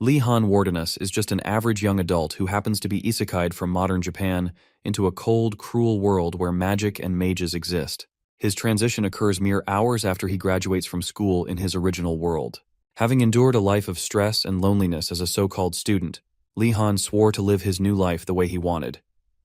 Lee Han Wardenus is just an average young adult who happens to be isekai'd from modern Japan into a cold, cruel world where magic and mages exist. His transition occurs mere hours after he graduates from school in his original world. Having endured a life of stress and loneliness as a so-called student, Lee Han swore to live his new life the way he wanted,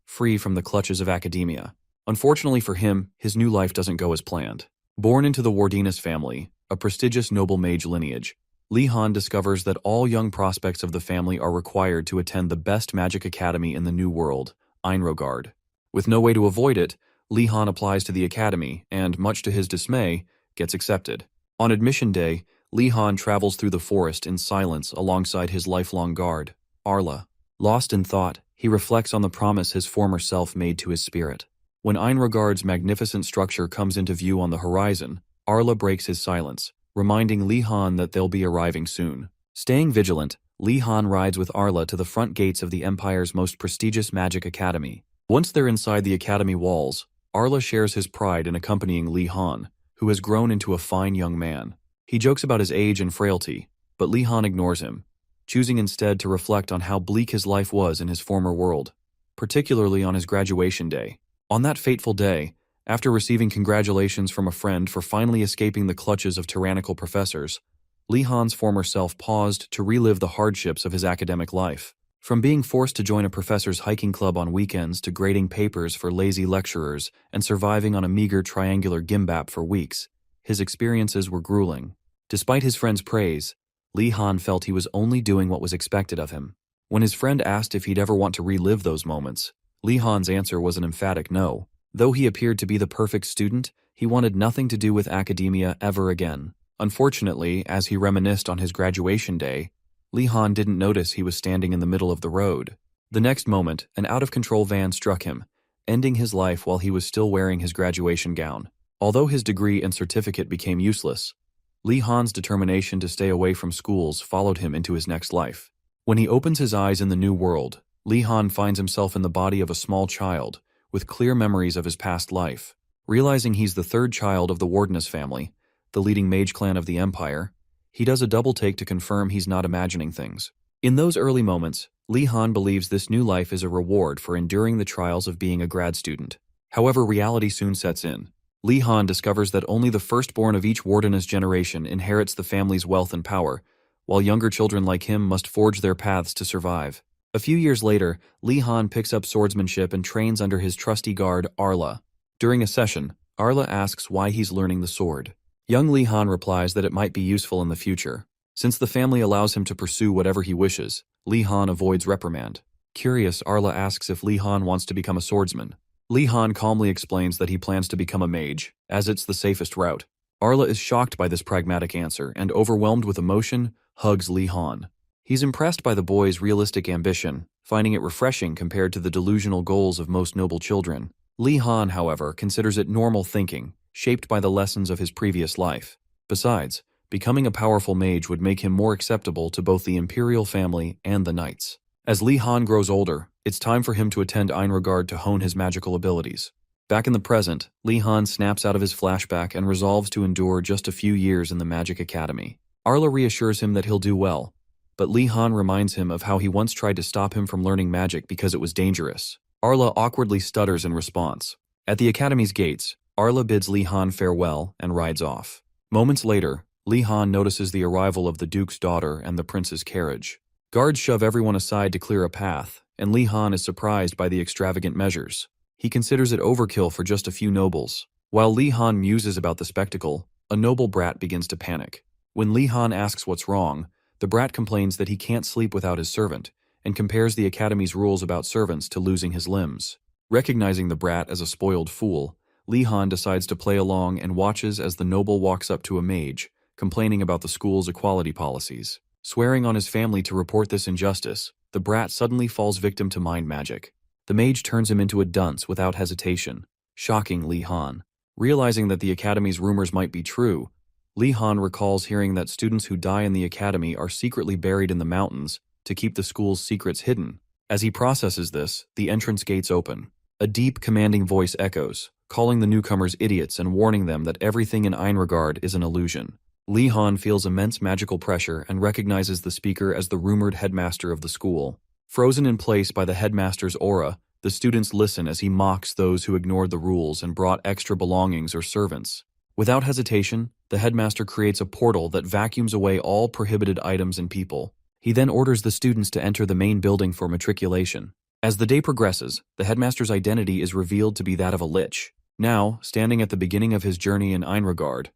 free from the clutches of academia. Unfortunately for him, his new life doesn't go as planned. Born into the Wardenus family, a prestigious noble mage lineage, Lee Han discovers that all young prospects of the family are required to attend the best magic academy in the New World, Einrogard. With no way to avoid it, Lee Han applies to the academy and, much to his dismay, gets accepted. On admission day, Lee Han travels through the forest in silence alongside his lifelong guard, Arla. Lost in thought, he reflects on the promise his former self made to his spirit. When Einrogard's magnificent structure comes into view on the horizon, Arla breaks his silence, reminding Lee Han that they'll be arriving soon. Staying vigilant, Lee Han rides with Arla to the front gates of the Empire's most prestigious magic academy. Once they're inside the academy walls, Arla shares his pride in accompanying Lee Han, who has grown into a fine young man. He jokes about his age and frailty, but Lee Han ignores him, choosing instead to reflect on how bleak his life was in his former world, particularly on his graduation day. On that fateful day, after receiving congratulations from a friend for finally escaping the clutches of tyrannical professors, Lee Han's former self paused to relive the hardships of his academic life. From being forced to join a professor's hiking club on weekends to grading papers for lazy lecturers and surviving on a meager triangular gimbap for weeks, his experiences were grueling. Despite his friend's praise, Lee Han felt he was only doing what was expected of him. When his friend asked if he'd ever want to relive those moments, Lee Han's answer was an emphatic no. Though he appeared to be the perfect student, he wanted nothing to do with academia ever again. Unfortunately, as he reminisced on his graduation day, Lee Han didn't notice he was standing in the middle of the road. The next moment, an out-of-control van struck him, ending his life while he was still wearing his graduation gown. Although his degree and certificate became useless, Lee Han's determination to stay away from schools followed him into his next life. When he opens his eyes in the new world, Lee Han finds himself in the body of a small child, with clear memories of his past life. Realizing he's the third child of the Wardenus family, the leading mage clan of the Empire, he does a double take to confirm he's not imagining things. In those early moments, Lee Han believes this new life is a reward for enduring the trials of being a grad student. However, reality soon sets in. Lee Han discovers that only the firstborn of each Wardenus generation inherits the family's wealth and power, while younger children like him must forge their paths to survive. A few years later, Lee Han picks up swordsmanship and trains under his trusty guard, Arla. During a session, Arla asks why he's learning the sword. Young Lee Han replies that it might be useful in the future. Since the family allows him to pursue whatever he wishes, Lee Han avoids reprimand. Curious, Arla asks if Lee Han wants to become a swordsman. Lee Han calmly explains that he plans to become a mage, as it's the safest route. Arla is shocked by this pragmatic answer and, overwhelmed with emotion, hugs Lee Han. He's impressed by the boy's realistic ambition, finding it refreshing compared to the delusional goals of most noble children. Lee Han, however, considers it normal thinking, shaped by the lessons of his previous life. Besides, becoming a powerful mage would make him more acceptable to both the imperial family and the knights. As Lee Han grows older, it's time for him to attend Einrogard to hone his magical abilities. Back in the present, Lee Han snaps out of his flashback and resolves to endure just a few years in the Magic Academy. Arla reassures him that he'll do well, but Lee Han reminds him of how he once tried to stop him from learning magic because it was dangerous. Arla awkwardly stutters in response. At the academy's gates, Arla bids Lee Han farewell and rides off. Moments later, Lee Han notices the arrival of the Duke's daughter and the prince's carriage. Guards shove everyone aside to clear a path, and Lee Han is surprised by the extravagant measures. He considers it overkill for just a few nobles. While Lee Han muses about the spectacle, a noble brat begins to panic. When Lee Han asks what's wrong, the brat complains that he can't sleep without his servant, and compares the academy's rules about servants to losing his limbs. Recognizing the brat as a spoiled fool, Lee Han decides to play along and watches as the noble walks up to a mage, complaining about the school's equality policies. Swearing on his family to report this injustice, the brat suddenly falls victim to mind magic. The mage turns him into a dunce without hesitation, shocking Lee Han. Realizing that the academy's rumors might be true, Lee Han recalls hearing that students who die in the academy are secretly buried in the mountains to keep the school's secrets hidden. As he processes this, the entrance gates open. A deep, commanding voice echoes, calling the newcomers idiots and warning them that everything in Einrogard is an illusion. Li Han feels immense magical pressure and recognizes the speaker as the rumored headmaster of the school. Frozen in place by the headmaster's aura, the students listen as he mocks those who ignored the rules and brought extra belongings or servants. Without hesitation, the headmaster creates a portal that vacuums away all prohibited items and people. He then orders the students to enter the main building for matriculation. As the day progresses, the headmaster's identity is revealed to be that of a lich. Now, standing at the beginning of his journey in Einregard,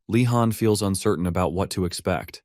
Li Han feels uncertain about what to expect.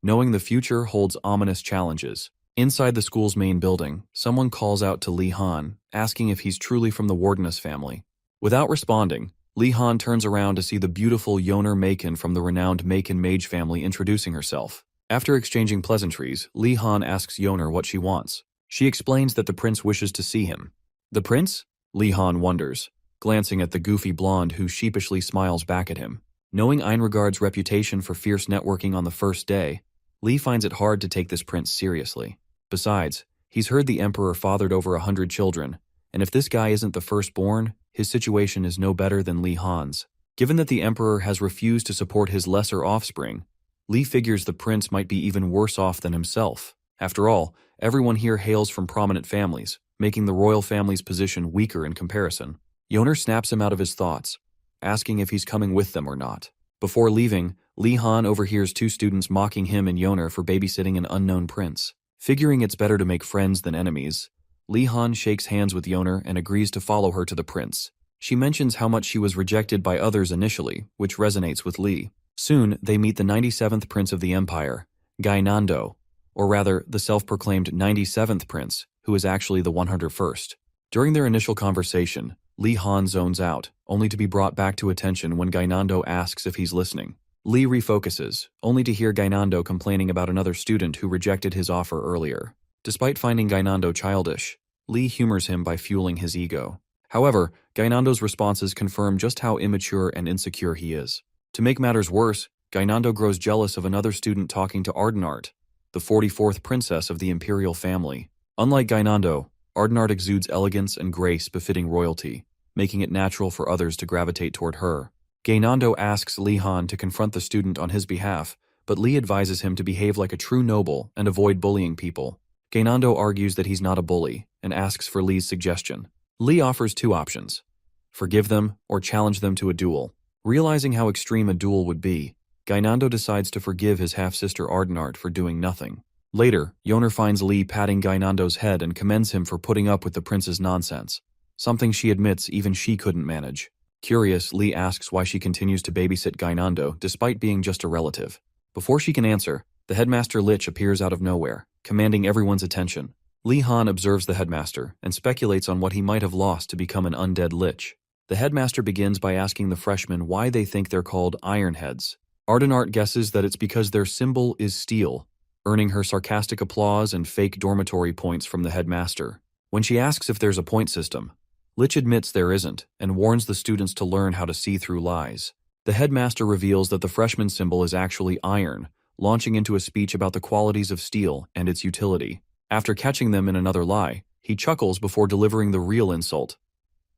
Knowing the future holds ominous challenges. Inside the school's main building, someone calls out to Li Han, asking if he's truly from the Wardeness family. Without responding, Li Han turns around to see the beautiful Yoner Macon from the renowned Macon mage family introducing herself. After exchanging pleasantries, Li Han asks Yoner what she wants. She explains that the prince wishes to see him. The prince? Li Han wonders, glancing at the goofy blonde who sheepishly smiles back at him. Knowing Einregard's reputation for fierce networking on the first day, Li finds it hard to take this prince seriously. Besides, he's heard the emperor fathered over 100 children, and if this guy isn't the firstborn, his situation is no better than Li Han's. Given that the emperor has refused to support his lesser offspring, Li figures the prince might be even worse off than himself. After all, everyone here hails from prominent families, making the royal family's position weaker in comparison. Yoner snaps him out of his thoughts, asking if he's coming with them or not. Before leaving, Li Han overhears two students mocking him and Yoner for babysitting an unknown prince. Figuring it's better to make friends than enemies, Li Han shakes hands with Yoner and agrees to follow her to the prince. She mentions how much she was rejected by others initially, which resonates with Li. Soon, they meet the 97th prince of the empire, Gainando, or rather, the self-proclaimed 97th prince, who is actually the 101st. During their initial conversation, Li Han zones out, only to be brought back to attention when Gainando asks if he's listening. Li refocuses, only to hear Gainando complaining about another student who rejected his offer earlier. Despite finding Gainando childish, Li humors him by fueling his ego. However, Gainando's responses confirm just how immature and insecure he is. To make matters worse, Gainando grows jealous of another student talking to Ardenart, the 44th princess of the imperial family. Unlike Gainando, Ardenart exudes elegance and grace befitting royalty, making it natural for others to gravitate toward her. Gainando asks Li Han to confront the student on his behalf, but Li advises him to behave like a true noble and avoid bullying people. Gainando argues that he's not a bully and asks for Li's suggestion. Li offers two options: forgive them or challenge them to a duel. Realizing how extreme a duel would be, Gainando decides to forgive his half-sister Ardenart for doing nothing. Later, Yoner finds Li patting Gainando's head and commends him for putting up with the prince's nonsense, something she admits even she couldn't manage. Curious, Li asks why she continues to babysit Gainando despite being just a relative. Before she can answer, the headmaster Lich appears out of nowhere, commanding everyone's attention. Li Han observes the headmaster and speculates on what he might have lost to become an undead Lich. The headmaster begins by asking the freshmen why they think they're called Ironheads. Ardenart guesses that it's because their symbol is steel, earning her sarcastic applause and fake dormitory points from the headmaster. When she asks if there's a point system, Lich admits there isn't and warns the students to learn how to see through lies. The headmaster reveals that the freshman symbol is actually iron, launching into a speech about the qualities of steel and its utility. After catching them in another lie, he chuckles before delivering the real insult.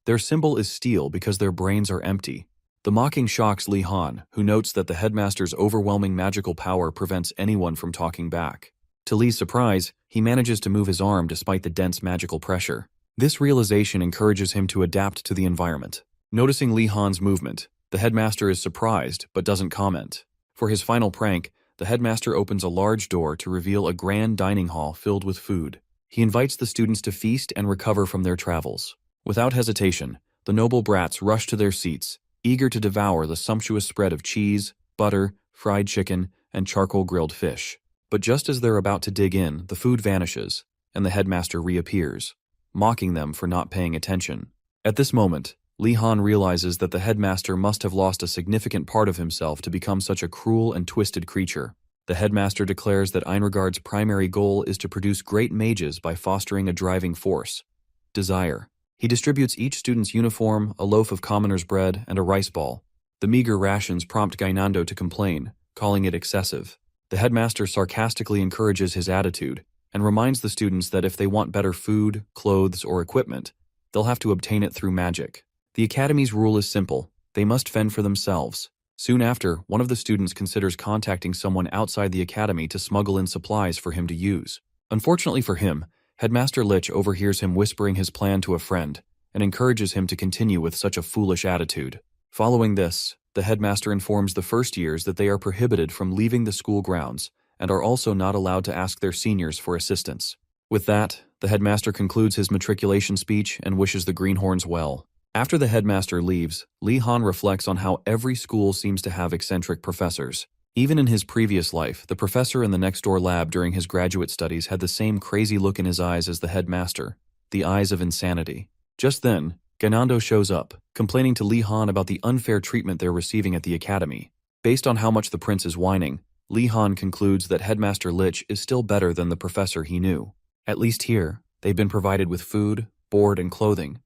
Their symbol is steel because their brains are empty. The mocking shocks Li Han, who notes that the headmaster's overwhelming magical power prevents anyone from talking back. To Li's surprise, he manages to move his arm despite the dense magical pressure. This realization encourages him to adapt to the environment. Noticing Li Han's movement, the headmaster is surprised but doesn't comment. For his final prank, the headmaster opens a large door to reveal a grand dining hall filled with food. He invites the students to feast and recover from their travels. Without hesitation, the noble brats rush to their seats, eager to devour the sumptuous spread of cheese, butter, fried chicken, and charcoal-grilled fish. But just as they're about to dig in, the food vanishes, and the headmaster reappears, mocking them for not paying attention. At this moment, Li Han realizes that the headmaster must have lost a significant part of himself to become such a cruel and twisted creature. The headmaster declares that Einregard's primary goal is to produce great mages by fostering a driving force: desire. He distributes each student's uniform, a loaf of commoner's bread, and a rice ball. The meager rations prompt Gainando to complain, calling it excessive. The headmaster sarcastically encourages his attitude and reminds the students that if they want better food, clothes, or equipment, they'll have to obtain it through magic. The academy's rule is simple: they must fend for themselves. Soon after, one of the students considers contacting someone outside the academy to smuggle in supplies for him to use. Unfortunately for him, Headmaster Lich overhears him whispering his plan to a friend and encourages him to continue with such a foolish attitude. Following this, the headmaster informs the first years that they are prohibited from leaving the school grounds and are also not allowed to ask their seniors for assistance. With that, the headmaster concludes his matriculation speech and wishes the greenhorns well. After the headmaster leaves, Li Han reflects on how every school seems to have eccentric professors. Even in his previous life, the professor in the next-door lab during his graduate studies had the same crazy look in his eyes as the headmaster, the eyes of insanity. Just then, Ganando shows up, complaining to Li Han about the unfair treatment they're receiving at the academy. Based on how much the prince is whining, Li Han concludes that Headmaster Lich is still better than the professor he knew. At least here, they've been provided with food, board, and clothing,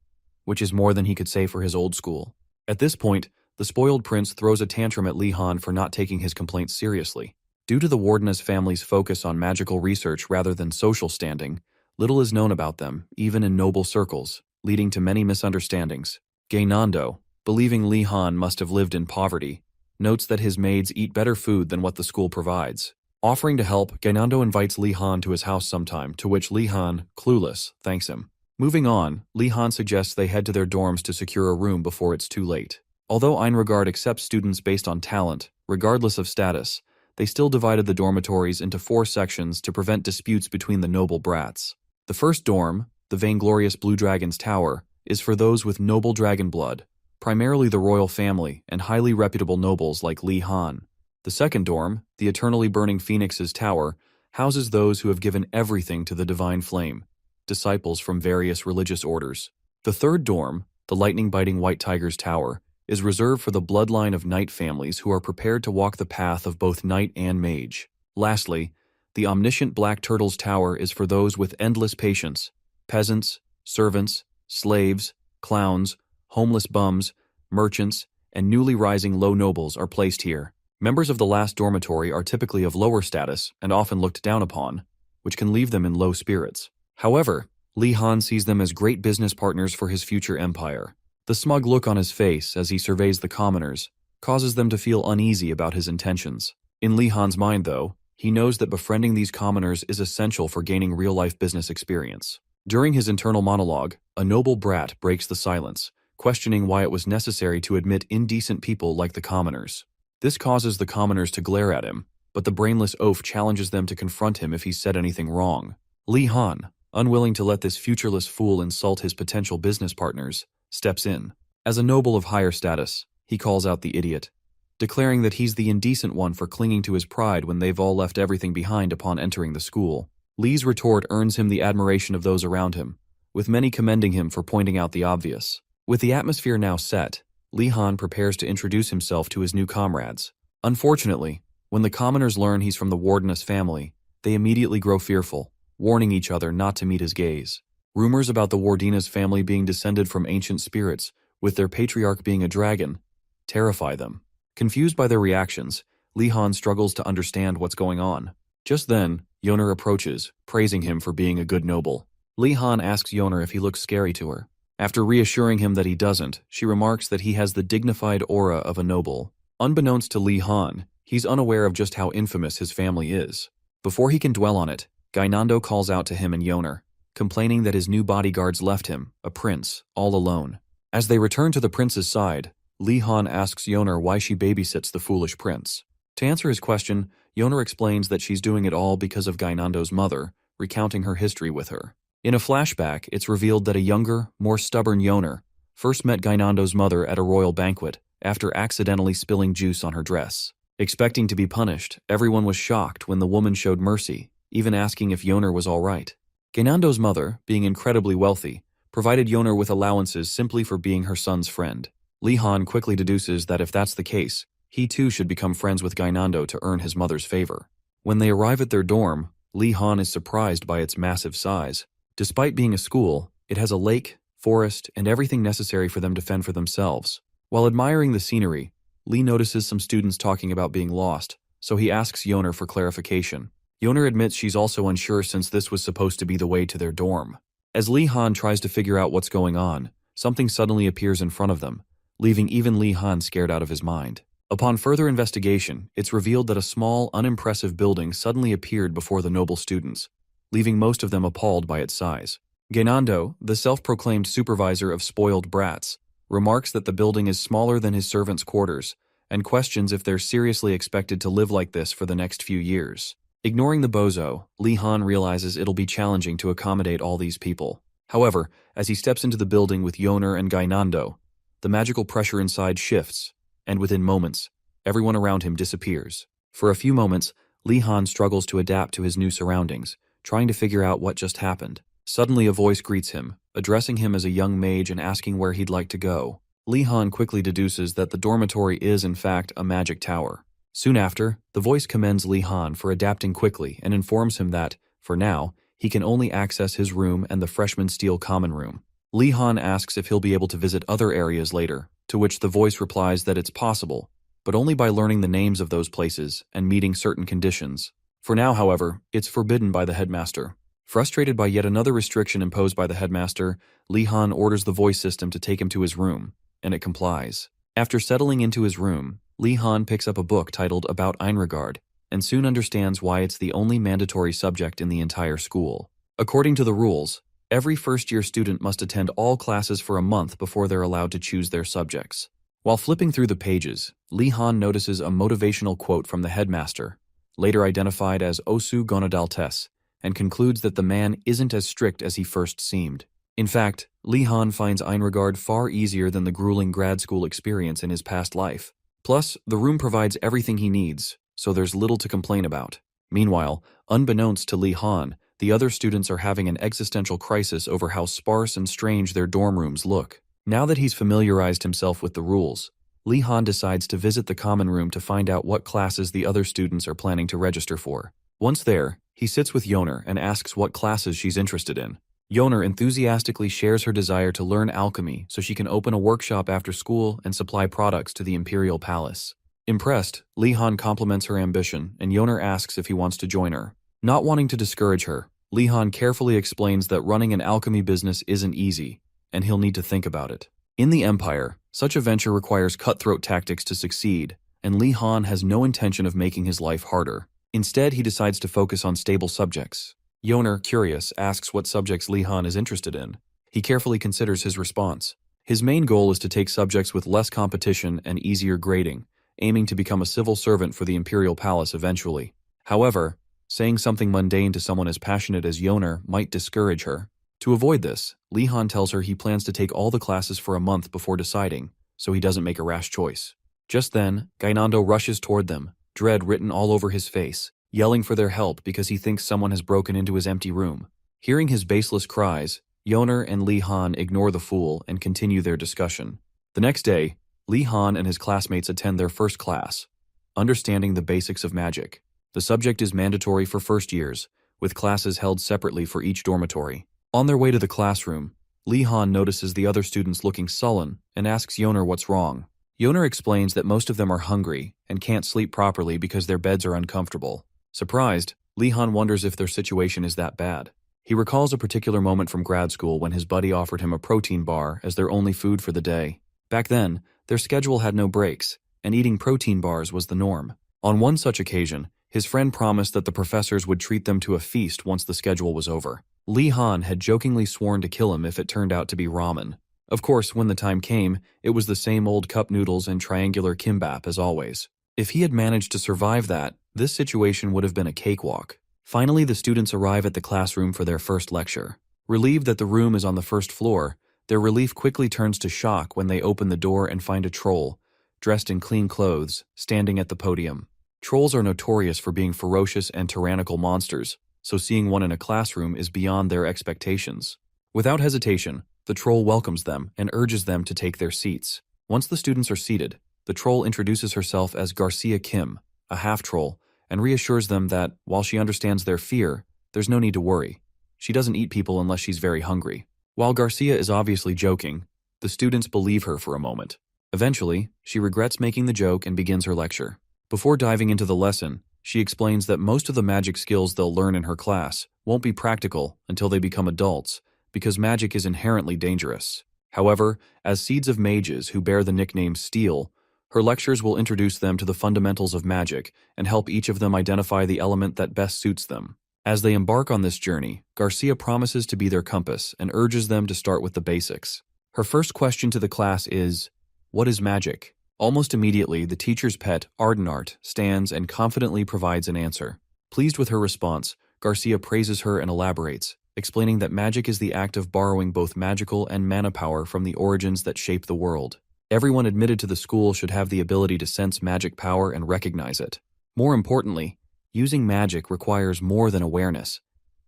which is more than he could say for his old school. At this point, the spoiled prince throws a tantrum at Li Han for not taking his complaints seriously. Due to the Wardeness family's focus on magical research rather than social standing, little is known about them, even in noble circles, leading to many misunderstandings. Gainando, believing Li Han must have lived in poverty, notes that his maids eat better food than what the school provides. Offering to help, Gainando invites Li Han to his house sometime, to which Li Han, clueless, thanks him. Moving on, Li Han suggests they head to their dorms to secure a room before it's too late. Although Einregard accepts students based on talent, regardless of status, they still divided the dormitories into 4 sections to prevent disputes between the noble brats. The first dorm, the vainglorious Blue Dragon's Tower, is for those with noble dragon blood, primarily the royal family and highly reputable nobles like Li Han. The second dorm, the eternally burning Phoenix's Tower, houses those who have given everything to the divine flame, disciples from various religious orders. The third dorm, the lightning-biting White Tiger's Tower, is reserved for the bloodline of knight families who are prepared to walk the path of both knight and mage. Lastly, the omniscient Black Turtle's Tower is for those with endless patience. Peasants, servants, slaves, clowns, homeless bums, merchants, and newly rising low nobles are placed here. Members of the last dormitory are typically of lower status and often looked down upon, which can leave them in low spirits. However, Li Han sees them as great business partners for his future empire. The smug look on his face as he surveys the commoners causes them to feel uneasy about his intentions. In Li Han's mind, though, he knows that befriending these commoners is essential for gaining real-life business experience. During his internal monologue, a noble brat breaks the silence, questioning why it was necessary to admit indecent people like the commoners. This causes the commoners to glare at him, but the brainless oaf challenges them to confront him if he said anything wrong. Li Han, unwilling to let this futureless fool insult his potential business partners, steps in. As a noble of higher status, he calls out the idiot, declaring that he's the indecent one for clinging to his pride when they've all left everything behind upon entering the school. Li's retort earns him the admiration of those around him, with many commending him for pointing out the obvious. With the atmosphere now set, Li Han prepares to introduce himself to his new comrades. Unfortunately, when the commoners learn he's from the Wardeness family, they immediately grow fearful, warning each other not to meet his gaze. Rumors about the Wardena's family being descended from ancient spirits, with their patriarch being a dragon, terrify them. Confused by their reactions, Li Han struggles to understand what's going on. Just then, Yoner approaches, praising him for being a good noble. Li Han asks Yoner if he looks scary to her. After reassuring him that he doesn't, she remarks that he has the dignified aura of a noble. Unbeknownst to Li Han, he's unaware of just how infamous his family is. Before he can dwell on it, Gainando calls out to him and Yoner, complaining that his new bodyguards left him, a prince, all alone. As they return to the prince's side, Li Han asks Yoner why she babysits the foolish prince. To answer his question, Yoner explains that she's doing it all because of Gainando's mother, recounting her history with her. In a flashback, it's revealed that a younger, more stubborn Yoner first met Gainando's mother at a royal banquet after accidentally spilling juice on her dress. Expecting to be punished, everyone was shocked when the woman showed mercy, even asking if Yoner was all right. Gainando's mother, being incredibly wealthy, provided Yoner with allowances simply for being her son's friend. Li Han quickly deduces that if that's the case, he too should become friends with Gainando to earn his mother's favor. When they arrive at their dorm, Li Han is surprised by its massive size. Despite being a school, it has a lake, forest, and everything necessary for them to fend for themselves. While admiring the scenery, Li notices some students talking about being lost, so he asks Yoner for clarification. Yoner admits she's also unsure since this was supposed to be the way to their dorm. As Li Han tries to figure out what's going on, something suddenly appears in front of them, leaving even Li Han scared out of his mind. Upon further investigation, it's revealed that a small, unimpressive building suddenly appeared before the noble students, leaving most of them appalled by its size. Gainando, the self-proclaimed supervisor of spoiled brats, remarks that the building is smaller than his servants' quarters, and questions if they're seriously expected to live like this for the next few years. Ignoring the bozo, Li Han realizes it'll be challenging to accommodate all these people. However, as he steps into the building with Yoner and Gainando, the magical pressure inside shifts, and within moments, everyone around him disappears. For a few moments, Li Han struggles to adapt to his new surroundings, trying to figure out what just happened. Suddenly a voice greets him, addressing him as a young mage and asking where he'd like to go. Li Han quickly deduces that the dormitory is in fact a magic tower. Soon after, the voice commends Li Han for adapting quickly and informs him that, for now, he can only access his room and the freshman steel common room. Li Han asks if he'll be able to visit other areas later, to which the voice replies that it's possible, but only by learning the names of those places and meeting certain conditions. For now, however, it's forbidden by the headmaster. Frustrated by yet another restriction imposed by the headmaster, Li Han orders the voice system to take him to his room, and it complies. After settling into his room, Li Han picks up a book titled About Einregard, and soon understands why it's the only mandatory subject in the entire school. According to the rules, every first-year student must attend all classes for a month before they're allowed to choose their subjects. While flipping through the pages, Li Han notices a motivational quote from the headmaster, later identified as Osu Gonadaltes, and concludes that the man isn't as strict as he first seemed. In fact, Li Han finds Einregard far easier than the grueling grad school experience in his past life. Plus, the room provides everything he needs, so there's little to complain about. Meanwhile, unbeknownst to Li Han, the other students are having an existential crisis over how sparse and strange their dorm rooms look. Now that he's familiarized himself with the rules, Li Han decides to visit the common room to find out what classes the other students are planning to register for. Once there, he sits with Yoner and asks what classes she's interested in. Yoner enthusiastically shares her desire to learn alchemy so she can open a workshop after school and supply products to the Imperial Palace. Impressed, Li Han compliments her ambition, and Yoner asks if he wants to join her. Not wanting to discourage her, Li Han carefully explains that running an alchemy business isn't easy, and he'll need to think about it. In the Empire, such a venture requires cutthroat tactics to succeed, and Li Han has no intention of making his life harder. Instead, he decides to focus on stable subjects. Yoner, curious, asks what subjects Li Han is interested in. He carefully considers his response. His main goal is to take subjects with less competition and easier grading, aiming to become a civil servant for the Imperial Palace eventually. However, saying something mundane to someone as passionate as Yoner might discourage her. To avoid this, Li Han tells her he plans to take all the classes for a month before deciding, so he doesn't make a rash choice. Just then, Gainando rushes toward them, dread written all over his face, yelling for their help because he thinks someone has broken into his empty room. Hearing his baseless cries, Yoner and Li Han ignore the fool and continue their discussion. The next day, Li Han and his classmates attend their first class, Understanding the Basics of Magic. The subject is mandatory for first years, with classes held separately for each dormitory. On their way to the classroom, Li Han notices the other students looking sullen and asks Yoner what's wrong. Yoner explains that most of them are hungry and can't sleep properly because their beds are uncomfortable. Surprised, Li Han wonders if their situation is that bad. He recalls a particular moment from grad school when his buddy offered him a protein bar as their only food for the day. Back then, their schedule had no breaks, and eating protein bars was the norm. On one such occasion, his friend promised that the professors would treat them to a feast once the schedule was over. Li Han had jokingly sworn to kill him if it turned out to be ramen. Of course, when the time came, it was the same old cup noodles and triangular kimbap as always. If he had managed to survive that, this situation would have been a cakewalk. Finally, the students arrive at the classroom for their first lecture. Relieved that the room is on the first floor, their relief quickly turns to shock when they open the door and find a troll, dressed in clean clothes, standing at the podium. Trolls are notorious for being ferocious and tyrannical monsters, so seeing one in a classroom is beyond their expectations. Without hesitation, the troll welcomes them and urges them to take their seats. Once the students are seated, the troll introduces herself as Garcia Kim, a half-troll, and reassures them that, while she understands their fear, there's no need to worry. She doesn't eat people unless she's very hungry. While Garcia is obviously joking, the students believe her for a moment. Eventually, she regrets making the joke and begins her lecture. Before diving into the lesson, she explains that most of the magic skills they'll learn in her class won't be practical until they become adults, because magic is inherently dangerous. However, as seeds of mages who bear the nickname Steel, Her lectures will introduce them to the fundamentals of magic and help each of them identify the element that best suits them. As they embark on this journey, Garcia promises to be their compass and urges them to start with the basics. Her first question to the class is, "What is magic?" Almost immediately, the teacher's pet, Ardenart, stands and confidently provides an answer. Pleased with her response, Garcia praises her and elaborates, explaining that magic is the act of borrowing both magical and mana power from the origins that shape the world. Everyone admitted to the school should have the ability to sense magic power and recognize it. More importantly, using magic requires more than awareness.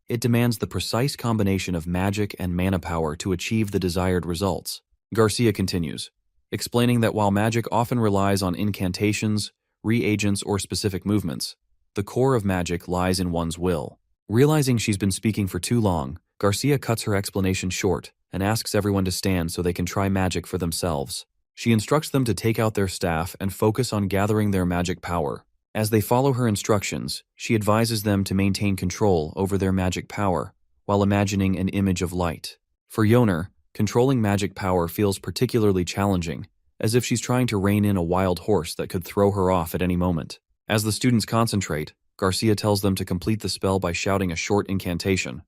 It demands the precise combination of magic and mana power to achieve the desired results. Garcia continues, explaining that while magic often relies on incantations, reagents, or specific movements, the core of magic lies in one's will. Realizing she's been speaking for too long, Garcia cuts her explanation short and asks everyone to stand so they can try magic for themselves. She instructs them to take out their staff and focus on gathering their magic power. As they follow her instructions, she advises them to maintain control over their magic power while imagining an image of light. For Yoner, controlling magic power feels particularly challenging, as if she's trying to rein in a wild horse that could throw her off at any moment. As the students concentrate, Garcia tells them to complete the spell by shouting a short incantation.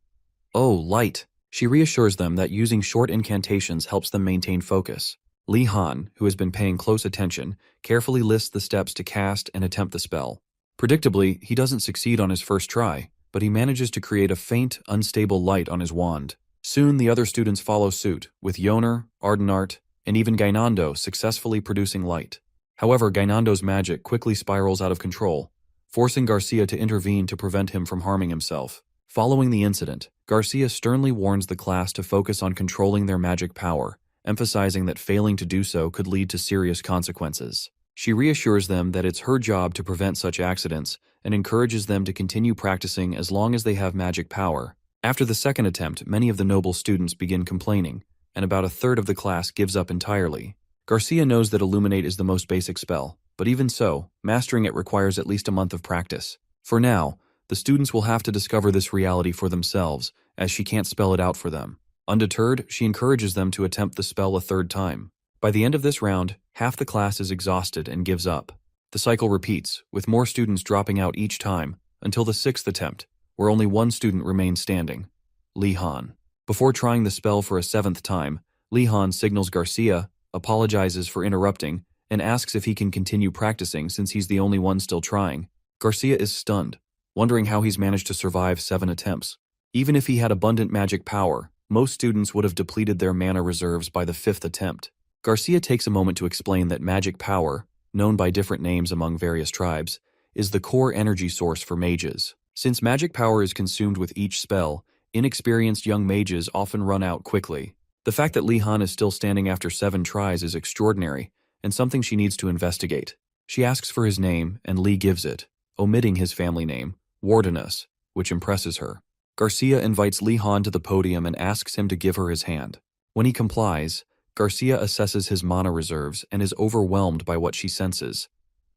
"Oh, light!" She reassures them that using short incantations helps them maintain focus. Li Han, who has been paying close attention, carefully lists the steps to cast and attempt the spell. Predictably, he doesn't succeed on his first try, but he manages to create a faint, unstable light on his wand. Soon the other students follow suit, with Yoner, Ardenart, and even Gainando successfully producing light. However, Gainando's magic quickly spirals out of control, forcing Garcia to intervene to prevent him from harming himself. Following the incident, Garcia sternly warns the class to focus on controlling their magic power, emphasizing that failing to do so could lead to serious consequences. She reassures them that it's her job to prevent such accidents and encourages them to continue practicing as long as they have magic power. After the second attempt, many of the noble students begin complaining, and about a third of the class gives up entirely. Garcia knows that Illuminate is the most basic spell, but even so, mastering it requires at least a month of practice. For now, the students will have to discover this reality for themselves, as she can't spell it out for them. Undeterred, she encourages them to attempt the spell a third time. By the end of this round, half the class is exhausted and gives up. The cycle repeats, with more students dropping out each time, until the sixth attempt, where only one student remains standing, Li Han. Before trying the spell for a seventh time, Li Han signals Garcia, apologizes for interrupting, and asks if he can continue practicing since he's the only one still trying. Garcia is stunned, wondering how he's managed to survive 7 attempts. Even if he had abundant magic power, most students would have depleted their mana reserves by the 5th attempt. Garcia takes a moment to explain that magic power, known by different names among various tribes, is the core energy source for mages. Since magic power is consumed with each spell, inexperienced young mages often run out quickly. The fact that Li Han is still standing after 7 tries is extraordinary, and something she needs to investigate. She asks for his name, and Li gives it, omitting his family name, Wardenus, which impresses her. Garcia invites Li Han to the podium and asks him to give her his hand. When he complies, Garcia assesses his mana reserves and is overwhelmed by what she senses,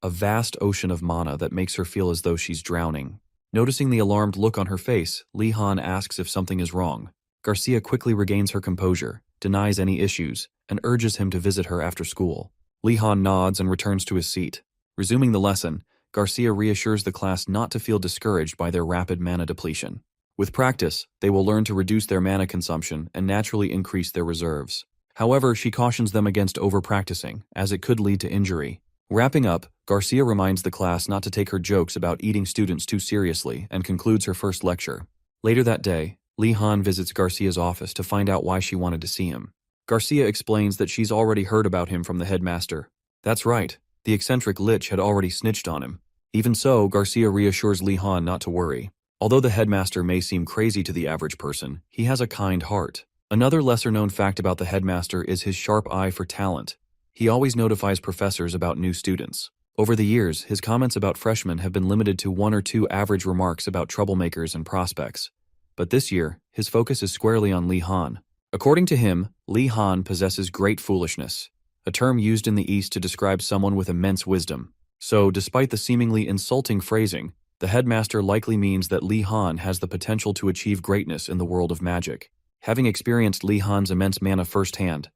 a vast ocean of mana that makes her feel as though she's drowning. Noticing the alarmed look on her face, Li Han asks if something is wrong. Garcia quickly regains her composure, denies any issues, and urges him to visit her after school. Li Han nods and returns to his seat. Resuming the lesson, Garcia reassures the class not to feel discouraged by their rapid mana depletion. With practice, they will learn to reduce their mana consumption and naturally increase their reserves. However, she cautions them against over-practicing, as it could lead to injury. Wrapping up, Garcia reminds the class not to take her jokes about eating students too seriously and concludes her first lecture. Later that day, Li Han visits Garcia's office to find out why she wanted to see him. Garcia explains that she's already heard about him from the headmaster. That's right, the eccentric lich had already snitched on him. Even so, Garcia reassures Li Han not to worry. Although the headmaster may seem crazy to the average person, he has a kind heart. Another lesser-known fact about the headmaster is his sharp eye for talent. He always notifies professors about new students. Over the years, his comments about freshmen have been limited to 1 or 2 average remarks about troublemakers and prospects. But this year, his focus is squarely on Li Han. According to him, Li Han possesses great foolishness, a term used in the East to describe someone with immense wisdom. So, despite the seemingly insulting phrasing, the headmaster likely means that Li Han has the potential to achieve greatness in the world of magic. Having experienced Li Han's immense mana firsthand,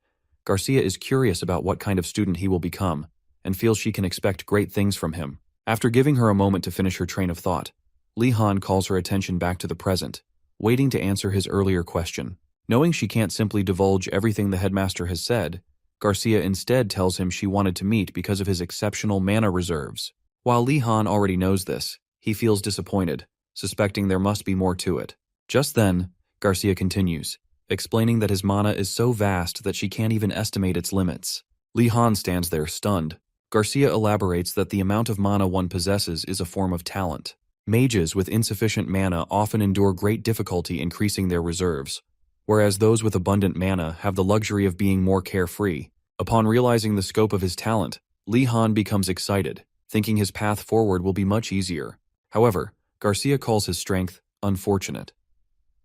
Garcia is curious about what kind of student he will become, and feels she can expect great things from him. After giving her a moment to finish her train of thought, Li Han calls her attention back to the present, waiting to answer his earlier question. Knowing she can't simply divulge everything the headmaster has said, Garcia instead tells him she wanted to meet because of his exceptional mana reserves. While Li Han already knows this, he feels disappointed, suspecting there must be more to it. Just then, Garcia continues, explaining that his mana is so vast that she can't even estimate its limits. Li Han stands there stunned. Garcia elaborates that the amount of mana one possesses is a form of talent. Mages with insufficient mana often endure great difficulty increasing their reserves, whereas those with abundant mana have the luxury of being more carefree. Upon realizing the scope of his talent, Li Han becomes excited, thinking his path forward will be much easier. However, Garcia calls his strength unfortunate.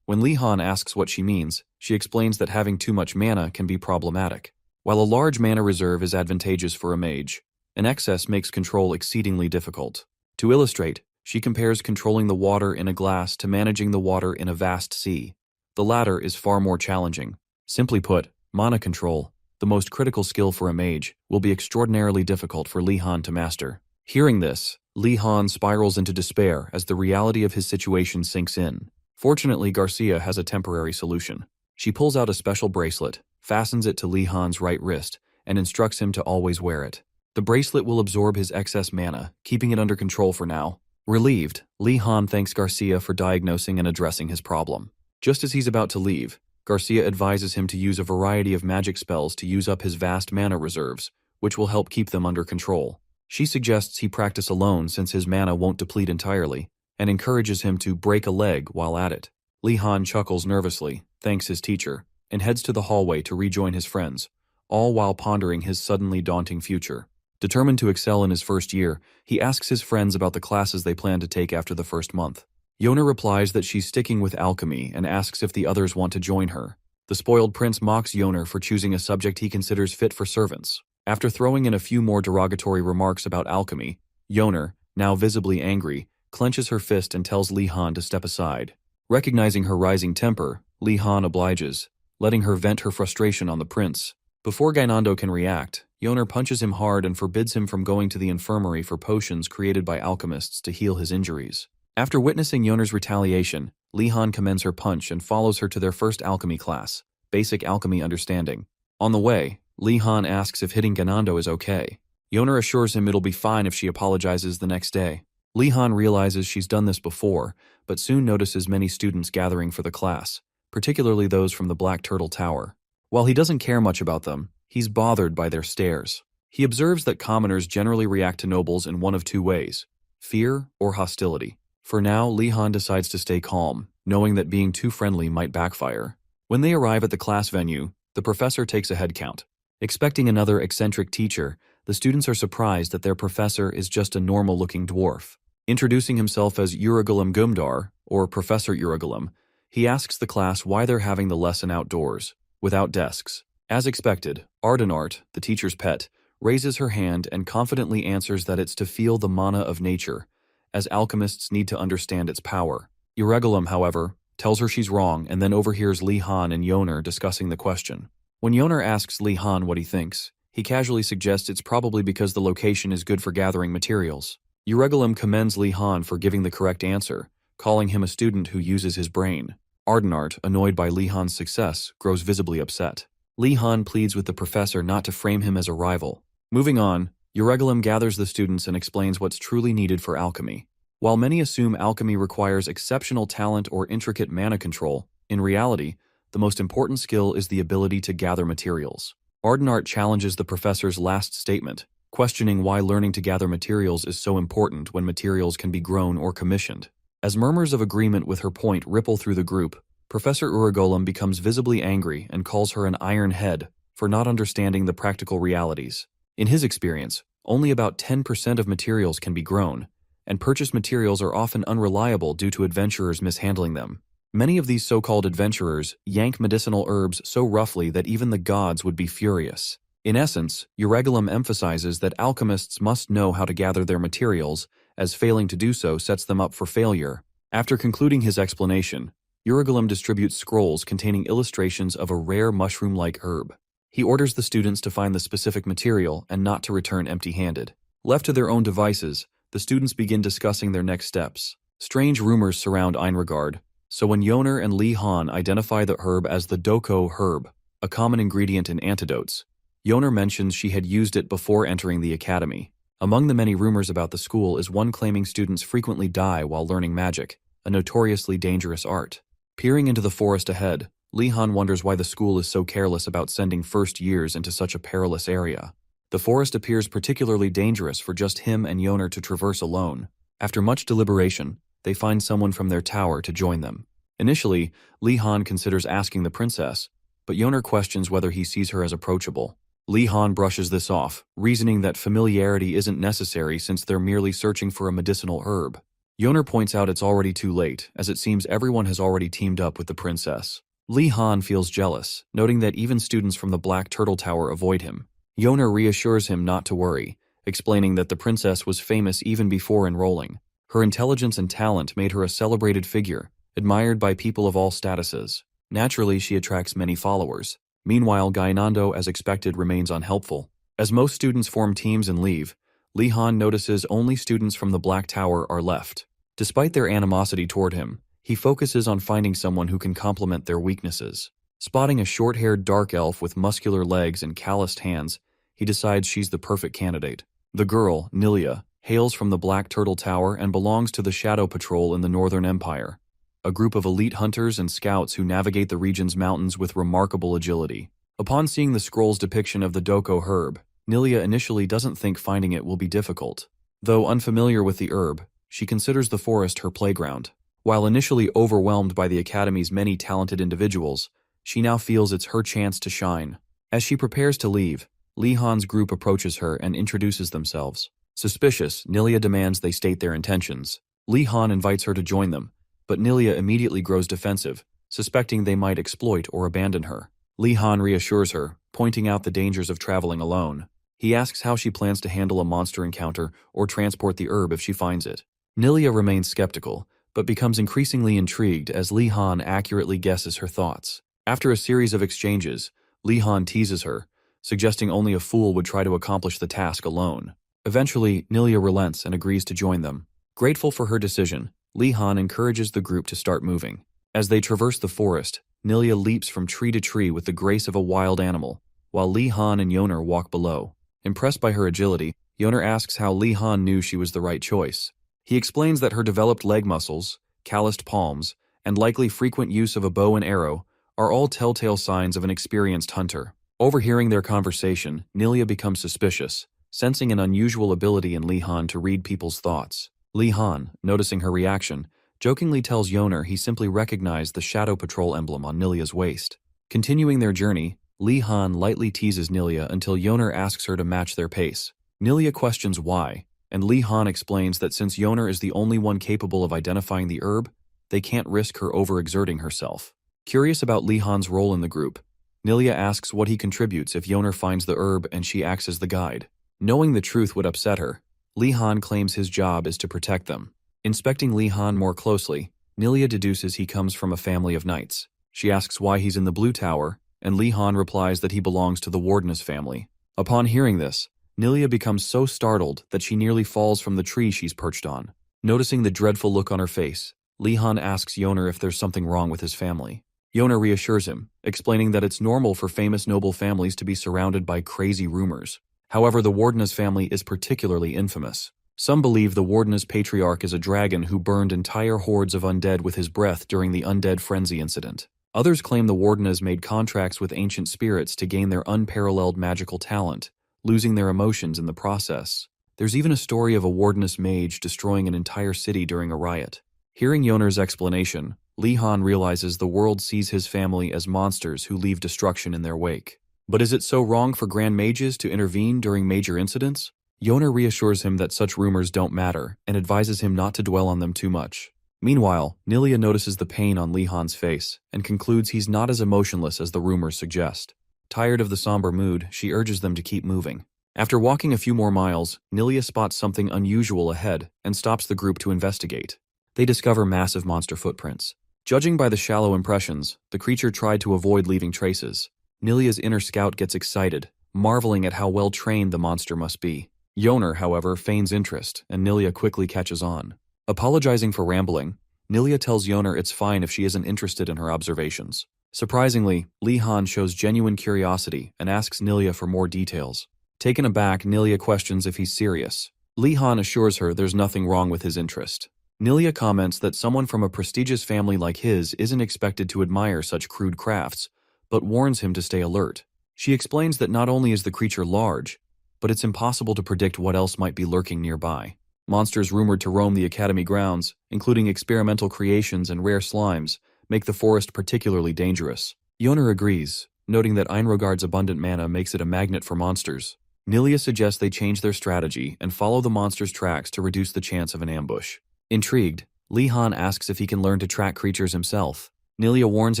When Li Han asks what she means, she explains that having too much mana can be problematic. While a large mana reserve is advantageous for a mage, an excess makes control exceedingly difficult. To illustrate, she compares controlling the water in a glass to managing the water in a vast sea. The latter is far more challenging. Simply put, mana control, the most critical skill for a mage, will be extraordinarily difficult for Li Han to master. Hearing this, Li Han spirals into despair as the reality of his situation sinks in. Fortunately, Garcia has a temporary solution. She pulls out a special bracelet, fastens it to Li Han's right wrist, and instructs him to always wear it. The bracelet will absorb his excess mana, keeping it under control for now. Relieved, Li Han thanks Garcia for diagnosing and addressing his problem. Just as he's about to leave, Garcia advises him to use a variety of magic spells to use up his vast mana reserves, which will help keep them under control. She suggests he practice alone since his mana won't deplete entirely, and encourages him to break a leg while at it. Li Han chuckles nervously, thanks his teacher, and heads to the hallway to rejoin his friends, all while pondering his suddenly daunting future. Determined to excel in his first year, he asks his friends about the classes they plan to take after the first month. Yona replies that she's sticking with alchemy and asks if the others want to join her. The spoiled prince mocks Yoner for choosing a subject he considers fit for servants. After throwing in a few more derogatory remarks about alchemy, Yoner, now visibly angry, clenches her fist and tells Li Han to step aside. Recognizing her rising temper, Li Han obliges, letting her vent her frustration on the prince. Before Gainando can react, Yoner punches him hard and forbids him from going to the infirmary for potions created by alchemists to heal his injuries. After witnessing Yoner's retaliation, Li Han commends her punch and follows her to their first alchemy class, Basic Alchemy Understanding. On the way, Li Han asks if hitting Gainando is okay. Yoner assures him it'll be fine if she apologizes the next day. Li Han realizes she's done this before, but soon notices many students gathering for the class, particularly those from the Black Turtle Tower. While he doesn't care much about them, he's bothered by their stares. He observes that commoners generally react to nobles in one of two ways: fear or hostility. For now, Li Han decides to stay calm, knowing that being too friendly might backfire. When they arrive at the class venue, the professor takes a head count. Expecting another eccentric teacher, the students are surprised that their professor is just a normal-looking dwarf. Introducing himself as Urugulum Gumdar, or Professor Urugulum, he asks the class why they're having the lesson outdoors, without desks. As expected, Ardenart, the teacher's pet, raises her hand and confidently answers that it's to feel the mana of nature, as alchemists need to understand its power. Urugulum, however, tells her she's wrong and then overhears Li Han and Yoner discussing the question. When Yoner asks Li Han what he thinks, he casually suggests it's probably because the location is good for gathering materials. Urugulum commends Li Han for giving the correct answer, calling him a student who uses his brain. Ardenart, annoyed by Li Han's success, grows visibly upset. Li Han pleads with the professor not to frame him as a rival. Moving on, Urugulum gathers the students and explains what's truly needed for alchemy. While many assume alchemy requires exceptional talent or intricate mana control, in reality, the most important skill is the ability to gather materials. Ardenart challenges the professor's last statement, questioning why learning to gather materials is so important when materials can be grown or commissioned. As murmurs of agreement with her point ripple through the group, Professor Urugulum becomes visibly angry and calls her an iron head for not understanding the practical realities. In his experience, only about 10% of materials can be grown, and purchased materials are often unreliable due to adventurers mishandling them. Many of these so-called adventurers yank medicinal herbs so roughly that even the gods would be furious. In essence, Urugulum emphasizes that alchemists must know how to gather their materials, as failing to do so sets them up for failure. After concluding his explanation, Urugulum distributes scrolls containing illustrations of a rare mushroom-like herb. He orders the students to find the specific material and not to return empty-handed. Left to their own devices, the students begin discussing their next steps. Strange rumors surround Einregard, so when Yoner and Li Han identify the herb as the Doko herb, a common ingredient in antidotes, Yoner mentions she had used it before entering the academy. Among the many rumors about the school is one claiming students frequently die while learning magic, a notoriously dangerous art. Peering into the forest ahead, Li Han wonders why the school is so careless about sending first years into such a perilous area. The forest appears particularly dangerous for just him and Yoner to traverse alone. After much deliberation, they find someone from their tower to join them. Initially, Li Han considers asking the princess, but Yoner questions whether he sees her as approachable. Li Han brushes this off, reasoning that familiarity isn't necessary since they're merely searching for a medicinal herb. Yoner points out it's already too late, as it seems everyone has already teamed up with the princess. Li Han feels jealous, noting that even students from the Black Turtle Tower avoid him. Yoner reassures him not to worry, explaining that the princess was famous even before enrolling. Her intelligence and talent made her a celebrated figure, admired by people of all statuses. Naturally, she attracts many followers. Meanwhile, Gainando, as expected, remains unhelpful. As most students form teams and leave, Li Han notices only students from the Black Tower are left. Despite their animosity toward him, he focuses on finding someone who can complement their weaknesses. Spotting a short-haired dark elf with muscular legs and calloused hands, he decides she's the perfect candidate. The girl, Nilia, hails from the Black Turtle Tower and belongs to the Shadow Patrol in the Northern Empire, a group of elite hunters and scouts who navigate the region's mountains with remarkable agility. Upon seeing the scroll's depiction of the Doko herb, Nilia initially doesn't think finding it will be difficult. Though unfamiliar with the herb, she considers the forest her playground. While initially overwhelmed by the Academy's many talented individuals, she now feels it's her chance to shine. As she prepares to leave, Li Han's group approaches her and introduces themselves. Suspicious, Nilia demands they state their intentions. Li Han invites her to join them, but Nilia immediately grows defensive, suspecting they might exploit or abandon her. Li Han reassures her, pointing out the dangers of traveling alone. He asks how she plans to handle a monster encounter or transport the herb if she finds it. Nilia remains skeptical, but becomes increasingly intrigued as Li Han accurately guesses her thoughts. After a series of exchanges, Li Han teases her, suggesting only a fool would try to accomplish the task alone. Eventually, Nilia relents and agrees to join them. Grateful for her decision, Li Han encourages the group to start moving. As they traverse the forest, Nilia leaps from tree to tree with the grace of a wild animal, while Li Han and Yoner walk below. Impressed by her agility, Yoner asks how Li Han knew she was the right choice. He explains that her developed leg muscles, calloused palms, and likely frequent use of a bow and arrow are all telltale signs of an experienced hunter. Overhearing their conversation, Nilia becomes suspicious, sensing an unusual ability in Li Han to read people's thoughts. Li Han, noticing her reaction, jokingly tells Yoner he simply recognized the Shadow Patrol emblem on Nilia's waist. Continuing their journey, Li Han lightly teases Nilia until Yoner asks her to match their pace. Nilia questions why, and Li Han explains that since Yoner is the only one capable of identifying the herb, they can't risk her overexerting herself. Curious about Li Han's role in the group, Nilia asks what he contributes if Yoner finds the herb and she acts as the guide. Knowing the truth would upset her, Li Han claims his job is to protect them. Inspecting Li Han more closely, Nilia deduces he comes from a family of knights. She asks why he's in the Blue Tower, and Li Han replies that he belongs to the Wardeness family. Upon hearing this, Nilia becomes so startled that she nearly falls from the tree she's perched on. Noticing the dreadful look on her face, Li Han asks Yoner if there's something wrong with his family. Yoner reassures him, explaining that it's normal for famous noble families to be surrounded by crazy rumors. However, the Wardeness family is particularly infamous. Some believe the Wardeness patriarch is a dragon who burned entire hordes of undead with his breath during the Undead Frenzy incident. Others claim the Wardeness made contracts with ancient spirits to gain their unparalleled magical talent, losing their emotions in the process. There's even a story of a Wardeness mage destroying an entire city during a riot. Hearing Yoner's explanation, Li Han realizes the world sees his family as monsters who leave destruction in their wake. But is it so wrong for Grand Mages to intervene during major incidents? Yoner reassures him that such rumors don't matter and advises him not to dwell on them too much. Meanwhile, Nilia notices the pain on Li Han's face and concludes he's not as emotionless as the rumors suggest. Tired of the somber mood, she urges them to keep moving. After walking a few more miles, Nilia spots something unusual ahead and stops the group to investigate. They discover massive monster footprints. Judging by the shallow impressions, the creature tried to avoid leaving traces. Nilia's inner scout gets excited, marveling at how well trained the monster must be. Yoner, however, feigns interest, and Nilia quickly catches on. Apologizing for rambling, Nilia tells Yoner it's fine if she isn't interested in her observations. Surprisingly, Li Han shows genuine curiosity and asks Nilia for more details. Taken aback, Nilia questions if he's serious. Li Han assures her there's nothing wrong with his interest. Nilia comments that someone from a prestigious family like his isn't expected to admire such crude crafts, but warns him to stay alert. She explains that not only is the creature large, but it's impossible to predict what else might be lurking nearby. Monsters rumored to roam the academy grounds, including experimental creations and rare slimes, make the forest particularly dangerous. Yoner agrees, noting that Einrogard's abundant mana makes it a magnet for monsters. Nilia suggests they change their strategy and follow the monster's tracks to reduce the chance of an ambush. Intrigued, Li Han asks if he can learn to track creatures himself. Nilia warns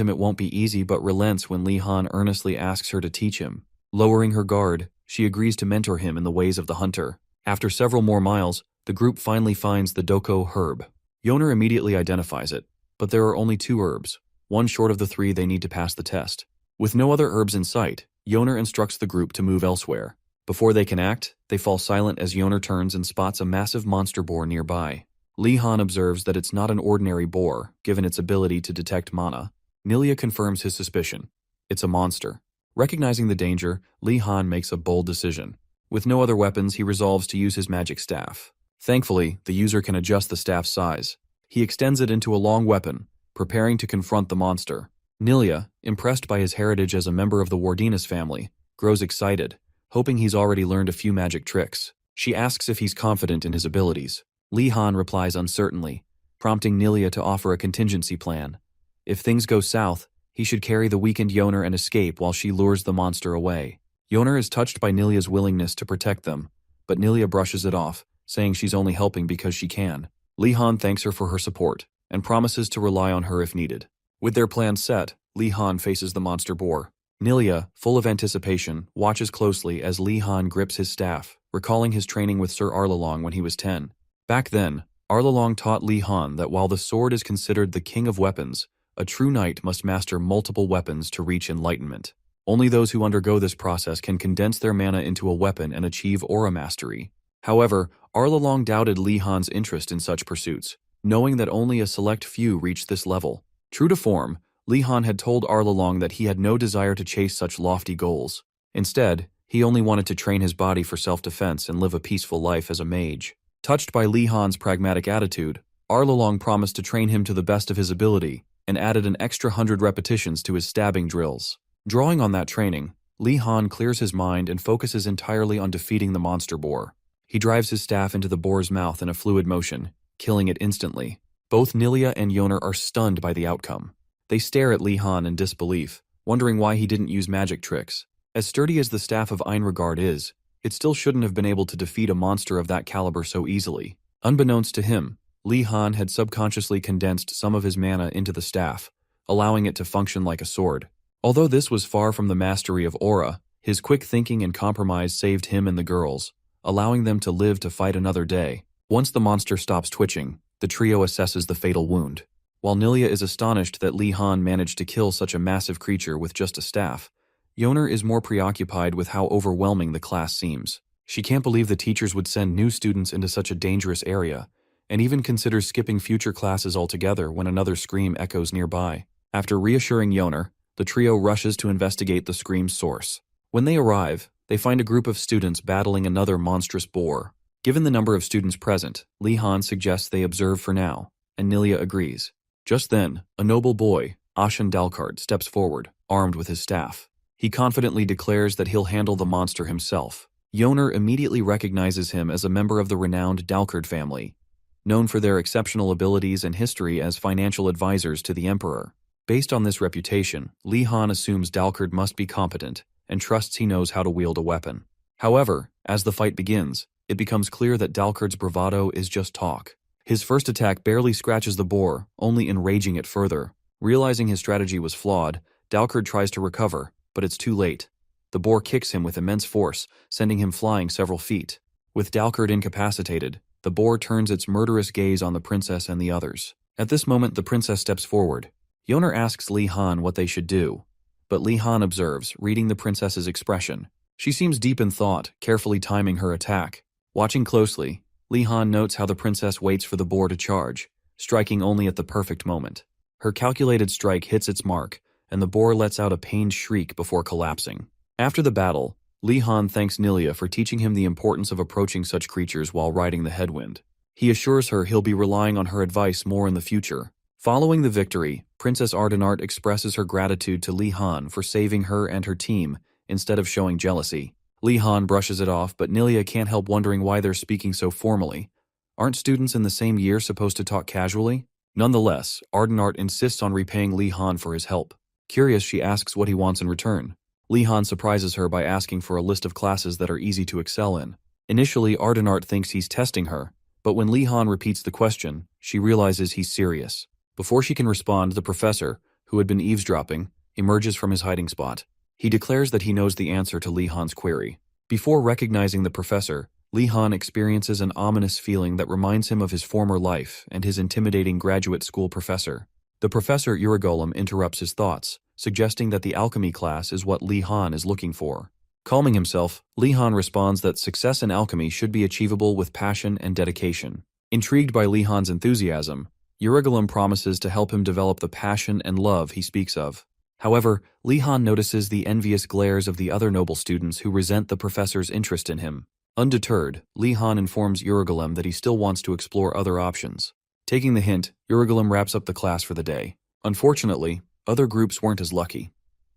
him it won't be easy but relents when Li Han earnestly asks her to teach him. Lowering her guard, she agrees to mentor him in the ways of the hunter. After several more miles, the group finally finds the Doko herb. Yoner immediately identifies it, but there are only 2 herbs, one short of the 3 they need to pass the test. With no other herbs in sight, Yoner instructs the group to move elsewhere. Before they can act, they fall silent as Yoner turns and spots a massive monster boar nearby. Li Han observes that it's not an ordinary boar, given its ability to detect mana. Nilia confirms his suspicion. It's a monster. Recognizing the danger, Li Han makes a bold decision. With no other weapons, he resolves to use his magic staff. Thankfully, the user can adjust the staff's size. He extends it into a long weapon, preparing to confront the monster. Nilia, impressed by his heritage as a member of the Wardinas family, grows excited, hoping he's already learned a few magic tricks. She asks if he's confident in his abilities. Li Han replies uncertainly, prompting Nilia to offer a contingency plan. If things go south, he should carry the weakened Yoner and escape while she lures the monster away. Yoner is touched by Nilia's willingness to protect them, but Nilia brushes it off, saying she's only helping because she can. Li Han thanks her for her support, and promises to rely on her if needed. With their plans set, Li Han faces the monster boar. Nilia, full of anticipation, watches closely as Li Han grips his staff, recalling his training with Sir Arlalong when he was 10. Back then, Arlalong taught Li Han that while the sword is considered the king of weapons, a true knight must master multiple weapons to reach enlightenment. Only those who undergo this process can condense their mana into a weapon and achieve aura mastery. However, Arlalong doubted Li Han's interest in such pursuits, knowing that only a select few reached this level. True to form, Li Han had told Arlalong that he had no desire to chase such lofty goals. Instead, he only wanted to train his body for self-defense and live a peaceful life as a mage. Touched by Li Han's pragmatic attitude, Arlalong promised to train him to the best of his ability and added an extra 100 repetitions to his stabbing drills. Drawing on that training, Li Han clears his mind and focuses entirely on defeating the monster boar. He drives his staff into the boar's mouth in a fluid motion, killing it instantly. Both Nilia and Yoner are stunned by the outcome. They stare at Li Han in disbelief, wondering why he didn't use magic tricks. As sturdy as the staff of Einrogard is, it still shouldn't have been able to defeat a monster of that caliber so easily. Unbeknownst to him, Li Han had subconsciously condensed some of his mana into the staff, allowing it to function like a sword. Although this was far from the mastery of aura, his quick thinking and compromise saved him and the girls, allowing them to live to fight another day. Once the monster stops twitching, the trio assesses the fatal wound. While Nilia is astonished that Li Han managed to kill such a massive creature with just a staff, Yoner is more preoccupied with how overwhelming the class seems. She can't believe the teachers would send new students into such a dangerous area, and even considers skipping future classes altogether when another scream echoes nearby. After reassuring Yoner, the trio rushes to investigate the scream's source. When they arrive, they find a group of students battling another monstrous boar. Given the number of students present, Li Han suggests they observe for now, and Nilia agrees. Just then, a noble boy, Ashen Dalkard, steps forward, armed with his staff. He confidently declares that he'll handle the monster himself. Yoner immediately recognizes him as a member of the renowned Dalkard family, known for their exceptional abilities and history as financial advisors to the Emperor. Based on this reputation, Li Han assumes Dalkard must be competent and trusts he knows how to wield a weapon. However, as the fight begins, it becomes clear that Dalkard's bravado is just talk. His first attack barely scratches the boar, only enraging it further. Realizing his strategy was flawed, Dalkard tries to recover, but it's too late. The boar kicks him with immense force, sending him flying several feet. With Dalkard incapacitated, the boar turns its murderous gaze on the princess and the others. At this moment, the princess steps forward. Yoner asks Li Han what they should do. but Li Han observes, reading the princess's expression. She seems deep in thought, carefully timing her attack. Watching closely, Li Han notes how the princess waits for the boar to charge, striking only at the perfect moment. Her calculated strike hits its mark, and the boar lets out a pained shriek before collapsing. After the battle, Li Han thanks Nilia for teaching him the importance of approaching such creatures while riding the headwind. He assures her he'll be relying on her advice more in the future. Following the victory, Princess Ardenart expresses her gratitude to Li Han for saving her and her team instead of showing jealousy. Li Han brushes it off, but Nilia can't help wondering why they're speaking so formally. Aren't students in the same year supposed to talk casually? Nonetheless, Ardenart insists on repaying Li Han for his help. Curious, she asks what he wants in return. Li Han surprises her by asking for a list of classes that are easy to excel in. Initially, Ardenart thinks he's testing her, but when Li Han repeats the question, she realizes he's serious. Before she can respond, the professor, who had been eavesdropping, emerges from his hiding spot. He declares that he knows the answer to Li Han's query. Before recognizing the professor, Li Han experiences an ominous feeling that reminds him of his former life and his intimidating graduate school professor. The professor Uragolem interrupts his thoughts, suggesting that the alchemy class is what Li Han is looking for. Calming himself, Li Han responds that success in alchemy should be achievable with passion and dedication. Intrigued by Li Han's enthusiasm, Uragolem promises to help him develop the passion and love he speaks of. However, Li Han notices the envious glares of the other noble students who resent the professor's interest in him. Undeterred, Li Han informs Uragolem that he still wants to explore other options. Taking the hint, Uragolem wraps up the class for the day. Unfortunately, other groups weren't as lucky.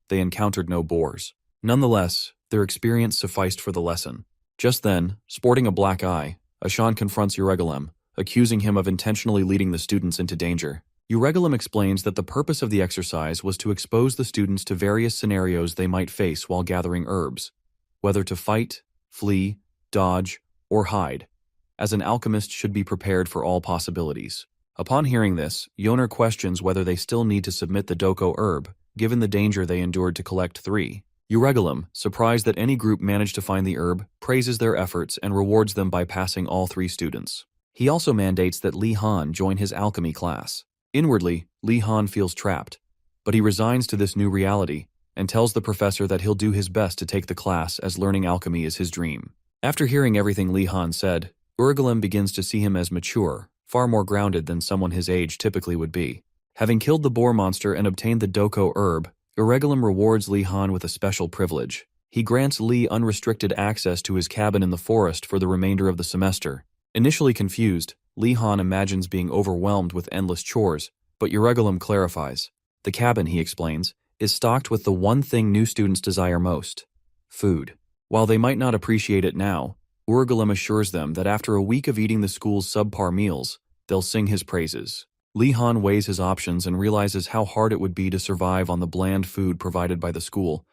They encountered no boars. Nonetheless, their experience sufficed for the lesson. Just then, sporting a black eye, Ashan confronts Uragolem, accusing him of intentionally leading the students into danger. Uragolem explains that the purpose of the exercise was to expose the students to various scenarios they might face while gathering herbs, whether to fight, flee, dodge, or hide, as an alchemist should be prepared for all possibilities. Upon hearing this, Yoner questions whether they still need to submit the Doko herb, given the danger they endured to collect 3. Uragolem, surprised that any group managed to find the herb, praises their efforts and rewards them by passing all 3 students. He also mandates that Li Han join his alchemy class. Inwardly, Li Han feels trapped, but he resigns to this new reality and tells the professor that he'll do his best to take the class as learning alchemy is his dream. After hearing everything Li Han said, Uragolem begins to see him as mature, far more grounded than someone his age typically would be. Having killed the boar monster and obtained the Doko herb, Uragolem rewards Li Han with a special privilege. He grants Li unrestricted access to his cabin in the forest for the remainder of the semester. Initially confused, Li Han imagines being overwhelmed with endless chores, but Uragolem clarifies. The cabin, he explains, is stocked with the one thing new students desire most: food. While they might not appreciate it now, Uragolem assures them that after a week of eating the school's subpar meals, they'll sing his praises. Li Han weighs his options and realizes how hard it would be to survive on the bland food provided by the school,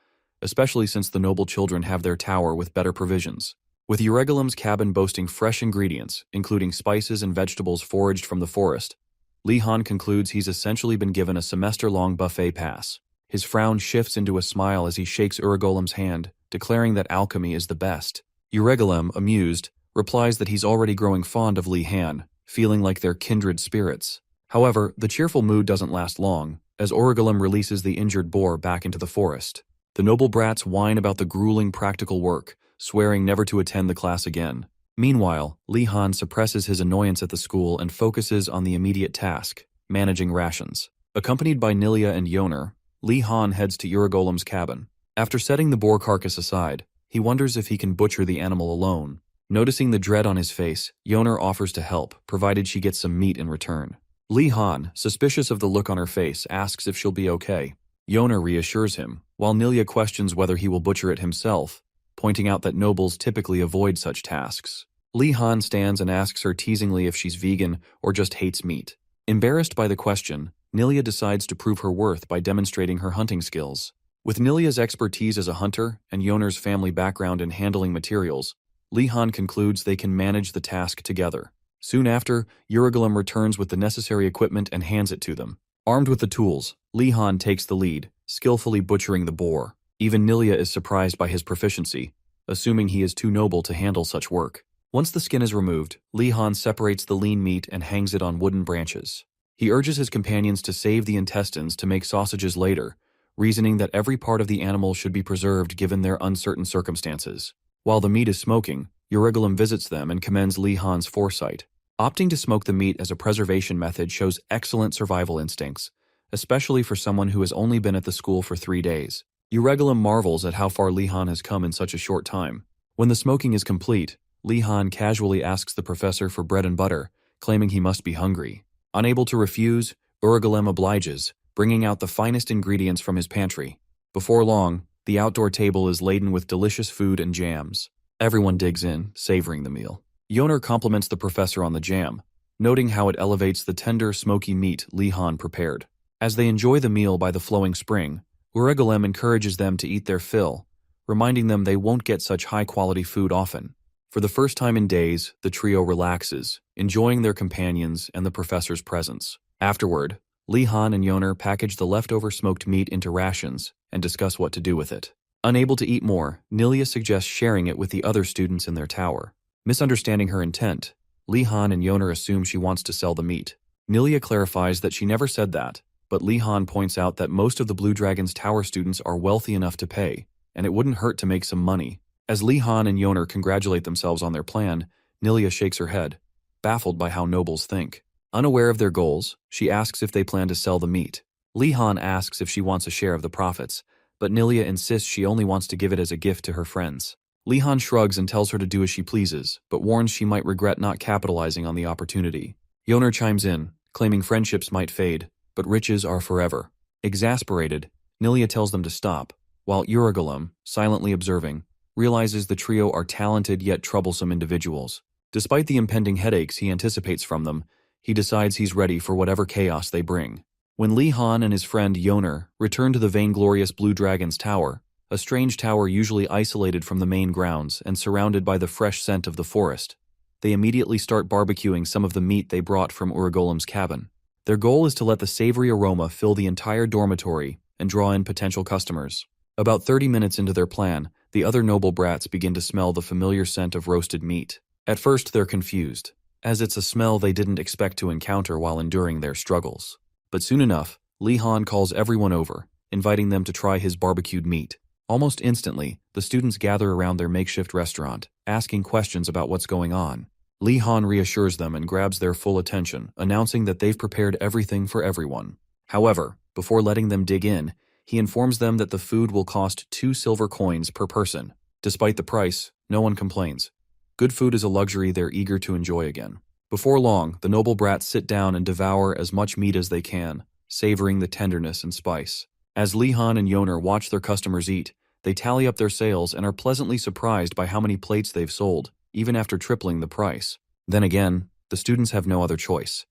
especially since the noble children have their tower with better provisions. With Uragolem's cabin boasting fresh ingredients, including spices and vegetables foraged from the forest, Li Han concludes he's essentially been given a semester-long buffet pass. His frown shifts into a smile as he shakes Uragolem's hand, declaring that alchemy is the best. Uragolem, amused, replies that he's already growing fond of Li Han, feeling like they're kindred spirits. However, the cheerful mood doesn't last long, as Uragolam releases the injured boar back into the forest. The noble brats whine about the grueling practical work, swearing never to attend the class again. Meanwhile, Li Han suppresses his annoyance at the school and focuses on the immediate task, managing rations. Accompanied by Nilia and Yoner, Li Han heads to Uragolem's cabin. After setting the boar carcass aside, he wonders if he can butcher the animal alone. Noticing the dread on his face, Yoner offers to help, provided she gets some meat in return. Li Han, suspicious of the look on her face, asks if she'll be okay. Yoner reassures him, while Nilia questions whether he will butcher it himself, pointing out that nobles typically avoid such tasks. Li Han stands and asks her teasingly if she's vegan or just hates meat. Embarrassed by the question, Nilia decides to prove her worth by demonstrating her hunting skills. With Nilia's expertise as a hunter and Yoner's family background in handling materials, Li Han concludes they can manage the task together. Soon after, Uragolem returns with the necessary equipment and hands it to them. Armed with the tools, Li Han takes the lead, skillfully butchering the boar. Even Nilia is surprised by his proficiency, assuming he is too noble to handle such work. Once the skin is removed, Li Han separates the lean meat and hangs it on wooden branches. He urges his companions to save the intestines to make sausages later, reasoning that every part of the animal should be preserved given their uncertain circumstances. While the meat is smoking, Eurygalum visits them and commends Li Han's foresight. Opting to smoke the meat as a preservation method shows excellent survival instincts, especially for someone who has only been at the school for 3 days. Eurygalum marvels at how far Li Han has come in such a short time. When the smoking is complete, Li Han casually asks the professor for bread and butter, claiming he must be hungry. Unable to refuse, Eurygalum obliges, bringing out the finest ingredients from his pantry. Before long, the outdoor table is laden with delicious food and jams. Everyone digs in, savoring the meal. Yoner compliments the professor on the jam, noting how it elevates the tender, smoky meat Li Han prepared. As they enjoy the meal by the flowing spring, Eurygalum encourages them to eat their fill, reminding them they won't get such high-quality food often. For the first time in days, the trio relaxes, enjoying their companions and the professor's presence. Afterward, Li Han and Yoner package the leftover smoked meat into rations and discuss what to do with it. Unable to eat more, Nilia suggests sharing it with the other students in their tower. Misunderstanding her intent, Li Han and Yoner assume she wants to sell the meat. Nilia clarifies that she never said that, but Li Han points out that most of the Blue Dragon's tower students are wealthy enough to pay, and it wouldn't hurt to make some money. As Li Han and Yoner congratulate themselves on their plan, Nilia shakes her head, baffled by how nobles think. Unaware of their goals, she asks if they plan to sell the meat. Li Han asks if she wants a share of the profits, but Nilia insists she only wants to give it as a gift to her friends. Li Han shrugs and tells her to do as she pleases, but warns she might regret not capitalizing on the opportunity. Yoner chimes in, claiming friendships might fade, but riches are forever. Exasperated, Nilia tells them to stop, while Eurygalum, silently observing, realizes the trio are talented yet troublesome individuals. Despite the impending headaches he anticipates from them, he decides he's ready for whatever chaos they bring. When Li Han and his friend Yoner return to the vainglorious Blue Dragon's tower, a strange tower usually isolated from the main grounds and surrounded by the fresh scent of the forest, they immediately start barbecuing some of the meat they brought from Eurygalum's cabin. Their goal is to let the savory aroma fill the entire dormitory and draw in potential customers. About 30 minutes into their plan, the other noble brats begin to smell the familiar scent of roasted meat. At first, they're confused, as it's a smell they didn't expect to encounter while enduring their struggles. But soon enough, Li Han calls everyone over, inviting them to try his barbecued meat. Almost instantly, the students gather around their makeshift restaurant, asking questions about what's going on. Li Han reassures them and grabs their full attention, announcing that they've prepared everything for everyone. However, before letting them dig in, he informs them that the food will cost 2 silver coins per person. Despite the price, no one complains. Good food is a luxury they're eager to enjoy again. Before long, the noble brats sit down and devour as much meat as they can, savoring the tenderness and spice. As Li Han and Yoner watch their customers eat, they tally up their sales and are pleasantly surprised by how many plates they've sold, even after tripling the price. Then again, the students have no other choice.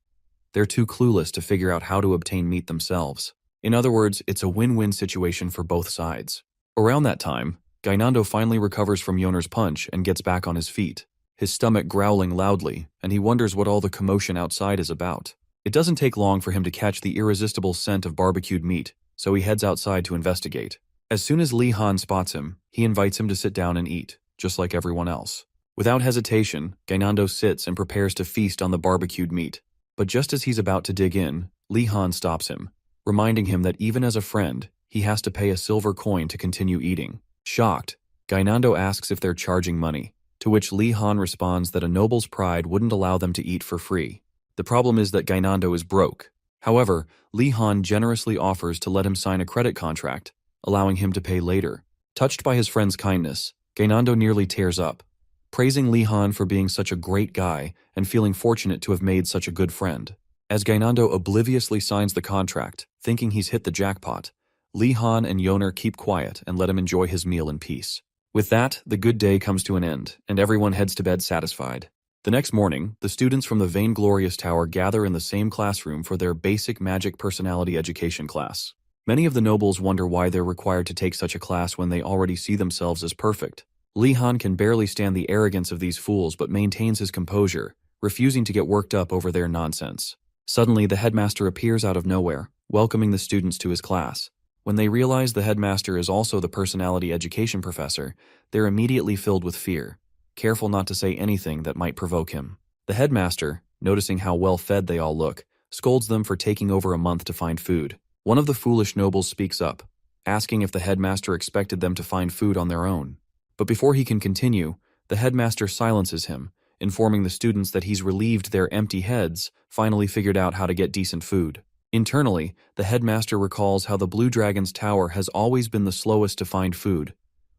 They're too clueless to figure out how to obtain meat themselves. In other words, it's a win-win situation for both sides. Around that time, Gainando finally recovers from Yoner's punch and gets back on his feet, his stomach growling loudly, and he wonders what all the commotion outside is about. It doesn't take long for him to catch the irresistible scent of barbecued meat, so he heads outside to investigate. As soon as Li Han spots him, he invites him to sit down and eat, just like everyone else. Without hesitation, Gainando sits and prepares to feast on the barbecued meat. But just as he's about to dig in, Li Han stops him, reminding him that even as a friend, he has to pay a silver coin to continue eating. Shocked, Gainando asks if they're charging money, to which Li Han responds that a noble's pride wouldn't allow them to eat for free. The problem is that Gainando is broke. However, Li Han generously offers to let him sign a credit contract, allowing him to pay later. Touched by his friend's kindness, Gainando nearly tears up, praising Li Han for being such a great guy and feeling fortunate to have made such a good friend. As Gainando obliviously signs the contract, thinking he's hit the jackpot, Li Han and Yoner keep quiet and let him enjoy his meal in peace. With that, the good day comes to an end, and everyone heads to bed satisfied. The next morning, the students from the Vainglorious Tower gather in the same classroom for their basic magic personality education class. Many of the nobles wonder why they're required to take such a class when they already see themselves as perfect. Li Han can barely stand the arrogance of these fools but maintains his composure, refusing to get worked up over their nonsense. Suddenly, the headmaster appears out of nowhere, welcoming the students to his class. When they realize the headmaster is also the personality education professor, they're immediately filled with fear, careful not to say anything that might provoke him. The headmaster, noticing how well-fed they all look, scolds them for taking over a month to find food. One of the foolish nobles speaks up, asking if the headmaster expected them to find food on their own. But before he can continue, the headmaster silences him, informing the students that he's relieved their empty heads finally figured out how to get decent food. Internally, the headmaster recalls how the Blue Dragon's tower has always been the slowest to find food,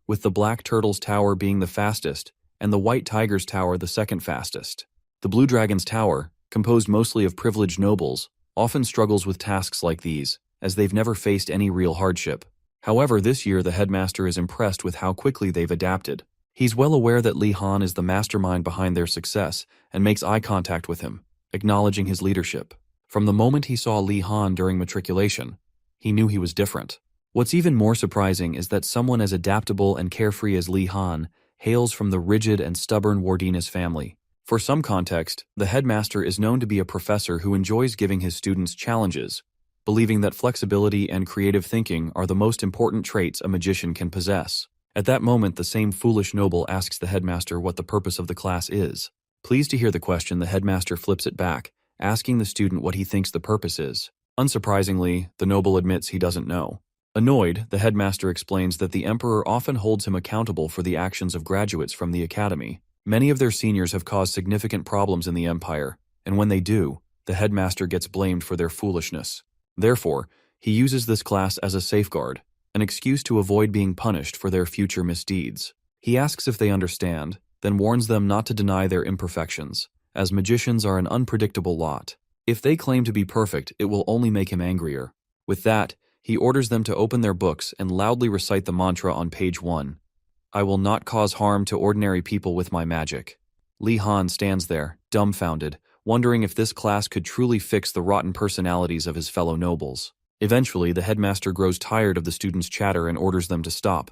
with the Black Turtle's tower being the fastest and the White Tiger's tower the second fastest. The Blue Dragon's tower, composed mostly of privileged nobles, often struggles with tasks like these, as they've never faced any real hardship. However, this year the headmaster is impressed with how quickly they've adapted. He's well aware that Li Han is the mastermind behind their success and makes eye contact with him, acknowledging his leadership. From the moment he saw Li Han during matriculation, he knew he was different. What's even more surprising is that someone as adaptable and carefree as Li Han hails from the rigid and stubborn Wardinas family. For some context, the headmaster is known to be a professor who enjoys giving his students challenges, believing that flexibility and creative thinking are the most important traits a magician can possess. At that moment, the same foolish noble asks the headmaster what the purpose of the class is. Pleased to hear the question, the headmaster flips it back, asking the student what he thinks the purpose is. Unsurprisingly, the noble admits he doesn't know. Annoyed, the headmaster explains that the emperor often holds him accountable for the actions of graduates from the academy. Many of their seniors have caused significant problems in the empire, and when they do, the headmaster gets blamed for their foolishness. Therefore, he uses this class as a safeguard, an excuse to avoid being punished for their future misdeeds. He asks if they understand, then warns them not to deny their imperfections, as magicians are an unpredictable lot. If they claim to be perfect, it will only make him angrier. With that, he orders them to open their books and loudly recite the mantra on page 1. I will not cause harm to ordinary people with my magic. Li Han stands there, dumbfounded, wondering if this class could truly fix the rotten personalities of his fellow nobles. Eventually, the headmaster grows tired of the students' chatter and orders them to stop,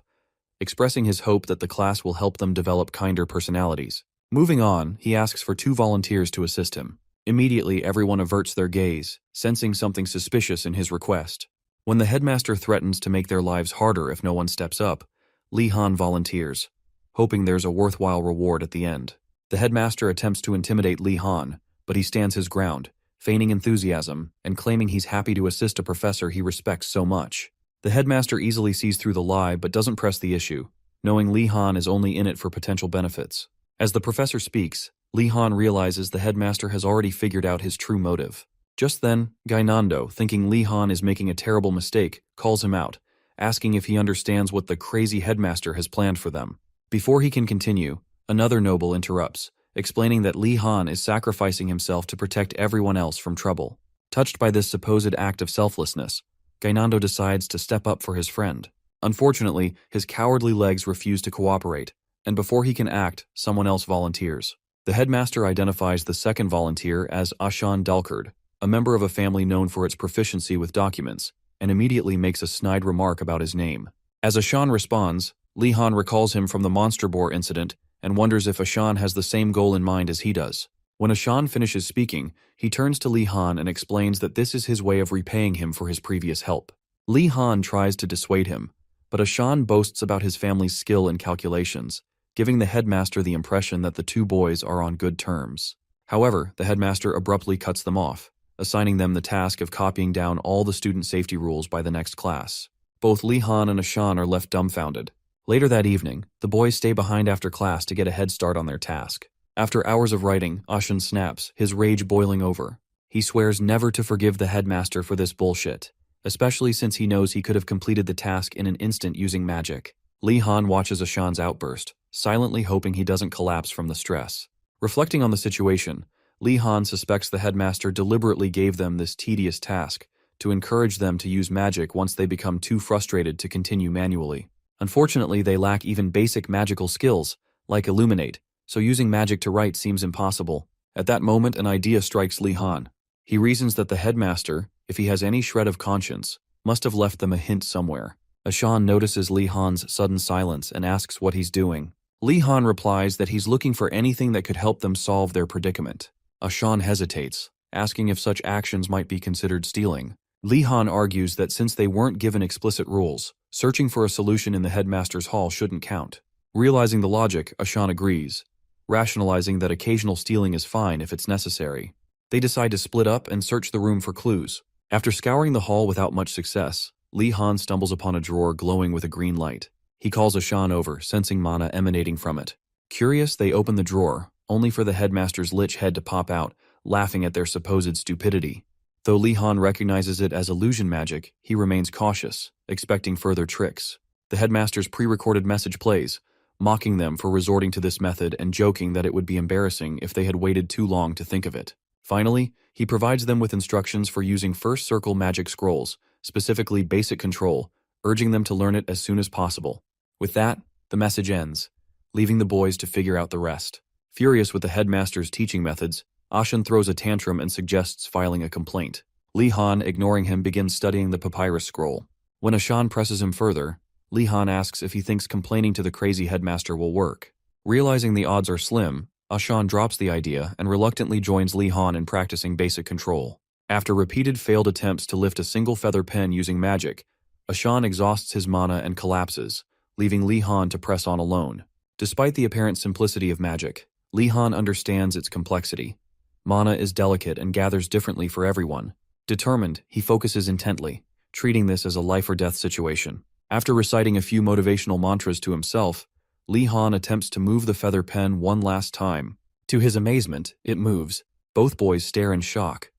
expressing his hope that the class will help them develop kinder personalities. Moving on, he asks for 2 volunteers to assist him. Immediately, everyone averts their gaze, sensing something suspicious in his request. When the headmaster threatens to make their lives harder if no one steps up, Li Han volunteers, hoping there's a worthwhile reward at the end. The headmaster attempts to intimidate Li Han, but he stands his ground, feigning enthusiasm and claiming he's happy to assist a professor he respects so much. The headmaster easily sees through the lie but doesn't press the issue, knowing Li Han is only in it for potential benefits. As the professor speaks, Li Han realizes the headmaster has already figured out his true motive. Just then, Gainando, thinking Li Han is making a terrible mistake, calls him out, asking if he understands what the crazy headmaster has planned for them. Before he can continue, another noble interrupts, explaining that Li Han is sacrificing himself to protect everyone else from trouble. Touched by this supposed act of selflessness, Gainando decides to step up for his friend. Unfortunately, his cowardly legs refuse to cooperate, and before he can act, someone else volunteers. The headmaster identifies the second volunteer as Ashan Dalkard, a member of a family known for its proficiency with documents, and immediately makes a snide remark about his name. As Ashan responds, Li Han recalls him from the monster boar incident and wonders if Ashan has the same goal in mind as he does. When Ashan finishes speaking, he turns to Li Han and explains that this is his way of repaying him for his previous help. Li Han tries to dissuade him, but Ashan boasts about his family's skill in calculations, giving the headmaster the impression that the 2 boys are on good terms. However, the headmaster abruptly cuts them off, assigning them the task of copying down all the student safety rules by the next class. Both Li Han and Ashan are left dumbfounded. Later that evening, the boys stay behind after class to get a head start on their task. After hours of writing, Ashan snaps, his rage boiling over. He swears never to forgive the headmaster for this bullshit, especially since he knows he could have completed the task in an instant using magic. Li Han watches Ashan's outburst, silently hoping he doesn't collapse from the stress. Reflecting on the situation, Li Han suspects the headmaster deliberately gave them this tedious task to encourage them to use magic once they become too frustrated to continue manually. Unfortunately, they lack even basic magical skills, like illuminate, so using magic to write seems impossible. At that moment, an idea strikes Li Han. He reasons that the headmaster, if he has any shred of conscience, must have left them a hint somewhere. Ashan notices Li Han's sudden silence and asks what he's doing. Li Han replies that he's looking for anything that could help them solve their predicament. Ashan hesitates, asking if such actions might be considered stealing. Li Han argues that since they weren't given explicit rules, searching for a solution in the headmaster's hall shouldn't count. Realizing the logic, Ashan agrees, rationalizing that occasional stealing is fine if it's necessary. They decide to split up and search the room for clues. After scouring the hall without much success, Li Han stumbles upon a drawer glowing with a green light. He calls Ashan over, sensing mana emanating from it. Curious, they open the drawer, only for the headmaster's lich head to pop out, laughing at their supposed stupidity. Though Li Han recognizes it as illusion magic, he remains cautious, expecting further tricks. The headmaster's pre-recorded message plays, mocking them for resorting to this method and joking that it would be embarrassing if they had waited too long to think of it. Finally, he provides them with instructions for using first circle magic scrolls, specifically basic control, urging them to learn it as soon as possible. With that, the message ends, leaving the boys to figure out the rest. Furious with the headmaster's teaching methods, Ashan throws a tantrum and suggests filing a complaint. Li Han, ignoring him, begins studying the papyrus scroll. When Ashan presses him further, Li Han asks if he thinks complaining to the crazy headmaster will work. Realizing the odds are slim, Ashan drops the idea and reluctantly joins Li Han in practicing basic control. After repeated failed attempts to lift a single feather pen using magic, Ashan exhausts his mana and collapses, leaving Li Han to press on alone. Despite the apparent simplicity of magic, Li Han understands its complexity. Mana is delicate and gathers differently for everyone. Determined, he focuses intently, treating this as a life-or-death situation. After reciting a few motivational mantras to himself, Li Han attempts to move the feather pen one last time. To his amazement, it moves. Both boys stare in shock,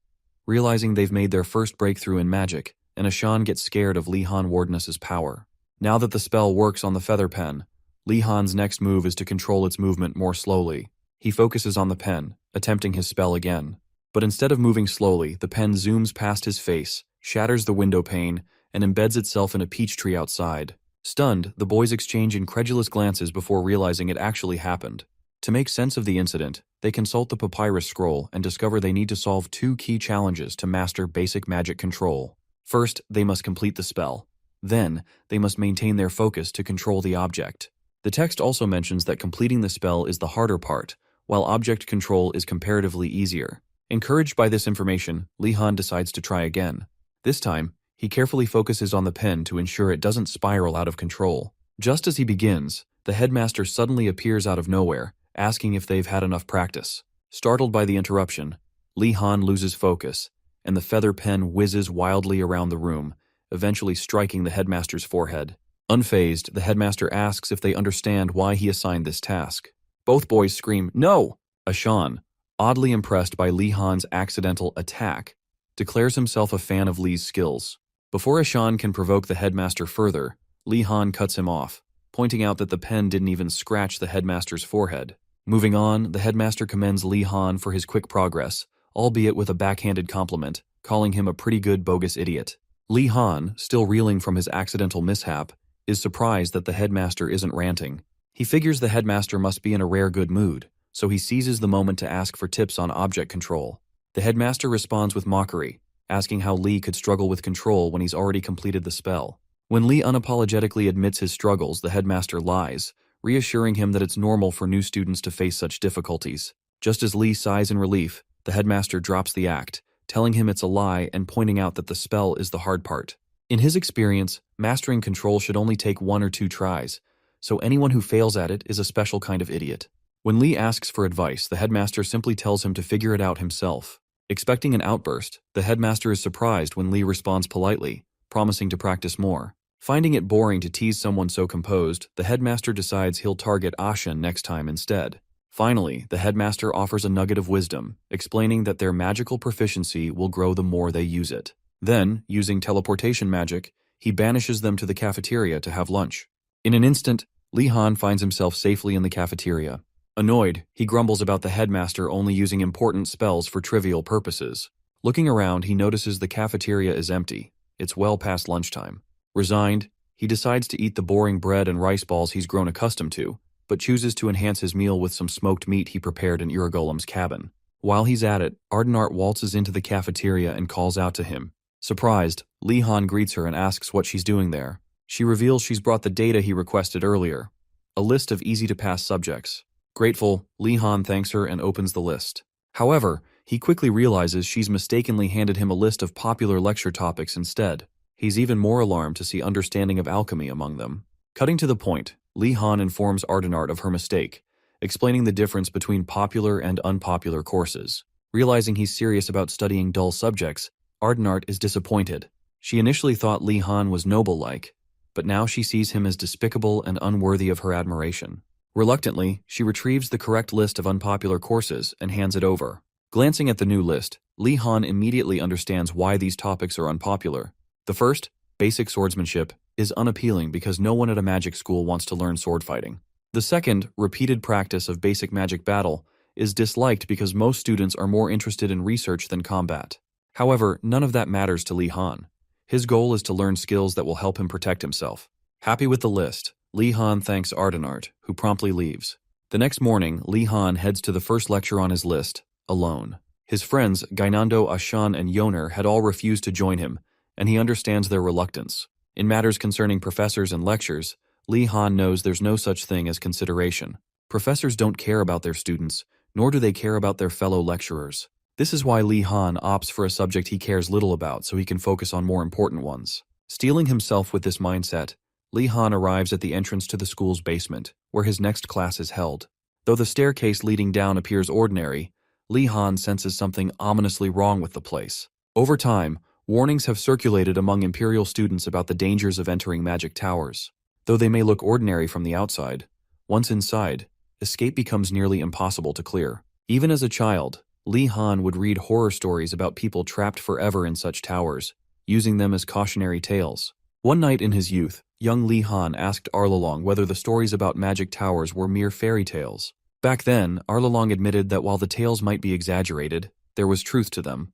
realizing they've made their first breakthrough in magic, and Ashan gets scared of Li Han Wardness's power. Now that the spell works on the feather pen, Li Han's next move is to control its movement more slowly. He focuses on the pen, attempting his spell again. But instead of moving slowly, the pen zooms past his face, shatters the window pane, and embeds itself in a peach tree outside. Stunned, the boys exchange incredulous glances before realizing it actually happened. To make sense of the incident, they consult the papyrus scroll and discover they need to solve two key challenges to master basic magic control. First, they must complete the spell. Then, they must maintain their focus to control the object. The text also mentions that completing the spell is the harder part, while object control is comparatively easier. Encouraged by this information, Li Han decides to try again. This time, he carefully focuses on the pen to ensure it doesn't spiral out of control. Just as he begins, the headmaster suddenly appears out of nowhere, asking if they've had enough practice. Startled by the interruption, Li Han loses focus, and the feather pen whizzes wildly around the room, eventually striking the headmaster's forehead. Unfazed, the headmaster asks if they understand why he assigned this task. Both boys scream, "No!" Ashan, oddly impressed by Li Han's accidental attack, declares himself a fan of Li's skills. Before Ashan can provoke the headmaster further, Li Han cuts him off, pointing out that the pen didn't even scratch the headmaster's forehead. Moving on, the headmaster commends Li Han for his quick progress, albeit with a backhanded compliment, calling him a pretty good bogus idiot. Li Han, still reeling from his accidental mishap, is surprised that the headmaster isn't ranting. He figures the headmaster must be in a rare good mood, so he seizes the moment to ask for tips on object control. The headmaster responds with mockery, asking how Li could struggle with control when he's already completed the spell. When Li unapologetically admits his struggles, the headmaster lies, reassuring him that it's normal for new students to face such difficulties. Just as Li sighs in relief, the headmaster drops the act, telling him it's a lie and pointing out that the spell is the hard part. In his experience, mastering control should only take 1 or 2 tries, so anyone who fails at it is a special kind of idiot. When Li asks for advice, the headmaster simply tells him to figure it out himself. Expecting an outburst, the headmaster is surprised when Li responds politely, promising to practice more. Finding it boring to tease someone so composed, the headmaster decides he'll target Ashan next time instead. Finally, the headmaster offers a nugget of wisdom, explaining that their magical proficiency will grow the more they use it. Then, using teleportation magic, he banishes them to the cafeteria to have lunch. In an instant, Li Han finds himself safely in the cafeteria. Annoyed, he grumbles about the headmaster only using important spells for trivial purposes. Looking around, he notices the cafeteria is empty. It's well past lunchtime. Resigned, he decides to eat the boring bread and rice balls he's grown accustomed to, but chooses to enhance his meal with some smoked meat he prepared in Iragolem's cabin. While he's at it, Ardenart waltzes into the cafeteria and calls out to him. Surprised, Li Han greets her and asks what she's doing there. She reveals she's brought the data he requested earlier, a list of easy-to-pass subjects. Grateful, Li Han thanks her and opens the list. However, he quickly realizes she's mistakenly handed him a list of popular lecture topics instead. He's even more alarmed to see understanding of alchemy among them. Cutting to the point, Li Han informs Ardenart of her mistake, explaining the difference between popular and unpopular courses. Realizing he's serious about studying dull subjects, Ardenart is disappointed. She initially thought Li Han was noble-like, but now she sees him as despicable and unworthy of her admiration. Reluctantly, she retrieves the correct list of unpopular courses and hands it over. Glancing at the new list, Li Han immediately understands why these topics are unpopular. The first, basic swordsmanship, is unappealing because no one at a magic school wants to learn sword fighting. The second, repeated practice of basic magic battle, is disliked because most students are more interested in research than combat. However, none of that matters to Li Han. His goal is to learn skills that will help him protect himself. Happy with the list, Li Han thanks Ardenart, who promptly leaves. The next morning, Li Han heads to the first lecture on his list, alone. His friends, Gainando, Ashan, and Yoner had all refused to join him, and he understands their reluctance. In matters concerning professors and lectures, Li Han knows there's no such thing as consideration. Professors don't care about their students, nor do they care about their fellow lecturers. This is why Li Han opts for a subject he cares little about so he can focus on more important ones. Steeling himself with this mindset, Li Han arrives at the entrance to the school's basement, where his next class is held. Though the staircase leading down appears ordinary, Li Han senses something ominously wrong with the place. Over time, warnings have circulated among Imperial students about the dangers of entering magic towers. Though they may look ordinary from the outside, once inside, escape becomes nearly impossible to clear. Even as a child, Li Han would read horror stories about people trapped forever in such towers, using them as cautionary tales. One night in his youth, young Li Han asked Arlalong whether the stories about magic towers were mere fairy tales. Back then, Arlalong admitted that while the tales might be exaggerated, there was truth to them.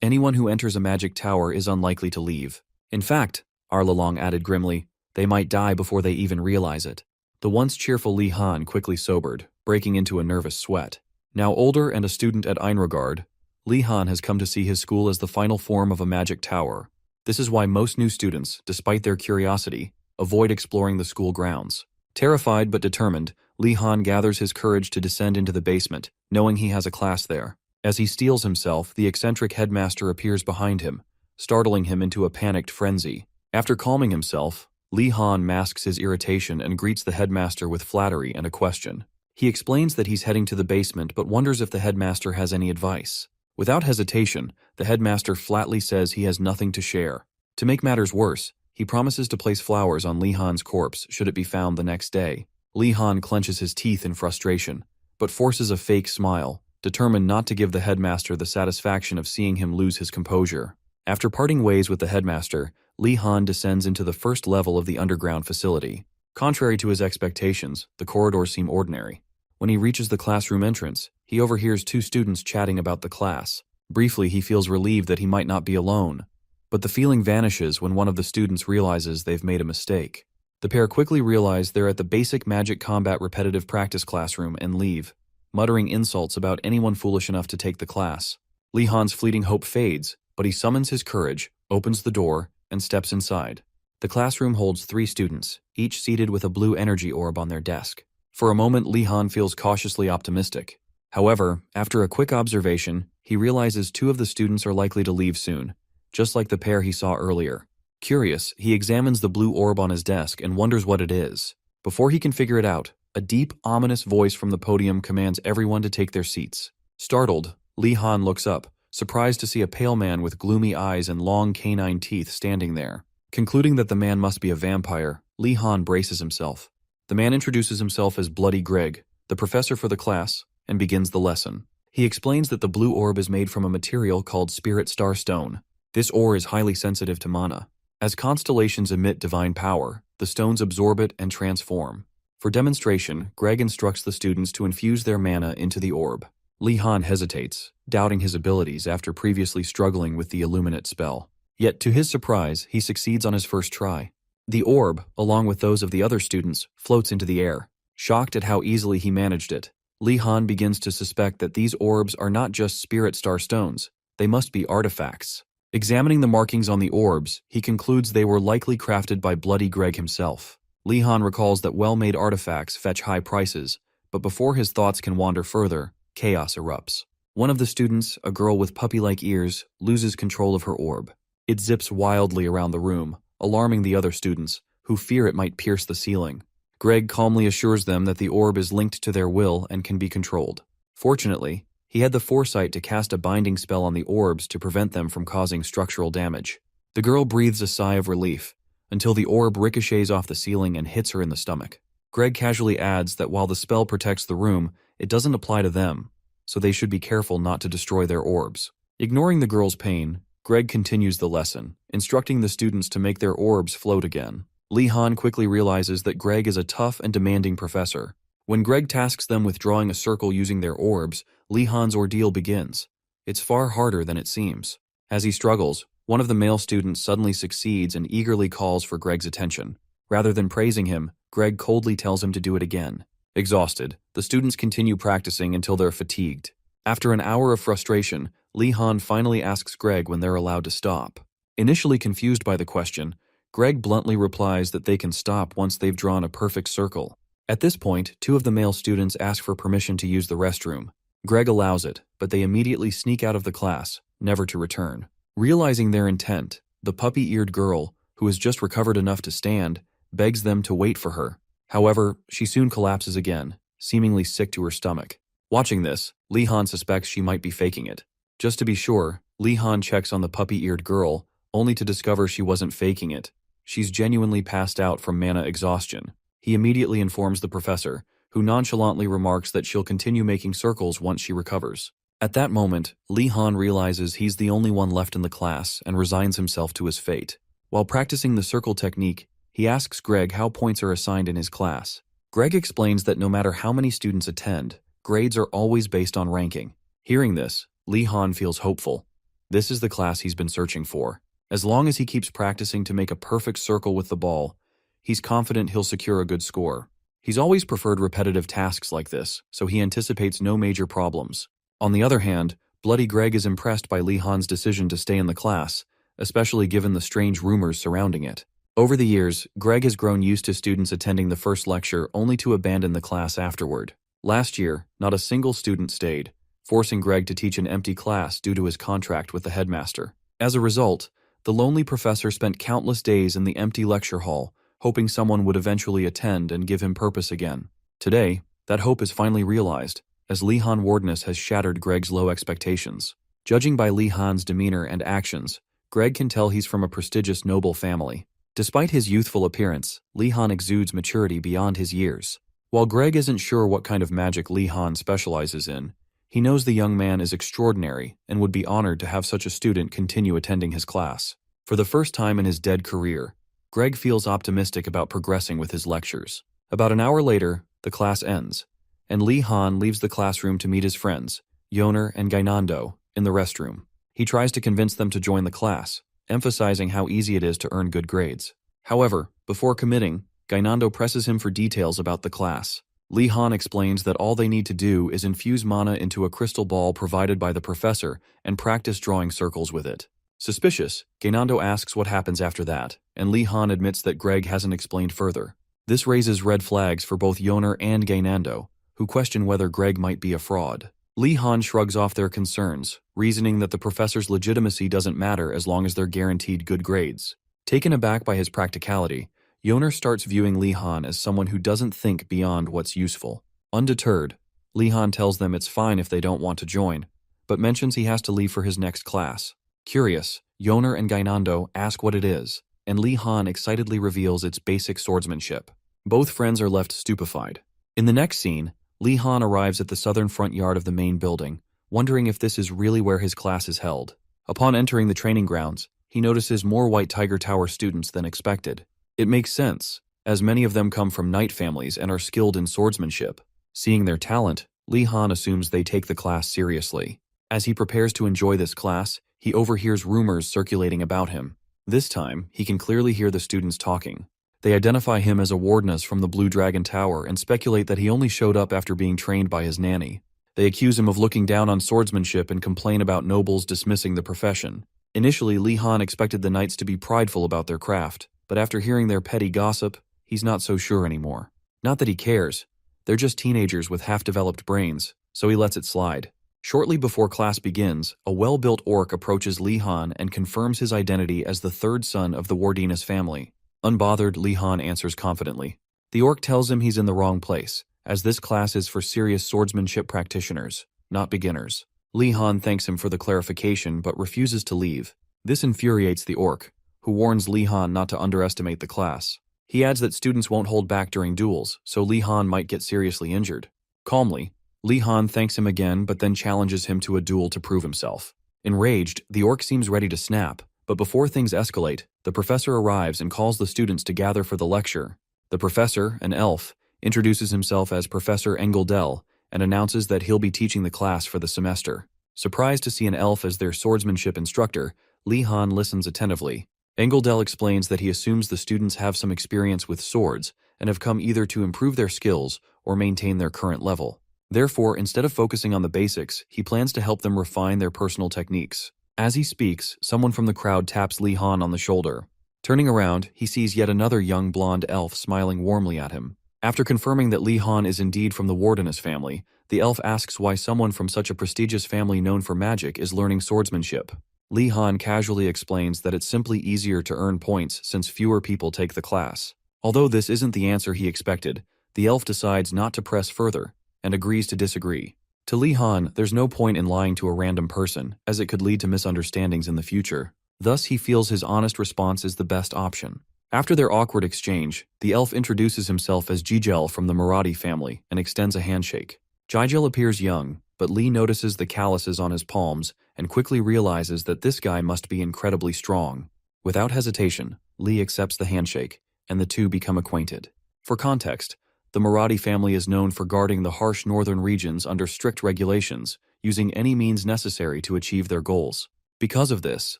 Anyone who enters a magic tower is unlikely to leave. In fact, Arlalong added grimly, they might die before they even realize it. The once cheerful Li Han quickly sobered, breaking into a nervous sweat. Now older and a student at Einregard, Li Han has come to see his school as the final form of a magic tower. This is why most new students, despite their curiosity, avoid exploring the school grounds. Terrified but determined, Li Han gathers his courage to descend into the basement, knowing he has a class there. As he steels himself, the eccentric headmaster appears behind him, startling him into a panicked frenzy. After calming himself, Li Han masks his irritation and greets the headmaster with flattery and a question. He explains that he's heading to the basement but wonders if the headmaster has any advice. Without hesitation, the headmaster flatly says he has nothing to share. To make matters worse, he promises to place flowers on Li Han's corpse should it be found the next day. Li Han clenches his teeth in frustration, but forces a fake smile, determined not to give the headmaster the satisfaction of seeing him lose his composure. After parting ways with the headmaster, Li Han descends into the first level of the underground facility. Contrary to his expectations, the corridors seem ordinary. When he reaches the classroom entrance, he overhears two students chatting about the class. Briefly, he feels relieved that he might not be alone, but the feeling vanishes when one of the students realizes they've made a mistake. The pair quickly realize they're at the basic magic combat repetitive practice classroom and leave, muttering insults about anyone foolish enough to take the class. Li Han's fleeting hope fades, but he summons his courage, opens the door, and steps inside. The classroom holds 3 students, each seated with a blue energy orb on their desk. For a moment, Li Han feels cautiously optimistic. However, after a quick observation, he realizes 2 of the students are likely to leave soon, just like the pair he saw earlier. Curious, he examines the blue orb on his desk and wonders what it is. Before he can figure it out, a deep, ominous voice from the podium commands everyone to take their seats. Startled, Li Han looks up, surprised to see a pale man with gloomy eyes and long canine teeth standing there. Concluding that the man must be a vampire, Li Han braces himself. The man introduces himself as Bloody Greg, the professor for the class, and begins the lesson. He explains that the blue orb is made from a material called Spirit Star Stone. This ore is highly sensitive to mana. As constellations emit divine power, the stones absorb it and transform. For demonstration, Greg instructs the students to infuse their mana into the orb. Li Han hesitates, doubting his abilities after previously struggling with the Illuminate spell. Yet to his surprise, he succeeds on his first try. The orb, along with those of the other students, floats into the air. Shocked at how easily he managed it, Li Han begins to suspect that these orbs are not just Spirit Star Stones, they must be artifacts. Examining the markings on the orbs, he concludes they were likely crafted by Bloody Greg himself. Li Han recalls that well-made artifacts fetch high prices, but before his thoughts can wander further, chaos erupts. One of the students, a girl with puppy-like ears, loses control of her orb. It zips wildly around the room, alarming the other students, who fear it might pierce the ceiling. Greg calmly assures them that the orb is linked to their will and can be controlled. Fortunately, he had the foresight to cast a binding spell on the orbs to prevent them from causing structural damage. The girl breathes a sigh of relief, until the orb ricochets off the ceiling and hits her in the stomach. Greg casually adds that while the spell protects the room, it doesn't apply to them, so they should be careful not to destroy their orbs. Ignoring the girl's pain, Greg continues the lesson, instructing the students to make their orbs float again. Lee-han quickly realizes that Greg is a tough and demanding professor. When Greg tasks them with drawing a circle using their orbs, Lee-han's ordeal begins. It's far harder than it seems. As he struggles, one of the male students suddenly succeeds and eagerly calls for Greg's attention. Rather than praising him, Greg coldly tells him to do it again. Exhausted, the students continue practicing until they're fatigued. After an hour of frustration, Lee-han finally asks Greg when they're allowed to stop. Initially confused by the question, Greg bluntly replies that they can stop once they've drawn a perfect circle. At this point, two of the male students ask for permission to use the restroom. Greg allows it, but they immediately sneak out of the class, never to return. Realizing their intent, the puppy-eared girl, who has just recovered enough to stand, begs them to wait for her. However, she soon collapses again, seemingly sick to her stomach. Watching this, Lee-han suspects she might be faking it. Just to be sure, Lee-han checks on the puppy-eared girl, only to discover she wasn't faking it. She's genuinely passed out from mana exhaustion. He immediately informs the professor, who nonchalantly remarks that she'll continue making circles once she recovers. At that moment, Lee-han realizes he's the only one left in the class and resigns himself to his fate. While practicing the circle technique, he asks Greg how points are assigned in his class. Greg explains that no matter how many students attend, grades are always based on ranking. Hearing this, Lee-han feels hopeful. This is the class he's been searching for. As long as he keeps practicing to make a perfect circle with the ball, he's confident he'll secure a good score. He's always preferred repetitive tasks like this, so he anticipates no major problems. On the other hand, Bloody Greg is impressed by Lee-han's decision to stay in the class, especially given the strange rumors surrounding it. Over the years, Greg has grown used to students attending the first lecture only to abandon the class afterward. Last year, not a single student stayed, forcing Greg to teach an empty class due to his contract with the headmaster. As a result, the lonely professor spent countless days in the empty lecture hall, hoping someone would eventually attend and give him purpose again. Today, that hope is finally realized, as Lee-han Wardness has shattered Greg's low expectations. Judging by Lee-han's demeanor and actions, Greg can tell he's from a prestigious noble family. Despite his youthful appearance, Lee-han exudes maturity beyond his years. While Greg isn't sure what kind of magic Lee-han specializes in, he knows the young man is extraordinary and would be honored to have such a student continue attending his class. For the first time in his dead career, Greg feels optimistic about progressing with his lectures. About an hour later, the class ends, and Lee-han leaves the classroom to meet his friends, Yoner and Gainando, in the restroom. He tries to convince them to join the class, emphasizing how easy it is to earn good grades. However, before committing, Gainando presses him for details about the class. Lee-han explains that all they need to do is infuse mana into a crystal ball provided by the professor and practice drawing circles with it. Suspicious, Gainando asks what happens after that, and Lee-han admits that Greg hasn't explained further. This raises red flags for both Yoner and Gainando, who question whether Greg might be a fraud. Lee-han shrugs off their concerns, reasoning that the professor's legitimacy doesn't matter as long as they're guaranteed good grades. Taken aback by his practicality, Yoner starts viewing Lee-han as someone who doesn't think beyond what's useful. Undeterred, Lee-han tells them it's fine if they don't want to join, but mentions he has to leave for his next class. Curious, Yoner and Gainando ask what it is, and Lee-han excitedly reveals its basic swordsmanship. Both friends are left stupefied. In the next scene, Lee-han arrives at the southern front yard of the main building, wondering if this is really where his class is held. Upon entering the training grounds, he notices more White Tiger Tower students than expected. It makes sense, as many of them come from knight families and are skilled in swordsmanship. Seeing their talent, Lee-han assumes they take the class seriously. As he prepares to enjoy this class, he overhears rumors circulating about him. This time, he can clearly hear the students talking. They identify him as a Wardness from the Blue Dragon Tower and speculate that he only showed up after being trained by his nanny. They accuse him of looking down on swordsmanship and complain about nobles dismissing the profession. Initially, Lee-han expected the knights to be prideful about their craft, but after hearing their petty gossip, he's not so sure anymore. Not that he cares. They're just teenagers with half-developed brains, so he lets it slide. Shortly before class begins, a well-built orc approaches Lee-han and confirms his identity as the third son of the Wardinus family. Unbothered, Lee-han answers confidently. The orc tells him he's in the wrong place, as this class is for serious swordsmanship practitioners, not beginners. Lee-han thanks him for the clarification but refuses to leave. This infuriates the orc, who warns Li Han not to underestimate the class. He adds that students won't hold back during duels, so Li Han might get seriously injured. Calmly, Li Han thanks him again but then challenges him to a duel to prove himself. Enraged, the orc seems ready to snap, but before things escalate, the professor arrives and calls the students to gather for the lecture. The professor, an elf, introduces himself as Professor Engeldel and announces that he'll be teaching the class for the semester. Surprised to see an elf as their swordsmanship instructor, Li Han listens attentively. Engeldel explains that he assumes the students have some experience with swords and have come either to improve their skills or maintain their current level. Therefore, instead of focusing on the basics, he plans to help them refine their personal techniques. As he speaks, someone from the crowd taps Li Han on the shoulder. Turning around, he sees yet another young blonde elf smiling warmly at him. After confirming that Li Han is indeed from the Wardeness family, the elf asks why someone from such a prestigious family known for magic is learning swordsmanship. Li Han casually explains that it's simply easier to earn points since fewer people take the class. Although this isn't the answer he expected, the elf decides not to press further and agrees to disagree. To Li Han, there's no point in lying to a random person, as it could lead to misunderstandings in the future. Thus, he feels his honest response is the best option. After their awkward exchange, the elf introduces himself as Jigel from the Marathi family and extends a handshake. Jigel appears young, but Li notices the calluses on his palms and quickly realizes that this guy must be incredibly strong. Without hesitation, Li accepts the handshake, and the two become acquainted. For context, the Marathi family is known for guarding the harsh northern regions under strict regulations, using any means necessary to achieve their goals. Because of this,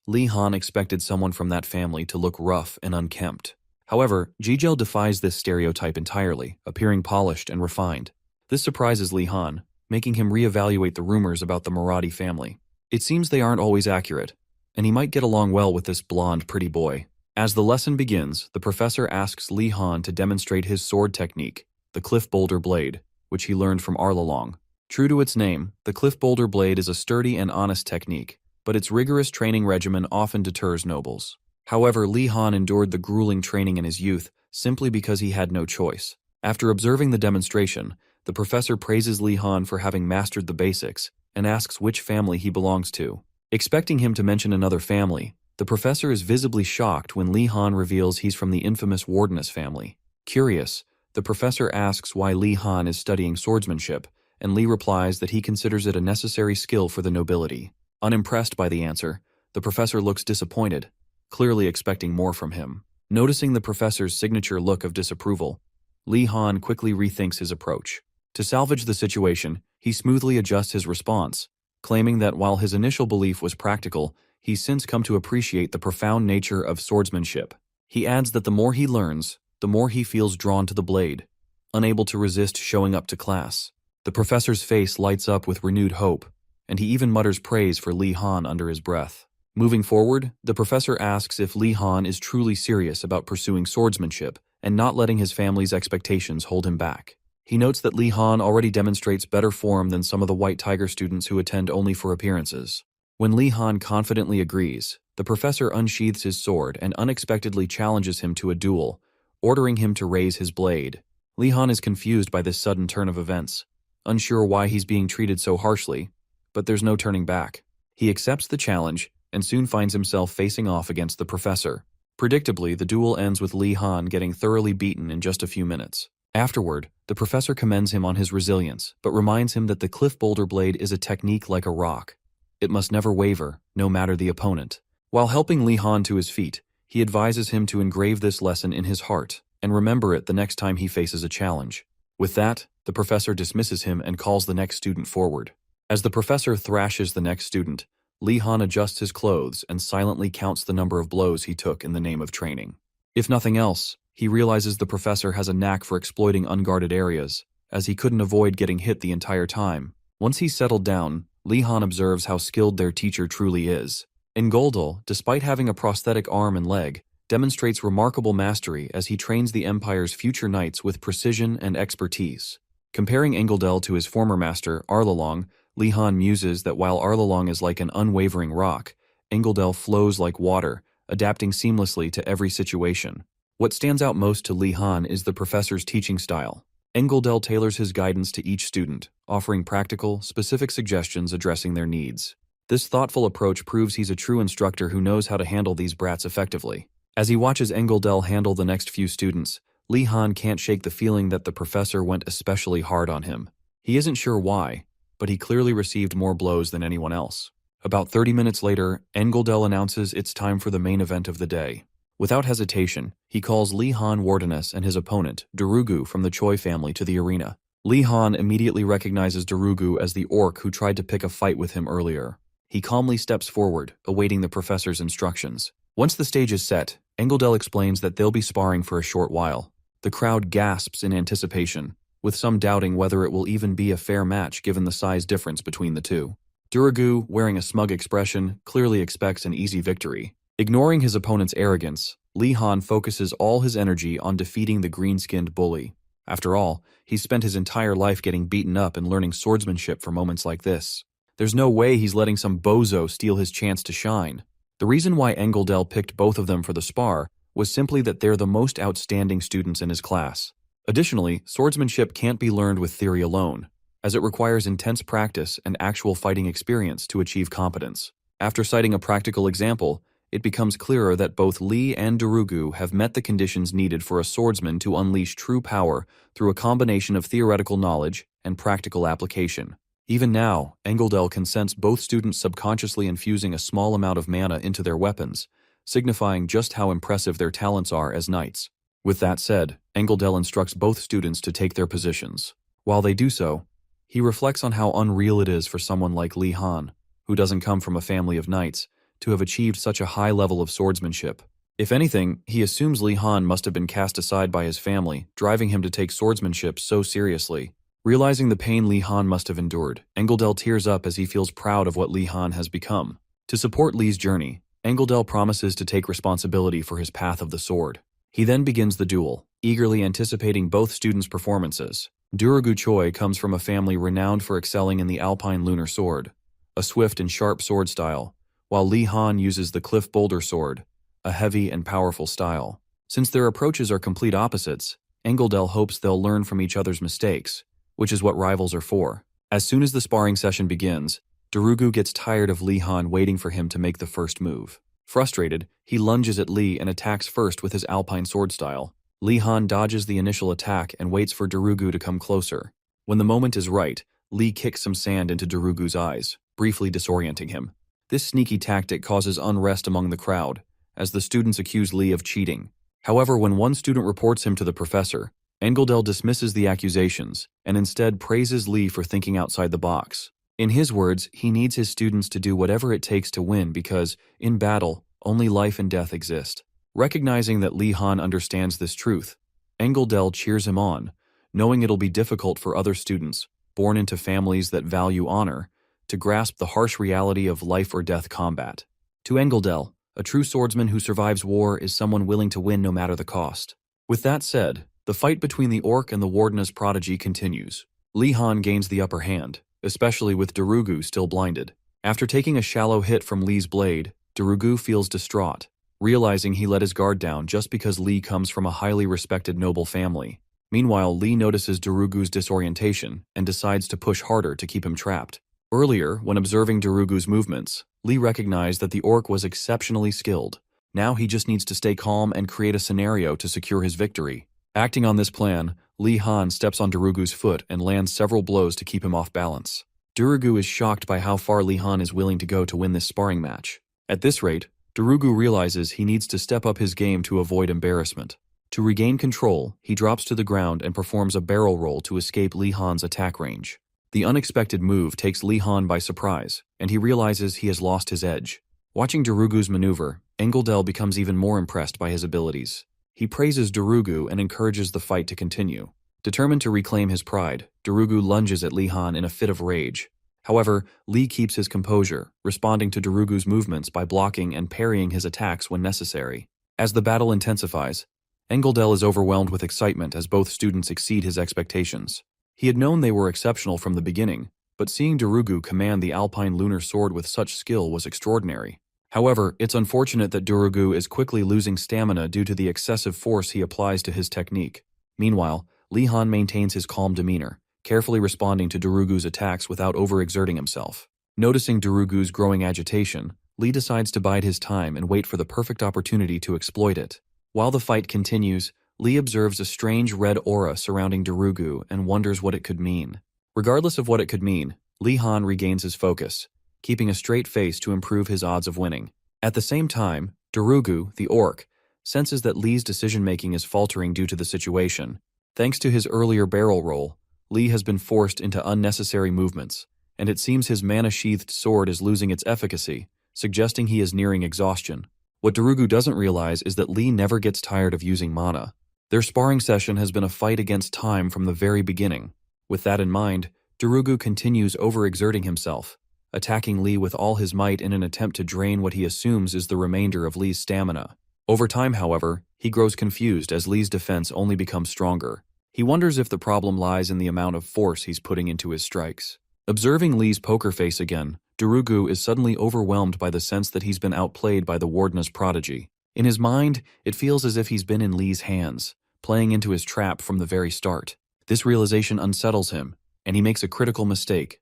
Li Han expected someone from that family to look rough and unkempt. However, Jigel defies this stereotype entirely, appearing polished and refined. This surprises Li Han, making him reevaluate the rumors about the Marathi family. It seems they aren't always accurate, and he might get along well with this blonde pretty boy. As the lesson begins, the professor asks Li Han to demonstrate his sword technique, the Cliff Boulder Blade, which he learned from Arlalong. True to its name, the Cliff Boulder Blade is a sturdy and honest technique, but its rigorous training regimen often deters nobles. However, Li Han endured the grueling training in his youth simply because he had no choice. After observing the demonstration, the professor praises Li Han for having mastered the basics and asks which family he belongs to. Expecting him to mention another family, the professor is visibly shocked when Li Han reveals he's from the infamous Wardeness family. Curious, the professor asks why Li Han is studying swordsmanship, and Li replies that he considers it a necessary skill for the nobility. Unimpressed by the answer, the professor looks disappointed, clearly expecting more from him. Noticing the professor's signature look of disapproval, Li Han quickly rethinks his approach. To salvage the situation, he smoothly adjusts his response, claiming that while his initial belief was practical, he's since come to appreciate the profound nature of swordsmanship. He adds that the more he learns, the more he feels drawn to the blade, unable to resist showing up to class. The professor's face lights up with renewed hope, and he even mutters praise for Li Han under his breath. Moving forward, the professor asks if Li Han is truly serious about pursuing swordsmanship and not letting his family's expectations hold him back. He notes that Li Han already demonstrates better form than some of the White Tiger students who attend only for appearances. When Li Han confidently agrees, the professor unsheathes his sword and unexpectedly challenges him to a duel, ordering him to raise his blade. Li Han is confused by this sudden turn of events, unsure why he's being treated so harshly, but there's no turning back. He accepts the challenge and soon finds himself facing off against the professor. Predictably, the duel ends with Li Han getting thoroughly beaten in just a few minutes. Afterward, the professor commends him on his resilience, but reminds him that the Cliff Boulder Blade is a technique like a rock. It must never waver, no matter the opponent. While helping Li Han to his feet, he advises him to engrave this lesson in his heart and remember it the next time he faces a challenge. With that, the professor dismisses him and calls the next student forward. As the professor thrashes the next student, Li Han adjusts his clothes and silently counts the number of blows he took in the name of training. If nothing else, he realizes the professor has a knack for exploiting unguarded areas, as he couldn't avoid getting hit the entire time. Once he's settled down, Li Han observes how skilled their teacher truly is. Engeldel, despite having a prosthetic arm and leg, demonstrates remarkable mastery as he trains the Empire's future knights with precision and expertise. Comparing Engeldel to his former master, Arlalong, Li Han muses that while Arlalong is like an unwavering rock, Engeldel flows like water, adapting seamlessly to every situation. What stands out most to Li Han is the professor's teaching style. Engeldel tailors his guidance to each student, offering practical, specific suggestions addressing their needs. This thoughtful approach proves he's a true instructor who knows how to handle these brats effectively. As he watches Engeldel handle the next few students, Li Han can't shake the feeling that the professor went especially hard on him. He isn't sure why, but he clearly received more blows than anyone else. About 30 minutes later, Engeldel announces it's time for the main event of the day. Without hesitation, he calls Li Han Wardeness and his opponent, Darugu from the Choi family, to the arena. Li Han immediately recognizes Darugu as the orc who tried to pick a fight with him earlier. He calmly steps forward, awaiting the professor's instructions. Once the stage is set, Engeldel explains that they'll be sparring for a short while. The crowd gasps in anticipation, with some doubting whether it will even be a fair match given the size difference between the two. Darugu, wearing a smug expression, clearly expects an easy victory. Ignoring his opponent's arrogance, Li Han focuses all his energy on defeating the green-skinned bully. After all, he's spent his entire life getting beaten up and learning swordsmanship for moments like this. There's no way he's letting some bozo steal his chance to shine. The reason why Engeldel picked both of them for the spar was simply that they're the most outstanding students in his class. Additionally, swordsmanship can't be learned with theory alone, as it requires intense practice and actual fighting experience to achieve competence. After citing a practical example, it becomes clearer that both Li and Darugu have met the conditions needed for a swordsman to unleash true power through a combination of theoretical knowledge and practical application. Even now, Engeldel can sense both students subconsciously infusing a small amount of mana into their weapons, signifying just how impressive their talents are as knights. With that said, Engeldel instructs both students to take their positions. While they do so, he reflects on how unreal it is for someone like Li Han, who doesn't come from a family of knights, to have achieved such a high level of swordsmanship. If anything, he assumes Li Han must have been cast aside by his family, driving him to take swordsmanship so seriously. Realizing the pain Li Han must have endured, Engeldel tears up as he feels proud of what Li Han has become. To support Li's journey, Engeldel promises to take responsibility for his path of the sword. He then begins the duel, eagerly anticipating both students' performances. Darugu Choi comes from a family renowned for excelling in the Alpine Lunar Sword, a swift and sharp sword style, while Li Han uses the Cliff Boulder Sword, a heavy and powerful style. Since their approaches are complete opposites, Engeldel hopes they'll learn from each other's mistakes, which is what rivals are for. As soon as the sparring session begins, Darugu gets tired of Li Han waiting for him to make the first move. Frustrated, he lunges at Li and attacks first with his Alpine sword style. Li Han dodges the initial attack and waits for Darugu to come closer. When the moment is right, Li kicks some sand into Darugu's eyes, briefly disorienting him. This sneaky tactic causes unrest among the crowd, as the students accuse Li of cheating. However, when one student reports him to the professor, Engeldel dismisses the accusations and instead praises Li for thinking outside the box. In his words, he needs his students to do whatever it takes to win because, in battle, only life and death exist. Recognizing that Li Han understands this truth, Engeldel cheers him on, knowing it'll be difficult for other students, born into families that value honor, to grasp the harsh reality of life or death combat. To Engeldel, a true swordsman who survives war is someone willing to win no matter the cost. With that said, the fight between the orc and the Wardeness prodigy continues. Li Han gains the upper hand, especially with Darugu still blinded. After taking a shallow hit from Li's blade, Darugu feels distraught, realizing he let his guard down just because Li comes from a highly respected noble family. Meanwhile, Li notices Darugu's disorientation and decides to push harder to keep him trapped. Earlier, when observing Darugu's movements, Li recognized that the orc was exceptionally skilled. Now he just needs to stay calm and create a scenario to secure his victory. Acting on this plan, Li Han steps on Darugu's foot and lands several blows to keep him off balance. Darugu is shocked by how far Li Han is willing to go to win this sparring match. At this rate, Darugu realizes he needs to step up his game to avoid embarrassment. To regain control, he drops to the ground and performs a barrel roll to escape Li Han's attack range. The unexpected move takes Li Han by surprise, and he realizes he has lost his edge. Watching Darugu's maneuver, Engeldel becomes even more impressed by his abilities. He praises Darugu and encourages the fight to continue. Determined to reclaim his pride, Darugu lunges at Li Han in a fit of rage. However, Li keeps his composure, responding to Darugu's movements by blocking and parrying his attacks when necessary. As the battle intensifies, Engeldel is overwhelmed with excitement as both students exceed his expectations. He had known they were exceptional from the beginning, but seeing Darugu command the Alpine Lunar Sword with such skill was extraordinary. However, it's unfortunate that Darugu is quickly losing stamina due to the excessive force he applies to his technique. Meanwhile, Li Han maintains his calm demeanor, carefully responding to Darugu's attacks without overexerting himself. Noticing Darugu's growing agitation, Lee decides to bide his time and wait for the perfect opportunity to exploit it. While the fight continues, Lee observes a strange red aura surrounding Darugu and wonders what it could mean. Regardless of what it could mean, Lee Han regains his focus, keeping a straight face to improve his odds of winning. At the same time, Darugu, the orc, senses that Lee's decision-making is faltering due to the situation. Thanks to his earlier barrel roll, Lee has been forced into unnecessary movements, and it seems his mana-sheathed sword is losing its efficacy, suggesting he is nearing exhaustion. What Darugu doesn't realize is that Lee never gets tired of using mana. Their sparring session has been a fight against time from the very beginning. With that in mind, Darugu continues overexerting himself, attacking Lee with all his might in an attempt to drain what he assumes is the remainder of Lee's stamina. Over time, however, he grows confused as Lee's defense only becomes stronger. He wonders if the problem lies in the amount of force he's putting into his strikes. Observing Lee's poker face again, Darugu is suddenly overwhelmed by the sense that he's been outplayed by the Warden's prodigy. In his mind, it feels as if he's been in Lee's hands, playing into his trap from the very start. This realization unsettles him, and he makes a critical mistake,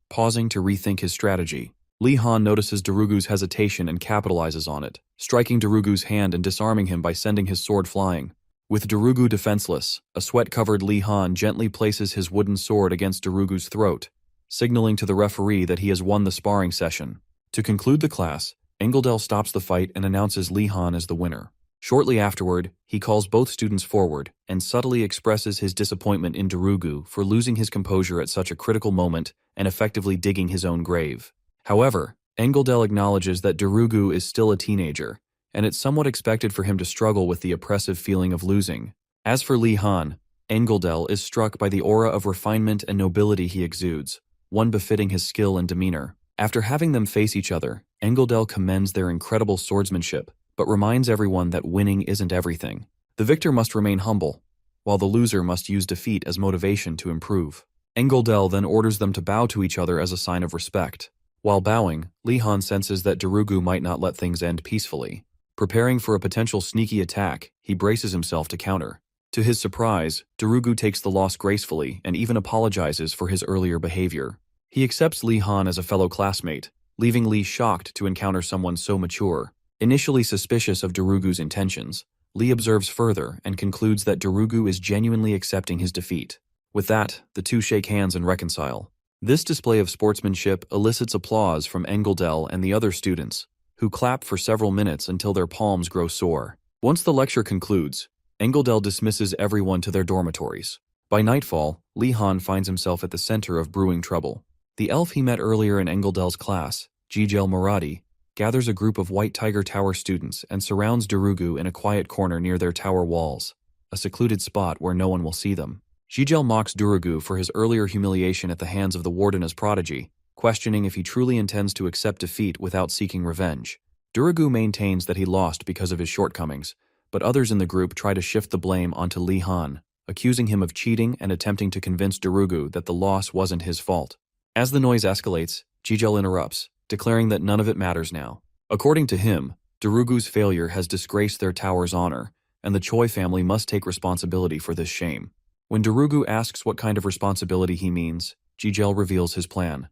pausing to rethink his strategy. Lee Han notices Darugu's hesitation and capitalizes on it, striking Darugu's hand and disarming him by sending his sword flying. With Darugu defenseless, a sweat-covered Lee Han gently places his wooden sword against Darugu's throat, signaling to the referee that he has won the sparring session. To conclude the class, Engeldel stops the fight and announces Lee Han as the winner. Shortly afterward, he calls both students forward and subtly expresses his disappointment in Darugu for losing his composure at such a critical moment and effectively digging his own grave. However, Engeldel acknowledges that Darugu is still a teenager, and it's somewhat expected for him to struggle with the oppressive feeling of losing. As for Lee Han, Engeldel is struck by the aura of refinement and nobility he exudes, one befitting his skill and demeanor. After having them face each other, Engeldel commends their incredible swordsmanship, but reminds everyone that winning isn't everything. The victor must remain humble, while the loser must use defeat as motivation to improve. Engeldel then orders them to bow to each other as a sign of respect. While bowing, Lee Han senses that Darugu might not let things end peacefully. Preparing for a potential sneaky attack, he braces himself to counter. To his surprise, Darugu takes the loss gracefully and even apologizes for his earlier behavior. He accepts Lee Han as a fellow classmate, leaving Lee shocked to encounter someone so mature. Initially suspicious of Darugu's intentions, Lee observes further and concludes that Darugu is genuinely accepting his defeat. With that, the two shake hands and reconcile. This display of sportsmanship elicits applause from Engeldel and the other students, who clap for several minutes until their palms grow sore. Once the lecture concludes, Engeldel dismisses everyone to their dormitories. By nightfall, Lee Han finds himself at the center of brewing trouble. The elf he met earlier in Engeldel's class, Jigel Murati, gathers a group of White Tiger Tower students and surrounds Darugu in a quiet corner near their tower walls, a secluded spot where no one will see them. Jigel mocks Darugu for his earlier humiliation at the hands of the Warden as prodigy, questioning if he truly intends to accept defeat without seeking revenge. Darugu maintains that he lost because of his shortcomings, but others in the group try to shift the blame onto Lee Han, accusing him of cheating and attempting to convince Darugu that the loss wasn't his fault. As the noise escalates, Jigel interrupts, declaring that none of it matters now. According to him, Darugu's failure has disgraced their tower's honor, and the Choi family must take responsibility for this shame. When Darugu asks what kind of responsibility he means, Jigel reveals his plan.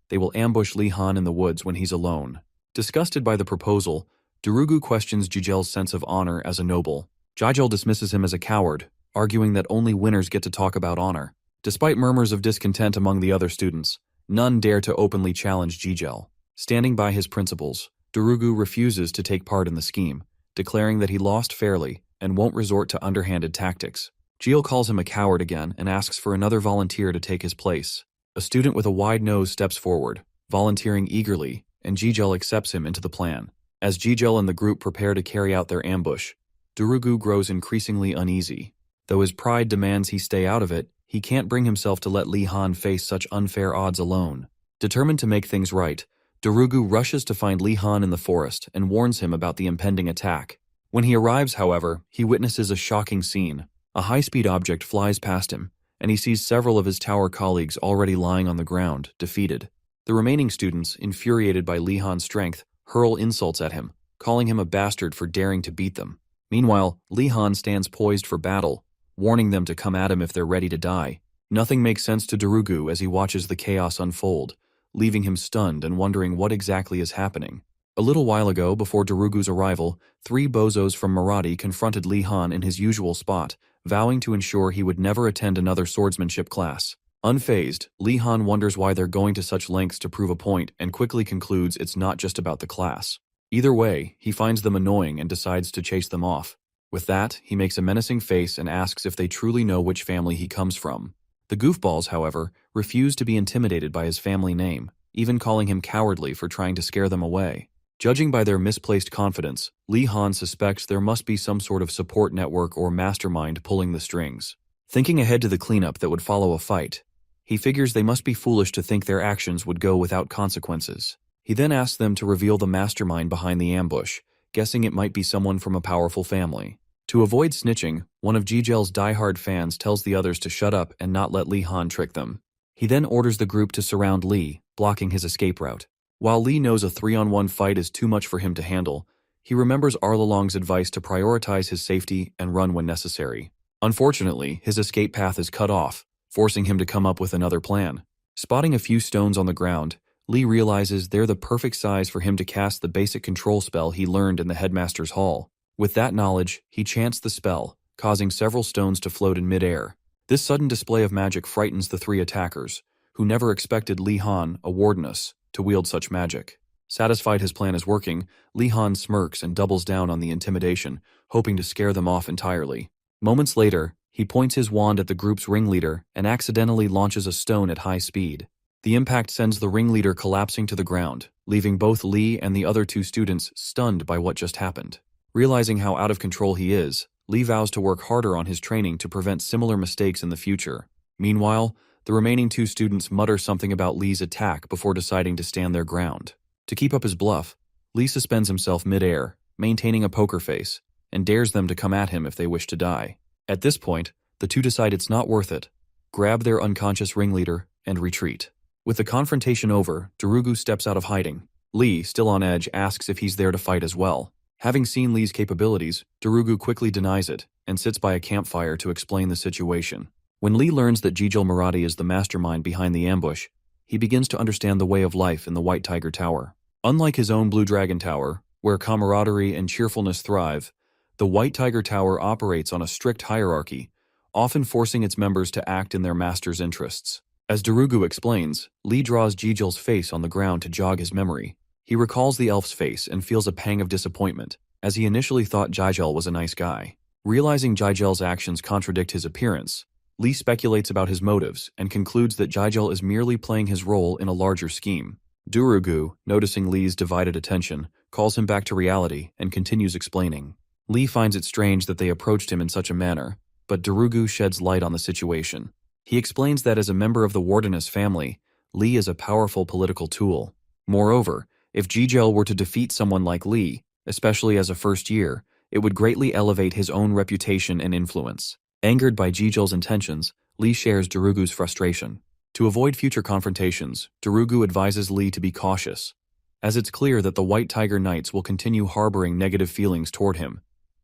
They will ambush Lee Han in the woods when he's alone. Disgusted by the proposal, Darugu questions Jigel's sense of honor as a noble. Jigel dismisses him as a coward, arguing that only winners get to talk about honor. Despite murmurs of discontent among the other students, none dare to openly challenge Jigel. Standing by his principles, Darugu refuses to take part in the scheme, declaring that he lost fairly and won't resort to underhanded tactics. Jigel calls him a coward again and asks for another volunteer to take his place. A student with a wide nose steps forward, volunteering eagerly, and Jigel accepts him into the plan. As Jigel and the group prepare to carry out their ambush, Darugu grows increasingly uneasy. Though his pride demands he stay out of it, he can't bring himself to let Lee Han face such unfair odds alone. Determined to make things right, Darugu rushes to find Lee Han in the forest and warns him about the impending attack. When he arrives, however, he witnesses a shocking scene. A high-speed object flies past him, and he sees several of his tower colleagues already lying on the ground, defeated. The remaining students, infuriated by Lee Han's strength, hurl insults at him, calling him a bastard for daring to beat them. Meanwhile, Lee Han stands poised for battle, warning them to come at him if they're ready to die. Nothing makes sense to Darugu as he watches the chaos unfold, leaving him stunned and wondering what exactly is happening. A little while ago, before Darugu's arrival, 3 bozos from Marathi confronted Li Han in his usual spot, vowing to ensure he would never attend another swordsmanship class. Unfazed, Li Han wonders why they're going to such lengths to prove a point and quickly concludes it's not just about the class. Either way, he finds them annoying and decides to chase them off. With that, he makes a menacing face and asks if they truly know which family he comes from. The goofballs, however, refuse to be intimidated by his family name, even calling him cowardly for trying to scare them away. Judging by their misplaced confidence, Li Han suspects there must be some sort of support network or mastermind pulling the strings. Thinking ahead to the cleanup that would follow a fight, he figures they must be foolish to think their actions would go without consequences. He then asks them to reveal the mastermind behind the ambush, guessing it might be someone from a powerful family. To avoid snitching, one of Jijel's diehard fans tells the others to shut up and not let Li Han trick them. He then orders the group to surround Li, blocking his escape route. While Li knows a 3-on-1 fight is too much for him to handle, he remembers Arlalong's advice to prioritize his safety and run when necessary. Unfortunately, his escape path is cut off, forcing him to come up with another plan. Spotting a few stones on the ground, Li realizes they're the perfect size for him to cast the basic control spell he learned in the headmaster's hall. With that knowledge, he chants the spell, causing several stones to float in midair. This sudden display of magic frightens the 3 attackers, who never expected Li Han, a wardeness, to wield such magic. Satisfied his plan is working, Li Han smirks and doubles down on the intimidation, hoping to scare them off entirely. Moments later, he points his wand at the group's ringleader and accidentally launches a stone at high speed. The impact sends the ringleader collapsing to the ground, leaving both Li and the other 2 students stunned by what just happened. Realizing how out of control he is, Li vows to work harder on his training to prevent similar mistakes in the future. Meanwhile, the remaining 2 students mutter something about Li's attack before deciding to stand their ground. To keep up his bluff, Li suspends himself mid-air, maintaining a poker face, and dares them to come at him if they wish to die. At this point, the 2 decide it's not worth it, grab their unconscious ringleader, and retreat. With the confrontation over, Darugu steps out of hiding. Li, still on edge, asks if he's there to fight as well. Having seen Li's capabilities, Darugu quickly denies it and sits by a campfire to explain the situation. When Li learns that Jijil Marathi is the mastermind behind the ambush, he begins to understand the way of life in the White Tiger Tower. Unlike his own Blue Dragon Tower, where camaraderie and cheerfulness thrive, the White Tiger Tower operates on a strict hierarchy, often forcing its members to act in their master's interests. As Darugu explains, Li draws Jijil's face on the ground to jog his memory. He recalls the elf's face and feels a pang of disappointment, as he initially thought Jijil was a nice guy. Realizing Jijil's actions contradict his appearance, Li speculates about his motives and concludes that Jijil is merely playing his role in a larger scheme. Darugu, noticing Li's divided attention, calls him back to reality and continues explaining. Li finds it strange that they approached him in such a manner, but Darugu sheds light on the situation. He explains that as a member of the Wardeness family, Li is a powerful political tool. Moreover, if Jijil were to defeat someone like Li, especially as a first year, it would greatly elevate his own reputation and influence. Angered by Jijil's intentions, Li shares Darugu's frustration. To avoid future confrontations, Darugu advises Li to be cautious, as it's clear that the White Tiger Knights will continue harboring negative feelings toward him,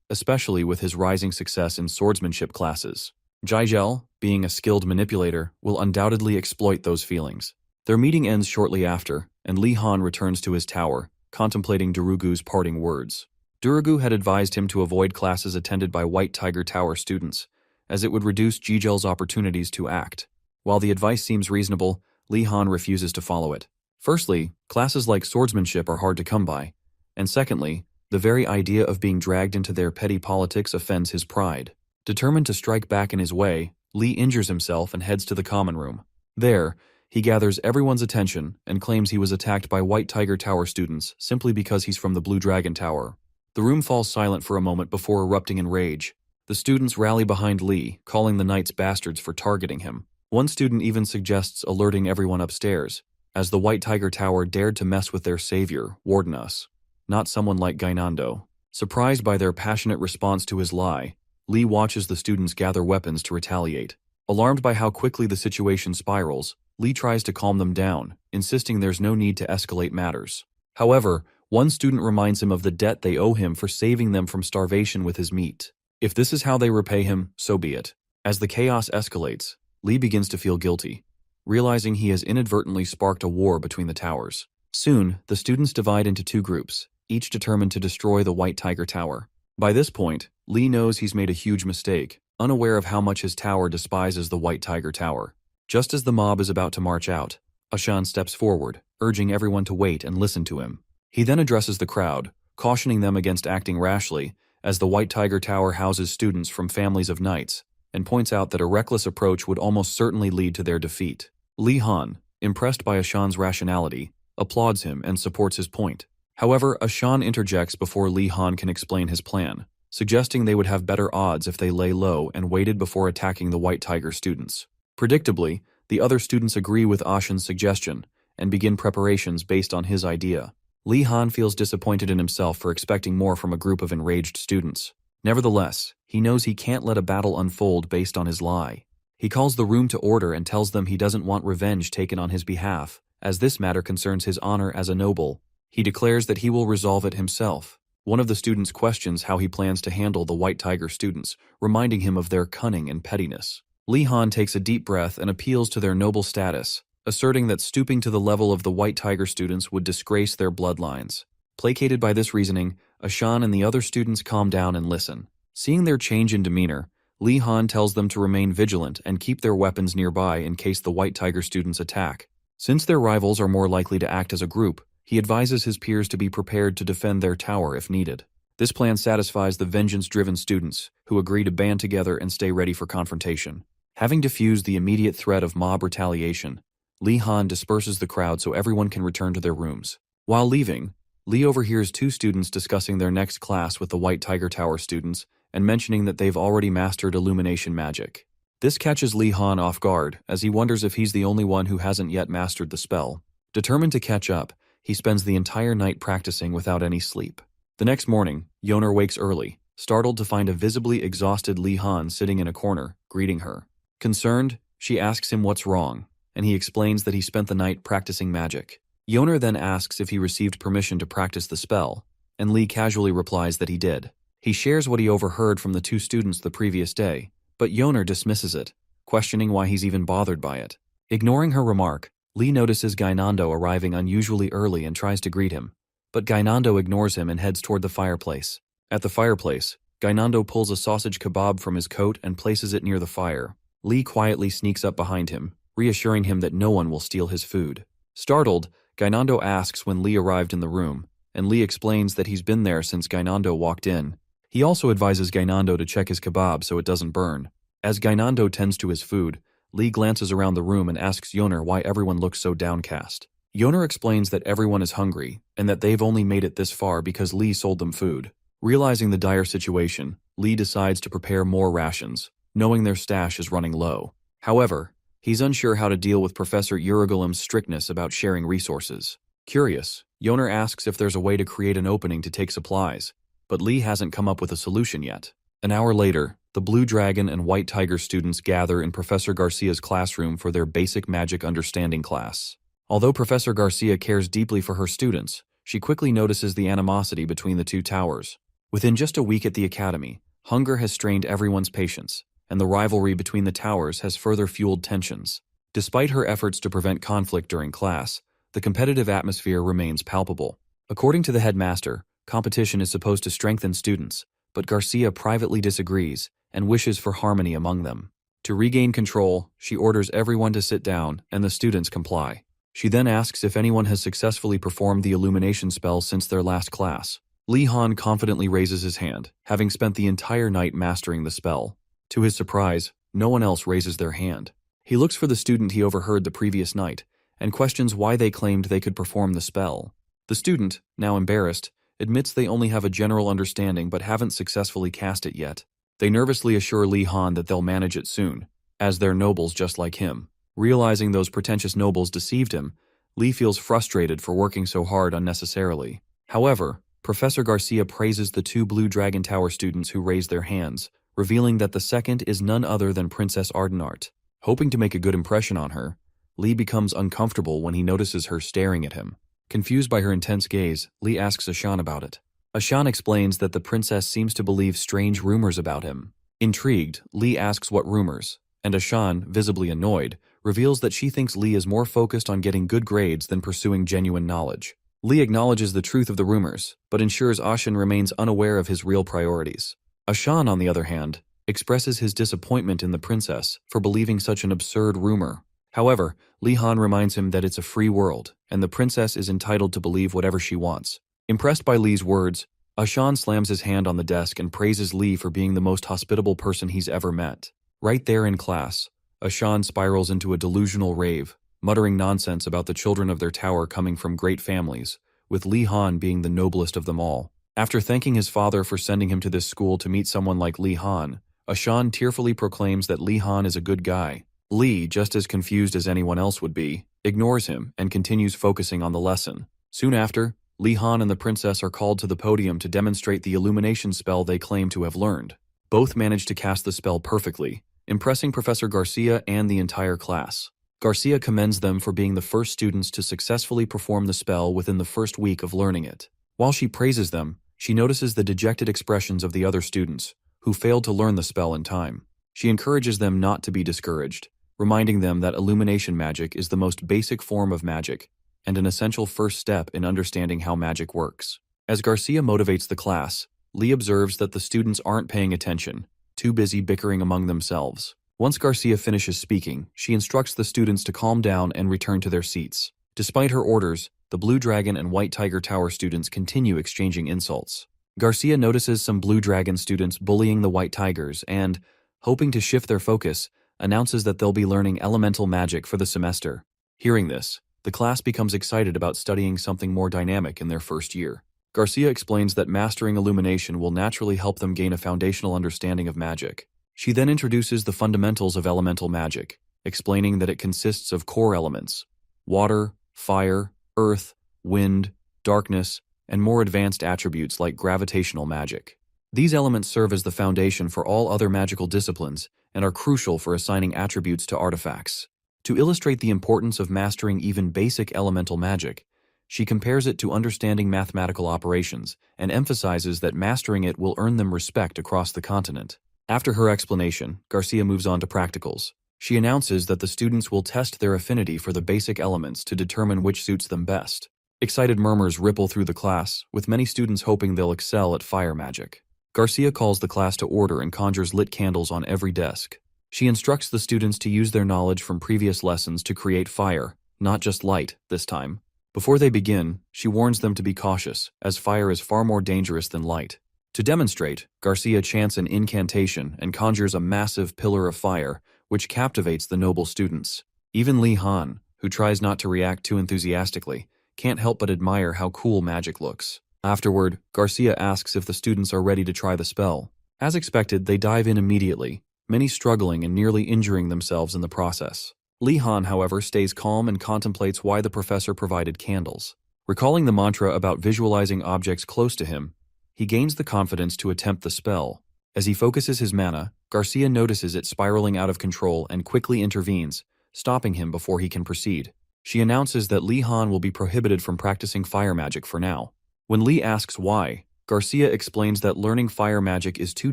especially with his rising success in swordsmanship classes. Jijil, being a skilled manipulator, will undoubtedly exploit those feelings. Their meeting ends shortly after, and Li Han returns to his tower, contemplating Darugu's parting words. Darugu had advised him to avoid classes attended by White Tiger Tower students, as it would reduce Jijil's opportunities to act. While the advice seems reasonable, Li Han refuses to follow it. Firstly, classes like swordsmanship are hard to come by, and secondly, the very idea of being dragged into their petty politics offends his pride. Determined to strike back in his way, Li injures himself and heads to the common room. There, he gathers everyone's attention and claims he was attacked by White Tiger Tower students simply because he's from the Blue Dragon Tower. The room falls silent for a moment before erupting in rage. The students rally behind Li, calling the knights bastards for targeting him. One student even suggests alerting everyone upstairs, as the White Tiger Tower dared to mess with their savior, Wardeness, not someone like Gainando. Surprised by their passionate response to his lie, Li watches the students gather weapons to retaliate. Alarmed by how quickly the situation spirals, Li tries to calm them down, insisting there's no need to escalate matters. However, one student reminds him of the debt they owe him for saving them from starvation with his meat. If this is how they repay him, so be it. As the chaos escalates, Li begins to feel guilty. realizing he has inadvertently sparked a war between the towers. Soon, the students divide into two groups, each determined to destroy the White Tiger Tower. By this point, Lee knows he's made a huge mistake, unaware of how much his tower despises the White Tiger Tower. Just as the mob is about to march out, Ashan steps forward, urging everyone to wait and listen to him. He then addresses the crowd, cautioning them against acting rashly, as the White Tiger Tower houses students from families of knights, and points out that a reckless approach would almost certainly lead to their defeat. Lee Han, impressed by Ashan's rationality, applauds him and supports his point. However, Ashan interjects before Lee Han can explain his plan, suggesting they would have better odds if they lay low and waited before attacking the White Tiger students. Predictably, the other students agree with Ashan's suggestion and begin preparations based on his idea. Lee Han feels disappointed in himself for expecting more from a group of enraged students. Nevertheless, he knows he can't let a battle unfold based on his lie. He calls the room to order and tells them he doesn't want revenge taken on his behalf, as this matter concerns his honor as a noble. He declares that he will resolve it himself. One of the students questions how he plans to handle the White Tiger students, reminding him of their cunning and pettiness. Lee Han takes a deep breath and appeals to their noble status, asserting that stooping to the level of the White Tiger students would disgrace their bloodlines. Placated by this reasoning, Ashan and the other students calm down and listen. Seeing their change in demeanor, Lee Han tells them to remain vigilant and keep their weapons nearby in case the White Tiger students attack. Since their rivals are more likely to act as a group, he advises his peers to be prepared to defend their tower if needed. This plan satisfies the vengeance-driven students, who agree to band together and stay ready for confrontation. Having diffused the immediate threat of mob retaliation, Lee Han disperses the crowd so everyone can return to their rooms. While leaving, Lee overhears two students discussing their next class with the White Tiger Tower students and mentioning that they've already mastered illumination magic. This catches Lee Han off guard, as he wonders if he's the only one who hasn't yet mastered the spell. Determined to catch up, he spends the entire night practicing without any sleep. The next morning, Yeoner wakes early, startled to find a visibly exhausted Lee Han sitting in a corner, greeting her. Concerned, she asks him what's wrong, and he explains that he spent the night practicing magic. Yeoner then asks if he received permission to practice the spell, and Lee casually replies that he did. He shares what he overheard from the two students the previous day, but Yeoner dismisses it, questioning why he's even bothered by it. Ignoring her remark, Lee notices Gainando arriving unusually early and tries to greet him, but Gainando ignores him and heads toward the fireplace. At the fireplace, Gainando pulls a sausage kebab from his coat and places it near the fire. Lee quietly sneaks up behind him, reassuring him that no one will steal his food. Startled, Gainando asks when Lee arrived in the room, and Lee explains that he's been there since Gainando walked in. He also advises Gainando to check his kebab so it doesn't burn. As Gainando tends to his food, Lee glances around the room and asks Yeoner why everyone looks so downcast. Yeoner explains that everyone is hungry, and that they've only made it this far because Lee sold them food. Realizing the dire situation, Lee decides to prepare more rations, knowing their stash is running low. However, he's unsure how to deal with Professor Urigalim's strictness about sharing resources. Curious, Yeoner asks if there's a way to create an opening to take supplies, but Lee hasn't come up with a solution yet. An hour later, the Blue Dragon and White Tiger students gather in Professor Garcia's classroom for their Basic Magic Understanding class. Although Professor Garcia cares deeply for her students, she quickly notices the animosity between the two towers. Within just a week at the academy, hunger has strained everyone's patience, and the rivalry between the towers has further fueled tensions. Despite her efforts to prevent conflict during class, the competitive atmosphere remains palpable. According to the headmaster, competition is supposed to strengthen students, but Garcia privately disagrees and wishes for harmony among them. To regain control, she orders everyone to sit down, and the students comply. She then asks if anyone has successfully performed the illumination spell since their last class. Lee Han confidently raises his hand, having spent the entire night mastering the spell. To his surprise, no one else raises their hand. He looks for the student he overheard the previous night, and questions why they claimed they could perform the spell. The student, now embarrassed, admits they only have a general understanding but haven't successfully cast it yet. They nervously assure Lee Han that they'll manage it soon, as they're nobles just like him. Realizing those pretentious nobles deceived him, Lee feels frustrated for working so hard unnecessarily. However, Professor Garcia praises the two Blue Dragon Tower students who raised their hands, revealing that the second is none other than Princess Ardenart. Hoping to make a good impression on her, Lee becomes uncomfortable when he notices her staring at him. Confused by her intense gaze, Lee asks Ashan about it. Ashan explains that the princess seems to believe strange rumors about him. Intrigued, Lee asks what rumors, and Ashan, visibly annoyed, reveals that she thinks Lee is more focused on getting good grades than pursuing genuine knowledge. Lee acknowledges the truth of the rumors, but ensures Ashan remains unaware of his real priorities. Ashan, on the other hand, expresses his disappointment in the princess for believing such an absurd rumor. However, Lee Han reminds him that it's a free world, and the princess is entitled to believe whatever she wants. Impressed by Lee's words, Ashan slams his hand on the desk and praises Lee for being the most hospitable person he's ever met. Right there in class, Ashan spirals into a delusional rave, muttering nonsense about the children of their tower coming from great families, with Lee Han being the noblest of them all. After thanking his father for sending him to this school to meet someone like Lee Han, Ashan tearfully proclaims that Lee Han is a good guy. Lee, just as confused as anyone else would be, ignores him and continues focusing on the lesson. Soon after, Lee Han and the princess are called to the podium to demonstrate the illumination spell they claim to have learned. Both manage to cast the spell perfectly, impressing Professor Garcia and the entire class. Garcia commends them for being the first students to successfully perform the spell within the first week of learning it. While she praises them, she notices the dejected expressions of the other students, who failed to learn the spell in time. She encourages them not to be discouraged, reminding them that illumination magic is the most basic form of magic and an essential first step in understanding how magic works. As Garcia motivates the class, Lee observes that the students aren't paying attention, too busy bickering among themselves. Once Garcia finishes speaking, she instructs the students to calm down and return to their seats. Despite her orders, the Blue Dragon and White Tiger Tower students continue exchanging insults. Garcia notices some Blue Dragon students bullying the White Tigers and, hoping to shift their focus, announces that they'll be learning elemental magic for the semester. Hearing this, the class becomes excited about studying something more dynamic in their first year. Garcia explains that mastering illumination will naturally help them gain a foundational understanding of magic. She then introduces the fundamentals of elemental magic, explaining that it consists of core elements: water, fire, earth, wind, darkness, and more advanced attributes like gravitational magic. These elements serve as the foundation for all other magical disciplines and are crucial for assigning attributes to artifacts. To illustrate the importance of mastering even basic elemental magic, she compares it to understanding mathematical operations and emphasizes that mastering it will earn them respect across the continent. After her explanation, Garcia moves on to practicals. She announces that the students will test their affinity for the basic elements to determine which suits them best. Excited murmurs ripple through the class, with many students hoping they'll excel at fire magic. Garcia calls the class to order and conjures lit candles on every desk. She instructs the students to use their knowledge from previous lessons to create fire, not just light, this time. Before they begin, she warns them to be cautious, as fire is far more dangerous than light. To demonstrate, Garcia chants an incantation and conjures a massive pillar of fire, which captivates the noble students. Even Lee Han, who tries not to react too enthusiastically, can't help but admire how cool magic looks. Afterward, Garcia asks if the students are ready to try the spell. As expected, they dive in immediately, many struggling and nearly injuring themselves in the process. Lee Han, however, stays calm and contemplates why the professor provided candles. Recalling the mantra about visualizing objects close to him, he gains the confidence to attempt the spell. As he focuses his mana, Garcia notices it spiraling out of control and quickly intervenes, stopping him before he can proceed. She announces that Lee Han will be prohibited from practicing fire magic for now. When Lee asks why, Garcia explains that learning fire magic is too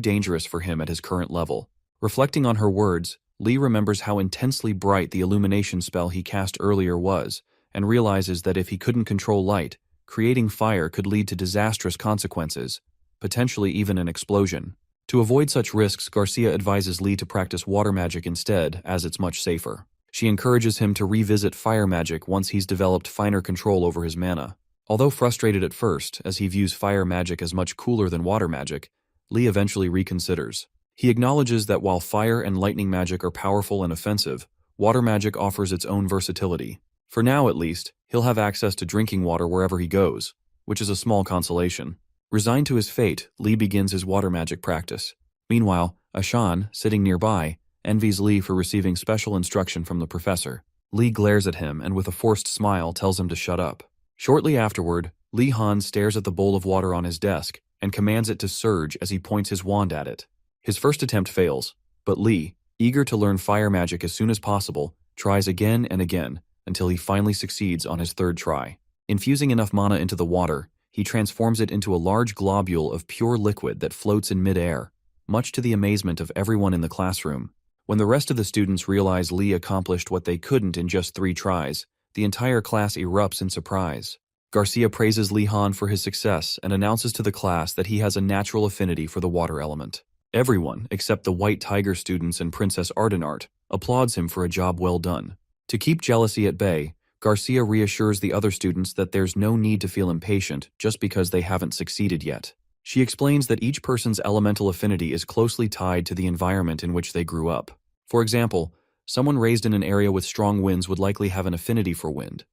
dangerous for him at his current level. Reflecting on her words, Lee remembers how intensely bright the illumination spell he cast earlier was, and realizes that if he couldn't control light, creating fire could lead to disastrous consequences, potentially even an explosion. To avoid such risks, Garcia advises Lee to practice water magic instead, as it's much safer. She encourages him to revisit fire magic once he's developed finer control over his mana. Although frustrated at first, as he views fire magic as much cooler than water magic, Lee eventually reconsiders. He acknowledges that while fire and lightning magic are powerful and offensive, water magic offers its own versatility. For now, at least, he'll have access to drinking water wherever he goes, which is a small consolation. Resigned to his fate, Lee begins his water magic practice. Meanwhile, Ashan, sitting nearby, envies Lee for receiving special instruction from the professor. Lee glares at him and with a forced smile tells him to shut up. Shortly afterward, Lee Han stares at the bowl of water on his desk and commands it to surge as he points his wand at it. His first attempt fails, but Lee, eager to learn fire magic as soon as possible, tries again and again until he finally succeeds on his third try. Infusing enough mana into the water, he transforms it into a large globule of pure liquid that floats in mid-air, much to the amazement of everyone in the classroom. When the rest of the students realize Lee accomplished what they couldn't in just 3 tries, the entire class erupts in surprise. Garcia praises Lee Han for his success and announces to the class that he has a natural affinity for the water element. Everyone, except the White Tiger students and Princess Ardenart, applauds him for a job well done. To keep jealousy at bay, Garcia reassures the other students that there's no need to feel impatient just because they haven't succeeded yet. She explains that each person's elemental affinity is closely tied to the environment in which they grew up. For example, someone raised in an area with strong winds would likely have an affinity for wind,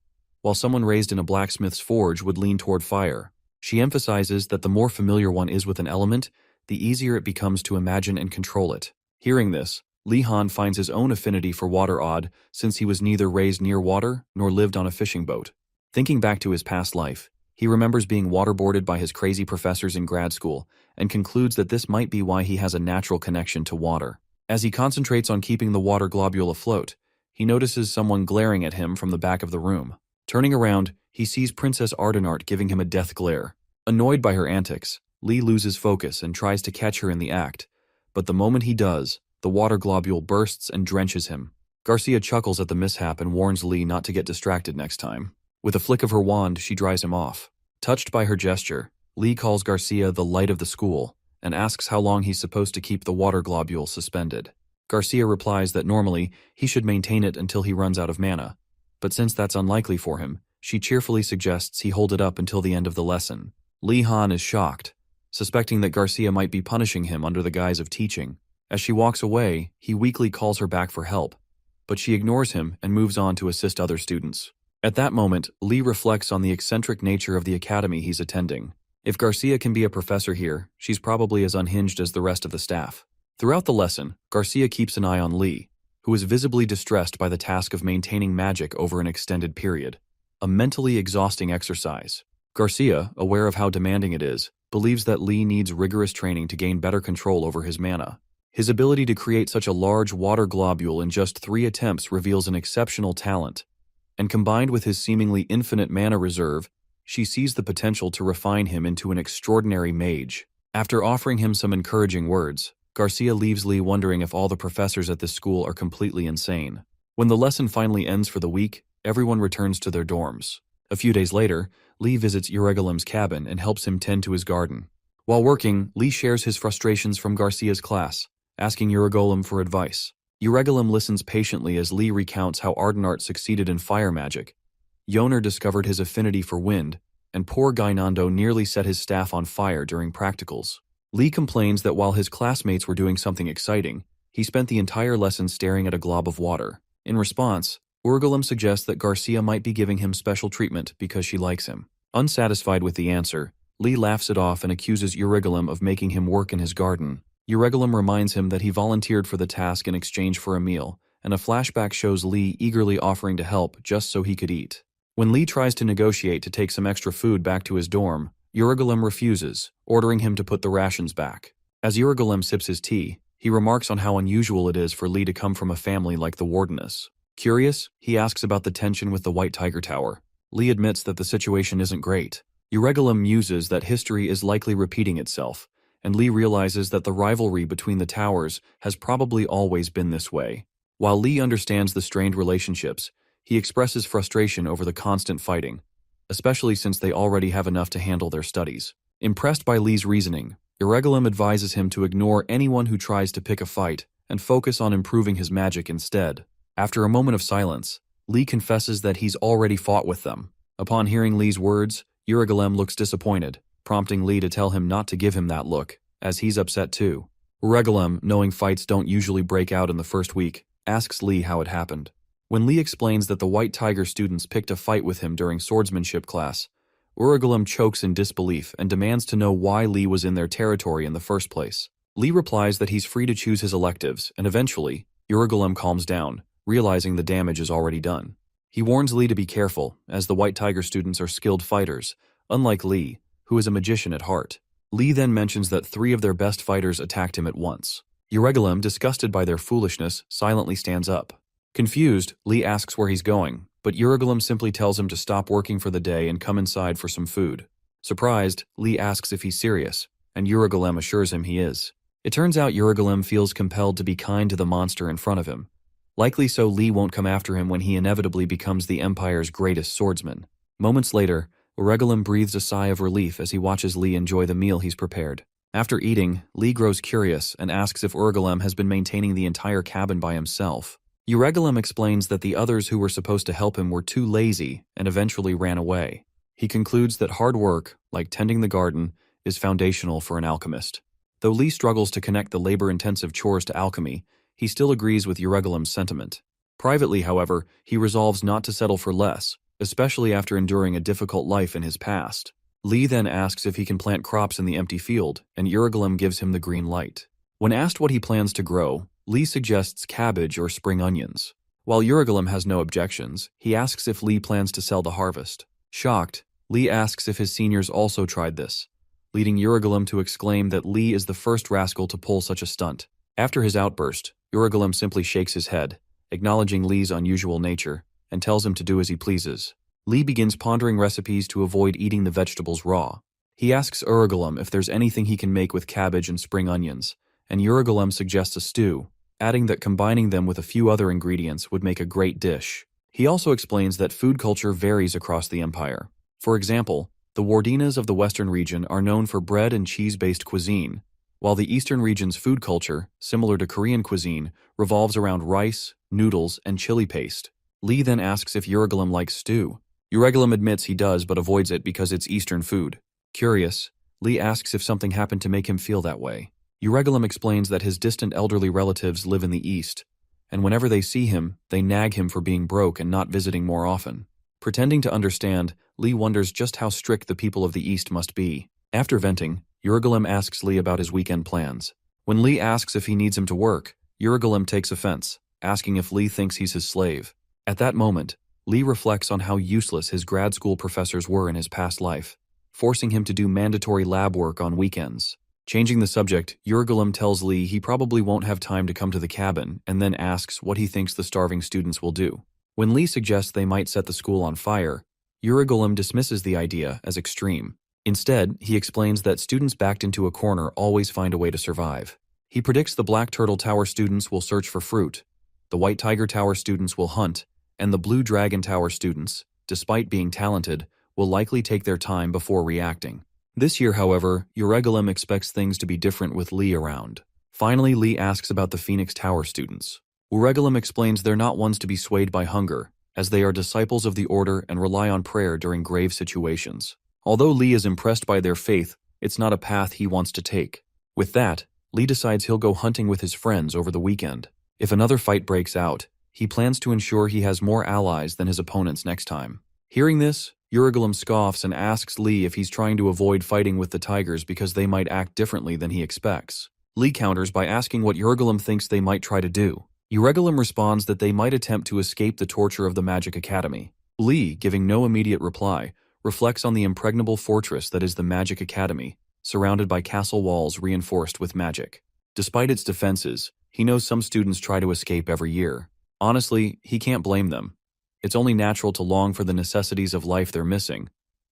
while someone raised in a blacksmith's forge would lean toward fire. She emphasizes that the more familiar one is with an element, the easier it becomes to imagine and control it. Hearing this, Lee Han finds his own affinity for water odd since he was neither raised near water nor lived on a fishing boat. Thinking back to his past life, he remembers being waterboarded by his crazy professors in grad school and concludes that this might be why he has a natural connection to water. As he concentrates on keeping the water globule afloat, he notices someone glaring at him from the back of the room. Turning around, he sees Princess Ardenart giving him a death glare. Annoyed by her antics, Lee loses focus and tries to catch her in the act, but the moment he does, the water globule bursts and drenches him. Garcia chuckles at the mishap and warns Lee not to get distracted next time. With a flick of her wand, she dries him off. Touched by her gesture, Lee calls Garcia the light of the school and asks how long he's supposed to keep the water globule suspended. Garcia replies that normally he should maintain it until he runs out of mana, but since that's unlikely for him, she cheerfully suggests he hold it up until the end of the lesson. Lee Han is shocked, suspecting that Garcia might be punishing him under the guise of teaching. As she walks away, he weakly calls her back for help, but she ignores him and moves on to assist other students. At that moment, Lee reflects on the eccentric nature of the academy he's attending. If Garcia can be a professor here, she's probably as unhinged as the rest of the staff. Throughout the lesson, Garcia keeps an eye on Lee, who is visibly distressed by the task of maintaining magic over an extended period. A mentally exhausting exercise. Garcia, aware of how demanding it is, believes that Lee needs rigorous training to gain better control over his mana. His ability to create such a large water globule in just 3 attempts reveals an exceptional talent, and combined with his seemingly infinite mana reserve, she sees the potential to refine him into an extraordinary mage. After offering him some encouraging words, Garcia leaves Lee wondering if all the professors at this school are completely insane. When the lesson finally ends for the week, everyone returns to their dorms. A few days later, Lee visits Uregolem's cabin and helps him tend to his garden. While working, Lee shares his frustrations from Garcia's class, asking Uregolem for advice. Uregolem listens patiently as Lee recounts how Ardenart succeeded in fire magic. Yoner discovered his affinity for wind, and poor Gainando nearly set his staff on fire during practicals. Lee complains that while his classmates were doing something exciting, he spent the entire lesson staring at a glob of water. In response, Uregolem suggests that Garcia might be giving him special treatment because she likes him. Unsatisfied with the answer, Lee laughs it off and accuses Uregolem of making him work in his garden. Uregolem reminds him that he volunteered for the task in exchange for a meal, and a flashback shows Lee eagerly offering to help just so he could eat. When Lee tries to negotiate to take some extra food back to his dorm, Uregolem refuses, ordering him to put the rations back. As Uregolem sips his tea, he remarks on how unusual it is for Lee to come from a family like the Wardeness. Curious, he asks about the tension with the White Tiger Tower. Lee admits that the situation isn't great. Uregolem muses that history is likely repeating itself, and Lee realizes that the rivalry between the towers has probably always been this way. While Lee understands the strained relationships, he expresses frustration over the constant fighting, especially since they already have enough to handle their studies. Impressed by Lee's reasoning, Uregolem advises him to ignore anyone who tries to pick a fight and focus on improving his magic instead. After a moment of silence, Lee confesses that he's already fought with them. Upon hearing Lee's words, Uregolem looks disappointed, prompting Lee to tell him not to give him that look, as he's upset too. Uregolem, knowing fights don't usually break out in the first week, asks Lee how it happened. When Lee explains that the White Tiger students picked a fight with him during swordsmanship class, Uregolem chokes in disbelief and demands to know why Lee was in their territory in the first place. Lee replies that he's free to choose his electives, and eventually, Uregolem calms down, realizing the damage is already done. He warns Lee to be careful, as the White Tiger students are skilled fighters, unlike Lee, who is a magician at heart. Lee then mentions that 3 of their best fighters attacked him at once. Uregolem, disgusted by their foolishness, silently stands up. Confused, Lee asks where he's going, but Uregolem simply tells him to stop working for the day and come inside for some food. Surprised, Lee asks if he's serious, and Uregolem assures him he is. It turns out Urigalim feels compelled to be kind to the monster in front of him. Likely so Lee won't come after him when he inevitably becomes the Empire's greatest swordsman. Moments later, Urigalim breathes a sigh of relief as he watches Lee enjoy the meal he's prepared. After eating, Lee grows curious and asks if Urigalim has been maintaining the entire cabin by himself. Urigalim explains that the others who were supposed to help him were too lazy and eventually ran away. He concludes that hard work, like tending the garden, is foundational for an alchemist. Though Lee struggles to connect the labor-intensive chores to alchemy, he still agrees with Urigalim's sentiment. Privately, however, he resolves not to settle for less, especially after enduring a difficult life in his past. Lee then asks if he can plant crops in the empty field, and Urigalim gives him the green light. When asked what he plans to grow, Lee suggests cabbage or spring onions. While Urigalim has no objections, he asks if Lee plans to sell the harvest. Shocked, Lee asks if his seniors also tried this, leading Urigalim to exclaim that Lee is the first rascal to pull such a stunt. After his outburst, Urigalim simply shakes his head, acknowledging Lee's unusual nature, and tells him to do as he pleases. Lee begins pondering recipes to avoid eating the vegetables raw. He asks Urigalim if there's anything he can make with cabbage and spring onions, and Urigalim suggests a stew, adding that combining them with a few other ingredients would make a great dish. He also explains that food culture varies across the empire. For example, the Wardinas of the western region are known for bread and cheese-based cuisine, while the eastern region's food culture, similar to Korean cuisine, revolves around rice, noodles, and chili paste. Lee then asks if Urigalim likes stew. Urigalim admits he does but avoids it because it's Eastern food. Curious, Lee asks if something happened to make him feel that way. Urigalim explains that his distant elderly relatives live in the East, and whenever they see him, they nag him for being broke and not visiting more often. Pretending to understand, Lee wonders just how strict the people of the East must be. After venting, Urigalim asks Lee about his weekend plans. When Lee asks if he needs him to work, Urigalim takes offense, asking if Lee thinks he's his slave. At that moment, Lee reflects on how useless his grad school professors were in his past life, forcing him to do mandatory lab work on weekends. Changing the subject, Urigalim tells Lee he probably won't have time to come to the cabin and then asks what he thinks the starving students will do. When Lee suggests they might set the school on fire, Urigalim dismisses the idea as extreme. Instead, he explains that students backed into a corner always find a way to survive. He predicts the Black Turtle Tower students will search for fruit, the White Tiger Tower students will hunt, and the Blue Dragon Tower students, despite being talented, will likely take their time before reacting. This year, however, Urigalim expects things to be different with Lee around. Finally, Lee asks about the Phoenix Tower students. Urigalim explains they're not ones to be swayed by hunger, as they are disciples of the Order and rely on prayer during grave situations. Although Lee is impressed by their faith, it's not a path he wants to take. With that, Lee decides he'll go hunting with his friends over the weekend. If another fight breaks out, he plans to ensure he has more allies than his opponents next time. Hearing this, Urigalim scoffs and asks Lee if he's trying to avoid fighting with the tigers because they might act differently than he expects. Lee counters by asking what Urigalim thinks they might try to do. Urigalim responds that they might attempt to escape the torture of the Magic Academy. Lee, giving no immediate reply, reflects on the impregnable fortress that is the Magic Academy, surrounded by castle walls reinforced with magic. Despite its defenses, he knows some students try to escape every year. Honestly, he can't blame them. It's only natural to long for the necessities of life they're missing: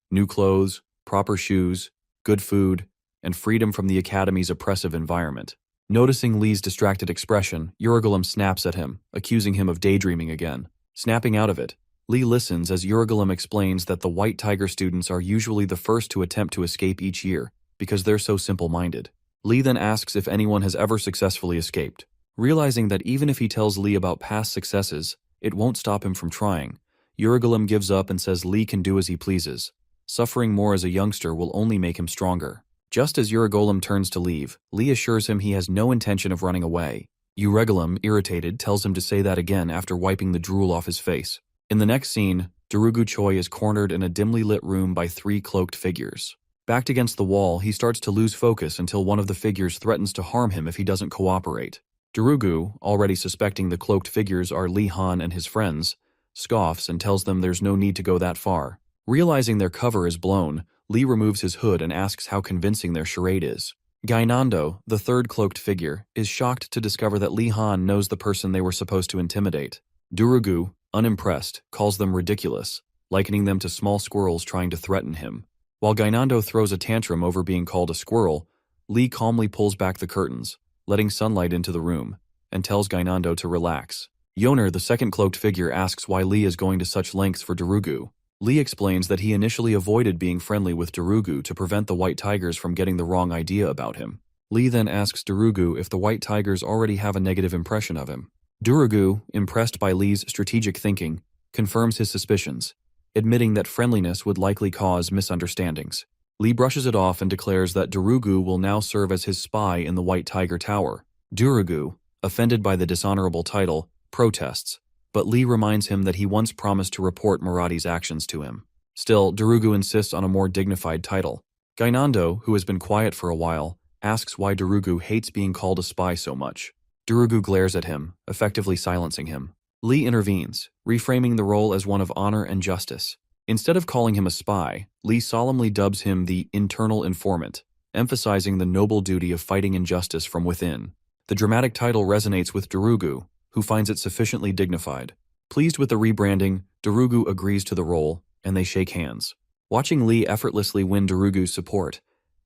new clothes, proper shoes, good food, and freedom from the Academy's oppressive environment. Noticing Lee's distracted expression, Urigalim snaps at him, accusing him of daydreaming again. Snapping out of it, Lee listens as Urigalim explains that the White Tiger students are usually the first to attempt to escape each year because they're so simple-minded. Lee then asks if anyone has ever successfully escaped. Realizing that even if he tells Lee about past successes, it won't stop him from trying, Urigalim gives up and says Lee can do as he pleases. Suffering more as a youngster will only make him stronger. Just as Urigalim turns to leave, Lee assures him he has no intention of running away. Urigalim, irritated, tells him to say that again after wiping the drool off his face. In the next scene, Durugu Choi is cornered in a dimly lit room by three cloaked figures. Backed against the wall, he starts to lose focus until one of the figures threatens to harm him if he doesn't cooperate. Durugu, already suspecting the cloaked figures are Lee Han and his friends, scoffs and tells them there's no need to go that far. Realizing their cover is blown, Lee removes his hood and asks how convincing their charade is. Gainando, the third cloaked figure, is shocked to discover that Lee Han knows the person they were supposed to intimidate. Durugu, unimpressed, calls them ridiculous, likening them to small squirrels trying to threaten him. While Gainando throws a tantrum over being called a squirrel, Lee calmly pulls back the curtains, letting sunlight into the room, and tells Gainando to relax. Yoner, the second cloaked figure, asks why Lee is going to such lengths for Darugu. Lee explains that he initially avoided being friendly with Darugu to prevent the White Tigers from getting the wrong idea about him. Lee then asks Darugu if the White Tigers already have a negative impression of him. Darugu, impressed by Lee's strategic thinking, confirms his suspicions, admitting that friendliness would likely cause misunderstandings. Lee brushes it off and declares that Darugu will now serve as his spy in the White Tiger Tower. Darugu, offended by the dishonorable title, protests, but Lee reminds him that he once promised to report Muradi's actions to him. Still, Darugu insists on a more dignified title. Gainando, who has been quiet for a while, asks why Darugu hates being called a spy so much. Darugu glares at him, effectively silencing him. Lee intervenes, reframing the role as one of honor and justice. Instead of calling him a spy, Lee solemnly dubs him the internal informant, emphasizing the noble duty of fighting injustice from within. The dramatic title resonates with Darugu, who finds it sufficiently dignified. Pleased with the rebranding, Darugu agrees to the role, and they shake hands. Watching Lee effortlessly win Darugu's support,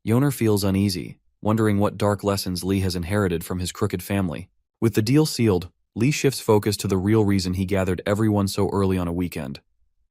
Yoner feels uneasy, wondering what dark lessons Lee has inherited from his crooked family. With the deal sealed, Lee shifts focus to the real reason he gathered everyone so early on a weekend,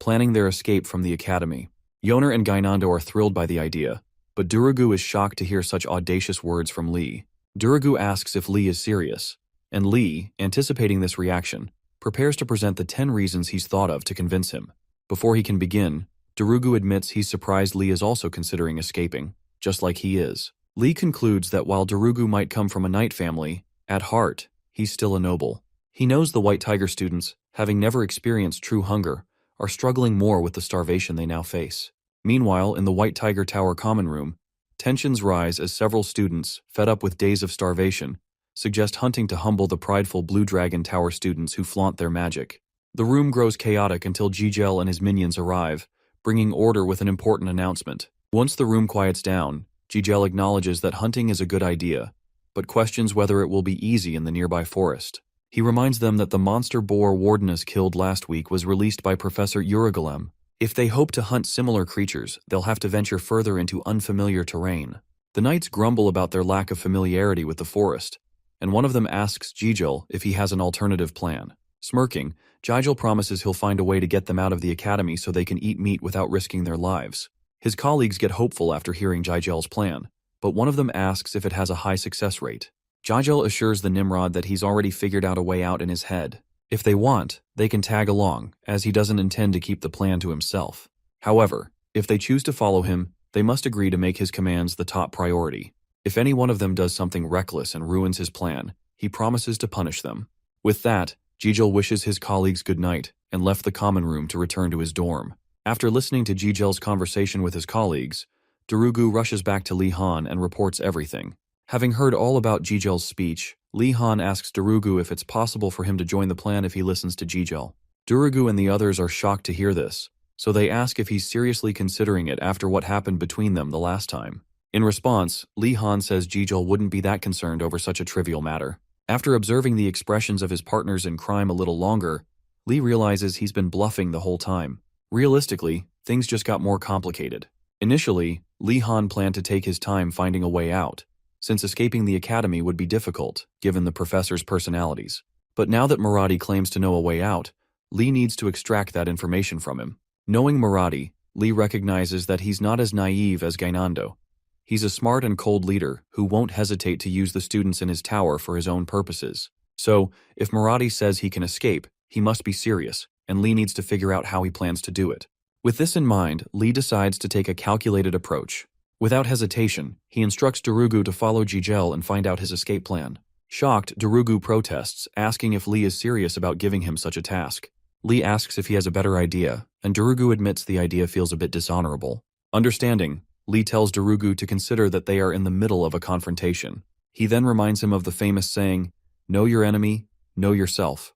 planning their escape from the academy. Yoner and Gainando are thrilled by the idea, but Darugu is shocked to hear such audacious words from Lee. Darugu asks if Lee is serious, and Lee, anticipating this reaction, prepares to present the 10 reasons he's thought of to convince him. Before he can begin, Darugu admits he's surprised Lee is also considering escaping, just like he is. Lee concludes that while Darugu might come from a knight family, at heart, he's still a noble. He knows the White Tiger students, having never experienced true hunger, are struggling more with the starvation they now face. Meanwhile, in the White Tiger Tower common room, tensions rise as several students, fed up with days of starvation, suggest hunting to humble the prideful Blue Dragon Tower students who flaunt their magic. The room grows chaotic until Jigel and his minions arrive, bringing order with an important announcement. Once the room quiets down, Jigel acknowledges that hunting is a good idea, but questions whether it will be easy in the nearby forest. He reminds them that the monster boar Wardeness killed last week was released by Professor Urugolem. If they hope to hunt similar creatures, they'll have to venture further into unfamiliar terrain. The knights grumble about their lack of familiarity with the forest, and one of them asks Jigel if he has an alternative plan. Smirking, Jigel promises he'll find a way to get them out of the academy so they can eat meat without risking their lives. His colleagues get hopeful after hearing Jigel's plan, but one of them asks if it has a high success rate. Jigel assures the Nimrod that he's already figured out a way out in his head. If they want, they can tag along, as he doesn't intend to keep the plan to himself. However, if they choose to follow him, they must agree to make his commands the top priority. If any one of them does something reckless and ruins his plan, he promises to punish them. With that, Jigel wishes his colleagues good night and left the common room to return to his dorm. After listening to Jigel's conversation with his colleagues, Darugu rushes back to Li Han and reports everything. Having heard all about Jigel's speech, Li Han asks Darugu if it's possible for him to join the plan if he listens to Jigel. Darugu and the others are shocked to hear this, so they ask if he's seriously considering it after what happened between them the last time. In response, Li Han says Jigel wouldn't be that concerned over such a trivial matter. After observing the expressions of his partners in crime a little longer, Li realizes he's been bluffing the whole time. Realistically, things just got more complicated. Initially, Li Han planned to take his time finding a way out, since escaping the academy would be difficult, given the professors' personalities. But now that Muradi claims to know a way out, Li needs to extract that information from him. Knowing Muradi, Li recognizes that he's not as naive as Gainando. He's a smart and cold leader who won't hesitate to use the students in his tower for his own purposes. So, if Muradi says he can escape, he must be serious, and Li needs to figure out how he plans to do it. With this in mind, Li decides to take a calculated approach. Without hesitation, he instructs Darugu to follow Jigel and find out his escape plan. Shocked, Darugu protests, asking if Li is serious about giving him such a task. Li asks if he has a better idea, and Darugu admits the idea feels a bit dishonorable. Understanding, Li tells Darugu to consider that they are in the middle of a confrontation. He then reminds him of the famous saying, "Know your enemy, know yourself,"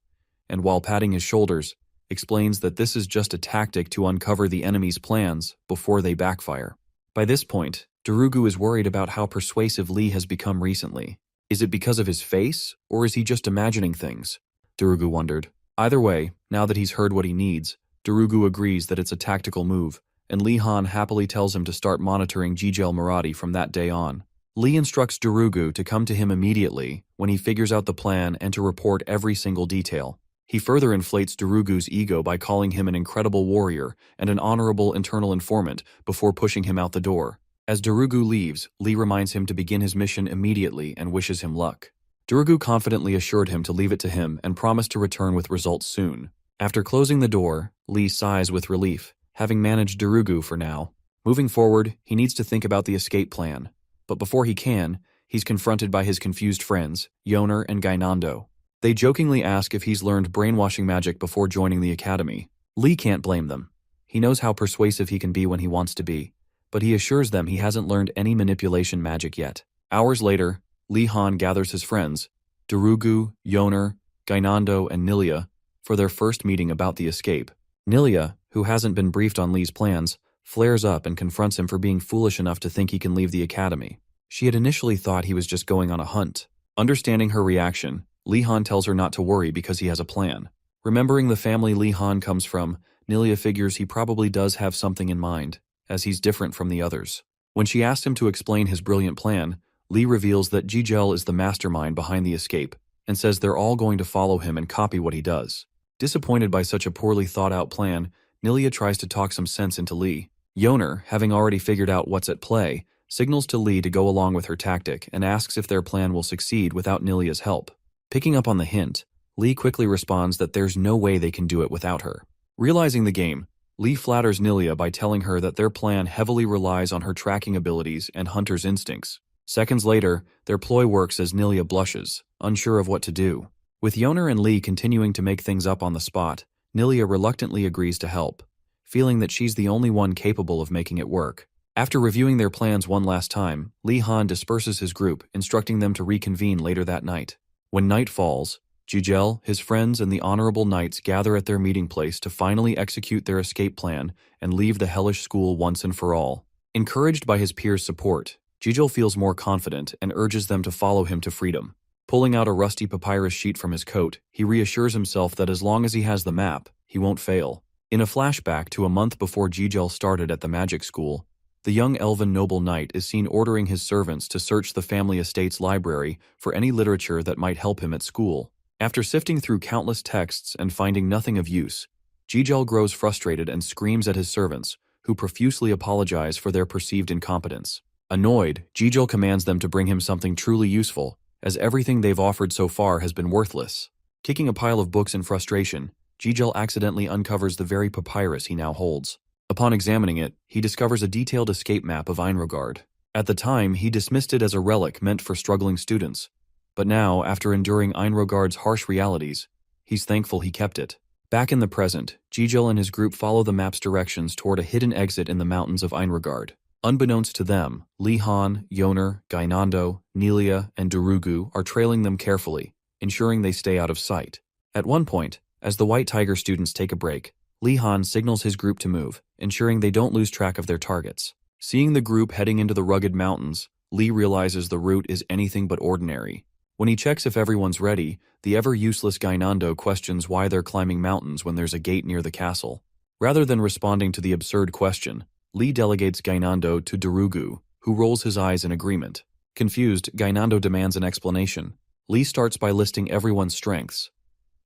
and while patting his shoulders, explains that this is just a tactic to uncover the enemy's plans before they backfire. By this point, Darugu is worried about how persuasive Li has become recently. Is it because of his face, or is he just imagining things? Darugu wondered. Either way, now that he's heard what he needs, Darugu agrees that it's a tactical move, and Li Han happily tells him to start monitoring Jigel Muradi from that day on. Lee instructs Darugu to come to him immediately when he figures out the plan and to report every single detail. He further inflates Darugu's ego by calling him an incredible warrior and an honorable internal informant before pushing him out the door. As Darugu leaves, Lee reminds him to begin his mission immediately and wishes him luck. Darugu confidently assured him to leave it to him and promised to return with results soon. After closing the door, Lee sighs with relief, having managed Darugu for now. Moving forward, he needs to think about the escape plan. But before he can, he's confronted by his confused friends, Yoner and Gainando. They jokingly ask if he's learned brainwashing magic before joining the academy. Lee can't blame them. He knows how persuasive he can be when he wants to be, but he assures them he hasn't learned any manipulation magic yet. Hours later, Lee Han gathers his friends, Darugu, Yoner, Gainando, and Nilia, for their first meeting about the escape. Nilia, who hasn't been briefed on Lee's plans, flares up and confronts him for being foolish enough to think he can leave the academy. She had initially thought he was just going on a hunt. Understanding her reaction, Lee Han tells her not to worry because he has a plan. Remembering the family Lee Han comes from, Nilia figures he probably does have something in mind, as he's different from the others. When she asks him to explain his brilliant plan, Lee reveals that Jijel is the mastermind behind the escape, and says they're all going to follow him and copy what he does. Disappointed by such a poorly thought-out plan, Nilia tries to talk some sense into Lee. Yoner, having already figured out what's at play, signals to Lee to go along with her tactic and asks if their plan will succeed without Nilia's help. Picking up on the hint, Lee quickly responds that there's no way they can do it without her. Realizing the game, Lee flatters Nilia by telling her that their plan heavily relies on her tracking abilities and hunter's instincts. Seconds later, their ploy works as Nilia blushes, unsure of what to do. With Yoner and Lee continuing to make things up on the spot, Nilia reluctantly agrees to help, feeling that she's the only one capable of making it work. After reviewing their plans one last time, Lee Han disperses his group, instructing them to reconvene later that night. When night falls, Jijel, his friends, and the honorable knights gather at their meeting place to finally execute their escape plan and leave the hellish school once and for all. Encouraged by his peers' support, Jijel feels more confident and urges them to follow him to freedom. Pulling out a rusty papyrus sheet from his coat, he reassures himself that as long as he has the map, he won't fail. In a flashback to a month before Jijel started at the magic school, the young elven noble knight is seen ordering his servants to search the family estate's library for any literature that might help him at school. After sifting through countless texts and finding nothing of use, Jijel grows frustrated and screams at his servants, who profusely apologize for their perceived incompetence. Annoyed, Jijel commands them to bring him something truly useful, as everything they've offered so far has been worthless. Kicking a pile of books in frustration, Jijel accidentally uncovers the very papyrus he now holds. Upon examining it, he discovers a detailed escape map of Einrogard. At the time, he dismissed it as a relic meant for struggling students. But now, after enduring Einrogard's harsh realities, he's thankful he kept it. Back in the present, Jijel and his group follow the map's directions toward a hidden exit in the mountains of Einrogard. Unbeknownst to them, Lee Han, Yoner, Gainando, Nilia, and Darugu are trailing them carefully, ensuring they stay out of sight. At one point, as the White Tiger students take a break, Lee Han signals his group to move, ensuring they don't lose track of their targets. Seeing the group heading into the rugged mountains, Lee realizes the route is anything but ordinary. When he checks if everyone's ready, the ever-useless Gainando questions why they're climbing mountains when there's a gate near the castle. Rather than responding to the absurd question, Lee delegates Gainando to Darugu, who rolls his eyes in agreement. Confused, Gainando demands an explanation. Lee starts by listing everyone's strengths: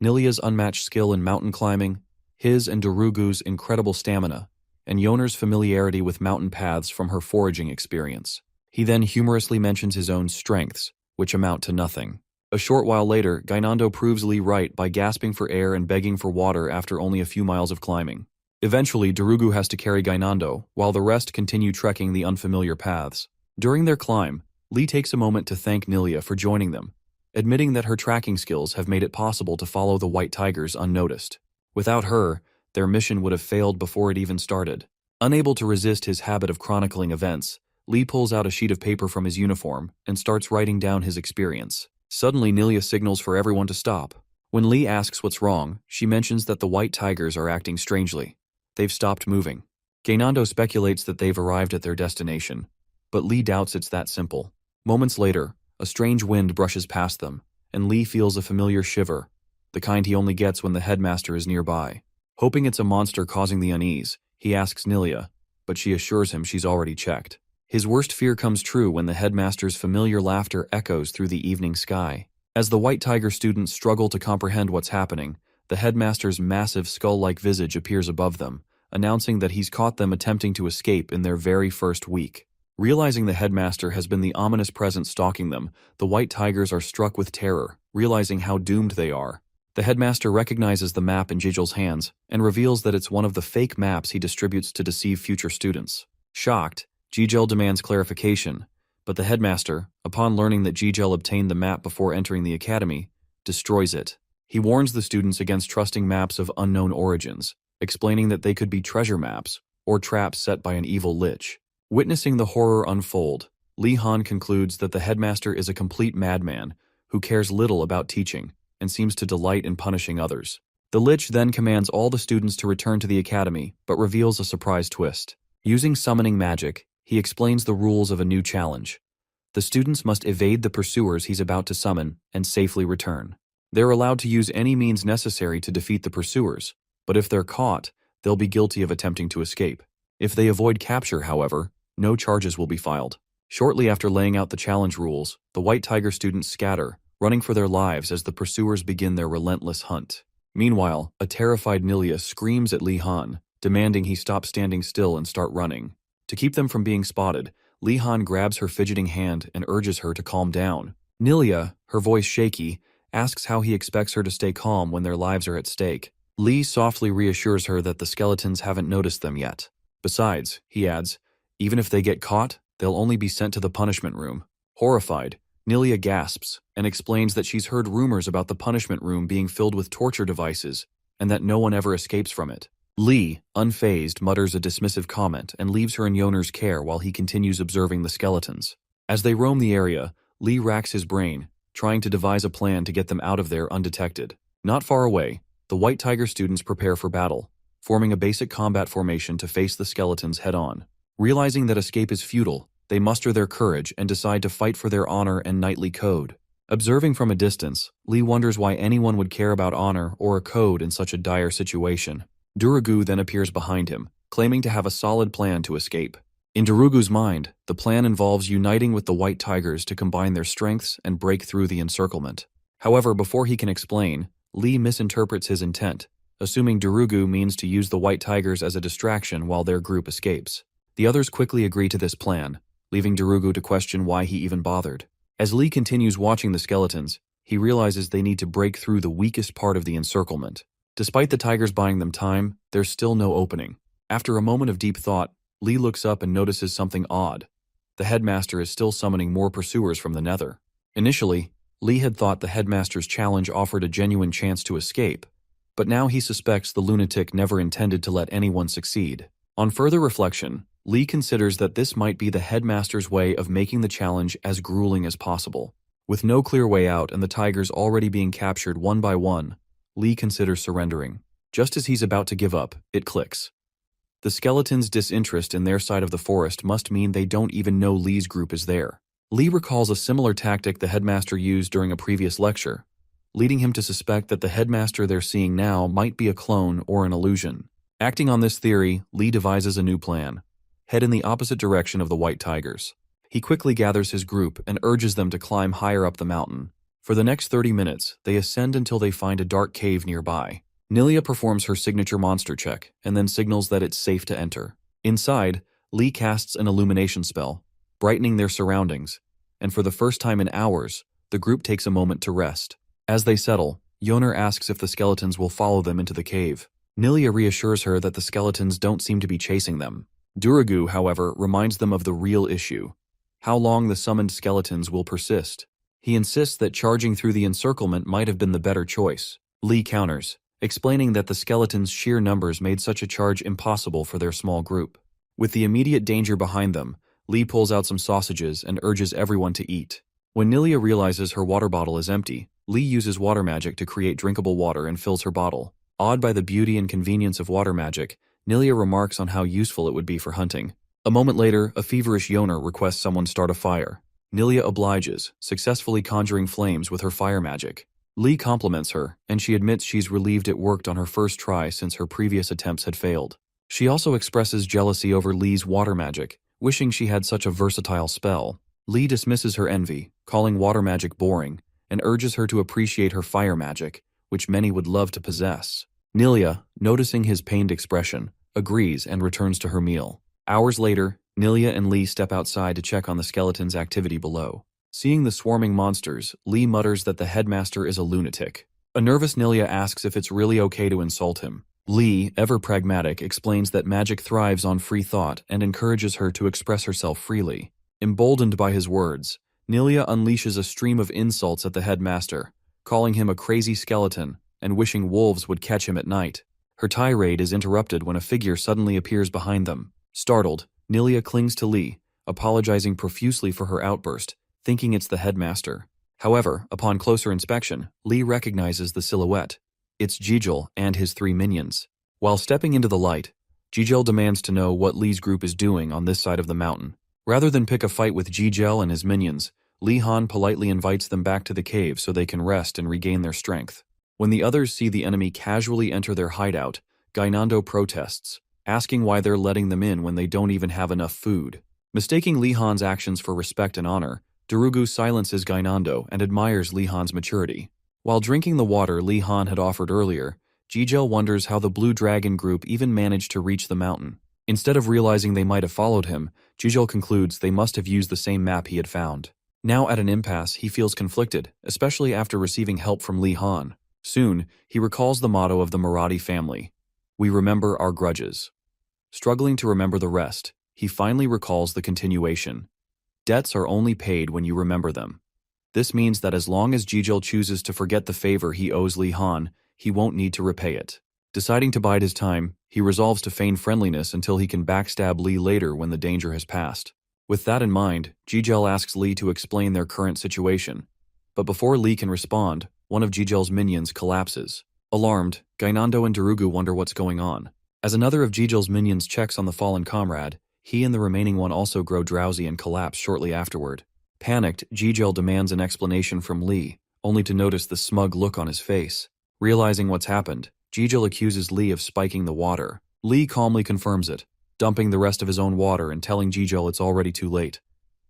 Nilia's unmatched skill in mountain climbing, his and Darugu's incredible stamina, and Yoner's familiarity with mountain paths from her foraging experience. He then humorously mentions his own strengths, which amount to nothing. A short while later, Gainando proves Lee right by gasping for air and begging for water after only a few miles of climbing. Eventually, Darugu has to carry Gainando, while the rest continue trekking the unfamiliar paths. During their climb, Lee takes a moment to thank Nilia for joining them, admitting that her tracking skills have made it possible to follow the White Tigers unnoticed. Without her, their mission would have failed before it even started. Unable to resist his habit of chronicling events, Lee pulls out a sheet of paper from his uniform and starts writing down his experience. Suddenly, Nilia signals for everyone to stop. When Lee asks what's wrong, she mentions that the White Tigers are acting strangely. They've stopped moving. Gainando speculates that they've arrived at their destination, but Lee doubts it's that simple. Moments later, a strange wind brushes past them, and Lee feels a familiar shiver, the kind he only gets when the headmaster is nearby. Hoping it's a monster causing the unease, he asks Nilia, but she assures him she's already checked. His worst fear comes true when the headmaster's familiar laughter echoes through the evening sky. As the White Tiger students struggle to comprehend what's happening, the headmaster's massive skull-like visage appears above them, announcing that he's caught them attempting to escape in their very first week. Realizing the headmaster has been the ominous presence stalking them, the White Tigers are struck with terror, realizing how doomed they are. The headmaster recognizes the map in Jijel's hands and reveals that it's one of the fake maps he distributes to deceive future students. Shocked, Jijel demands clarification, but the headmaster, upon learning that Jijel obtained the map before entering the academy, destroys it. He warns the students against trusting maps of unknown origins, explaining that they could be treasure maps or traps set by an evil lich. Witnessing the horror unfold, Li Han concludes that the headmaster is a complete madman who cares little about teaching and seems to delight in punishing others. The lich then commands all the students to return to the academy, but reveals a surprise twist. Using summoning magic, he explains the rules of a new challenge. The students must evade the pursuers he's about to summon and safely return. They're allowed to use any means necessary to defeat the pursuers, but if they're caught, they'll be guilty of attempting to escape. If they avoid capture, however, no charges will be filed. Shortly after laying out the challenge rules, the White Tiger students scatter, running for their lives as the pursuers begin their relentless hunt. Meanwhile, a terrified Nilia screams at Li Han, demanding he stop standing still and start running. To keep them from being spotted, Li Han grabs her fidgeting hand and urges her to calm down. Nilia, her voice shaky, asks how he expects her to stay calm when their lives are at stake. Li softly reassures her that the skeletons haven't noticed them yet. Besides, he adds, even if they get caught, they'll only be sent to the punishment room. Horrified, Nilia gasps and explains that she's heard rumors about the punishment room being filled with torture devices and that no one ever escapes from it. Li, unfazed, mutters a dismissive comment and leaves her in Yoner's care while he continues observing the skeletons. As they roam the area, Li racks his brain, trying to devise a plan to get them out of there undetected. Not far away, the White Tiger students prepare for battle, forming a basic combat formation to face the skeletons head-on. Realizing that escape is futile, they muster their courage and decide to fight for their honor and knightly code. Observing from a distance, Li wonders why anyone would care about honor or a code in such a dire situation. Durugu then appears behind him, claiming to have a solid plan to escape. In Durugu's mind, the plan involves uniting with the White Tigers to combine their strengths and break through the encirclement. However, before he can explain, Li misinterprets his intent, assuming Durugu means to use the White Tigers as a distraction while their group escapes. The others quickly agree to this plan, leaving Durugu to question why he even bothered. As Li continues watching the skeletons, he realizes they need to break through the weakest part of the encirclement. Despite the tigers buying them time, there's still no opening. After a moment of deep thought, Li looks up and notices something odd. The headmaster is still summoning more pursuers from the nether. Initially, Li had thought the headmaster's challenge offered a genuine chance to escape, but now he suspects the lunatic never intended to let anyone succeed. On further reflection, Li considers that this might be the headmaster's way of making the challenge as grueling as possible. With no clear way out and the tigers already being captured one by one, Li considers surrendering. Just as he's about to give up, it clicks. The skeletons' disinterest in their side of the forest must mean they don't even know Li's group is there. Li recalls a similar tactic the headmaster used during a previous lecture, leading him to suspect that the headmaster they're seeing now might be a clone or an illusion. Acting on this theory, Li devises a new plan. Head in the opposite direction of the White Tigers. He quickly gathers his group and urges them to climb higher up the mountain. For the next 30 minutes, they ascend until they find a dark cave nearby. Nilia performs her signature monster check and then signals that it's safe to enter. Inside, Li casts an illumination spell, brightening their surroundings, and for the first time in hours, the group takes a moment to rest. As they settle, Yoner asks if the skeletons will follow them into the cave. Nilia reassures her that the skeletons don't seem to be chasing them. Durugu, however, reminds them of the real issue: how long the summoned skeletons will persist. He insists that charging through the encirclement might have been the better choice. Li counters, explaining that the skeletons' sheer numbers made such a charge impossible for their small group. With the immediate danger behind them, Li pulls out some sausages and urges everyone to eat. When Nilia realizes her water bottle is empty, Li uses water magic to create drinkable water and fills her bottle. Awed by the beauty and convenience of water magic, Nilia remarks on how useful it would be for hunting. A moment later, a feverish Yoner requests someone start a fire. Nilia obliges, successfully conjuring flames with her fire magic. Li compliments her, and she admits she's relieved it worked on her first try since her previous attempts had failed. She also expresses jealousy over Li's water magic, wishing she had such a versatile spell. Lee dismisses her envy, calling water magic boring, and urges her to appreciate her fire magic, which many would love to possess. Nilia, noticing his pained expression, agrees and returns to her meal. Hours later, Nilia and Lee step outside to check on the skeleton's activity below. Seeing the swarming monsters, Lee mutters that the headmaster is a lunatic. A nervous Nilia asks if it's really okay to insult him. Lee, ever pragmatic, explains that magic thrives on free thought and encourages her to express herself freely. Emboldened by his words, Nilia unleashes a stream of insults at the headmaster, calling him a crazy skeleton and wishing wolves would catch him at night. Her tirade is interrupted when a figure suddenly appears behind them. Startled, Nilia clings to Lee, apologizing profusely for her outburst, thinking it's the headmaster. However, upon closer inspection, Lee recognizes the silhouette. It's Jijil and his 3 minions. While stepping into the light, Jijil demands to know what Lee's group is doing on this side of the mountain. Rather than pick a fight with Jijil and his minions, Lee Han politely invites them back to the cave so they can rest and regain their strength. When the others see the enemy casually enter their hideout, Gainando protests, asking why they're letting them in when they don't even have enough food. Mistaking Lee Han's actions for respect and honor, Darugu silences Gainando and admires Lee Han's maturity. While drinking the water Lee Han had offered earlier, Jijil wonders how the Blue Dragon group even managed to reach the mountain. Instead of realizing they might have followed him, Jijil concludes they must have used the same map he had found. Now at an impasse, he feels conflicted, especially after receiving help from Lee Han. Soon, he recalls the motto of the Marathi family: "We remember our grudges." Struggling to remember the rest, he finally recalls the continuation: "Debts are only paid when you remember them." This means that as long as Jijil chooses to forget the favor he owes Lee Han, he won't need to repay it. Deciding to bide his time, he resolves to feign friendliness until he can backstab Lee later when the danger has passed. With that in mind, Jijil asks Lee to explain their current situation. But before Lee can respond, one of Jijil's minions collapses. Alarmed, Gainando and Darugu wonder what's going on. As another of Jijil's minions checks on the fallen comrade, he and the remaining one also grow drowsy and collapse shortly afterward. Panicked, Jijil demands an explanation from Lee, only to notice the smug look on his face. Realizing what's happened, Jijil accuses Lee of spiking the water. Lee calmly confirms it, dumping the rest of his own water and telling Jijil it's already too late.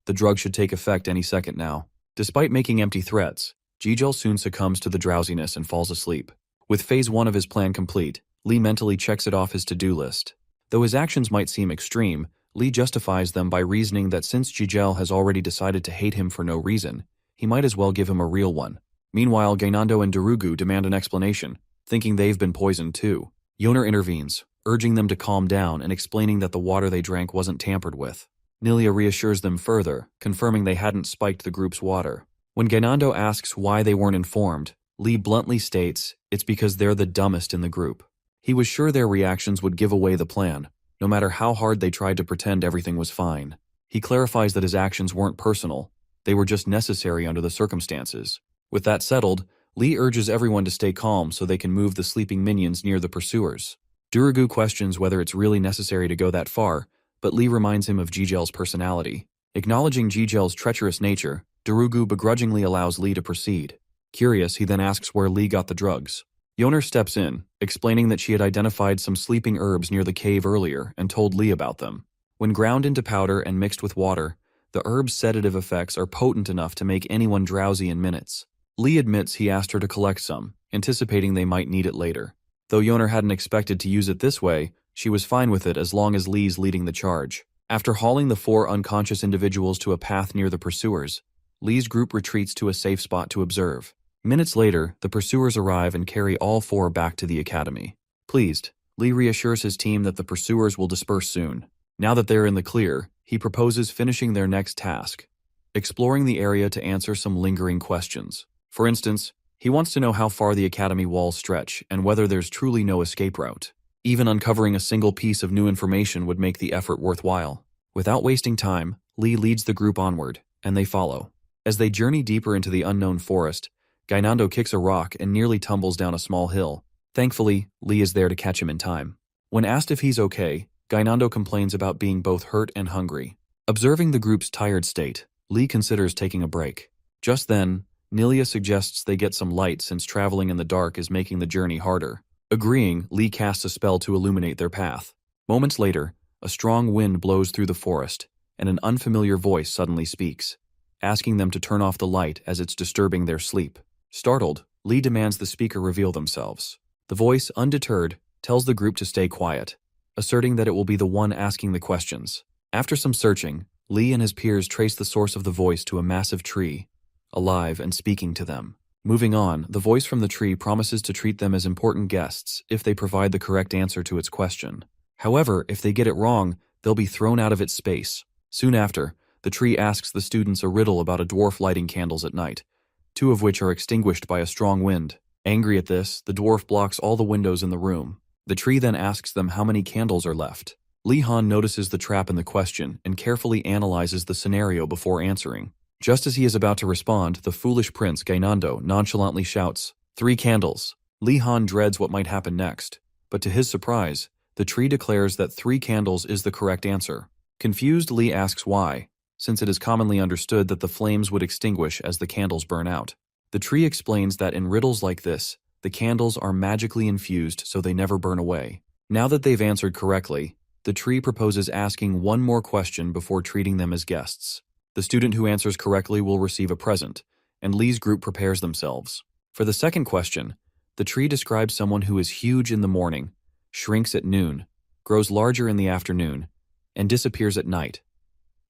The drug should take effect any second now. Despite making empty threats, Jijil soon succumbs to the drowsiness and falls asleep. With phase 1 of his plan complete, Lee mentally checks it off his to-do list. Though his actions might seem extreme, Lee justifies them by reasoning that since Jijil has already decided to hate him for no reason, he might as well give him a real one. Meanwhile, Gainando and Darugu demand an explanation, thinking they've been poisoned too. Yoner intervenes, urging them to calm down and explaining that the water they drank wasn't tampered with. Nilia reassures them further, confirming they hadn't spiked the group's water. When Gainando asks why they weren't informed, Lee bluntly states it's because they're the dumbest in the group. He was sure their reactions would give away the plan, no matter how hard they tried to pretend everything was fine. He clarifies that his actions weren't personal, they were just necessary under the circumstances. With that settled, Lee urges everyone to stay calm so they can move the sleeping minions near the pursuers. Darugu questions whether it's really necessary to go that far, but Lee reminds him of Jijil's personality. Acknowledging Jijil's treacherous nature, Darugu begrudgingly allows Lee to proceed. Curious, he then asks where Lee got the drugs. Yoner steps in, explaining that she had identified some sleeping herbs near the cave earlier and told Lee about them. When ground into powder and mixed with water, the herbs' sedative effects are potent enough to make anyone drowsy in minutes. Lee admits he asked her to collect some, anticipating they might need it later. Though Yoner hadn't expected to use it this way, she was fine with it as long as Lee's leading the charge. After hauling the 4 unconscious individuals to a path near the pursuers, Lee's group retreats to a safe spot to observe. Minutes later, the pursuers arrive and carry all 4 back to the academy. Pleased, Lee reassures his team that the pursuers will disperse soon. Now that they're in the clear, he proposes finishing their next task, exploring the area to answer some lingering questions. For instance, he wants to know how far the academy walls stretch and whether there's truly no escape route. Even uncovering a single piece of new information would make the effort worthwhile. Without wasting time, Lee leads the group onward, and they follow. As they journey deeper into the unknown forest, Gainando kicks a rock and nearly tumbles down a small hill. Thankfully, Lee is there to catch him in time. When asked if he's okay, Gainando complains about being both hurt and hungry. Observing the group's tired state, Lee considers taking a break. Just then, Nilia suggests they get some light since traveling in the dark is making the journey harder. Agreeing, Lee casts a spell to illuminate their path. Moments later, a strong wind blows through the forest, and an unfamiliar voice suddenly speaks, asking them to turn off the light as it's disturbing their sleep. Startled, Lee demands the speaker reveal themselves. The voice, undeterred, tells the group to stay quiet, asserting that it will be the one asking the questions. After some searching, Lee and his peers trace the source of the voice to a massive tree, alive and speaking to them. Moving on, the voice from the tree promises to treat them as important guests if they provide the correct answer to its question. However, if they get it wrong, they'll be thrown out of its space. Soon after, the tree asks the students a riddle about a dwarf lighting candles at night, two of which are extinguished by a strong wind. Angry at this, the dwarf blocks all the windows in the room. The tree then asks them how many candles are left. Lee Han notices the trap in the question and carefully analyzes the scenario before answering. Just as he is about to respond, the foolish prince Gainando nonchalantly shouts, "3 candles." Lee Han dreads what might happen next, but to his surprise, the tree declares that 3 candles is the correct answer. Confused, Lee asks why, since it is commonly understood that the flames would extinguish as the candles burn out. The tree explains that in riddles like this, the candles are magically infused so they never burn away. Now that they've answered correctly, the tree proposes asking one more question before treating them as guests. The student who answers correctly will receive a present, and Lee's group prepares themselves. For the second question, the tree describes someone who is huge in the morning, shrinks at noon, grows larger in the afternoon, and disappears at night,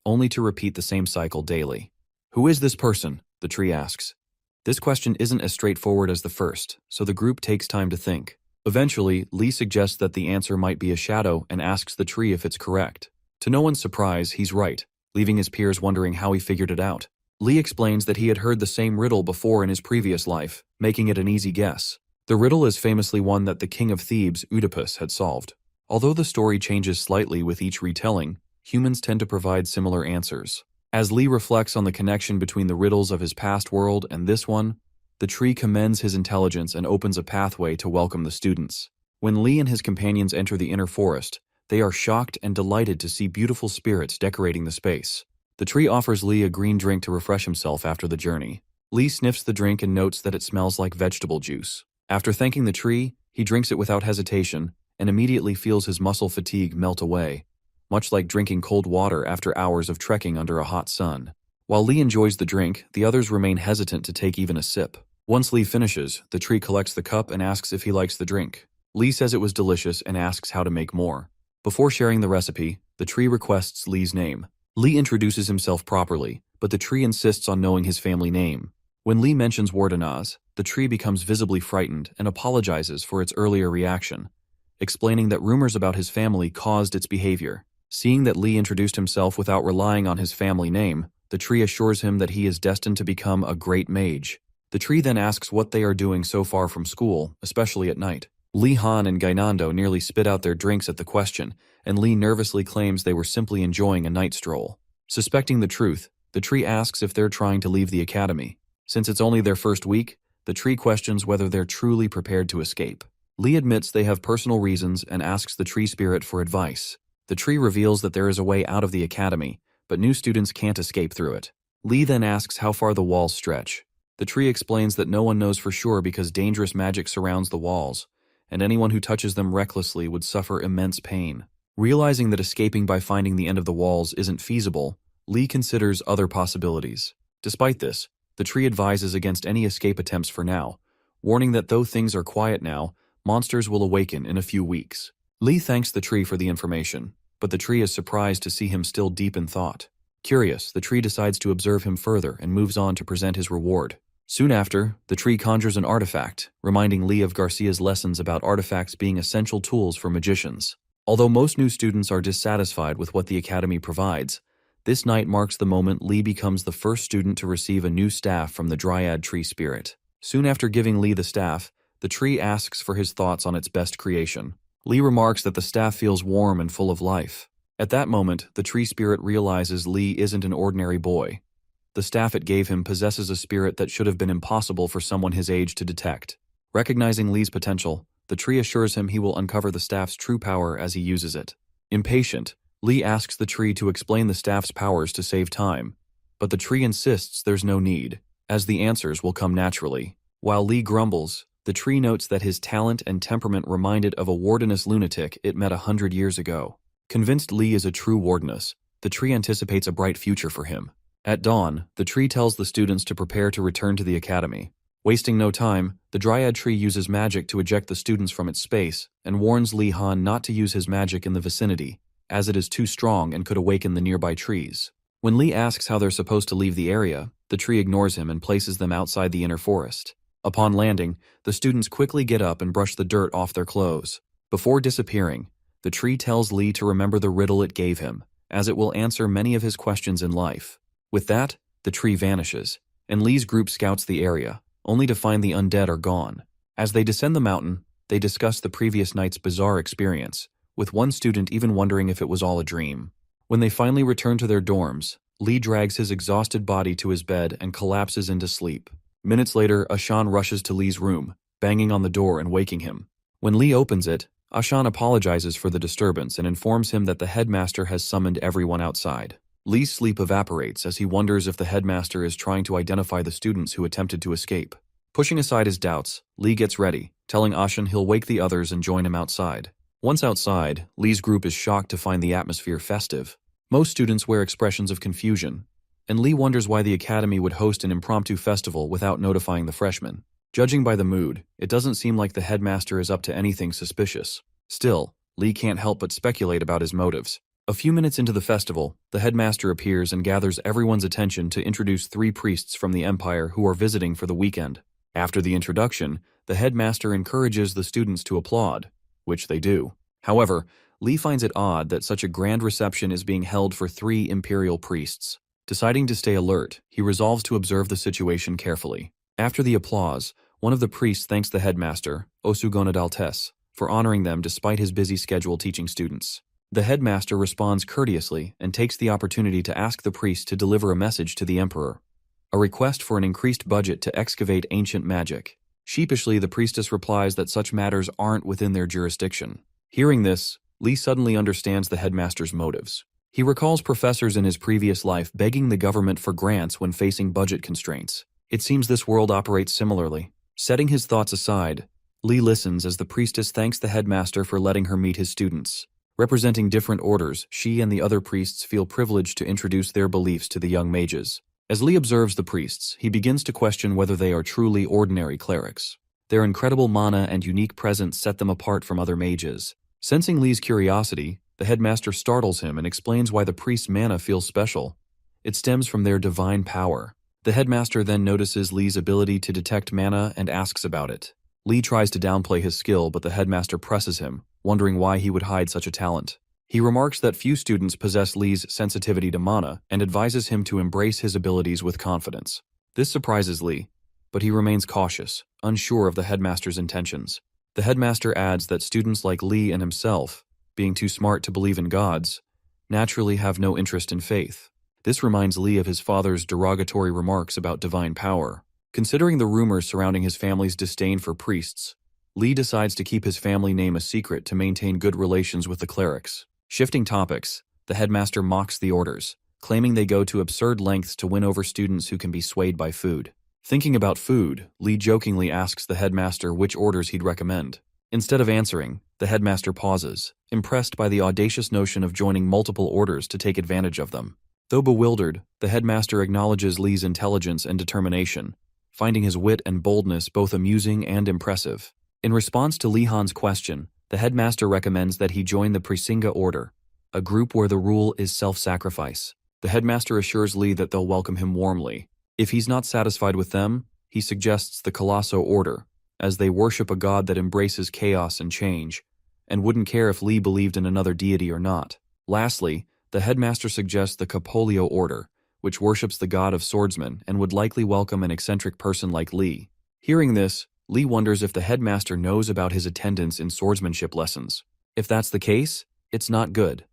only to repeat the same cycle daily. Who is this person? The tree asks. This question isn't as straightforward as the first, so the group takes time to think. Eventually, Lee suggests that the answer might be a shadow and asks the tree if it's correct. To no one's surprise, he's right, leaving his peers wondering how he figured it out. Lee explains that he had heard the same riddle before in his previous life, making it an easy guess. The riddle is famously one that the king of Thebes, Oedipus, had solved. Although the story changes slightly with each retelling, humans tend to provide similar answers. As Lee reflects on the connection between the riddles of his past world and this one, the tree commends his intelligence and opens a pathway to welcome the students. When Lee and his companions enter the inner forest, they are shocked and delighted to see beautiful spirits decorating the space. The tree offers Lee a green drink to refresh himself after the journey. Lee sniffs the drink and notes that it smells like vegetable juice. After thanking the tree, he drinks it without hesitation and immediately feels his muscle fatigue melt away, much like drinking cold water after hours of trekking under a hot sun. While Lee enjoys the drink, the others remain hesitant to take even a sip. Once Lee finishes, the tree collects the cup and asks if he likes the drink. Lee says it was delicious and asks how to make more. Before sharing the recipe, the tree requests Lee's name. Lee introduces himself properly, but the tree insists on knowing his family name. When Lee mentions Wardenaz, the tree becomes visibly frightened and apologizes for its earlier reaction, explaining that rumors about his family caused its behavior. Seeing that Lee introduced himself without relying on his family name, the tree assures him that he is destined to become a great mage. The tree then asks what they are doing so far from school, especially at night. Lee Han and Gainando nearly spit out their drinks at the question, and Lee nervously claims they were simply enjoying a night stroll. Suspecting the truth, the tree asks if they're trying to leave the academy. Since it's only their first week, the tree questions whether they're truly prepared to escape. Lee admits they have personal reasons and asks the tree spirit for advice. The tree reveals that there is a way out of the academy, but new students can't escape through it. Lee then asks how far the walls stretch. The tree explains that no one knows for sure because dangerous magic surrounds the walls, and anyone who touches them recklessly would suffer immense pain. Realizing that escaping by finding the end of the walls isn't feasible, Lee considers other possibilities. Despite this, the tree advises against any escape attempts for now, warning that though things are quiet now, monsters will awaken in a few weeks. Lee thanks the tree for the information, but the tree is surprised to see him still deep in thought. Curious, the tree decides to observe him further and moves on to present his reward. Soon after, the tree conjures an artifact, reminding Lee of Garcia's lessons about artifacts being essential tools for magicians. Although most new students are dissatisfied with what the academy provides, this night marks the moment Lee becomes the first student to receive a new staff from the Dryad tree spirit. Soon after giving Lee the staff, the tree asks for his thoughts on its best creation. Lee remarks that the staff feels warm and full of life. At that moment, the tree spirit realizes Lee isn't an ordinary boy. The staff it gave him possesses a spirit that should have been impossible for someone his age to detect. Recognizing Lee's potential, the tree assures him he will uncover the staff's true power as he uses it. Impatient, Lee asks the tree to explain the staff's powers to save time, but the tree insists there's no need, as the answers will come naturally. While Lee grumbles, the tree notes that his talent and temperament reminded of a wardeness lunatic it met 100 years ago. Convinced Lee is a true wardeness, The tree anticipates a bright future for him. At dawn, the tree tells the students to prepare to return to the academy. Wasting no time, the dryad tree uses magic to eject the students from its space and warns Li Han not to use his magic in the vicinity, as it is too strong and could awaken the nearby trees. When Li asks how they're supposed to leave the area, the tree ignores him and places them outside the inner forest. Upon landing, the students quickly get up and brush the dirt off their clothes. Before disappearing, the tree tells Li to remember the riddle it gave him, as it will answer many of his questions in life. With that, the tree vanishes, and Li's group scouts the area, only to find the undead are gone. As they descend the mountain, they discuss the previous night's bizarre experience, with one student even wondering if it was all a dream. When they finally return to their dorms, Li drags his exhausted body to his bed and collapses into sleep. Minutes later, Ashan rushes to Li's room, banging on the door and waking him. When Li opens it, Ashan apologizes for the disturbance and informs him that the headmaster has summoned everyone outside. Li's sleep evaporates as he wonders if the headmaster is trying to identify the students who attempted to escape. Pushing aside his doubts, Li gets ready, telling Ashan he'll wake the others and join him outside. Once outside, Li's group is shocked to find the atmosphere festive. Most students wear expressions of confusion, and Li wonders why the academy would host an impromptu festival without notifying the freshmen. Judging by the mood, it doesn't seem like the headmaster is up to anything suspicious. Still, Li can't help but speculate about his motives. A few minutes into the festival, the headmaster appears and gathers everyone's attention to introduce 3 priests from the Empire who are visiting for the weekend. After the introduction, the headmaster encourages the students to applaud, which they do. However, Li finds it odd that such a grand reception is being held for 3 imperial priests. Deciding to stay alert, he resolves to observe the situation carefully. After the applause, one of the priests thanks the headmaster, Osugonadaltes, for honoring them despite his busy schedule teaching students. The headmaster responds courteously and takes the opportunity to ask the priest to deliver a message to the emperor, a request for an increased budget to excavate ancient magic. Sheepishly, the priestess replies that such matters aren't within their jurisdiction. Hearing this, Li suddenly understands the headmaster's motives. He recalls professors in his previous life begging the government for grants when facing budget constraints. It seems this world operates similarly. Setting his thoughts aside, Li listens as the priestess thanks the headmaster for letting her meet his students. Representing different orders, she and the other priests feel privileged to introduce their beliefs to the young mages. As Li observes the priests, he begins to question whether they are truly ordinary clerics. Their incredible mana and unique presence set them apart from other mages. Sensing Li's curiosity, the headmaster startles him and explains why the priest's mana feels special. It stems from their divine power. The headmaster then notices Li's ability to detect mana and asks about it. Li tries to downplay his skill, but the headmaster presses him, wondering why he would hide such a talent. He remarks that few students possess Li's sensitivity to mana and advises him to embrace his abilities with confidence. This surprises Li, but he remains cautious, unsure of the headmaster's intentions. The headmaster adds that students like Li and himself, being too smart to believe in gods, naturally have no interest in faith. This reminds Li of his father's derogatory remarks about divine power. Considering the rumors surrounding his family's disdain for priests, Li decides to keep his family name a secret to maintain good relations with the clerics. Shifting topics, the headmaster mocks the orders, claiming they go to absurd lengths to win over students who can be swayed by food. Thinking about food, Li jokingly asks the headmaster which orders he'd recommend. Instead of answering, the headmaster pauses, impressed by the audacious notion of joining multiple orders to take advantage of them. Though bewildered, the headmaster acknowledges Li's intelligence and determination, finding his wit and boldness both amusing and impressive. In response to Li Han's question, the headmaster recommends that he join the Presinga Order, a group where the rule is self-sacrifice. The headmaster assures Li that they'll welcome him warmly. If he's not satisfied with them, he suggests the Colosso Order, as they worship a god that embraces chaos and change, and wouldn't care if Li believed in another deity or not. Lastly, the headmaster suggests the Capolio Order, which worships the god of swordsmen and would likely welcome an eccentric person like Li. Hearing this, Li wonders if the headmaster knows about his attendance in swordsmanship lessons. If that's the case, it's not good,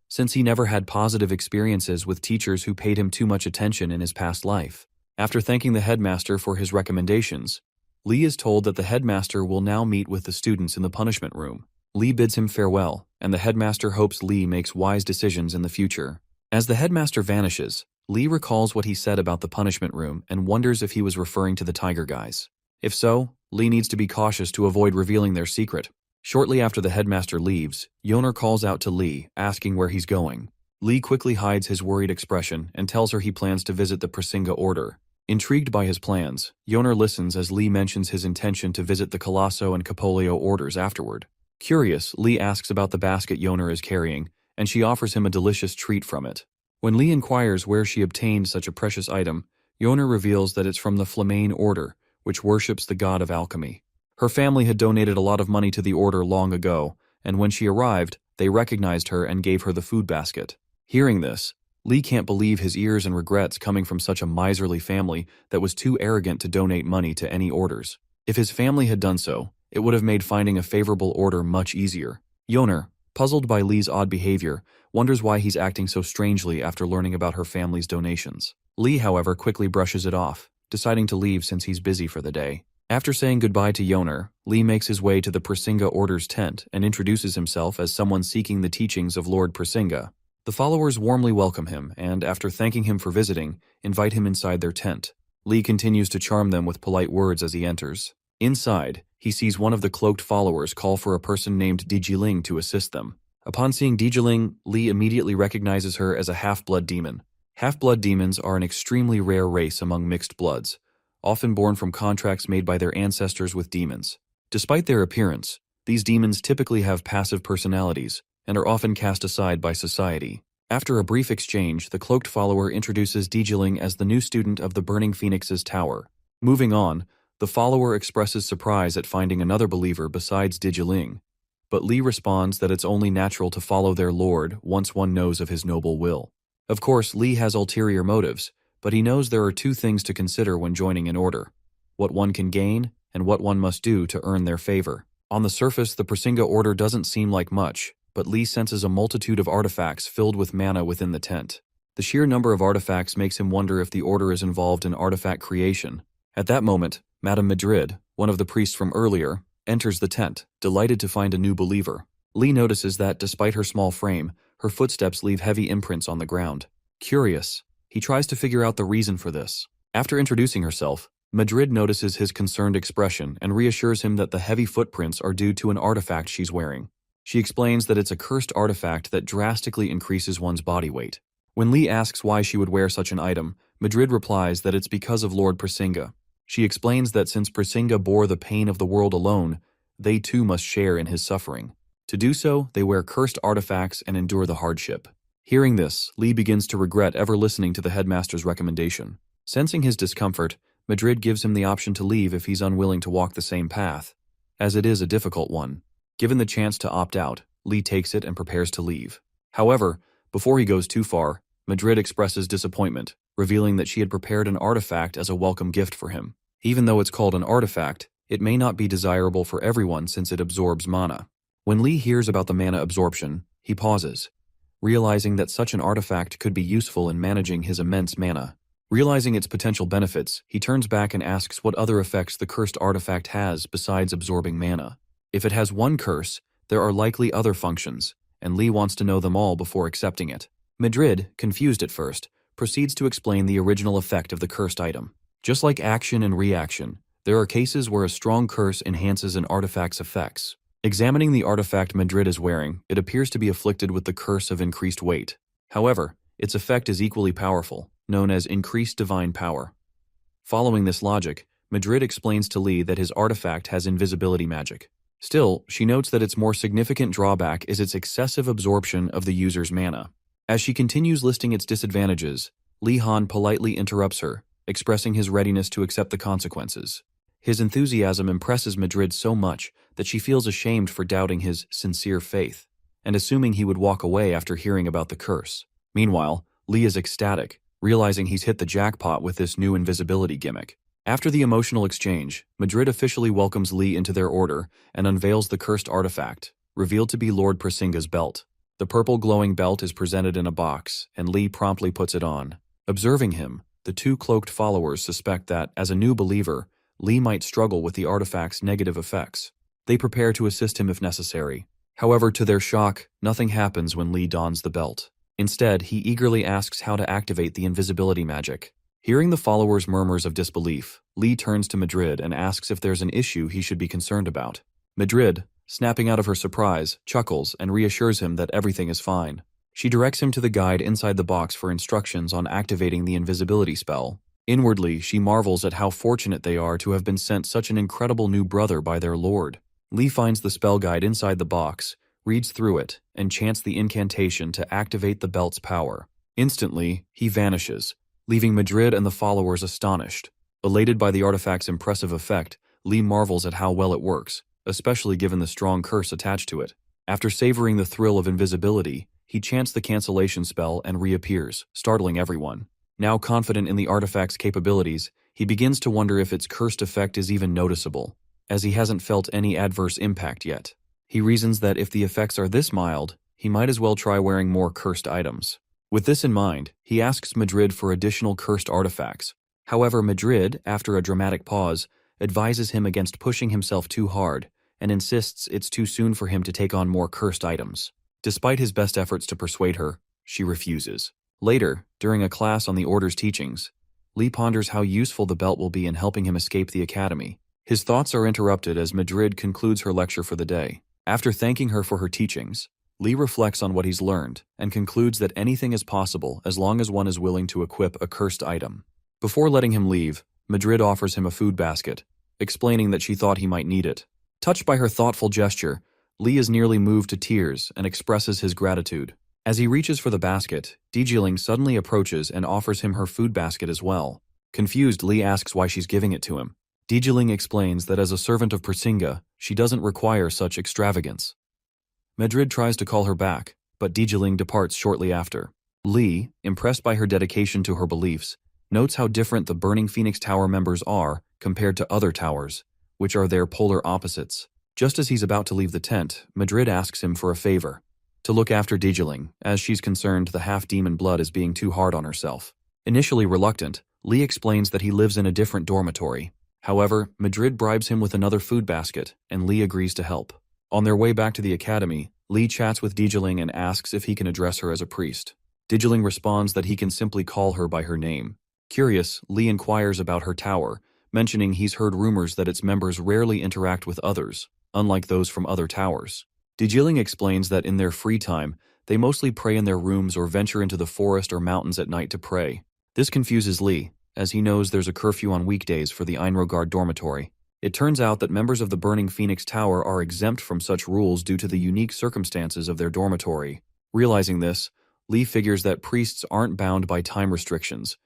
since he never had positive experiences with teachers who paid him too much attention in his past life. After thanking the headmaster for his recommendations, Li is told that the headmaster will now meet with the students in the punishment room. Li bids him farewell, and the headmaster hopes Li makes wise decisions in the future. As the headmaster vanishes, Li recalls what he said about the punishment room and wonders if he was referring to the Tiger Guys. If so, Li needs to be cautious to avoid revealing their secret. Shortly after the headmaster leaves, Yoner calls out to Li, asking where he's going. Lee quickly hides his worried expression and tells her he plans to visit the Prasinga Order. Intrigued by his plans, Yoner listens as Lee mentions his intention to visit the Colosso and Capolio orders afterward. Curious, Lee asks about the basket Yoner is carrying, and she offers him a delicious treat from it. When Lee inquires where she obtained such a precious item, Yoner reveals that it's from the Flamane Order, which worships the god of alchemy. Her family had donated a lot of money to the order long ago, and when she arrived, they recognized her and gave her the food basket. Hearing this, Lee can't believe his ears and regrets coming from such a miserly family that was too arrogant to donate money to any orders. If his family had done so, it would have made finding a favorable order much easier. Yoner, puzzled by Lee's odd behavior, wonders why he's acting so strangely after learning about her family's donations. Lee, however, quickly brushes it off, deciding to leave since he's busy for the day. After saying goodbye to Yoner, Lee makes his way to the Prasinga Order's tent and introduces himself as someone seeking the teachings of Lord Prasinga. The followers warmly welcome him and, after thanking him for visiting, invite him inside their tent. Lee continues to charm them with polite words as he enters. Inside, he sees one of the cloaked followers call for a person named Dijiling to assist them. Upon seeing Dijiling, Lee immediately recognizes her as a half-blood demon. Half-blood demons are an extremely rare race among mixed bloods, often born from contracts made by their ancestors with demons. Despite their appearance, these demons typically have passive personalities and are often cast aside by society. After a brief exchange, the cloaked follower introduces Dijiling as the new student of the Burning Phoenix's tower. Moving on, the follower expresses surprise at finding another believer besides Dijiling, but Lee responds that it's only natural to follow their lord once one knows of his noble will. Of course, Lee has ulterior motives, but he knows there are two things to consider when joining an order: what one can gain and what one must do to earn their favor. On the surface, the Prasinga Order doesn't seem like much, but Lee senses a multitude of artifacts filled with mana within the tent. The sheer number of artifacts makes him wonder if the order is involved in artifact creation. At that moment, Madame Madrid, one of the priests from earlier, enters the tent, delighted to find a new believer. Lee notices that, despite her small frame, her footsteps leave heavy imprints on the ground. Curious, he tries to figure out the reason for this. After introducing herself, Madrid notices his concerned expression and reassures him that the heavy footprints are due to an artifact she's wearing. She explains that it's a cursed artifact that drastically increases one's body weight. When Lee asks why she would wear such an item, Madrid replies that it's because of Lord Prasinga. She explains that since Prasinga bore the pain of the world alone, they too must share in his suffering. To do so, they wear cursed artifacts and endure the hardship. Hearing this, Lee begins to regret ever listening to the headmaster's recommendation. Sensing his discomfort, Madrid gives him the option to leave if he's unwilling to walk the same path, as it is a difficult one. Given the chance to opt out, Lee takes it and prepares to leave. However, before he goes too far, Madrid expresses disappointment, revealing that she had prepared an artifact as a welcome gift for him. Even though it's called an artifact, it may not be desirable for everyone since it absorbs mana. When Lee hears about the mana absorption, he pauses, realizing that such an artifact could be useful in managing his immense mana. Realizing its potential benefits, he turns back and asks what other effects the cursed artifact has besides absorbing mana. If it has one curse, there are likely other functions, and Lee wants to know them all before accepting it. Madrid, confused at first, proceeds to explain the original effect of the cursed item. Just like action and reaction, there are cases where a strong curse enhances an artifact's effects. Examining the artifact Madrid is wearing, it appears to be afflicted with the curse of increased weight. However, its effect is equally powerful, known as increased divine power. Following this logic, Madrid explains to Lee that his artifact has invisibility magic. Still, she notes that its more significant drawback is its excessive absorption of the user's mana. As she continues listing its disadvantages, Lee Han politely interrupts her, expressing his readiness to accept the consequences. His enthusiasm impresses Madrid so much that she feels ashamed for doubting his sincere faith, and assuming he would walk away after hearing about the curse. Meanwhile, Lee is ecstatic, realizing he's hit the jackpot with this new invisibility gimmick. After the emotional exchange, Madrid officially welcomes Lee into their order and unveils the cursed artifact, revealed to be Lord Prasinga's belt. The purple glowing belt is presented in a box, and Lee promptly puts it on. Observing him, the two cloaked followers suspect that, as a new believer, Lee might struggle with the artifact's negative effects. They prepare to assist him if necessary. However, to their shock, nothing happens when Lee dons the belt. Instead, he eagerly asks how to activate the invisibility magic. Hearing the followers' murmurs of disbelief, Lee turns to Madrid and asks if there's an issue he should be concerned about. Madrid, snapping out of her surprise, chuckles and reassures him that everything is fine. She directs him to the guide inside the box for instructions on activating the invisibility spell. Inwardly, she marvels at how fortunate they are to have been sent such an incredible new brother by their lord. Lee finds the spell guide inside the box, reads through it, and chants the incantation to activate the belt's power. Instantly, he vanishes, leaving Madrid and the followers astonished. Elated by the artifact's impressive effect, Lee marvels at how well it works, especially given the strong curse attached to it. After savoring the thrill of invisibility, he chants the cancellation spell and reappears, startling everyone. Now confident in the artifact's capabilities, he begins to wonder if its cursed effect is even noticeable, as he hasn't felt any adverse impact yet. He reasons that if the effects are this mild, he might as well try wearing more cursed items. With this in mind, he asks Madrid for additional cursed artifacts. However, Madrid, after a dramatic pause, advises him against pushing himself too hard and insists it's too soon for him to take on more cursed items. Despite his best efforts to persuade her, she refuses. Later, during a class on the Order's teachings, Lee ponders how useful the belt will be in helping him escape the academy. His thoughts are interrupted as Madrid concludes her lecture for the day. After thanking her for her teachings, Lee reflects on what he's learned and concludes that anything is possible as long as one is willing to equip a cursed item. Before letting him leave, Madrid offers him a food basket, explaining that she thought he might need it. Touched by her thoughtful gesture, Lee is nearly moved to tears and expresses his gratitude. As he reaches for the basket, Dijiling suddenly approaches and offers him her food basket as well. Confused, Lee asks why she's giving it to him. Dijiling explains that as a servant of Prasinga, she doesn't require such extravagance. Madrid tries to call her back, but Dijiling departs shortly after. Lee, impressed by her dedication to her beliefs, notes how different the Burning Phoenix Tower members are compared to other towers, which are their polar opposites. Just as he's about to leave the tent, Madrid asks him for a favor: to look after Dijiling, as she's concerned the half-demon blood is being too hard on herself. Initially reluctant, Lee explains that he lives in a different dormitory. However, Madrid bribes him with another food basket, and Lee agrees to help. On their way back to the academy, Lee chats with Dijiling and asks if he can address her as a priest. Dijiling responds that he can simply call her by her name. Curious, Lee inquires about her tower, mentioning he's heard rumors that its members rarely interact with others, unlike those from other towers. Dijiling explains that in their free time, they mostly pray in their rooms or venture into the forest or mountains at night to pray. This confuses Lee, as he knows there's a curfew on weekdays for the Einrogard dormitory. It turns out that members of the Burning Phoenix Tower are exempt from such rules due to the unique circumstances of their dormitory. Realizing this, Lee figures that priests aren't bound by time restrictions,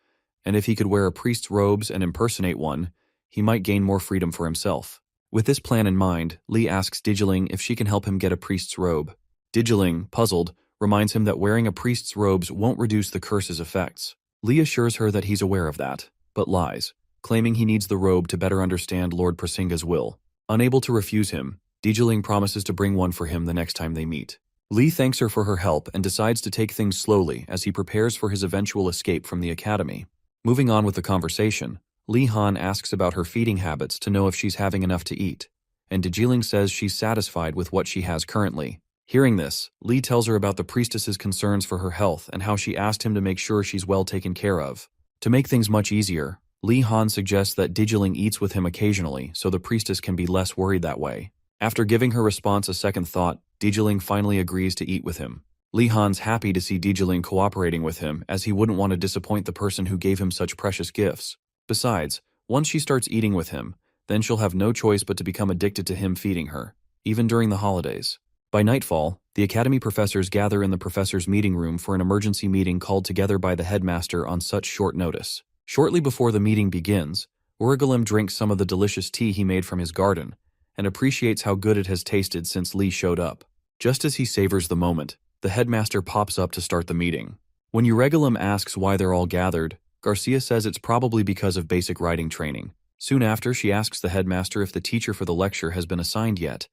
and if he could wear a priest's robes and impersonate one, he might gain more freedom for himself. With this plan in mind, Lee asks Dijiling if she can help him get a priest's robe. Dijiling, puzzled, reminds him that wearing a priest's robes won't reduce the curse's effects. Lee assures her that he's aware of that, but lies, claiming he needs the robe to better understand Lord Prasinga's will. Unable to refuse him, Dijiling promises to bring one for him the next time they meet. Lee thanks her for her help and decides to take things slowly as he prepares for his eventual escape from the academy. Moving on with the conversation, Lee Han asks about her feeding habits to know if she's having enough to eat, and Dijiling says she's satisfied with what she has currently. Hearing this, Lee tells her about the priestess's concerns for her health and how she asked him to make sure she's well taken care of. To make things much easier, Lee Han suggests that Dijiling eats with him occasionally so the priestess can be less worried that way. After giving her response a second thought, Dijiling finally agrees to eat with him. Lee Han's happy to see Dijiling cooperating with him, as he wouldn't want to disappoint the person who gave him such precious gifts. Besides, once she starts eating with him, then she'll have no choice but to become addicted to him feeding her, even during the holidays. By nightfall, the academy professors gather in the professors' meeting room for an emergency meeting called together by the headmaster on such short notice. Shortly before the meeting begins, Urigalim drinks some of the delicious tea he made from his garden, and appreciates how good it has tasted since Lee showed up. Just as he savors the moment, the headmaster pops up to start the meeting. When Urigalim asks why they're all gathered, Garcia says it's probably because of basic writing training. Soon after, she asks the headmaster if the teacher for the lecture has been assigned yet.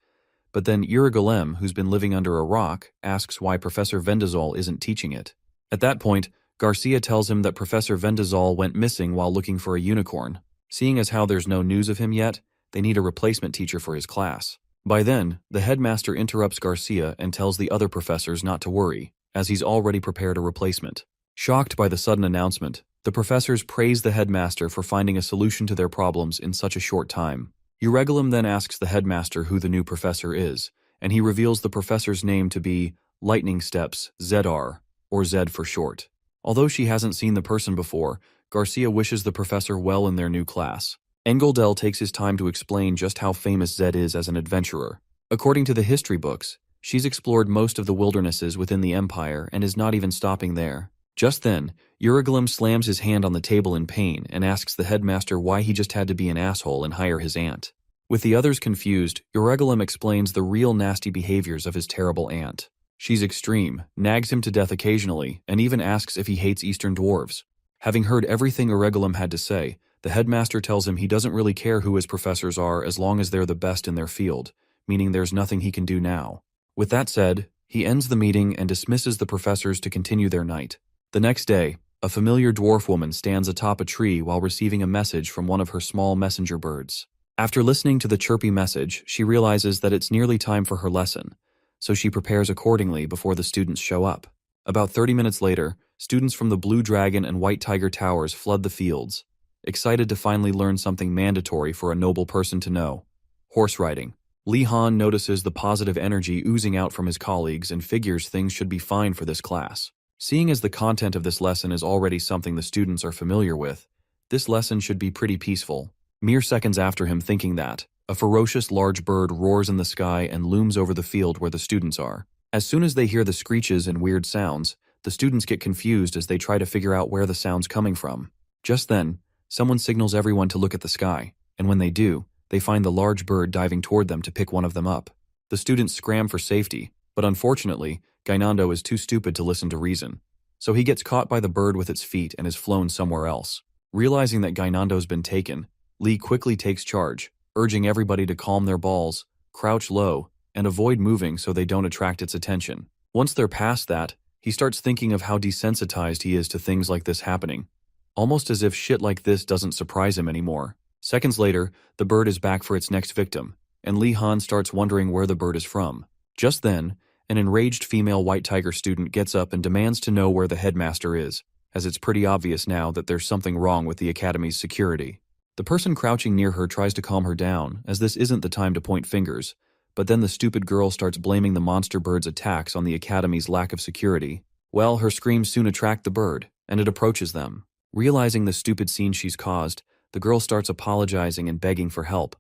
But then Urigalim, who's been living under a rock, asks why Professor Vendazol isn't teaching it. At that point, Garcia tells him that Professor Vendazol went missing while looking for a unicorn. Seeing as how there's no news of him yet, they need a replacement teacher for his class. By then, the headmaster interrupts Garcia and tells the other professors not to worry, as he's already prepared a replacement. Shocked by the sudden announcement, the professors praise the headmaster for finding a solution to their problems in such a short time. Urigalim then asks the headmaster who the new professor is, and he reveals the professor's name to be Lightning Steps Zedar. or Zed for short. Although she hasn't seen the person before, Garcia wishes the professor well in their new class. Engeldel takes his time to explain just how famous Zed is as an adventurer. According to the history books, she's explored most of the wildernesses within the Empire and is not even stopping there. Just then, Urigalum slams his hand on the table in pain and asks the headmaster why he just had to be an asshole and hire his aunt. With the others confused, Urigalum explains the real nasty behaviors of his terrible aunt. She's extreme, nags him to death occasionally, and even asks if he hates Eastern dwarves. Having heard everything Urigalum had to say, the headmaster tells him he doesn't really care who his professors are as long as they're the best in their field, meaning there's nothing he can do now. With that said, he ends the meeting and dismisses the professors to continue their night. The next day, a familiar dwarf woman stands atop a tree while receiving a message from one of her small messenger birds. After listening to the chirpy message, she realizes that it's nearly time for her lesson, so she prepares accordingly before the students show up. About 30 minutes later, students from the Blue Dragon and White Tiger Towers flood the fields, excited to finally learn something mandatory for a noble person to know: horse riding. Li Han notices the positive energy oozing out from his colleagues and figures things should be fine for this class. Seeing as the content of this lesson is already something the students are familiar with, this lesson should be pretty peaceful. Mere seconds after him thinking that, a ferocious large bird roars in the sky and looms over the field where the students are. As soon as they hear the screeches and weird sounds, the students get confused as they try to figure out where the sound's coming from. Just then, someone signals everyone to look at the sky, and when they do, they find the large bird diving toward them to pick one of them up. The students scram for safety, but unfortunately, Gainando is too stupid to listen to reason. So he gets caught by the bird with its feet and is flown somewhere else. Realizing that Gainando's been taken, Li quickly takes charge, urging everybody to calm their balls, crouch low, and avoid moving so they don't attract its attention. Once they're past that, he starts thinking of how desensitized he is to things like this happening, almost as if shit like this doesn't surprise him anymore. Seconds later, the bird is back for its next victim, and Li Han starts wondering where the bird is from. Just then, an enraged female White Tiger student gets up and demands to know where the headmaster is, as it's pretty obvious now that there's something wrong with the academy's security. The person crouching near her tries to calm her down, as this isn't the time to point fingers, but then the stupid girl starts blaming the monster bird's attacks on the academy's lack of security. Well, her screams soon attract the bird, and it approaches them. Realizing the stupid scene she's caused, the girl starts apologizing and begging for help.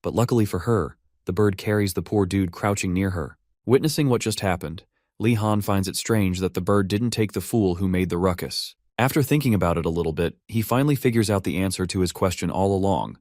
But luckily for her, the bird carries the poor dude crouching near her. Witnessing what just happened, Li Han finds it strange that the bird didn't take the fool who made the ruckus. After thinking about it a little bit, he finally figures out the answer to his question all along.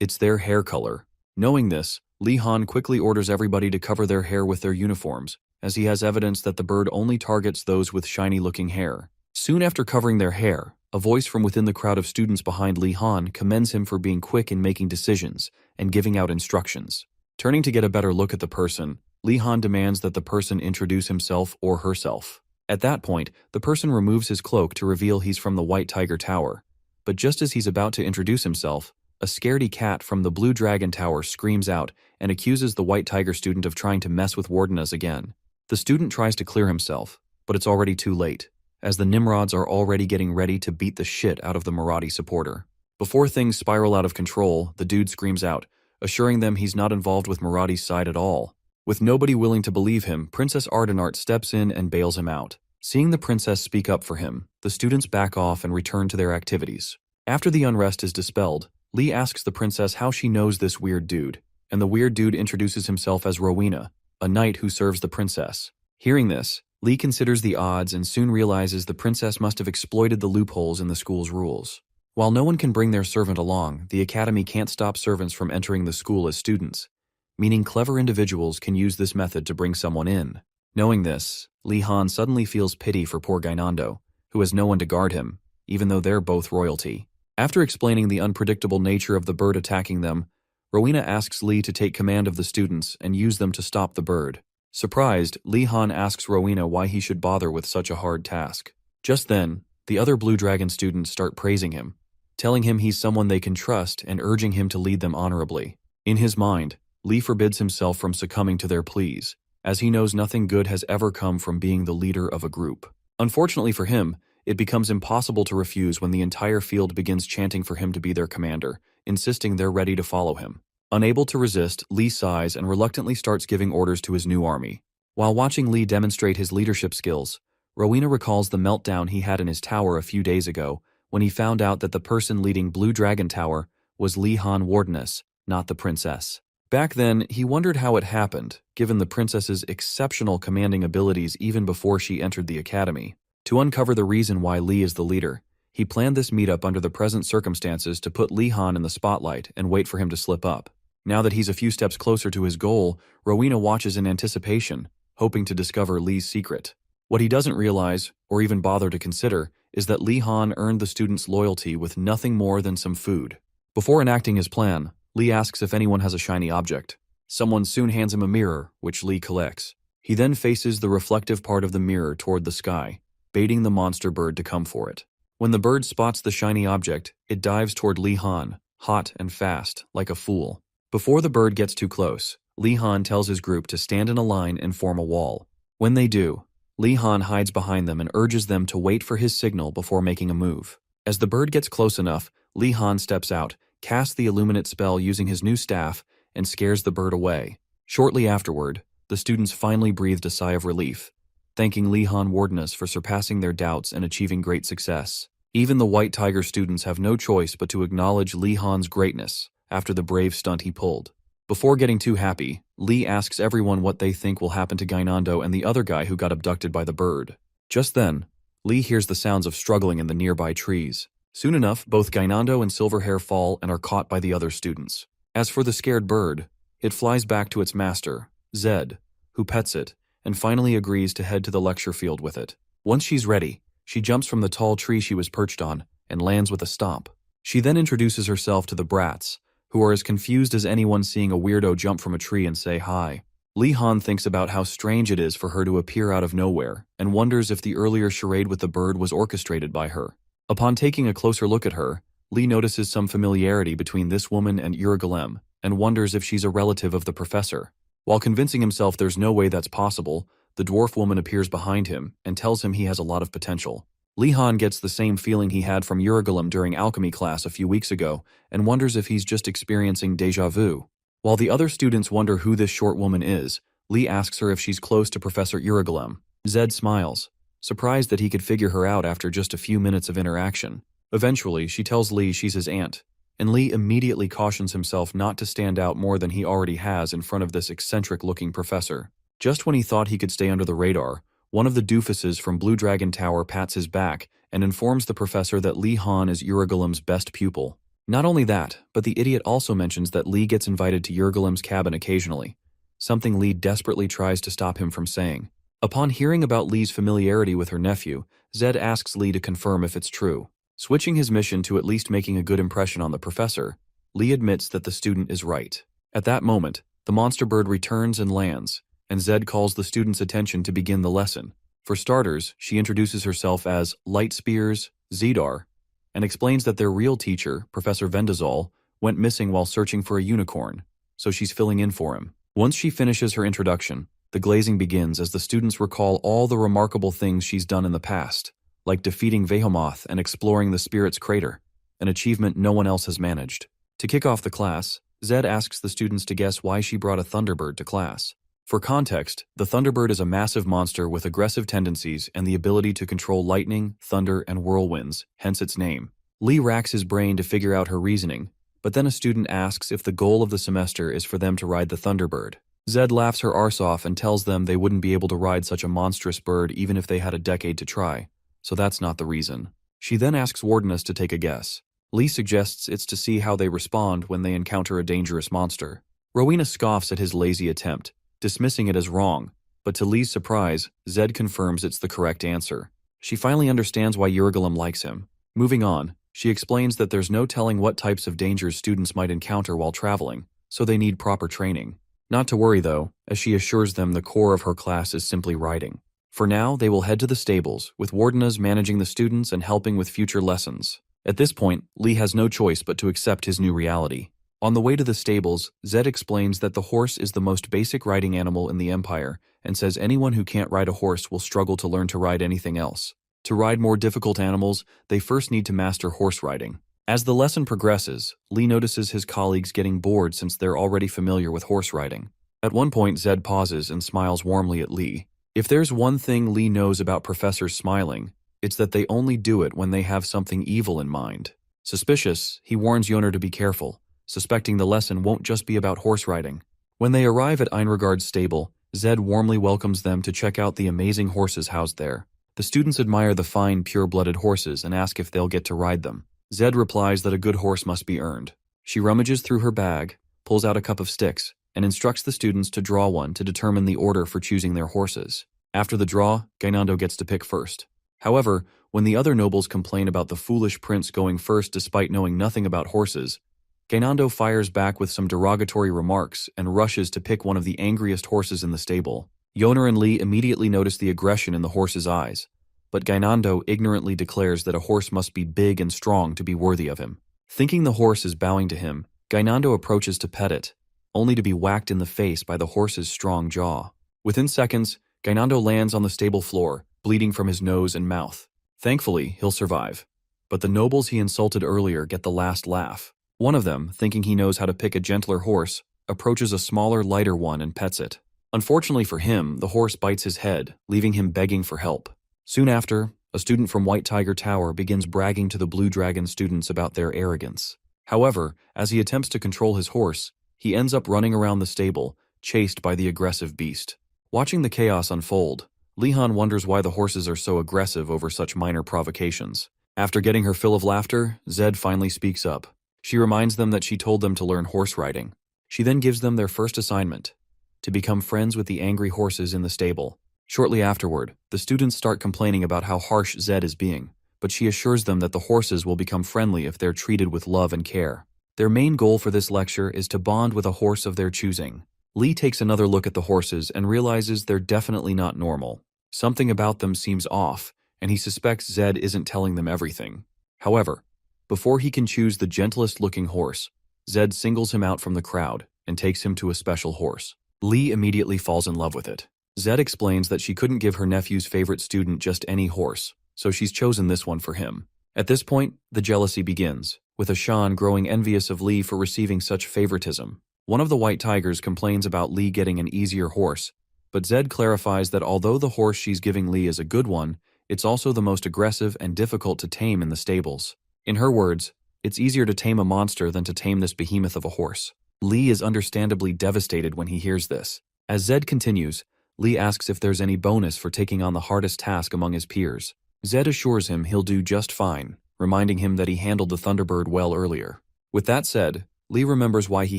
It's their hair color. Knowing this, Li Han quickly orders everybody to cover their hair with their uniforms, as he has evidence that the bird only targets those with shiny-looking hair. Soon after covering their hair, a voice from within the crowd of students behind Li Han commends him for being quick in making decisions and giving out instructions. Turning to get a better look at the person, Li Han demands that the person introduce himself or herself. At that point, the person removes his cloak to reveal he's from the White Tiger Tower. But just as he's about to introduce himself, a scaredy cat from the Blue Dragon Tower screams out and accuses the White Tiger student of trying to mess with Wardenas again. The student tries to clear himself, but it's already too late, as the Nimrods are already getting ready to beat the shit out of the Marathi supporter. Before things spiral out of control, the dude screams out, assuring them he's not involved with Marathi's side at all. With nobody willing to believe him, Princess Ardenart steps in and bails him out. Seeing the princess speak up for him, the students back off and return to their activities. After the unrest is dispelled, Li asks the princess how she knows this weird dude, and the weird dude introduces himself as Rowena, a knight who serves the princess. Hearing this, Li considers the odds and soon realizes the princess must have exploited the loopholes in the school's rules. While no one can bring their servant along, the academy can't stop servants from entering the school as students, meaning clever individuals can use this method to bring someone in. Knowing this, Li Han suddenly feels pity for poor Gainando, who has no one to guard him, even though they're both royalty. After explaining the unpredictable nature of the bird attacking them, Rowena asks Li to take command of the students and use them to stop the bird. Surprised, Li Han asks Rowena why he should bother with such a hard task. Just then, the other Blue Dragon students start praising him, telling him he's someone they can trust and urging him to lead them honorably. In his mind, Li forbids himself from succumbing to their pleas, as he knows nothing good has ever come from being the leader of a group. Unfortunately for him, it becomes impossible to refuse when the entire field begins chanting for him to be their commander, insisting they're ready to follow him. Unable to resist, Li sighs and reluctantly starts giving orders to his new army. While watching Li demonstrate his leadership skills, Rowena recalls the meltdown he had in his tower a few days ago when he found out that the person leading Blue Dragon Tower was Lee Han Wardeness, not the princess. Back then, he wondered how it happened, given the princess's exceptional commanding abilities even before she entered the academy. To uncover the reason why Lee is the leader, he planned this meetup under the present circumstances to put Lee Han in the spotlight and wait for him to slip up. Now that he's a few steps closer to his goal, Rowena watches in anticipation, hoping to discover Lee's secret. What he doesn't realize, or even bother to consider, is that Lee Han earned the student's loyalty with nothing more than some food. Before enacting his plan, Lee asks if anyone has a shiny object. Someone soon hands him a mirror, which Lee collects. He then faces the reflective part of the mirror toward the sky, baiting the monster bird to come for it. When the bird spots the shiny object, it dives toward Lee Han, hot and fast, like a fool. Before the bird gets too close, Lee Han tells his group to stand in a line and form a wall. When they do, Lee Han hides behind them and urges them to wait for his signal before making a move. As the bird gets close enough, Lee Han steps out, casts the illuminate spell using his new staff, and scares the bird away. Shortly afterward, the students finally breathed a sigh of relief, thanking Lee Han Wardeness for surpassing their doubts and achieving great success. Even the White Tiger students have no choice but to acknowledge Lee Han's greatness after the brave stunt he pulled. Before getting too happy, Lee asks everyone what they think will happen to Gainando and the other guy who got abducted by the bird. Just then, Lee hears the sounds of struggling in the nearby trees. Soon enough, both Gainando and Silverhair fall and are caught by the other students. As for the scared bird, it flies back to its master, Zed, who pets it, and finally agrees to head to the lecture field with it. Once she's ready, she jumps from the tall tree she was perched on and lands with a stomp. She then introduces herself to the brats, who are as confused as anyone seeing a weirdo jump from a tree and say hi. Lee Han thinks about how strange it is for her to appear out of nowhere and wonders if the earlier charade with the bird was orchestrated by her. Upon taking a closer look at her, Lee notices some familiarity between this woman and Urigalem and wonders if she's a relative of the professor. While convincing himself there's no way that's possible, the dwarf woman appears behind him and tells him he has a lot of potential. Lee Han gets the same feeling he had from Urigalem during alchemy class a few weeks ago and wonders if he's just experiencing déjà vu. While the other students wonder who this short woman is, Lee asks her if she's close to Professor Urigalem. Zed smiles, surprised that he could figure her out after just a few minutes of interaction. Eventually, she tells Lee she's his aunt, and Lee immediately cautions himself not to stand out more than he already has in front of this eccentric-looking professor. Just when he thought he could stay under the radar, one of the doofuses from Blue Dragon Tower pats his back and informs the professor that Lee Han is Urigalem's best pupil. Not only that, but the idiot also mentions that Lee gets invited to Urigalem's cabin occasionally, something Lee desperately tries to stop him from saying. Upon hearing about Lee's familiarity with her nephew, Zed asks Lee to confirm if it's true. Switching his mission to at least making a good impression on the professor, Lee admits that the student is right. At that moment, the monster bird returns and lands, and Zed calls the student's attention to begin the lesson. For starters, she introduces herself as Light Spears Zedar, and explains that their real teacher, Professor Vendazol, went missing while searching for a unicorn, so she's filling in for him. Once she finishes her introduction, the glazing begins as the students recall all the remarkable things she's done in the past, like defeating Vehomoth and exploring the Spirit's Crater, an achievement no one else has managed. To kick off the class, Zed asks the students to guess why she brought a Thunderbird to class. For context, the Thunderbird is a massive monster with aggressive tendencies and the ability to control lightning, thunder, and whirlwinds, hence its name. Lee racks his brain to figure out her reasoning, but then a student asks if the goal of the semester is for them to ride the Thunderbird. Zed laughs her arse off and tells them they wouldn't be able to ride such a monstrous bird even if they had a decade to try, so that's not the reason. She then asks Wardeness to take a guess. Lee suggests it's to see how they respond when they encounter a dangerous monster. Rowena scoffs at his lazy attempt, dismissing it as wrong, but to Lee's surprise, Zed confirms it's the correct answer. She finally understands why Urigalem likes him. Moving on, she explains that there's no telling what types of dangers students might encounter while traveling, so they need proper training. Not to worry though, as she assures them the core of her class is simply riding. For now, they will head to the stables, with Wardenas managing the students and helping with future lessons. At this point, Lee has no choice but to accept his new reality. On the way to the stables, Zed explains that the horse is the most basic riding animal in the Empire, and says anyone who can't ride a horse will struggle to learn to ride anything else. To ride more difficult animals, they first need to master horse riding. As the lesson progresses, Lee notices his colleagues getting bored since they're already familiar with horse riding. At one point, Zed pauses and smiles warmly at Lee. If there's one thing Lee knows about professors smiling, it's that they only do it when they have something evil in mind. Suspicious, he warns Yoner to be careful, suspecting the lesson won't just be about horse riding. When they arrive at Einregard's stable, Zed warmly welcomes them to check out the amazing horses housed there. The students admire the fine, pure-blooded horses and ask if they'll get to ride them. Zed replies that a good horse must be earned. She rummages through her bag, pulls out a cup of sticks, and instructs the students to draw one to determine the order for choosing their horses. After the draw, Gainando gets to pick first. However, when the other nobles complain about the foolish prince going first despite knowing nothing about horses, Gainando fires back with some derogatory remarks and rushes to pick one of the angriest horses in the stable. Yoner and Lee immediately notice the aggression in the horse's eyes, but Gainando ignorantly declares that a horse must be big and strong to be worthy of him. Thinking the horse is bowing to him, Gainando approaches to pet it, only to be whacked in the face by the horse's strong jaw. Within seconds, Gainando lands on the stable floor, bleeding from his nose and mouth. Thankfully, he'll survive. But the nobles he insulted earlier get the last laugh. One of them, thinking he knows how to pick a gentler horse, approaches a smaller, lighter one and pets it. Unfortunately for him, the horse bites his head, leaving him begging for help. Soon after, a student from White Tiger Tower begins bragging to the Blue Dragon students about their arrogance. However, as he attempts to control his horse, he ends up running around the stable, chased by the aggressive beast. Watching the chaos unfold, Lihan wonders why the horses are so aggressive over such minor provocations. After getting her fill of laughter, Zed finally speaks up. She reminds them that she told them to learn horse riding. She then gives them their first assignment, to become friends with the angry horses in the stable. Shortly afterward, the students start complaining about how harsh Zed is being, but she assures them that the horses will become friendly if they're treated with love and care. Their main goal for this lecture is to bond with a horse of their choosing. Lee takes another look at the horses and realizes they're definitely not normal. Something about them seems off, and he suspects Zed isn't telling them everything. However, before he can choose the gentlest-looking horse, Zed singles him out from the crowd and takes him to a special horse. Lee immediately falls in love with it. Zed explains that she couldn't give her nephew's favorite student just any horse, so she's chosen this one for him. At this point, the jealousy begins, with Ashan growing envious of Lee for receiving such favoritism. One of the White Tigers complains about Lee getting an easier horse, but Zed clarifies that although the horse she's giving Lee is a good one, it's also the most aggressive and difficult to tame in the stables. In her words, it's easier to tame a monster than to tame this behemoth of a horse. Lee is understandably devastated when he hears this. As Zed continues, Lee asks if there's any bonus for taking on the hardest task among his peers. Zed assures him he'll do just fine, reminding him that he handled the Thunderbird well earlier. With that said, Lee remembers why he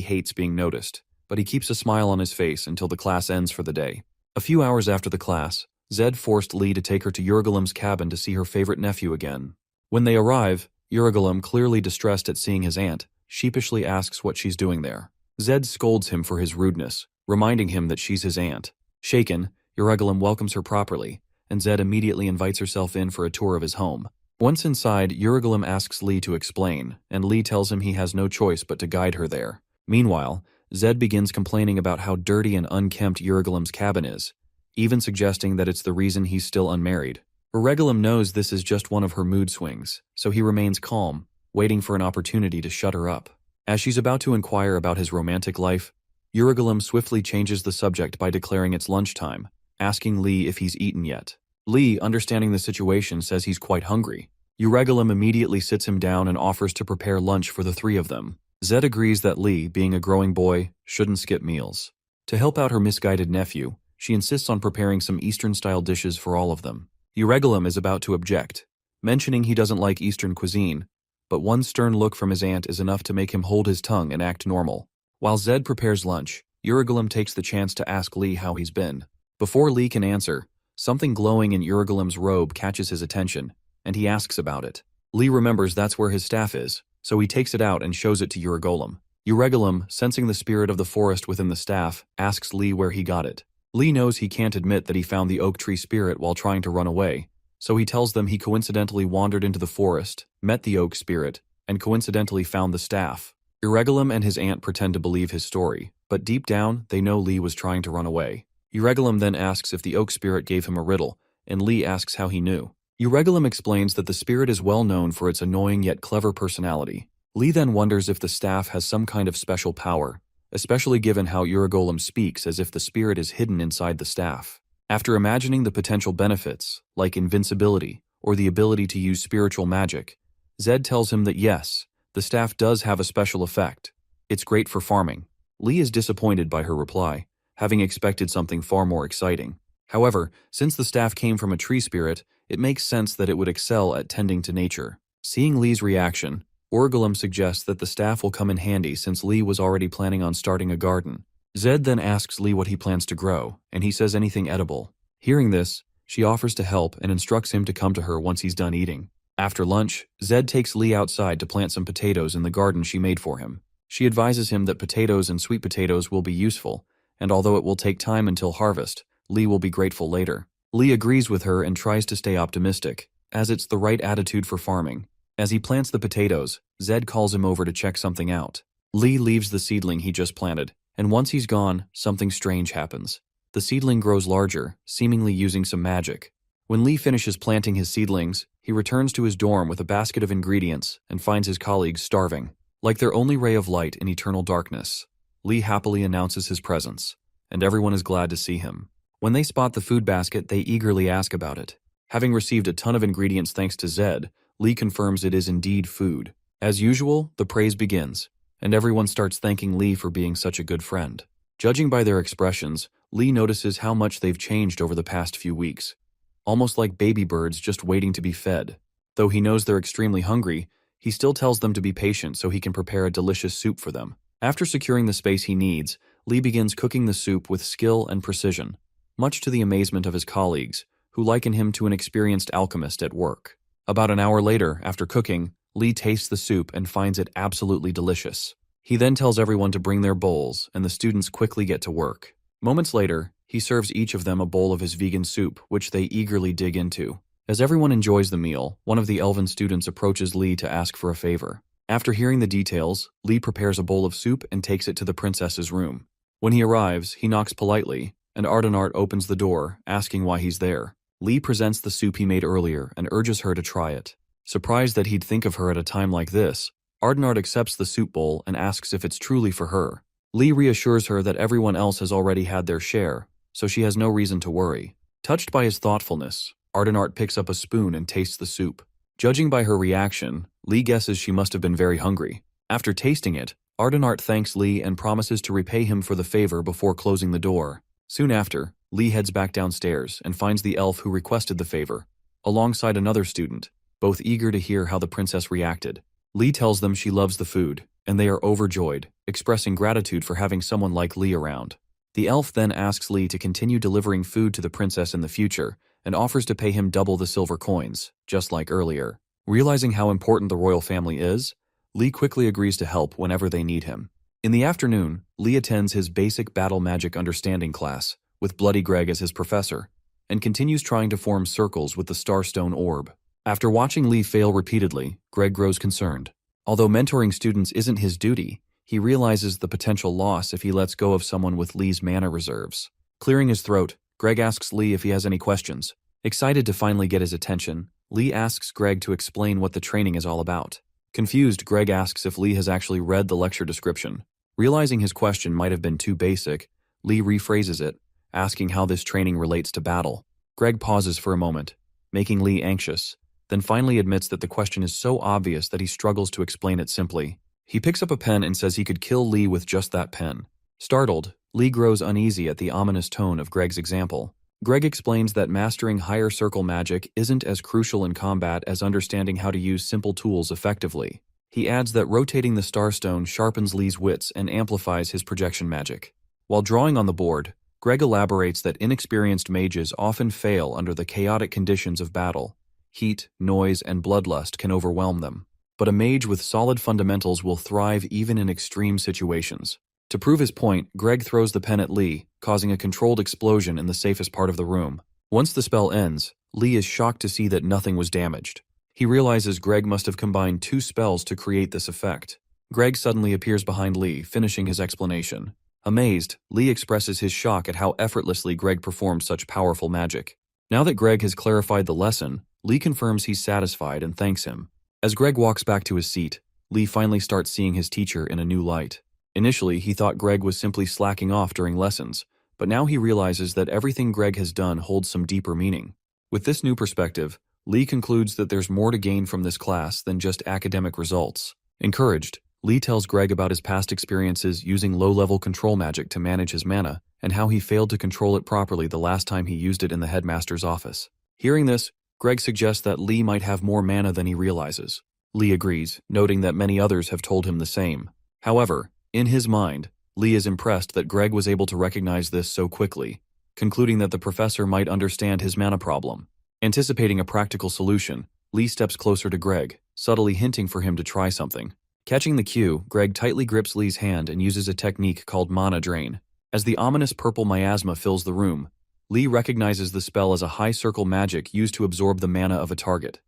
hates being noticed, but he keeps a smile on his face until the class ends for the day. A few hours after the class, Zed forced Lee to take her to Urigalim's cabin to see her favorite nephew again. When they arrive, Urigalim, clearly distressed at seeing his aunt, sheepishly asks what she's doing there. Zed scolds him for his rudeness, reminding him that she's his aunt. Shaken, Urigalim welcomes her properly, and Zed immediately invites herself in for a tour of his home. Once inside, Urigalim asks Lee to explain, and Lee tells him he has no choice but to guide her there. Meanwhile, Zed begins complaining about how dirty and unkempt Urigalim's cabin is, even suggesting that it's the reason he's still unmarried. Urigalim knows this is just one of her mood swings, so he remains calm, waiting for an opportunity to shut her up. As she's about to inquire about his romantic life, Urigalim swiftly changes the subject by declaring it's lunchtime, asking Lee if he's eaten yet. Lee, understanding the situation, says he's quite hungry. Urigalim immediately sits him down and offers to prepare lunch for the three of them. Zed agrees that Lee, being a growing boy, shouldn't skip meals. To help out her misguided nephew, she insists on preparing some Eastern-style dishes for all of them. Urigalim is about to object, mentioning he doesn't like Eastern cuisine, but one stern look from his aunt is enough to make him hold his tongue and act normal. While Zed prepares lunch, Urigalim takes the chance to ask Lee how he's been. Before Lee can answer, something glowing in Urigalim's robe catches his attention, and he asks about it. Lee remembers that's where his staff is, so he takes it out and shows it to Urigalim. Urigalim, sensing the spirit of the forest within the staff, asks Lee where he got it. Lee knows he can't admit that he found the oak tree spirit while trying to run away, so he tells them he coincidentally wandered into the forest, met the oak spirit, and coincidentally found the staff. Urigalim and his aunt pretend to believe his story, but deep down, they know Lee was trying to run away. Urigalim then asks if the oak spirit gave him a riddle, and Lee asks how he knew. Urigalim explains that the spirit is well known for its annoying yet clever personality. Lee then wonders if the staff has some kind of special power, especially given how Urigalim speaks as if the spirit is hidden inside the staff. After imagining the potential benefits, like invincibility or the ability to use spiritual magic, Zed tells him that yes, the staff does have a special effect. It's great for farming. Lee is disappointed by her reply, having expected something far more exciting. However, since the staff came from a tree spirit, it makes sense that it would excel at tending to nature. Seeing Lee's reaction, Orgulum suggests that the staff will come in handy since Lee was already planning on starting a garden. Zed then asks Lee what he plans to grow, and he says anything edible. Hearing this, she offers to help and instructs him to come to her once he's done eating. After lunch, Zed takes Lee outside to plant some potatoes in the garden she made for him. She advises him that potatoes and sweet potatoes will be useful, and although it will take time until harvest, Lee will be grateful later. Lee agrees with her and tries to stay optimistic, as it's the right attitude for farming. As he plants the potatoes, Zed calls him over to check something out. Lee leaves the seedling he just planted, and once he's gone, something strange happens. The seedling grows larger, seemingly using some magic. When Lee finishes planting his seedlings, he returns to his dorm with a basket of ingredients and finds his colleagues starving. Like their only ray of light in eternal darkness, Lee happily announces his presence, and everyone is glad to see him. When they spot the food basket, they eagerly ask about it. Having received a ton of ingredients thanks to Zed, Lee confirms it is indeed food. As usual, the praise begins, and everyone starts thanking Lee for being such a good friend. Judging by their expressions, Lee notices how much they've changed over the past few weeks. Almost like baby birds just waiting to be fed. Though he knows they're extremely hungry, he still tells them to be patient so he can prepare a delicious soup for them. After securing the space he needs, Lee begins cooking the soup with skill and precision, much to the amazement of his colleagues, who liken him to an experienced alchemist at work. About an hour later, after cooking, Lee tastes the soup and finds it absolutely delicious. He then tells everyone to bring their bowls, and the students quickly get to work. Moments later, he serves each of them a bowl of his vegan soup, which they eagerly dig into. As everyone enjoys the meal, one of the elven students approaches Lee to ask for a favor. After hearing the details, Lee prepares a bowl of soup and takes it to the princess's room. When he arrives, he knocks politely, and Ardenart opens the door, asking why he's there. Lee presents the soup he made earlier and urges her to try it. Surprised that he'd think of her at a time like this, Ardenart accepts the soup bowl and asks if it's truly for her. Lee reassures her that everyone else has already had their share, so she has no reason to worry. Touched by his thoughtfulness, Ardenart picks up a spoon and tastes the soup. Judging by her reaction, Lee guesses she must have been very hungry. After tasting it, Ardenart thanks Lee and promises to repay him for the favor before closing the door. Soon after, Lee heads back downstairs and finds the elf who requested the favor, alongside another student, both eager to hear how the princess reacted. Lee tells them she loves the food, and they are overjoyed, expressing gratitude for having someone like Lee around. The elf then asks Lee to continue delivering food to the princess in the future, and offers to pay him double the silver coins, just like earlier. Realizing how important the royal family is, Lee quickly agrees to help whenever they need him. In the afternoon, Lee attends his basic battle magic understanding class, with Bloody Greg as his professor, and continues trying to form circles with the Starstone orb. After watching Lee fail repeatedly, Greg grows concerned. Although mentoring students isn't his duty, he realizes the potential loss if he lets go of someone with Lee's mana reserves. Clearing his throat, Greg asks Lee if he has any questions. Excited to finally get his attention, Lee asks Greg to explain what the training is all about. Confused, Greg asks if Lee has actually read the lecture description. Realizing his question might have been too basic, Lee rephrases it, asking how this training relates to battle. Greg pauses for a moment, making Lee anxious, then finally admits that the question is so obvious that he struggles to explain it simply. He picks up a pen and says he could kill Lee with just that pen. Startled, Lee grows uneasy at the ominous tone of Greg's example. Greg explains that mastering higher circle magic isn't as crucial in combat as understanding how to use simple tools effectively. He adds that rotating the Starstone sharpens Lee's wits and amplifies his projection magic. While drawing on the board, Greg elaborates that inexperienced mages often fail under the chaotic conditions of battle. Heat, noise, and bloodlust can overwhelm them. But a mage with solid fundamentals will thrive even in extreme situations. To prove his point, Greg throws the pen at Lee, causing a controlled explosion in the safest part of the room. Once the spell ends, Lee is shocked to see that nothing was damaged. He realizes Greg must have combined two spells to create this effect. Greg suddenly appears behind Lee, finishing his explanation. Amazed, Lee expresses his shock at how effortlessly Greg performed such powerful magic. Now that Greg has clarified the lesson, Lee confirms he's satisfied and thanks him. As Greg walks back to his seat, Lee finally starts seeing his teacher in a new light. Initially, he thought Greg was simply slacking off during lessons, but now he realizes that everything Greg has done holds some deeper meaning. With this new perspective, Lee concludes that there's more to gain from this class than just academic results. Encouraged, Lee tells Greg about his past experiences using low-level control magic to manage his mana, and how he failed to control it properly the last time he used it in the headmaster's office. Hearing this, Greg suggests that Lee might have more mana than he realizes. Lee agrees, noting that many others have told him the same. However, in his mind, Lee is impressed that Greg was able to recognize this so quickly, concluding that the professor might understand his mana problem. Anticipating a practical solution, Lee steps closer to Greg, subtly hinting for him to try something. Catching the cue, Greg tightly grips Lee's hand and uses a technique called mana drain. As the ominous purple miasma fills the room, Lee recognizes the spell as a high-circle magic used to absorb the mana of a target,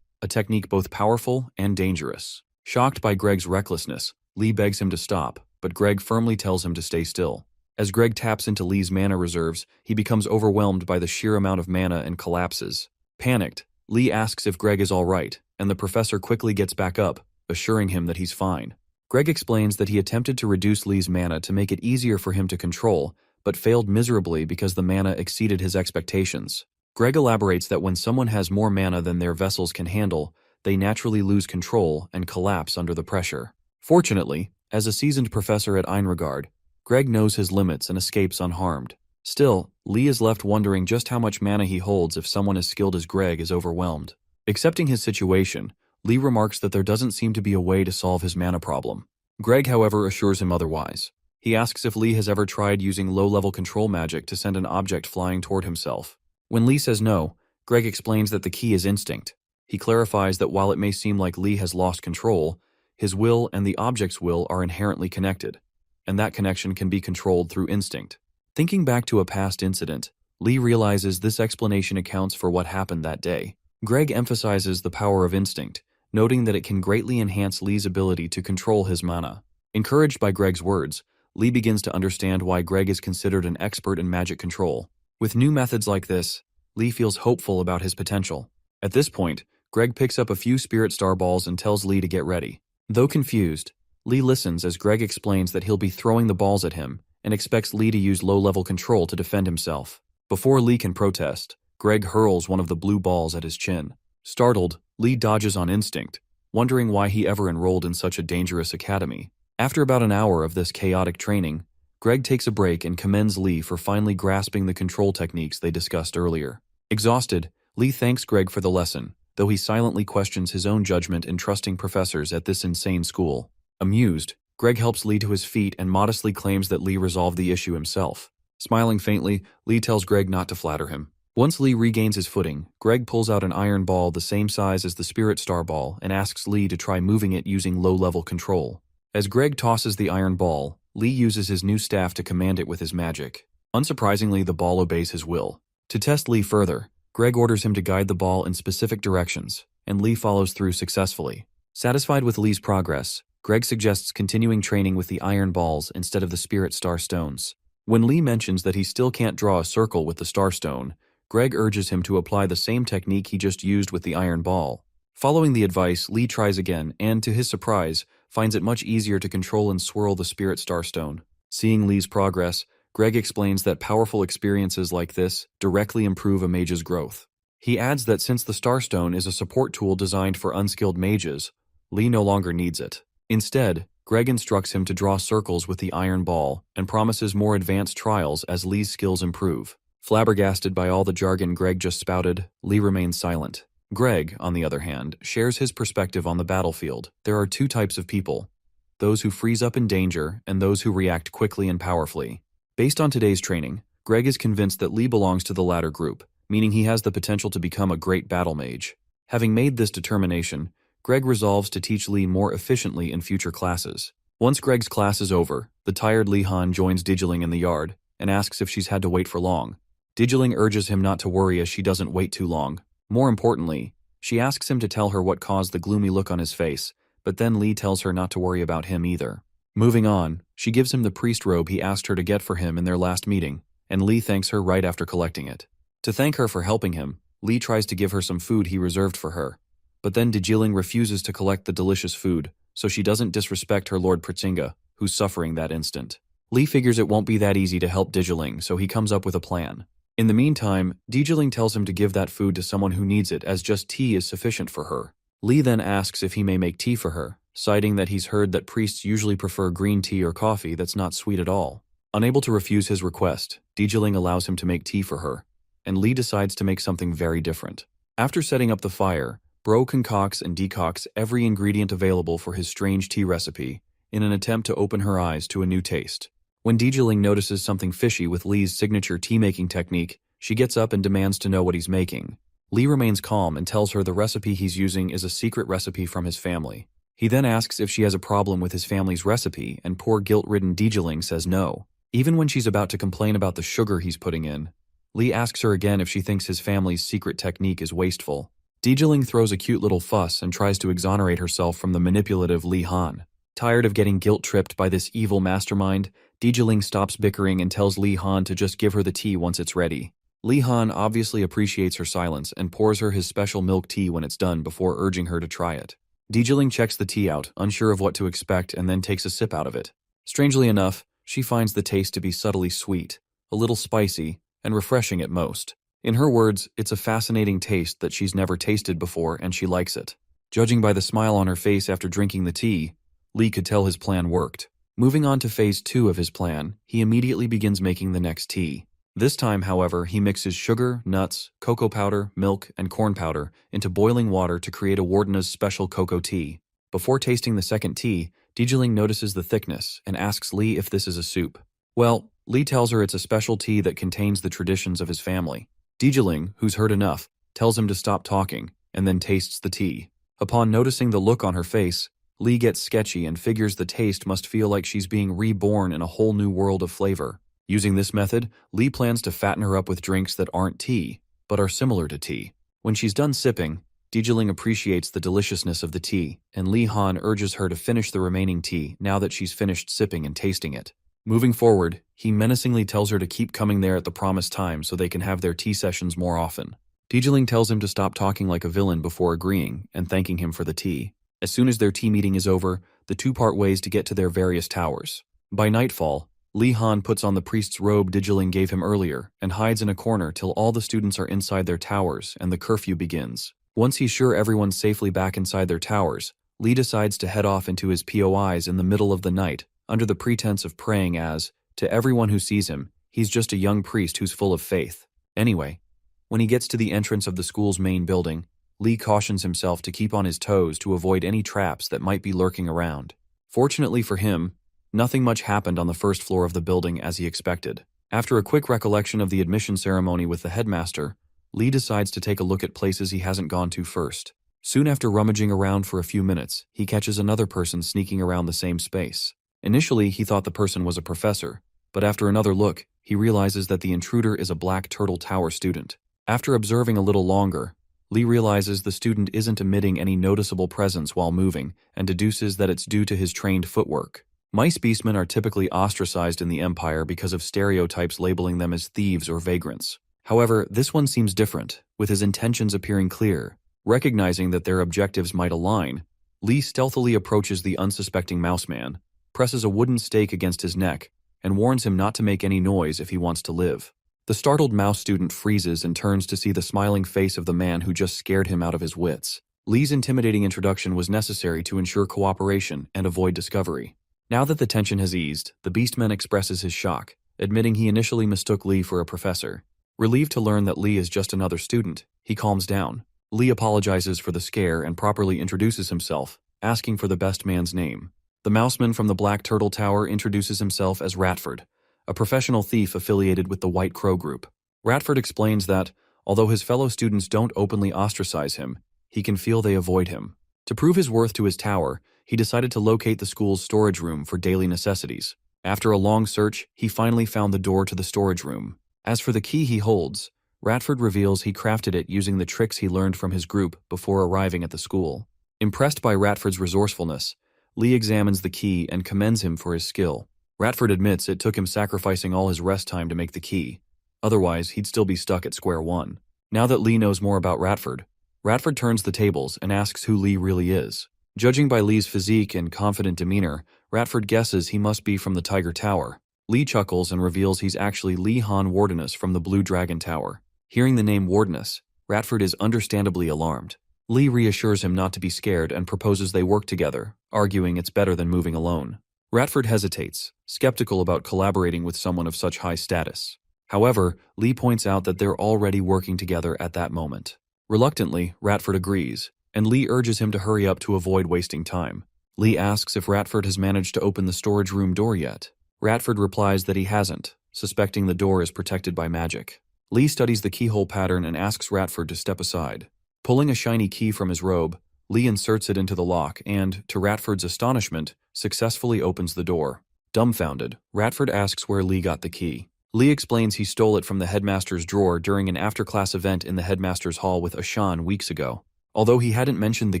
a technique both powerful and dangerous. Shocked by Greg's recklessness, Lee begs him to stop, but Greg firmly tells him to stay still. As Greg taps into Lee's mana reserves, he becomes overwhelmed by the sheer amount of mana and collapses. Panicked, Lee asks if Greg is all right, and the professor quickly gets back up, assuring him that he's fine. Greg explains that he attempted to reduce Lee's mana to make it easier for him to control, but failed miserably because the mana exceeded his expectations. Greg elaborates that when someone has more mana than their vessels can handle, they naturally lose control and collapse under the pressure. Fortunately, as a seasoned professor at Einregard, Greg knows his limits and escapes unharmed. Still, Lee is left wondering just how much mana he holds if someone as skilled as Greg is overwhelmed. Accepting his situation, Lee remarks that there doesn't seem to be a way to solve his mana problem. Greg, however, assures him otherwise. He asks if Lee has ever tried using low-level control magic to send an object flying toward himself. When Lee says no, Greg explains that the key is instinct. He clarifies that while it may seem like Lee has lost control, his will and the object's will are inherently connected, and that connection can be controlled through instinct. Thinking back to a past incident, Lee realizes this explanation accounts for what happened that day. Greg emphasizes the power of instinct, noting that it can greatly enhance Lee's ability to control his mana. Encouraged by Greg's words, Lee begins to understand why Greg is considered an expert in magic control. With new methods like this, Lee feels hopeful about his potential. At this point, Greg picks up a few Spirit Star balls and tells Lee to get ready. Though confused, Lee listens as Greg explains that he'll be throwing the balls at him and expects Lee to use low-level control to defend himself. Before Lee can protest, Greg hurls one of the blue balls at his chin. Startled, Lee dodges on instinct, wondering why he ever enrolled in such a dangerous academy. After about an hour of this chaotic training, Greg takes a break and commends Lee for finally grasping the control techniques they discussed earlier. Exhausted, Lee thanks Greg for the lesson, though he silently questions his own judgment in trusting professors at this insane school. Amused, Greg helps Lee to his feet and modestly claims that Lee resolved the issue himself. Smiling faintly, Lee tells Greg not to flatter him. Once Lee regains his footing, Greg pulls out an iron ball the same size as the Spirit Star ball and asks Lee to try moving it using low-level control. As Greg tosses the iron ball, Lee uses his new staff to command it with his magic. Unsurprisingly, the ball obeys his will. To test Lee further, Greg orders him to guide the ball in specific directions, and Lee follows through successfully. Satisfied with Lee's progress, Greg suggests continuing training with the iron balls instead of the Spirit Star stones. When Lee mentions that he still can't draw a circle with the Star Stone, Greg urges him to apply the same technique he just used with the iron ball. Following the advice, Lee tries again and, to his surprise, finds it much easier to control and swirl the Spirit Star Stone. Seeing Lee's progress, Greg explains that powerful experiences like this directly improve a mage's growth. He adds that since the Star Stone is a support tool designed for unskilled mages, Lee no longer needs it. Instead, Greg instructs him to draw circles with the iron ball and promises more advanced trials as Lee's skills improve. Flabbergasted by all the jargon Greg just spouted, Lee remains silent. Greg, on the other hand, shares his perspective on the battlefield. There are two types of people: those who freeze up in danger and those who react quickly and powerfully. Based on today's training, Greg is convinced that Lee belongs to the latter group, meaning he has the potential to become a great battle mage. Having made this determination, Greg resolves to teach Lee more efficiently in future classes. Once Greg's class is over, the tired Lee Han joins Digiling in the yard and asks if she's had to wait for long. Digiling urges him not to worry as she doesn't wait too long. More importantly, she asks him to tell her what caused the gloomy look on his face, but then Lee tells her not to worry about him either. Moving on, she gives him the priest robe he asked her to get for him in their last meeting, and Lee thanks her right after collecting it. To thank her for helping him, Lee tries to give her some food he reserved for her, but then Digiling refuses to collect the delicious food, so she doesn't disrespect her Lord Pritzinga, who's suffering that instant. Lee figures it won't be that easy to help Digiling, so he comes up with a plan. In the meantime, Digiling tells him to give that food to someone who needs it, as just tea is sufficient for her. Lee then asks if he may make tea for her, citing that he's heard that priests usually prefer green tea or coffee that's not sweet at all. Unable to refuse his request, Digiling allows him to make tea for her, and Lee decides to make something very different. After setting up the fire, Bro concocts and decocts every ingredient available for his strange tea recipe in an attempt to open her eyes to a new taste. When Digiling notices something fishy with Lee's signature tea-making technique, she gets up and demands to know what he's making. Lee remains calm and tells her the recipe he's using is a secret recipe from his family. He then asks if she has a problem with his family's recipe, and poor guilt-ridden Digiling says no. Even when she's about to complain about the sugar he's putting in, Lee asks her again if she thinks his family's secret technique is wasteful. Digiling throws a cute little fuss and tries to exonerate herself from the manipulative Lee Han. Tired of getting guilt-tripped by this evil mastermind, Digiling stops bickering and tells Lee Han to just give her the tea once it's ready. Lee Han obviously appreciates her silence and pours her his special milk tea when it's done before urging her to try it. Digiling checks the tea out, unsure of what to expect, and then takes a sip out of it. Strangely enough, she finds the taste to be subtly sweet, a little spicy, and refreshing at most. In her words, it's a fascinating taste that she's never tasted before and she likes it. Judging by the smile on her face after drinking the tea, Lee could tell his plan worked. Moving on to phase 2 of his plan, he immediately begins making the next tea. This time, however, he mixes sugar, nuts, cocoa powder, milk, and corn powder into boiling water to create a Wardena's special cocoa tea. Before tasting the second tea, Digiling notices the thickness and asks Lee if this is a soup. Well, Lee tells her it's a special tea that contains the traditions of his family. Digiling, who's heard enough, tells him to stop talking, and then tastes the tea. Upon noticing the look on her face, Lee gets sketchy and figures the taste must feel like she's being reborn in a whole new world of flavor. Using this method, Lee plans to fatten her up with drinks that aren't tea, but are similar to tea. When she's done sipping, Digiling appreciates the deliciousness of the tea, and Lee Han urges her to finish the remaining tea now that she's finished sipping and tasting it. Moving forward, he menacingly tells her to keep coming there at the promised time so they can have their tea sessions more often. Digiling tells him to stop talking like a villain before agreeing and thanking him for the tea. As soon as their tea meeting is over, the two part ways to get to their various towers. By nightfall, Lee Han puts on the priest's robe Digiling gave him earlier and hides in a corner till all the students are inside their towers and the curfew begins. Once he's sure everyone's safely back inside their towers, Lee decides to head off into his POIs in the middle of the night under the pretense of praying as, to everyone who sees him, he's just a young priest who's full of faith. Anyway, when he gets to the entrance of the school's main building, Lee cautions himself to keep on his toes to avoid any traps that might be lurking around. Fortunately for him, nothing much happened on the first floor of the building as he expected. After a quick recollection of the admission ceremony with the headmaster, Lee decides to take a look at places he hasn't gone to first. Soon after rummaging around for a few minutes, he catches another person sneaking around the same space. Initially, he thought the person was a professor, but after another look, he realizes that the intruder is a Black Turtle Tower student. After observing a little longer, Lee realizes the student isn't emitting any noticeable presence while moving and deduces that it's due to his trained footwork. Mice beastmen are typically ostracized in the Empire because of stereotypes labeling them as thieves or vagrants. However, this one seems different, with his intentions appearing clear. Recognizing that their objectives might align, Lee stealthily approaches the unsuspecting mouseman, presses a wooden stake against his neck, and warns him not to make any noise if he wants to live. The startled mouse student freezes and turns to see the smiling face of the man who just scared him out of his wits. Lee's intimidating introduction was necessary to ensure cooperation and avoid discovery. Now that the tension has eased, the Beastman expresses his shock, admitting he initially mistook Lee for a professor. Relieved to learn that Lee is just another student, he calms down. Lee apologizes for the scare and properly introduces himself, asking for the best man's name. The mouseman from the Black Turtle Tower introduces himself as Ratford, a professional thief affiliated with the White Crow Group. Ratford explains that, although his fellow students don't openly ostracize him, he can feel they avoid him. To prove his worth to his tower, he decided to locate the school's storage room for daily necessities. After a long search, he finally found the door to the storage room. As for the key he holds, Ratford reveals he crafted it using the tricks he learned from his group before arriving at the school. Impressed by Ratford's resourcefulness, Lee examines the key and commends him for his skill. Ratford admits it took him sacrificing all his rest time to make the key. Otherwise, he'd still be stuck at square one. Now that Lee knows more about Ratford, Ratford turns the tables and asks who Lee really is. Judging by Lee's physique and confident demeanor, Ratford guesses he must be from the Tiger Tower. Lee chuckles and reveals he's actually Lee Han Wardenus from the Blue Dragon Tower. Hearing the name Wardenus, Ratford is understandably alarmed. Lee reassures him not to be scared and proposes they work together, arguing it's better than moving alone. Ratford hesitates, skeptical about collaborating with someone of such high status. However, Lee points out that they're already working together at that moment. Reluctantly, Ratford agrees, and Lee urges him to hurry up to avoid wasting time. Lee asks if Ratford has managed to open the storage room door yet. Ratford replies that he hasn't, suspecting the door is protected by magic. Lee studies the keyhole pattern and asks Ratford to step aside. Pulling a shiny key from his robe, Lee inserts it into the lock and, to Ratford's astonishment, successfully opens the door. Dumbfounded, Ratford asks where Lee got the key. Lee explains he stole it from the headmaster's drawer during an after-class event in the headmaster's hall with Ashan weeks ago. Although he hadn't mentioned the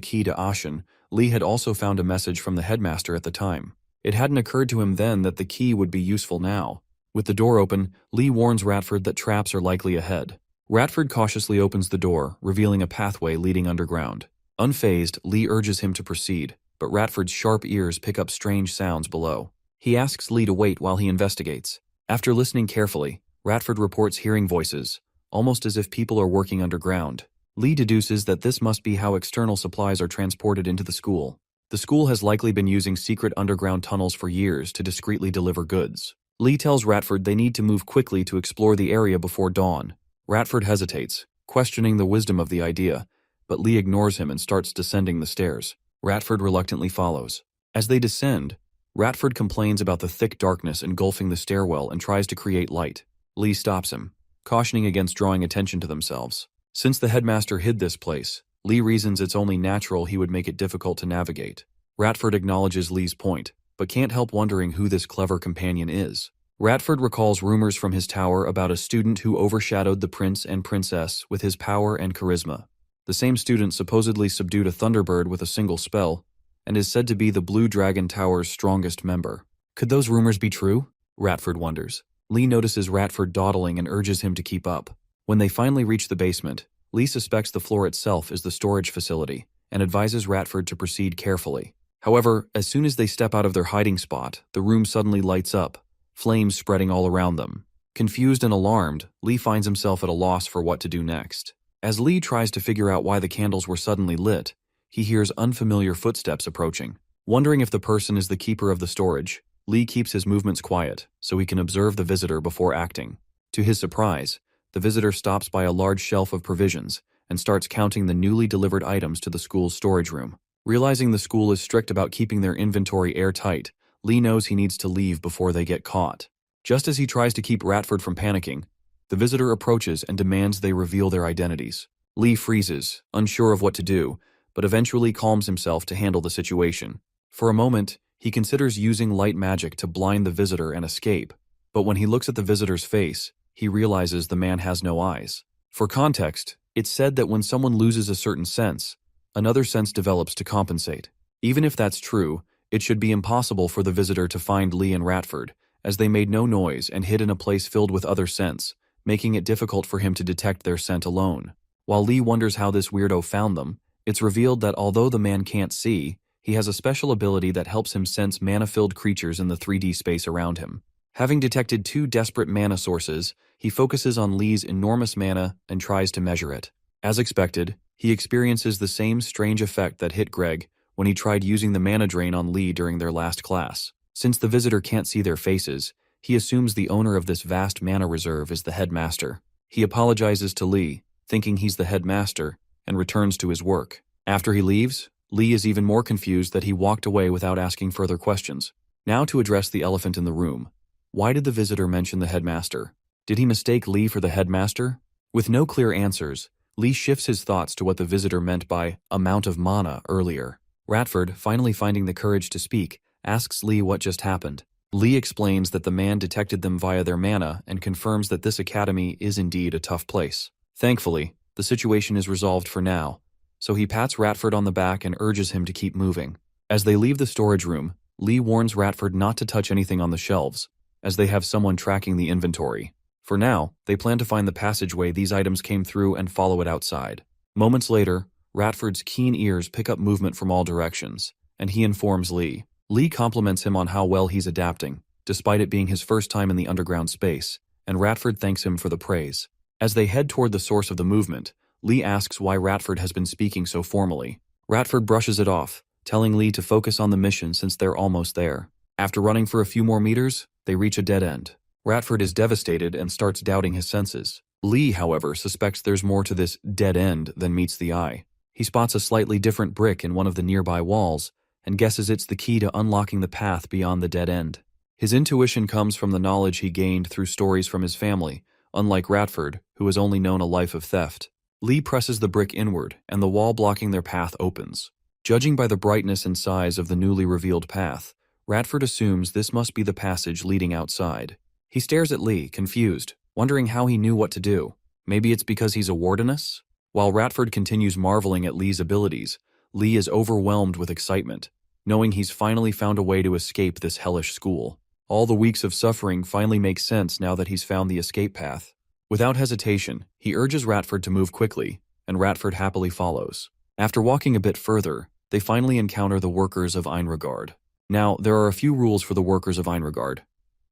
key to Ashan, Lee had also found a message from the headmaster at the time. It hadn't occurred to him then that the key would be useful now. With the door open, Lee warns Ratford that traps are likely ahead. Ratford cautiously opens the door, revealing a pathway leading underground. Unfazed, Lee urges him to proceed, but Ratford's sharp ears pick up strange sounds below. He asks Lee to wait while he investigates. After listening carefully, Ratford reports hearing voices, almost as if people are working underground. Lee deduces that this must be how external supplies are transported into the school. The school has likely been using secret underground tunnels for years to discreetly deliver goods. Lee tells Ratford they need to move quickly to explore the area before dawn. Ratford hesitates, questioning the wisdom of the idea, but Lee ignores him and starts descending the stairs. Ratford reluctantly follows. As they descend, Ratford complains about the thick darkness engulfing the stairwell and tries to create light. Lee stops him, cautioning against drawing attention to themselves. Since the headmaster hid this place, Lee reasons it's only natural he would make it difficult to navigate. Ratford acknowledges Lee's point, but can't help wondering who this clever companion is. Ratford recalls rumors from his tower about a student who overshadowed the prince and princess with his power and charisma. The same student supposedly subdued a thunderbird with a single spell, and is said to be the Blue Dragon Tower's strongest member. Could those rumors be true? Ratford wonders. Lee notices Ratford dawdling and urges him to keep up. When they finally reach the basement, Lee suspects the floor itself is the storage facility, and advises Ratford to proceed carefully. However, as soon as they step out of their hiding spot, the room suddenly lights up, flames spreading all around them. Confused and alarmed, Lee finds himself at a loss for what to do next. As Lee tries to figure out why the candles were suddenly lit, he hears unfamiliar footsteps approaching. Wondering if the person is the keeper of the storage, Lee keeps his movements quiet so he can observe the visitor before acting. To his surprise, the visitor stops by a large shelf of provisions and starts counting the newly delivered items to the school's storage room. Realizing the school is strict about keeping their inventory airtight, Lee knows he needs to leave before they get caught. Just as he tries to keep Ratford from panicking, the visitor approaches and demands they reveal their identities. Lee freezes, unsure of what to do, but eventually calms himself to handle the situation. For a moment, he considers using light magic to blind the visitor and escape, but when he looks at the visitor's face, he realizes the man has no eyes. For context, it's said that when someone loses a certain sense, another sense develops to compensate. Even if that's true, it should be impossible for the visitor to find Lee and Ratford, as they made no noise and hid in a place filled with other scents, making it difficult for him to detect their scent alone. While Lee wonders how this weirdo found them, it's revealed that although the man can't see, he has a special ability that helps him sense mana-filled creatures in the 3D space around him. Having detected 2 desperate mana sources, he focuses on Lee's enormous mana and tries to measure it. As expected, he experiences the same strange effect that hit Greg when he tried using the mana drain on Lee during their last class. Since the visitor can't see their faces, he assumes the owner of this vast mana reserve is the headmaster. He apologizes to Lee, thinking he's the headmaster, and returns to his work. After he leaves, Lee is even more confused that he walked away without asking further questions. Now to address the elephant in the room. Why did the visitor mention the headmaster? Did he mistake Lee for the headmaster? With no clear answers, Lee shifts his thoughts to what the visitor meant by amount of mana earlier. Ratford, finally finding the courage to speak, asks Lee what just happened. Lee explains that the man detected them via their mana and confirms that this academy is indeed a tough place. Thankfully, the situation is resolved for now, so he pats Ratford on the back and urges him to keep moving. As they leave the storage room, Lee warns Ratford not to touch anything on the shelves, as they have someone tracking the inventory. For now, they plan to find the passageway these items came through and follow it outside. Moments later, Ratford's keen ears pick up movement from all directions, and he informs Lee. Lee compliments him on how well he's adapting, despite it being his first time in the underground space, and Ratford thanks him for the praise. As they head toward the source of the movement, Lee asks why Ratford has been speaking so formally. Ratford brushes it off, telling Lee to focus on the mission since they're almost there. After running for a few more meters, they reach a dead end. Ratford is devastated and starts doubting his senses. Lee, however, suspects there's more to this dead end than meets the eye. He spots a slightly different brick in one of the nearby walls and guesses it's the key to unlocking the path beyond the dead end. His intuition comes from the knowledge he gained through stories from his family, unlike Ratford, who has only known a life of theft. Lee presses the brick inward, and the wall blocking their path opens. Judging by the brightness and size of the newly revealed path, Ratford assumes this must be the passage leading outside. He stares at Lee, confused, wondering how he knew what to do. Maybe it's because he's a wardeness? While Ratford continues marveling at Lee's abilities, Lee is overwhelmed with excitement, knowing he's finally found a way to escape this hellish school. All the weeks of suffering finally make sense now that he's found the escape path. Without hesitation, he urges Ratford to move quickly, and Ratford happily follows. After walking a bit further, they finally encounter the workers of Einregard. Now, there are a few rules for the workers of Einregard.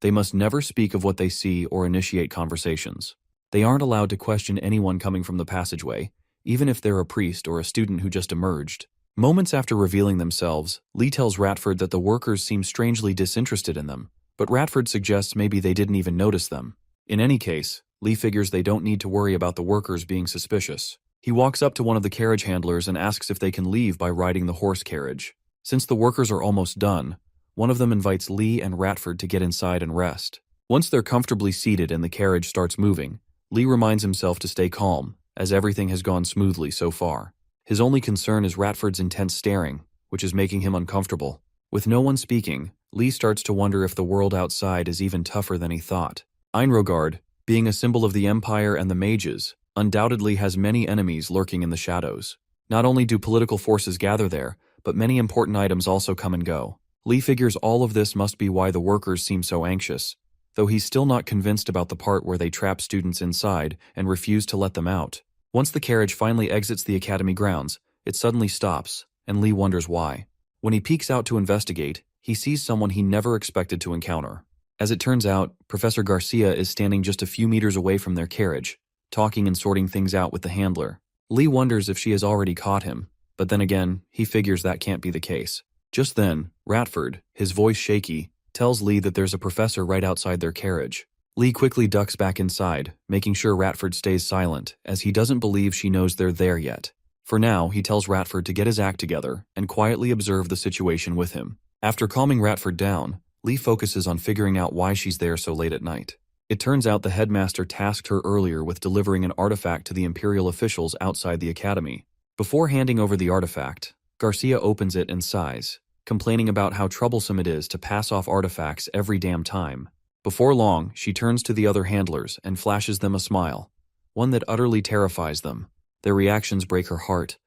They must never speak of what they see or initiate conversations. They aren't allowed to question anyone coming from the passageway, even if they're a priest or a student who just emerged. Moments after revealing themselves, Lee tells Ratford that the workers seem strangely disinterested in them, but Ratford suggests maybe they didn't even notice them. In any case, Lee figures they don't need to worry about the workers being suspicious. He walks up to one of the carriage handlers and asks if they can leave by riding the horse carriage. Since the workers are almost done, one of them invites Lee and Ratford to get inside and rest. Once they're comfortably seated and the carriage starts moving, Lee reminds himself to stay calm, as everything has gone smoothly so far. His only concern is Ratford's intense staring, which is making him uncomfortable. With no one speaking, Lee starts to wonder if the world outside is even tougher than he thought. Einregard, being a symbol of the Empire and the mages, undoubtedly has many enemies lurking in the shadows. Not only do political forces gather there, but many important items also come and go. Lee figures all of this must be why the workers seem so anxious, though he's still not convinced about the part where they trap students inside and refuse to let them out. Once the carriage finally exits the academy grounds, it suddenly stops, and Lee wonders why. When he peeks out to investigate, he sees someone he never expected to encounter. As it turns out, Professor Garcia is standing just a few meters away from their carriage, talking and sorting things out with the handler. Lee wonders if she has already caught him, but then again, he figures that can't be the case. Just then, Ratford, his voice shaky, tells Lee that there's a professor right outside their carriage. Lee quickly ducks back inside, making sure Ratford stays silent, as he doesn't believe she knows they're there yet. For now, he tells Ratford to get his act together and quietly observe the situation with him. After calming Ratford down, Lee focuses on figuring out why she's there so late at night. It turns out the headmaster tasked her earlier with delivering an artifact to the Imperial officials outside the academy. Before handing over the artifact, Garcia opens it and sighs, complaining about how troublesome it is to pass off artifacts every damn time. Before long, she turns to the other handlers and flashes them a smile, one that utterly terrifies them. Their reactions break her heart,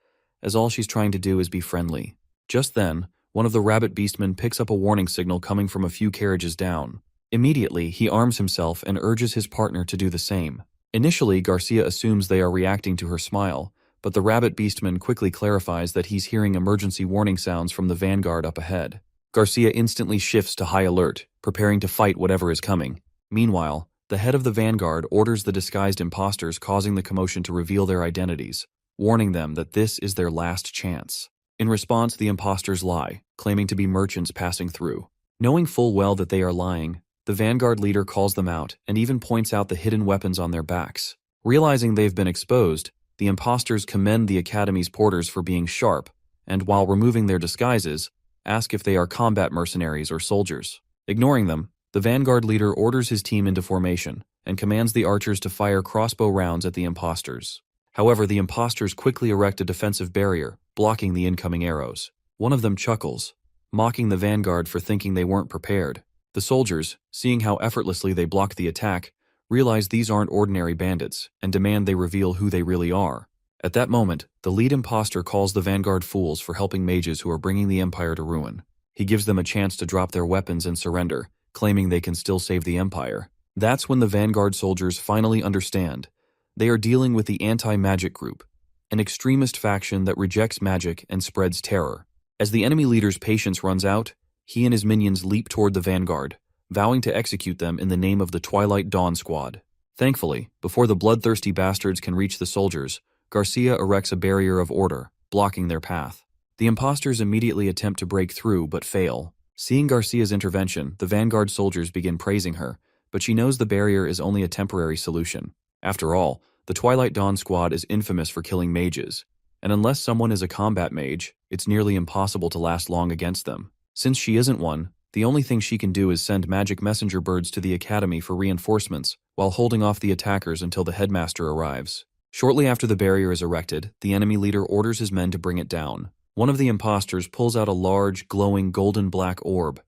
as all she's trying to do is be friendly. Just then, one of the rabbit beastmen picks up a warning signal coming from a few carriages down. Immediately, he arms himself and urges his partner to do the same. Initially, Garcia assumes they are reacting to her smile, but the rabbit beastman quickly clarifies that he's hearing emergency warning sounds from the vanguard up ahead. Garcia instantly shifts to high alert, preparing to fight whatever is coming. Meanwhile, the head of the vanguard orders the disguised imposters causing the commotion to reveal their identities, warning them that this is their last chance. In response, the imposters lie, claiming to be merchants passing through. Knowing full well that they are lying, the vanguard leader calls them out and even points out the hidden weapons on their backs. Realizing they've been exposed, the imposters commend the academy's porters for being sharp, and while removing their disguises, ask if they are combat mercenaries or soldiers. Ignoring them, the vanguard leader orders his team into formation and commands the archers to fire crossbow rounds at the imposters. However, the imposters quickly erect a defensive barrier, blocking the incoming arrows. One of them chuckles, mocking the vanguard for thinking they weren't prepared. The soldiers, seeing how effortlessly they blocked the attack, realize these aren't ordinary bandits and demand they reveal who they really are. At that moment, the lead imposter calls the vanguard fools for helping mages who are bringing the empire to ruin. He gives them a chance to drop their weapons and surrender, claiming they can still save the empire. That's when the vanguard soldiers finally understand. They are dealing with the anti-magic group, an extremist faction that rejects magic and spreads terror. As the enemy leader's patience runs out, he and his minions leap toward the vanguard, vowing to execute them in the name of the Twilight Dawn Squad. Thankfully, before the bloodthirsty bastards can reach the soldiers, Garcia erects a barrier of order, blocking their path. The imposters immediately attempt to break through but fail. Seeing Garcia's intervention, the vanguard soldiers begin praising her, but she knows the barrier is only a temporary solution. After all, the Twilight Dawn Squad is infamous for killing mages, and unless someone is a combat mage, it's nearly impossible to last long against them. Since she isn't one, the only thing she can do is send magic messenger birds to the academy for reinforcements, while holding off the attackers until the headmaster arrives. Shortly after the barrier is erected, the enemy leader orders his men to bring it down. One of the imposters pulls out a large, glowing golden-black orb,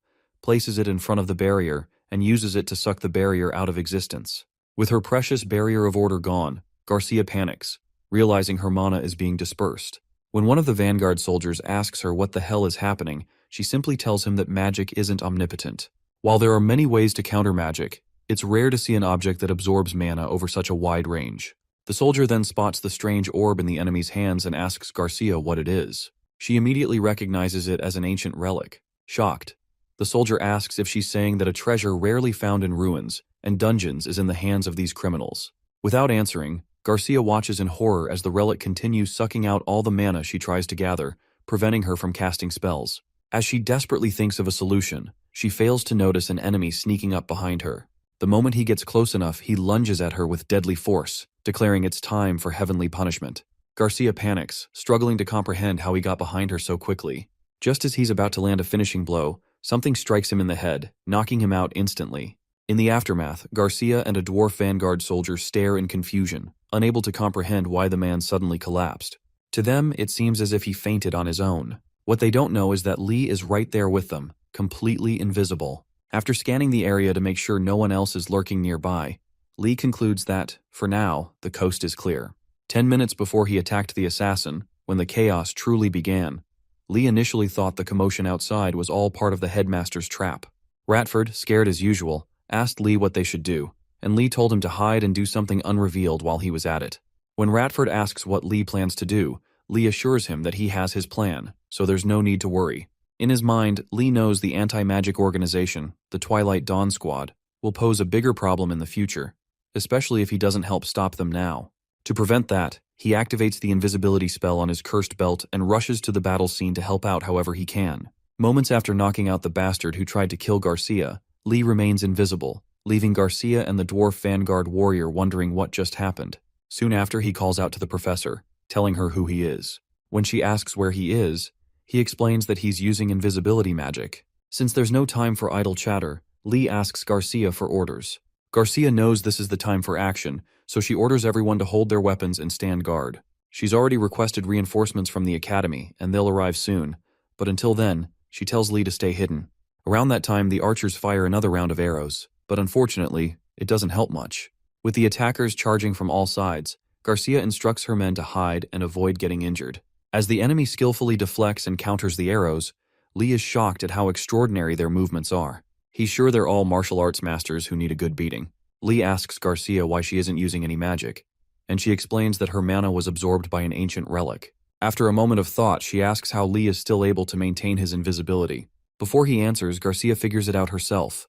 places it in front of the barrier, and uses it to suck the barrier out of existence. With her precious barrier of order gone, Garcia panics, realizing her mana is being dispersed. When one of the vanguard soldiers asks her what the hell is happening, she simply tells him that magic isn't omnipotent. While there are many ways to counter magic, it's rare to see an object that absorbs mana over such a wide range. The soldier then spots the strange orb in the enemy's hands and asks Garcia what it is. She immediately recognizes it as an ancient relic. Shocked, the soldier asks if she's saying that a treasure rarely found in ruins and dungeons is in the hands of these criminals. Without answering, Garcia watches in horror as the relic continues sucking out all the mana she tries to gather, preventing her from casting spells. As she desperately thinks of a solution, she fails to notice an enemy sneaking up behind her. The moment he gets close enough, he lunges at her with deadly force, declaring it's time for heavenly punishment. Garcia panics, struggling to comprehend how he got behind her so quickly. Just as he's about to land a finishing blow, something strikes him in the head, knocking him out instantly. In the aftermath, Garcia and a dwarf vanguard soldier stare in confusion, unable to comprehend why the man suddenly collapsed. To them, it seems as if he fainted on his own. What they don't know is that Lee is right there with them, completely invisible. After scanning the area to make sure no one else is lurking nearby, Lee concludes that, for now, the coast is clear. 10 minutes before he attacked the assassin, when the chaos truly began, Lee initially thought the commotion outside was all part of the headmaster's trap. Ratford, scared as usual, asked Lee what they should do, and Lee told him to hide and do something unrevealed while he was at it. When Ratford asks what Lee plans to do, Lee assures him that he has his plan, so there's no need to worry. In his mind, Lee knows the anti-magic organization, the Twilight Dawn Squad, will pose a bigger problem in the future, especially if he doesn't help stop them now. To prevent that, he activates the invisibility spell on his cursed belt and rushes to the battle scene to help out however he can. Moments after knocking out the bastard who tried to kill Garcia, Lee remains invisible, leaving Garcia and the dwarf vanguard warrior wondering what just happened. Soon after, he calls out to the professor, telling her who he is. When she asks where he is, he explains that he's using invisibility magic. Since there's no time for idle chatter, Lee asks Garcia for orders. Garcia knows this is the time for action, so she orders everyone to hold their weapons and stand guard. She's already requested reinforcements from the academy, and they'll arrive soon, but until then, she tells Lee to stay hidden. Around that time, the archers fire another round of arrows, but unfortunately, it doesn't help much. With the attackers charging from all sides, Garcia instructs her men to hide and avoid getting injured. As the enemy skillfully deflects and counters the arrows, Lee is shocked at how extraordinary their movements are. He's sure they're all martial arts masters who need a good beating. Lee asks Garcia why she isn't using any magic, and she explains that her mana was absorbed by an ancient relic. After a moment of thought, she asks how Lee is still able to maintain his invisibility. Before he answers, Garcia figures it out herself.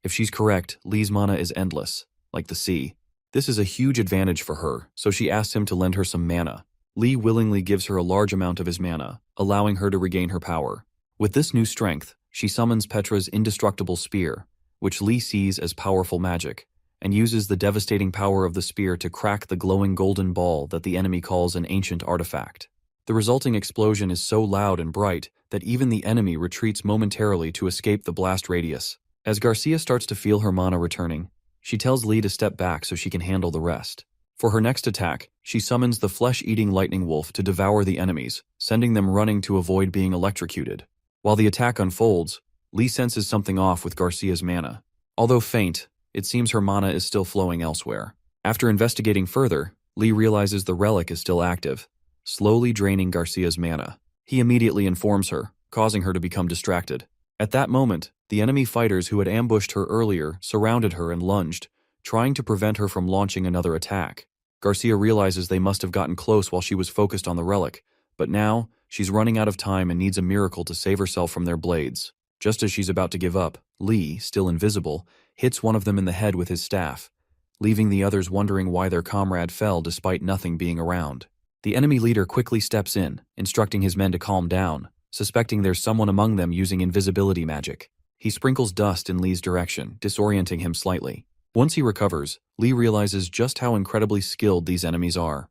If she's correct, Lee's mana is endless, like the sea. This is a huge advantage for her, so she asks him to lend her some mana. Lee willingly gives her a large amount of his mana, allowing her to regain her power. With this new strength, she summons Petra's indestructible spear, which Lee sees as powerful magic, and uses the devastating power of the spear to crack the glowing golden ball that the enemy calls an ancient artifact. The resulting explosion is so loud and bright that even the enemy retreats momentarily to escape the blast radius. As Garcia starts to feel her mana returning, she tells Lee to step back so she can handle the rest. For her next attack, she summons the flesh-eating lightning wolf to devour the enemies, sending them running to avoid being electrocuted. While the attack unfolds, Lee senses something off with Garcia's mana. Although faint, it seems her mana is still flowing elsewhere. After investigating further, Lee realizes the relic is still active, slowly draining Garcia's mana. He immediately informs her, causing her to become distracted. At that moment, the enemy fighters who had ambushed her earlier surrounded her and lunged, trying to prevent her from launching another attack. Garcia realizes they must have gotten close while she was focused on the relic, but now, she's running out of time and needs a miracle to save herself from their blades. Just as she's about to give up, Lee, still invisible, hits one of them in the head with his staff, leaving the others wondering why their comrade fell despite nothing being around. The enemy leader quickly steps in, instructing his men to calm down, suspecting there's someone among them using invisibility magic. He sprinkles dust in Lee's direction, disorienting him slightly. Once he recovers, Lee realizes just how incredibly skilled these enemies are.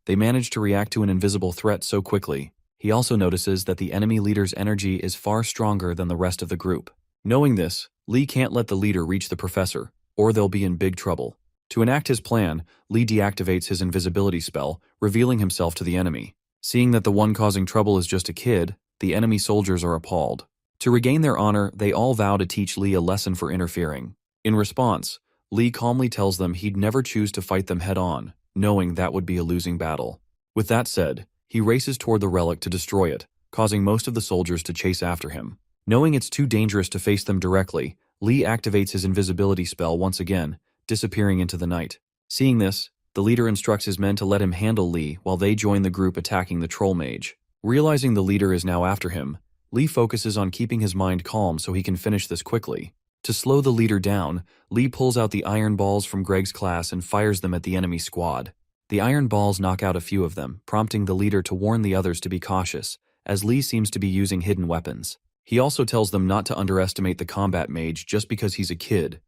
They manage to react to an invisible threat so quickly. He also notices that the enemy leader's energy is far stronger than the rest of the group. Knowing this, Lee can't let the leader reach the professor, or they'll be in big trouble. To enact his plan, Lee deactivates his invisibility spell, revealing himself to the enemy. Seeing that the one causing trouble is just a kid, the enemy soldiers are appalled. To regain their honor, they all vow to teach Lee a lesson for interfering. In response, Lee calmly tells them he'd never choose to fight them head-on, knowing that would be a losing battle. With that said, he races toward the relic to destroy it, causing most of the soldiers to chase after him. Knowing it's too dangerous to face them directly, Lee activates his invisibility spell once again, disappearing into the night. Seeing this, the leader instructs his men to let him handle Lee while they join the group attacking the troll mage. Realizing the leader is now after him, Lee focuses on keeping his mind calm so he can finish this quickly. To slow the leader down, Lee pulls out the iron balls from Greg's class and fires them at the enemy squad. The iron balls knock out a few of them, prompting the leader to warn the others to be cautious, as Lee seems to be using hidden weapons. He also tells them not to underestimate the combat mage just because he's a kid.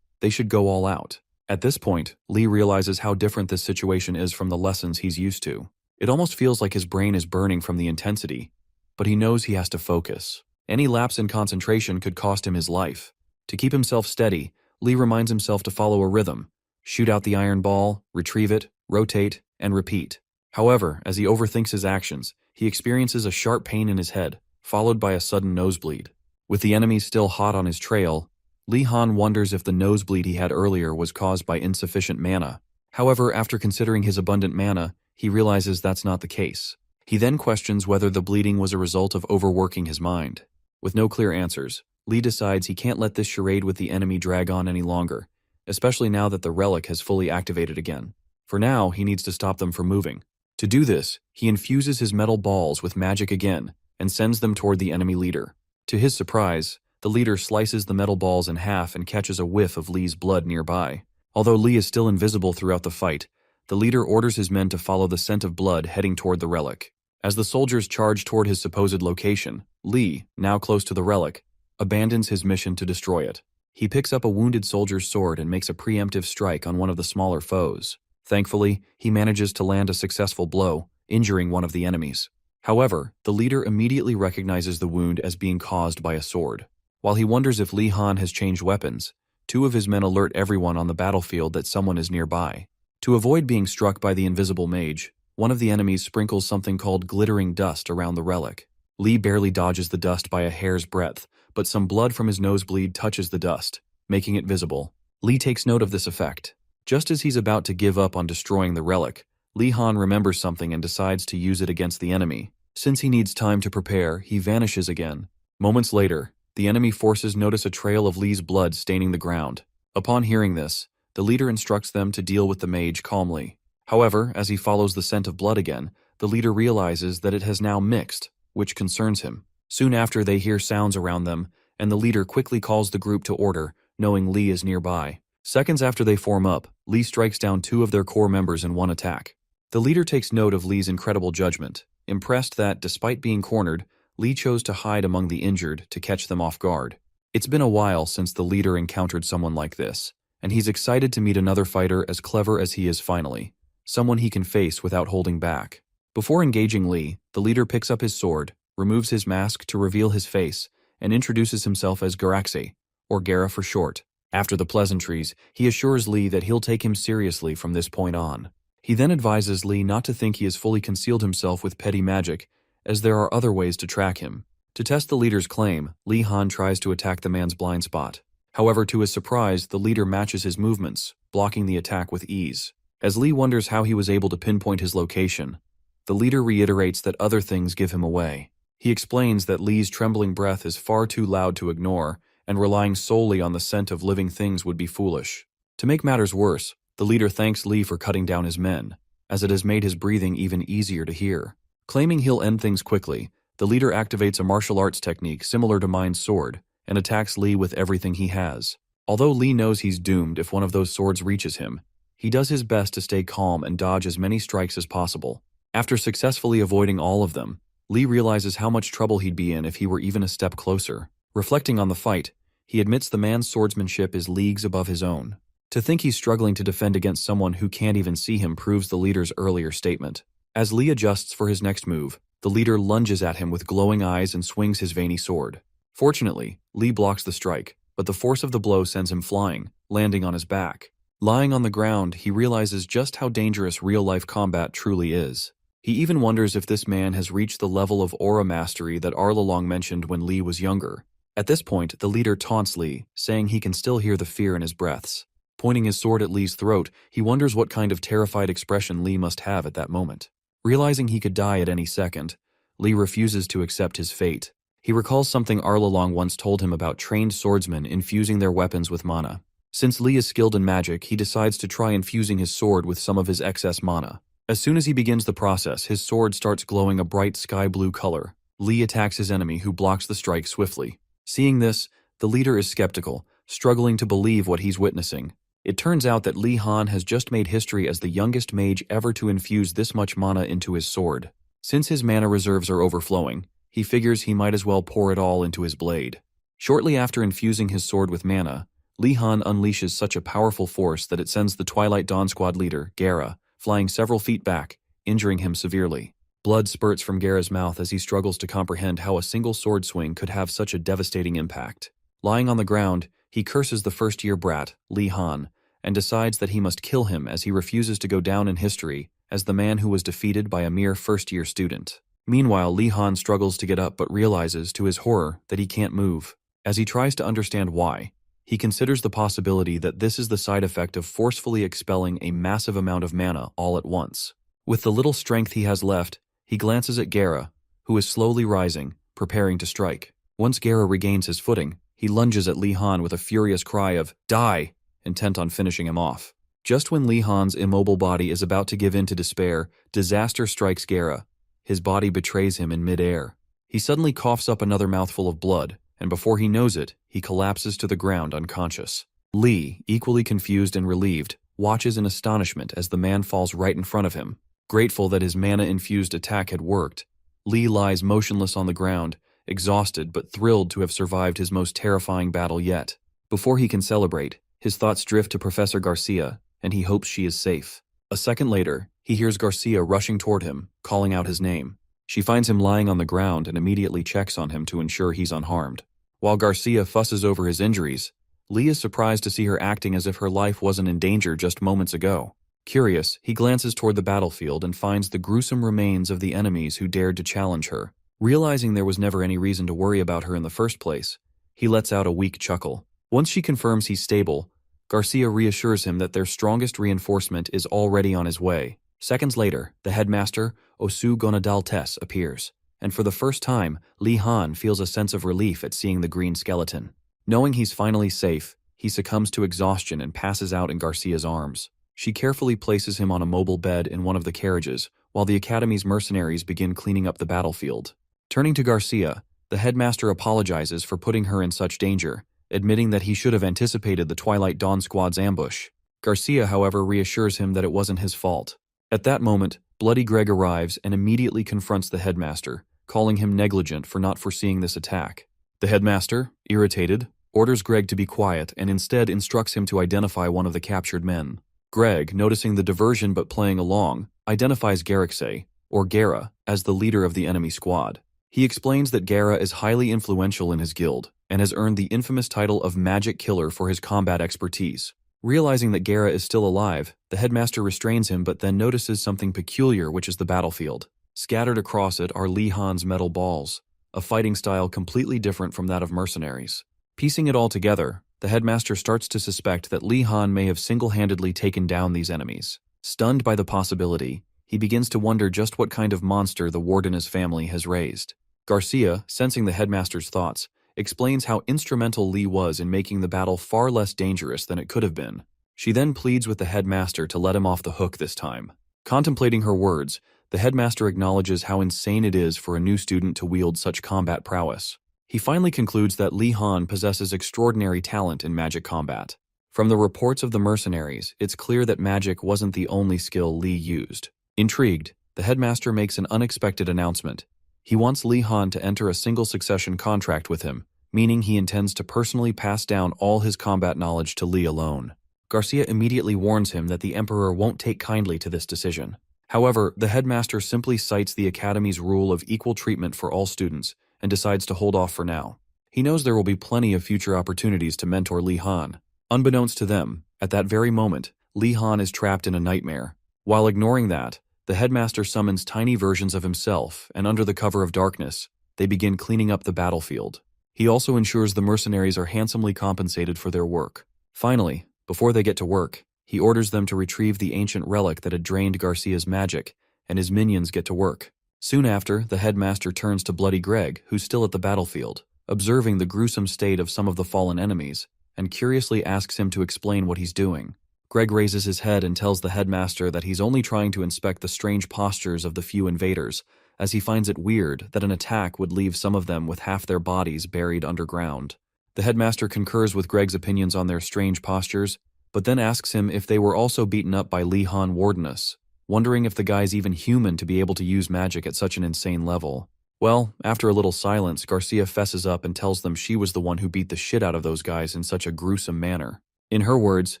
They should go all out. At this point, Lee realizes how different this situation is from the lessons he's used to. It almost feels like his brain is burning from the intensity, but he knows he has to focus. Any lapse in concentration could cost him his life. To keep himself steady, Lee reminds himself to follow a rhythm: shoot out the iron ball, retrieve it, rotate, and repeat. However, as he overthinks his actions, he experiences a sharp pain in his head, followed by a sudden nosebleed. With the enemies still hot on his trail, Lee Han wonders if the nosebleed he had earlier was caused by insufficient mana. However, after considering his abundant mana, he realizes that's not the case. He then questions whether the bleeding was a result of overworking his mind. With no clear answers, Lee decides he can't let this charade with the enemy drag on any longer, especially now that the relic has fully activated again. For now, he needs to stop them from moving. To do this, he infuses his metal balls with magic again and sends them toward the enemy leader. To his surprise, the leader slices the metal balls in half and catches a whiff of Lee's blood nearby. Although Lee is still invisible throughout the fight, the leader orders his men to follow the scent of blood heading toward the relic. As the soldiers charge toward his supposed location, Lee, now close to the relic, abandons his mission to destroy it. He picks up a wounded soldier's sword and makes a preemptive strike on one of the smaller foes. Thankfully, he manages to land a successful blow, injuring one of the enemies. However, the leader immediately recognizes the wound as being caused by a sword. While he wonders if Lee Han has changed weapons, two of his men alert everyone on the battlefield that someone is nearby. To avoid being struck by the invisible mage, one of the enemies sprinkles something called glittering dust around the relic. Lee barely dodges the dust by a hair's breadth, but some blood from his nosebleed touches the dust, making it visible. Lee takes note of this effect. Just as he's about to give up on destroying the relic, Lee Han remembers something and decides to use it against the enemy. Since he needs time to prepare, he vanishes again. Moments later, the enemy forces notice a trail of Lee's blood staining the ground. Upon hearing this, the leader instructs them to deal with the mage calmly. However, as he follows the scent of blood again, the leader realizes that it has now mixed, which concerns him. Soon after, they hear sounds around them, and the leader quickly calls the group to order, knowing Lee is nearby. Seconds after they form up, Lee strikes down two of their core members in one attack. The leader takes note of Lee's incredible judgment, impressed that, despite being cornered, Lee chose to hide among the injured to catch them off guard. It's been a while since the leader encountered someone like this, and he's excited to meet another fighter as clever as he is finally, someone he can face without holding back. Before engaging Lee, the leader picks up his sword, removes his mask to reveal his face, and introduces himself as Garaxi, or Gara for short. After the pleasantries, he assures Lee that he'll take him seriously from this point on. He then advises Lee not to think he has fully concealed himself with petty magic, as there are other ways to track him. To test the leader's claim, Lee Han tries to attack the man's blind spot. However, to his surprise, the leader matches his movements, blocking the attack with ease. As Lee wonders how he was able to pinpoint his location, the leader reiterates that other things give him away. He explains that Lee's trembling breath is far too loud to ignore, and relying solely on the scent of living things would be foolish. To make matters worse, the leader thanks Lee for cutting down his men, as it has made his breathing even easier to hear. Claiming he'll end things quickly, the leader activates a martial arts technique similar to Mind's sword, and attacks Lee with everything he has. Although Lee knows he's doomed if one of those swords reaches him, he does his best to stay calm and dodge as many strikes as possible. After successfully avoiding all of them, Lee realizes how much trouble he'd be in if he were even a step closer. Reflecting on the fight, he admits the man's swordsmanship is leagues above his own. To think he's struggling to defend against someone who can't even see him proves the leader's earlier statement. As Lee adjusts for his next move, the leader lunges at him with glowing eyes and swings his veiny sword. Fortunately, Lee blocks the strike, but the force of the blow sends him flying, landing on his back. Lying on the ground, he realizes just how dangerous real-life combat truly is. He even wonders if this man has reached the level of aura mastery that Arlalong mentioned when Lee was younger. At this point, the leader taunts Lee, saying he can still hear the fear in his breaths. Pointing his sword at Lee's throat, he wonders what kind of terrified expression Lee must have at that moment. Realizing he could die at any second, Lee refuses to accept his fate. He recalls something Arlalong once told him about trained swordsmen infusing their weapons with mana. Since Lee is skilled in magic, he decides to try infusing his sword with some of his excess mana. As soon as he begins the process, his sword starts glowing a bright sky blue color. Lee attacks his enemy, who blocks the strike swiftly. Seeing this, the leader is skeptical, struggling to believe what he's witnessing. It turns out that Li Han has just made history as the youngest mage ever to infuse this much mana into his sword. Since his mana reserves are overflowing, he figures he might as well pour it all into his blade. Shortly after infusing his sword with mana, Li Han unleashes such a powerful force that it sends the Twilight Dawn Squad leader, Gara, flying several feet back, injuring him severely. Blood spurts from Gara's mouth as he struggles to comprehend how a single sword swing could have such a devastating impact. Lying on the ground, he curses the first-year brat, Li Han, and decides that he must kill him as he refuses to go down in history as the man who was defeated by a mere first-year student. Meanwhile, Li Han struggles to get up but realizes, to his horror, that he can't move. As he tries to understand why, he considers the possibility that this is the side effect of forcefully expelling a massive amount of mana all at once. With the little strength he has left, he glances at Gara, who is slowly rising, preparing to strike. Once Gara regains his footing, he lunges at Li Han with a furious cry of, "Die!" intent on finishing him off. Just when Li Han's immobile body is about to give in to despair, disaster strikes Gara. His body betrays him in mid-air. He suddenly coughs up another mouthful of blood, and before he knows it, he collapses to the ground unconscious. Lee, equally confused and relieved, watches in astonishment as the man falls right in front of him. Grateful that his mana-infused attack had worked, Lee lies motionless on the ground, exhausted but thrilled to have survived his most terrifying battle yet. Before he can celebrate, his thoughts drift to Professor Garcia, and he hopes she is safe. A second later, he hears Garcia rushing toward him, calling out his name. She finds him lying on the ground and immediately checks on him to ensure he's unharmed. While Garcia fusses over his injuries, Lee is surprised to see her acting as if her life wasn't in danger just moments ago. Curious, he glances toward the battlefield and finds the gruesome remains of the enemies who dared to challenge her. Realizing there was never any reason to worry about her in the first place, he lets out a weak chuckle. Once she confirms he's stable, Garcia reassures him that their strongest reinforcement is already on his way. Seconds later, the headmaster, Osu Gonadaltes, appears, and for the first time, Li Han feels a sense of relief at seeing the green skeleton. Knowing he's finally safe, he succumbs to exhaustion and passes out in Garcia's arms. She carefully places him on a mobile bed in one of the carriages, while the Academy's mercenaries begin cleaning up the battlefield. Turning to Garcia, the headmaster apologizes for putting her in such danger, admitting that he should have anticipated the Twilight Dawn Squad's ambush. Garcia, however, reassures him that it wasn't his fault. At that moment, Bloody Greg arrives and immediately confronts the headmaster, calling him negligent for not foreseeing this attack. The headmaster, irritated, orders Greg to be quiet and instead instructs him to identify one of the captured men. Greg, noticing the diversion but playing along, identifies Garrixe, or Gara, as the leader of the enemy squad. He explains that Gara is highly influential in his guild and has earned the infamous title of Magic Killer for his combat expertise. Realizing that Gara is still alive, the headmaster restrains him but then notices something peculiar, which is the battlefield. Scattered across it are Li Han's metal balls, a fighting style completely different from that of mercenaries. Piecing it all together, the headmaster starts to suspect that Li Han may have single-handedly taken down these enemies. Stunned by the possibility, he begins to wonder just what kind of monster the Wardena's family has raised. Garcia, sensing the headmaster's thoughts, explains how instrumental Lee was in making the battle far less dangerous than it could have been. She then pleads with the headmaster to let him off the hook this time. Contemplating her words, the headmaster acknowledges how insane it is for a new student to wield such combat prowess. He finally concludes that Li Han possesses extraordinary talent in magic combat. From the reports of the mercenaries, it's clear that magic wasn't the only skill Li used. Intrigued, the headmaster makes an unexpected announcement. He wants Li Han to enter a single succession contract with him, meaning he intends to personally pass down all his combat knowledge to Li alone. Garcia immediately warns him that the Emperor won't take kindly to this decision. However, the headmaster simply cites the Academy's rule of equal treatment for all students and decides to hold off for now. He knows there will be plenty of future opportunities to mentor Li Han. Unbeknownst to them, at that very moment, Li Han is trapped in a nightmare. While ignoring that, the headmaster summons tiny versions of himself, and under the cover of darkness, they begin cleaning up the battlefield. He also ensures the mercenaries are handsomely compensated for their work. Finally, before they get to work, he orders them to retrieve the ancient relic that had drained Garcia's magic, and his minions get to work. Soon after, the headmaster turns to Bloody Greg, who's still at the battlefield, observing the gruesome state of some of the fallen enemies, and curiously asks him to explain what he's doing. Greg raises his head and tells the headmaster that he's only trying to inspect the strange postures of the few invaders, as he finds it weird that an attack would leave some of them with half their bodies buried underground. The headmaster concurs with Greg's opinions on their strange postures, but then asks him if they were also beaten up by Li Han Wardenus, wondering if the guy's even human to be able to use magic at such an insane level. Well, after a little silence, Garcia fesses up and tells them she was the one who beat the shit out of those guys in such a gruesome manner. In her words,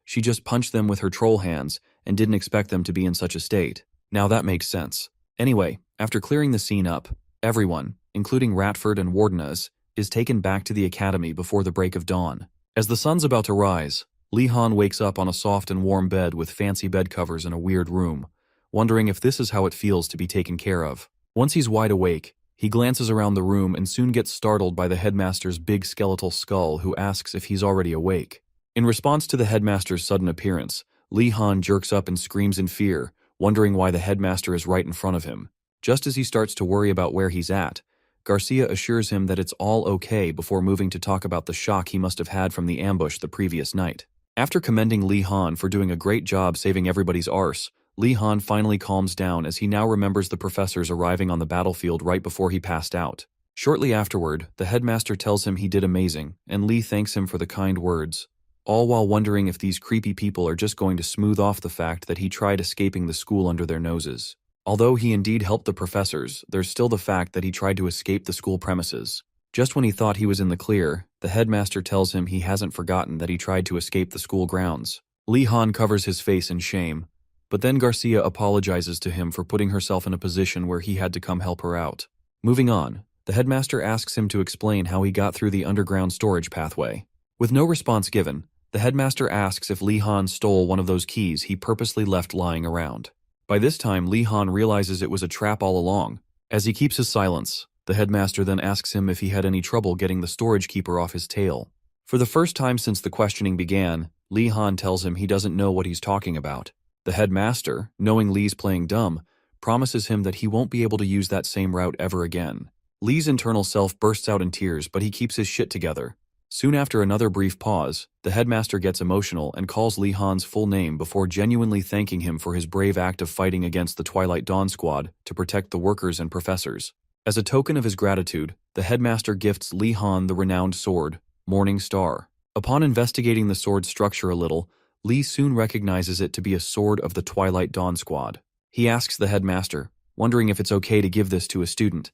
she just punched them with her troll hands and didn't expect them to be in such a state. Now that makes sense. Anyway, after clearing the scene up, everyone, including Ratford and Wardenus, is taken back to the academy before the break of dawn. As the sun's about to rise, Li Han wakes up on a soft and warm bed with fancy bed covers in a weird room, wondering if this is how it feels to be taken care of. Once he's wide awake, he glances around the room and soon gets startled by the headmaster's big skeletal skull, who asks if he's already awake. In response to the headmaster's sudden appearance, Li Han jerks up and screams in fear, wondering why the headmaster is right in front of him. Just as he starts to worry about where he's at, Garcia assures him that it's all okay before moving to talk about the shock he must have had from the ambush the previous night. After commending Li Han for doing a great job saving everybody's arse, Li Han finally calms down as he now remembers the professors arriving on the battlefield right before he passed out. Shortly afterward, the headmaster tells him he did amazing, and Li thanks him for the kind words, all while wondering if these creepy people are just going to smooth off the fact that he tried escaping the school under their noses. Although he indeed helped the professors, there's still the fact that he tried to escape the school premises. Just when he thought he was in the clear, the headmaster tells him he hasn't forgotten that he tried to escape the school grounds. Li Han covers his face in shame, but then Garcia apologizes to him for putting herself in a position where he had to come help her out. Moving on, the headmaster asks him to explain how he got through the underground storage pathway. With no response given, the headmaster asks if Li Han stole one of those keys he purposely left lying around. By this time, Li Han realizes it was a trap all along. As he keeps his silence, the headmaster then asks him if he had any trouble getting the storage keeper off his tail. For the first time since the questioning began, Li Han tells him he doesn't know what he's talking about. The headmaster, knowing Li's playing dumb, promises him that he won't be able to use that same route ever again. Li's internal self bursts out in tears, but he keeps his shit together. Soon after another brief pause, the headmaster gets emotional and calls Li Han's full name before genuinely thanking him for his brave act of fighting against the Twilight Dawn Squad to protect the workers and professors. As a token of his gratitude, the headmaster gifts Li Han the renowned sword, Morning Star. Upon investigating the sword's structure a little, Li soon recognizes it to be a sword of the Twilight Dawn Squad. He asks the headmaster, wondering if it's okay to give this to a student,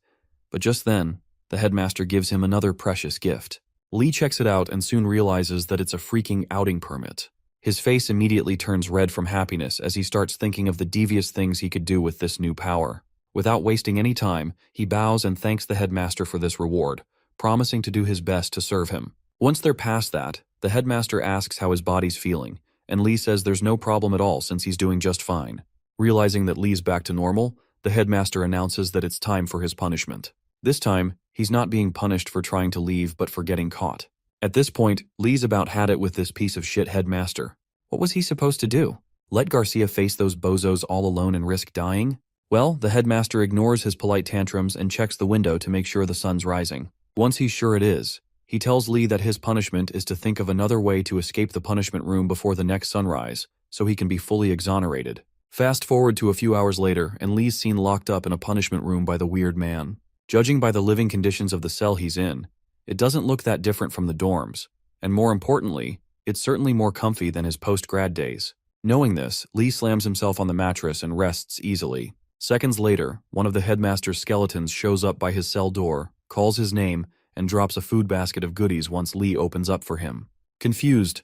but just then, the headmaster gives him another precious gift. Li checks it out and soon realizes that it's a freaking outing permit. His face immediately turns red from happiness as he starts thinking of the devious things he could do with this new power. Without wasting any time, he bows and thanks the headmaster for this reward, promising to do his best to serve him. Once they're past that, the headmaster asks how his body's feeling, and Li says there's no problem at all since he's doing just fine. Realizing that Li's back to normal, the headmaster announces that it's time for his punishment. This time, he's not being punished for trying to leave but for getting caught. At this point, Li's about had it with this piece of shit headmaster. What was he supposed to do? Let Garcia face those bozos all alone and risk dying? Well, the headmaster ignores his polite tantrums and checks the window to make sure the sun's rising. Once he's sure it is, he tells Li that his punishment is to think of another way to escape the punishment room before the next sunrise, so he can be fully exonerated. Fast forward to a few hours later, and Li's seen locked up in a punishment room by the weird man. Judging by the living conditions of the cell he's in, It doesn't look that different from the dorms, and more importantly, it's certainly more comfy than his post-grad days. Knowing this, Lee slams himself on the mattress and rests easily. Seconds later, one of the headmaster's skeletons shows up by his cell door, calls his name, and drops a food basket of goodies once Lee opens up for him. Confused,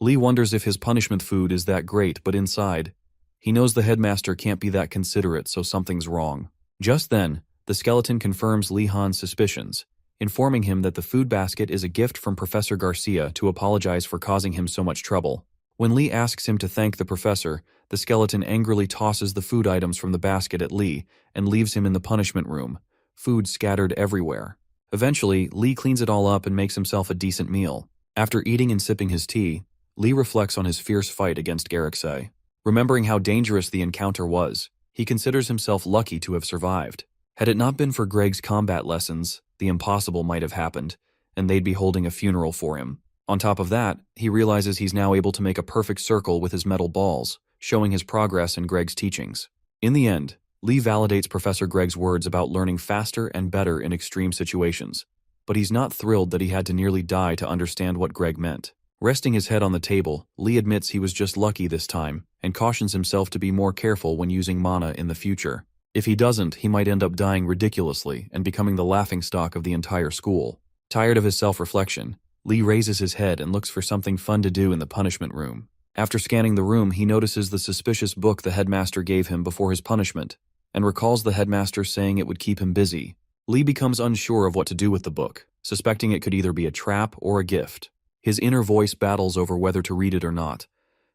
Lee wonders if his punishment food is that great, but inside, he knows the headmaster can't be that considerate, so something's wrong. Just then, the skeleton confirms Lee Han's suspicions, informing him that the food basket is a gift from Professor Garcia to apologize for causing him so much trouble. When Lee asks him to thank the professor, the skeleton angrily tosses the food items from the basket at Lee and leaves him in the punishment room, food scattered everywhere. Eventually, Lee cleans it all up and makes himself a decent meal. After eating and sipping his tea, Lee reflects on his fierce fight against Garricksay. Remembering how dangerous the encounter was, he considers himself lucky to have survived. Had it not been for Greg's combat lessons, the impossible might have happened, and they'd be holding a funeral for him. On top of that, he realizes he's now able to make a perfect circle with his metal balls, showing his progress in Greg's teachings. In the end, Lee validates Professor Greg's words about learning faster and better in extreme situations, but he's not thrilled that he had to nearly die to understand what Greg meant. Resting his head on the table, Lee admits he was just lucky this time and cautions himself to be more careful when using mana in the future. If he doesn't, he might end up dying ridiculously and becoming the laughingstock of the entire school. Tired of his self-reflection, Lee raises his head and looks for something fun to do in the punishment room. After scanning the room, he notices the suspicious book the headmaster gave him before his punishment and recalls the headmaster saying it would keep him busy. Lee becomes unsure of what to do with the book, suspecting it could either be a trap or a gift. His inner voice battles over whether to read it or not.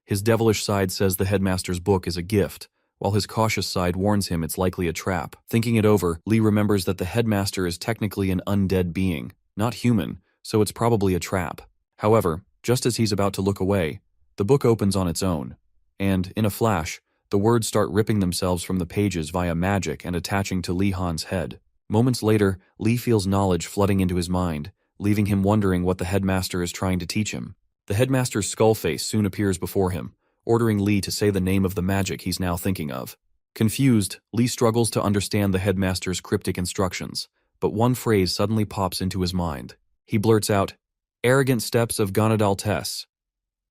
His devilish side says the headmaster's book is a gift, while his cautious side warns him it's likely a trap. Thinking it over, Lee remembers that the headmaster is technically an undead being, not human, so it's probably a trap. However, just as he's about to look away, the book opens on its own, and, in a flash, the words start ripping themselves from the pages via magic and attaching to Lee Han's head. Moments later, Lee feels knowledge flooding into his mind, leaving him wondering what the headmaster is trying to teach him. The headmaster's skull face soon appears before him, ordering Lee to say the name of the magic he's now thinking of. Confused, Lee struggles to understand the headmaster's cryptic instructions, but one phrase suddenly pops into his mind. He blurts out, "Arrogant steps of Gonadal Tess."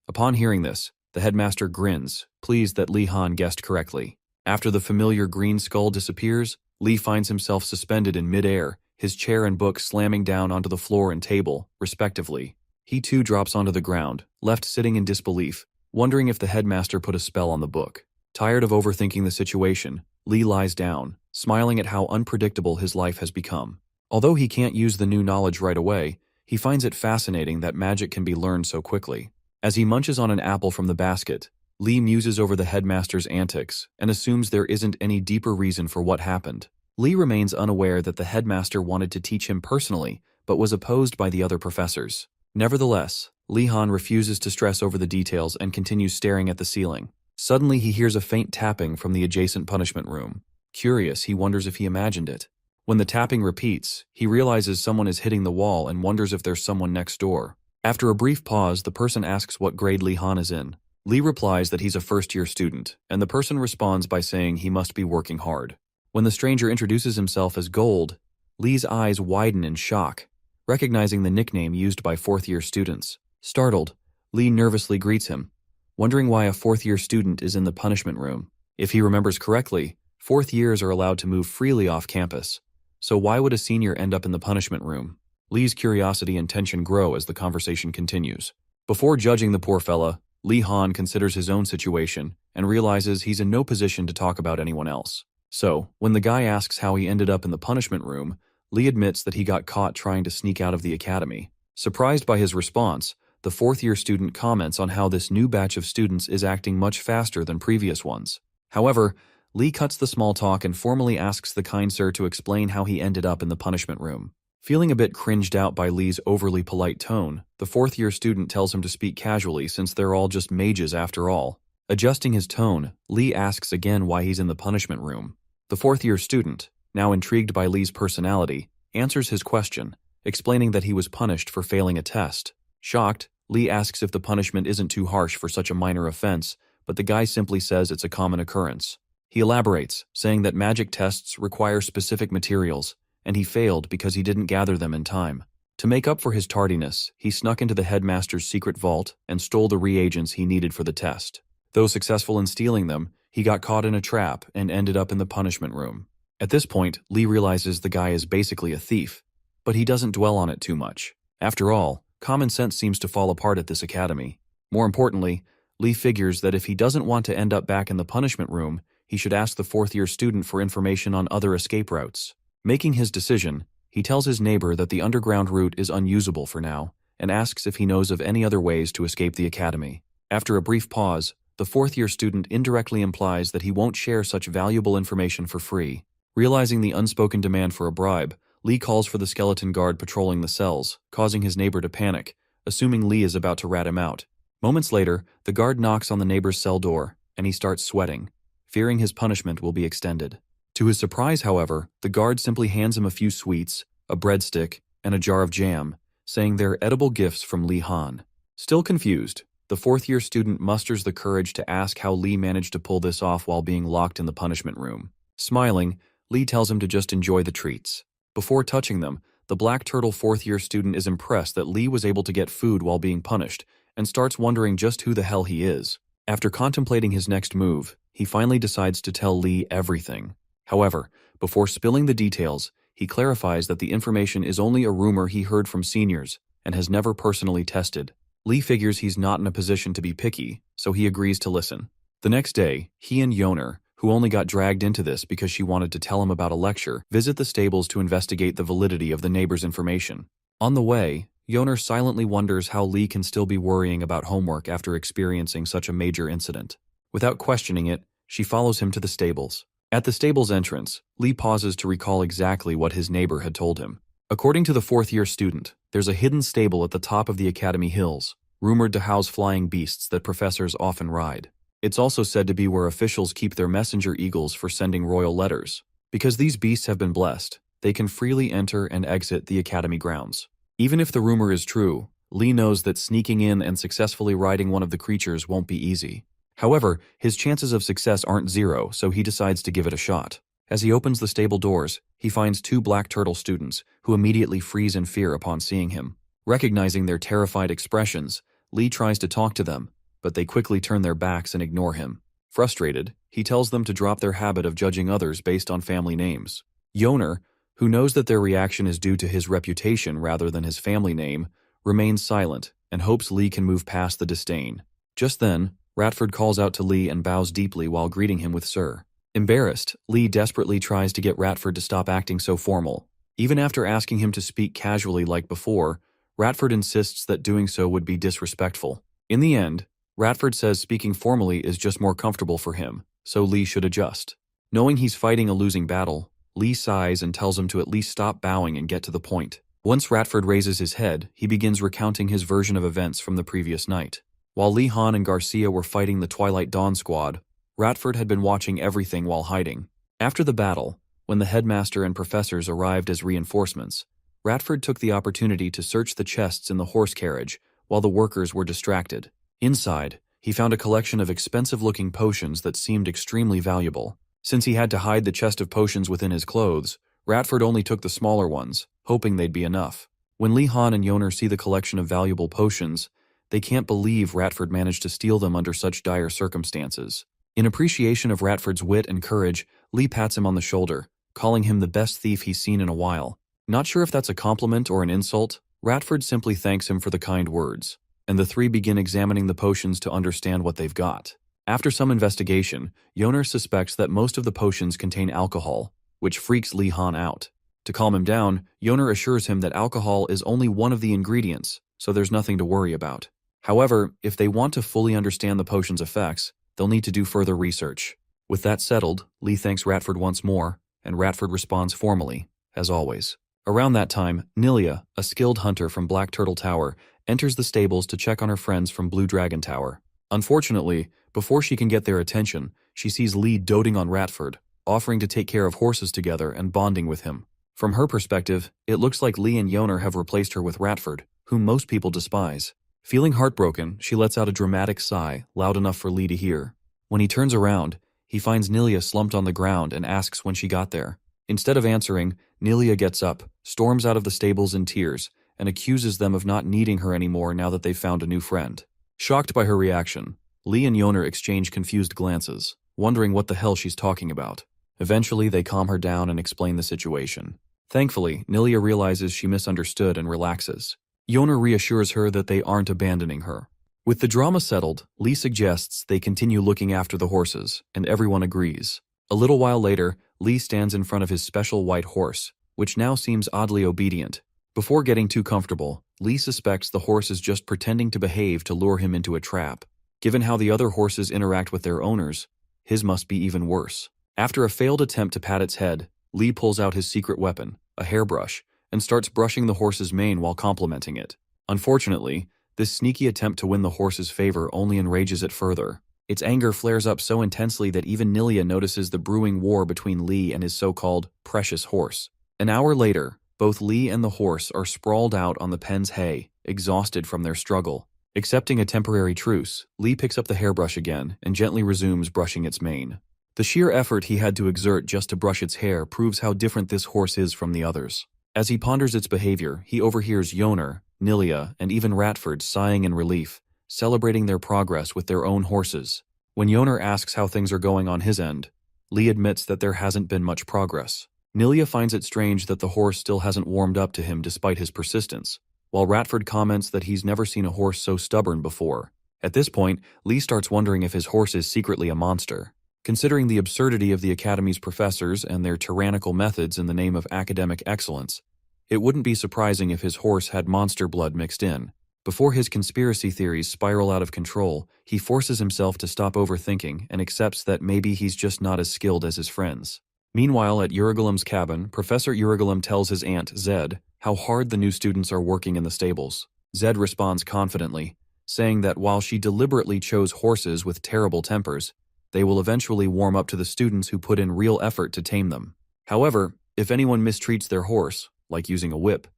Upon hearing this, the headmaster grins, pleased that Lee Han guessed correctly. After the familiar green skull disappears, Lee finds himself suspended in mid-air, his chair and book slamming down onto the floor and table, respectively. He too drops onto the ground, left sitting in disbelief, wondering if the headmaster put a spell on the book. Tired of overthinking the situation, Lee lies down, smiling at how unpredictable his life has become. Although he can't use the new knowledge right away, he finds it fascinating that magic can be learned so quickly. As he munches on an apple from the basket, Lee muses over the headmaster's antics and assumes there isn't any deeper reason for what happened. Lee remains unaware that the headmaster wanted to teach him personally, but was opposed by the other professors. Nevertheless, Lee Han refuses to stress over the details and continues staring at the ceiling. Suddenly, he hears a faint tapping from the adjacent punishment room. Curious, he wonders if he imagined it. When the tapping repeats, he realizes someone is hitting the wall and wonders if there's someone next door. After a brief pause, the person asks what grade Lee Han is in. Lee replies that he's a first-year student, and the person responds by saying he must be working hard. When the stranger introduces himself as Gold, Lee's eyes widen in shock, recognizing the nickname used by fourth-year students. Startled, Lee nervously greets him, wondering why a fourth-year student is in the punishment room. If he remembers correctly, fourth years are allowed to move freely off campus, so why would a senior end up in the punishment room? Lee's curiosity and tension grow as the conversation continues. Before judging the poor fella, Lee Han considers his own situation and realizes he's in no position to talk about anyone else. So, when the guy asks how he ended up in the punishment room, Lee admits that he got caught trying to sneak out of the academy. Surprised by his response, the fourth-year student comments on how this new batch of students is acting much faster than previous ones. However, Lee cuts the small talk and formally asks the kind sir to explain how he ended up in the punishment room. Feeling a bit cringed out by Lee's overly polite tone, the fourth-year student tells him to speak casually since they're all just mages after all. Adjusting his tone, Lee asks again why he's in the punishment room. The fourth-year student, now intrigued by Lee's personality, answers his question, explaining that he was punished for failing a test. Shocked, Lee asks if the punishment isn't too harsh for such a minor offense, but the guy simply says it's a common occurrence. He elaborates, saying that magic tests require specific materials, and he failed because he didn't gather them in time. To make up for his tardiness, he snuck into the headmaster's secret vault and stole the reagents he needed for the test. Though successful in stealing them, he got caught in a trap and ended up in the punishment room. At this point, Lee realizes the guy is basically a thief, but he doesn't dwell on it too much. After all, common sense seems to fall apart at this academy. More importantly, Lee figures that if he doesn't want to end up back in the punishment room, he should ask the fourth-year student for information on other escape routes. Making his decision, he tells his neighbor that the underground route is unusable for now, and asks if he knows of any other ways to escape the academy. After a brief pause, the fourth-year student indirectly implies that he won't share such valuable information for free. Realizing the unspoken demand for a bribe, Lee calls for the skeleton guard patrolling the cells, causing his neighbor to panic, assuming Lee is about to rat him out. Moments later, the guard knocks on the neighbor's cell door, and he starts sweating, fearing his punishment will be extended. To his surprise, however, the guard simply hands him a few sweets, a breadstick, and a jar of jam, saying they're edible gifts from Lee Han. Still confused, the fourth-year student musters the courage to ask how Lee managed to pull this off while being locked in the punishment room. Smiling, Lee tells him to just enjoy the treats. Before touching them, the Black Turtle fourth-year student is impressed that Lee was able to get food while being punished, and starts wondering just who the hell he is. After contemplating his next move, he finally decides to tell Lee everything. However, before spilling the details, he clarifies that the information is only a rumor he heard from seniors and has never personally tested. Lee figures he's not in a position to be picky, so he agrees to listen. The next day, he and Yoner, who only got dragged into this because she wanted to tell him about a lecture, visit the stables to investigate the validity of the neighbor's information. On the way, Yoner silently wonders how Lee can still be worrying about homework after experiencing such a major incident. Without questioning it, she follows him to the stables. At the stable's entrance, Lee pauses to recall exactly what his neighbor had told him. According to the fourth-year student, there's a hidden stable at the top of the Academy Hills, rumored to house flying beasts that professors often ride. It's also said to be where officials keep their messenger eagles for sending royal letters. Because these beasts have been blessed, they can freely enter and exit the Academy grounds. Even if the rumor is true, Lee knows that sneaking in and successfully riding one of the creatures won't be easy. However, his chances of success aren't zero, so he decides to give it a shot. As he opens the stable doors, he finds two Black Turtle students, who immediately freeze in fear upon seeing him. Recognizing their terrified expressions, Lee tries to talk to them, but they quickly turn their backs and ignore him. Frustrated, he tells them to drop their habit of judging others based on family names. Yoner, who knows that their reaction is due to his reputation rather than his family name, remains silent and hopes Lee can move past the disdain. Just then, Ratford calls out to Lee and bows deeply while greeting him with Sir. Embarrassed, Lee desperately tries to get Ratford to stop acting so formal. Even after asking him to speak casually like before, Ratford insists that doing so would be disrespectful. In the end, Ratford says speaking formally is just more comfortable for him, so Lee should adjust. Knowing he's fighting a losing battle, Lee sighs and tells him to at least stop bowing and get to the point. Once Ratford raises his head, he begins recounting his version of events from the previous night. While Lee Han and Garcia were fighting the Twilight Dawn squad, Ratford had been watching everything while hiding. After the battle, when the headmaster and professors arrived as reinforcements, Ratford took the opportunity to search the chests in the horse carriage while the workers were distracted. Inside, he found a collection of expensive-looking potions that seemed extremely valuable. Since he had to hide the chest of potions within his clothes, Ratford only took the smaller ones, hoping they'd be enough. When Lee Han and Yoner see the collection of valuable potions, they can't believe Ratford managed to steal them under such dire circumstances. In appreciation of Ratford's wit and courage, Lee pats him on the shoulder, calling him the best thief he's seen in a while. Not sure if that's a compliment or an insult, Ratford simply thanks him for the kind words, and the three begin examining the potions to understand what they've got. After some investigation, Yoner suspects that most of the potions contain alcohol, which freaks Lee Han out. To calm him down, Yoner assures him that alcohol is only one of the ingredients, so there's nothing to worry about. However, if they want to fully understand the potion's effects, they'll need to do further research. With that settled, Lee thanks Ratford once more, and Ratford responds formally, as always. Around that time, Nilia, a skilled hunter from Black Turtle Tower, enters the stables to check on her friends from Blue Dragon Tower. Unfortunately, before she can get their attention, she sees Lee doting on Ratford, offering to take care of horses together and bonding with him. From her perspective, it looks like Lee and Yoner have replaced her with Ratford, whom most people despise. Feeling heartbroken, she lets out a dramatic sigh, loud enough for Lee to hear. When he turns around, he finds Nilia slumped on the ground and asks when she got there. Instead of answering, Nilia gets up, storms out of the stables in tears, and accuses them of not needing her anymore now that they've found a new friend. Shocked by her reaction, Lee and Yoner exchange confused glances, wondering what the hell she's talking about. Eventually, they calm her down and explain the situation. Thankfully, Nilia realizes she misunderstood and relaxes. Yoner reassures her that they aren't abandoning her. With the drama settled, Lee suggests they continue looking after the horses, and everyone agrees. A little while later, Lee stands in front of his special white horse, which now seems oddly obedient. Before getting too comfortable, Lee suspects the horse is just pretending to behave to lure him into a trap. Given how the other horses interact with their owners, his must be even worse. After a failed attempt to pat its head, Lee pulls out his secret weapon, a hairbrush, and starts brushing the horse's mane while complimenting it. Unfortunately, this sneaky attempt to win the horse's favor only enrages it further. Its anger flares up so intensely that even Nilia notices the brewing war between Lee and his so-called precious horse. An hour later, both Lee and the horse are sprawled out on the pen's hay, exhausted from their struggle. Accepting a temporary truce, Lee picks up the hairbrush again and gently resumes brushing its mane. The sheer effort he had to exert just to brush its hair proves how different this horse is from the others. As he ponders its behavior, he overhears Yoner, Nilia, and even Ratford sighing in relief, celebrating their progress with their own horses. When Yoner asks how things are going on his end, Lee admits that there hasn't been much progress. Nilia finds it strange that the horse still hasn't warmed up to him despite his persistence, while Ratford comments that he's never seen a horse so stubborn before. At this point, Lee starts wondering if his horse is secretly a monster. Considering the absurdity of the Academy's professors and their tyrannical methods in the name of academic excellence, it wouldn't be surprising if his horse had monster blood mixed in. Before his conspiracy theories spiral out of control, he forces himself to stop overthinking and accepts that maybe he's just not as skilled as his friends. Meanwhile, at Urigalem's cabin, Professor Urigalem tells his aunt, Zed, how hard the new students are working in the stables. Zed responds confidently, saying that while she deliberately chose horses with terrible tempers, they will eventually warm up to the students who put in real effort to tame them. However, if anyone mistreats their horse, like using a whip,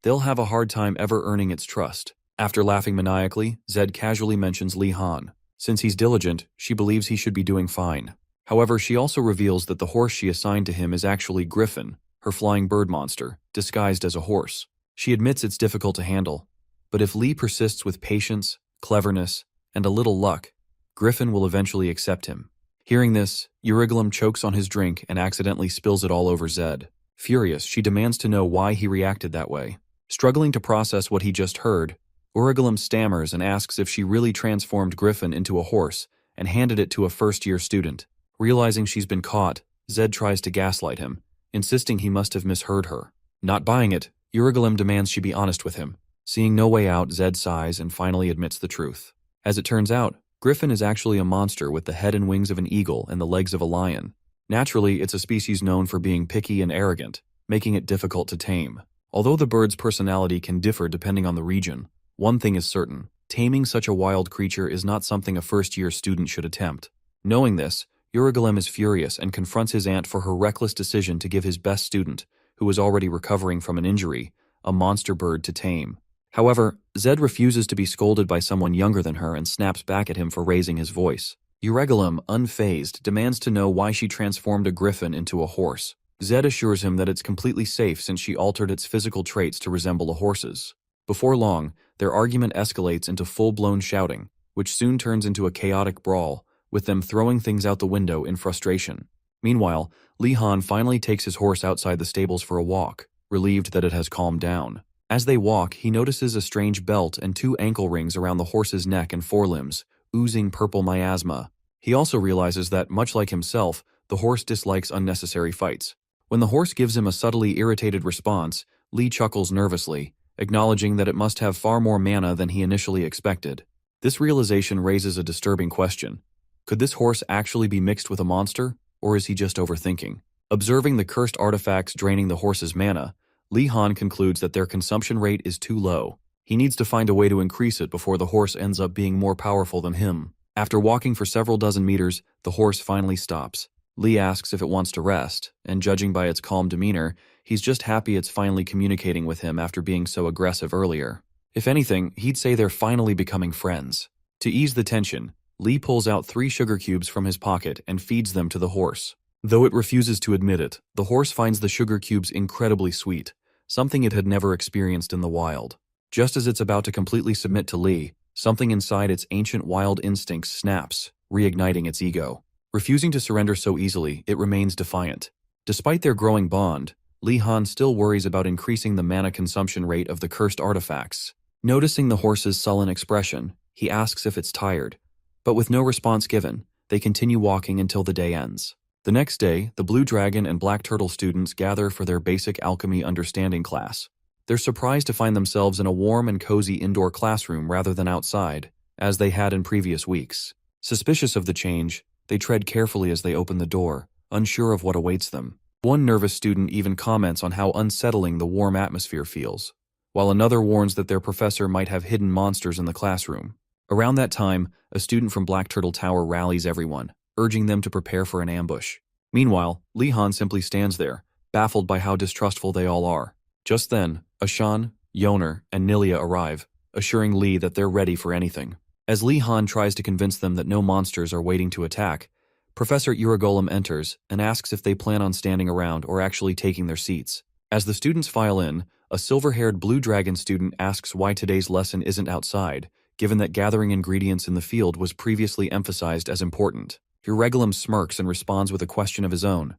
they'll have a hard time ever earning its trust. After laughing maniacally, Zed casually mentions Li Han. Since he's diligent, she believes he should be doing fine. However, she also reveals that the horse she assigned to him is actually Griffin, her flying bird monster, disguised as a horse. She admits it's difficult to handle, but if Lee persists with patience, cleverness, and a little luck, Griffin will eventually accept him. Hearing this, Urigalem chokes on his drink and accidentally spills it all over Zed. Furious, she demands to know why he reacted that way. Struggling to process what he just heard, Urigalem stammers and asks if she really transformed Griffin into a horse and handed it to a first-year student. Realizing she's been caught, Zed tries to gaslight him, insisting he must have misheard her. Not buying it, Urigalem demands she be honest with him. Seeing no way out, Zed sighs and finally admits the truth. As it turns out, Griffin is actually a monster with the head and wings of an eagle and the legs of a lion. Naturally, it's a species known for being picky and arrogant, making it difficult to tame. Although the bird's personality can differ depending on the region, one thing is certain: taming such a wild creature is not something a first-year student should attempt. Knowing this, Urigalem is furious and confronts his aunt for her reckless decision to give his best student, who was already recovering from an injury, a monster bird to tame. However, Zed refuses to be scolded by someone younger than her and snaps back at him for raising his voice. Urigalem, unfazed, demands to know why she transformed a griffin into a horse. Zed assures him that it's completely safe since she altered its physical traits to resemble a horse's. Before long, their argument escalates into full-blown shouting, which soon turns into a chaotic brawl, with them throwing things out the window in frustration. Meanwhile, Li Han finally takes his horse outside the stables for a walk, relieved that it has calmed down. As they walk, he notices a strange belt and 2 ankle rings around the horse's neck and forelimbs, oozing purple miasma. He also realizes that, much like himself, the horse dislikes unnecessary fights. When the horse gives him a subtly irritated response, Lee chuckles nervously, acknowledging that it must have far more mana than he initially expected. This realization raises a disturbing question. Could this horse actually be mixed with a monster, or is he just overthinking? Observing the cursed artifacts draining the horse's mana, Li Han concludes that their consumption rate is too low. He needs to find a way to increase it before the horse ends up being more powerful than him. After walking for several dozen meters, the horse finally stops. Lee asks if it wants to rest, and judging by its calm demeanor, he's just happy it's finally communicating with him after being so aggressive earlier. If anything, he'd say they're finally becoming friends. To ease the tension, Lee pulls out 3 sugar cubes from his pocket and feeds them to the horse. Though it refuses to admit it, the horse finds the sugar cubes incredibly sweet, something it had never experienced in the wild. Just as it's about to completely submit to Lee, something inside its ancient wild instincts snaps, reigniting its ego. Refusing to surrender so easily, it remains defiant. Despite their growing bond, Lee Han still worries about increasing the mana consumption rate of the cursed artifacts. Noticing the horse's sullen expression, he asks if it's tired. But with no response given, they continue walking until the day ends. The next day, the Blue Dragon and Black Turtle students gather for their basic alchemy understanding class. They're surprised to find themselves in a warm and cozy indoor classroom rather than outside, as they had in previous weeks. Suspicious of the change, they tread carefully as they open the door, unsure of what awaits them. One nervous student even comments on how unsettling the warm atmosphere feels, while another warns that their professor might have hidden monsters in the classroom. Around that time, a student from Black Turtle Tower rallies everyone, urging them to prepare for an ambush. Meanwhile, Lee Han simply stands there, baffled by how distrustful they all are. Just then, Ashan, Yoner, and Nilia arrive, assuring Lee that they're ready for anything. As Lee Han tries to convince them that no monsters are waiting to attack, Professor Uragolem enters and asks if they plan on standing around or actually taking their seats. As the students file in, a silver-haired Blue Dragon student asks why today's lesson isn't outside, given that gathering ingredients in the field was previously emphasized as important. Uragolem smirks and responds with a question of his own.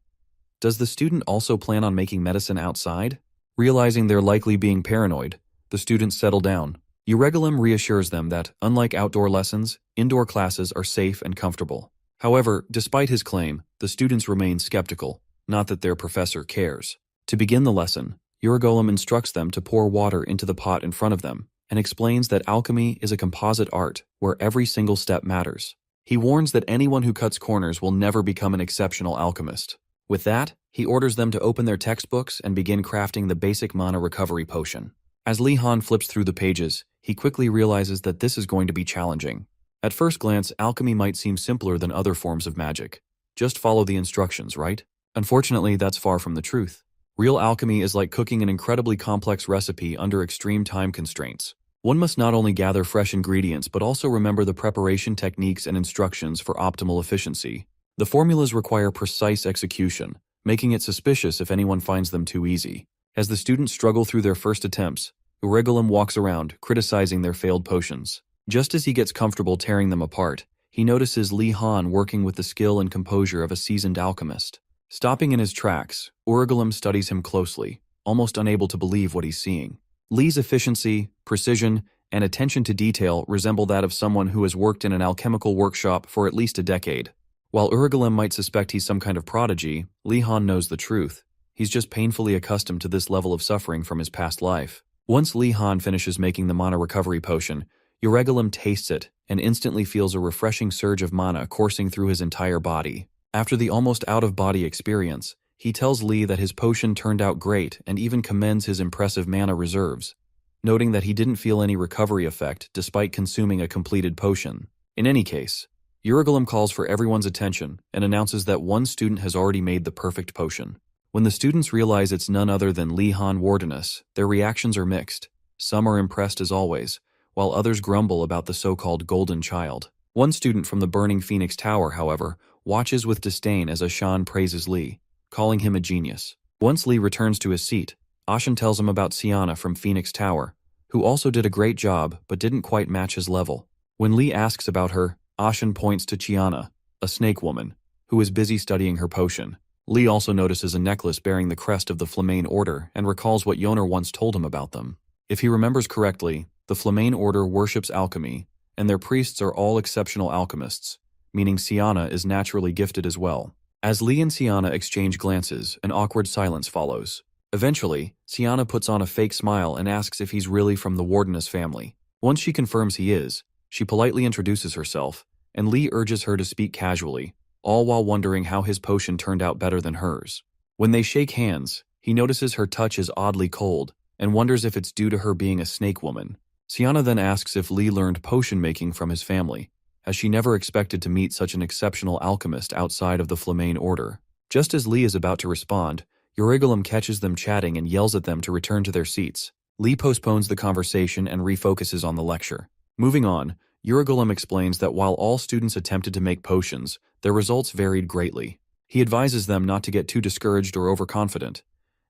Does the student also plan on making medicine outside? Realizing they're likely being paranoid, the students settle down. Uragolem reassures them that, unlike outdoor lessons, indoor classes are safe and comfortable. However, despite his claim, the students remain skeptical, not that their professor cares. To begin the lesson, Uragolem instructs them to pour water into the pot in front of them, and explains that alchemy is a composite art where every single step matters. He warns that anyone who cuts corners will never become an exceptional alchemist. With that, he orders them to open their textbooks and begin crafting the basic mana recovery potion. As Lee Han flips through the pages, he quickly realizes that this is going to be challenging. At first glance, alchemy might seem simpler than other forms of magic. Just follow the instructions, right? Unfortunately, that's far from the truth. Real alchemy is like cooking an incredibly complex recipe under extreme time constraints. One must not only gather fresh ingredients but also remember the preparation techniques and instructions for optimal efficiency. The formulas require precise execution, making it suspicious if anyone finds them too easy. As the students struggle through their first attempts, Uragolem walks around, criticizing their failed potions. Just as he gets comfortable tearing them apart, he notices Lee Han working with the skill and composure of a seasoned alchemist. Stopping in his tracks, Uragolem studies him closely, almost unable to believe what he's seeing. Lee's efficiency, precision, and attention to detail resemble that of someone who has worked in an alchemical workshop for at least a decade. While Uragolem might suspect he's some kind of prodigy, Lee Han knows the truth. He's just painfully accustomed to this level of suffering from his past life. Once Lee Han finishes making the mana recovery potion, Uragolem tastes it and instantly feels a refreshing surge of mana coursing through his entire body. After the almost out-of-body experience, he tells Lee that his potion turned out great and even commends his impressive mana reserves, noting that he didn't feel any recovery effect despite consuming a completed potion. In any case, Uragolem calls for everyone's attention and announces that one student has already made the perfect potion. When the students realize it's none other than Lee Han Wardenus, their reactions are mixed. Some are impressed as always, while others grumble about the so-called golden child. One student from the burning Phoenix Tower, however, watches with disdain as Ashan praises Lee, calling him a genius. Once Lee returns to his seat, Ashan tells him about Siana from Phoenix Tower, who also did a great job but didn't quite match his level. When Lee asks about her, Ashan points to Chiana, a snake woman, who is busy studying her potion. Lee also notices a necklace bearing the crest of the Flamane Order and recalls what Yoner once told him about them. If he remembers correctly, the Flamane Order worships alchemy, and their priests are all exceptional alchemists, meaning Siana is naturally gifted as well. As Lee and Siana exchange glances, an awkward silence follows. Eventually, Siana puts on a fake smile and asks if he's really from the Wardenus family. Once she confirms he is, she politely introduces herself, and Lee urges her to speak casually, all while wondering how his potion turned out better than hers. When they shake hands, he notices her touch is oddly cold, and wonders if it's due to her being a snake woman. Siana then asks if Lee learned potion making from his family, as she never expected to meet such an exceptional alchemist outside of the Flamane Order. Just as Lee is about to respond, Uragolem catches them chatting and yells at them to return to their seats. Lee postpones the conversation and refocuses on the lecture. Moving on, Uragolem explains that while all students attempted to make potions, their results varied greatly. He advises them not to get too discouraged or overconfident,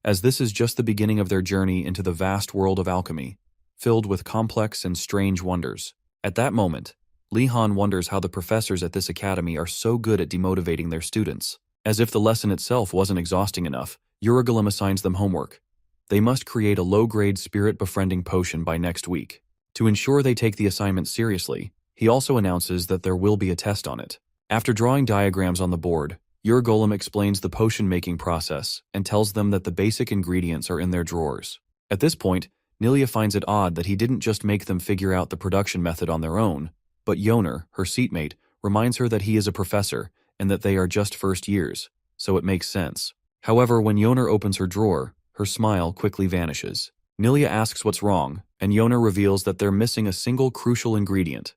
as this is just the beginning of their journey into the vast world of alchemy, filled with complex and strange wonders. At that moment, Li Han wonders how the professors at this academy are so good at demotivating their students. As if the lesson itself wasn't exhausting enough, Urugulum assigns them homework. They must create a low-grade spirit-befriending potion by next week. To ensure they take the assignment seriously, he also announces that there will be a test on it. After drawing diagrams on the board, Urugulum explains the potion-making process and tells them that the basic ingredients are in their drawers. At this point, Nilia finds it odd that he didn't just make them figure out the production method on their own, but Yoner, her seatmate, reminds her that he is a professor and that they are just first years, so it makes sense. However, when Yoner opens her drawer, her smile quickly vanishes. Nilia asks what's wrong, and Yoner reveals that they're missing a single crucial ingredient,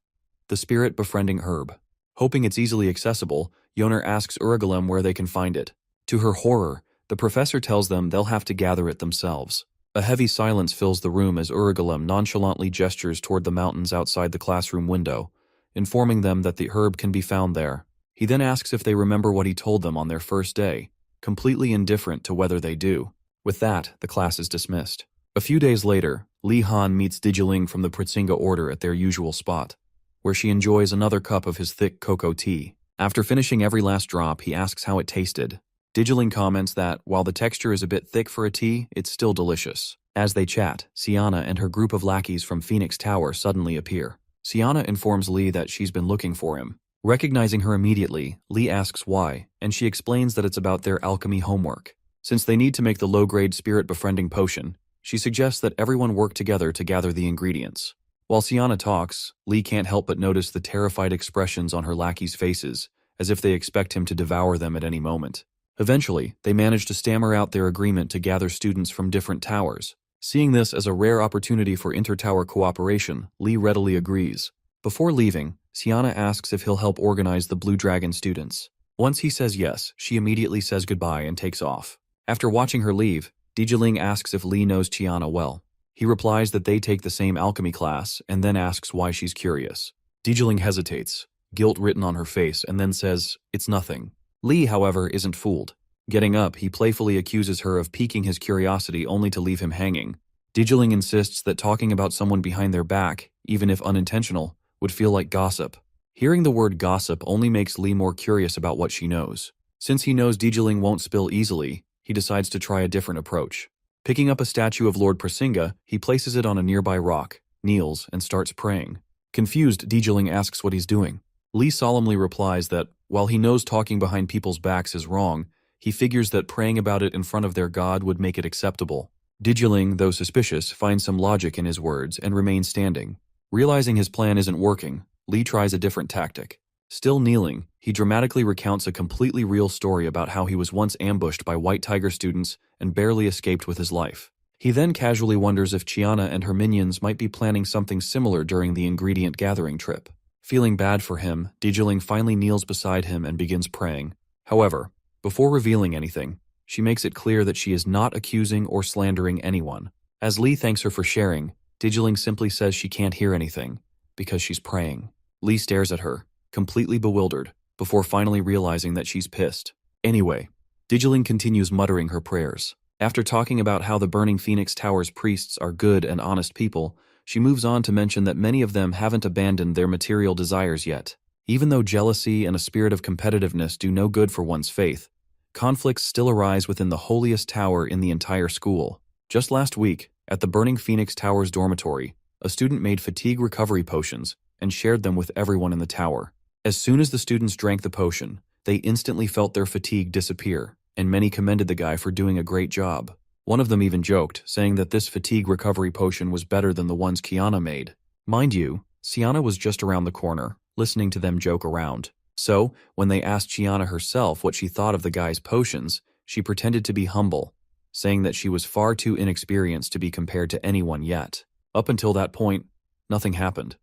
the spirit-befriending herb. Hoping it's easily accessible, Yoner asks Urugulum where they can find it. To her horror, the professor tells them they'll have to gather it themselves. A heavy silence fills the room as Urugulum nonchalantly gestures toward the mountains outside the classroom window, informing them that the herb can be found there. He then asks if they remember what he told them on their first day, completely indifferent to whether they do. With that, the class is dismissed. A few days later, Li Han meets Digiling from the Pritsinga order at their usual spot, where she enjoys another cup of his thick cocoa tea. After finishing every last drop, he asks how it tasted. Digiling comments that, while the texture is a bit thick for a tea, it's still delicious. As they chat, Siana and her group of lackeys from Phoenix Tower suddenly appear. Siana informs Li that she's been looking for him. Recognizing her immediately, Li asks why, and she explains that it's about their alchemy homework. Since they need to make the low-grade spirit-befriending potion, she suggests that everyone work together to gather the ingredients. While Siana talks, Li can't help but notice the terrified expressions on her lackeys' faces, as if they expect him to devour them at any moment. Eventually, they manage to stammer out their agreement to gather students from different towers. Seeing this as a rare opportunity for inter-tower cooperation, Li readily agrees. Before leaving, Siana asks if he'll help organize the Blue Dragon students. Once he says yes, she immediately says goodbye and takes off. After watching her leave, Digiling asks if Li knows Chiana well. He replies that they take the same alchemy class and then asks why she's curious. Digiling hesitates, guilt written on her face, and then says, "It's nothing." Li, however, isn't fooled. Getting up, he playfully accuses her of piquing his curiosity only to leave him hanging. Digiling insists that talking about someone behind their back, even if unintentional, would feel like gossip. Hearing the word gossip only makes Li more curious about what she knows. Since he knows Digiling won't spill easily, he decides to try a different approach. Picking up a statue of Lord Prasinga, he places it on a nearby rock, kneels, and starts praying. Confused, Digiling asks what he's doing. Li solemnly replies that, while he knows talking behind people's backs is wrong, he figures that praying about it in front of their god would make it acceptable. Digiling, though suspicious, finds some logic in his words and remains standing. Realizing his plan isn't working, Li tries a different tactic. Still kneeling, he dramatically recounts a completely real story about how he was once ambushed by White Tiger students and barely escaped with his life. He then casually wonders if Chiana and her minions might be planning something similar during the ingredient gathering trip. Feeling bad for him, Digiling finally kneels beside him and begins praying. However, before revealing anything, she makes it clear that she is not accusing or slandering anyone. As Li thanks her for sharing, Digiling simply says she can't hear anything, because she's praying. Li stares at her, completely bewildered, before finally realizing that she's pissed. Anyway, Digiling continues muttering her prayers. After talking about how the Burning Phoenix Tower's priests are good and honest people, she moves on to mention that many of them haven't abandoned their material desires yet. Even though jealousy and a spirit of competitiveness do no good for one's faith, conflicts still arise within the holiest tower in the entire school. Just last week, at the Burning Phoenix Tower's dormitory, a student made fatigue recovery potions and shared them with everyone in the tower. As soon as the students drank the potion, they instantly felt their fatigue disappear, and many commended the guy for doing a great job. One of them even joked, saying that this fatigue recovery potion was better than the ones Kiana made. Mind you, Siana was just around the corner, listening to them joke around. So, when they asked Chiana herself what she thought of the guy's potions, she pretended to be humble, saying that she was far too inexperienced to be compared to anyone yet. Up until that point, nothing happened.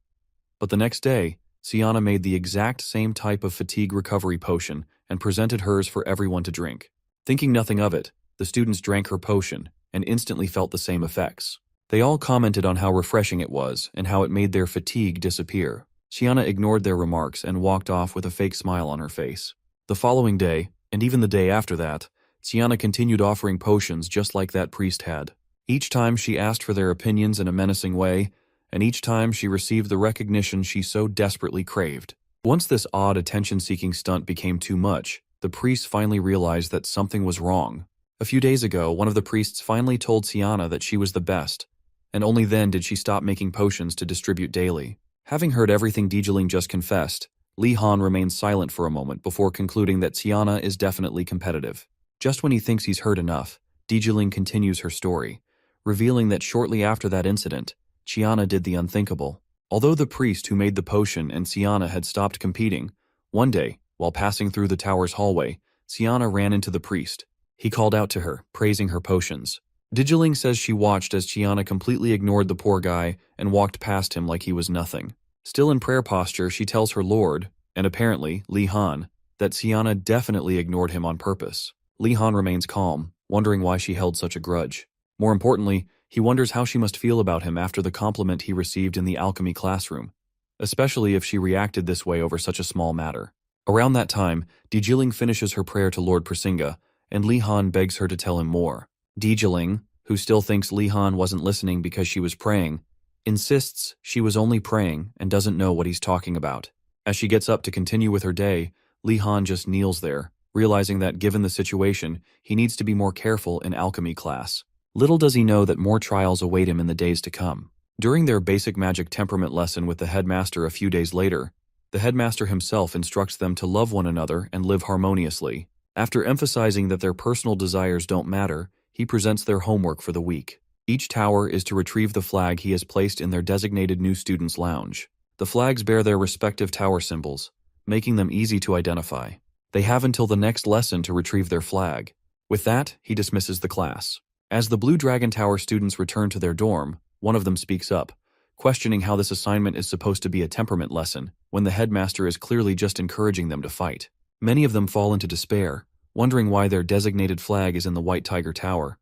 But the next day, Siana made the exact same type of fatigue recovery potion and presented hers for everyone to drink. Thinking nothing of it, the students drank her potion and instantly felt the same effects. They all commented on how refreshing it was and how it made their fatigue disappear. Chiana ignored their remarks and walked off with a fake smile on her face. The following day, and even the day after that, Xiana continued offering potions just like that priest had. Each time she asked for their opinions in a menacing way, and each time she received the recognition she so desperately craved. Once this odd attention-seeking stunt became too much, the priests finally realized that something was wrong. A few days ago, one of the priests finally told Xiana that she was the best, and only then did she stop making potions to distribute daily. Having heard everything Dijiling just confessed, Li Han remains silent for a moment before concluding that Xiana is definitely competitive. Just when he thinks he's heard enough, Dijiling continues her story, revealing that shortly after that incident, Xiana did the unthinkable. Although the priest who made the potion and Xiana had stopped competing, one day, while passing through the tower's hallway, Xiana ran into the priest. He called out to her, praising her potions. Dijiling says she watched as Xiana completely ignored the poor guy and walked past him like he was nothing. Still in prayer posture, she tells her lord, and apparently Li Han, that Xiana definitely ignored him on purpose. Li Han remains calm, wondering why she held such a grudge. More importantly, he wonders how she must feel about him after the compliment he received in the alchemy classroom, especially if she reacted this way over such a small matter. Around that time, Dijiling finishes her prayer to Lord Prasinga, and Li Han begs her to tell him more. Dijiling, who still thinks Li Han wasn't listening because she was praying, insists she was only praying and doesn't know what he's talking about. As she gets up to continue with her day, Li Han just kneels there, realizing that given the situation, he needs to be more careful in alchemy class. Little does he know that more trials await him in the days to come. During their basic magic temperament lesson with the headmaster a few days later, the headmaster himself instructs them to love one another and live harmoniously. After emphasizing that their personal desires don't matter, he presents their homework for the week. Each tower is to retrieve the flag he has placed in their designated new students' lounge. The flags bear their respective tower symbols, making them easy to identify. They have until the next lesson to retrieve their flag. With that, he dismisses the class. As the Blue Dragon Tower students return to their dorm, one of them speaks up, questioning how this assignment is supposed to be a temperament lesson when the headmaster is clearly just encouraging them to fight. Many of them fall into despair, wondering why their designated flag is in the White Tiger Tower.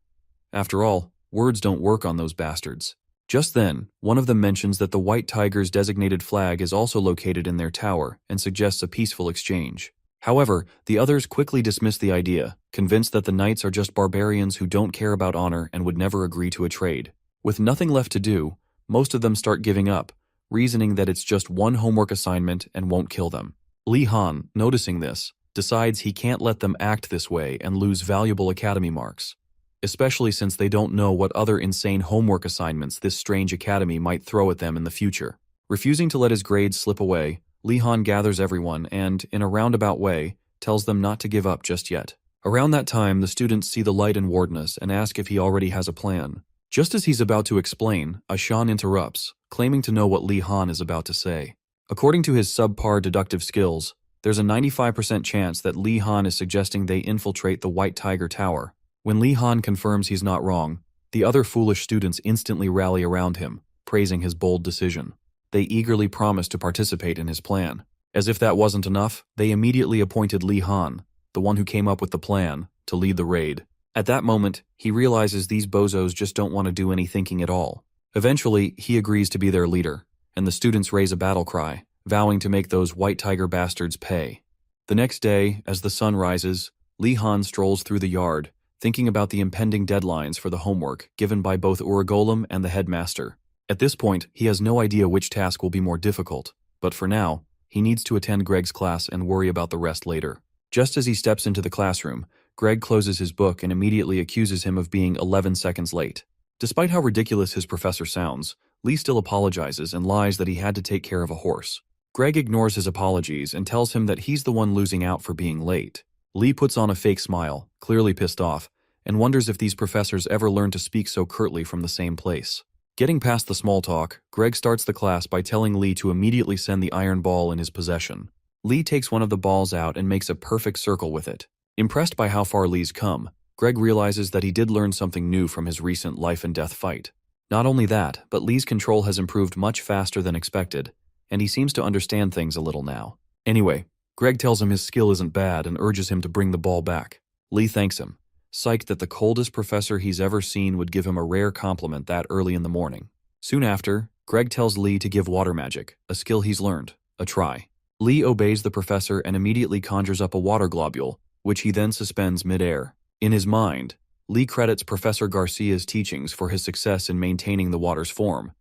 After all, words don't work on those bastards. Just then, one of them mentions that the White Tiger's designated flag is also located in their tower and suggests a peaceful exchange. However, the others quickly dismiss the idea, convinced that the knights are just barbarians who don't care about honor and would never agree to a trade. With nothing left to do, most of them start giving up, reasoning that it's just one homework assignment and won't kill them. Li Han, noticing this, decides he can't let them act this way and lose valuable academy marks, especially since they don't know what other insane homework assignments this strange academy might throw at them in the future. Refusing to let his grades slip away, Li Han gathers everyone and, in a roundabout way, tells them not to give up just yet. Around that time, the students see the light in Wardness and ask if he already has a plan. Just as he's about to explain, Ashan interrupts, claiming to know what Li Han is about to say. According to his subpar deductive skills, there's a 95% chance that Li Han is suggesting they infiltrate the White Tiger Tower. When Li Han confirms he's not wrong, the other foolish students instantly rally around him, praising his bold decision. They eagerly promise to participate in his plan. As if that wasn't enough, they immediately appointed Li Han, the one who came up with the plan, to lead the raid. At that moment, he realizes these bozos just don't want to do any thinking at all. Eventually, he agrees to be their leader, and the students raise a battle cry, vowing to make those White Tiger bastards pay. The next day, as the sun rises, Li Han strolls through the yard, thinking about the impending deadlines for the homework given by both Uragolem and the headmaster. At this point, he has no idea which task will be more difficult, but for now, he needs to attend Greg's class and worry about the rest later. Just as he steps into the classroom, Greg closes his book and immediately accuses him of being 11 seconds late. Despite how ridiculous his professor sounds, Lee still apologizes and lies that he had to take care of a horse. Greg ignores his apologies and tells him that he's the one losing out for being late. Lee puts on a fake smile, clearly pissed off, and wonders if these professors ever learn to speak so curtly from the same place. Getting past the small talk, Greg starts the class by telling Lee to immediately send the iron ball in his possession. Lee takes one of the balls out and makes a perfect circle with it. Impressed by how far Lee's come, Greg realizes that he did learn something new from his recent life-and-death fight. Not only that, but Lee's control has improved much faster than expected, and he seems to understand things a little now. Anyway, Greg tells him his skill isn't bad and urges him to bring the ball back. Lee thanks him, psyched that the coldest professor he's ever seen would give him a rare compliment that early in the morning. Soon after, Greg tells Lee to give water magic, a skill he's learned, a try. Lee obeys the professor and immediately conjures up a water globule, which he then suspends mid-air. In his mind, Lee credits Professor Garcia's teachings for his success in maintaining the water's form,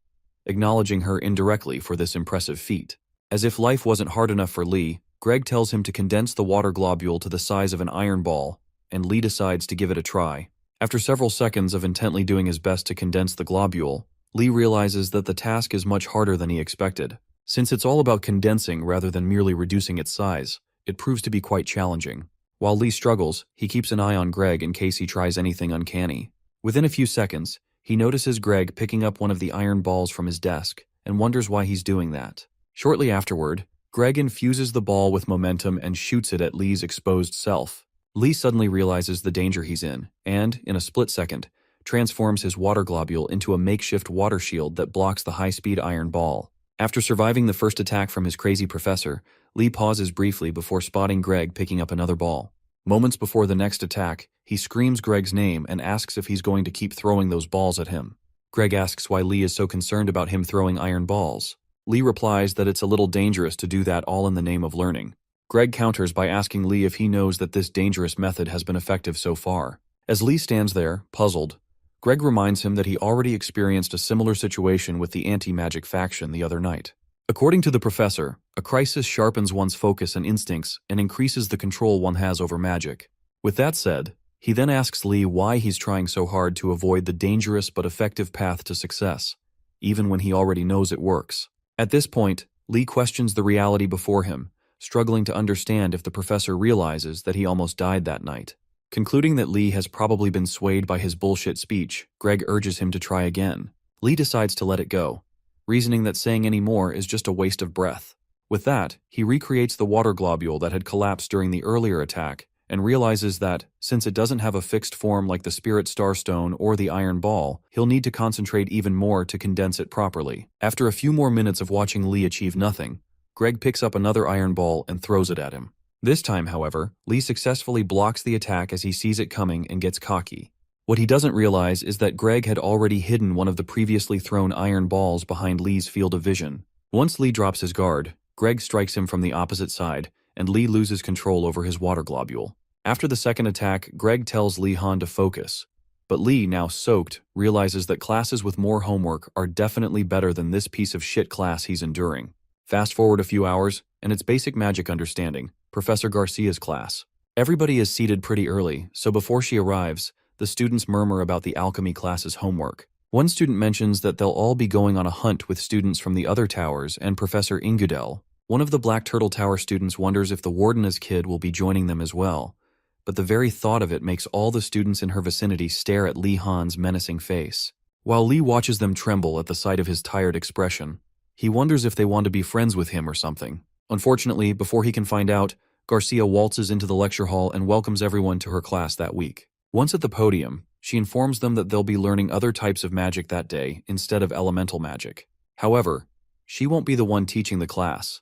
acknowledging her indirectly for this impressive feat. As if life wasn't hard enough for Lee, Greg tells him to condense the water globule to the size of an iron ball, and Lee decides to give it a try. After several seconds of intently doing his best to condense the globule, Lee realizes that the task is much harder than he expected. Since it's all about condensing rather than merely reducing its size, it proves to be quite challenging. While Lee struggles, he keeps an eye on Greg in case he tries anything uncanny. Within a few seconds, he notices Greg picking up one of the iron balls from his desk and wonders why he's doing that. Shortly afterward, Greg infuses the ball with momentum and shoots it at Lee's exposed self. Lee suddenly realizes the danger he's in and, in a split second, transforms his water globule into a makeshift water shield that blocks the high-speed iron ball. After surviving the first attack from his crazy professor, Lee pauses briefly before spotting Greg picking up another ball. Moments before the next attack, he screams Greg's name and asks if he's going to keep throwing those balls at him. Greg asks why Lee is so concerned about him throwing iron balls. Lee replies that it's a little dangerous to do that all in the name of learning. Greg counters by asking Lee if he knows that this dangerous method has been effective so far. As Lee stands there, puzzled, Greg reminds him that he already experienced a similar situation with the anti-magic faction the other night. According to the professor, a crisis sharpens one's focus and instincts and increases the control one has over magic. With that said, he then asks Lee why he's trying so hard to avoid the dangerous but effective path to success, even when he already knows it works. At this point, Lee questions the reality before him, struggling to understand if the professor realizes that he almost died that night. Concluding that Lee has probably been swayed by his bullshit speech, Greg urges him to try again. Lee decides to let it go, reasoning that saying any more is just a waste of breath. With that, he recreates the water globule that had collapsed during the earlier attack and realizes that, since it doesn't have a fixed form like the Spirit Starstone or the Iron Ball, he'll need to concentrate even more to condense it properly. After a few more minutes of watching Lee achieve nothing, Greg picks up another iron ball and throws it at him. This time, however, Lee successfully blocks the attack as he sees it coming and gets cocky. What he doesn't realize is that Greg had already hidden one of the previously thrown iron balls behind Lee's field of vision. Once Lee drops his guard, Greg strikes him from the opposite side, and Lee loses control over his water globule. After the second attack, Greg tells Lee Han to focus, but Lee, now soaked, realizes that classes with more homework are definitely better than this piece of shit class he's enduring. Fast forward a few hours, and it's basic magic understanding, Professor Garcia's class. Everybody is seated pretty early, so before she arrives, the students murmur about the alchemy class's homework. One student mentions that they'll all be going on a hunt with students from the other towers and Professor Ingudel. One of the Black Turtle Tower students wonders if the Wardena's kid will be joining them as well, but the very thought of it makes all the students in her vicinity stare at Lee Han's menacing face. While Lee watches them tremble at the sight of his tired expression, he wonders if they want to be friends with him or something. Unfortunately, before he can find out, Garcia waltzes into the lecture hall and welcomes everyone to her class that week. Once at the podium, she informs them that they'll be learning other types of magic that day instead of elemental magic. However, she won't be the one teaching the class.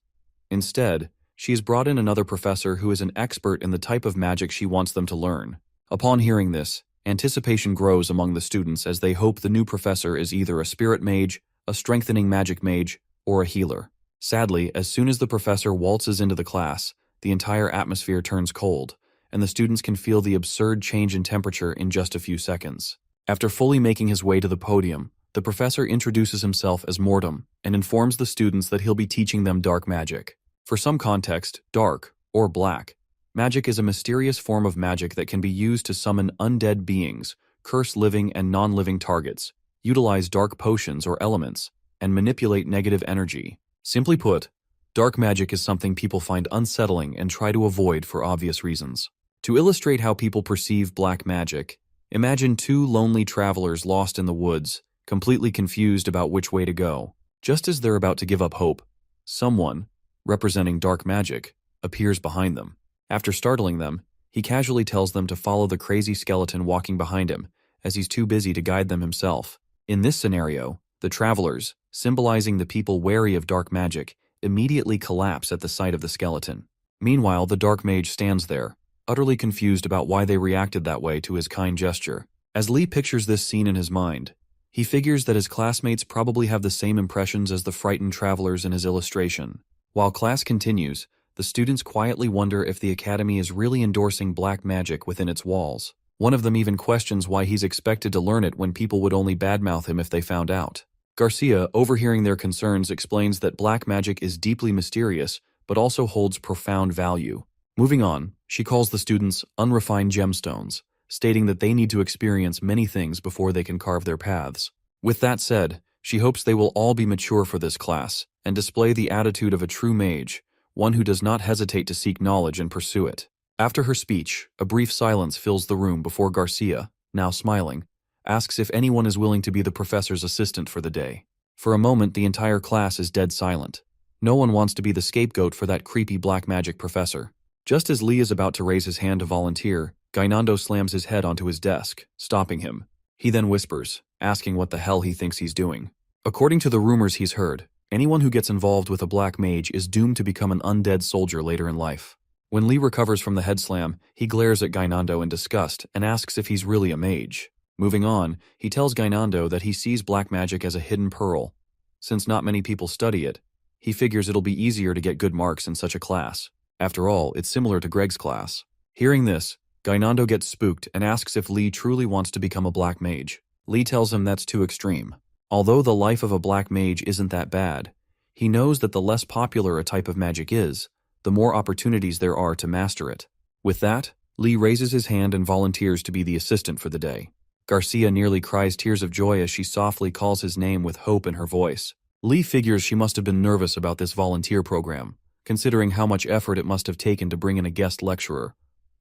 Instead, she has brought in another professor who is an expert in the type of magic she wants them to learn. Upon hearing this, anticipation grows among the students as they hope the new professor is either a spirit mage, a strengthening magic mage, or a healer. Sadly, as soon as the professor waltzes into the class, the entire atmosphere turns cold, and the students can feel the absurd change in temperature in just a few seconds. After fully making his way to the podium, the professor introduces himself as Mortem and informs the students that he'll be teaching them dark magic. For some context, dark, or black, magic is a mysterious form of magic that can be used to summon undead beings, curse living and non-living targets, utilize dark potions or elements, and manipulate negative energy. Simply put, dark magic is something people find unsettling and try to avoid for obvious reasons. To illustrate how people perceive black magic, imagine two lonely travelers lost in the woods, completely confused about which way to go. Just as they're about to give up hope, someone, representing dark magic, appears behind them. After startling them, he casually tells them to follow the crazy skeleton walking behind him, as he's too busy to guide them himself. In this scenario, the travelers, symbolizing the people wary of dark magic, immediately collapse at the sight of the skeleton. Meanwhile, the dark mage stands there, utterly confused about why they reacted that way to his kind gesture. As Lee pictures this scene in his mind, he figures that his classmates probably have the same impressions as the frightened travelers in his illustration. While class continues, the students quietly wonder if the academy is really endorsing black magic within its walls. One of them even questions why he's expected to learn it when people would only badmouth him if they found out. Garcia, overhearing their concerns, explains that black magic is deeply mysterious, but also holds profound value. Moving on, she calls the students unrefined gemstones, stating that they need to experience many things before they can carve their paths. With that said, she hopes they will all be mature for this class and display the attitude of a true mage, one who does not hesitate to seek knowledge and pursue it. After her speech, a brief silence fills the room before Garcia, now smiling, asks if anyone is willing to be the professor's assistant for the day. For a moment, the entire class is dead silent. No one wants to be the scapegoat for that creepy black magic professor. Just as Lee is about to raise his hand to volunteer, Gainando slams his head onto his desk, stopping him. He then whispers, asking what the hell he thinks he's doing. According to the rumors he's heard, anyone who gets involved with a black mage is doomed to become an undead soldier later in life. When Lee recovers from the head slam, he glares at Gainando in disgust and asks if he's really a mage. Moving on, he tells Gainando that he sees black magic as a hidden pearl. Since not many people study it, he figures it'll be easier to get good marks in such a class. After all, it's similar to Greg's class. Hearing this, Gainando gets spooked and asks if Lee truly wants to become a black mage. Lee tells him that's too extreme. Although the life of a black mage isn't that bad, he knows that the less popular a type of magic is, the more opportunities there are to master it. With that, Lee raises his hand and volunteers to be the assistant for the day. Garcia nearly cries tears of joy as she softly calls his name with hope in her voice. Lee figures she must have been nervous about this volunteer program, considering how much effort it must have taken to bring in a guest lecturer,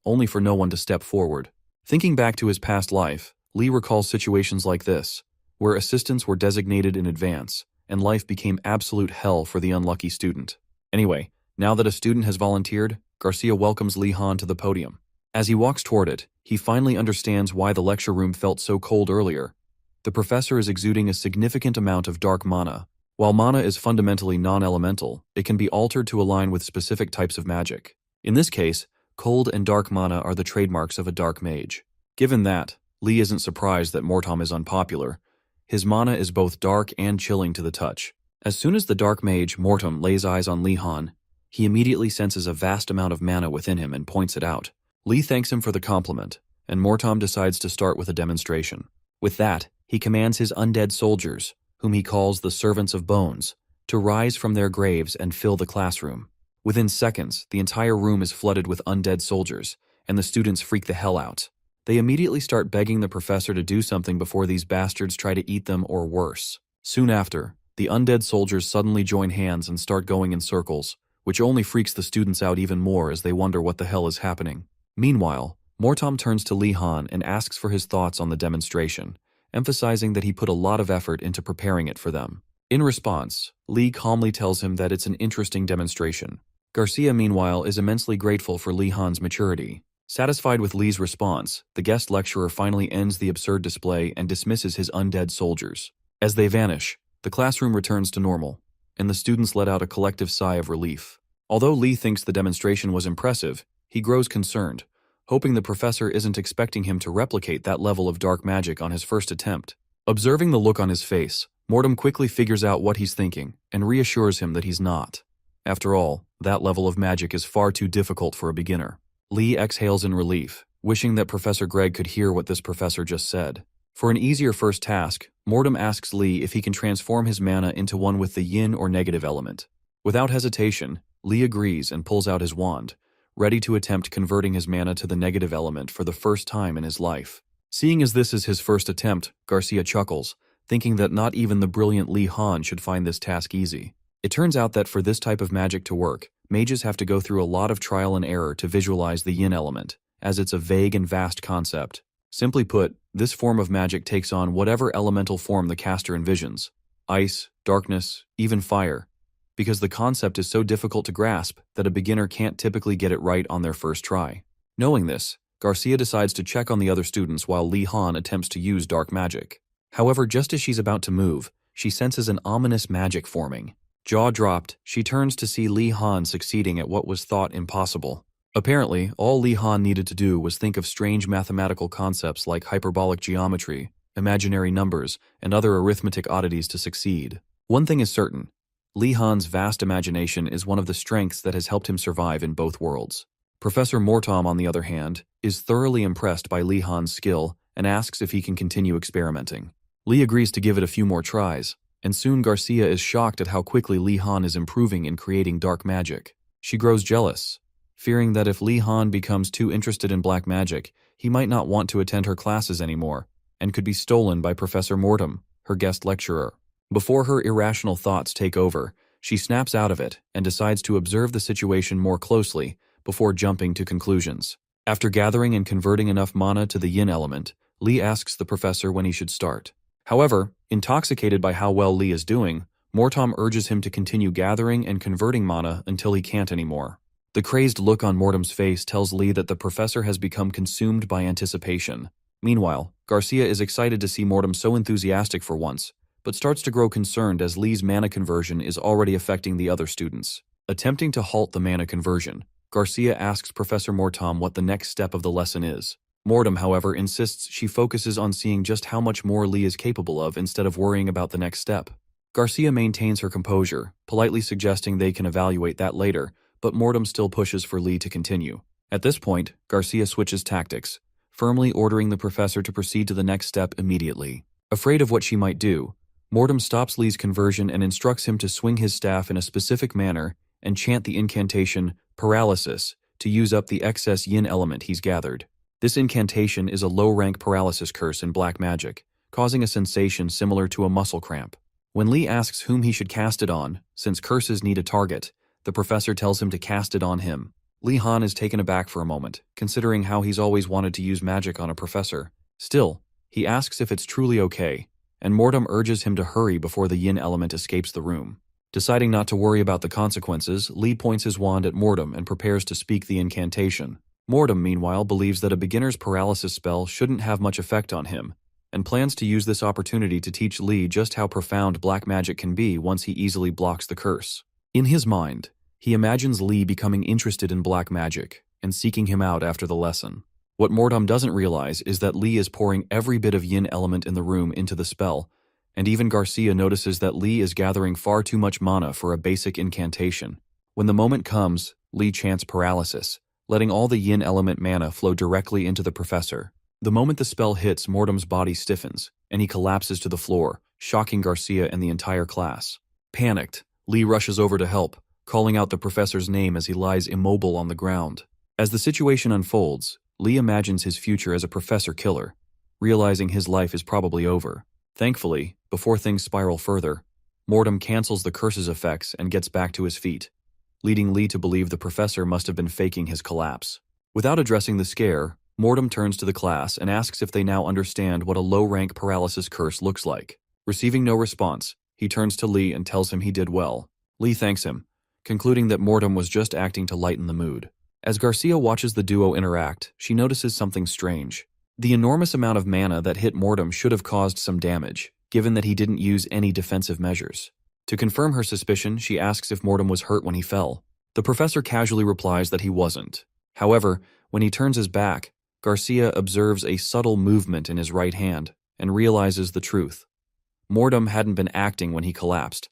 only for no one to step forward. Thinking back to his past life, Lee recalls situations like this, where assistants were designated in advance, and life became absolute hell for the unlucky student. Anyway, now that a student has volunteered, Garcia welcomes Lee Han to the podium. As he walks toward it, he finally understands why the lecture room felt so cold earlier. The professor is exuding a significant amount of dark mana. While mana is fundamentally non-elemental, it can be altered to align with specific types of magic. In this case, cold and dark mana are the trademarks of a dark mage. Given that, Lee isn't surprised that Mortom is unpopular. His mana is both dark and chilling to the touch. As soon as the dark mage, Mortom, lays eyes on Lee Han, he immediately senses a vast amount of mana within him and points it out. Lee thanks him for the compliment, and Mortom decides to start with a demonstration. With that, he commands his undead soldiers, whom he calls the Servants of Bones, to rise from their graves and fill the classroom. Within seconds, the entire room is flooded with undead soldiers, and the students freak the hell out. They immediately start begging the professor to do something before these bastards try to eat them or worse. Soon after, the undead soldiers suddenly join hands and start going in circles, which only freaks the students out even more as they wonder what the hell is happening. Meanwhile, Mortom turns to Lee Han and asks for his thoughts on the demonstration, emphasizing that he put a lot of effort into preparing it for them. In response, Lee calmly tells him that it's an interesting demonstration. Garcia, meanwhile, is immensely grateful for Lee Han's maturity. Satisfied with Lee's response, the guest lecturer finally ends the absurd display and dismisses his undead soldiers. As they vanish, the classroom returns to normal, and the students let out a collective sigh of relief. Although Lee thinks the demonstration was impressive, he grows concerned, hoping the professor isn't expecting him to replicate that level of dark magic on his first attempt. Observing the look on his face, Mortom quickly figures out what he's thinking and reassures him that he's not. After all, that level of magic is far too difficult for a beginner. Lee exhales in relief, wishing that Professor Greg could hear what this professor just said. For an easier first task, Mortom asks Lee if he can transform his mana into one with the yin or negative element. Without hesitation, Lee agrees and pulls out his wand, ready to attempt converting his mana to the negative element for the first time in his life. Seeing as this is his first attempt, Garcia chuckles, thinking that not even the brilliant Lee Han should find this task easy. It turns out that for this type of magic to work, mages have to go through a lot of trial and error to visualize the yin element, as it's a vague and vast concept. Simply put, this form of magic takes on whatever elemental form the caster envisions: ice, darkness, even fire, because the concept is so difficult to grasp that a beginner can't typically get it right on their first try. Knowing this, Garcia decides to check on the other students while Lee Han attempts to use dark magic. However, just as she's about to move, she senses an ominous magic forming. Jaw dropped, she turns to see Lee Han succeeding at what was thought impossible. Apparently, all Lee Han needed to do was think of strange mathematical concepts like hyperbolic geometry, imaginary numbers, and other arithmetic oddities to succeed. One thing is certain: Lee Han's vast imagination is one of the strengths that has helped him survive in both worlds. Professor Mortom, on the other hand, is thoroughly impressed by Li Han's skill and asks if he can continue experimenting. Li agrees to give it a few more tries, and soon Garcia is shocked at how quickly Li Han is improving in creating dark magic. She grows jealous, fearing that if Li Han becomes too interested in black magic, he might not want to attend her classes anymore, and could be stolen by Professor Mortom, her guest lecturer. Before her irrational thoughts take over, she snaps out of it and decides to observe the situation more closely before jumping to conclusions. After gathering and converting enough mana to the yin element, Li asks the professor when he should start. However, intoxicated by how well Li is doing, Mortom urges him to continue gathering and converting mana until he can't anymore. The crazed look on Mortom's face tells Li that the professor has become consumed by anticipation. Meanwhile, Garcia is excited to see Mortom so enthusiastic for once, but starts to grow concerned as Li's mana conversion is already affecting the other students. Attempting to halt the mana conversion, Garcia asks Professor Mortom what the next step of the lesson is. Mortom, however, insists she focuses on seeing just how much more Li is capable of instead of worrying about the next step. Garcia maintains her composure, politely suggesting they can evaluate that later, but Mortom still pushes for Li to continue. At this point, Garcia switches tactics, firmly ordering the professor to proceed to the next step immediately. Afraid of what she might do, Mortom stops Li's conversion and instructs him to swing his staff in a specific manner and chant the incantation paralysis to use up the excess yin element he's gathered. This incantation is a low-rank paralysis curse in black magic, causing a sensation similar to a muscle cramp. When Li asks whom he should cast it on, since curses need a target, the professor tells him to cast it on him. Li Han is taken aback for a moment, considering how he's always wanted to use magic on a professor. Still, he asks if it's truly okay, and Mortom urges him to hurry before the yin element escapes the room. Deciding not to worry about the consequences, Li points his wand at Mortom and prepares to speak the incantation. Mortom, meanwhile, believes that a beginner's paralysis spell shouldn't have much effect on him, and plans to use this opportunity to teach Li just how profound black magic can be once he easily blocks the curse. In his mind, he imagines Li becoming interested in black magic and seeking him out after the lesson. What Mortom doesn't realize is that Li is pouring every bit of yin element in the room into the spell, and even Garcia notices that Li is gathering far too much mana for a basic incantation. When the moment comes, Li chants paralysis, letting all the yin element mana flow directly into the professor. The moment the spell hits, Mortom's body stiffens, and he collapses to the floor, shocking Garcia and the entire class. Panicked, Li rushes over to help, calling out the professor's name as he lies immobile on the ground. As the situation unfolds, Li imagines his future as a professor killer, realizing his life is probably over. Thankfully, before things spiral further, Mortom cancels the curse's effects and gets back to his feet, leading Li to believe the professor must have been faking his collapse. Without addressing the scare, Mortom turns to the class and asks if they now understand what a low-rank paralysis curse looks like. Receiving no response, he turns to Li and tells him he did well. Li thanks him, concluding that Mortom was just acting to lighten the mood. As Garcia watches the duo interact, she notices something strange. The enormous amount of mana that hit Mortom should have caused some damage, given that he didn't use any defensive measures. To confirm her suspicion, she asks if Mortom was hurt when he fell. The professor casually replies that he wasn't. However, when he turns his back, Garcia observes a subtle movement in his right hand and realizes the truth. Mortom hadn't been acting when he collapsed.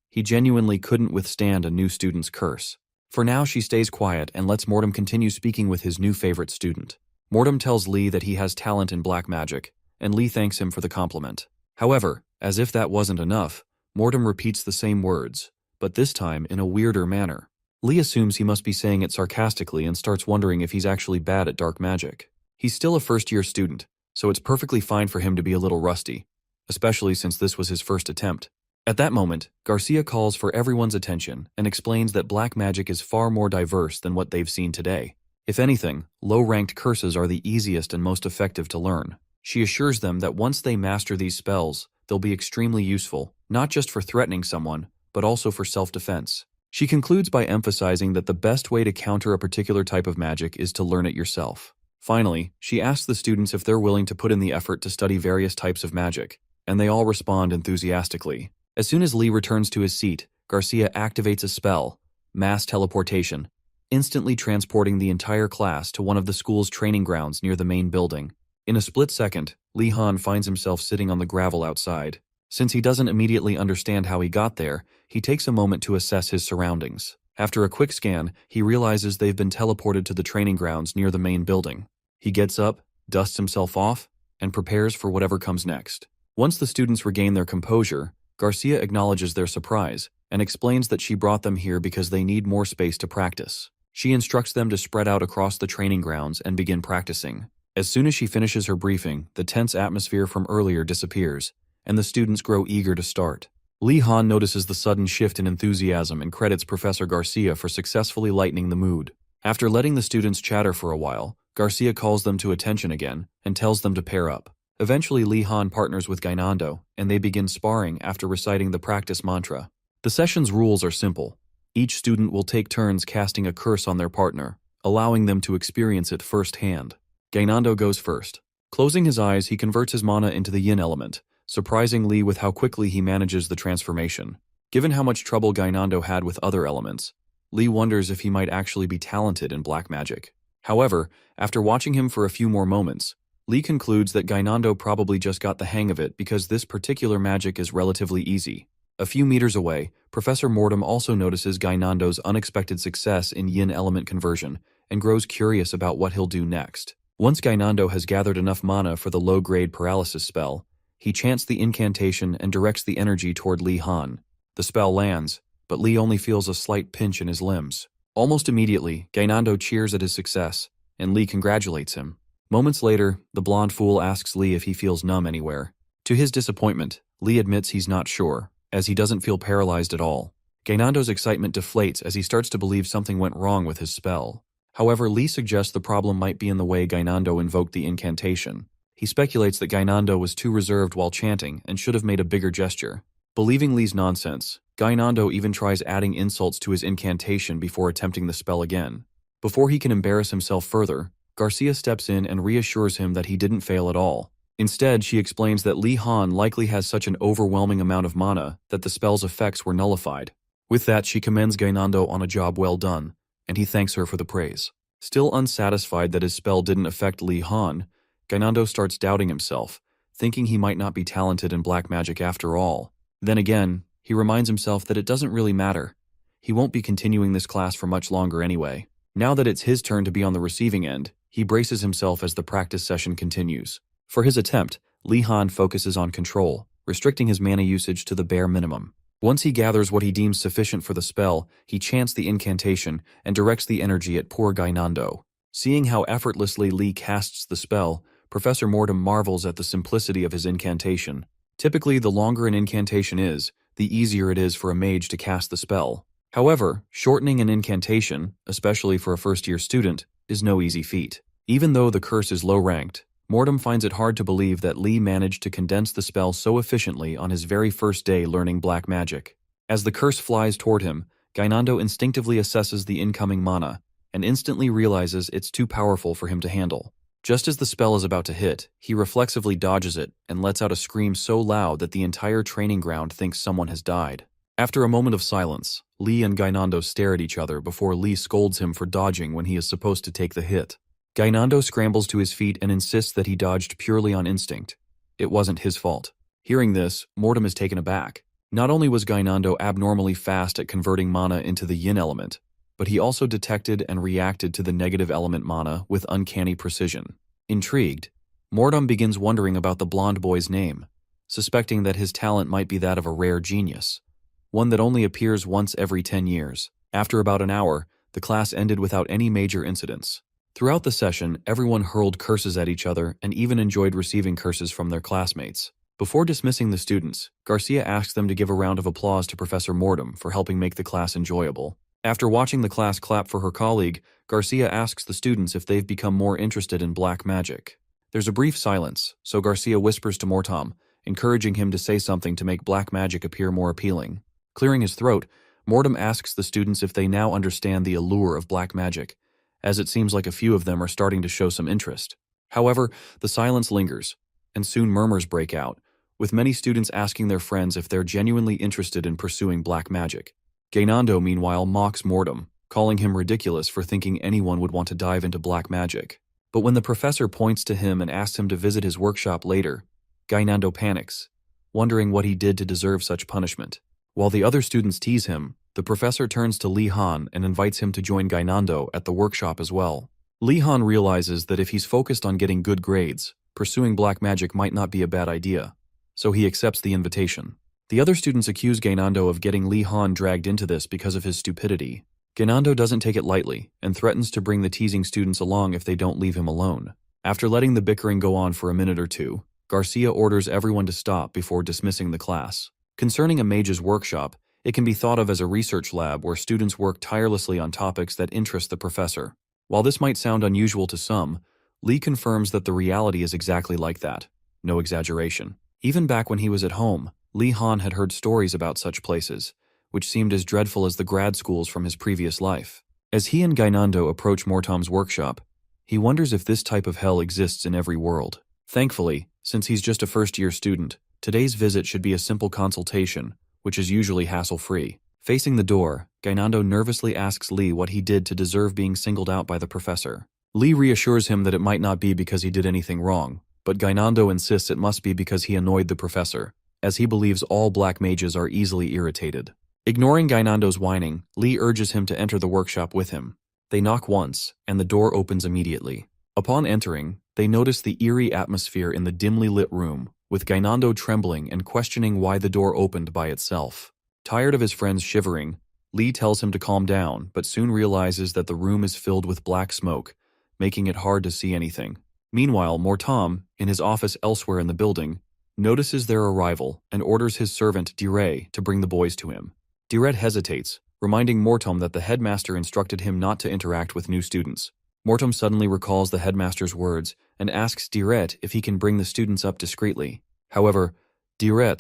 He genuinely couldn't withstand a new student's curse. For now, she stays quiet and lets Mortom continue speaking with his new favorite student. Mortom tells Li that he has talent in black magic, and Li thanks him for the compliment. However, as if that wasn't enough, Mortom repeats the same words, but this time in a weirder manner. Li assumes he must be saying it sarcastically and starts wondering if he's actually bad at dark magic. He's still a first-year student, so it's perfectly fine for him to be a little rusty, especially since this was his first attempt. At that moment, Garcia calls for everyone's attention and explains that black magic is far more diverse than what they've seen today. If anything, low-ranked curses are the easiest and most effective to learn. She assures them that once they master these spells, they'll be extremely useful, not just for threatening someone, but also for self-defense. She concludes by emphasizing that the best way to counter a particular type of magic is to learn it yourself. Finally, she asks the students if they're willing to put in the effort to study various types of magic, and they all respond enthusiastically. As soon as Li returns to his seat, Garcia activates a spell, mass teleportation, instantly transporting the entire class to one of the school's training grounds near the main building. In a split second, Li Han finds himself sitting on the gravel outside. Since he doesn't immediately understand how he got there, he takes a moment to assess his surroundings. After a quick scan, he realizes they've been teleported to the training grounds near the main building. He gets up, dusts himself off, and prepares for whatever comes next. Once the students regain their composure, Garcia acknowledges their surprise and explains that she brought them here because they need more space to practice. She instructs them to spread out across the training grounds and begin practicing. As soon as she finishes her briefing, the tense atmosphere from earlier disappears, and the students grow eager to start. Lee Han notices the sudden shift in enthusiasm and credits Professor Garcia for successfully lightening the mood. After letting the students chatter for a while, Garcia calls them to attention again and tells them to pair up. Eventually, Lee Han partners with Gainando, and they begin sparring after reciting the practice mantra. The session's rules are simple. Each student will take turns casting a curse on their partner, allowing them to experience it firsthand. Gainando goes first. Closing his eyes, he converts his mana into the yin element, surprising Lee with how quickly he manages the transformation. Given how much trouble Gainando had with other elements, Lee wonders if he might actually be talented in black magic. However, after watching him for a few more moments, Lee concludes that Gainando probably just got the hang of it because this particular magic is relatively easy. A few meters away, Professor Mortem also notices Gainando's unexpected success in yin element conversion and grows curious about what he'll do next. Once Gainando has gathered enough mana for the low-grade paralysis spell, he chants the incantation and directs the energy toward Lee Han. The spell lands, but Lee only feels a slight pinch in his limbs. Almost immediately, Gainando cheers at his success, and Lee congratulates him. Moments later, the blonde fool asks Lee if he feels numb anywhere. To his disappointment, Lee admits he's not sure, as he doesn't feel paralyzed at all. Gainando's excitement deflates as he starts to believe something went wrong with his spell. However, Lee suggests the problem might be in the way Gainando invoked the incantation. He speculates that Gainando was too reserved while chanting and should have made a bigger gesture. Believing Lee's nonsense, Gainando even tries adding insults to his incantation before attempting the spell again. Before he can embarrass himself further, Garcia steps in and reassures him that he didn't fail at all. Instead, she explains that Lee Han likely has such an overwhelming amount of mana that the spell's effects were nullified. With that, she commends Gainando on a job well done, and he thanks her for the praise. Still unsatisfied that his spell didn't affect Lee Han, Gainando starts doubting himself, thinking he might not be talented in black magic after all. Then again, he reminds himself that it doesn't really matter. He won't be continuing this class for much longer anyway. Now that it's his turn to be on the receiving end, he braces himself as the practice session continues. For his attempt, Lee Han focuses on control, restricting his mana usage to the bare minimum. Once he gathers what he deems sufficient for the spell, he chants the incantation and directs the energy at poor Gainando. Seeing how effortlessly Lee casts the spell, Professor Mortem marvels at the simplicity of his incantation. Typically, the longer an incantation is, the easier it is for a mage to cast the spell. However, shortening an incantation, especially for a first-year student, is no easy feat. Even though the curse is low-ranked, Mortem finds it hard to believe that Lee managed to condense the spell so efficiently on his very first day learning black magic. As the curse flies toward him, Gainando instinctively assesses the incoming mana, and instantly realizes it's too powerful for him to handle. Just as the spell is about to hit, he reflexively dodges it and lets out a scream so loud that the entire training ground thinks someone has died. After a moment of silence, Lee and Gainando stare at each other before Lee scolds him for dodging when he is supposed to take the hit. Gainando scrambles to his feet and insists that he dodged purely on instinct. It wasn't his fault. Hearing this, Mortem is taken aback. Not only was Gainando abnormally fast at converting mana into the yin element, but he also detected and reacted to the negative element mana with uncanny precision. Intrigued, Mortem begins wondering about the blonde boy's name, suspecting that his talent might be that of a rare genius, one that only appears once every 10 years. After about an hour, the class ended without any major incidents. Throughout the session, everyone hurled curses at each other and even enjoyed receiving curses from their classmates. Before dismissing the students, Garcia asks them to give a round of applause to Professor Mortem for helping make the class enjoyable. After watching the class clap for her colleague, Garcia asks the students if they've become more interested in black magic. There's a brief silence, so Garcia whispers to Mortem, encouraging him to say something to make black magic appear more appealing. Clearing his throat, Mortem asks the students if they now understand the allure of black magic, as it seems like a few of them are starting to show some interest. However, the silence lingers, and soon murmurs break out, with many students asking their friends if they're genuinely interested in pursuing black magic. Gainando, meanwhile, mocks Mortem, calling him ridiculous for thinking anyone would want to dive into black magic. But when the professor points to him and asks him to visit his workshop later, Gainando panics, wondering what he did to deserve such punishment. While the other students tease him, The professor turns to Lee Han and invites him to join Gainando at the workshop as well. Lee Han realizes that if he's focused on getting good grades, pursuing black magic might not be a bad idea, so he accepts the invitation. The other students accuse Gainando of getting Lee Han dragged into this because of his stupidity. Gainando doesn't take it lightly and threatens to bring the teasing students along if they don't leave him alone. After letting the bickering go on for a minute or two, Garcia orders everyone to stop before dismissing the class. Concerning a mage's workshop, it can be thought of as a research lab where students work tirelessly on topics that interest the professor. While this might sound unusual to some, Lee confirms that the reality is exactly like that. No exaggeration. Even back when he was at home, Lee Han had heard stories about such places, which seemed as dreadful as the grad schools from his previous life. As he and Gainando approach Mortom's workshop, he wonders if this type of hell exists in every world. Thankfully, since he's just a first-year student, today's visit should be a simple consultation, which is usually hassle-free. Facing the door, Gainando nervously asks Lee what he did to deserve being singled out by the professor. Lee reassures him that it might not be because he did anything wrong, but Gainando insists it must be because he annoyed the professor, as he believes all black mages are easily irritated. Ignoring Gainando's whining, Lee urges him to enter the workshop with him. They knock once, and the door opens immediately. Upon entering, they notice the eerie atmosphere in the dimly lit room, with Gainando trembling and questioning why the door opened by itself. Tired of his friends shivering, Lee tells him to calm down, but soon realizes that the room is filled with black smoke, making it hard to see anything. Meanwhile, Mortom, in his office elsewhere in the building, notices their arrival and orders his servant Dire to bring the boys to him. Dire hesitates, reminding Mortom that the headmaster instructed him not to interact with new students. Mortom suddenly recalls the headmaster's words and asks Dire if he can bring the students up discreetly. However, Dire,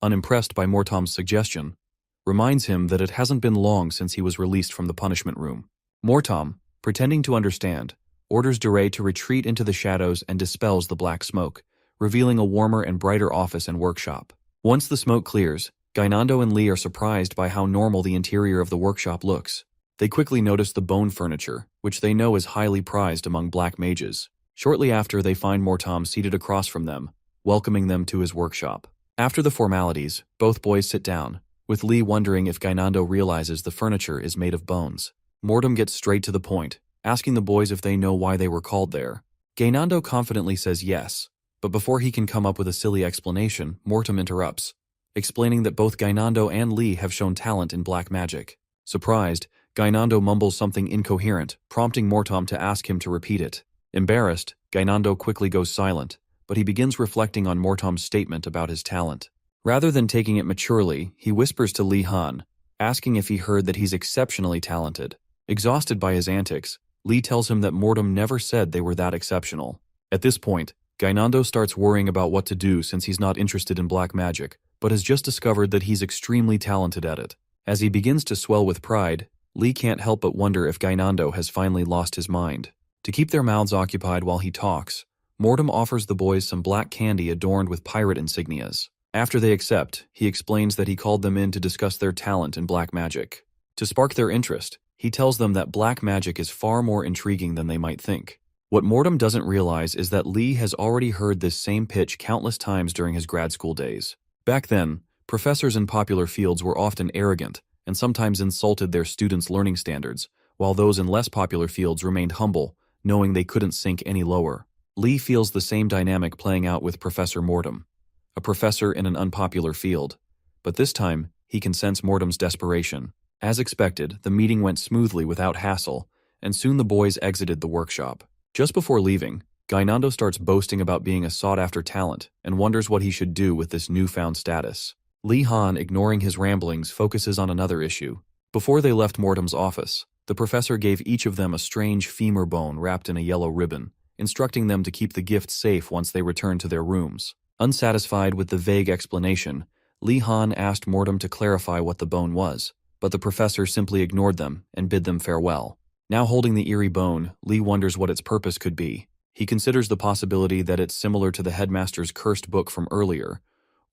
unimpressed by Mortom's suggestion, reminds him that it hasn't been long since he was released from the punishment room. Mortom, pretending to understand, orders Dire to retreat into the shadows and dispels the black smoke, revealing a warmer and brighter office and workshop. Once the smoke clears, Gainando and Lee are surprised by how normal the interior of the workshop looks. They quickly notice the bone furniture, which they know is highly prized among black mages. Shortly after, they find Mortom seated across from them, welcoming them to his workshop. After the formalities, both boys sit down, with Lee wondering if Gainando realizes the furniture is made of bones. Mortom gets straight to the point, asking the boys if they know why they were called there. Gainando confidently says yes, but before he can come up with a silly explanation, Mortom interrupts, explaining that both Gainando and Lee have shown talent in black magic. Surprised, Gainando mumbles something incoherent, prompting Mortom to ask him to repeat it. Embarrassed, Gainando quickly goes silent, but he begins reflecting on Mortom's statement about his talent. Rather than taking it maturely, he whispers to Lee Han, asking if he heard that he's exceptionally talented. Exhausted by his antics, Lee tells him that Mortom never said they were that exceptional. At this point, Gainando starts worrying about what to do since he's not interested in black magic, but has just discovered that he's extremely talented at it. As he begins to swell with pride, Lee can't help but wonder if Gainando has finally lost his mind. To keep their mouths occupied while he talks, Mortom offers the boys some black candy adorned with pirate insignias. After they accept, he explains that he called them in to discuss their talent in black magic. To spark their interest, he tells them that black magic is far more intriguing than they might think. What Mortom doesn't realize is that Lee has already heard this same pitch countless times during his grad school days. Back then, professors in popular fields were often arrogant and sometimes insulted their students' learning standards, while those in less popular fields remained humble, knowing they couldn't sink any lower. Lee feels the same dynamic playing out with Professor Mortom, a professor in an unpopular field, but this time he can sense Mortom's desperation. As expected, the meeting went smoothly without hassle, and soon the boys exited the workshop. Just before leaving, Gainando starts boasting about being a sought-after talent and wonders what he should do with this newfound status. Lee Han, ignoring his ramblings, focuses on another issue. Before they left Mortom's office, the professor gave each of them a strange femur bone wrapped in a yellow ribbon, instructing them to keep the gift safe once they returned to their rooms. Unsatisfied with the vague explanation, Lee Han asked Mortom to clarify what the bone was, but the professor simply ignored them and bid them farewell. Now holding the eerie bone, Lee wonders what its purpose could be. He considers the possibility that it's similar to the headmaster's cursed book from earlier,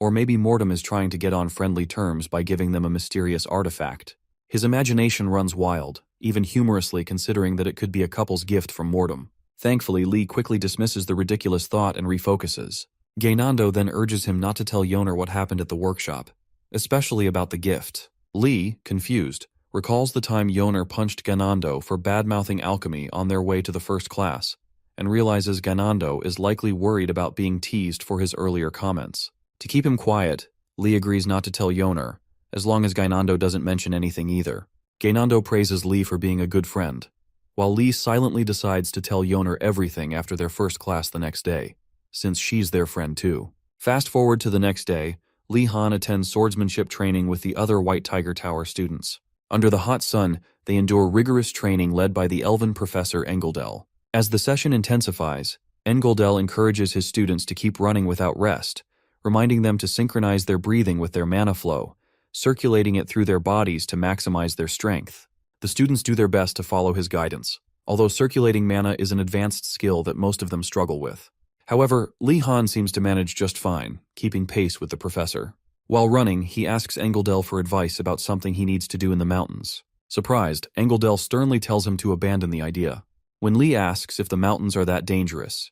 or maybe Mortom is trying to get on friendly terms by giving them a mysterious artifact. His imagination runs wild, even humorously considering that it could be a couple's gift from Mortom. Thankfully, Lee quickly dismisses the ridiculous thought and refocuses. Gainando then urges him not to tell Yoner what happened at the workshop, especially about the gift. Lee, confused, recalls the time Yoner punched Ganando for bad-mouthing alchemy on their way to the first class, and realizes Ganando is likely worried about being teased for his earlier comments. To keep him quiet, Lee agrees not to tell Yoner, as long as Ganando doesn't mention anything either. Ganando praises Lee for being a good friend, while Lee silently decides to tell Yoner everything after their first class the next day, since she's their friend too. Fast forward to the next day, Lee Han attends swordsmanship training with the other White Tiger Tower students. Under the hot sun, they endure rigorous training led by the elven professor Engeldel. As the session intensifies, Engeldel encourages his students to keep running without rest, reminding them to synchronize their breathing with their mana flow, circulating it through their bodies to maximize their strength. The students do their best to follow his guidance, although circulating mana is an advanced skill that most of them struggle with. However, Lee Han seems to manage just fine, keeping pace with the professor. While running, he asks Engeldel for advice about something he needs to do in the mountains. Surprised, Engeldel sternly tells him to abandon the idea. When Lee asks if the mountains are that dangerous,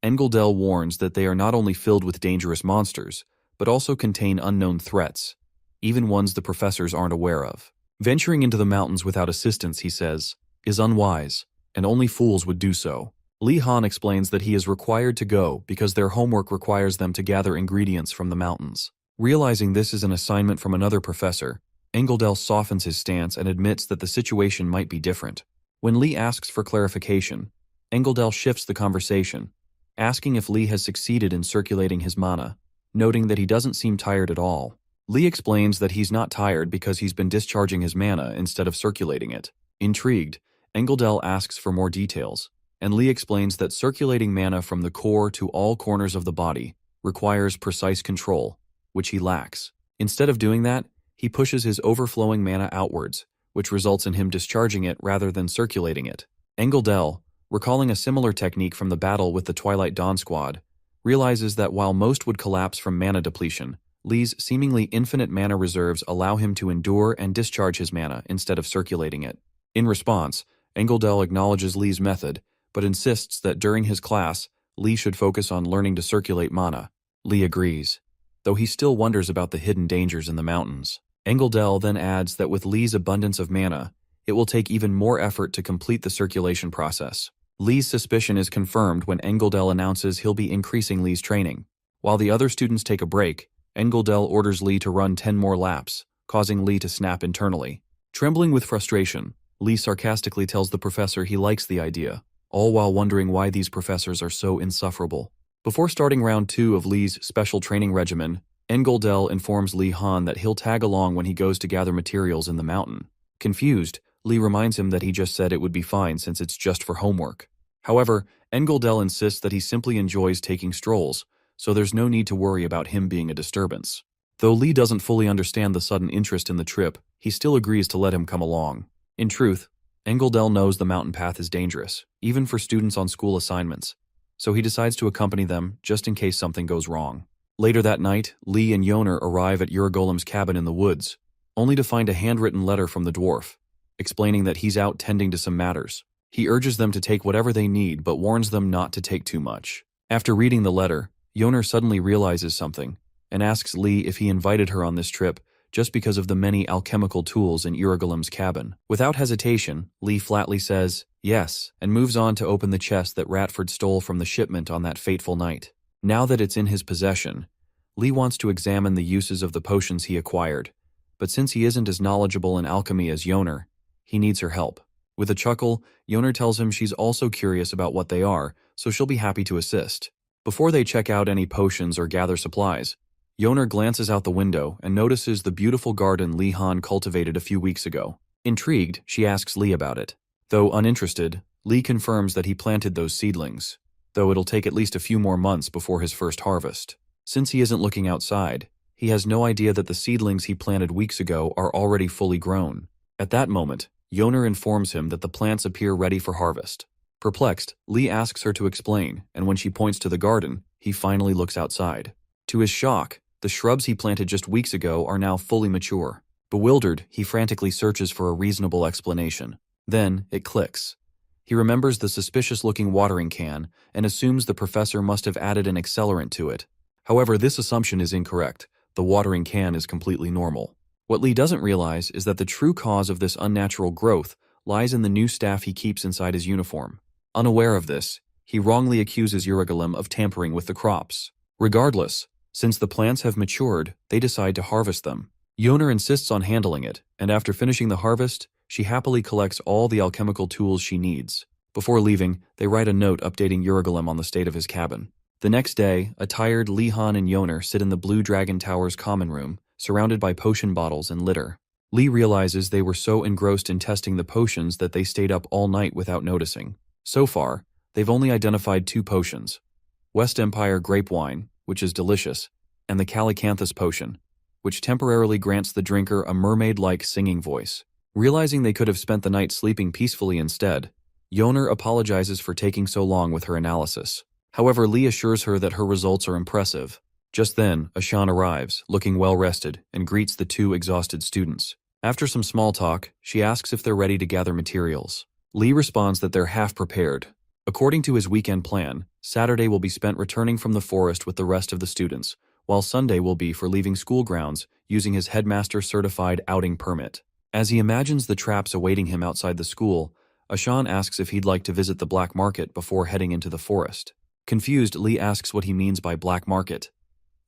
Engeldel warns that they are not only filled with dangerous monsters, but also contain unknown threats, even ones the professors aren't aware of. Venturing into the mountains without assistance, he says, is unwise, and only fools would do so. Lee Han explains that he is required to go because their homework requires them to gather ingredients from the mountains. Realizing this is an assignment from another professor, Engeldel softens his stance and admits that the situation might be different. When Lee asks for clarification, Engeldel shifts the conversation, asking if Lee has succeeded in circulating his mana, noting that he doesn't seem tired at all. Lee explains that he's not tired because he's been discharging his mana instead of circulating it. Intrigued, Engeldel asks for more details, and Lee explains that circulating mana from the core to all corners of the body requires precise control, which he lacks. Instead of doing that, he pushes his overflowing mana outwards, which results in him discharging it rather than circulating it. Engeldel, recalling a similar technique from the battle with the Twilight Dawn squad, realizes that while most would collapse from mana depletion, Lee's seemingly infinite mana reserves allow him to endure and discharge his mana instead of circulating it. In response, Engeldel acknowledges Lee's method, but insists that during his class, Lee should focus on learning to circulate mana. Lee agrees, though he still wonders about the hidden dangers in the mountains. Engeldel then adds that with Lee's abundance of mana, it will take even more effort to complete the circulation process. Lee's suspicion is confirmed when Engeldel announces he'll be increasing Lee's training. While the other students take a break, Engeldel orders Lee to run 10 more laps, causing Lee to snap internally. Trembling with frustration, Lee sarcastically tells the professor he likes the idea, all while wondering why these professors are so insufferable. Before starting round 2 of Lee's special training regimen, Engeldel informs Lee Han that he'll tag along when he goes to gather materials in the mountain. Confused, Lee reminds him that he just said it would be fine since it's just for homework. However, Engeldel insists that he simply enjoys taking strolls, so there's no need to worry about him being a disturbance. Though Lee doesn't fully understand the sudden interest in the trip, he still agrees to let him come along. In truth, Engeldel knows the mountain path is dangerous, even for students on school assignments, so he decides to accompany them just in case something goes wrong. Later that night, Lee and Yoner arrive at Uragolem's cabin in the woods, only to find a handwritten letter from the dwarf, explaining that he's out tending to some matters. He urges them to take whatever they need but warns them not to take too much. After reading the letter, Yoner suddenly realizes something and asks Lee if he invited her on this trip just because of the many alchemical tools in Uragolem's cabin. Without hesitation, Lee flatly says yes and moves on to open the chest that Ratford stole from the shipment on that fateful night. Now that it's in his possession, Lee wants to examine the uses of the potions he acquired, but since he isn't as knowledgeable in alchemy as Yoner, he needs her help. With a chuckle, Yoner tells him she's also curious about what they are, so she'll be happy to assist. Before they check out any potions or gather supplies, Yoner glances out the window and notices the beautiful garden Lee Han cultivated a few weeks ago. Intrigued, she asks Lee about it. Though uninterested, Lee confirms that he planted those seedlings, though it'll take at least a few more months before his first harvest. Since he isn't looking outside, he has no idea that the seedlings he planted weeks ago are already fully grown. At that moment, Yoner informs him that the plants appear ready for harvest. Perplexed, Lee asks her to explain, and when she points to the garden, he finally looks outside. To his shock, the shrubs he planted just weeks ago are now fully mature. Bewildered, he frantically searches for a reasonable explanation. Then, it clicks. He remembers the suspicious-looking watering can and assumes the professor must have added an accelerant to it. However, this assumption is incorrect. The watering can is completely normal. What Lee doesn't realize is that the true cause of this unnatural growth lies in the new staff he keeps inside his uniform. Unaware of this, he wrongly accuses Urigalim of tampering with the crops. Regardless, since the plants have matured, they decide to harvest them. Yoner insists on handling it, and after finishing the harvest, she happily collects all the alchemical tools she needs. Before leaving, they write a note updating Urigalim on the state of his cabin. The next day, a tired Lee Han and Yoner sit in the Blue Dragon Tower's common room, surrounded by potion bottles and litter. Lee realizes they were so engrossed in testing the potions that they stayed up all night without noticing. So far, they've only identified 2 potions: West Empire Grape Wine, which is delicious, and the Calicanthus Potion, which temporarily grants the drinker a mermaid-like singing voice. Realizing they could have spent the night sleeping peacefully instead, Yoner apologizes for taking so long with her analysis. However, Lee assures her that her results are impressive. Just then, Ashan arrives, looking well-rested, and greets the 2 exhausted students. After some small talk, she asks if they're ready to gather materials. Lee responds that they're half-prepared. According to his weekend plan, Saturday will be spent returning from the forest with the rest of the students, while Sunday will be for leaving school grounds using his headmaster-certified outing permit. As he imagines the traps awaiting him outside the school, Ashan asks if he'd like to visit the black market before heading into the forest. Confused, Lee asks what he means by black market.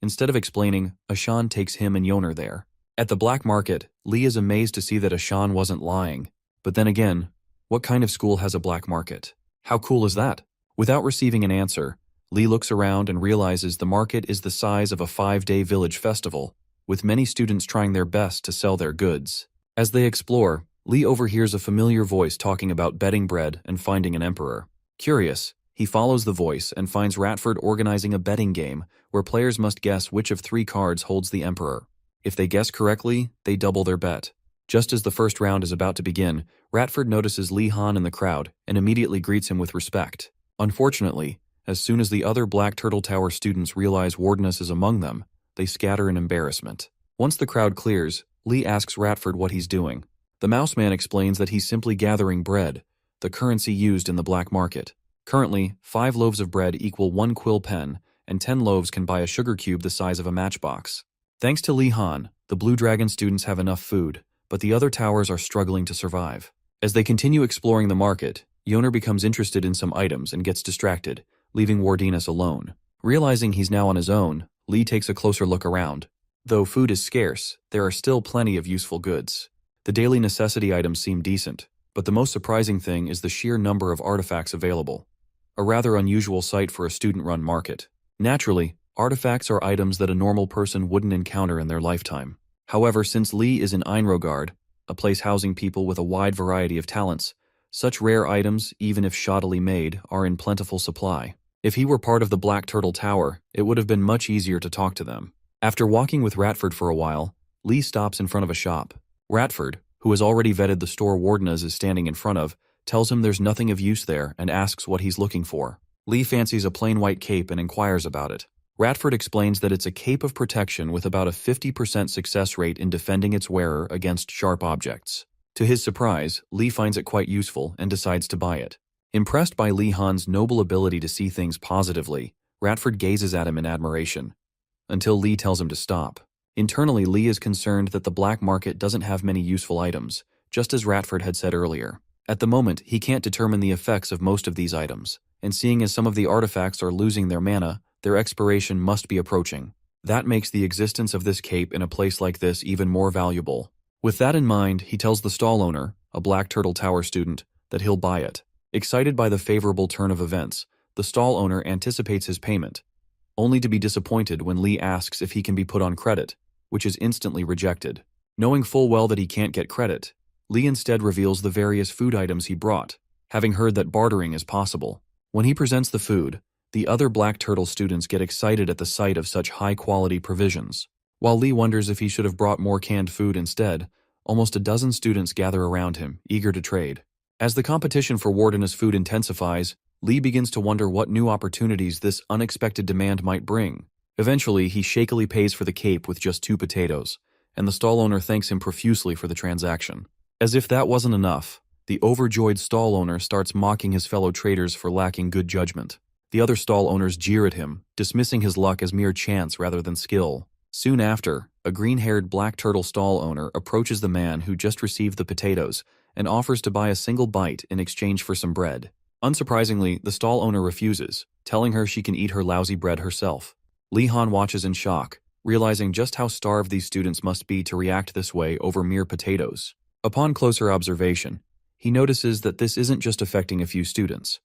Instead of explaining, Ashan takes him and Yoner there. At the black market, Lee is amazed to see that Ashan wasn't lying. But then again, what kind of school has a black market? How cool is that? Without receiving an answer, Lee looks around and realizes the market is the size of a 5-day village festival, with many students trying their best to sell their goods. As they explore, Lee overhears a familiar voice talking about betting bread and finding an emperor. Curious, he follows the voice and finds Ratford organizing a betting game where players must guess which of 3 cards holds the emperor. If they guess correctly, they double their bet. Just as the first round is about to begin, Ratford notices Lee Han in the crowd and immediately greets him with respect. Unfortunately, as soon as the other Black Turtle Tower students realize Wardeness is among them, they scatter in embarrassment. Once the crowd clears, Lee asks Ratford what he's doing. The Mouse Man explains that he's simply gathering bread, the currency used in the black market. Currently, 5 loaves of bread equal 1 quill pen, and 10 loaves can buy a sugar cube the size of a matchbox. Thanks to Lee Han, the Blue Dragon students have enough food, but the other towers are struggling to survive. As they continue exploring the market, Yoner becomes interested in some items and gets distracted, leaving Wardeness alone. Realizing he's now on his own, Lee takes a closer look around. Though food is scarce, there are still plenty of useful goods. The daily necessity items seem decent, but the most surprising thing is the sheer number of artifacts available. A rather unusual sight for a student-run market. Naturally, artifacts are items that a normal person wouldn't encounter in their lifetime. However, since Lee is in Einrogard, a place housing people with a wide variety of talents, such rare items, even if shoddily made, are in plentiful supply. If he were part of the Black Turtle Tower, it would have been much easier to talk to them. After walking with Ratford for a while, Lee stops in front of a shop. Ratford, who has already vetted the store Wardeness is standing in front of, tells him there's nothing of use there and asks what he's looking for. Lee fancies a plain white cape and inquires about it. Ratford explains that it's a cape of protection with about a 50% success rate in defending its wearer against sharp objects. To his surprise, Lee finds it quite useful and decides to buy it. Impressed by Lee Han's noble ability to see things positively, Ratford gazes at him in admiration, until Lee tells him to stop. Internally, Lee is concerned that the black market doesn't have many useful items, just as Ratford had said earlier. At the moment, he can't determine the effects of most of these items, and seeing as some of the artifacts are losing their mana, their expiration must be approaching. That makes the existence of this cape in a place like this even more valuable. With that in mind, he tells the stall owner, a Black Turtle Tower student, that he'll buy it. Excited by the favorable turn of events, the stall owner anticipates his payment, only to be disappointed when Lee asks if he can be put on credit, which is instantly rejected. Knowing full well that he can't get credit, Lee instead reveals the various food items he brought, having heard that bartering is possible. When he presents the food, the other Black Turtle students get excited at the sight of such high-quality provisions. While Lee wonders if he should have brought more canned food instead, almost a dozen students gather around him, eager to trade. As the competition for Wardeness food intensifies, Lee begins to wonder what new opportunities this unexpected demand might bring. Eventually, he shakily pays for the cape with just 2 potatoes, and the stall owner thanks him profusely for the transaction. As if that wasn't enough, the overjoyed stall owner starts mocking his fellow traders for lacking good judgment. The other stall owners jeer at him, dismissing his luck as mere chance rather than skill. Soon after, a green-haired black turtle stall owner approaches the man who just received the potatoes and offers to buy a single bite in exchange for some bread. Unsurprisingly, the stall owner refuses, telling her she can eat her lousy bread herself. Lee Han watches in shock, realizing just how starved these students must be to react this way over mere potatoes. Upon closer observation, he notices that this isn't just affecting a few students.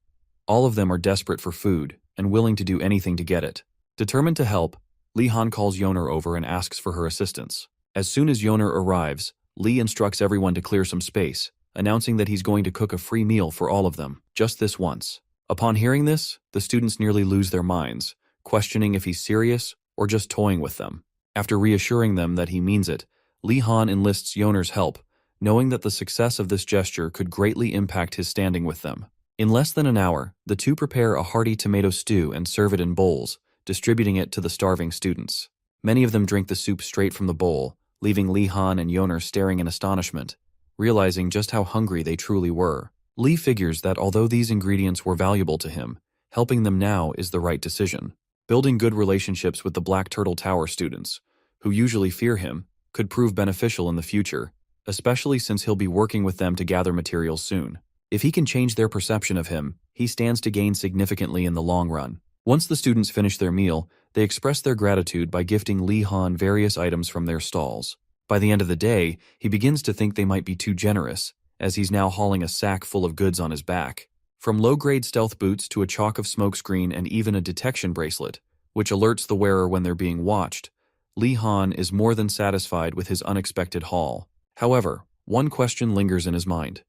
All of them are desperate for food and willing to do anything to get it. Determined to help, Lee Han calls Yoner over and asks for her assistance. As soon as Yoner arrives, Lee instructs everyone to clear some space, announcing that he's going to cook a free meal for all of them, just this once. Upon hearing this, the students nearly lose their minds, questioning if he's serious or just toying with them. After reassuring them that he means it, Lee Han enlists Yoner's help, knowing that the success of this gesture could greatly impact his standing with them. In less than an hour, the two prepare a hearty tomato stew and serve it in bowls, distributing it to the starving students. Many of them drink the soup straight from the bowl, leaving Lee Han and Yoner staring in astonishment, realizing just how hungry they truly were. Lee figures that although these ingredients were valuable to him, helping them now is the right decision. Building good relationships with the Black Turtle Tower students, who usually fear him, could prove beneficial in the future, especially since he'll be working with them to gather materials soon. If he can change their perception of him, he stands to gain significantly in the long run. Once the students finish their meal, they express their gratitude by gifting Lee Han various items from their stalls. By the end of the day, he begins to think they might be too generous, as he's now hauling a sack full of goods on his back. From low-grade stealth boots to a chalk of smokescreen and even a detection bracelet, which alerts the wearer when they're being watched, Lee Han is more than satisfied with his unexpected haul. However, one question lingers in his mind.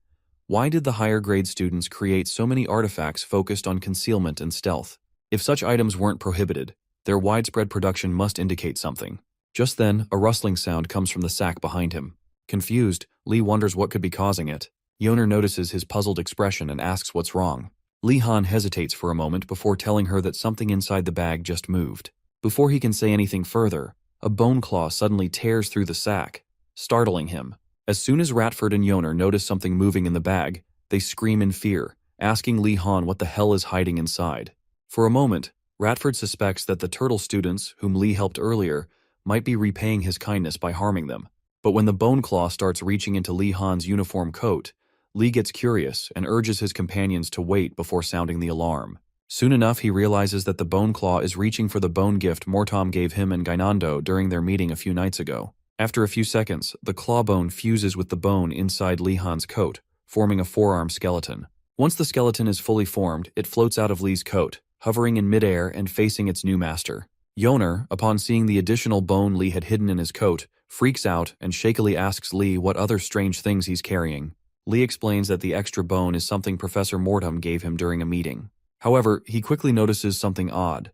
Why did the higher-grade students create so many artifacts focused on concealment and stealth? If such items weren't prohibited, their widespread production must indicate something. Just then, a rustling sound comes from the sack behind him. Confused, Lee wonders what could be causing it. Yoner notices his puzzled expression and asks what's wrong. Lee Han hesitates for a moment before telling her that something inside the bag just moved. Before he can say anything further, a bone claw suddenly tears through the sack, startling him. As soon as Ratford and Yoner notice something moving in the bag, they scream in fear, asking Lee Han what the hell is hiding inside. For a moment, Ratford suspects that the turtle students, whom Lee helped earlier, might be repaying his kindness by harming them. But when the bone claw starts reaching into Lee Han's uniform coat, Lee gets curious and urges his companions to wait before sounding the alarm. Soon enough, he realizes that the bone claw is reaching for the bone gift Mortom gave him and Gainando during their meeting a few nights ago. After a few seconds, the claw bone fuses with the bone inside Lee Han's coat, forming a forearm skeleton. Once the skeleton is fully formed, it floats out of Lee's coat, hovering in midair and facing its new master. Yoner, upon seeing the additional bone Lee had hidden in his coat, freaks out and shakily asks Lee what other strange things he's carrying. Lee explains that the extra bone is something Professor Mortom gave him during a meeting. However, he quickly notices something odd.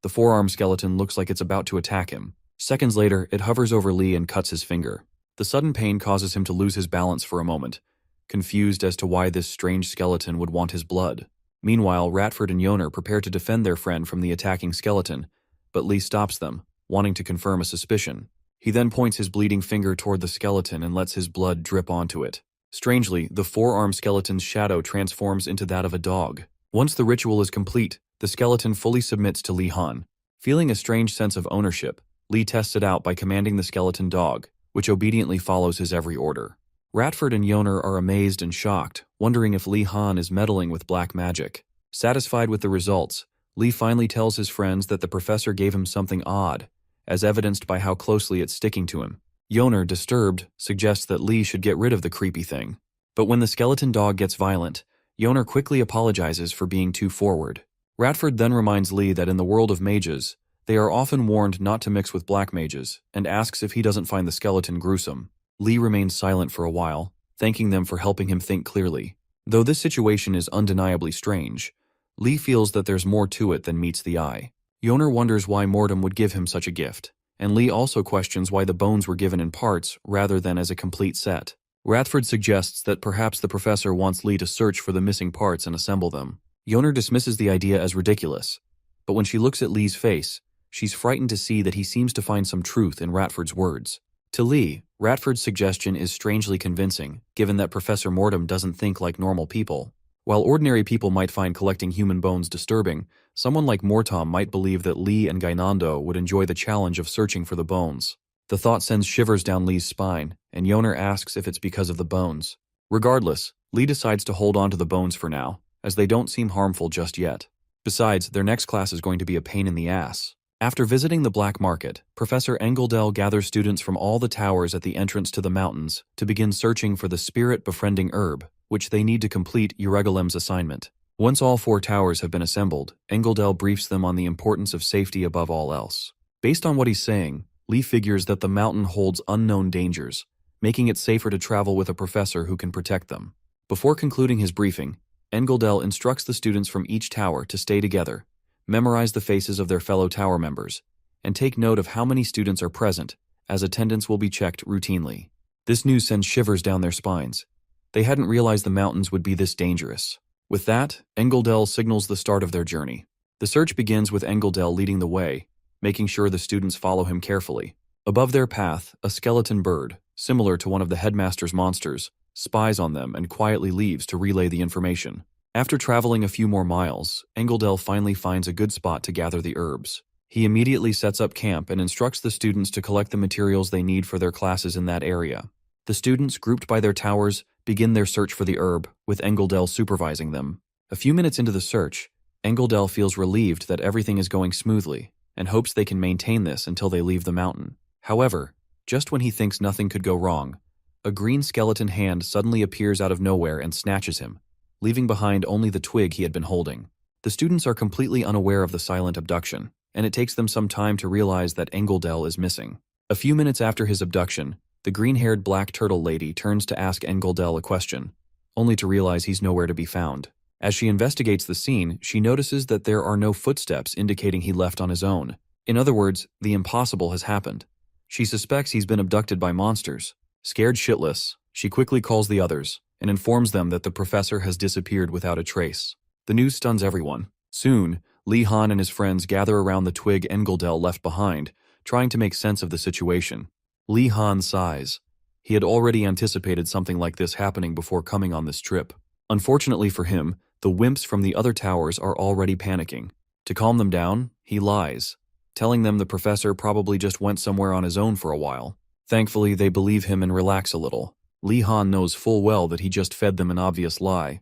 The forearm skeleton looks like it's about to attack him. Seconds later, it hovers over Lee and cuts his finger. The sudden pain causes him to lose his balance for a moment, confused as to why this strange skeleton would want his blood. Meanwhile, Ratford and Yoner prepare to defend their friend from the attacking skeleton, but Lee stops them, wanting to confirm a suspicion. He then points his bleeding finger toward the skeleton and lets his blood drip onto it. Strangely, the forearm skeleton's shadow transforms into that of a dog. Once the ritual is complete, the skeleton fully submits to Lee Han. Feeling a strange sense of ownership, Lee tests it out by commanding the skeleton dog, which obediently follows his every order. Ratford and Yoner are amazed and shocked, wondering if Lee Han is meddling with black magic. Satisfied with the results, Lee finally tells his friends that the professor gave him something odd, as evidenced by how closely it's sticking to him. Yoner, disturbed, suggests that Lee should get rid of the creepy thing. But when the skeleton dog gets violent, Yoner quickly apologizes for being too forward. Ratford then reminds Lee that in the world of mages, they are often warned not to mix with black mages, and asks if he doesn't find the skeleton gruesome. Lee remains silent for a while, thanking them for helping him think clearly. Though this situation is undeniably strange, Lee feels that there's more to it than meets the eye. Yoner wonders why Mortom would give him such a gift, and Lee also questions why the bones were given in parts rather than as a complete set. Ratford suggests that perhaps the professor wants Lee to search for the missing parts and assemble them. Yoner dismisses the idea as ridiculous, but when she looks at Lee's face, she's frightened to see that he seems to find some truth in Ratford's words. To Lee, Ratford's suggestion is strangely convincing, given that Professor Mortom doesn't think like normal people. While ordinary people might find collecting human bones disturbing, Someone like Mortom might believe that Lee and Gainando would enjoy the challenge of searching for the bones. The thought sends shivers down Lee's spine, and Yoner asks if it's because of the bones. Regardless, Lee decides to hold on to the bones for now, as they don't seem harmful just yet. Besides, their next class is going to be a pain in the ass. After visiting the black market, Professor Engeldell gathers students from all the towers at the entrance to the mountains to begin searching for the spirit-befriending herb, which they need to complete Uregolem's assignment. Once all 4 towers have been assembled, Engeldell briefs them on the importance of safety above all else. Based on what he's saying, Lee figures that the mountain holds unknown dangers, making it safer to travel with a professor who can protect them. Before concluding his briefing, Engeldell instructs the students from each tower to stay together, memorize the faces of their fellow tower members, and take note of how many students are present, as attendance will be checked routinely. This news sends shivers down their spines. They hadn't realized the mountains would be this dangerous. With that, Engeldell signals the start of their journey. The search begins with Engeldell leading the way, making sure the students follow him carefully. Above their path, a skeleton bird, similar to one of the headmaster's monsters, spies on them and quietly leaves to relay the information. After traveling a few more miles, Engeldell finally finds a good spot to gather the herbs. He immediately sets up camp and instructs the students to collect the materials they need for their classes in that area. The students, grouped by their towers, begin their search for the herb, with Engeldell supervising them. A few minutes into the search, Engeldell feels relieved that everything is going smoothly, and hopes they can maintain this until they leave the mountain. However, just when he thinks nothing could go wrong, a green skeleton hand suddenly appears out of nowhere and snatches him, leaving behind only the twig he had been holding. The students are completely unaware of the silent abduction, and it takes them some time to realize that Engeldell is missing. A few minutes after his abduction, the green-haired black turtle lady turns to ask Engeldell a question, only to realize he's nowhere to be found. As she investigates the scene, she notices that there are no footsteps indicating he left on his own. In other words, the impossible has happened. She suspects he's been abducted by monsters. Scared shitless, she quickly calls the others and informs them that the professor has disappeared without a trace. The news stuns everyone. Soon, Li Han and his friends gather around the twig Engeldell left behind, trying to make sense of the situation. Li Han sighs. He had already anticipated something like this happening before coming on this trip. Unfortunately for him, the wimps from the other towers are already panicking. To calm them down, he lies, telling them the professor probably just went somewhere on his own for a while. Thankfully, they believe him and relax a little. Li Han knows full well that he just fed them an obvious lie.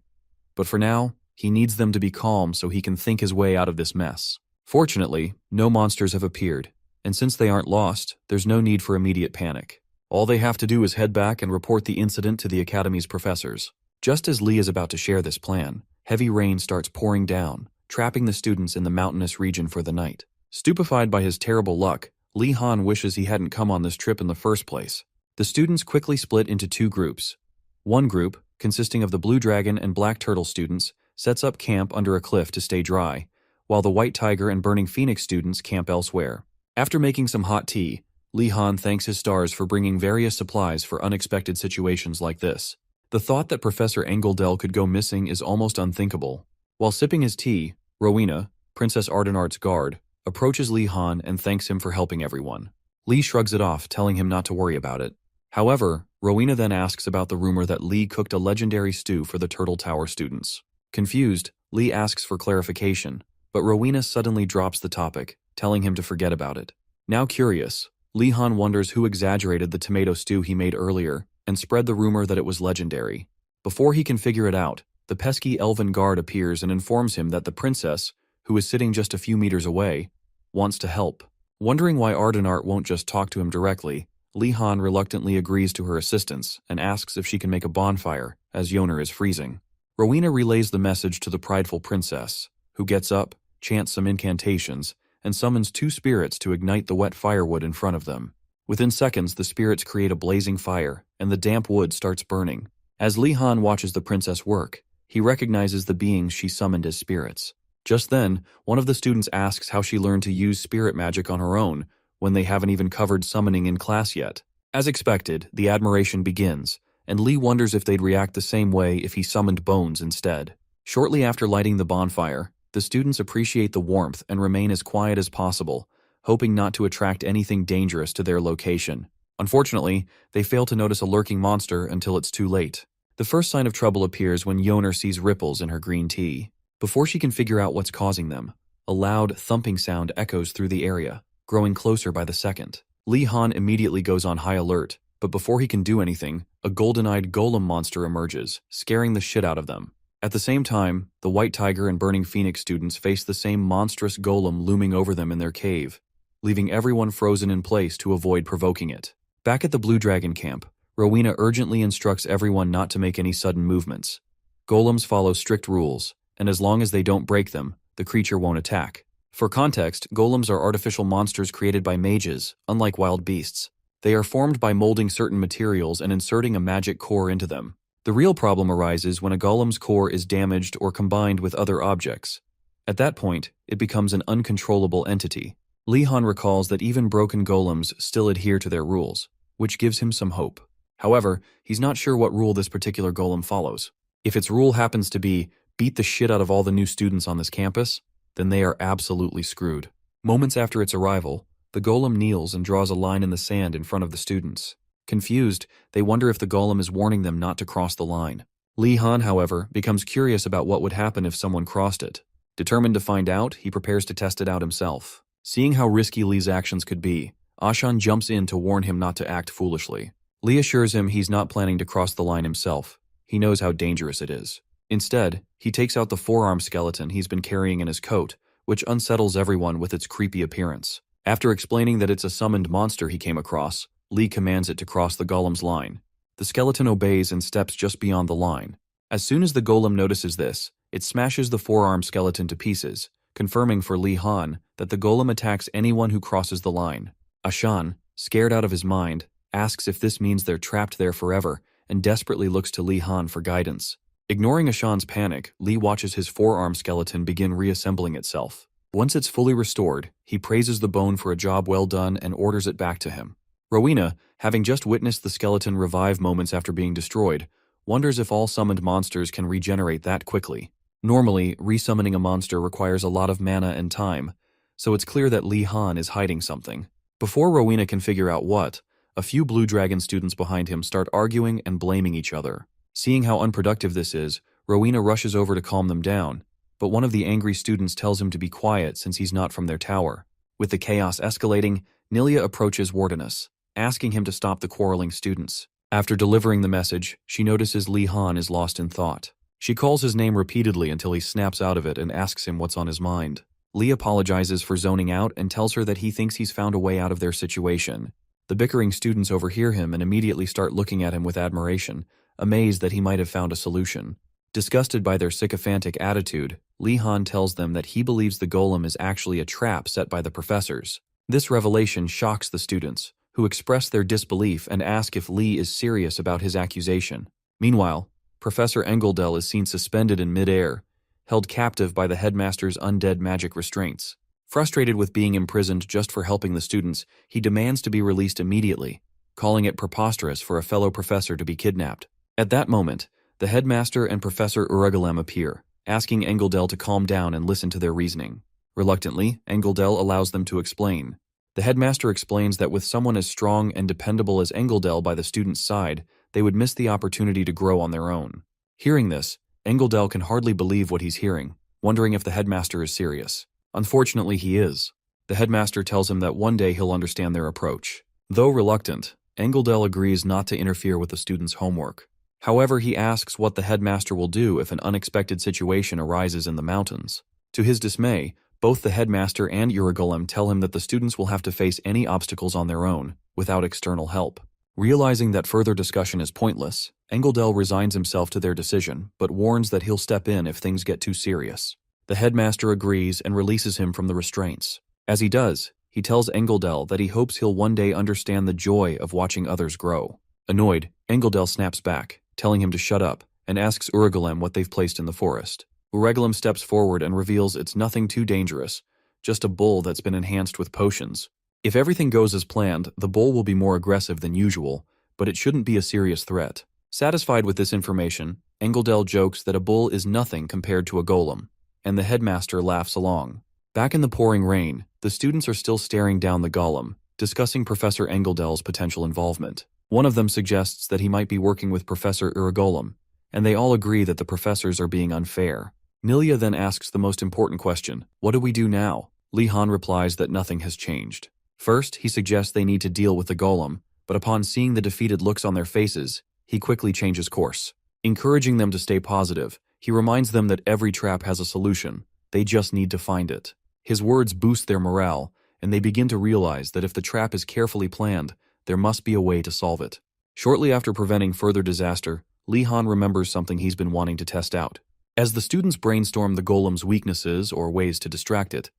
But for now, he needs them to be calm so he can think his way out of this mess. Fortunately, no monsters have appeared, and since they aren't lost, there's no need for immediate panic. All they have to do is head back and report the incident to the Academy's professors. Just as Lee is about to share this plan, heavy rain starts pouring down, trapping the students in the mountainous region for the night. Stupefied by his terrible luck, Li Han wishes he hadn't come on this trip in the first place. The students quickly split into 2 groups. One group, consisting of the Blue Dragon and Black Turtle students, sets up camp under a cliff to stay dry, while the White Tiger and Burning Phoenix students camp elsewhere. After making some hot tea, Li Han thanks his stars for bringing various supplies for unexpected situations like this. The thought that Professor Engeldell could go missing is almost unthinkable. While sipping his tea, Rowena, Princess Ardenart's guard, approaches Li Han and thanks him for helping everyone. Lee shrugs it off, telling him not to worry about it. However, Rowena then asks about the rumor that Lee cooked a legendary stew for the Turtle Tower students. Confused, Lee asks for clarification, but Rowena suddenly drops the topic, telling him to forget about it. Now curious, Li Han wonders who exaggerated the tomato stew he made earlier and spread the rumor that it was legendary. Before he can figure it out, the pesky elven guard appears and informs him that the princess, who is sitting just a few meters away, wants to help. Wondering why Ardenart won't just talk to him directly, Li Han reluctantly agrees to her assistance and asks if she can make a bonfire, as Yoner is freezing. Rowena relays the message to the prideful princess, who gets up, chants some incantations, and summons 2 spirits to ignite the wet firewood in front of them. Within seconds, the spirits create a blazing fire, and the damp wood starts burning. As Li Han watches the princess work, he recognizes the beings she summoned as spirits. Just then, one of the students asks how she learned to use spirit magic on her own, when they haven't even covered summoning in class yet. As expected, the admiration begins, and Lee wonders if they'd react the same way if he summoned bones instead. Shortly after lighting the bonfire, the students appreciate the warmth and remain as quiet as possible, hoping not to attract anything dangerous to their location. Unfortunately, they fail to notice a lurking monster until it's too late. The first sign of trouble appears when Yoner sees ripples in her green tea. Before she can figure out what's causing them, a loud, thumping sound echoes through the area, growing closer by the second. Lee Han immediately goes on high alert, but before he can do anything, a golden-eyed golem monster emerges, scaring the shit out of them. At the same time, the White Tiger and Burning Phoenix students face the same monstrous golem looming over them in their cave, leaving everyone frozen in place to avoid provoking it. Back at the Blue Dragon camp, Rowena urgently instructs everyone not to make any sudden movements. Golems follow strict rules, and as long as they don't break them, the creature won't attack. For context, golems are artificial monsters created by mages, unlike wild beasts. They are formed by molding certain materials and inserting a magic core into them. The real problem arises when a golem's core is damaged or combined with other objects. At that point, it becomes an uncontrollable entity. Lee Han recalls that even broken golems still adhere to their rules, which gives him some hope. However, he's not sure what rule this particular golem follows. If its rule happens to be, beat the shit out of all the new students on this campus, then they are absolutely screwed. Moments after its arrival, the golem kneels and draws a line in the sand in front of the students. Confused, they wonder if the golem is warning them not to cross the line. Lee Han, however, becomes curious about what would happen if someone crossed it. Determined to find out, he prepares to test it out himself. Seeing how risky Lee's actions could be, Ashan jumps in to warn him not to act foolishly. Lee assures him he's not planning to cross the line himself. He knows how dangerous it is. Instead, he takes out the forearm skeleton he's been carrying in his coat, which unsettles everyone with its creepy appearance. After explaining that it's a summoned monster he came across, Lee commands it to cross the golem's line. The skeleton obeys and steps just beyond the line. As soon as the golem notices this, it smashes the forearm skeleton to pieces, confirming for Lee Han that the golem attacks anyone who crosses the line. Ashan, scared out of his mind, asks if this means they're trapped there forever and desperately looks to Lee Han for guidance. Ignoring Ashan's panic, Lee watches his forearm skeleton begin reassembling itself. Once it's fully restored, he praises the bone for a job well done and orders it back to him. Rowena, having just witnessed the skeleton revive moments after being destroyed, wonders if all summoned monsters can regenerate that quickly. Normally, resummoning a monster requires a lot of mana and time, so it's clear that Lee Han is hiding something. Before Rowena can figure out what, a few Blue Dragon students behind him start arguing and blaming each other. Seeing how unproductive this is, Rowena rushes over to calm them down, but one of the angry students tells him to be quiet since he's not from their tower. With the chaos escalating, Nilia approaches Wardenus, asking him to stop the quarreling students. After delivering the message, she notices Lee Han is lost in thought. She calls his name repeatedly until he snaps out of it and asks him what's on his mind. Lee apologizes for zoning out and tells her that he thinks he's found a way out of their situation. The bickering students overhear him and immediately start looking at him with admiration, amazed that he might have found a solution. Disgusted by their sycophantic attitude, Lee Han tells them that he believes the golem is actually a trap set by the professors. This revelation shocks the students, who express their disbelief and ask if Lee is serious about his accusation. Meanwhile, Professor Engeldell is seen suspended in midair, held captive by the headmaster's undead magic restraints. Frustrated with being imprisoned just for helping the students, he demands to be released immediately, calling it preposterous for a fellow professor to be kidnapped. At that moment, the headmaster and Professor Urugalem appear, asking Engeldell to calm down and listen to their reasoning. Reluctantly, Engeldell allows them to explain. The headmaster explains that with someone as strong and dependable as Engeldell by the students' side, they would miss the opportunity to grow on their own. Hearing this, Engeldell can hardly believe what he's hearing, wondering if the headmaster is serious. Unfortunately, he is. The headmaster tells him that one day he'll understand their approach. Though reluctant, Engeldell agrees not to interfere with the students' homework. However, he asks what the headmaster will do if an unexpected situation arises in the mountains. To his dismay, both the headmaster and Urugalem tell him that the students will have to face any obstacles on their own, without external help. Realizing that further discussion is pointless, Engeldell resigns himself to their decision, but warns that he'll step in if things get too serious. The headmaster agrees and releases him from the restraints. As he does, he tells Engeldell that he hopes he'll one day understand the joy of watching others grow. Annoyed, Engeldell snaps back, telling him to shut up, and asks Urugalem what they've placed in the forest. Urugalem steps forward and reveals it's nothing too dangerous, just a bull that's been enhanced with potions. If everything goes as planned, the bull will be more aggressive than usual, but it shouldn't be a serious threat. Satisfied with this information, Engeldell jokes that a bull is nothing compared to a golem, and the headmaster laughs along. Back in the pouring rain, the students are still staring down the golem, discussing Professor Engeldell's potential involvement. One of them suggests that he might be working with Professor Urugalem, and they all agree that the professors are being unfair. Nilia then asks the most important question, what do we do now? Lee Han replies that nothing has changed. First, he suggests they need to deal with the golem, but upon seeing the defeated looks on their faces, he quickly changes course. Encouraging them to stay positive, he reminds them that every trap has a solution, they just need to find it. His words boost their morale, and they begin to realize that if the trap is carefully planned, there must be a way to solve it. Shortly after preventing further disaster, Lee Han remembers something he's been wanting to test out. As the students brainstorm the golem's weaknesses or ways to distract it,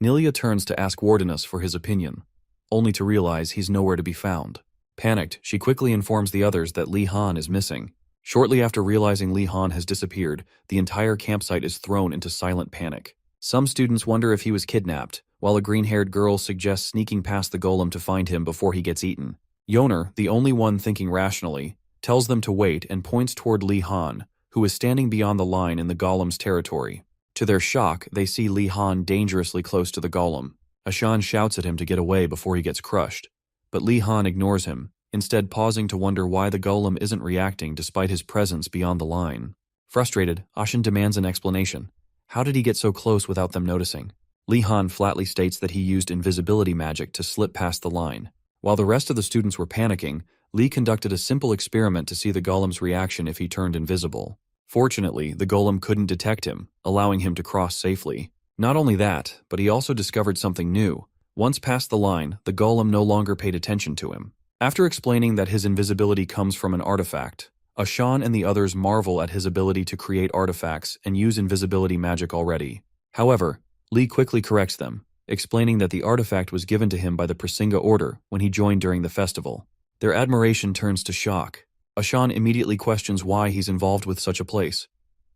Nilia turns to ask Wardenus for his opinion, only to realize he's nowhere to be found. Panicked, she quickly informs the others that Lee Han is missing. Shortly after realizing Lee Han has disappeared, the entire campsite is thrown into silent panic. Some students wonder if he was kidnapped, while a green-haired girl suggests sneaking past the golem to find him before he gets eaten. Yoner, the only one thinking rationally, tells them to wait and points toward Lee Han, who is standing beyond the line in the golem's territory. To their shock, they see Lee Han dangerously close to the golem. Ashan shouts at him to get away before he gets crushed, but Lee Han ignores him, instead pausing to wonder why the golem isn't reacting despite his presence beyond the line. Frustrated, Ashan demands an explanation. How did he get so close without them noticing? Lee Han flatly states that he used invisibility magic to slip past the line. While the rest of the students were panicking, Lee conducted a simple experiment to see the golem's reaction if he turned invisible. Fortunately, the golem couldn't detect him, allowing him to cross safely. Not only that, but he also discovered something new. Once past the line, the golem no longer paid attention to him. After explaining that his invisibility comes from an artifact, Ashan and the others marvel at his ability to create artifacts and use invisibility magic already. However, Lee quickly corrects them, explaining that the artifact was given to him by the Prasinga Order when he joined during the festival. Their admiration turns to shock. Ashan immediately questions why he's involved with such a place,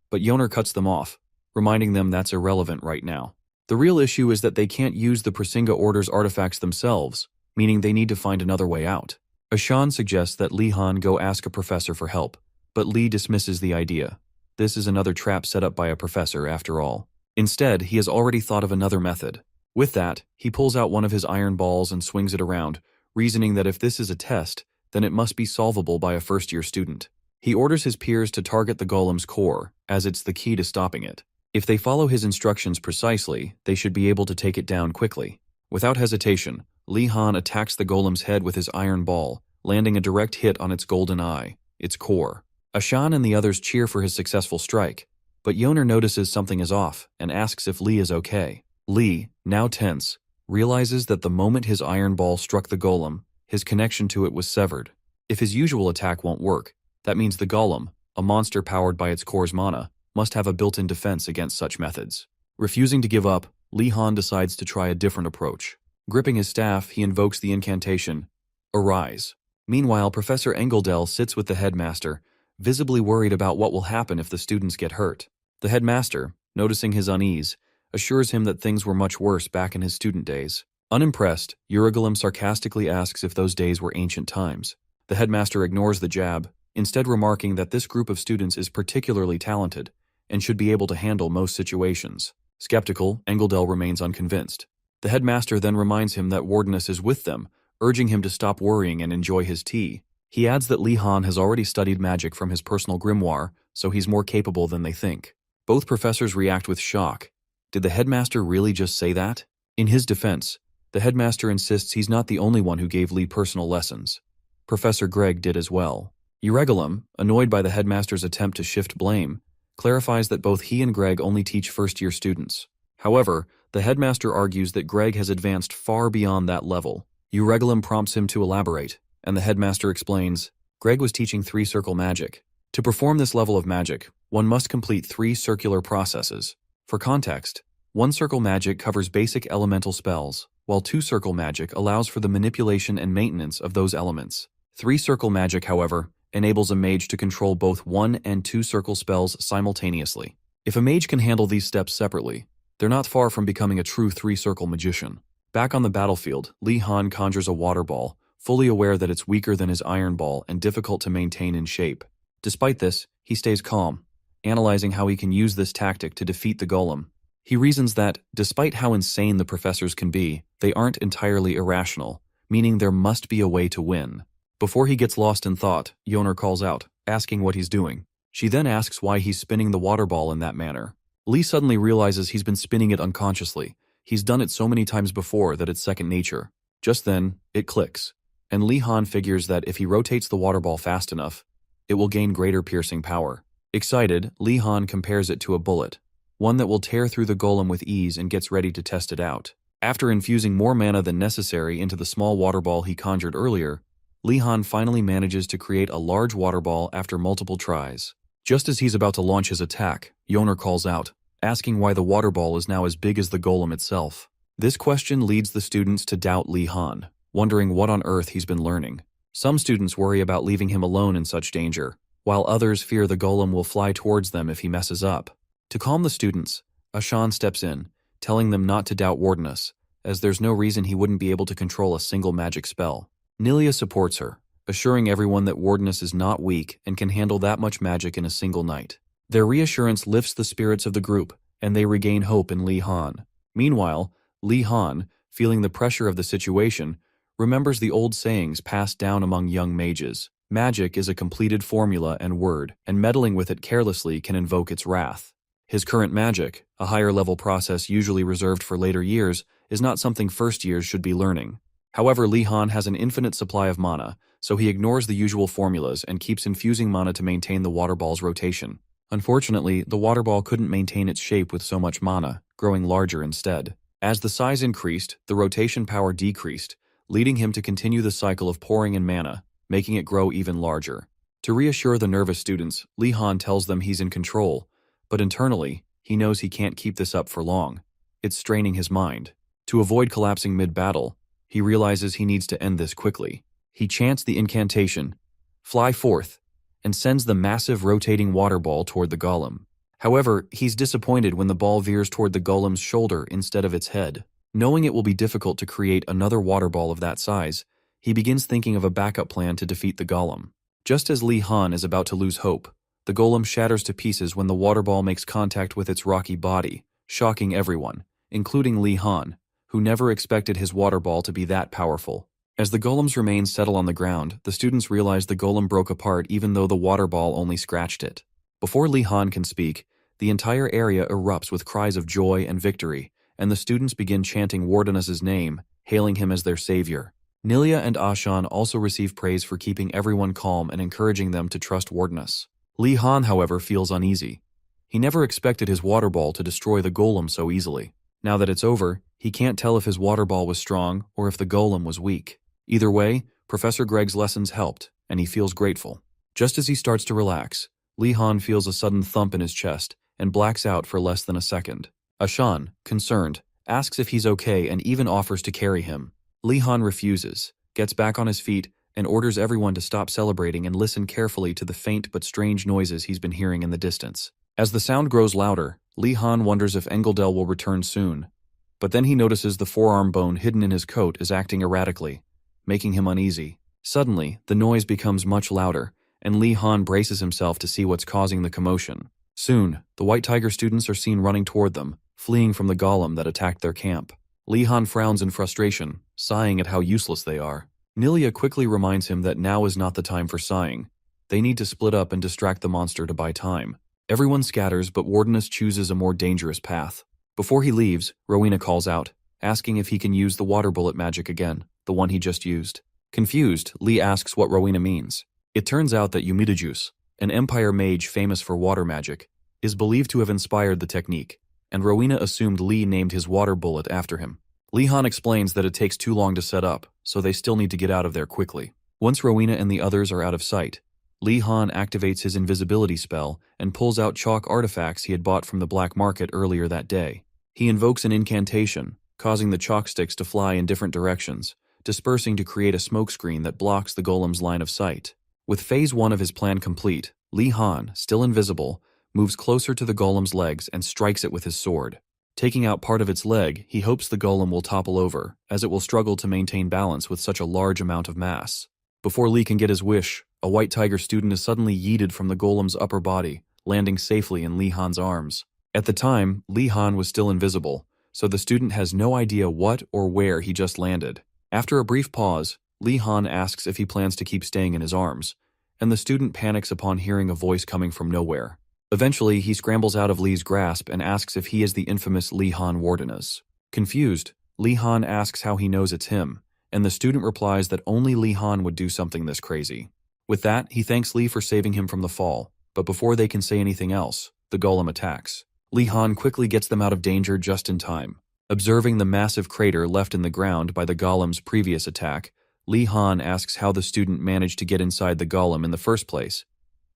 but Yoner cuts them off, reminding them that's irrelevant right now. The real issue is that they can't use the Prasinga Order's artifacts themselves, meaning they need to find another way out. Ashan suggests that Lee Han go ask a professor for help, but Lee dismisses the idea. This is another trap set up by a professor after all. Instead, he has already thought of another method. With that, he pulls out one of his iron balls and swings it around, reasoning that if this is a test, then it must be solvable by a first-year student. He orders his peers to target the golem's core, as it's the key to stopping it. If they follow his instructions precisely, they should be able to take it down quickly. Without hesitation, Lee Han attacks the golem's head with his iron ball, landing a direct hit on its golden eye, its core. Ashan and the others cheer for his successful strike, but Yoner notices something is off and asks if Lee is okay. Lee, now tense, realizes that the moment his iron ball struck the golem, his connection to it was severed. If his usual attack won't work, that means the golem, a monster powered by its core's mana, must have a built-in defense against such methods. Refusing to give up, Lee Han decides to try a different approach. Gripping his staff, he invokes the incantation, Arise. Meanwhile, Professor Engeldell sits with the headmaster, visibly worried about what will happen if the students get hurt. The headmaster, noticing his unease, assures him that things were much worse back in his student days. Unimpressed, Urigalum sarcastically asks if those days were ancient times. The headmaster ignores the jab, instead remarking that this group of students is particularly talented and should be able to handle most situations. Skeptical, Engeldell remains unconvinced. The headmaster then reminds him that Wardenus is with them, urging him to stop worrying and enjoy his tea. He adds that Lee Han has already studied magic from his personal grimoire, so he's more capable than they think. Both professors react with shock. Did the headmaster really just say that? In his defense, the headmaster insists he's not the only one who gave Lee personal lessons. Professor Greg did as well. Urigalum, annoyed by the headmaster's attempt to shift blame, clarifies that both he and Greg only teach first-year students. However, the headmaster argues that Greg has advanced far beyond that level. Urigalum prompts him to elaborate, and the headmaster explains, Greg was teaching three-circle magic. To perform this level of magic, one must complete 3 circular processes. For context, 1-circle magic covers basic elemental spells, while 2-circle magic allows for the manipulation and maintenance of those elements. 3-circle magic, however, enables a mage to control both 1- and 2-circle spells simultaneously. If a mage can handle these steps separately, they're not far from becoming a true 3-circle magician. Back on the battlefield, Lee Han conjures a water ball, fully aware that it's weaker than his iron ball and difficult to maintain in shape. Despite this, he stays calm, analyzing how he can use this tactic to defeat the golem. He reasons that, despite how insane the professors can be, they aren't entirely irrational, meaning there must be a way to win. Before he gets lost in thought, Yoner calls out, asking what he's doing. She then asks why he's spinning the water ball in that manner. Lee suddenly realizes he's been spinning it unconsciously. He's done it so many times before that it's second nature. Just then, it clicks, and Lee Han figures that if he rotates the water ball fast enough, it will gain greater piercing power. Excited, Lee Han compares it to a bullet, one that will tear through the golem with ease, and gets ready to test it out. After infusing more mana than necessary into the small water ball he conjured earlier, Lee Han finally manages to create a large water ball after multiple tries. Just as he's about to launch his attack, Yoner calls out, asking why the water ball is now as big as the golem itself. This question leads the students to doubt Lee Han, wondering what on earth he's been learning. Some students worry about leaving him alone in such danger, while others fear the golem will fly towards them if he messes up. To calm the students, Ashan steps in, telling them not to doubt Wardenus, as there's no reason he wouldn't be able to control a single magic spell. Nilia supports her, assuring everyone that Wardenus is not weak and can handle that much magic in a single night. Their reassurance lifts the spirits of the group, and they regain hope in Lee Han. Meanwhile, Lee Han, feeling the pressure of the situation, remembers the old sayings passed down among young mages. Magic is a completed formula and word, and meddling with it carelessly can invoke its wrath. His current magic, a higher-level process usually reserved for later years, is not something first years should be learning. However, Lee Han has an infinite supply of mana, so he ignores the usual formulas and keeps infusing mana to maintain the water ball's rotation. Unfortunately, the water ball couldn't maintain its shape with so much mana, growing larger instead. As the size increased, the rotation power decreased, leading him to continue the cycle of pouring in mana, making it grow even larger. To reassure the nervous students, Lee Han tells them he's in control, but internally, he knows he can't keep this up for long. It's straining his mind. To avoid collapsing mid-battle, he realizes he needs to end this quickly. He chants the incantation, "Fly forth," and sends the massive rotating water ball toward the golem. However, he's disappointed when the ball veers toward the golem's shoulder instead of its head. Knowing it will be difficult to create another water ball of that size, he begins thinking of a backup plan to defeat the golem. Just as Lee Han is about to lose hope, the golem shatters to pieces when the water ball makes contact with its rocky body, shocking everyone, including Lee Han, who never expected his water ball to be that powerful. As the golem's remains settle on the ground, the students realize the golem broke apart even though the water ball only scratched it. Before Lee Han can speak, the entire area erupts with cries of joy and victory, and the students begin chanting Wardenus's name, hailing him as their savior. Nilia and Ashan also receive praise for keeping everyone calm and encouraging them to trust Wardenus. Lee Han, however, feels uneasy. He never expected his water ball to destroy the golem so easily. Now that it's over, he can't tell if his water ball was strong or if the golem was weak. Either way, Professor Greg's lessons helped, and he feels grateful. Just as he starts to relax, Lee Han feels a sudden thump in his chest and blacks out for less than a second. Ashan, concerned, asks if he's okay and even offers to carry him. Lee Han refuses, gets back on his feet, and orders everyone to stop celebrating and listen carefully to the faint but strange noises he's been hearing in the distance. As the sound grows louder, Lee Han wonders if Engeldel will return soon. But then he notices the forearm bone hidden in his coat is acting erratically, making him uneasy. Suddenly, the noise becomes much louder, and Lee Han braces himself to see what's causing the commotion. Soon, the White Tiger students are seen running toward them, fleeing from the golem that attacked their camp. Lee Han frowns in frustration, sighing at how useless they are. Nilia quickly reminds him that now is not the time for sighing. They need to split up and distract the monster to buy time. Everyone scatters, but Wardenus chooses a more dangerous path. Before he leaves, Rowena calls out, asking if he can use the water bullet magic again, the one he just used. Confused, Lee asks what Rowena means. It turns out that Humiliates, an Empire mage famous for water magic, is believed to have inspired the technique, and Rowena assumed Lee named his water bullet after him. Lee Han explains that it takes too long to set up, so they still need to get out of there quickly. Once Rowena and the others are out of sight, Lee Han activates his invisibility spell and pulls out chalk artifacts he had bought from the black market earlier that day. He invokes an incantation, causing the chalk sticks to fly in different directions, dispersing to create a smokescreen that blocks the golem's line of sight. With phase 1 of his plan complete, Lee Han, still invisible, moves closer to the golem's legs and strikes it with his sword. Taking out part of its leg, he hopes the golem will topple over, as it will struggle to maintain balance with such a large amount of mass. Before Lee can get his wish, a White Tiger student is suddenly yeeted from the golem's upper body, landing safely in Lee Han's arms. At the time, Lee Han was still invisible, so the student has no idea what or where he just landed. After a brief pause, Lee Han asks if he plans to keep staying in his arms, and the student panics upon hearing a voice coming from nowhere. Eventually, he scrambles out of Lee's grasp and asks if he is the infamous Lee Han Wardenus. Confused, Lee Han asks how he knows it's him, and the student replies that only Lee Han would do something this crazy. With that, he thanks Lee for saving him from the fall, but before they can say anything else, the golem attacks. Lee Han quickly gets them out of danger just in time. Observing the massive crater left in the ground by the golem's previous attack, Lee Han asks how the student managed to get inside the golem in the first place,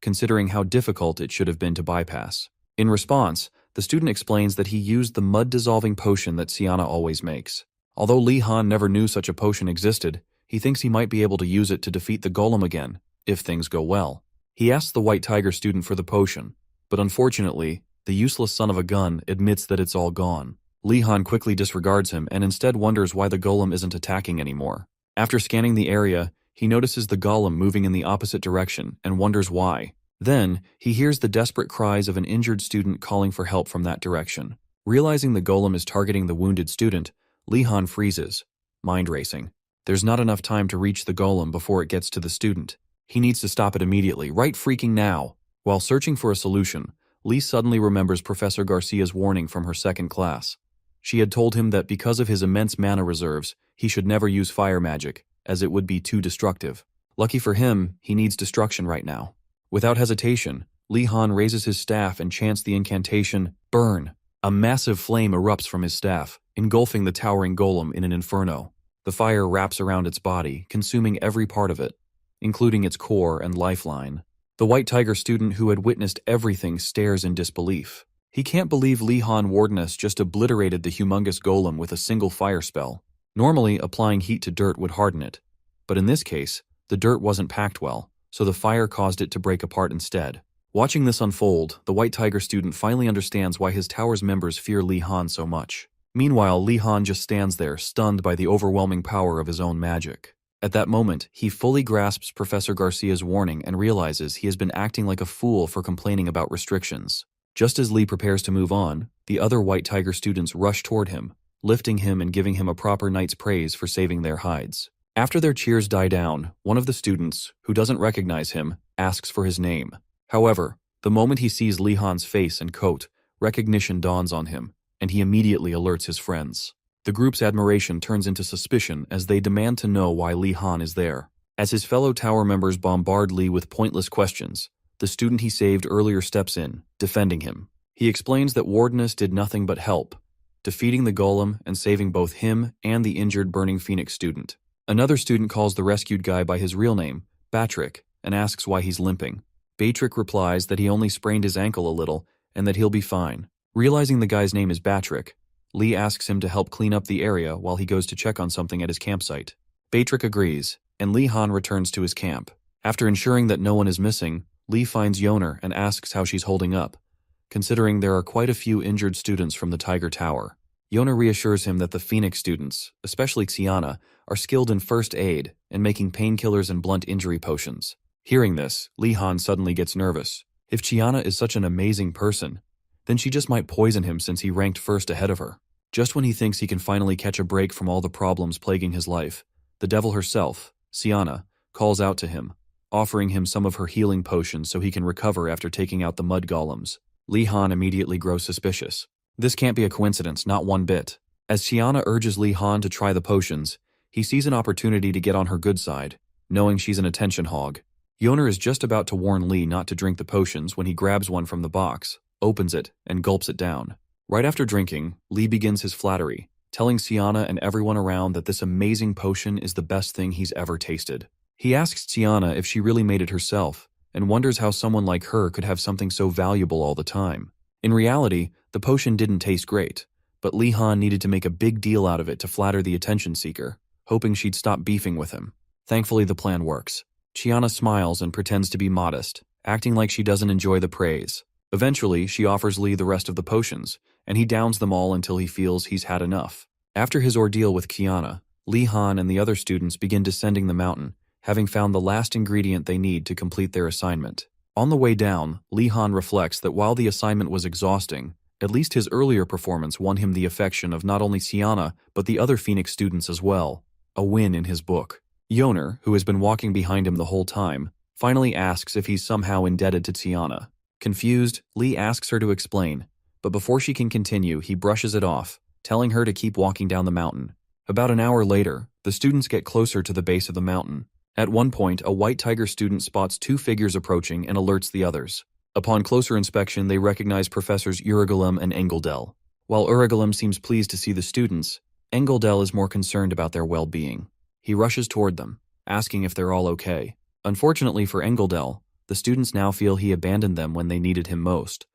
considering how difficult it should have been to bypass. In response, the student explains that he used the mud-dissolving potion that Siana always makes. Although Lee Han never knew such a potion existed, he thinks he might be able to use it to defeat the golem again, if things go well. He asks the White Tiger student for the potion, but unfortunately, the useless son of a gun admits that it's all gone. Lee Han quickly disregards him and instead wonders why the golem isn't attacking anymore. After scanning the area, he notices the golem moving in the opposite direction and wonders why. Then, he hears the desperate cries of an injured student calling for help from that direction. Realizing the golem is targeting the wounded student, Lee Han freezes, mind racing. There's not enough time to reach the golem before it gets to the student. He needs to stop it immediately, right freaking now. While searching for a solution, Lee suddenly remembers Professor Garcia's warning from her second class. She had told him that because of his immense mana reserves, he should never use fire magic, as it would be too destructive. Lucky for him, he needs destruction right now. Without hesitation, Lee Han raises his staff and chants the incantation, Burn! A massive flame erupts from his staff, engulfing the towering golem in an inferno. The fire wraps around its body, consuming every part of it, including its core and lifeline. The White Tiger student who had witnessed everything stares in disbelief. He can't believe Lee Han Wardenus just obliterated the humongous golem with a single fire spell. Normally, applying heat to dirt would harden it, but in this case, the dirt wasn't packed well, so the fire caused it to break apart instead. Watching this unfold, the White Tiger student finally understands why his tower's members fear Lee Han so much. Meanwhile, Lee Han just stands there, stunned by the overwhelming power of his own magic. At that moment, he fully grasps Professor Garcia's warning and realizes he has been acting like a fool for complaining about restrictions. Just as Lee prepares to move on, the other White Tiger students rush toward him, lifting him and giving him a proper knight's praise for saving their hides. After their cheers die down, one of the students, who doesn't recognize him, asks for his name. However, the moment he sees Lee Han's face and coat, recognition dawns on him, and he immediately alerts his friends. The group's admiration turns into suspicion as they demand to know why Lee Han is there. As his fellow tower members bombard Lee with pointless questions, the student he saved earlier steps in, defending him. He explains that Wardenus did nothing but help, defeating the golem and saving both him and the injured Burning Phoenix student. Another student calls the rescued guy by his real name, Batrick, and asks why he's limping. Batrick replies that he only sprained his ankle a little and that he'll be fine. Realizing the guy's name is Batrick, Lee asks him to help clean up the area while he goes to check on something at his campsite. Batrick agrees, and Lee Han returns to his camp. After ensuring that no one is missing, Lee finds Yoner and asks how she's holding up, considering there are quite a few injured students from the Tiger Tower. Yoner reassures him that the Phoenix students, especially Xiana, are skilled in first aid and making painkillers and blunt injury potions. Hearing this, Lee Han suddenly gets nervous. If Xiana is such an amazing person, then she just might poison him since he ranked first ahead of her. Just when he thinks he can finally catch a break from all the problems plaguing his life, the devil herself, Xiana, calls out to him, offering him some of her healing potions so he can recover after taking out the mud golems. Lee Han immediately grows suspicious. This can't be a coincidence, not one bit. As Xiana urges Lee Han to try the potions, he sees an opportunity to get on her good side, knowing she's an attention hog. Yoner is just about to warn Lee not to drink the potions when he grabs one from the box, opens it, and gulps it down. Right after drinking, Lee begins his flattery, telling Xiana and everyone around that this amazing potion is the best thing he's ever tasted. He asks Xiana if she really made it herself, and wonders how someone like her could have something so valuable all the time. In reality, the potion didn't taste great, but Lee Han needed to make a big deal out of it to flatter the attention seeker, hoping she'd stop beefing with him. Thankfully, the plan works. Xiana smiles and pretends to be modest, acting like she doesn't enjoy the praise. Eventually, she offers Lee the rest of the potions, and he downs them all until he feels he's had enough. After his ordeal with Xiana, Lee Han and the other students begin descending the mountain, having found the last ingredient they need to complete their assignment. On the way down, Lee Han reflects that while the assignment was exhausting, at least his earlier performance won him the affection of not only Xiana, but the other Phoenix students as well. A win in his book. Yoner, who has been walking behind him the whole time, finally asks if he's somehow indebted to Xiana. Confused, Lee asks her to explain, but before she can continue, he brushes it off, telling her to keep walking down the mountain. About an hour later, the students get closer to the base of the mountain. At one point, a white tiger student spots two figures approaching and alerts the others. Upon closer inspection, they recognize Professors Urigalum and Engeldel. While Urigalum seems pleased to see the students, Engeldel is more concerned about their well-being. He rushes toward them, asking if they're all okay. Unfortunately for Engeldel, the students now feel he abandoned them when they needed him most,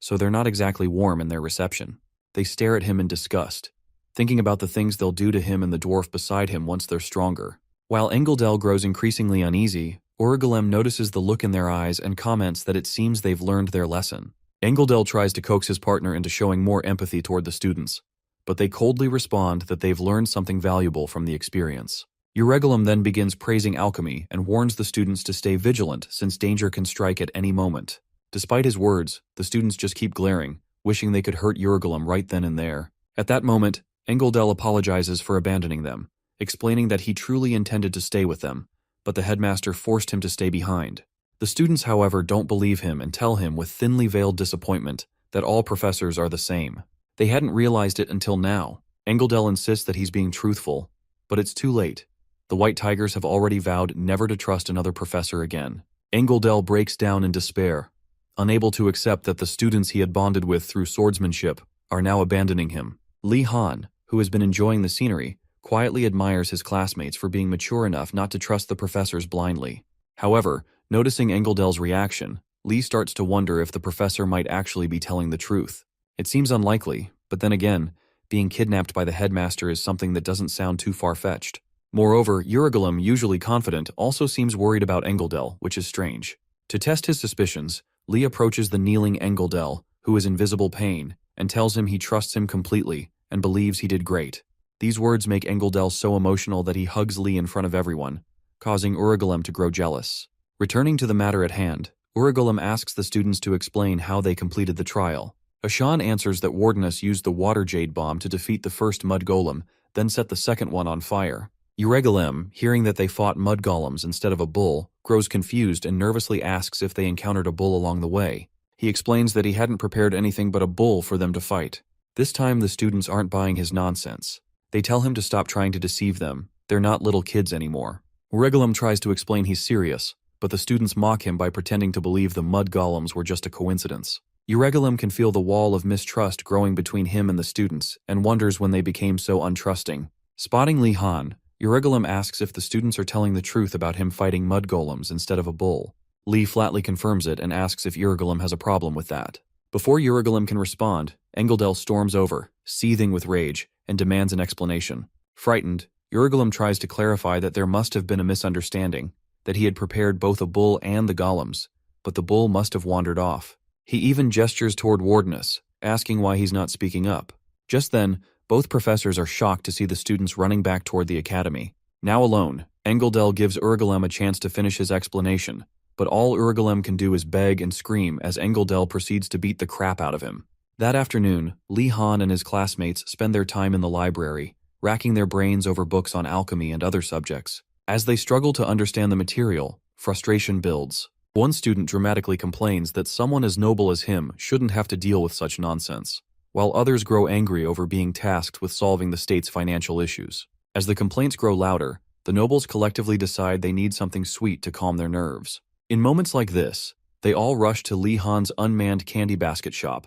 so they're not exactly warm in their reception. They stare at him in disgust, thinking about the things they'll do to him and the dwarf beside him once they're stronger. While Engeldel grows increasingly uneasy, Urigalem notices the look in their eyes and comments that it seems they've learned their lesson. Engeldel tries to coax his partner into showing more empathy toward the students, but they coldly respond that they've learned something valuable from the experience. Urigalem then begins praising alchemy and warns the students to stay vigilant since danger can strike at any moment. Despite his words, the students just keep glaring, wishing they could hurt Urigalem right then and there. At that moment, Engeldel apologizes for abandoning them, explaining that he truly intended to stay with them, but the headmaster forced him to stay behind. The students, however, don't believe him and tell him with thinly veiled disappointment that all professors are the same. They hadn't realized it until now. Engeldel insists that he's being truthful, but it's too late. The White Tigers have already vowed never to trust another professor again. Engeldel breaks down in despair, unable to accept that the students he had bonded with through swordsmanship are now abandoning him. Li Han, who has been enjoying the scenery, quietly admires his classmates for being mature enough not to trust the professors blindly. However, noticing Engeldel's reaction, Li starts to wonder if the professor might actually be telling the truth. It seems unlikely, but then again, being kidnapped by the headmaster is something that doesn't sound too far-fetched. Moreover, Urigalem, usually confident, also seems worried about Engeldel, which is strange. To test his suspicions, Li approaches the kneeling Engeldel, who is in visible pain, and tells him he trusts him completely and believes he did great. These words make Engeldel so emotional that he hugs Li in front of everyone, causing Urigalem to grow jealous. Returning to the matter at hand, Urigalem asks the students to explain how they completed the trial. Ashan answers that Wardenus used the water jade bomb to defeat the first mud golem, then set the second one on fire. Urigalem, hearing that they fought mud golems instead of a bull, grows confused and nervously asks if they encountered a bull along the way. He explains that he hadn't prepared anything but a bull for them to fight. This time the students aren't buying his nonsense. They tell him to stop trying to deceive them. They're not little kids anymore. Urigalem tries to explain he's serious, but the students mock him by pretending to believe the mud golems were just a coincidence. Urigalem can feel the wall of mistrust growing between him and the students and wonders when they became so untrusting. Spotting Li Han, Urigalem asks if the students are telling the truth about him fighting mud golems instead of a bull. Li flatly confirms it and asks if Urigalem has a problem with that. Before Urigalem can respond, Engeldel storms over, seething with rage, and demands an explanation. Frightened, Urigalem tries to clarify that there must have been a misunderstanding, that he had prepared both a bull and the golems, but the bull must have wandered off. He even gestures toward Wardenus, asking why he's not speaking up. Just then, both professors are shocked to see the students running back toward the academy. Now alone, Engeldel gives Urigalem a chance to finish his explanation, but all Urigalem can do is beg and scream as Engeldel proceeds to beat the crap out of him. That afternoon, Li Han and his classmates spend their time in the library, racking their brains over books on alchemy and other subjects. As they struggle to understand the material, frustration builds. One student dramatically complains that someone as noble as him shouldn't have to deal with such nonsense, while others grow angry over being tasked with solving the state's financial issues. As the complaints grow louder, the nobles collectively decide they need something sweet to calm their nerves. In moments like this, they all rush to Li Han's unmanned candy basket shop,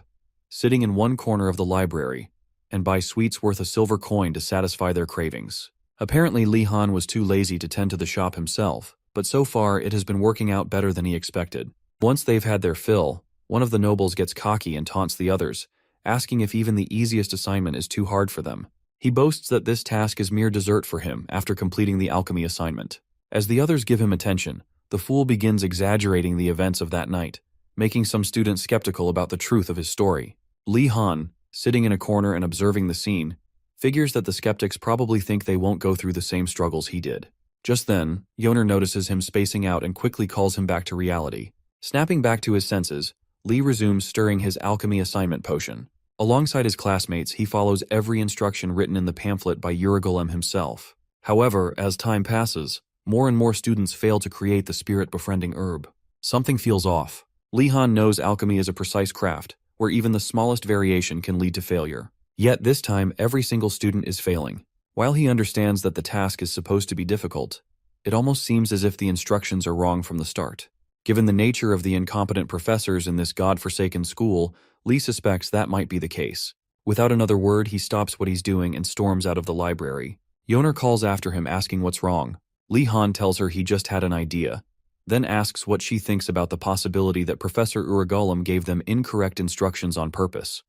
sitting in one corner of the library, and buy sweets worth a silver coin to satisfy their cravings. Apparently, Li Han was too lazy to tend to the shop himself, but so far it has been working out better than he expected. Once they've had their fill, one of the nobles gets cocky and taunts the others, asking if even the easiest assignment is too hard for them. He boasts that this task is mere dessert for him after completing the alchemy assignment. As the others give him attention, the fool begins exaggerating the events of that night, making some students skeptical about the truth of his story. Li Han, sitting in a corner and observing the scene, figures that the skeptics probably think they won't go through the same struggles he did. Just then, Yoner notices him spacing out and quickly calls him back to reality. Snapping back to his senses, Li resumes stirring his alchemy assignment potion. Alongside his classmates, he follows every instruction written in the pamphlet by Urigalem himself. However, as time passes, more and more students fail to create the spirit-befriending herb. Something feels off. Li Han knows alchemy is a precise craft, where even the smallest variation can lead to failure. Yet this time, every single student is failing. While he understands that the task is supposed to be difficult, it almost seems as if the instructions are wrong from the start. Given the nature of the incompetent professors in this god-forsaken school, Li suspects that might be the case. Without another word, he stops what he's doing and storms out of the library. Yoner calls after him asking what's wrong. Li Han tells her he just had an idea, then asks what she thinks about the possibility that Professor Uragulum gave them incorrect instructions on purpose,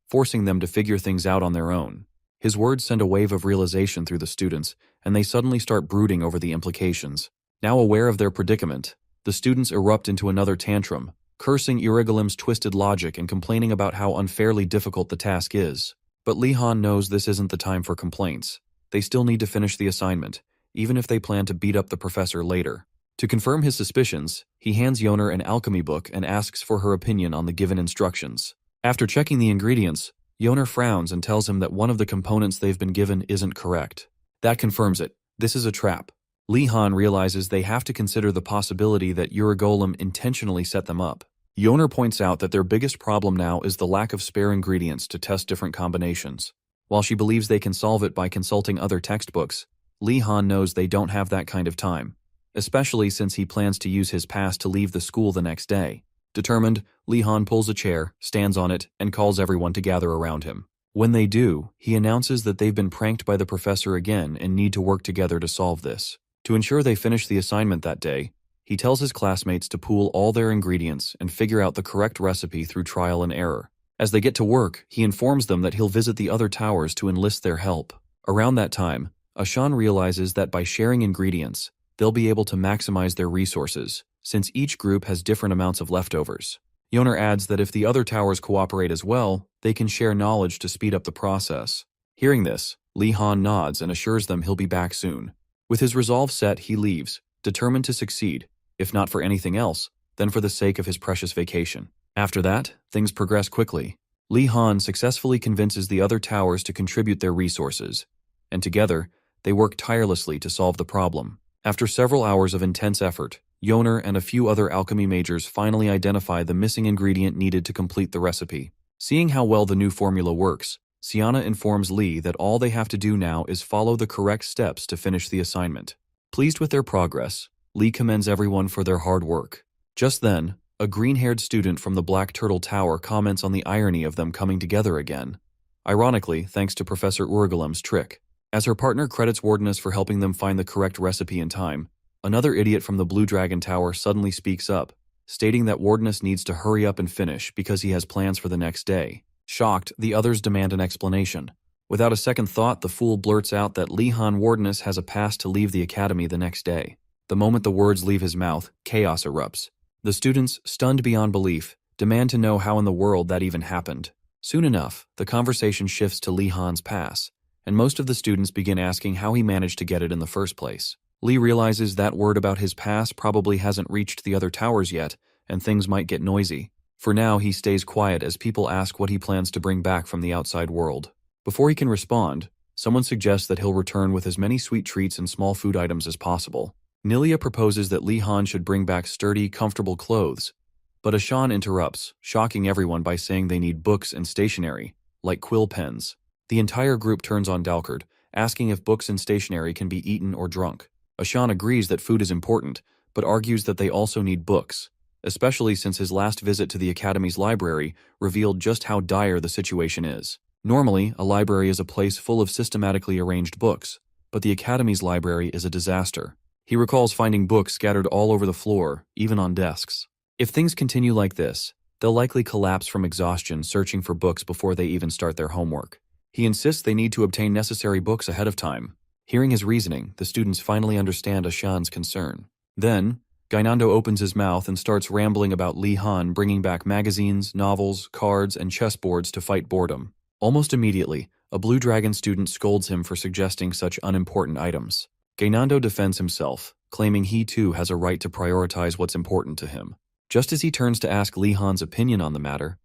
forcing them to figure things out on their own. His words send a wave of realization through the students, and they suddenly start brooding over the implications. Now aware of their predicament, the students erupt into another tantrum, cursing Uragulum's twisted logic and complaining about how unfairly difficult the task is. But Li Han knows this isn't the time for complaints. They still need to finish the assignment, even if they plan to beat up the professor later. To confirm his suspicions, he hands Yoner an alchemy book and asks for her opinion on the given instructions. After checking the ingredients, Yoner frowns and tells him that one of the components they've been given isn't correct. That confirms it. This is a trap. Li Han realizes they have to consider the possibility that Uragulum intentionally set them up. Yoner points out that their biggest problem now is the lack of spare ingredients to test different combinations. While she believes they can solve it by consulting other textbooks, Li Han knows they don't have that kind of time, especially since he plans to use his pass to leave the school the next day. Determined, Li Han pulls a chair, stands on it, and calls everyone to gather around him. When they do, he announces that they've been pranked by the professor again and need to work together to solve this. To ensure they finish the assignment that day, he tells his classmates to pool all their ingredients and figure out the correct recipe through trial and error. As they get to work, he informs them that he'll visit the other towers to enlist their help. Around that time, Ashan realizes that by sharing ingredients, they'll be able to maximize their resources, since each group has different amounts of leftovers. Yoner adds that if the other towers cooperate as well, they can share knowledge to speed up the process. Hearing this, Li Han nods and assures them he'll be back soon. With his resolve set, he leaves, determined to succeed, if not for anything else, then for the sake of his precious vacation. After that, things progress quickly. Li Han successfully convinces the other towers to contribute their resources, and together, they work tirelessly to solve the problem. After several hours of intense effort, Yoner and a few other alchemy majors finally identify the missing ingredient needed to complete the recipe. Seeing how well the new formula works, Siana informs Li that all they have to do now is follow the correct steps to finish the assignment. Pleased with their progress, Li commends everyone for their hard work. Just then, a green-haired student from the Black Turtle Tower comments on the irony of them coming together again. Ironically, thanks to Professor Uragulum's trick. As her partner credits Wardeness for helping them find the correct recipe in time, another idiot from the Blue Dragon Tower suddenly speaks up, stating that Wardeness needs to hurry up and finish because he has plans for the next day. Shocked, the others demand an explanation. Without a second thought, the fool blurts out that Li Han Wardeness has a pass to leave the academy the next day. The moment the words leave his mouth, chaos erupts. The students, stunned beyond belief, demand to know how in the world that even happened. Soon enough, the conversation shifts to Li Han's pass, and most of the students begin asking how he managed to get it in the first place. Li realizes that word about his pass probably hasn't reached the other towers yet, and things might get noisy. For now, he stays quiet as people ask what he plans to bring back from the outside world. Before he can respond, someone suggests that he'll return with as many sweet treats and small food items as possible. Nilia proposes that Li Han should bring back sturdy, comfortable clothes, but Ashan interrupts, shocking everyone by saying they need books and stationery, like quill pens. The entire group turns on Dalkard, asking if books and stationery can be eaten or drunk. Ashan agrees that food is important, but argues that they also need books, especially since his last visit to the Academy's library revealed just how dire the situation is. Normally, a library is a place full of systematically arranged books, but the Academy's library is a disaster. He recalls finding books scattered all over the floor, even on desks. If things continue like this, they'll likely collapse from exhaustion searching for books before they even start their homework. He insists they need to obtain necessary books ahead of time. Hearing his reasoning, the students finally understand Ashan's concern. Then, Gainando opens his mouth and starts rambling about Li Han bringing back magazines, novels, cards, and chessboards to fight boredom. Almost immediately, a Blue Dragon student scolds him for suggesting such unimportant items. Gainando defends himself, claiming he too has a right to prioritize what's important to him. Just as he turns to ask Li Han's opinion on the matter,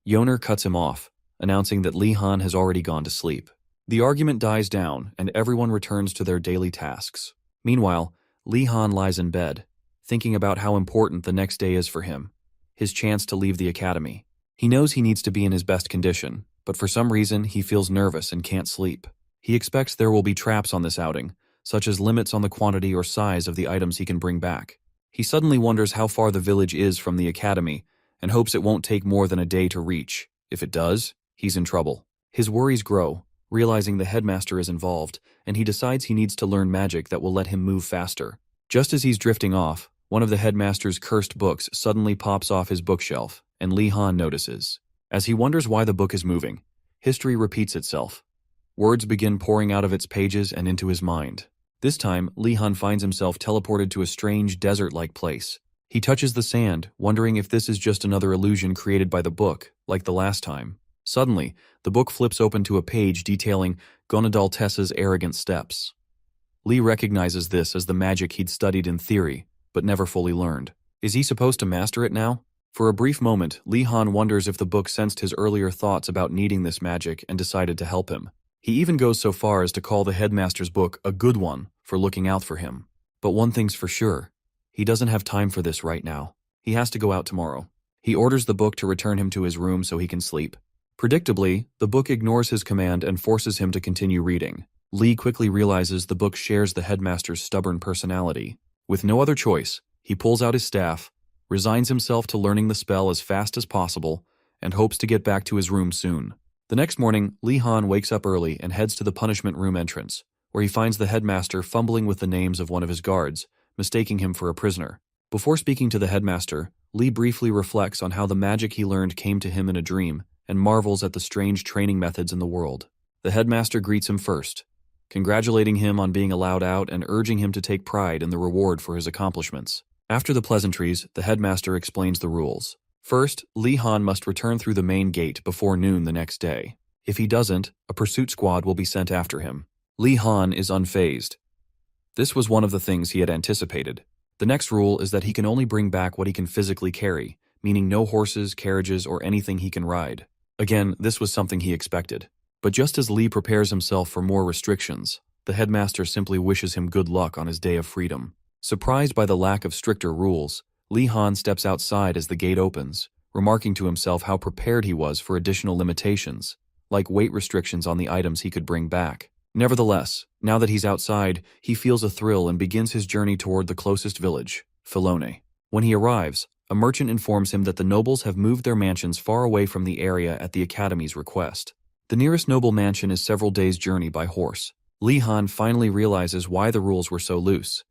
Yoner cuts him off, announcing that Li Han has already gone to sleep. The argument dies down, and everyone returns to their daily tasks. Meanwhile, Li Han lies in bed, thinking about how important the next day is for him. his chance to leave the academy. He knows he needs to be in his best condition, but for some reason he feels nervous and can't sleep. He expects there will be traps on this outing, such as limits on the quantity or size of the items he can bring back. He suddenly wonders how far the village is from the academy and hopes it won't take more than a day to reach. If it does, he's in trouble. His worries grow, realizing the headmaster is involved, and he decides he needs to learn magic that will let him move faster. Just as he's drifting off, one of the headmaster's cursed books suddenly pops off his bookshelf, and Li Han notices. As he wonders why the book is moving, history repeats itself. Words begin pouring out of its pages and into his mind. This time, Li Han finds himself teleported to a strange desert-like place. He touches the sand, wondering if this is just another illusion created by the book, like the last time. Suddenly, the book flips open to a page detailing Gonadal-Tessa's arrogant steps. Li recognizes this as the magic he'd studied in theory, but never fully learned. Is he supposed to master it now? For a brief moment, Li Han wonders if the book sensed his earlier thoughts about needing this magic and decided to help him. He even goes so far as to call the headmaster's book a good one for looking out for him. But one thing's for sure, he doesn't have time for this right now. He has to go out tomorrow. He orders the book to return him to his room so he can sleep. Predictably, the book ignores his command and forces him to continue reading. Li quickly realizes the book shares the headmaster's stubborn personality. With no other choice, he pulls out his staff, resigns himself to learning the spell as fast as possible, and hopes to get back to his room soon. The next morning, Li Han wakes up early and heads to the punishment room entrance, where he finds the headmaster fumbling with the names of one of his guards, mistaking him for a prisoner. Before speaking to the headmaster, Li briefly reflects on how the magic he learned came to him in a dream and marvels at the strange training methods in the world. The headmaster greets him first, congratulating him on being allowed out and urging him to take pride in the reward for his accomplishments. After the pleasantries, the headmaster explains the rules. First, Li Han must return through the main gate before noon the next day. If he doesn't, a pursuit squad will be sent after him. Li Han is unfazed. This was one of the things he had anticipated. The next rule is that he can only bring back what he can physically carry, meaning no horses, carriages, or anything he can ride. Again, this was something he expected. But just as Li prepares himself for more restrictions, the headmaster simply wishes him good luck on his day of freedom. Surprised by the lack of stricter rules, Li Han steps outside as the gate opens, remarking to himself how prepared he was for additional limitations, like weight restrictions on the items he could bring back. Nevertheless, now that he's outside, he feels a thrill and begins his journey toward the closest village, Filone. When he arrives, a merchant informs him that the nobles have moved their mansions far away from the area at the academy's request. The nearest noble mansion is several days' journey by horse. Li Han finally realizes why the rules were so loose.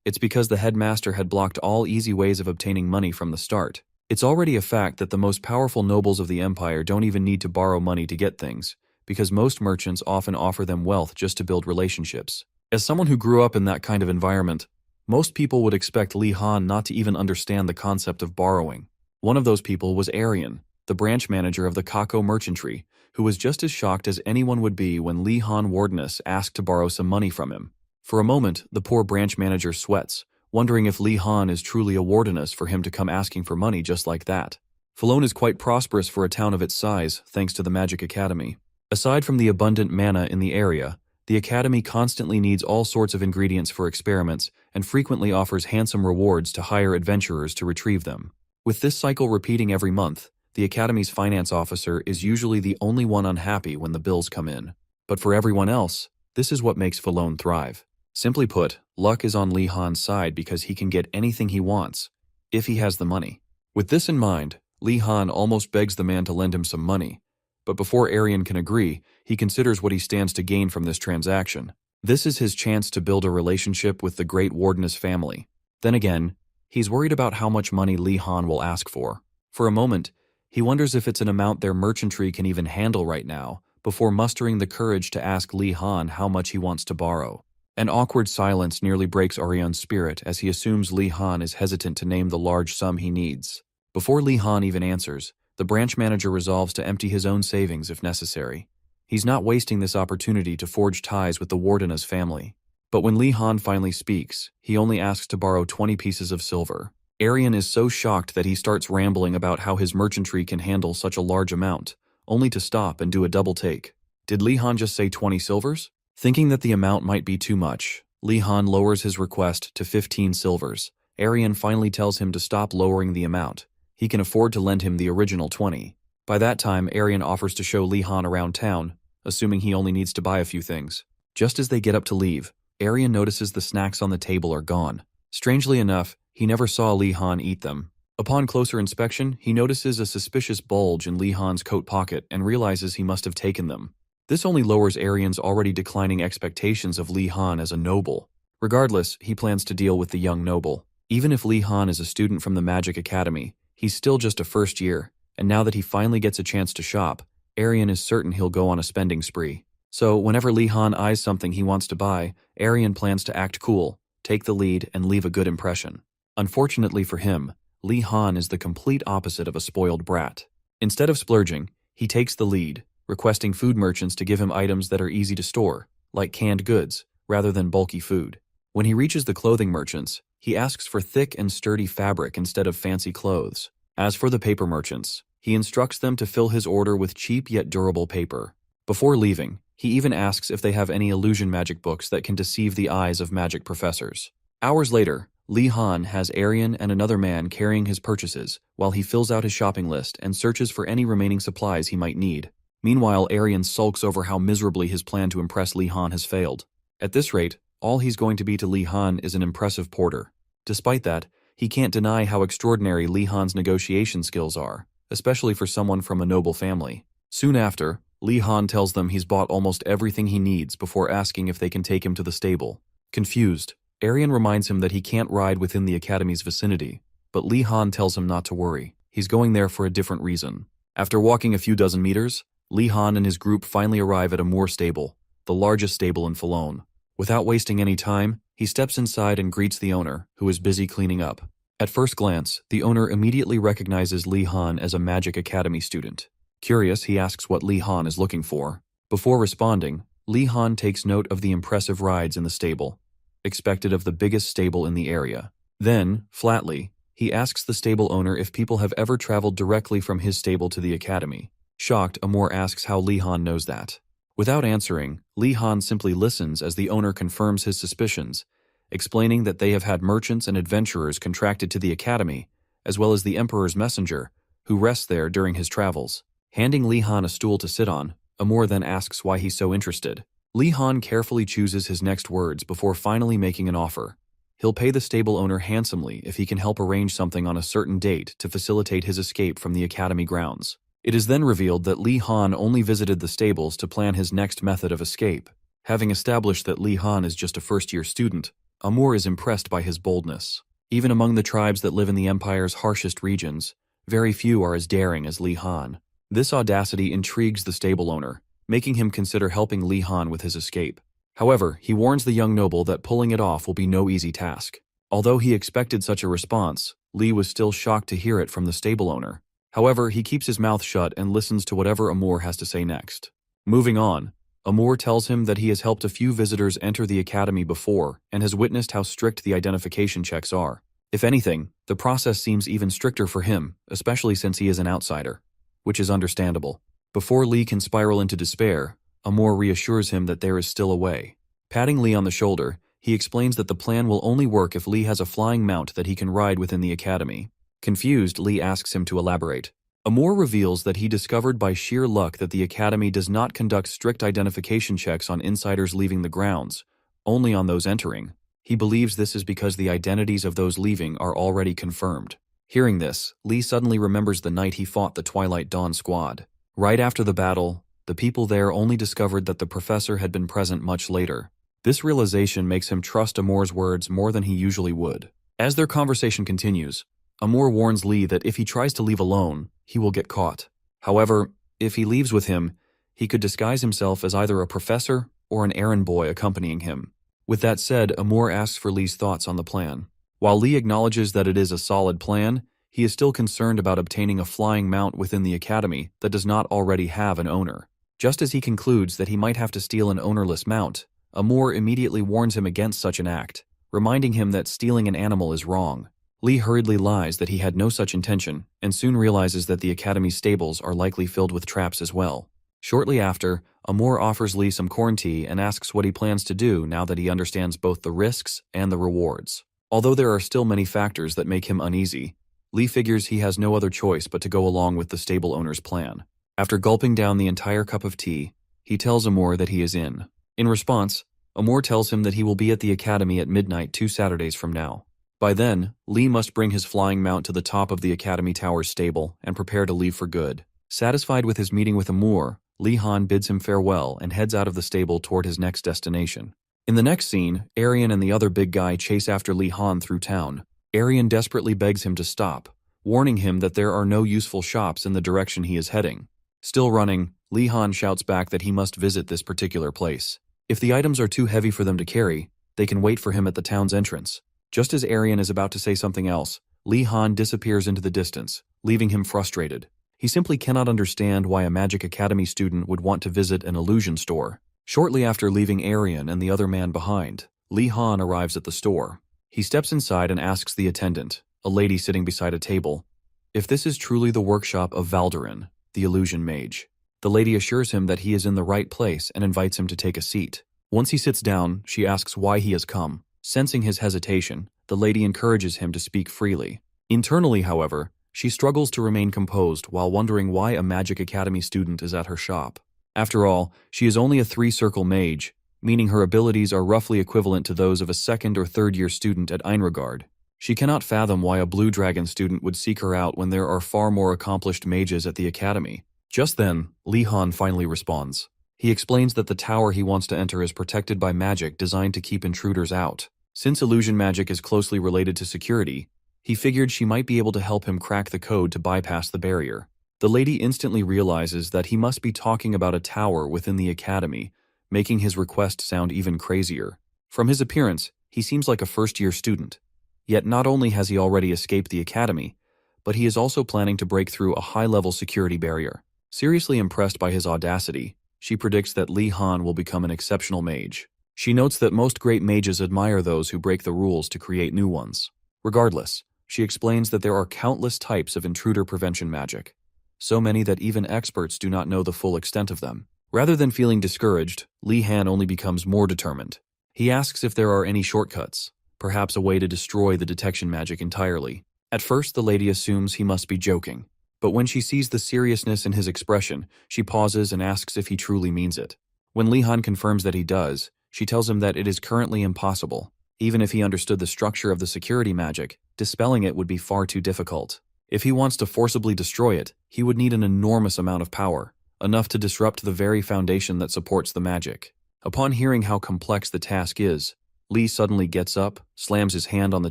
It's because the headmaster had blocked all easy ways of obtaining money from the start. It's already a fact that the most powerful nobles of the empire don't even need to borrow money to get things, because most merchants often offer them wealth just to build relationships. As someone who grew up in that kind of environment, most people would expect Li Han not to even understand the concept of borrowing. One of those people was Arian, the branch manager of the Kako merchantry, who was just as shocked as anyone would be when Li Han Wardeness asked to borrow some money from him. For a moment, the poor branch manager sweats, wondering if Li Han is truly a wardeness for him to come asking for money just like that. Filone is quite prosperous for a town of its size, thanks to the Magic Academy. Aside from the abundant mana in the area, the Academy constantly needs all sorts of ingredients for experiments and frequently offers handsome rewards to hire adventurers to retrieve them. With this cycle repeating every month, the Academy's finance officer is usually the only one unhappy when the bills come in. But for everyone else, this is what makes Filone thrive. Simply put, luck is on Li Han's side because he can get anything he wants, if he has the money. With this in mind, Li Han almost begs the man to lend him some money. But before Arian can agree, he considers what he stands to gain from this transaction. This is his chance to build a relationship with the great Wardeness family. Then again, he's worried about how much money Li Han will ask for. For a moment, he wonders if it's an amount their merchantry can even handle right now, before mustering the courage to ask Li Han how much he wants to borrow. An awkward silence nearly breaks Arian's spirit as he assumes Li Han is hesitant to name the large sum he needs. Before Li Han even answers, the branch manager resolves to empty his own savings if necessary. He's not wasting this opportunity to forge ties with the Wardeness family. But when Li Han finally speaks, he only asks to borrow 20 pieces of silver. Arian is so shocked that he starts rambling about how his merchantry can handle such a large amount, only to stop and do a double take. Did Li Han just say 20 silvers? Thinking that the amount might be too much, Li Han lowers his request to 15 silvers. Arian finally tells him to stop lowering the amount. He can afford to lend him the original 20. By that time, Arian offers to show Lee Han around town, assuming he only needs to buy a few things. Just as they get up to leave, Arian notices the snacks on the table are gone. Strangely enough, he never saw Lee Han eat them. Upon closer inspection, he notices a suspicious bulge in Lee Han's coat pocket and realizes he must have taken them. This only lowers Arian's already declining expectations of Lee Han as a noble. Regardless, he plans to deal with the young noble. Even if Lee Han is a student from the Magic Academy, he's still just a first year, and now that he finally gets a chance to shop, Arian is certain he'll go on a spending spree. So, whenever Lee Han eyes something he wants to buy, Arian plans to act cool, take the lead, and leave a good impression. Unfortunately for him, Lee Han is the complete opposite of a spoiled brat. Instead of splurging, he takes the lead, requesting food merchants to give him items that are easy to store, like canned goods, rather than bulky food. When he reaches the clothing merchants, he asks for thick and sturdy fabric instead of fancy clothes. As for the paper merchants, he instructs them to fill his order with cheap yet durable paper. Before leaving, he even asks if they have any illusion magic books that can deceive the eyes of magic professors. Hours later, Lee Han has Arian and another man carrying his purchases while he fills out his shopping list and searches for any remaining supplies he might need. Meanwhile, Arian sulks over how miserably his plan to impress Lee Han has failed. At this rate, all he's going to be to Lee Han is an impressive porter. Despite that, he can't deny how extraordinary Lee Han's negotiation skills are, especially for someone from a noble family. Soon after, Lee Han tells them he's bought almost everything he needs before asking if they can take him to the stable. Confused, Arian reminds him that he can't ride within the academy's vicinity, but Lee Han tells him not to worry. He's going there for a different reason. After walking a few dozen meters, Lee Han and his group finally arrive at a Moor stable, the largest stable in Falon. Without wasting any time, he steps inside and greets the owner, who is busy cleaning up. At first glance, the owner immediately recognizes Lee Han as a Magic Academy student. Curious, he asks what Lee Han is looking for. Before responding, Lee Han takes note of the impressive rides in the stable, expected of the biggest stable in the area. Then, flatly, he asks the stable owner if people have ever traveled directly from his stable to the academy. Shocked, Amor asks how Lee Han knows that. Without answering, Lee Han simply listens as the owner confirms his suspicions, explaining that they have had merchants and adventurers contracted to the academy, as well as the Emperor's messenger, who rests there during his travels. Handing Lee Han a stool to sit on, Amor then asks why he's so interested. Lee Han carefully chooses his next words before finally making an offer. He'll pay the stable owner handsomely if he can help arrange something on a certain date to facilitate his escape from the academy grounds. It is then revealed that Lee Han only visited the stables to plan his next method of escape. Having established that Lee Han is just a first-year student, Amor is impressed by his boldness. Even among the tribes that live in the Empire's harshest regions, very few are as daring as Lee Han. This audacity intrigues the stable owner, making him consider helping Lee Han with his escape. However, he warns the young noble that pulling it off will be no easy task. Although he expected such a response, Lee was still shocked to hear it from the stable owner. However, he keeps his mouth shut and listens to whatever Amor has to say next. Moving on, Amor tells him that he has helped a few visitors enter the academy before and has witnessed how strict the identification checks are. If anything, the process seems even stricter for him, especially since he is an outsider, which is understandable. Before Lee can spiral into despair, Amor reassures him that there is still a way. Patting Lee on the shoulder, he explains that the plan will only work if Lee has a flying mount that he can ride within the academy. Confused, Lee asks him to elaborate. Amor reveals that he discovered by sheer luck that the academy does not conduct strict identification checks on insiders leaving the grounds, only on those entering. He believes this is because the identities of those leaving are already confirmed. Hearing this, Lee suddenly remembers the night he fought the Twilight Dawn squad. Right after the battle, the people there only discovered that the professor had been present much later. This realization makes him trust Amor's words more than he usually would. As their conversation continues, Amor warns Lee that if he tries to leave alone, he will get caught. However, if he leaves with him, he could disguise himself as either a professor or an errand boy accompanying him. With that said, Amor asks for Lee's thoughts on the plan. While Lee acknowledges that it is a solid plan, he is still concerned about obtaining a flying mount within the academy that does not already have an owner. Just as he concludes that he might have to steal an ownerless mount, Amor immediately warns him against such an act, reminding him that stealing an animal is wrong. Lee hurriedly lies that he had no such intention, and soon realizes that the academy's stables are likely filled with traps as well. Shortly after, Amor offers Lee some corn tea and asks what he plans to do now that he understands both the risks and the rewards. Although there are still many factors that make him uneasy, Lee figures he has no other choice but to go along with the stable owner's plan. After gulping down the entire cup of tea, he tells Amor that he is in. In response, Amor tells him that he will be at the academy at midnight 2 Saturdays from now. By then, Lee must bring his flying mount to the top of the academy tower's stable and prepare to leave for good. Satisfied with his meeting with Amor, Lee Han bids him farewell and heads out of the stable toward his next destination. In the next scene, Arian and the other big guy chase after Lee Han through town. Arian desperately begs him to stop, warning him that there are no useful shops in the direction he is heading. Still running, Lee Han shouts back that he must visit this particular place. If the items are too heavy for them to carry, they can wait for him at the town's entrance. Just as Arian is about to say something else, Lee Han disappears into the distance, leaving him frustrated. He simply cannot understand why a Magic Academy student would want to visit an illusion store. Shortly after leaving Arian and the other man behind, Lee Han arrives at the store. He steps inside and asks the attendant, a lady sitting beside a table, if this is truly the workshop of Valderin, the illusion mage. The lady assures him that he is in the right place and invites him to take a seat. Once he sits down, she asks why he has come. Sensing his hesitation, the lady encourages him to speak freely. Internally, however, she struggles to remain composed while wondering why a Magic Academy student is at her shop. After all, she is only a 3-circle mage, meaning her abilities are roughly equivalent to those of a 2nd or 3rd year student at Einregard. She cannot fathom why a Blue Dragon student would seek her out when there are far more accomplished mages at the academy. Just then, Lee Han finally responds. He explains that the tower he wants to enter is protected by magic designed to keep intruders out. Since illusion magic is closely related to security, he figured she might be able to help him crack the code to bypass the barrier. The lady instantly realizes that he must be talking about a tower within the academy, making his request sound even crazier. From his appearance, he seems like a first-year student. Yet not only has he already escaped the academy, but he is also planning to break through a high-level security barrier. Seriously impressed by his audacity, she predicts that Lee Han will become an exceptional mage. She notes that most great mages admire those who break the rules to create new ones. Regardless, she explains that there are countless types of intruder prevention magic, so many that even experts do not know the full extent of them. Rather than feeling discouraged, Lee Han only becomes more determined. He asks if there are any shortcuts, perhaps a way to destroy the detection magic entirely. At first, the lady assumes he must be joking, but when she sees the seriousness in his expression, she pauses and asks if he truly means it. When Lee Han confirms that he does, she tells him that it is currently impossible. Even if he understood the structure of the security magic, dispelling it would be far too difficult. If he wants to forcibly destroy it, he would need an enormous amount of power, enough to disrupt the very foundation that supports the magic. Upon hearing how complex the task is, Lee suddenly gets up, slams his hand on the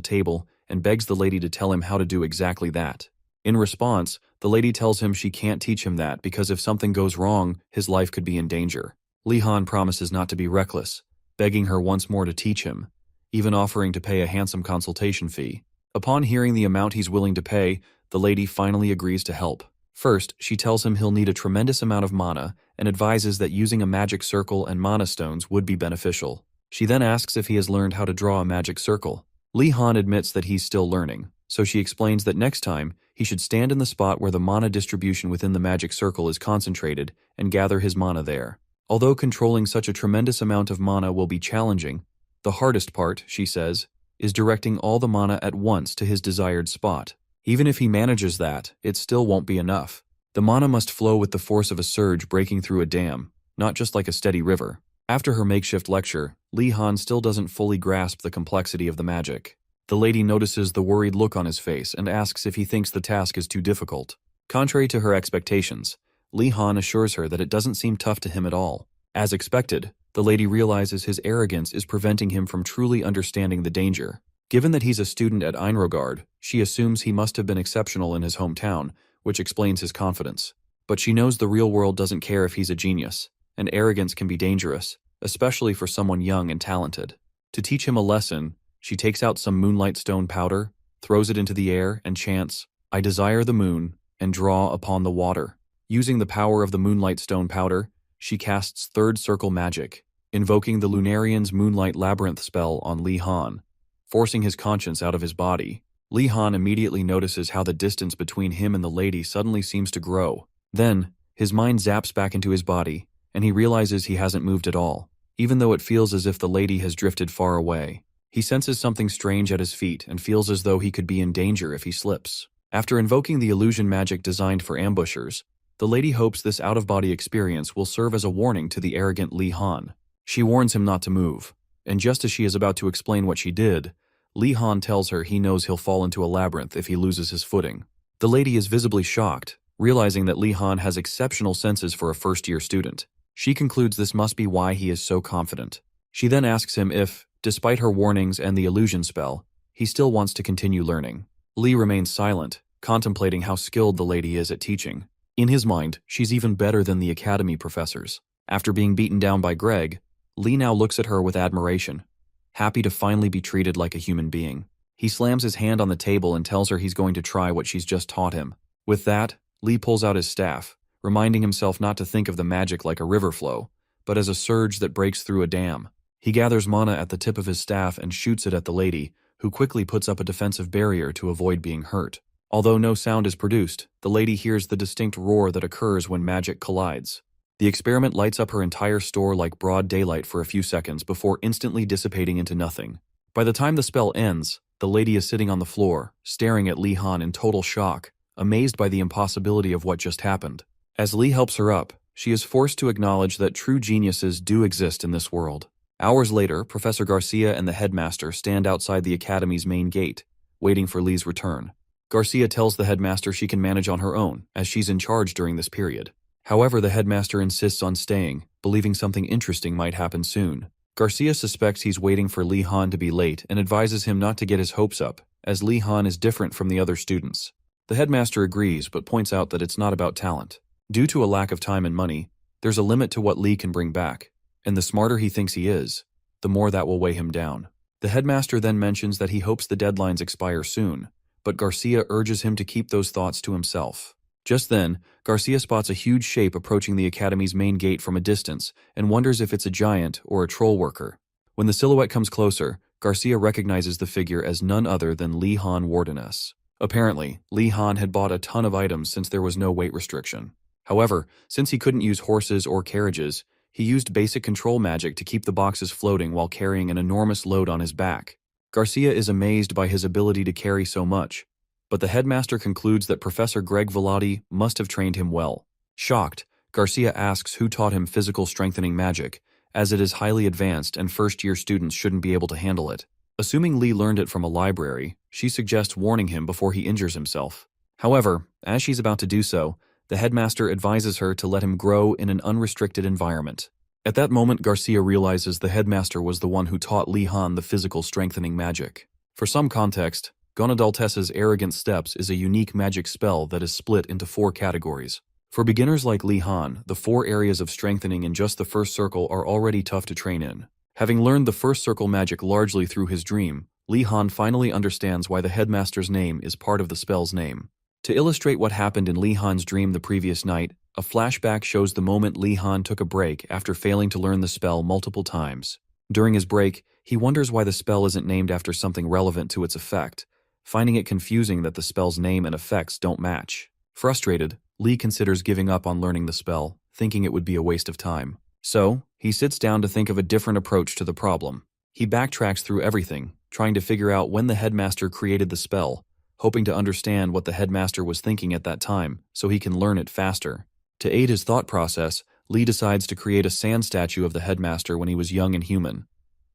table, and begs the lady to tell him how to do exactly that. In response, the lady tells him she can't teach him that because if something goes wrong, his life could be in danger. Lee Han promises not to be reckless, begging her once more to teach him, even offering to pay a handsome consultation fee. Upon hearing the amount he's willing to pay, the lady finally agrees to help. First, she tells him he'll need a tremendous amount of mana and advises that using a magic circle and mana stones would be beneficial. She then asks if he has learned how to draw a magic circle. Lee Han admits that he's still learning, so she explains that next time, he should stand in the spot where the mana distribution within the magic circle is concentrated and gather his mana there. Although controlling such a tremendous amount of mana will be challenging, the hardest part, she says, is directing all the mana at once to his desired spot. Even if he manages that, it still won't be enough. The mana must flow with the force of a surge breaking through a dam, not just like a steady river. After her makeshift lecture, Lee Han still doesn't fully grasp the complexity of the magic. The lady notices the worried look on his face and asks if he thinks the task is too difficult. Contrary to her expectations, Lee Han assures her that it doesn't seem tough to him at all. As expected, the lady realizes his arrogance is preventing him from truly understanding the danger. Given that he's a student at Einregard, she assumes he must have been exceptional in his hometown, which explains his confidence. But she knows the real world doesn't care if he's a genius, and arrogance can be dangerous, especially for someone young and talented. To teach him a lesson, she takes out some moonlight stone powder, throws it into the air, and chants, "I desire the moon, and draw upon the water." Using the power of the moonlight stone powder, she casts third circle magic, invoking the Lunarian's Moonlight Labyrinth spell on Lee Han, forcing his conscience out of his body. Lee Han immediately notices how the distance between him and the lady suddenly seems to grow. Then, his mind zaps back into his body, and he realizes he hasn't moved at all, even though it feels as if the lady has drifted far away. He senses something strange at his feet and feels as though he could be in danger if he slips. After invoking the illusion magic designed for ambushers, the lady hopes this out-of-body experience will serve as a warning to the arrogant Li Han. She warns him not to move, and just as she is about to explain what she did, Li Han tells her he knows he'll fall into a labyrinth if he loses his footing. The lady is visibly shocked, realizing that Li Han has exceptional senses for a first-year student. She concludes this must be why he is so confident. She then asks him if, despite her warnings and the illusion spell, he still wants to continue learning. Li remains silent, contemplating how skilled the lady is at teaching. In his mind, she's even better than the academy professors. After being beaten down by Greg, Li now looks at her with admiration, happy to finally be treated like a human being. He slams his hand on the table and tells her he's going to try what she's just taught him. With that, Li pulls out his staff, reminding himself not to think of the magic like a river flow, but as a surge that breaks through a dam. He gathers mana at the tip of his staff and shoots it at the lady, who quickly puts up a defensive barrier to avoid being hurt. Although no sound is produced, the lady hears the distinct roar that occurs when magic collides. The experiment lights up her entire store like broad daylight for a few seconds before instantly dissipating into nothing. By the time the spell ends, the lady is sitting on the floor, staring at Li Han in total shock, amazed by the impossibility of what just happened. As Li helps her up, she is forced to acknowledge that true geniuses do exist in this world. Hours later, Professor Garcia and the headmaster stand outside the academy's main gate, waiting for Li's return. Garcia tells the headmaster she can manage on her own, as she's in charge during this period. However, the headmaster insists on staying, believing something interesting might happen soon. Garcia suspects he's waiting for Li Han to be late and advises him not to get his hopes up, as Li Han is different from the other students. The headmaster agrees but points out that it's not about talent. Due to a lack of time and money, there's a limit to what Li can bring back, and the smarter he thinks he is, the more that will weigh him down. The headmaster then mentions that he hopes the deadlines expire soon, but Garcia urges him to keep those thoughts to himself. Just then, Garcia spots a huge shape approaching the academy's main gate from a distance and wonders if it's a giant or a troll worker. When the silhouette comes closer, Garcia recognizes the figure as none other than Li Han Wardeness. Apparently, Li Han had bought a ton of items since there was no weight restriction. However, since he couldn't use horses or carriages, he used basic control magic to keep the boxes floating while carrying an enormous load on his back. Garcia is amazed by his ability to carry so much, but the headmaster concludes that Professor Greg Velati must have trained him well. Shocked, Garcia asks who taught him physical strengthening magic, as it is highly advanced and first-year students shouldn't be able to handle it. Assuming Li learned it from a library, she suggests warning him before he injures himself. However, as she's about to do so, the headmaster advises her to let him grow in an unrestricted environment. At that moment, Garcia realizes the headmaster was the one who taught Li Han the physical strengthening magic. For some context, Gonadaltessa's Arrogant Steps is a unique magic spell that is split into 4 categories. For beginners like Li Han, the 4 areas of strengthening in just the first circle are already tough to train in. Having learned the first circle magic largely through his dream, Li Han finally understands why the headmaster's name is part of the spell's name. To illustrate what happened in Li Han's dream the previous night, a flashback shows the moment Li Han took a break after failing to learn the spell multiple times. During his break, he wonders why the spell isn't named after something relevant to its effect, finding it confusing that the spell's name and effects don't match. Frustrated, Li considers giving up on learning the spell, thinking it would be a waste of time. So, he sits down to think of a different approach to the problem. He backtracks through everything, trying to figure out when the headmaster created the spell, hoping to understand what the headmaster was thinking at that time so he can learn it faster. To aid his thought process, Li decides to create a sand statue of the headmaster when he was young and human,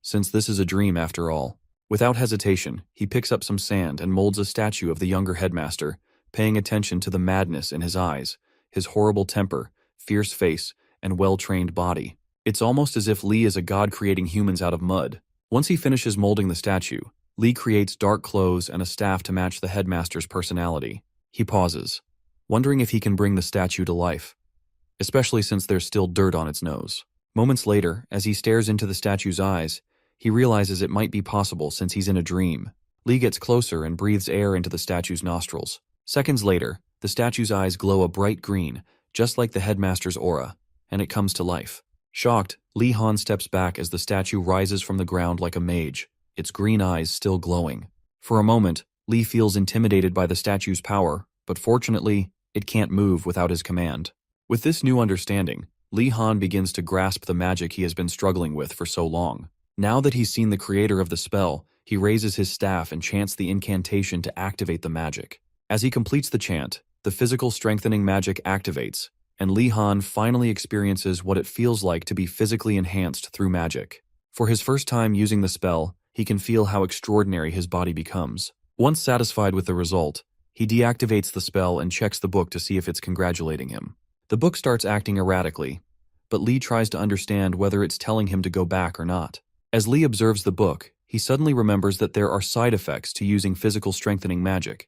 since this is a dream after all. Without hesitation, he picks up some sand and molds a statue of the younger headmaster, paying attention to the madness in his eyes, his horrible temper, fierce face, and well-trained body. It's almost as if Li is a god creating humans out of mud. Once he finishes molding the statue, Li creates dark clothes and a staff to match the headmaster's personality. He pauses, wondering if he can bring the statue to life, especially since there's still dirt on its nose. Moments later, as he stares into the statue's eyes, he realizes it might be possible since he's in a dream. Li gets closer and breathes air into the statue's nostrils. Seconds later, the statue's eyes glow a bright green, just like the headmaster's aura, and it comes to life. Shocked, Li Han steps back as the statue rises from the ground like a mage, its green eyes still glowing. For a moment, Li feels intimidated by the statue's power, but fortunately, it can't move without his command. With this new understanding, Li Han begins to grasp the magic he has been struggling with for so long. Now that he's seen the creator of the spell, he raises his staff and chants the incantation to activate the magic. As he completes the chant, the physical strengthening magic activates, and Li Han finally experiences what it feels like to be physically enhanced through magic. For his first time using the spell, he can feel how extraordinary his body becomes. Once satisfied with the result, he deactivates the spell and checks the book to see if it's congratulating him. The book starts acting erratically, but Li tries to understand whether it's telling him to go back or not. As Li observes the book, he suddenly remembers that there are side effects to using physical strengthening magic,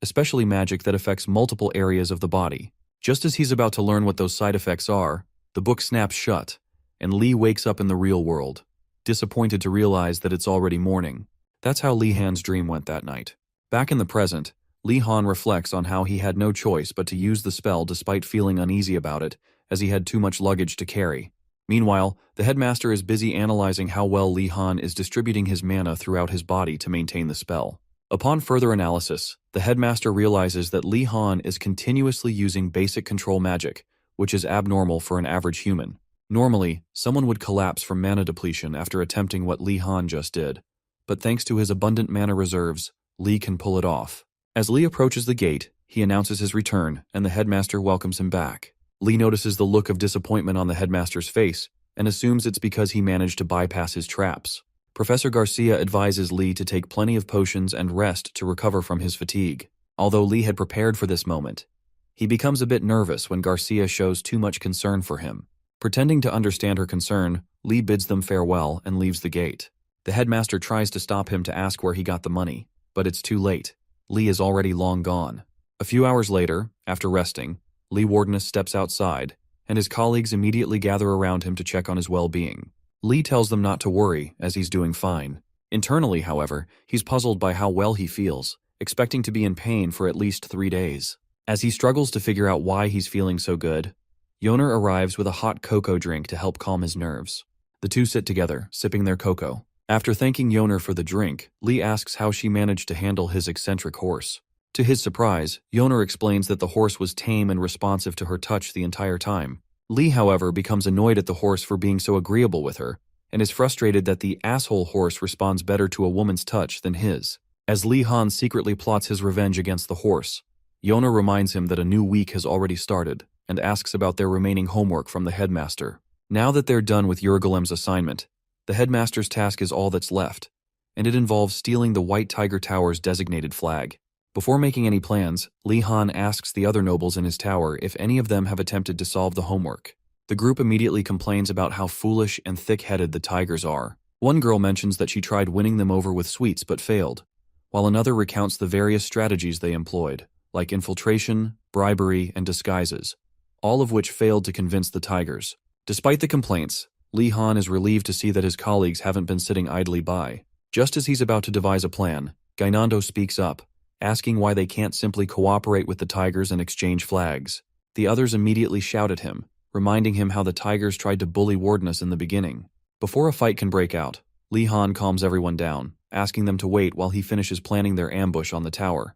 especially magic that affects multiple areas of the body. Just as he's about to learn what those side effects are, the book snaps shut, and Li wakes up in the real world, disappointed to realize that it's already morning. That's how Li Han's dream went that night. Back in the present, Li Han reflects on how he had no choice but to use the spell despite feeling uneasy about it, as he had too much luggage to carry. Meanwhile, the headmaster is busy analyzing how well Li Han is distributing his mana throughout his body to maintain the spell. Upon further analysis, the headmaster realizes that Li Han is continuously using basic control magic, which is abnormal for an average human. Normally, someone would collapse from mana depletion after attempting what Li Han just did, but thanks to his abundant mana reserves, Li can pull it off. As Li approaches the gate, he announces his return, and the headmaster welcomes him back. Li notices the look of disappointment on the headmaster's face and assumes it's because he managed to bypass his traps. Professor Garcia advises Li to take plenty of potions and rest to recover from his fatigue. Although Li had prepared for this moment, he becomes a bit nervous when Garcia shows too much concern for him. Pretending to understand her concern, Li bids them farewell and leaves the gate. The headmaster tries to stop him to ask where he got the money, but it's too late. Li is already long gone. A few hours later, after resting, Li Wardenus steps outside, and his colleagues immediately gather around him to check on his well-being. Li tells them not to worry, as he's doing fine. Internally, however, he's puzzled by how well he feels, expecting to be in pain for at least 3 days. As he struggles to figure out why he's feeling so good, Yoner arrives with a hot cocoa drink to help calm his nerves. The two sit together, sipping their cocoa. After thanking Yoner for the drink, Li asks how she managed to handle his eccentric horse. To his surprise, Yoner explains that the horse was tame and responsive to her touch the entire time. Li, however, becomes annoyed at the horse for being so agreeable with her, and is frustrated that the asshole horse responds better to a woman's touch than his. As Li Han secretly plots his revenge against the horse, Yoner reminds him that a new week has already started, and asks about their remaining homework from the headmaster. Now that they're done with Yergolem's assignment, the headmaster's task is all that's left, and it involves stealing the White Tiger Tower's designated flag. Before making any plans, Li Han asks the other nobles in his tower if any of them have attempted to solve the homework. The group immediately complains about how foolish and thick-headed the tigers are. One girl mentions that she tried winning them over with sweets but failed, while another recounts the various strategies they employed, like infiltration, bribery, and disguises, all of which failed to convince the tigers. Despite the complaints, Li Han is relieved to see that his colleagues haven't been sitting idly by. Just as he's about to devise a plan, Gainando speaks up, asking why they can't simply cooperate with the tigers and exchange flags. The others immediately shout at him, reminding him how the tigers tried to bully Wardenus in the beginning. Before a fight can break out, Li Han calms everyone down, asking them to wait while he finishes planning their ambush on the tower,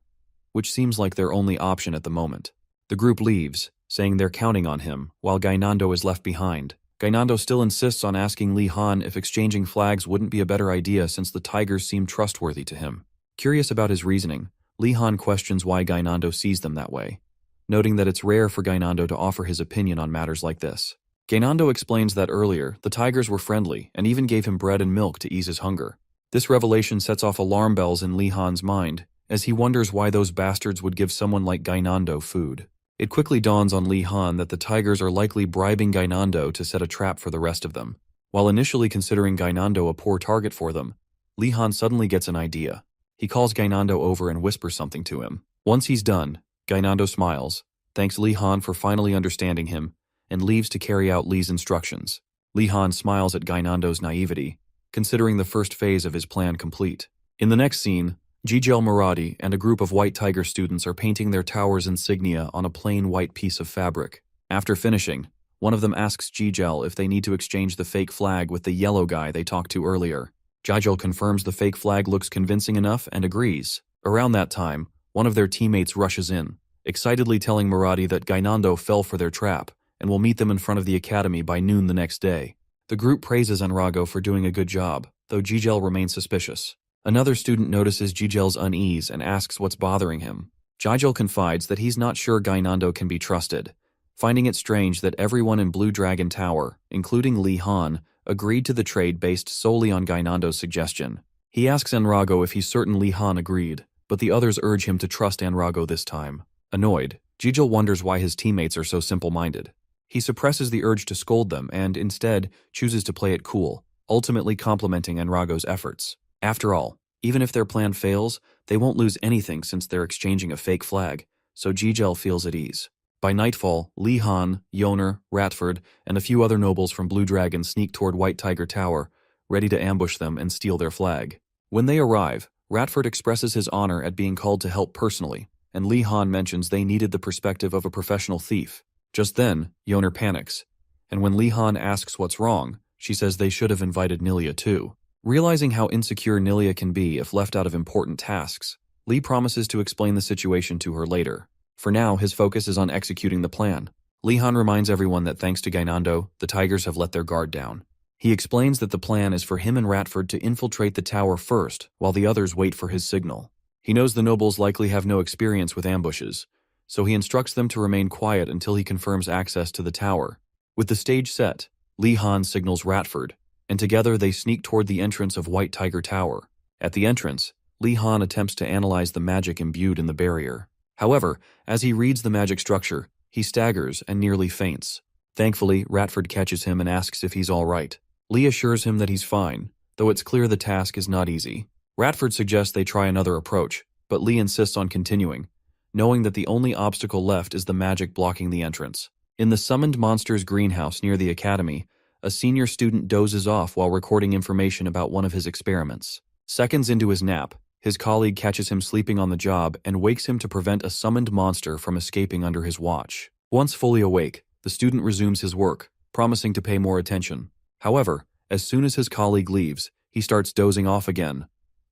which seems like their only option at the moment. The group leaves, saying they're counting on him, while Gainando is left behind. Gainando still insists on asking Li Han if exchanging flags wouldn't be a better idea since the tigers seem trustworthy to him. Curious about his reasoning, Li Han questions why Gainando sees them that way, noting that it's rare for Gainando to offer his opinion on matters like this. Gainando explains that earlier, the tigers were friendly and even gave him bread and milk to ease his hunger. This revelation sets off alarm bells in Li Han's mind, as he wonders why those bastards would give someone like Gainando food. It quickly dawns on Li Han that the tigers are likely bribing Gainando to set a trap for the rest of them. While initially considering Gainando a poor target for them, Li Han suddenly gets an idea. He calls Gainando over and whispers something to him. Once he's done, Gainando smiles, thanks Li Han for finally understanding him, and leaves to carry out Li's instructions. Li Han smiles at Gainando's naivety, considering the first phase of his plan complete. In the next scene, Jijel Muradi and a group of White Tiger students are painting their tower's insignia on a plain white piece of fabric. After finishing, one of them asks Jijel if they need to exchange the fake flag with the yellow guy they talked to earlier. Jijel confirms the fake flag looks convincing enough and agrees. Around that time, one of their teammates rushes in, excitedly telling Muradi that Gainando fell for their trap and will meet them in front of the academy by noon the next day. The group praises Enrago for doing a good job, though Jijel remains suspicious. Another student notices Jijel's unease and asks what's bothering him. Jijil confides that he's not sure Gainando can be trusted, finding it strange that everyone in Blue Dragon Tower, including Li Han, agreed to the trade based solely on Gainando's suggestion. He asks Enrago if he's certain Li Han agreed, but the others urge him to trust Enrago this time. Annoyed, Jijil wonders why his teammates are so simple-minded. He suppresses the urge to scold them and, instead, chooses to play it cool, ultimately complimenting Enrago's efforts. After all, even if their plan fails, they won't lose anything since they're exchanging a fake flag, so Jijil feels at ease. By nightfall, Li Han, Yoner, Ratford, and a few other nobles from Blue Dragon sneak toward White Tiger Tower, ready to ambush them and steal their flag. When they arrive, Ratford expresses his honor at being called to help personally, and Li Han mentions they needed the perspective of a professional thief. Just then, Yoner panics, and when Li Han asks what's wrong, she says they should have invited Nilia too. Realizing how insecure Nilia can be if left out of important tasks, Li promises to explain the situation to her later. For now, his focus is on executing the plan. Li Han reminds everyone that thanks to Gainando, the Tigers have let their guard down. He explains that the plan is for him and Ratford to infiltrate the tower first, while the others wait for his signal. He knows the nobles likely have no experience with ambushes, so he instructs them to remain quiet until he confirms access to the tower. With the stage set, Li Han signals Ratford, and together they sneak toward the entrance of White Tiger Tower. At the entrance, Li Han attempts to analyze the magic imbued in the barrier. However, as he reads the magic structure, he staggers and nearly faints. Thankfully, Ratford catches him and asks if he's all right. Li assures him that he's fine, though it's clear the task is not easy. Ratford suggests they try another approach, but Li insists on continuing, knowing that the only obstacle left is the magic blocking the entrance. In the summoned monster's greenhouse near the academy, a senior student dozes off while recording information about one of his experiments. Seconds into his nap, his colleague catches him sleeping on the job and wakes him to prevent a summoned monster from escaping under his watch. Once fully awake, the student resumes his work, promising to pay more attention. However, as soon as his colleague leaves, he starts dozing off again,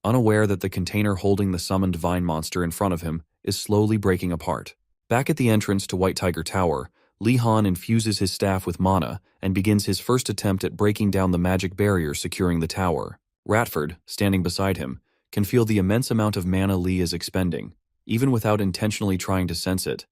unaware that the container holding the summoned vine monster in front of him is slowly breaking apart. Back at the entrance to White Tiger Tower, Li Han infuses his staff with mana and begins his first attempt at breaking down the magic barrier securing the tower. Ratford, standing beside him, can feel the immense amount of mana Li is expending, even without intentionally trying to sense it,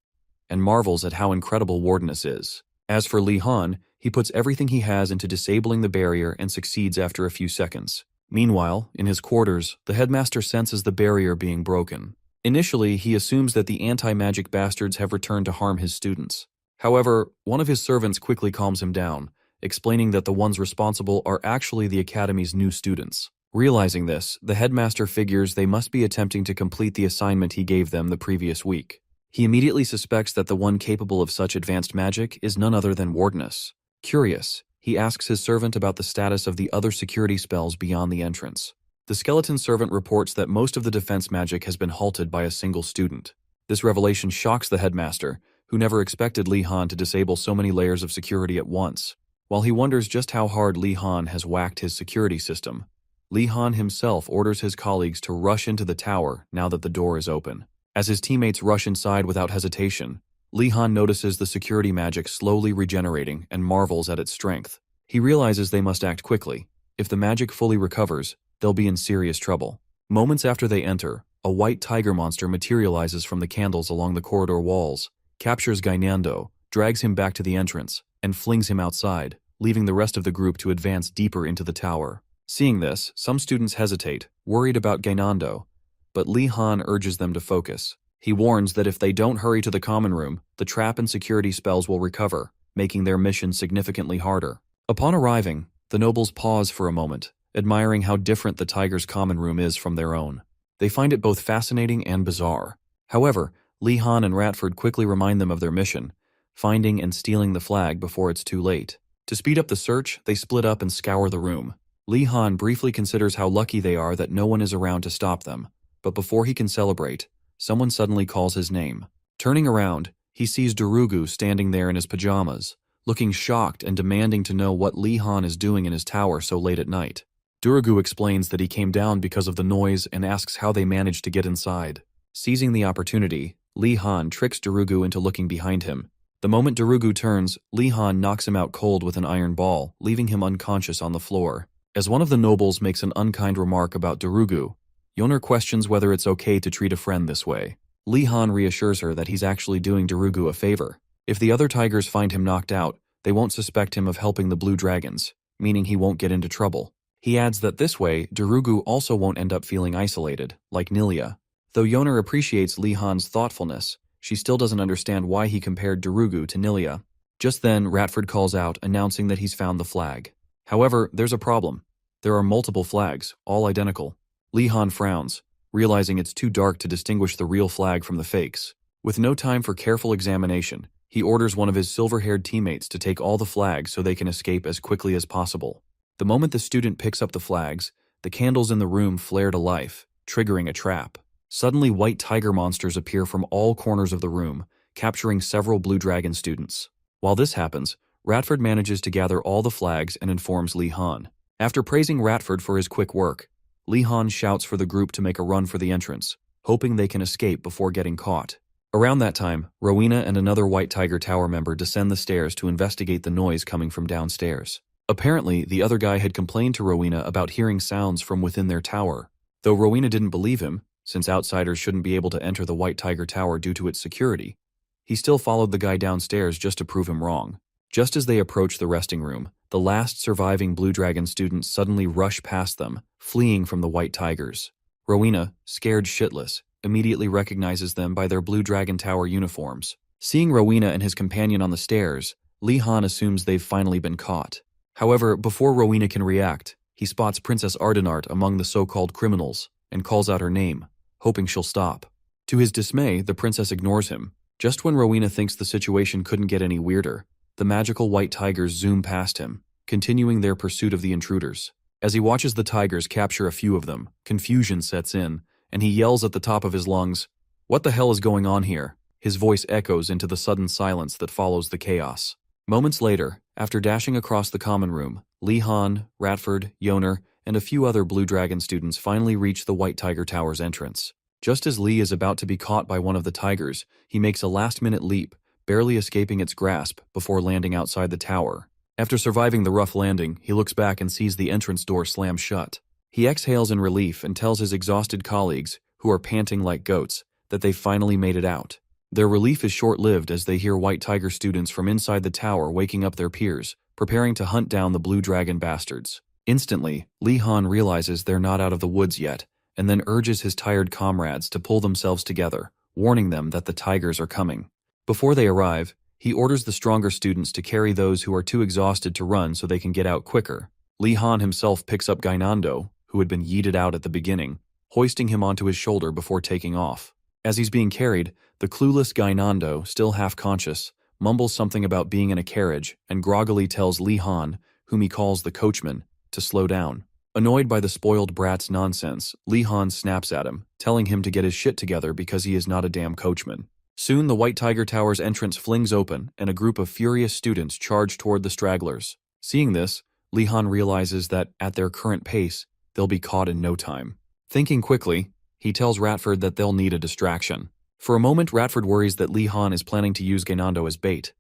and marvels at how incredible Wardness is. As for Li Han, he puts everything he has into disabling the barrier and succeeds after a few seconds. Meanwhile, in his quarters, the headmaster senses the barrier being broken. Initially, he assumes that the anti-magic bastards have returned to harm his students. However, one of his servants quickly calms him down, explaining that the ones responsible are actually the academy's new students. Realizing this, the headmaster figures they must be attempting to complete the assignment he gave them the previous week. He immediately suspects that the one capable of such advanced magic is none other than Wardness. Curious, he asks his servant about the status of the other security spells beyond the entrance. The skeleton servant reports that most of the defense magic has been halted by a single student. This revelation shocks the headmaster, who never expected Li Han to disable so many layers of security at once. While he wonders just how hard Li Han has whacked his security system, Li Han himself orders his colleagues to rush into the tower now that the door is open. As his teammates rush inside without hesitation, Li Han notices the security magic slowly regenerating and marvels at its strength. He realizes they must act quickly. If the magic fully recovers, they'll be in serious trouble. Moments after they enter, a white tiger monster materializes from the candles along the corridor walls, captures Gainando, drags him back to the entrance, and flings him outside, leaving the rest of the group to advance deeper into the tower. Seeing this, some students hesitate, worried about Gainando, but Li Han urges them to focus. He warns that if they don't hurry to the common room, the trap and security spells will recover, making their mission significantly harder. Upon arriving, the nobles pause for a moment, admiring how different the tiger's common room is from their own. They find it both fascinating and bizarre. However, Li Han and Ratford quickly remind them of their mission, finding and stealing the flag before it's too late. To speed up the search, they split up and scour the room. Li Han briefly considers how lucky they are that no one is around to stop them, but before he can celebrate, someone suddenly calls his name. Turning around, he sees Durugu standing there in his pajamas, looking shocked and demanding to know what Li Han is doing in his tower so late at night. Durugu explains that he came down because of the noise and asks how they managed to get inside. Seizing the opportunity, Li Han tricks Durugu into looking behind him. The moment Durugu turns, Li Han knocks him out cold with an iron ball, leaving him unconscious on the floor. As one of the nobles makes an unkind remark about Durugu, Yoner questions whether it's okay to treat a friend this way. Li Han reassures her that he's actually doing Darugu a favor. If the other tigers find him knocked out, they won't suspect him of helping the blue dragons, meaning he won't get into trouble. He adds that this way, Darugu also won't end up feeling isolated, like Nilia. Though Yoner appreciates Li Han's thoughtfulness, she still doesn't understand why he compared Darugu to Nilia. Just then, Ratford calls out, announcing that he's found the flag. However, there's a problem. There are multiple flags, all identical. Li Han frowns, realizing it's too dark to distinguish the real flag from the fakes. With no time for careful examination, he orders one of his silver-haired teammates to take all the flags so they can escape as quickly as possible. The moment the student picks up the flags, the candles in the room flare to life, triggering a trap. Suddenly, white tiger monsters appear from all corners of the room, capturing several Blue Dragon students. While this happens, Ratford manages to gather all the flags and informs Li Han. After praising Ratford for his quick work, Li Han shouts for the group to make a run for the entrance, hoping they can escape before getting caught. Around that time, Rowena and another White Tiger Tower member descend the stairs to investigate the noise coming from downstairs. Apparently, the other guy had complained to Rowena about hearing sounds from within their tower. Though Rowena didn't believe him, since outsiders shouldn't be able to enter the White Tiger Tower due to its security, he still followed the guy downstairs just to prove him wrong. Just as they approach the resting room, the last surviving Blue Dragon students suddenly rush past them, fleeing from the White Tigers. Rowena, scared shitless, immediately recognizes them by their Blue Dragon Tower uniforms. Seeing Rowena and his companion on the stairs, Li Han assumes they've finally been caught. However, before Rowena can react, he spots Princess Ardenart among the so-called criminals and calls out her name, hoping she'll stop. To his dismay, the princess ignores him. Just when Rowena thinks the situation couldn't get any weirder, the magical white tigers zoom past him, continuing their pursuit of the intruders. As he watches the tigers capture a few of them, confusion sets in, and he yells at the top of his lungs, "What the hell is going on here?" His voice echoes into the sudden silence that follows the chaos. Moments later, after dashing across the common room, Li Han, Ratford, Yoner, and a few other Blue Dragon students finally reach the White Tiger Tower's entrance. Just as Li is about to be caught by one of the tigers, he makes a last-minute leap, barely escaping its grasp before landing outside the tower. After surviving the rough landing, he looks back and sees the entrance door slam shut. He exhales in relief and tells his exhausted colleagues, who are panting like goats, that they've finally made it out. Their relief is short-lived as they hear White Tiger students from inside the tower waking up their peers, preparing to hunt down the Blue Dragon bastards. Instantly, Li Han realizes they're not out of the woods yet, and then urges his tired comrades to pull themselves together, warning them that the tigers are coming. Before they arrive, he orders the stronger students to carry those who are too exhausted to run so they can get out quicker. Li Han himself picks up Gainando, who had been yeeted out at the beginning, hoisting him onto his shoulder before taking off. As he's being carried, the clueless Gainando, still half-conscious, mumbles something about being in a carriage and groggily tells Li Han, whom he calls the coachman, to slow down. Annoyed by the spoiled brat's nonsense, Li Han snaps at him, telling him to get his shit together because he is not a damn coachman. Soon the White Tiger Tower's entrance flings open and a group of furious students charge toward the stragglers. Seeing this, Li Han realizes that, at their current pace, they'll be caught in no time. Thinking quickly, he tells Ratford that they'll need a distraction. For a moment, Ratford worries that Li Han is planning to use Gainando as bait,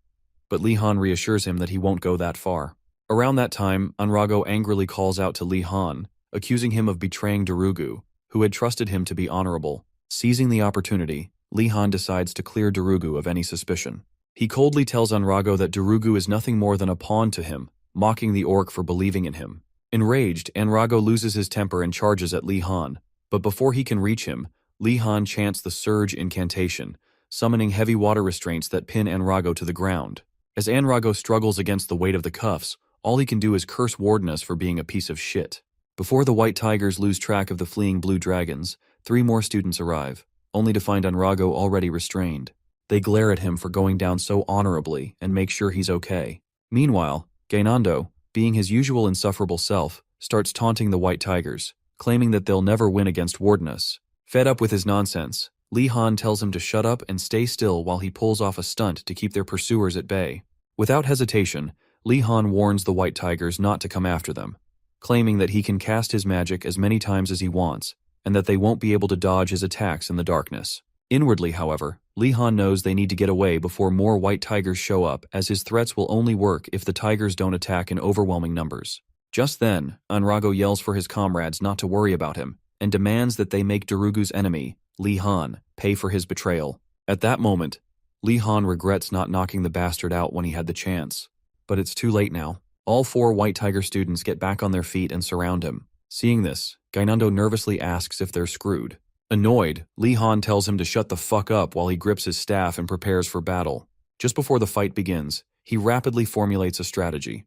but Li Han reassures him that he won't go that far. Around that time, Anrago angrily calls out to Li Han, accusing him of betraying Darugu, who had trusted him to be honorable. Seizing the opportunity, Li Han decides to clear Darugu of any suspicion. He coldly tells Anrago that Darugu is nothing more than a pawn to him, mocking the orc for believing in him. Enraged, Anrago loses his temper and charges at Li Han, but before he can reach him, Li Han chants the Surge incantation, summoning heavy water restraints that pin Anrago to the ground. As Anrago struggles against the weight of the cuffs, all he can do is curse Wardenus for being a piece of shit. Before the White Tigers lose track of the fleeing Blue Dragons, 3 more students arrive, only to find Anrago already restrained. They glare at him for going down so honorably and make sure he's okay. Meanwhile, Gainando, being his usual insufferable self, starts taunting the White Tigers, claiming that they'll never win against Wardenus. Fed up with his nonsense, Li Han tells him to shut up and stay still while he pulls off a stunt to keep their pursuers at bay. Without hesitation, Li Han warns the White Tigers not to come after them, claiming that he can cast his magic as many times as he wants, and that they won't be able to dodge his attacks in the darkness. Inwardly, however, Li Han knows they need to get away before more White Tigers show up, as his threats will only work if the tigers don't attack in overwhelming numbers. Just then, Anrago yells for his comrades not to worry about him, and demands that they make Darugu's enemy, Li Han, pay for his betrayal. At that moment, Li Han regrets not knocking the bastard out when he had the chance. But it's too late now. All 4 White Tiger students get back on their feet and surround him. Seeing this, Gainando nervously asks if they're screwed. Annoyed, Li Han tells him to shut the fuck up while he grips his staff and prepares for battle. Just before the fight begins, he rapidly formulates a strategy.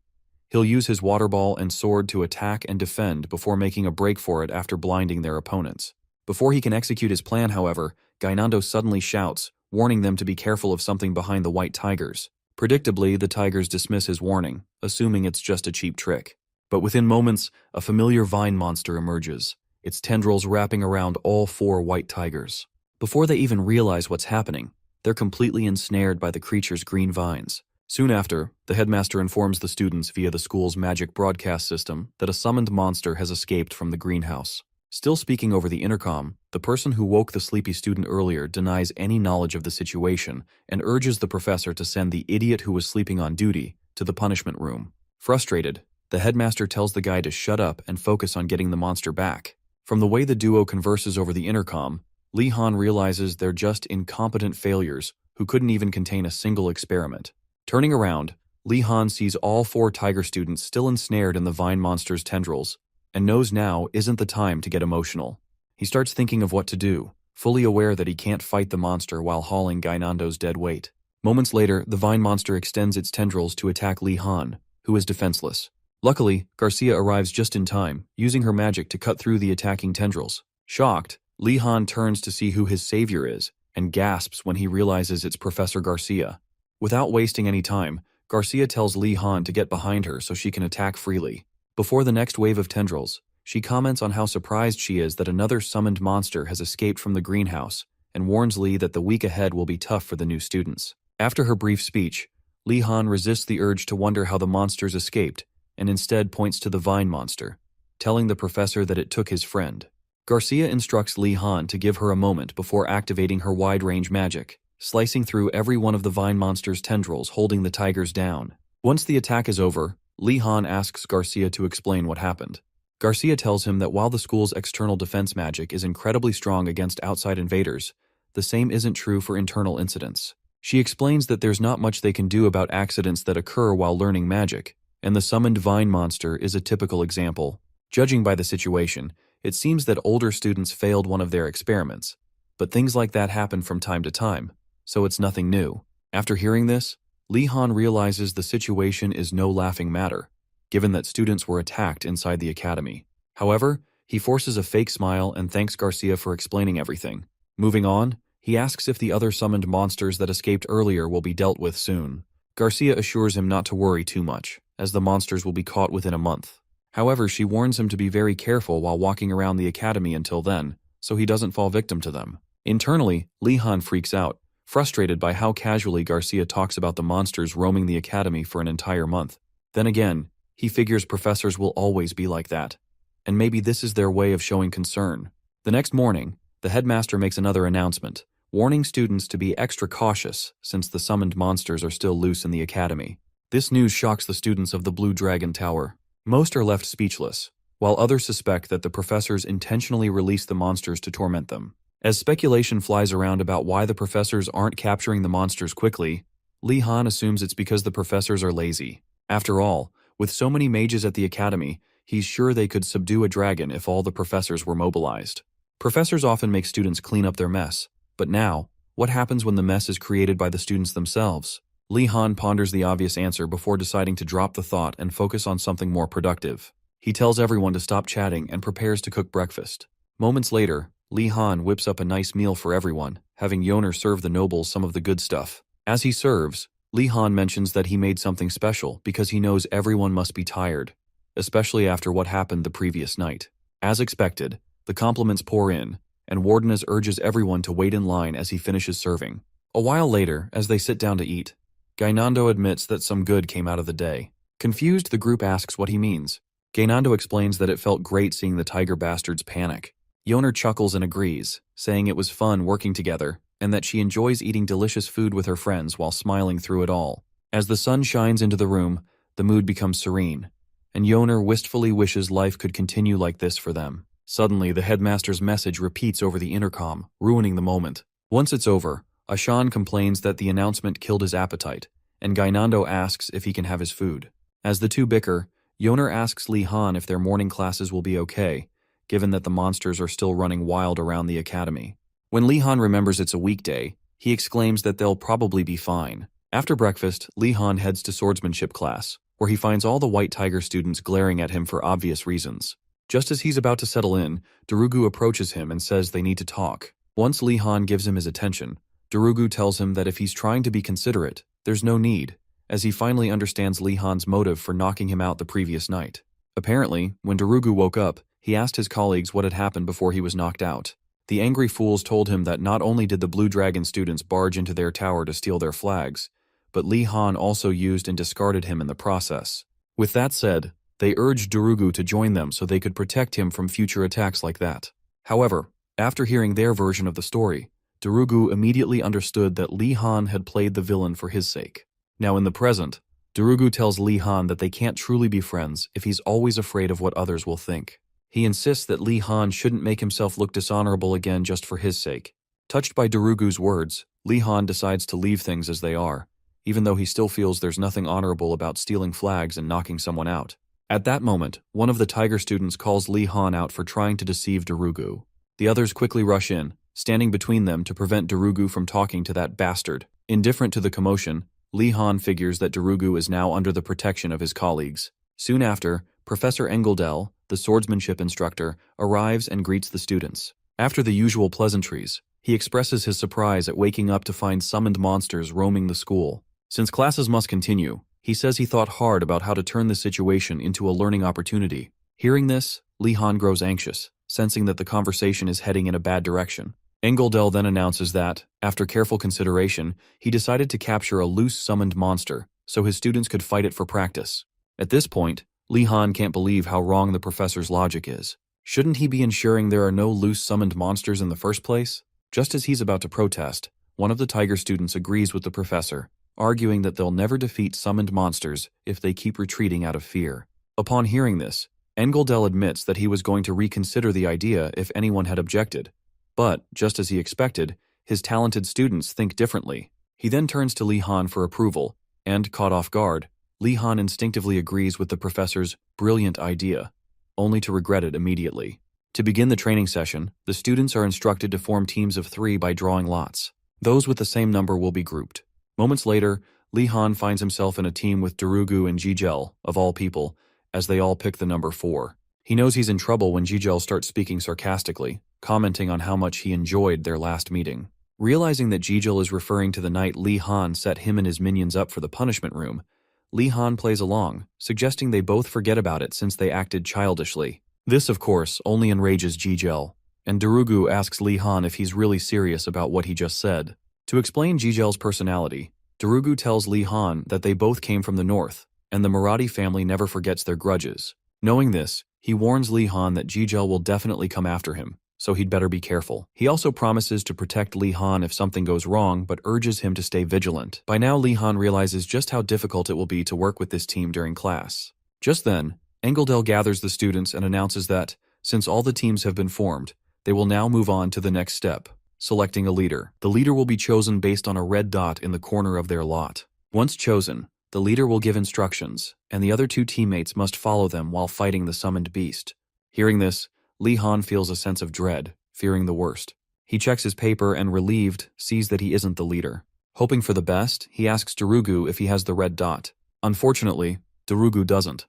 He'll use his water ball and sword to attack and defend before making a break for it after blinding their opponents. Before he can execute his plan, however, Gainando suddenly shouts, warning them to be careful of something behind the White Tigers. Predictably, the Tigers dismiss his warning, assuming it's just a cheap trick. But within moments, a familiar vine monster emerges, its tendrils wrapping around all 4 White Tigers. Before they even realize what's happening, they're completely ensnared by the creature's green vines. Soon after, the headmaster informs the students via the school's magic broadcast system that a summoned monster has escaped from the greenhouse. Still speaking over the intercom, the person who woke the sleepy student earlier denies any knowledge of the situation and urges the professor to send the idiot who was sleeping on duty to the punishment room. Frustrated, the headmaster tells the guy to shut up and focus on getting the monster back. From the way the duo converses over the intercom, Li Han realizes they're just incompetent failures who couldn't even contain a single experiment. Turning around, Li Han sees all 4 Tiger students still ensnared in the vine monster's tendrils, and knows now isn't the time to get emotional. He starts thinking of what to do, fully aware that he can't fight the monster while hauling Gainando's dead weight. Moments later, the vine monster extends its tendrils to attack Li Han, who is defenseless. Luckily, Garcia arrives just in time, using her magic to cut through the attacking tendrils. Shocked, Li Han turns to see who his savior is, and gasps when he realizes it's Professor Garcia. Without wasting any time, Garcia tells Li Han to get behind her so she can attack freely. Before the next wave of tendrils, she comments on how surprised she is that another summoned monster has escaped from the greenhouse and warns Li that the week ahead will be tough for the new students. After her brief speech, Li Han resists the urge to wonder how the monsters escaped and instead points to the vine monster, telling the professor that it took his friend. Garcia instructs Li Han to give her a moment before activating her wide-range magic, slicing through every one of the vine monster's tendrils, holding the tigers down. Once the attack is over, Li Han asks Garcia to explain what happened. Garcia tells him that while the school's external defense magic is incredibly strong against outside invaders, the same isn't true for internal incidents. She explains that there's not much they can do about accidents that occur while learning magic, and the summoned vine monster is a typical example. Judging by the situation, it seems that older students failed one of their experiments, but things like that happen from time to time, so it's nothing new. After hearing this, Li Han realizes the situation is no laughing matter, given that students were attacked inside the academy. However, he forces a fake smile and thanks Garcia for explaining everything. Moving on, he asks if the other summoned monsters that escaped earlier will be dealt with soon. Garcia assures him not to worry too much, as the monsters will be caught within a month. However, she warns him to be very careful while walking around the academy until then, so he doesn't fall victim to them. Internally, Li Han freaks out, frustrated by how casually Garcia talks about the monsters roaming the academy for an entire month. Then again, he figures professors will always be like that, and maybe this is their way of showing concern. The next morning, the headmaster makes another announcement, warning students to be extra cautious since the summoned monsters are still loose in the academy. This news shocks the students of the Blue Dragon Tower. Most are left speechless, while others suspect that the professors intentionally release the monsters to torment them. As speculation flies around about why the professors aren't capturing the monsters quickly, Li Han assumes it's because the professors are lazy. After all, with so many mages at the academy, he's sure they could subdue a dragon if all the professors were mobilized. Professors often make students clean up their mess, but now, what happens when the mess is created by the students themselves? Li Han ponders the obvious answer before deciding to drop the thought and focus on something more productive. He tells everyone to stop chatting and prepares to cook breakfast. Moments later, Li Han whips up a nice meal for everyone, having Yoner serve the nobles some of the good stuff. As he serves, Li Han mentions that he made something special because he knows everyone must be tired, especially after what happened the previous night. As expected, the compliments pour in, and Wardeness urges everyone to wait in line as he finishes serving. A while later, as they sit down to eat, Gainando admits that some good came out of the day. Confused, the group asks what he means. Gainando explains that it felt great seeing the tiger bastards panic. Yoner chuckles and agrees, saying it was fun working together, and that she enjoys eating delicious food with her friends while smiling through it all. As the sun shines into the room, the mood becomes serene, and Yoner wistfully wishes life could continue like this for them. Suddenly, the headmaster's message repeats over the intercom, ruining the moment. Once it's over, Ashan complains that the announcement killed his appetite, and Gainando asks if he can have his food. As the two bicker, Yoner asks Li Han if their morning classes will be okay, given that the monsters are still running wild around the academy. When Li Han remembers it's a weekday, he exclaims that they'll probably be fine. After breakfast, Li Han heads to swordsmanship class, where he finds all the White Tiger students glaring at him for obvious reasons. Just as he's about to settle in, Darugu approaches him and says they need to talk. Once Li Han gives him his attention, Darugu tells him that if he's trying to be considerate, there's no need, as he finally understands Li Han's motive for knocking him out the previous night. Apparently, when Darugu woke up, he asked his colleagues what had happened before he was knocked out. The angry fools told him that not only did the Blue Dragon students barge into their tower to steal their flags, but Li Han also used and discarded him in the process. With that said, they urged Darugu to join them so they could protect him from future attacks like that. However, after hearing their version of the story, Darugu immediately understood that Li Han had played the villain for his sake. Now in the present, Darugu tells Li Han that they can't truly be friends if he's always afraid of what others will think. He insists that Li Han shouldn't make himself look dishonorable again just for his sake. Touched by Darugu's words, Li Han decides to leave things as they are, even though he still feels there's nothing honorable about stealing flags and knocking someone out. At that moment, one of the Tiger students calls Li Han out for trying to deceive Darugu. The others quickly rush in, standing between them to prevent Darugu from talking to that bastard. Indifferent to the commotion, Li Han figures that Darugu is now under the protection of his colleagues. Soon after, Professor Engeldel, the swordsmanship instructor, arrives and greets the students. After the usual pleasantries, he expresses his surprise at waking up to find summoned monsters roaming the school. Since classes must continue, he says he thought hard about how to turn the situation into a learning opportunity. Hearing this, Li Han grows anxious, sensing that the conversation is heading in a bad direction. Engeldel then announces that, after careful consideration, he decided to capture a loose summoned monster so his students could fight it for practice. At this point, Li Han can't believe how wrong the professor's logic is. Shouldn't he be ensuring there are no loose summoned monsters in the first place? Just as he's about to protest, one of the Tiger students agrees with the professor, arguing that they'll never defeat summoned monsters if they keep retreating out of fear. Upon hearing this, Engeldel admits that he was going to reconsider the idea if anyone had objected. But, just as he expected, his talented students think differently. He then turns to Li Han for approval, and, caught off guard, Li Han instinctively agrees with the professor's brilliant idea, only to regret it immediately. To begin the training session, the students are instructed to form teams of 3 by drawing lots. Those with the same number will be grouped. Moments later, Li Han finds himself in a team with Darugu and Jijel, of all people, as they all pick the number 4. He knows he's in trouble when Jijel starts speaking sarcastically, commenting on how much he enjoyed their last meeting. Realizing that Jijel is referring to the night Li Han set him and his minions up for the punishment room, Li Han plays along, suggesting they both forget about it since they acted childishly. This, of course, only enrages Jijel, and Darugu asks Li Han if he's really serious about what he just said. To explain Jijel's personality, Darugu tells Li Han that they both came from the north, and the Marathi family never forgets their grudges. Knowing this, he warns Li Han that Jijel will definitely come after him, so he'd better be careful. He also promises to protect Li Han if something goes wrong, but urges him to stay vigilant. By now, Li Han realizes just how difficult it will be to work with this team during class. Just then, Engeldel gathers the students and announces that, since all the teams have been formed, they will now move on to the next step, selecting a leader. The leader will be chosen based on a red dot in the corner of their lot. Once chosen, the leader will give instructions, and the other 2 teammates must follow them while fighting the summoned beast. Hearing this, Li Han feels a sense of dread, fearing the worst. He checks his paper and, relieved, sees that he isn't the leader. Hoping for the best, he asks Darugu if he has the red dot. Unfortunately, Darugu doesn't,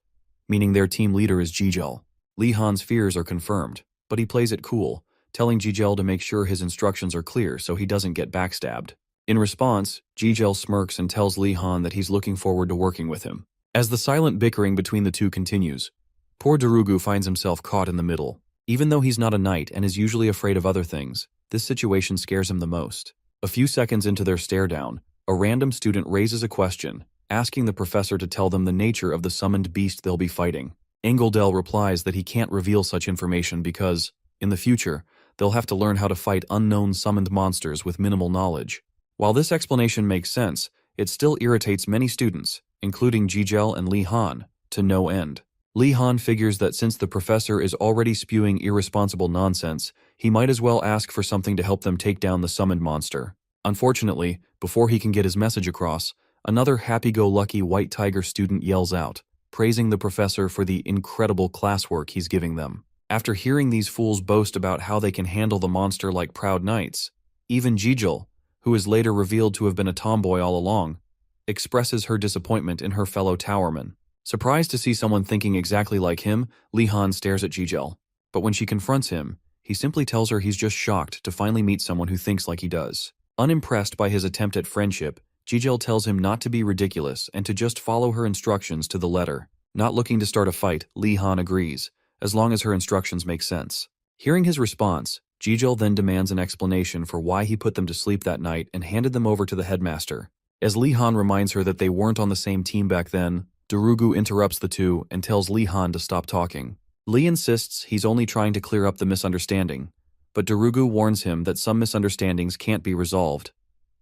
meaning their team leader is Jijel. Li Han's fears are confirmed, but he plays it cool, telling Jijel to make sure his instructions are clear so he doesn't get backstabbed. In response, Jijel smirks and tells Li Han that he's looking forward to working with him. As the silent bickering between the two continues, poor Darugu finds himself caught in the middle. Even though he's not a knight and is usually afraid of other things, this situation scares him the most. A few seconds into their stare-down, a random student raises a question, asking the professor to tell them the nature of the summoned beast they'll be fighting. Engeldel replies that he can't reveal such information because, in the future, they'll have to learn how to fight unknown summoned monsters with minimal knowledge. While this explanation makes sense, it still irritates many students, including Jijel and Li Han, to no end. Li Han figures that since the professor is already spewing irresponsible nonsense, he might as well ask for something to help them take down the summoned monster. Unfortunately, before he can get his message across, another happy-go-lucky white tiger student yells out, praising the professor for the incredible classwork he's giving them. After hearing these fools boast about how they can handle the monster like proud knights, even Jijil, who is later revealed to have been a tomboy all along, expresses her disappointment in her fellow towermen. Surprised to see someone thinking exactly like him, Li Han stares at Jijil. But when she confronts him, he simply tells her he's just shocked to finally meet someone who thinks like he does. Unimpressed by his attempt at friendship, Jijil tells him not to be ridiculous and to just follow her instructions to the letter. Not looking to start a fight, Li Han agrees, as long as her instructions make sense. Hearing his response, Jijil then demands an explanation for why he put them to sleep that night and handed them over to the headmaster. As Li Han reminds her that they weren't on the same team back then, Darugu interrupts the two and tells Li Han to stop talking. Li insists he's only trying to clear up the misunderstanding, but Darugu warns him that some misunderstandings can't be resolved,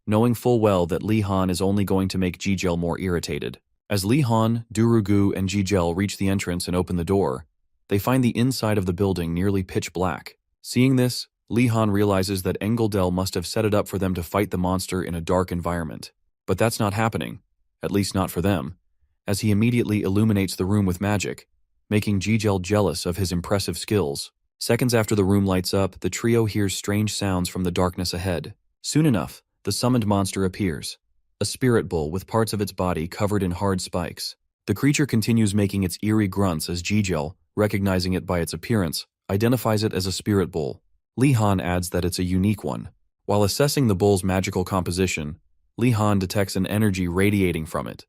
knowing full well that Li Han is only going to make Jijil more irritated. As Li Han, Darugu, and Jijil reach the entrance and open the door, they find the inside of the building nearly pitch black. Seeing this, Li Han realizes that Engeldel must have set it up for them to fight the monster in a dark environment. But that's not happening, at least not for them, as he immediately illuminates the room with magic, making Jijil jealous of his impressive skills. Seconds after the room lights up, the trio hears strange sounds from the darkness ahead. Soon enough, the summoned monster appears, a spirit bull with parts of its body covered in hard spikes. The creature continues making its eerie grunts as Jijil, recognizing it by its appearance, identifies it as a spirit bull. Li Han adds that it's a unique one. While assessing the bull's magical composition, Li Han detects an energy radiating from it,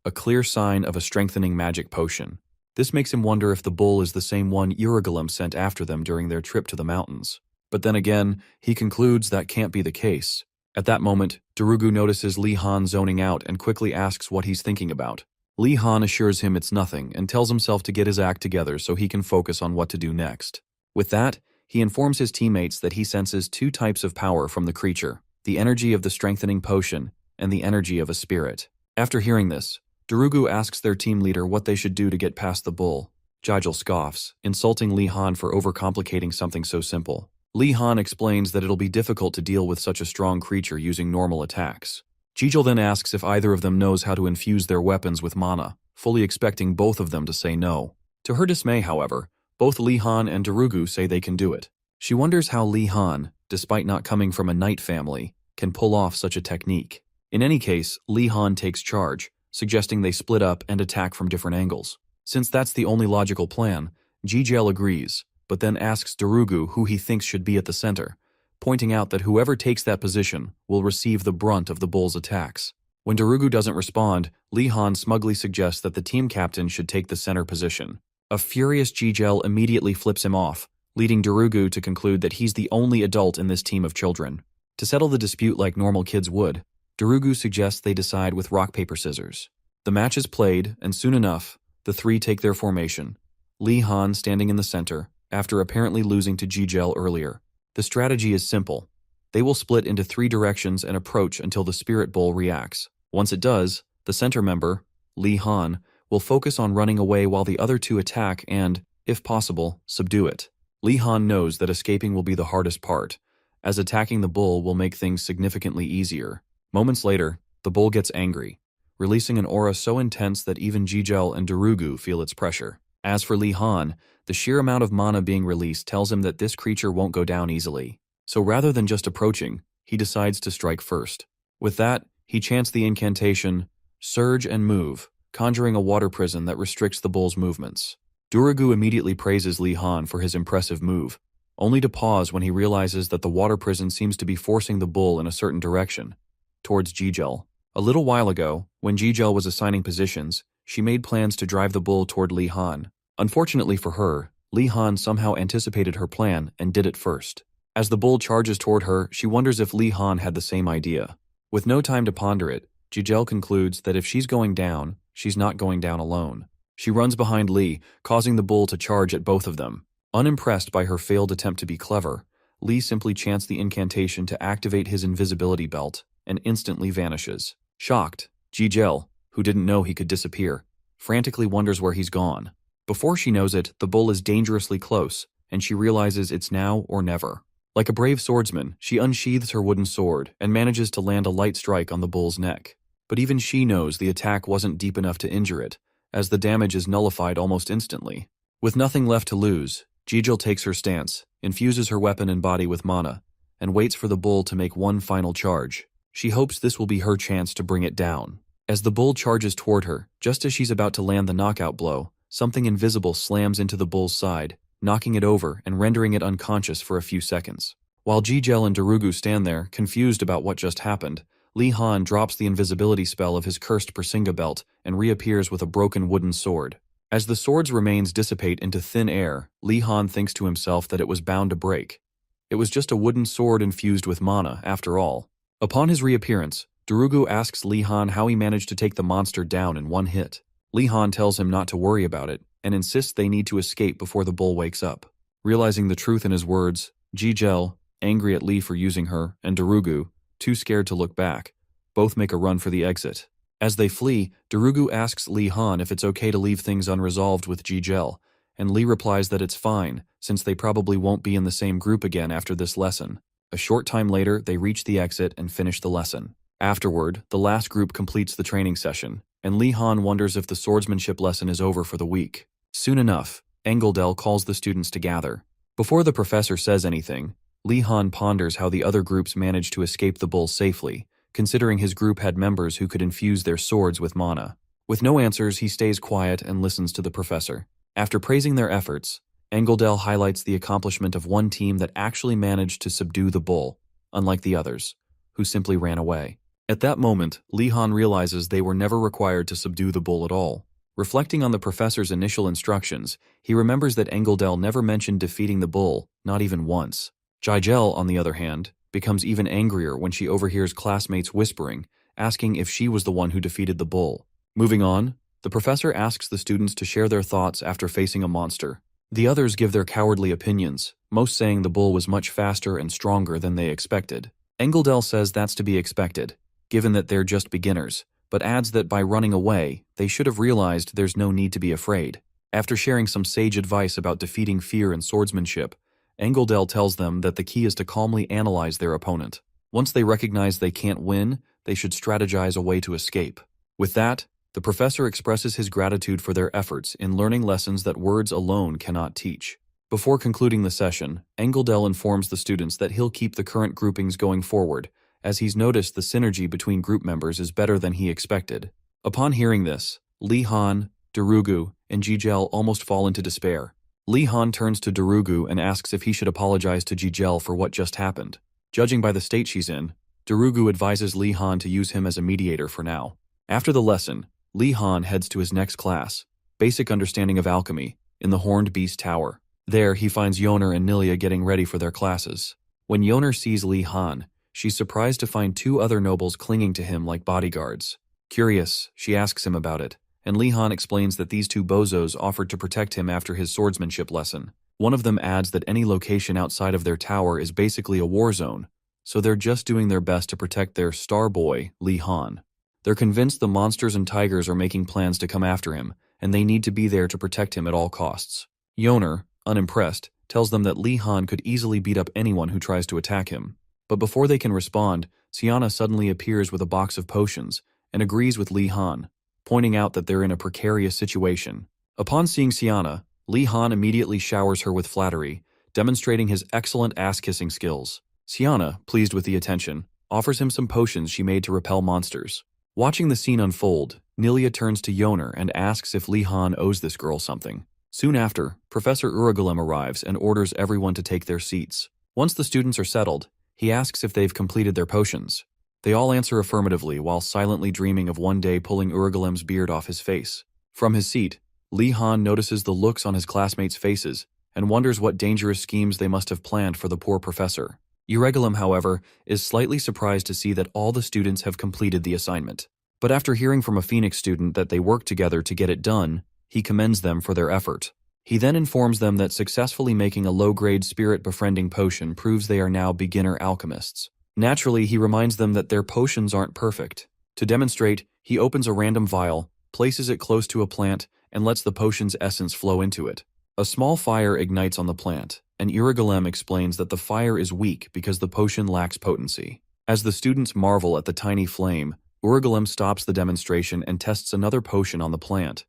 a clear sign of a strengthening magic potion. This makes him wonder if the bull is the same one Urigalim sent after them during their trip to the mountains. But then again, he concludes that can't be the case. At that moment, Darugu notices Li Han zoning out and quickly asks what he's thinking about. Li Han assures him it's nothing and tells himself to get his act together so he can focus on what to do next. With that, he informs his teammates that he senses two types of power from the creature: the energy of the strengthening potion and the energy of a spirit. After hearing this, Darugu asks their team leader what they should do to get past the bull. Jijil scoffs, insulting Li Han for overcomplicating something so simple. Li Han explains that it'll be difficult to deal with such a strong creature using normal attacks. Jijil then asks if either of them knows how to infuse their weapons with mana, fully expecting both of them to say no. To her dismay, however, both Li Han and Darugu say they can do it. She wonders how Li Han, despite not coming from a knight family, can pull off such a technique. In any case, Li Han takes charge, suggesting they split up and attack from different angles. Since that's the only logical plan, Jijil agrees, but then asks Darugu who he thinks should be at the center, pointing out that whoever takes that position will receive the brunt of the bull's attacks. When Darugu doesn't respond, Li Han smugly suggests that the team captain should take the center position. A furious Jijil immediately flips him off, leading Darugu to conclude that he's the only adult in this team of children. To settle the dispute like normal kids would, Darugu suggests they decide with rock, paper, scissors. The match is played, and soon enough, the three take their formation, Li Han standing in the center, after apparently losing to Jijil earlier. The strategy is simple. They will split into three directions and approach until the spirit bull reacts. Once it does, the center member, Li Han, will focus on running away while the other two attack and, if possible, subdue it. Li Han knows that escaping will be the hardest part, as attacking the bull will make things significantly easier. Moments later, the bull gets angry, releasing an aura so intense that even Jijil and Darugu feel its pressure. As for Li Han, the sheer amount of mana being released tells him that this creature won't go down easily. So rather than just approaching, he decides to strike first. With that, he chants the incantation, Surge and Move, conjuring a water prison that restricts the bull's movements. Darugu immediately praises Li Han for his impressive move, only to pause when he realizes that the water prison seems to be forcing the bull in a certain direction, towards Jijil. A little while ago, when Jijil was assigning positions, she made plans to drive the bull toward Li Han. Unfortunately for her, Li Han somehow anticipated her plan and did it first. As the bull charges toward her, she wonders if Li Han had the same idea. With no time to ponder it, Jijil concludes that if she's going down, she's not going down alone. She runs behind Li, causing the bull to charge at both of them. Unimpressed by her failed attempt to be clever, Li simply chants the incantation to activate his invisibility belt and instantly vanishes. Shocked, Jijil, who didn't know he could disappear, frantically wonders where he's gone. Before she knows it, the bull is dangerously close, and she realizes it's now or never. Like a brave swordsman, she unsheathes her wooden sword and manages to land a light strike on the bull's neck. But even she knows the attack wasn't deep enough to injure it, as the damage is nullified almost instantly. With nothing left to lose, Jijil takes her stance, infuses her weapon and body with mana, and waits for the bull to make one final charge. She hopes this will be her chance to bring it down. As the bull charges toward her, just as she's about to land the knockout blow, something invisible slams into the bull's side, knocking it over and rendering it unconscious for a few seconds. While Jijil and Darugu stand there, confused about what just happened, Li Han drops the invisibility spell of his cursed Persinga belt and reappears with a broken wooden sword. As the sword's remains dissipate into thin air, Li Han thinks to himself that it was bound to break. It was just a wooden sword infused with mana, after all. Upon his reappearance, Darugu asks Li Han how he managed to take the monster down in one hit. Li Han tells him not to worry about it, and insists they need to escape before the bull wakes up. Realizing the truth in his words, Jijil, angry at Li for using her, and Darugu, too scared to look back, both make a run for the exit. As they flee, Darugu asks Li Han if it's okay to leave things unresolved with Jijil, and Li replies that it's fine, since they probably won't be in the same group again after this lesson. A short time later, they reach the exit and finish the lesson. Afterward, the last group completes the training session, and Li Han wonders if the swordsmanship lesson is over for the week. Soon enough, Engeldel calls the students to gather. Before the professor says anything, Li Han ponders how the other groups managed to escape the bull safely, considering his group had members who could infuse their swords with mana. With no answers, he stays quiet and listens to the professor. After praising their efforts, Engeldel highlights the accomplishment of one team that actually managed to subdue the bull, unlike the others, who simply ran away. At that moment, Li Han realizes they were never required to subdue the bull at all. Reflecting on the professor's initial instructions, he remembers that Engeldel never mentioned defeating the bull, not even once. Jijil, on the other hand, becomes even angrier when she overhears classmates whispering, asking if she was the one who defeated the bull. Moving on, the professor asks the students to share their thoughts after facing a monster. The others give their cowardly opinions, most saying the bull was much faster and stronger than they expected. Engeldel says that's to be expected, given that they're just beginners, but adds that by running away, they should have realized there's no need to be afraid. After sharing some sage advice about defeating fear and swordsmanship, Engeldel tells them that the key is to calmly analyze their opponent. Once they recognize they can't win, they should strategize a way to escape. With that, the professor expresses his gratitude for their efforts in learning lessons that words alone cannot teach. Before concluding the session, Engeldel informs the students that he'll keep the current groupings going forward, as he's noticed the synergy between group members is better than he expected. Upon hearing this, Li Han, Darugu, and Jijil almost fall into despair. Li Han turns to Darugu and asks if he should apologize to Jijil for what just happened. Judging by the state she's in, Darugu advises Li Han to use him as a mediator for now. After the lesson, Li Han heads to his next class, Basic Understanding of Alchemy, in the Horned Beast Tower. There, he finds Yoner and Nilia getting ready for their classes. When Yoner sees Li Han, she's surprised to find two other nobles clinging to him like bodyguards. Curious, she asks him about it, and Li Han explains that these two bozos offered to protect him after his swordsmanship lesson. One of them adds that any location outside of their tower is basically a war zone, so they're just doing their best to protect their star boy, Li Han. They're convinced the monsters and tigers are making plans to come after him, and they need to be there to protect him at all costs. Yoner, unimpressed, tells them that Li Han could easily beat up anyone who tries to attack him. But before they can respond, Siana suddenly appears with a box of potions and agrees with Li Han, pointing out that they're in a precarious situation. Upon seeing Siana, Li Han immediately showers her with flattery, demonstrating his excellent ass-kissing skills. Siana, pleased with the attention, offers him some potions she made to repel monsters. Watching the scene unfold, Nilia turns to Yoner and asks if Li Han owes this girl something. Soon after, Professor Urugulem arrives and orders everyone to take their seats. Once the students are settled, he asks if they've completed their potions. They all answer affirmatively while silently dreaming of one day pulling Urugulem's beard off his face. From his seat, Li Han notices the looks on his classmates' faces and wonders what dangerous schemes they must have planned for the poor professor. Urugulem, however, is slightly surprised to see that all the students have completed the assignment. But after hearing from a Phoenix student that they worked together to get it done, he commends them for their effort. He then informs them that successfully making a low-grade spirit-befriending potion proves they are now beginner alchemists. Naturally, he reminds them that their potions aren't perfect. To demonstrate, he opens a random vial, places it close to a plant, and lets the potion's essence flow into it. A small fire ignites on the plant, and Irregulem explains that the fire is weak because the potion lacks potency. As the students marvel at the tiny flame, Irregulem stops the demonstration and tests another potion on the plant.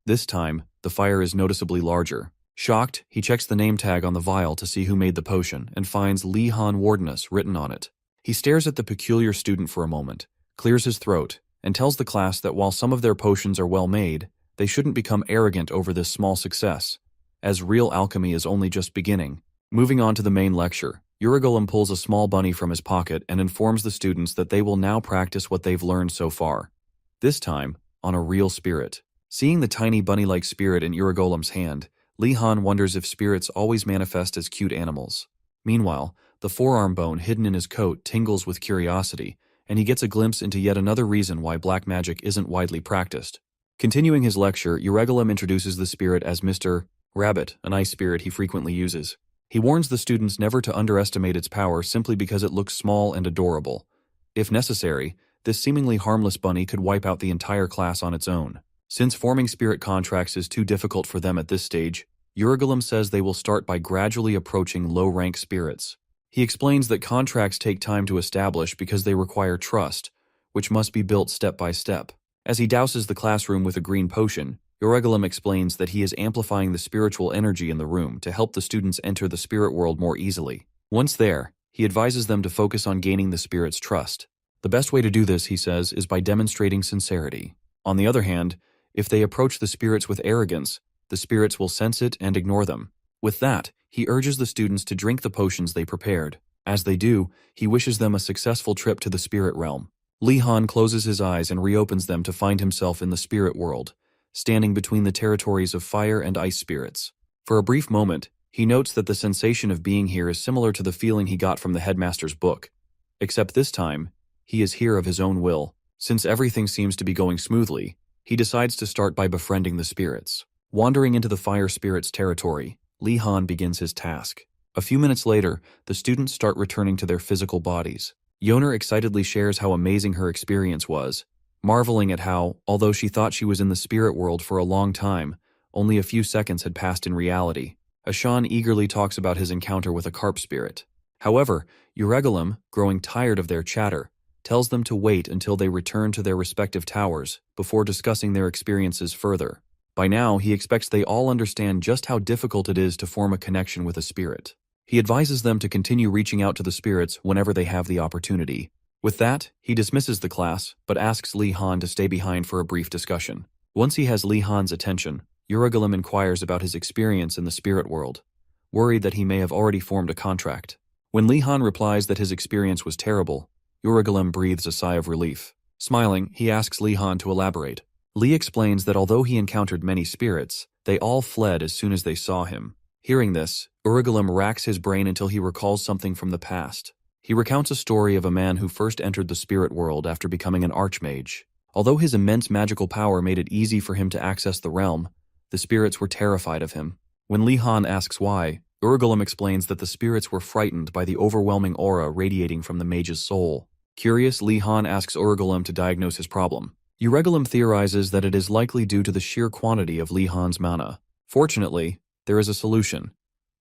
This time, the fire is noticeably larger. Shocked, he checks the name tag on the vial to see who made the potion and finds Lihan Wardenus written on it. He stares at the peculiar student for a moment, clears his throat, and tells the class that while some of their potions are well made, they shouldn't become arrogant over this small success, as real alchemy is only just beginning. Moving on to the main lecture, Irregulem pulls a small bunny from his pocket and informs the students that they will now practice what they've learned so far. This time, on a real spirit. Seeing the tiny bunny-like spirit in Irregulem's hand, Lihan wonders if spirits always manifest as cute animals. Meanwhile, the forearm bone hidden in his coat tingles with curiosity, and he gets a glimpse into yet another reason why black magic isn't widely practiced. Continuing his lecture, Irregulem introduces the spirit as Mr. Rabbit, an ice spirit he frequently uses. He warns the students never to underestimate its power simply because it looks small and adorable. If necessary, this seemingly harmless bunny could wipe out the entire class on its own. Since forming spirit contracts is too difficult for them at this stage, Irregulem says they will start by gradually approaching low-rank spirits. He explains that contracts take time to establish because they require trust, which must be built step by step. As he douses the classroom with a green potion, Irregulem explains that he is amplifying the spiritual energy in the room to help the students enter the spirit world more easily. Once there, he advises them to focus on gaining the spirit's trust. The best way to do this, he says, is by demonstrating sincerity. On the other hand, if they approach the spirits with arrogance, the spirits will sense it and ignore them. With that, he urges the students to drink the potions they prepared. As they do, he wishes them a successful trip to the spirit realm. Lihan closes his eyes and reopens them to find himself in the spirit world, standing between the territories of fire and ice spirits. For a brief moment, he notes that the sensation of being here is similar to the feeling he got from the headmaster's book. Except this time, he is here of his own will. Since everything seems to be going smoothly, he decides to start by befriending the spirits. Wandering into the fire spirit's territory, Lihan begins his task. A few minutes later, the students start returning to their physical bodies. Yoner excitedly shares how amazing her experience was, marveling at how, although she thought she was in the spirit world for a long time, only a few seconds had passed in reality. Ashan eagerly talks about his encounter with a carp spirit. However, Irregulem, growing tired of their chatter, tells them to wait until they return to their respective towers before discussing their experiences further. By now, he expects they all understand just how difficult it is to form a connection with a spirit. He advises them to continue reaching out to the spirits whenever they have the opportunity. With that, he dismisses the class, but asks Lihan to stay behind for a brief discussion. Once he has Lihan's attention, Irregulem inquires about his experience in the spirit world, worried that he may have already formed a contract. When Lihan replies that his experience was terrible, Irregulem breathes a sigh of relief. Smiling, he asks Lihan to elaborate. Li explains that although he encountered many spirits, they all fled as soon as they saw him. Hearing this, Irregulem racks his brain until he recalls something from the past. He recounts a story of a man who first entered the spirit world after becoming an archmage. Although his immense magical power made it easy for him to access the realm, the spirits were terrified of him. When Lihan asks why, Irregulem explains that the spirits were frightened by the overwhelming aura radiating from the mage's soul. Curious, Lihan asks Irregulem to diagnose his problem. Irregulem theorizes that it is likely due to the sheer quantity of Lihan's mana. Fortunately, there is a solution.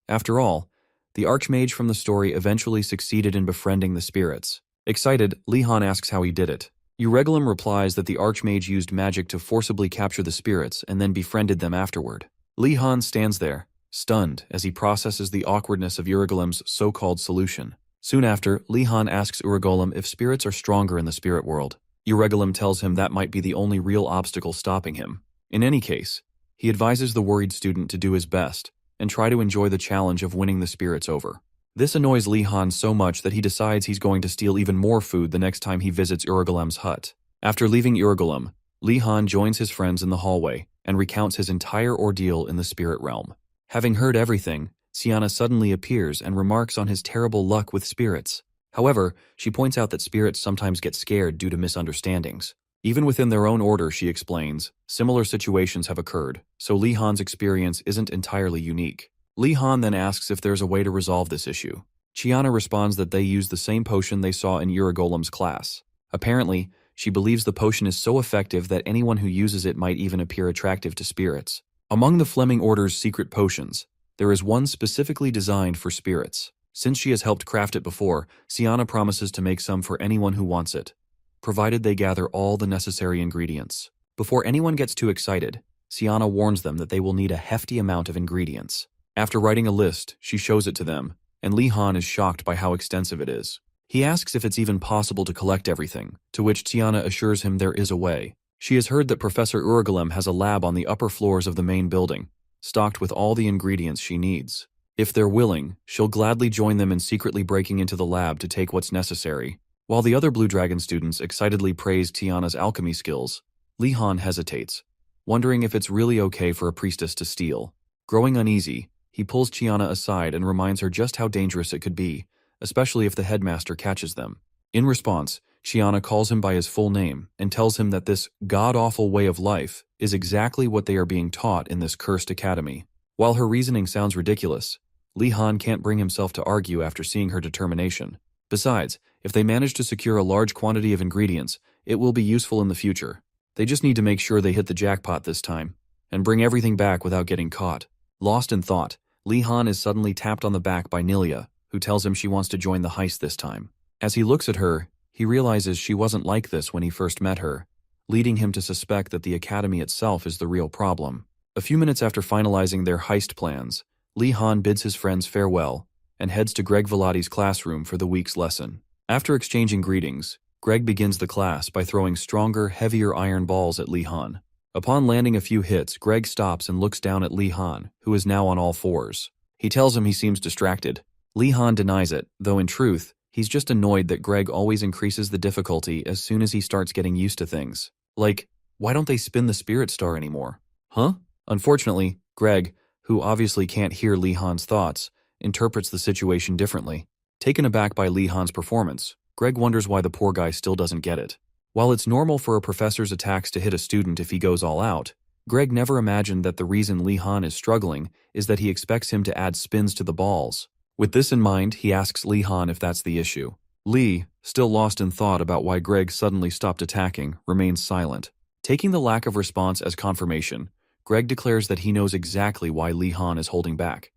After all, the archmage from the story eventually succeeded in befriending the spirits. Excited, Lihan asks how he did it. Irregulem replies that the archmage used magic to forcibly capture the spirits and then befriended them afterward. Lihan stands there, stunned, as he processes the awkwardness of Irregulem's so-called solution. Soon after, Lihan asks Irregulem if spirits are stronger in the spirit world. Irregulem tells him that might be the only real obstacle stopping him. In any case, he advises the worried student to do his best and try to enjoy the challenge of winning the spirits over. This annoys Lihan so much that he decides he's going to steal even more food the next time he visits Irregulem's hut. After leaving Irregulem, Lihan joins his friends in the hallway and recounts his entire ordeal in the spirit realm. Having heard everything, Sienna suddenly appears and remarks on his terrible luck with spirits. However, she points out that spirits sometimes get scared due to misunderstandings. Even within their own order, she explains, similar situations have occurred, so Lihan's experience isn't entirely unique. Lihan then asks if there's a way to resolve this issue. Chiana responds that they use the same potion they saw in Irregulem's class. Apparently, she believes the potion is so effective that anyone who uses it might even appear attractive to spirits. Among the Fleming Order's secret potions, there is one specifically designed for spirits. Since she has helped craft it before, Sienna promises to make some for anyone who wants it, provided they gather all the necessary ingredients. Before anyone gets too excited, Sienna warns them that they will need a hefty amount of ingredients. After writing a list, she shows it to them, and Li Han is shocked by how extensive it is. He asks if it's even possible to collect everything, to which Tiana assures him there is a way. She has heard that Professor Urugulem has a lab on the upper floors of the main building, stocked with all the ingredients she needs. If they're willing, she'll gladly join them in secretly breaking into the lab to take what's necessary. While the other Blue Dragon students excitedly praise Tiana's alchemy skills, Li Han hesitates, wondering if it's really okay for a priestess to steal. Growing uneasy, he pulls Tiana aside and reminds her just how dangerous it could be, especially if the headmaster catches them. In response, Tiana calls him by his full name and tells him that this god-awful way of life is exactly what they are being taught in this cursed academy. While her reasoning sounds ridiculous, Li Han can't bring himself to argue after seeing her determination. Besides, if they manage to secure a large quantity of ingredients, it will be useful in the future. They just need to make sure they hit the jackpot this time, and bring everything back without getting caught. Lost in thought, Li Han is suddenly tapped on the back by Nilia, who tells him she wants to join the heist this time. As he looks at her, he realizes she wasn't like this when he first met her, leading him to suspect that the academy itself is the real problem. A few minutes after finalizing their heist plans, Li Han bids his friends farewell and heads to Greg Velati's classroom for the week's lesson. After exchanging greetings, Greg begins the class by throwing stronger, heavier iron balls at Li Han. Upon landing a few hits, Greg stops and looks down at Li Han, who is now on all fours. He tells him he seems distracted. Li Han denies it, though in truth, he's just annoyed that Greg always increases the difficulty as soon as he starts getting used to things. Like, why don't they spin the Spirit Star anymore? Huh? Unfortunately, Greg, who obviously can't hear Li Han's thoughts, interprets the situation differently. Taken aback by Li Han's performance, Greg wonders why the poor guy still doesn't get it. While it's normal for a professor's attacks to hit a student if he goes all out, Greg never imagined that the reason Li Han is struggling is that he expects him to add spins to the balls. With this in mind, he asks Li Han if that's the issue. Li, still lost in thought about why Greg suddenly stopped attacking, remains silent. Taking the lack of response as confirmation, Greg declares that he knows exactly why Li Han is holding back.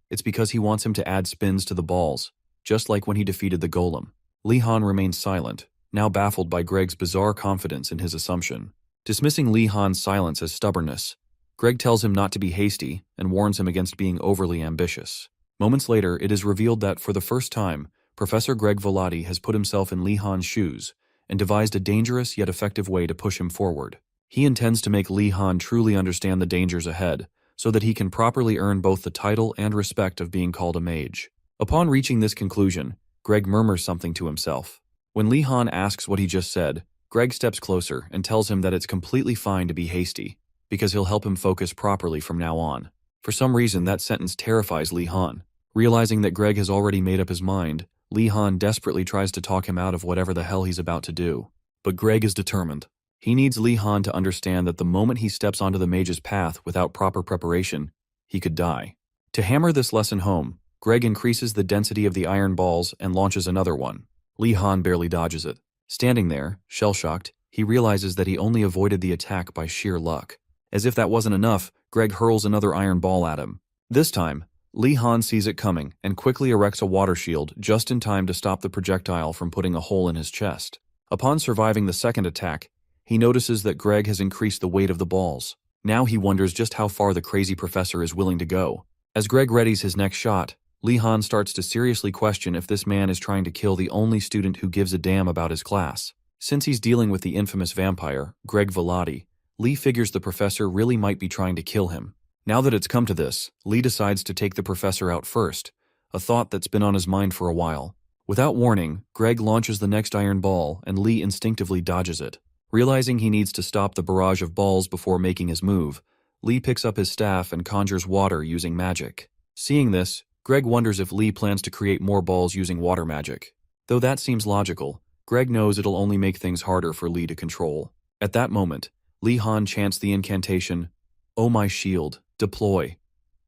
It's because he wants him to add spins to the balls, just like when he defeated the golem. Li Han remains silent, now baffled by Greg's bizarre confidence in his assumption. Dismissing Li Han's silence as stubbornness, Greg tells him not to be hasty and warns him against being overly ambitious. Moments later, it is revealed that, for the first time, Professor Greg Velati has put himself in Li Han's shoes and devised a dangerous yet effective way to push him forward. He intends to make Li Han truly understand the dangers ahead, so that he can properly earn both the title and respect of being called a mage. Upon reaching this conclusion, Greg murmurs something to himself. When Li Han asks what he just said, Greg steps closer and tells him that it's completely fine to be hasty, because he'll help him focus properly from now on. For some reason, that sentence terrifies Li Han. Realizing that Greg has already made up his mind, Li Han desperately tries to talk him out of whatever the hell he's about to do. But Greg is determined. He needs Li Han to understand that the moment he steps onto the mage's path without proper preparation, he could die. To hammer this lesson home, Greg increases the density of the iron balls and launches another one. Li Han barely dodges it. Standing there, shell-shocked, he realizes that he only avoided the attack by sheer luck. As if that wasn't enough, Greg hurls another iron ball at him. This time, Li Han sees it coming and quickly erects a water shield just in time to stop the projectile from putting a hole in his chest. Upon surviving the second attack, he notices that Greg has increased the weight of the balls. Now he wonders just how far the crazy professor is willing to go. As Greg readies his next shot, Li Han starts to seriously question if this man is trying to kill the only student who gives a damn about his class. Since he's dealing with the infamous vampire, Greg Velati, Li figures the professor really might be trying to kill him. Now that it's come to this, Li decides to take the professor out first, a thought that's been on his mind for a while. Without warning, Greg launches the next iron ball and Li instinctively dodges it. Realizing he needs to stop the barrage of balls before making his move, Li picks up his staff and conjures water using magic. Seeing this, Greg wonders if Li plans to create more balls using water magic. Though that seems logical, Greg knows it'll only make things harder for Li to control. At that moment, Li Han chants the incantation, "Oh my shield, deploy,"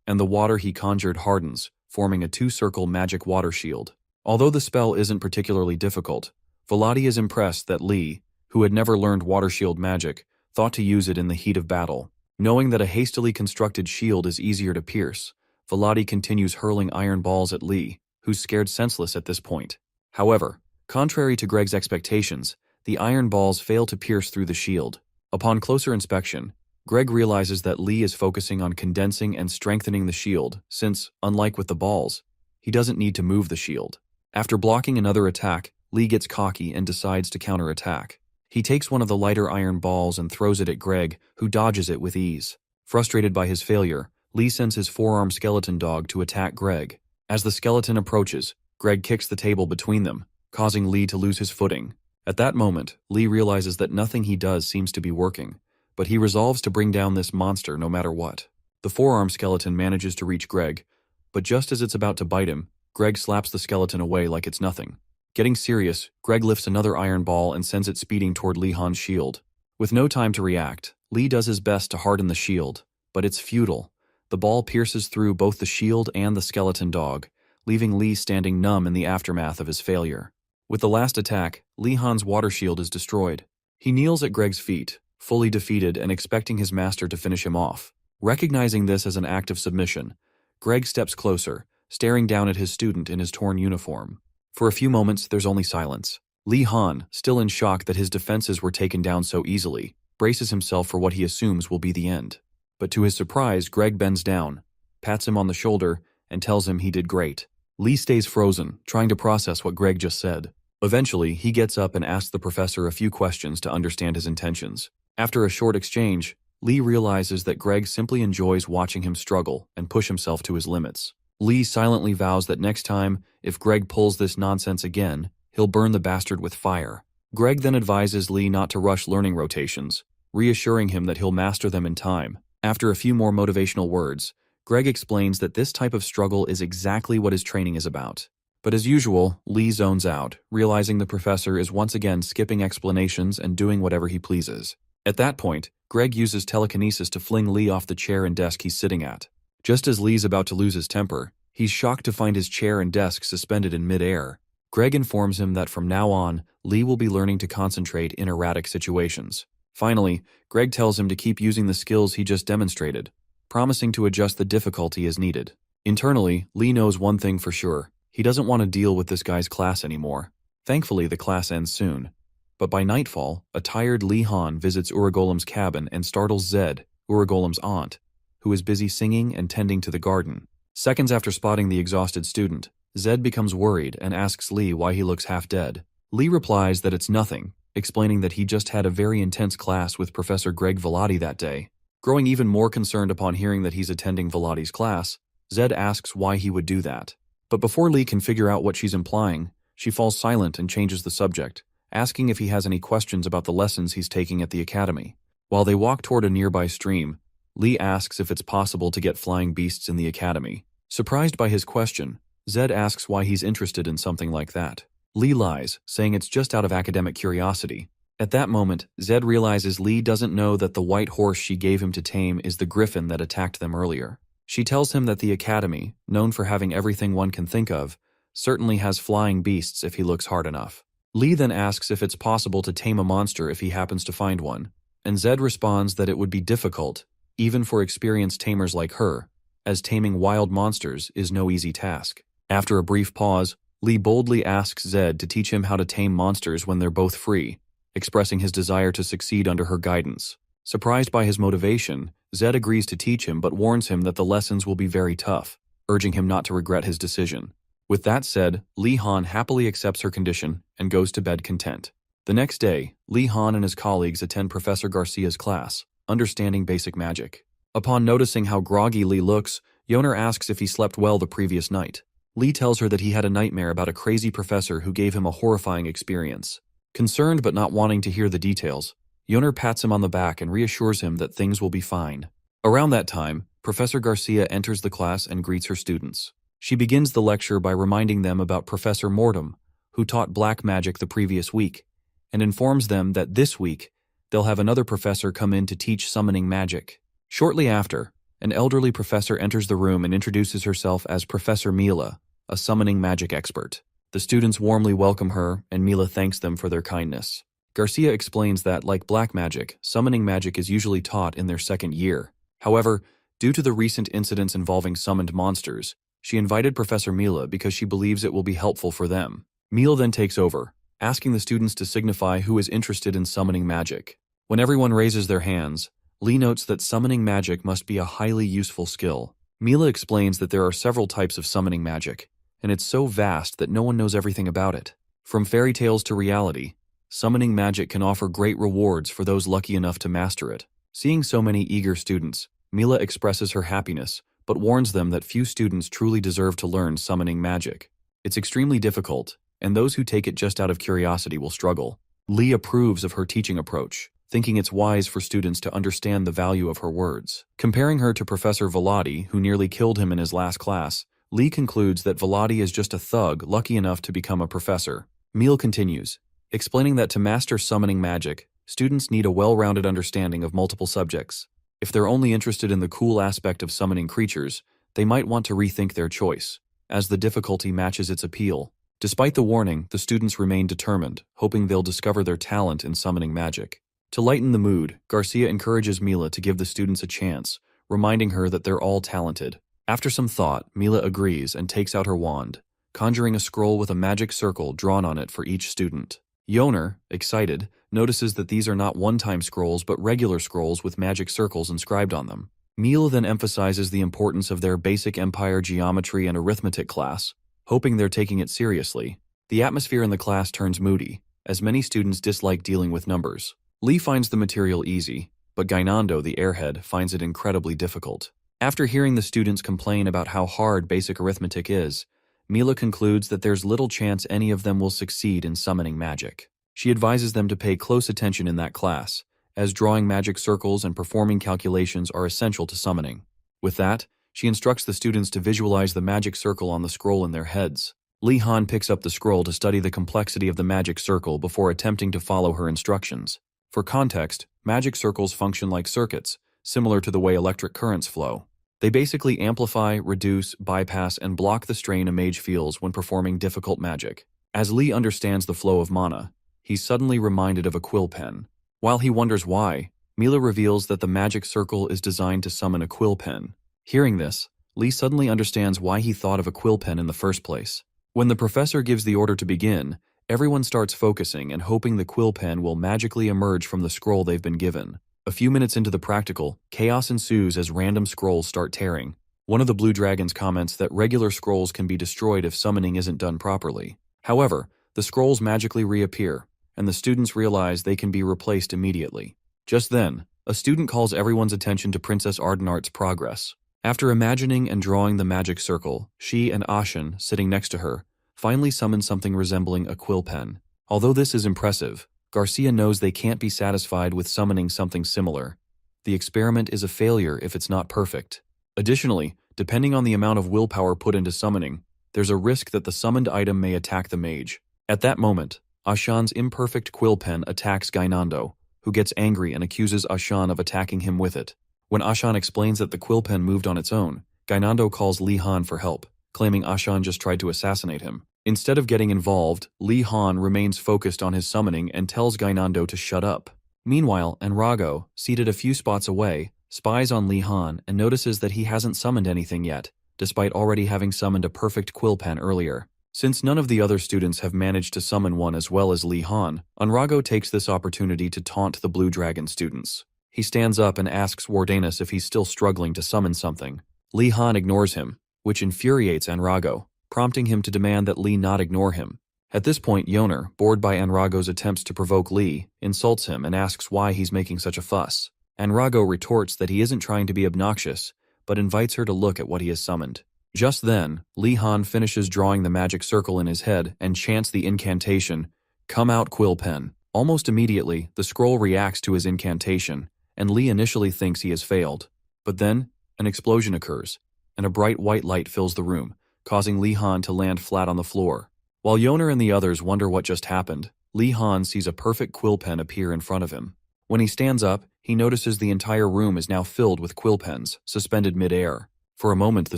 and the water he conjured hardens, forming a two-circle magic water shield. Although the spell isn't particularly difficult, Velati is impressed that Li, who had never learned water shield magic, thought to use it in the heat of battle. Knowing that a hastily constructed shield is easier to pierce, Volati continues hurling iron balls at Lee, who's scared senseless at this point. However, contrary to Greg's expectations, the iron balls fail to pierce through the shield. Upon closer inspection, Greg realizes that Lee is focusing on condensing and strengthening the shield since, unlike with the balls, he doesn't need to move the shield. After blocking another attack, Lee gets cocky and decides to counterattack. He takes one of the lighter iron balls and throws it at Greg, who dodges it with ease. Frustrated by his failure, Lee sends his four-armed skeleton dog to attack Greg. As the skeleton approaches, Greg kicks the table between them, causing Lee to lose his footing. At that moment, Lee realizes that nothing he does seems to be working, but he resolves to bring down this monster no matter what. The four-armed skeleton manages to reach Greg, but just as it's about to bite him, Greg slaps the skeleton away like it's nothing. Getting serious, Greg lifts another iron ball and sends it speeding toward Lee Han's shield. With no time to react, Lee does his best to harden the shield, but it's futile. The ball pierces through both the shield and the skeleton dog, leaving Lee standing numb in the aftermath of his failure. With the last attack, Lee Han's water shield is destroyed. He kneels at Greg's feet, fully defeated and expecting his master to finish him off. Recognizing this as an act of submission, Greg steps closer, staring down at his student in his torn uniform. For a few moments, there's only silence. Lee Han, still in shock that his defenses were taken down so easily, braces himself for what he assumes will be the end. But to his surprise, Greg bends down, pats him on the shoulder, and tells him he did great. Lee stays frozen, trying to process what Greg just said. Eventually, he gets up and asks the professor a few questions to understand his intentions. After a short exchange, Lee realizes that Greg simply enjoys watching him struggle and push himself to his limits. Lee silently vows that next time, if Greg pulls this nonsense again, he'll burn the bastard with fire. Greg then advises Lee not to rush learning rotations, reassuring him that he'll master them in time. After a few more motivational words, Greg explains that this type of struggle is exactly what his training is about. But as usual, Lee zones out, realizing the professor is once again skipping explanations and doing whatever he pleases. At that point, Greg uses telekinesis to fling Lee off the chair and desk he's sitting at. Just as Lee's about to lose his temper, he's shocked to find his chair and desk suspended in mid-air. Greg informs him that from now on, Lee will be learning to concentrate in erratic situations. Finally, Greg tells him to keep using the skills he just demonstrated, promising to adjust the difficulty as needed. Internally, Lee knows one thing for sure. He doesn't want to deal with this guy's class anymore. Thankfully, the class ends soon. But by nightfall, a tired Lee Han visits Uragolem's cabin and startles Zed, Uragolem's aunt, who is busy singing and tending to the garden. Seconds after spotting the exhausted student, Zed becomes worried and asks Lee why he looks half dead. Lee replies that it's nothing, explaining that he just had a very intense class with Professor Greg Volati that day. Growing even more concerned upon hearing that he's attending Volati's class, Zed asks why he would do that. But before Lee can figure out what she's implying, she falls silent and changes the subject, asking if he has any questions about the lessons he's taking at the academy. While they walk toward a nearby stream, Lee asks if it's possible to get flying beasts in the academy. Surprised by his question, Zed asks why he's interested in something like that. Lee lies, saying it's just out of academic curiosity. At that moment, Zed realizes Lee doesn't know that the white horse she gave him to tame is the griffin that attacked them earlier. She tells him that the academy, known for having everything one can think of, certainly has flying beasts if he looks hard enough. Lee then asks if it's possible to tame a monster if he happens to find one, and Zed responds that it would be difficult, even for experienced tamers like her, as taming wild monsters is no easy task. After a brief pause, Lee boldly asks Zed to teach him how to tame monsters when they're both free, expressing his desire to succeed under her guidance. Surprised by his motivation, Zed agrees to teach him but warns him that the lessons will be very tough, urging him not to regret his decision. With that said, Lee Han happily accepts her condition and goes to bed content. The next day, Lee Han and his colleagues attend Professor Garcia's class, Understanding Basic Magic. Upon noticing how groggy Lee looks, Yoner asks if he slept well the previous night. Lee tells her that he had a nightmare about a crazy professor who gave him a horrifying experience. Concerned but not wanting to hear the details, Yoner pats him on the back and reassures him that things will be fine. Around that time, Professor Garcia enters the class and greets her students. She begins the lecture by reminding them about Professor Mortem, who taught black magic the previous week, and informs them that this week, they'll have another professor come in to teach summoning magic. Shortly after, an elderly professor enters the room and introduces herself as Professor Mila, a summoning magic expert. The students warmly welcome her, and Mila thanks them for their kindness. Garcia explains that, like black magic, summoning magic is usually taught in their second year. However, due to the recent incidents involving summoned monsters, she invited Professor Mila because she believes it will be helpful for them. Mila then takes over, asking the students to signify who is interested in summoning magic. When everyone raises their hands, Lee notes that summoning magic must be a highly useful skill. Mila explains that there are several types of summoning magic, and it's so vast that no one knows everything about it. From fairy tales to reality, summoning magic can offer great rewards for those lucky enough to master it. Seeing so many eager students, Mila expresses her happiness, but warns them that few students truly deserve to learn summoning magic. It's extremely difficult, and those who take it just out of curiosity will struggle. Lee approves of her teaching approach, thinking it's wise for students to understand the value of her words. Comparing her to Professor Velati, who nearly killed him in his last class, Lee concludes that Velati is just a thug lucky enough to become a professor. Mila continues, explaining that to master summoning magic, students need a well-rounded understanding of multiple subjects. If they're only interested in the cool aspect of summoning creatures, they might want to rethink their choice, as the difficulty matches its appeal. Despite the warning, the students remain determined, hoping they'll discover their talent in summoning magic. To lighten the mood, Garcia encourages Mila to give the students a chance, reminding her that they're all talented. After some thought, Mila agrees and takes out her wand, conjuring a scroll with a magic circle drawn on it for each student. Yoner, excited, notices that these are not one-time scrolls but regular scrolls with magic circles inscribed on them. Mila then emphasizes the importance of their basic empire geometry and arithmetic class, hoping they're taking it seriously. The atmosphere in the class turns moody, as many students dislike dealing with numbers. Lee finds the material easy, but Gainando, the airhead, finds it incredibly difficult. After hearing the students complain about how hard basic arithmetic is, Mila concludes that there's little chance any of them will succeed in summoning magic. She advises them to pay close attention in that class, as drawing magic circles and performing calculations are essential to summoning. With that, she instructs the students to visualize the magic circle on the scroll in their heads. Li Han picks up the scroll to study the complexity of the magic circle before attempting to follow her instructions. For context, magic circles function like circuits, similar to the way electric currents flow. They basically amplify, reduce, bypass, and block the strain a mage feels when performing difficult magic. As Lee understands the flow of mana, he's suddenly reminded of a quill pen. While he wonders why, Mila reveals that the magic circle is designed to summon a quill pen. Hearing this, Lee suddenly understands why he thought of a quill pen in the first place. When the professor gives the order to begin, everyone starts focusing and hoping the quill pen will magically emerge from the scroll they've been given. A few minutes into the practical, chaos ensues as random scrolls start tearing. One of the blue dragons comments that regular scrolls can be destroyed if summoning isn't done properly. However, the scrolls magically reappear, and the students realize they can be replaced immediately. Just then, a student calls everyone's attention to Princess Ardenart's progress. After imagining and drawing the magic circle, she and Ashen, sitting next to her, finally summon something resembling a quill pen. Although this is impressive, Garcia knows they can't be satisfied with summoning something similar. The experiment is a failure if it's not perfect. Additionally, depending on the amount of willpower put into summoning, there's a risk that the summoned item may attack the mage. At that moment, Ashan's imperfect quill pen attacks Gainando, who gets angry and accuses Ashan of attacking him with it. When Ashan explains that the quill pen moved on its own, Gainando calls Li Han for help, claiming Ashan just tried to assassinate him. Instead of getting involved, Li Han remains focused on his summoning and tells Gainando to shut up. Meanwhile, Enrago, seated a few spots away, spies on Li Han and notices that he hasn't summoned anything yet, despite already having summoned a perfect quill pen earlier. Since none of the other students have managed to summon one as well as Li Han, Enrago takes this opportunity to taunt the Blue Dragon students. He stands up and asks Wardanus if he's still struggling to summon something. Li Han ignores him, which infuriates Enrago, prompting him to demand that Lee not ignore him. At this point, Yoner, bored by Enrago's attempts to provoke Lee, insults him and asks why he's making such a fuss. Enrago retorts that he isn't trying to be obnoxious, but invites her to look at what he has summoned. Just then, Li Han finishes drawing the magic circle in his head and chants the incantation, "Come out, quill pen." Almost immediately, the scroll reacts to his incantation, and Lee initially thinks he has failed. But then, an explosion occurs, and a bright white light fills the room, causing Li Han to land flat on the floor. While Yoner and the others wonder what just happened, Li Han sees a perfect quill pen appear in front of him. When he stands up, he notices the entire room is now filled with quill pens, suspended mid-air. For a moment, the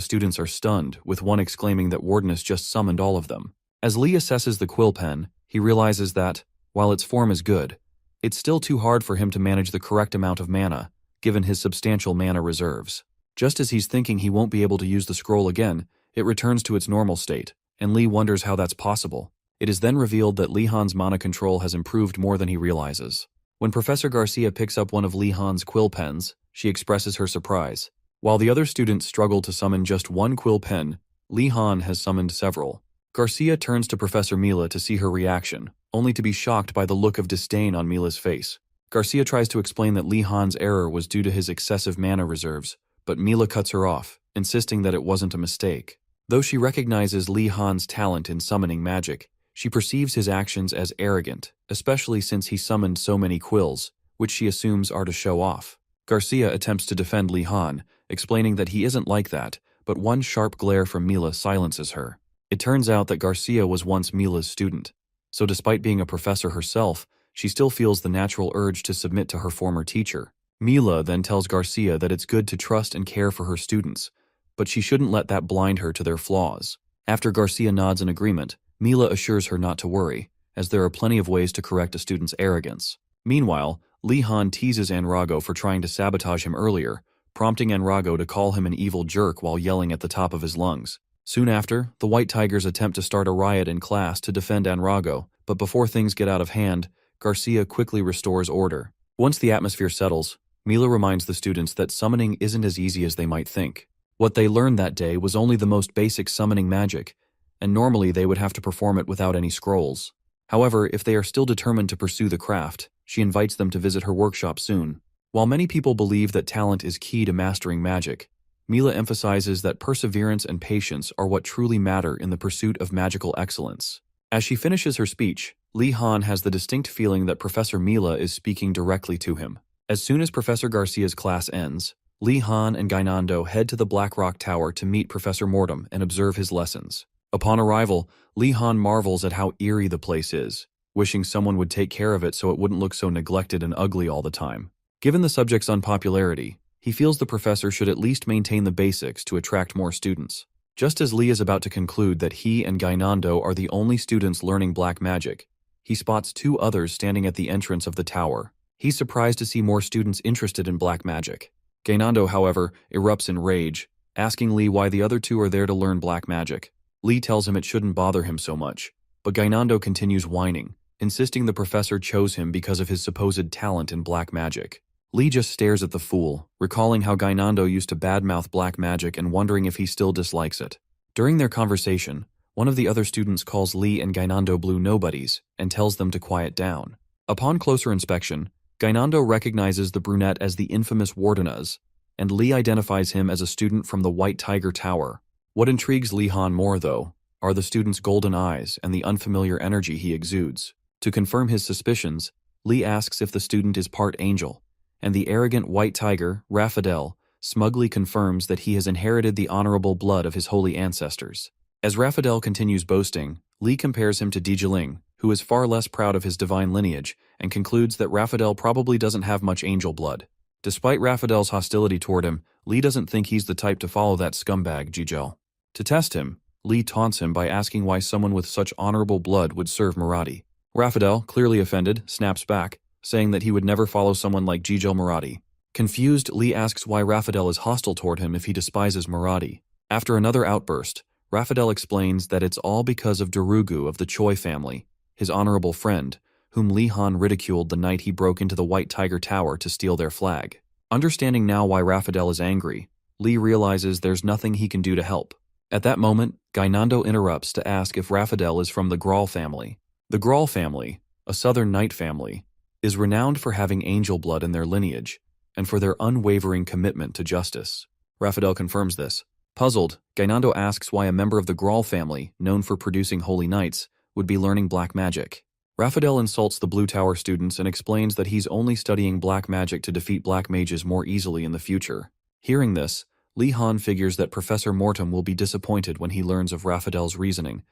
students are stunned, with one exclaiming that Wardanus just summoned all of them. As Lee assesses the quill pen, he realizes that, while its form is good, It's still too hard for him to manage the correct amount of mana, given his substantial mana reserves. Just as he's thinking he won't be able to use the scroll again, it returns to its normal state, and Lee wonders how that's possible. It is then revealed that Lee Han's mana control has improved more than he realizes. When Professor Garcia picks up one of Lee Han's quill pens, she expresses her surprise. While the other students struggle to summon just one quill pen, Lee Han has summoned several. Garcia turns to Professor Mila to see her reaction, only to be shocked by the look of disdain on Mila's face. Garcia tries to explain that Lee Han's error was due to his excessive mana reserves, but Mila cuts her off, insisting that it wasn't a mistake. Though she recognizes Lee Han's talent in summoning magic, she perceives his actions as arrogant, especially since he summoned so many quills, which she assumes are to show off. Garcia attempts to defend Lee Han, explaining that he isn't like that, but one sharp glare from Mila silences her. It turns out that Garcia was once Mila's student, so despite being a professor herself, she still feels the natural urge to submit to her former teacher. Mila then tells Garcia that it's good to trust and care for her students, but she shouldn't let that blind her to their flaws. After Garcia nods in agreement, Mila assures her not to worry, as there are plenty of ways to correct a student's arrogance. Meanwhile, Lee Han teases Anrago for trying to sabotage him earlier, prompting Anrago to call him an evil jerk while yelling at the top of his lungs. Soon after, the White Tigers attempt to start a riot in class to defend Anrago, but before things get out of hand, Garcia quickly restores order. Once the atmosphere settles, Mila reminds the students that summoning isn't as easy as they might think. What they learned that day was only the most basic summoning magic, and normally they would have to perform it without any scrolls. However, if they are still determined to pursue the craft, she invites them to visit her workshop soon. While many people believe that talent is key to mastering magic, Mila emphasizes that perseverance and patience are what truly matter in the pursuit of magical excellence. As she finishes her speech, Lee Han has the distinct feeling that Professor Mila is speaking directly to him. As soon as Professor Garcia's class ends, Lee Han and Gainando head to the Black Rock Tower to meet Professor Mortem and observe his lessons. Upon arrival, Lee Han marvels at how eerie the place is, wishing someone would take care of it so it wouldn't look so neglected and ugly all the time. Given the subject's unpopularity, he feels the professor should at least maintain the basics to attract more students. Just as Lee is about to conclude that he and Gainando are the only students learning black magic, he spots two others standing at the entrance of the tower. He's surprised to see more students interested in black magic. Gainando, however, erupts in rage, asking Lee why the other two are there to learn black magic. Lee tells him it shouldn't bother him so much, but Gainando continues whining, insisting the professor chose him because of his supposed talent in black magic. Lee just stares at the fool, recalling how Gainando used to badmouth black magic and wondering if he still dislikes it. During their conversation, one of the other students calls Lee and Gainando blue nobodies and tells them to quiet down. Upon closer inspection, Gainando recognizes the brunette as the infamous Wardenaz, and Lee identifies him as a student from the White Tiger Tower. What intrigues Lee Han more, though, are the student's golden eyes and the unfamiliar energy he exudes. To confirm his suspicions, Lee asks if the student is part angel, and the arrogant White Tiger, Raffadel, smugly confirms that he has inherited the honorable blood of his holy ancestors. As Raffadel continues boasting, Lee compares him to Dijiling, who is far less proud of his divine lineage, and concludes that Raffadel probably doesn't have much angel blood. Despite Raffadel's hostility toward him, Lee doesn't think he's the type to follow that scumbag Jijel. To test him, Lee taunts him by asking why someone with such honorable blood would serve Marathi. Raffadel, clearly offended, snaps back, saying that he would never follow someone like Jijel Marathi. Confused, Lee asks why Raffadel is hostile toward him if he despises Marathi. After another outburst, Raffadel explains that it's all because of Darugu of the Choi family, his honorable friend, whom Lee Han ridiculed the night he broke into the White Tiger Tower to steal their flag. Understanding now why Raffadel is angry, Lee realizes there's nothing he can do to help. At that moment, Gainando interrupts to ask if Raffadel is from the Grawl family. The Grawl family, a southern knight family, is renowned for having angel blood in their lineage, and for their unwavering commitment to justice. Raffadel confirms this. Puzzled, Gainando asks why a member of the Grawl family, known for producing holy knights, would be learning black magic. Raffadel insults the Blue Tower students and explains that he's only studying black magic to defeat black mages more easily in the future. Hearing this, Lee Han figures that Professor Mortem will be disappointed when he learns of Raffadel's reasoning,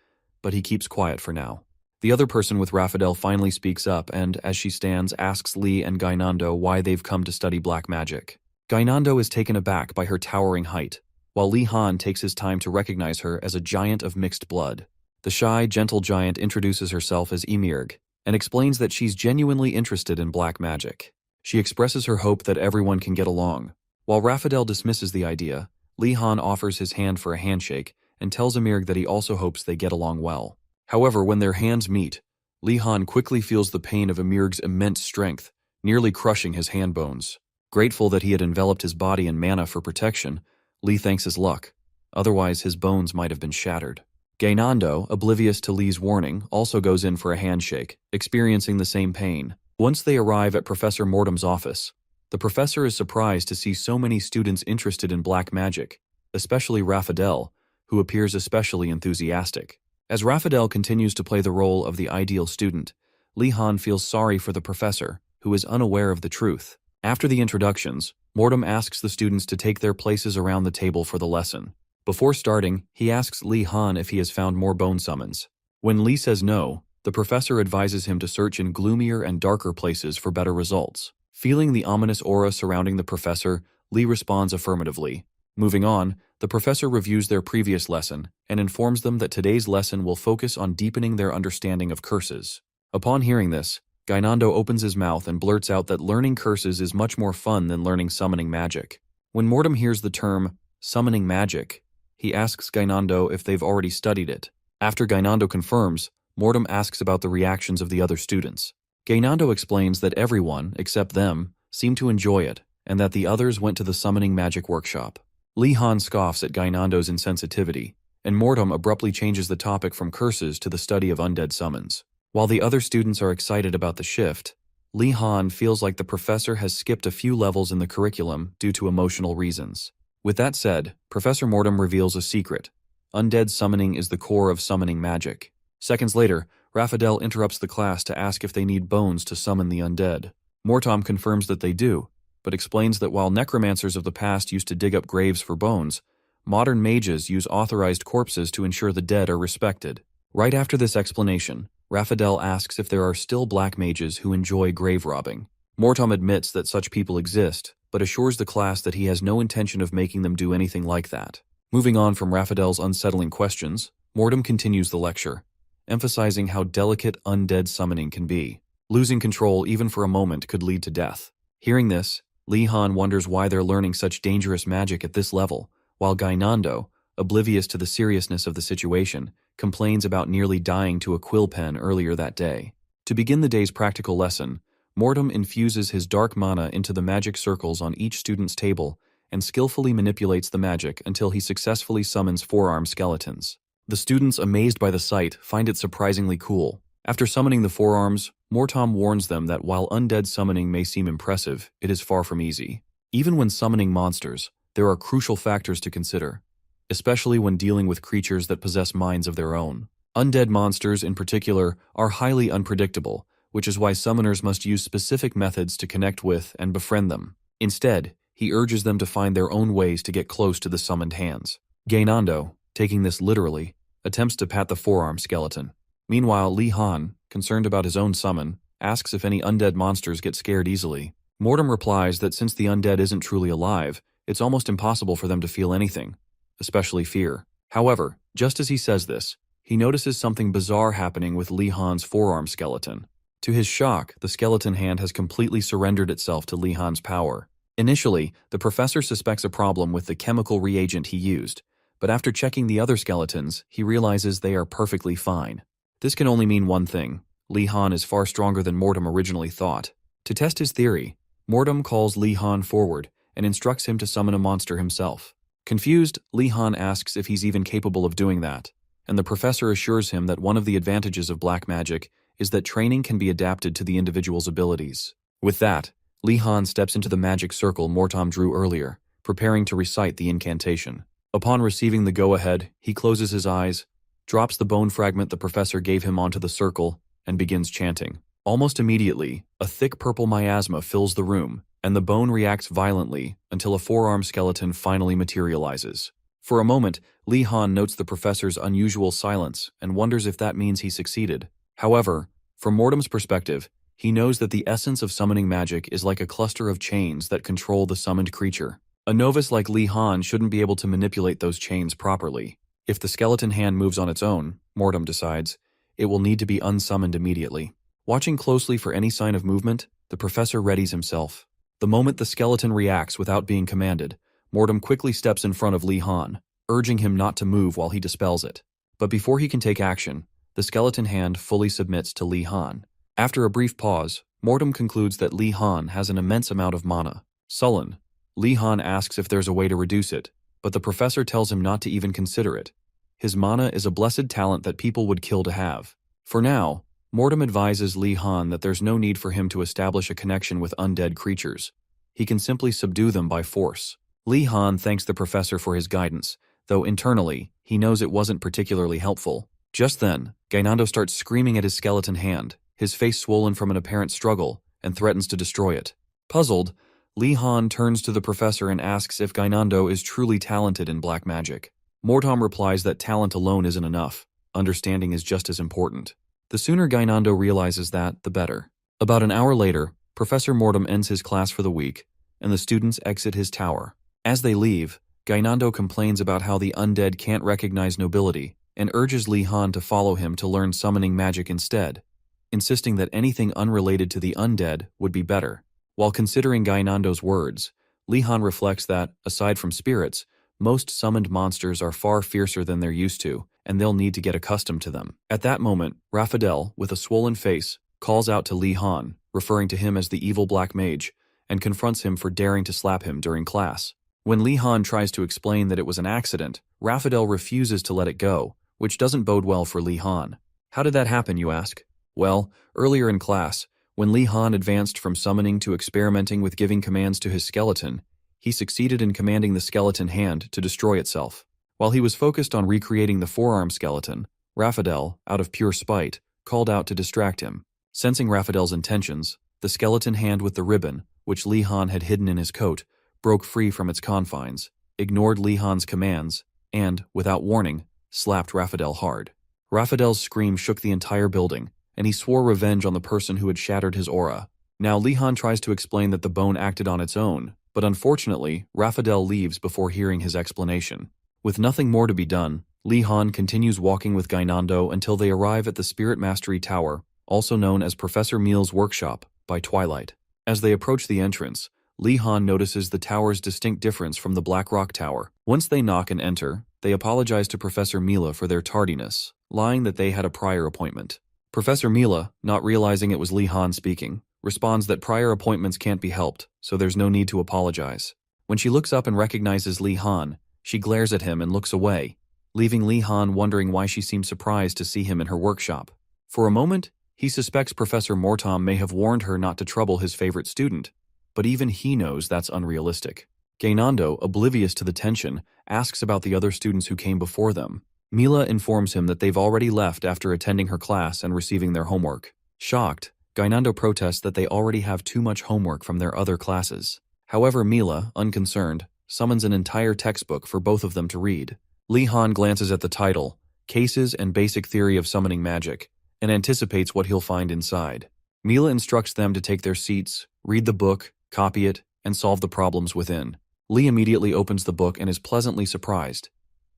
but he keeps quiet for now. The other person with Raffadel finally speaks up and, as she stands, asks Lee and Gainando why they've come to study black magic. Gainando is taken aback by her towering height, while Lee Han takes his time to recognize her as a giant of mixed blood. The shy, gentle giant introduces herself as Emirg, and explains that she's genuinely interested in black magic. She expresses her hope that everyone can get along. While Raphael dismisses the idea, Lee Han offers his hand for a handshake and tells Amirg that he also hopes they get along well. However, when their hands meet, Lee Han quickly feels the pain of Amirg's immense strength, nearly crushing his hand bones. Grateful that he had enveloped his body in mana for protection, Lee thanks his luck. Otherwise, his bones might have been shattered. Gainando, oblivious to Lee's warning, also goes in for a handshake, experiencing the same pain. Once they arrive at Professor Mortem's office, the professor is surprised to see so many students interested in black magic, especially Raphael, who appears especially enthusiastic. As Raphael continues to play the role of the ideal student, Lee Han feels sorry for the professor, who is unaware of the truth. After the introductions, Mortem asks the students to take their places around the table for the lesson. Before starting, he asks Lee Han if he has found more bone summons. When Lee says no, the professor advises him to search in gloomier and darker places for better results. Feeling the ominous aura surrounding the professor, Lee responds affirmatively. Moving on, the professor reviews their previous lesson and informs them that today's lesson will focus on deepening their understanding of curses. Upon hearing this, Gainando opens his mouth and blurts out that learning curses is much more fun than learning summoning magic. When Mortem hears the term summoning magic, he asks Gainando if they've already studied it. After Gainando confirms, Mortem asks about the reactions of the other students. Gainando explains that everyone, except them, seemed to enjoy it, and that the others went to the summoning magic workshop. Lee Han scoffs at Gainando's insensitivity, and Mortem abruptly changes the topic from curses to the study of undead summons. While the other students are excited about the shift, Lee Han feels like the professor has skipped a few levels in the curriculum due to emotional reasons. With that said, Professor Mortem reveals a secret. Undead summoning is the core of summoning magic. Seconds later, Raphael interrupts the class to ask if they need bones to summon the undead. Mortem confirms that they do, but explains that while necromancers of the past used to dig up graves for bones, modern mages use authorized corpses to ensure the dead are respected. Right after this explanation, Raphael asks if there are still black mages who enjoy grave robbing. Mortem admits that such people exist, but assures the class that he has no intention of making them do anything like that. Moving on from Raphael's unsettling questions, Mortem continues the lecture, emphasizing how delicate undead summoning can be. Losing control even for a moment could lead to death. Hearing this, Lee Han wonders why they're learning such dangerous magic at this level, while Gainando, oblivious to the seriousness of the situation, complains about nearly dying to a quill pen earlier that day. To begin the day's practical lesson, Mortem infuses his dark mana into the magic circles on each student's table and skillfully manipulates the magic until he successfully summons forearm skeletons. The students, amazed by the sight, find it surprisingly cool. After summoning the forearms, Mortem warns them that while undead summoning may seem impressive, it is far from easy. Even when summoning monsters, there are crucial factors to consider, especially when dealing with creatures that possess minds of their own. Undead monsters, in particular, are highly unpredictable, which is why summoners must use specific methods to connect with and befriend them. Instead, he urges them to find their own ways to get close to the summoned hands. Gainando, taking this literally, attempts to pat the forearm skeleton. Meanwhile, Lee Han, concerned about his own summon, asks if any undead monsters get scared easily. Mortem replies that since the undead isn't truly alive, it's almost impossible for them to feel anything, especially fear. However, just as he says this, he notices something bizarre happening with Lee Han's forearm skeleton. To his shock, the skeleton hand has completely surrendered itself to Lee Han's power. Initially, the professor suspects a problem with the chemical reagent he used, but after checking the other skeletons, he realizes they are perfectly fine. This can only mean one thing: Lee Han is far stronger than Mortem originally thought. To test his theory, Mortem calls Lee Han forward and instructs him to summon a monster himself. Confused, Lee Han asks if he's even capable of doing that, and the professor assures him that one of the advantages of black magic is that training can be adapted to the individual's abilities. With that, Lee Han steps into the magic circle Mortem drew earlier, preparing to recite the incantation. Upon receiving the go-ahead, he closes his eyes, drops the bone fragment the professor gave him onto the circle, and begins chanting. Almost immediately, a thick purple miasma fills the room, and the bone reacts violently until a forearm skeleton finally materializes. For a moment, Lee Han notes the professor's unusual silence and wonders if that means he succeeded. However, from Mortem's perspective, he knows that the essence of summoning magic is like a cluster of chains that control the summoned creature. A novice like Lee Han shouldn't be able to manipulate those chains properly. If the skeleton hand moves on its own, Mortem decides, it will need to be unsummoned immediately. Watching closely for any sign of movement, the professor readies himself. The moment the skeleton reacts without being commanded, Mortem quickly steps in front of Li Han, urging him not to move while he dispels it. But before he can take action, the skeleton hand fully submits to Li Han. After a brief pause, Mortem concludes that Li Han has an immense amount of mana. Sullen, Li Han asks if there's a way to reduce it, but the professor tells him not to even consider it. His mana is a blessed talent that people would kill to have. For now, Mortem advises Li Han that there's no need for him to establish a connection with undead creatures. He can simply subdue them by force. Li Han thanks the professor for his guidance, though internally, he knows it wasn't particularly helpful. Just then, Gainando starts screaming at his skeleton hand, his face swollen from an apparent struggle, and threatens to destroy it. Puzzled, Li Han turns to the professor and asks if Gainando is truly talented in black magic. Mortem replies that talent alone isn't enough. Understanding is just as important. The sooner Gainando realizes that, the better. About an hour later, Professor Mortem ends his class for the week, and the students exit his tower. As they leave, Gainando complains about how the undead can't recognize nobility, and urges Li Han to follow him to learn summoning magic instead, insisting that anything unrelated to the undead would be better. While considering Gainando's words, Li Han reflects that, aside from spirits, most summoned monsters are far fiercer than they're used to, and they'll need to get accustomed to them. At that moment, Raphael, with a swollen face, calls out to Li Han, referring to him as the evil black mage, and confronts him for daring to slap him during class. When Li Han tries to explain that it was an accident, Raphael refuses to let it go, which doesn't bode well for Li Han. How did that happen, you ask? Well, earlier in class, when Li Han advanced from summoning to experimenting with giving commands to his skeleton, he succeeded in commanding the skeleton hand to destroy itself. While he was focused on recreating the forearm skeleton, Raphael, out of pure spite, called out to distract him. Sensing Raphael's intentions, the skeleton hand with the ribbon, which Li Han had hidden in his coat, broke free from its confines, ignored Li Han's commands, and, without warning, slapped Raphael hard. Raphael's scream shook the entire building, and he swore revenge on the person who had shattered his aura. Now Li Han tries to explain that the bone acted on its own, but unfortunately, Raphael leaves before hearing his explanation. With nothing more to be done, Li Han continues walking with Gainando until they arrive at the Spirit Mastery Tower, also known as Professor Meal's workshop, by twilight. As they approach the entrance, Li Han notices the tower's distinct difference from the Black Rock Tower. Once they knock and enter, they apologize to Professor Mila for their tardiness, lying that they had a prior appointment. Professor Mila, not realizing it was Li Han speaking, responds that prior appointments can't be helped, so there's no need to apologize. When she looks up and recognizes Li Han, she glares at him and looks away, leaving Li Han wondering why she seemed surprised to see him in her workshop. For a moment, he suspects Professor Mortem may have warned her not to trouble his favorite student, but even he knows that's unrealistic. Gainando, oblivious to the tension, asks about the other students who came before them. Mila informs him that they've already left after attending her class and receiving their homework. Shocked, Gainando protests that they already have too much homework from their other classes. However, Mila, unconcerned, summons an entire textbook for both of them to read. Li Han glances at the title, Cases and Basic Theory of Summoning Magic, and anticipates what he'll find inside. Mila instructs them to take their seats, read the book, copy it, and solve the problems within. Li immediately opens the book and is pleasantly surprised.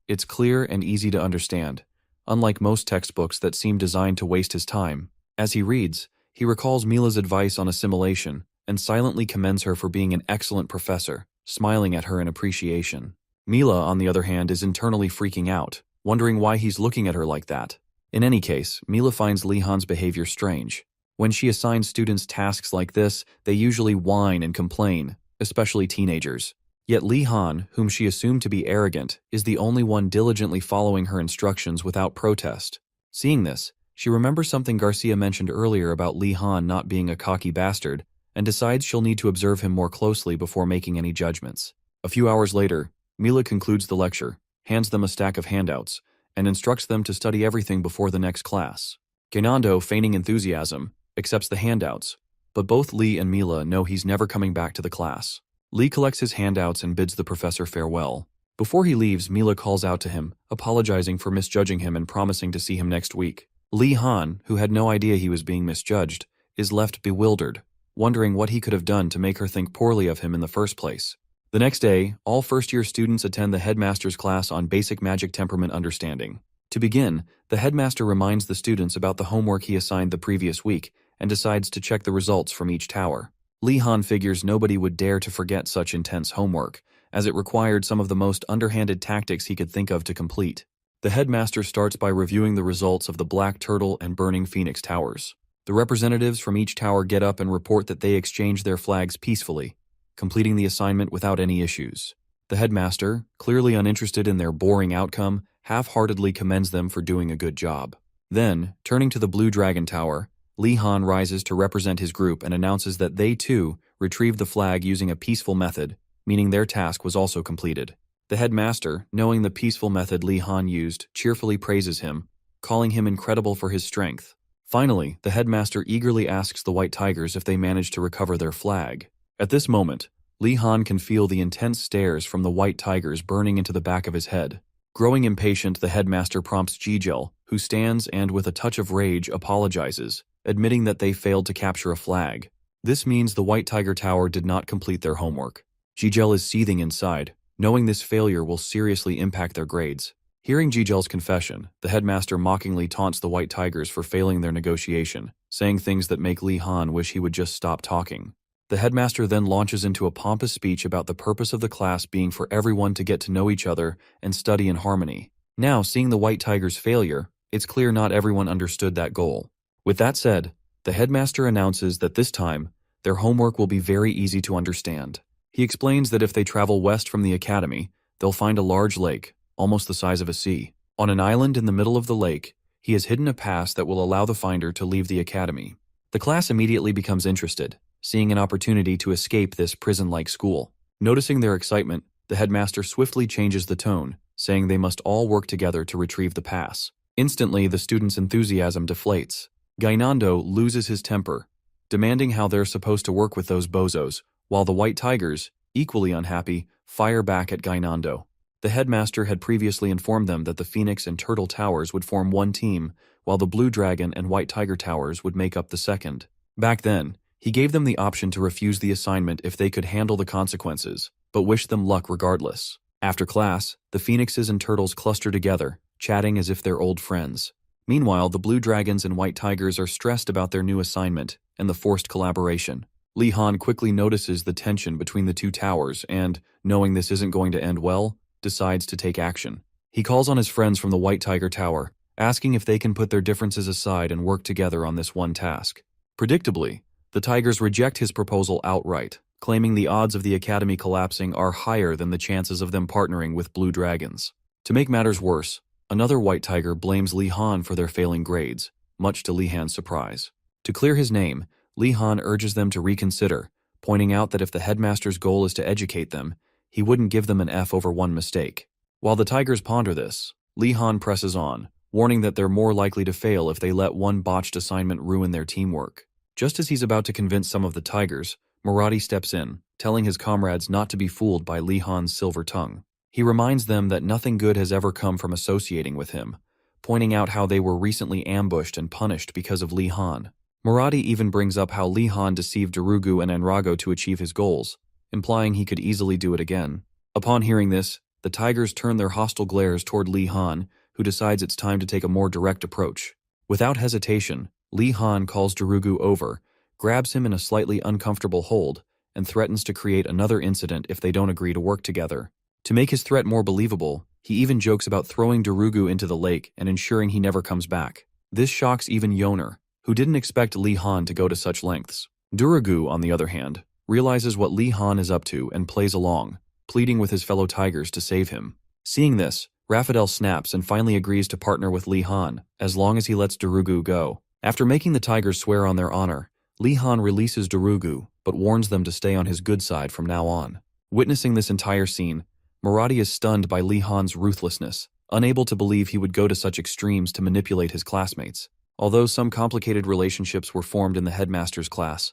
It's clear and easy to understand, unlike most textbooks that seem designed to waste his time. As he reads, he recalls Mila's advice on assimilation and silently commends her for being an excellent professor, smiling at her in appreciation. Mila, on the other hand, is internally freaking out, wondering why he's looking at her like that. In any case, Mila finds Li Han's behavior strange. When she assigns students tasks like this, they usually whine and complain, especially teenagers. Yet Li Han, whom she assumed to be arrogant, is the only one diligently following her instructions without protest. Seeing this, she remembers something Garcia mentioned earlier about Li Han not being a cocky bastard, and decides she'll need to observe him more closely before making any judgments. A few hours later, Mila concludes the lecture, hands them a stack of handouts, and instructs them to study everything before the next class. Gainando, feigning enthusiasm, accepts the handouts, but both Li and Mila know he's never coming back to the class. Li collects his handouts and bids the professor farewell. Before he leaves, Mila calls out to him, apologizing for misjudging him and promising to see him next week. Li Han, who had no idea he was being misjudged, is left bewildered, wondering what he could have done to make her think poorly of him in the first place. The next day, all first-year students attend the headmaster's class on basic magic temperament understanding. To begin, the headmaster reminds the students about the homework he assigned the previous week and decides to check the results from each tower. Li Han figures nobody would dare to forget such intense homework, as it required some of the most underhanded tactics he could think of to complete. The headmaster starts by reviewing the results of the Black Turtle and Burning Phoenix towers. The representatives from each tower get up and report that they exchanged their flags peacefully, completing the assignment without any issues. The headmaster, clearly uninterested in their boring outcome, half-heartedly commends them for doing a good job. Then, turning to the Blue Dragon Tower, Li Han rises to represent his group and announces that they, too, retrieved the flag using a peaceful method, meaning their task was also completed. The headmaster, knowing the peaceful method Li Han used, cheerfully praises him, calling him incredible for his strength. Finally, the headmaster eagerly asks the White Tigers if they managed to recover their flag. At this moment, Li Han can feel the intense stares from the White Tigers burning into the back of his head. Growing impatient, the headmaster prompts Jijel, who stands and, with a touch of rage, apologizes, admitting that they failed to capture a flag. This means the White Tiger Tower did not complete their homework. Jijel is seething inside, knowing this failure will seriously impact their grades. Hearing Jijel's confession, the headmaster mockingly taunts the White Tigers for failing their negotiation, saying things that make Li Han wish he would just stop talking. The headmaster then launches into a pompous speech about the purpose of the class being for everyone to get to know each other and study in harmony. Now, seeing the White Tigers' failure, it's clear not everyone understood that goal. With that said, the headmaster announces that this time, their homework will be very easy to understand. He explains that if they travel west from the academy, they'll find a large lake, almost the size of a sea. On an island in the middle of the lake, he has hidden a pass that will allow the finder to leave the academy. The class immediately becomes interested, seeing an opportunity to escape this prison-like school. Noticing their excitement, the headmaster swiftly changes the tone, saying they must all work together to retrieve the pass. Instantly, the students' enthusiasm deflates. Gainando loses his temper, demanding how they're supposed to work with those bozos, while the White Tigers, equally unhappy, fire back at Gainando. The headmaster had previously informed them that the Phoenix and Turtle Towers would form one team, while the Blue Dragon and White Tiger Towers would make up the second. Back then, he gave them the option to refuse the assignment if they could handle the consequences, but wished them luck regardless. After class, the Phoenixes and Turtles cluster together, chatting as if they're old friends. Meanwhile, the Blue Dragons and White Tigers are stressed about their new assignment and the forced collaboration. Li Han quickly notices the tension between the two towers and, knowing this isn't going to end well, decides to take action. He calls on his friends from the White Tiger Tower, asking if they can put their differences aside and work together on this one task. Predictably, the Tigers reject his proposal outright, claiming the odds of the academy collapsing are higher than the chances of them partnering with Blue Dragons. To make matters worse, another White Tiger blames Li Han for their failing grades, much to Li Han's surprise. To clear his name, Li Han urges them to reconsider, pointing out that if the headmaster's goal is to educate them, he wouldn't give them an F over one mistake. While the Tigers ponder this, Li Han presses on, warning that they're more likely to fail if they let one botched assignment ruin their teamwork. Just as he's about to convince some of the Tigers, Marathi steps in, telling his comrades not to be fooled by Li Han's silver tongue. He reminds them that nothing good has ever come from associating with him, pointing out how they were recently ambushed and punished because of Li Han. Marathi even brings up how Li Han deceived Darugu and Enrago to achieve his goals, implying he could easily do it again. Upon hearing this, the Tigers turn their hostile glares toward Li Han, who decides it's time to take a more direct approach. Without hesitation, Li Han calls Darugu over, grabs him in a slightly uncomfortable hold, and threatens to create another incident if they don't agree to work together. To make his threat more believable, he even jokes about throwing Darugu into the lake and ensuring he never comes back. This shocks even Yoner, who didn't expect Li Han to go to such lengths. Darugu, on the other hand, realizes what Li Han is up to and plays along, pleading with his fellow Tigers to save him. Seeing this, Raphael snaps and finally agrees to partner with Li Han, as long as he lets Darugu go. After making the Tigers swear on their honor, Li Han releases Darugu, but warns them to stay on his good side from now on. Witnessing this entire scene, Marathi is stunned by Li Han's ruthlessness, unable to believe he would go to such extremes to manipulate his classmates. Although some complicated relationships were formed in the headmaster's class,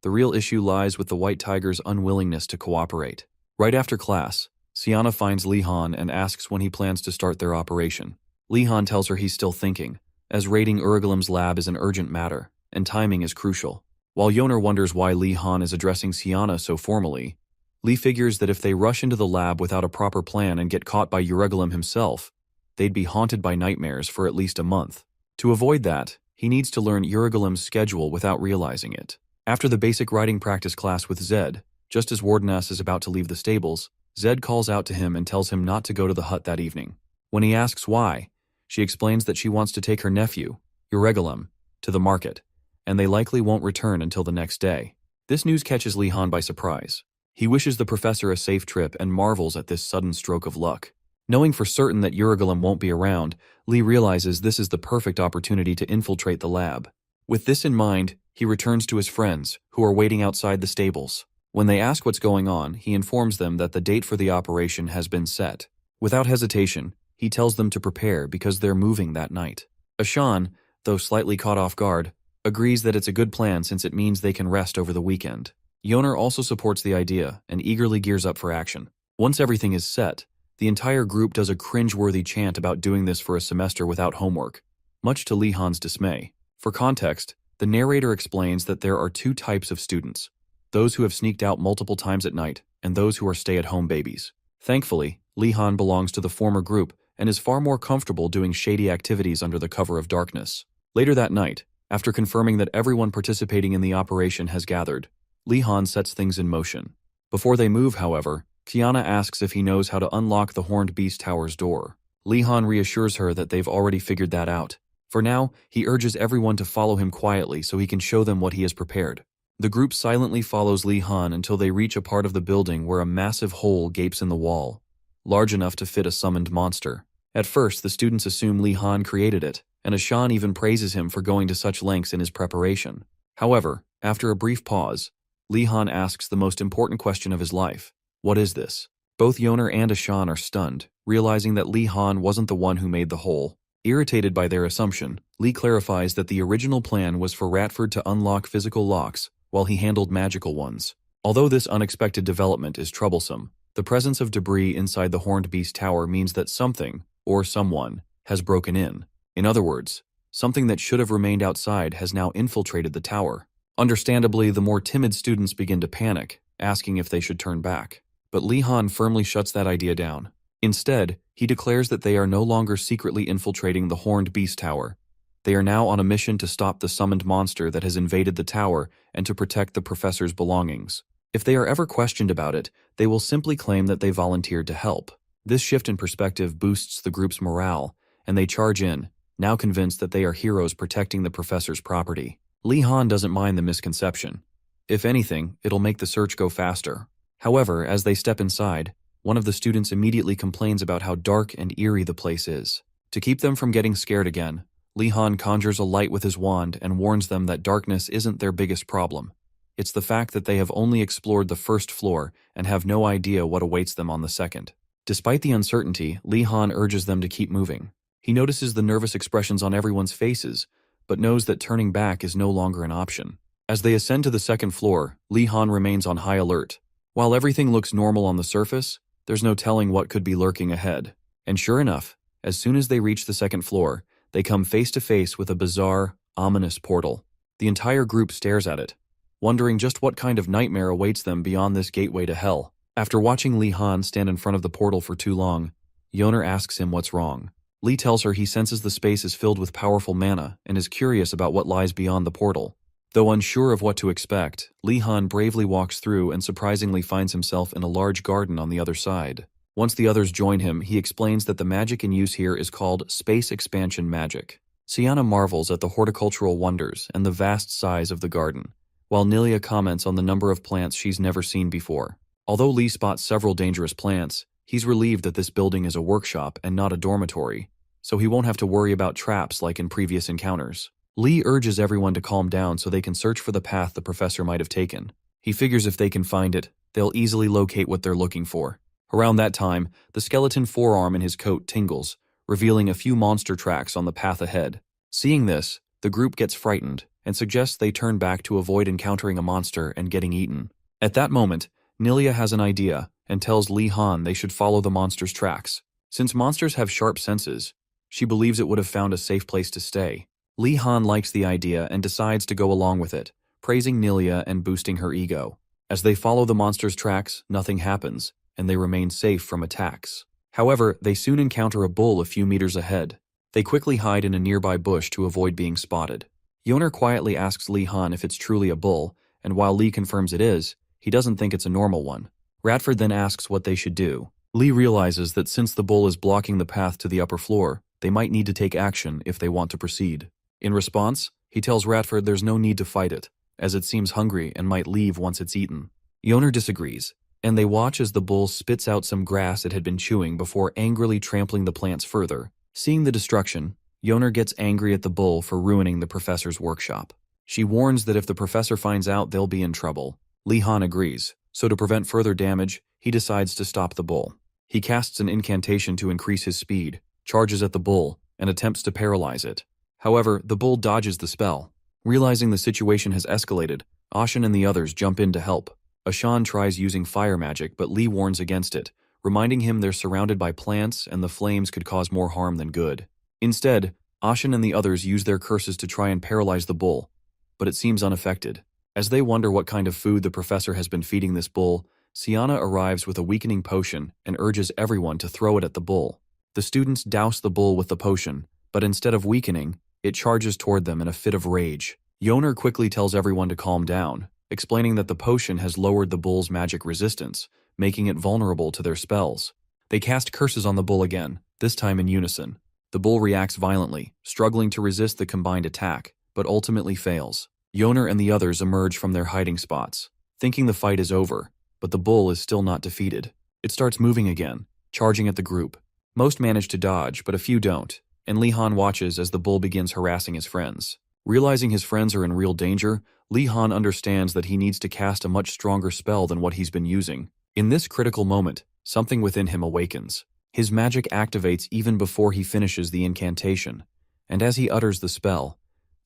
the real issue lies with the White Tiger's unwillingness to cooperate. Right after class, Siana finds Li Han and asks when he plans to start their operation. Li Han tells her he's still thinking, as raiding Urigalim's lab is an urgent matter, and timing is crucial. While Yoner wonders why Li Han is addressing Siana so formally, Li figures that if they rush into the lab without a proper plan and get caught by Urigalim himself, they'd be haunted by nightmares for at least a month. To avoid that, He needs to learn Urigalim's schedule without realizing it. After the basic riding practice class with Zed, just as Wardenass is about to leave the stables, Zed calls out to him and tells him not to go to the hut that evening. When he asks why, she explains that she wants to take her nephew, Urigalim, to the market, and they likely won't return until the next day. This news catches Li Han by surprise. He wishes the professor a safe trip and marvels at this sudden stroke of luck. Knowing for certain that Urigalim won't be around, Li realizes this is the perfect opportunity to infiltrate the lab. With this in mind, he returns to his friends, who are waiting outside the stables. When they ask what's going on, he informs them that the date for the operation has been set. Without hesitation, he tells them to prepare because they're moving that night. Ashan, though slightly caught off guard, agrees that it's a good plan since it means they can rest over the weekend. Yoner also supports the idea and eagerly gears up for action. Once everything is set, the entire group does a cringe-worthy chant about doing this for a semester without homework, much to Li Han's dismay. For context, the narrator explains that there are two types of students: those who have sneaked out multiple times at night, and those who are stay-at-home babies. Thankfully, Li Han belongs to the former group and is far more comfortable doing shady activities under the cover of darkness. Later that night, after confirming that everyone participating in the operation has gathered, Li Han sets things in motion. Before they move, however, Kiana asks if he knows how to unlock the Horned Beast Tower's door. Li Han reassures her that they've already figured that out. For now, he urges everyone to follow him quietly so he can show them what he has prepared. The group silently follows Li Han until they reach a part of the building where a massive hole gapes in the wall, large enough to fit a summoned monster. At first, the students assume Li Han created it, and Ashan even praises him for going to such lengths in his preparation. However, after a brief pause, Li Han asks the most important question of his life. What is this? Both Yoner and Ashan are stunned, realizing that Li Han wasn't the one who made the hole. Irritated by their assumption, Li clarifies that the original plan was for Ratford to unlock physical locks while he handled magical ones. Although this unexpected development is troublesome, the presence of debris inside the Horned Beast Tower means that something, or someone, has broken in. In other words, something that should have remained outside has now infiltrated the tower. Understandably, the more timid students begin to panic, asking if they should turn back. But Li Han firmly shuts that idea down. Instead, he declares that they are no longer secretly infiltrating the Horned Beast Tower. They are now on a mission to stop the summoned monster that has invaded the tower and to protect the professor's belongings. If they are ever questioned about it, they will simply claim that they volunteered to help. This shift in perspective boosts the group's morale, and they charge in, now convinced that they are heroes protecting the professor's property. Li Han doesn't mind the misconception. If anything, it'll make the search go faster. However, as they step inside, one of the students immediately complains about how dark and eerie the place is. To keep them from getting scared again, Li Han conjures a light with his wand and warns them that darkness isn't their biggest problem. It's the fact that they have only explored the first floor and have no idea what awaits them on the second. Despite the uncertainty, Li Han urges them to keep moving. He notices the nervous expressions on everyone's faces, but knows that turning back is no longer an option. As they ascend to the second floor, Li Han remains on high alert. While everything looks normal on the surface, there's no telling what could be lurking ahead. And sure enough, as soon as they reach the second floor, they come face to face with a bizarre, ominous portal. The entire group stares at it, wondering just what kind of nightmare awaits them beyond this gateway to hell. After watching Li Han stand in front of the portal for too long, Yoner asks him what's wrong. Li tells her he senses the space is filled with powerful mana and is curious about what lies beyond the portal. Though unsure of what to expect, Li Han bravely walks through and surprisingly finds himself in a large garden on the other side. Once the others join him, he explains that the magic in use here is called space expansion magic. Sienna marvels at the horticultural wonders and the vast size of the garden, while Nilia comments on the number of plants she's never seen before. Although Li spots several dangerous plants, he's relieved that this building is a workshop and not a dormitory, so he won't have to worry about traps like in previous encounters. Li urges everyone to calm down so they can search for the path the professor might have taken. He figures if they can find it, they'll easily locate what they're looking for. Around that time, the skeleton forearm in his coat tingles, revealing a few monster tracks on the path ahead. Seeing this, the group gets frightened and suggests they turn back to avoid encountering a monster and getting eaten. At that moment, Nilia has an idea and tells Li Han they should follow the monster's tracks. Since monsters have sharp senses, she believes it would have found a safe place to stay. Li Han likes the idea and decides to go along with it, praising Nilia and boosting her ego. As they follow the monster's tracks, nothing happens, and they remain safe from attacks. However, they soon encounter a bull a few meters ahead. They quickly hide in a nearby bush to avoid being spotted. Yoner quietly asks Lee Han if it's truly a bull, and while Lee confirms it is, he doesn't think it's a normal one. Radford then asks what they should do. Lee realizes that since the bull is blocking the path to the upper floor, they might need to take action if they want to proceed. In response, he tells Radford there's no need to fight it, as it seems hungry and might leave once it's eaten. Yoner disagrees, and they watch as the bull spits out some grass it had been chewing before angrily trampling the plants further. Seeing the destruction, Yoner gets angry at the bull for ruining the professor's workshop. She warns that if the professor finds out, they'll be in trouble. Lee Han agrees, so to prevent further damage, he decides to stop the bull. He casts an incantation to increase his speed, charges at the bull, and attempts to paralyze it. However, the bull dodges the spell. Realizing the situation has escalated, Ashan and the others jump in to help. Ashan tries using fire magic, but Lee warns against it, reminding him they're surrounded by plants and the flames could cause more harm than good. Instead, Ashan and the others use their curses to try and paralyze the bull, but it seems unaffected. As they wonder what kind of food the professor has been feeding this bull, Siana arrives with a weakening potion and urges everyone to throw it at the bull. The students douse the bull with the potion, but instead of weakening, it charges toward them in a fit of rage. Yoner quickly tells everyone to calm down, explaining that the potion has lowered the bull's magic resistance, making it vulnerable to their spells. They cast curses on the bull again, this time in unison. The bull reacts violently, struggling to resist the combined attack, but ultimately fails. Yoner and the others emerge from their hiding spots, thinking the fight is over, but the bull is still not defeated. It starts moving again, charging at the group. Most manage to dodge, but a few don't, and Lee Han watches as the bull begins harassing his friends. Realizing his friends are in real danger, Lee Han understands that he needs to cast a much stronger spell than what he's been using. In this critical moment, something within him awakens. His magic activates even before he finishes the incantation, and as he utters the spell,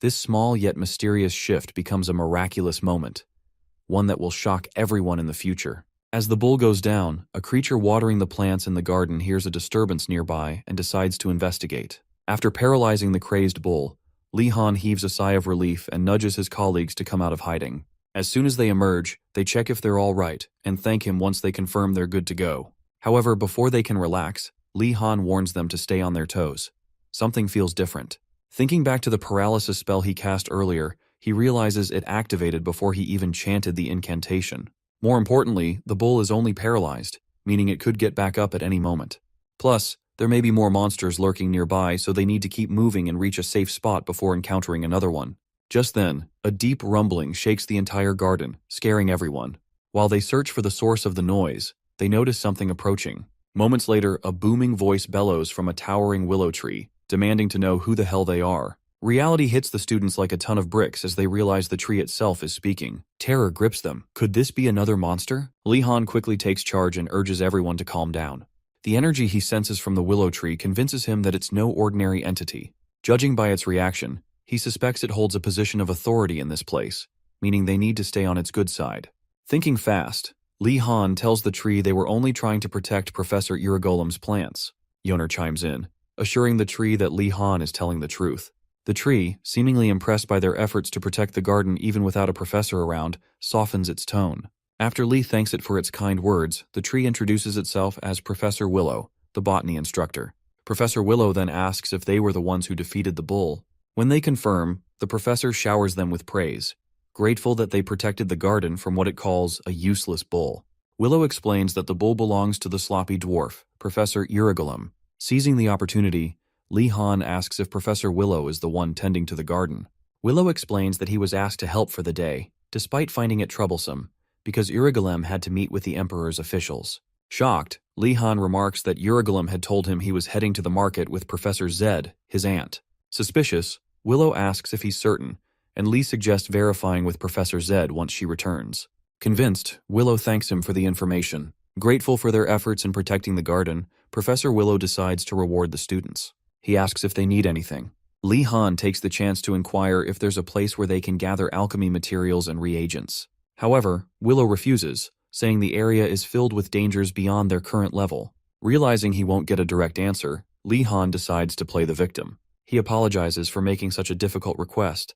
this small yet mysterious shift becomes a miraculous moment, one that will shock everyone in the future. As the bull goes down, a creature watering the plants in the garden hears a disturbance nearby and decides to investigate. After paralyzing the crazed bull, Lee Han heaves a sigh of relief and nudges his colleagues to come out of hiding. As soon as they emerge, they check if they're all right and thank him once they confirm they're good to go. However, before they can relax, Lee Han warns them to stay on their toes. Something feels different. Thinking back to the paralysis spell he cast earlier, he realizes it activated before he even chanted the incantation. More importantly, the bull is only paralyzed, meaning it could get back up at any moment. Plus, there may be more monsters lurking nearby, so they need to keep moving and reach a safe spot before encountering another one. Just then, a deep rumbling shakes the entire garden, scaring everyone. While they search for the source of the noise, they notice something approaching. Moments later, a booming voice bellows from a towering willow tree, demanding to know who the hell they are. Reality hits the students like a ton of bricks as they realize the tree itself is speaking. Terror grips them. Could this be another monster? Lee Han quickly takes charge and urges everyone to calm down. The energy he senses from the willow tree convinces him that it's no ordinary entity. Judging by its reaction, he suspects it holds a position of authority in this place, meaning they need to stay on its good side. Thinking fast, Lee Han tells the tree they were only trying to protect Professor Irigolem's plants. Yoner chimes in, assuring the tree that Lee Han is telling the truth. The tree, seemingly impressed by their efforts to protect the garden even without a professor around, softens its tone. After Lee thanks it for its kind words, the tree introduces itself as Professor Willow, the botany instructor. Professor Willow then asks if they were the ones who defeated the bull. When they confirm, the professor showers them with praise, grateful that they protected the garden from what it calls a useless bull. Willow explains that the bull belongs to the sloppy dwarf, Professor Irigolem. Seizing the opportunity, Lee Han asks if Professor Willow is the one tending to the garden. Willow explains that he was asked to help for the day, despite finding it troublesome, because Irigolem had to meet with the Emperor's officials. Shocked, Lee Han remarks that Irigolem had told him he was heading to the market with Professor Zed, his aunt. Suspicious, Willow asks if he's certain, and Lee suggests verifying with Professor Zed once she returns. Convinced, Willow thanks him for the information. Grateful for their efforts in protecting the garden, Professor Willow decides to reward the students. He asks if they need anything. Lee Han takes the chance to inquire if there's a place where they can gather alchemy materials and reagents. However, Willow refuses, saying the area is filled with dangers beyond their current level. Realizing he won't get a direct answer, Lee Han decides to play the victim. He apologizes for making such a difficult request,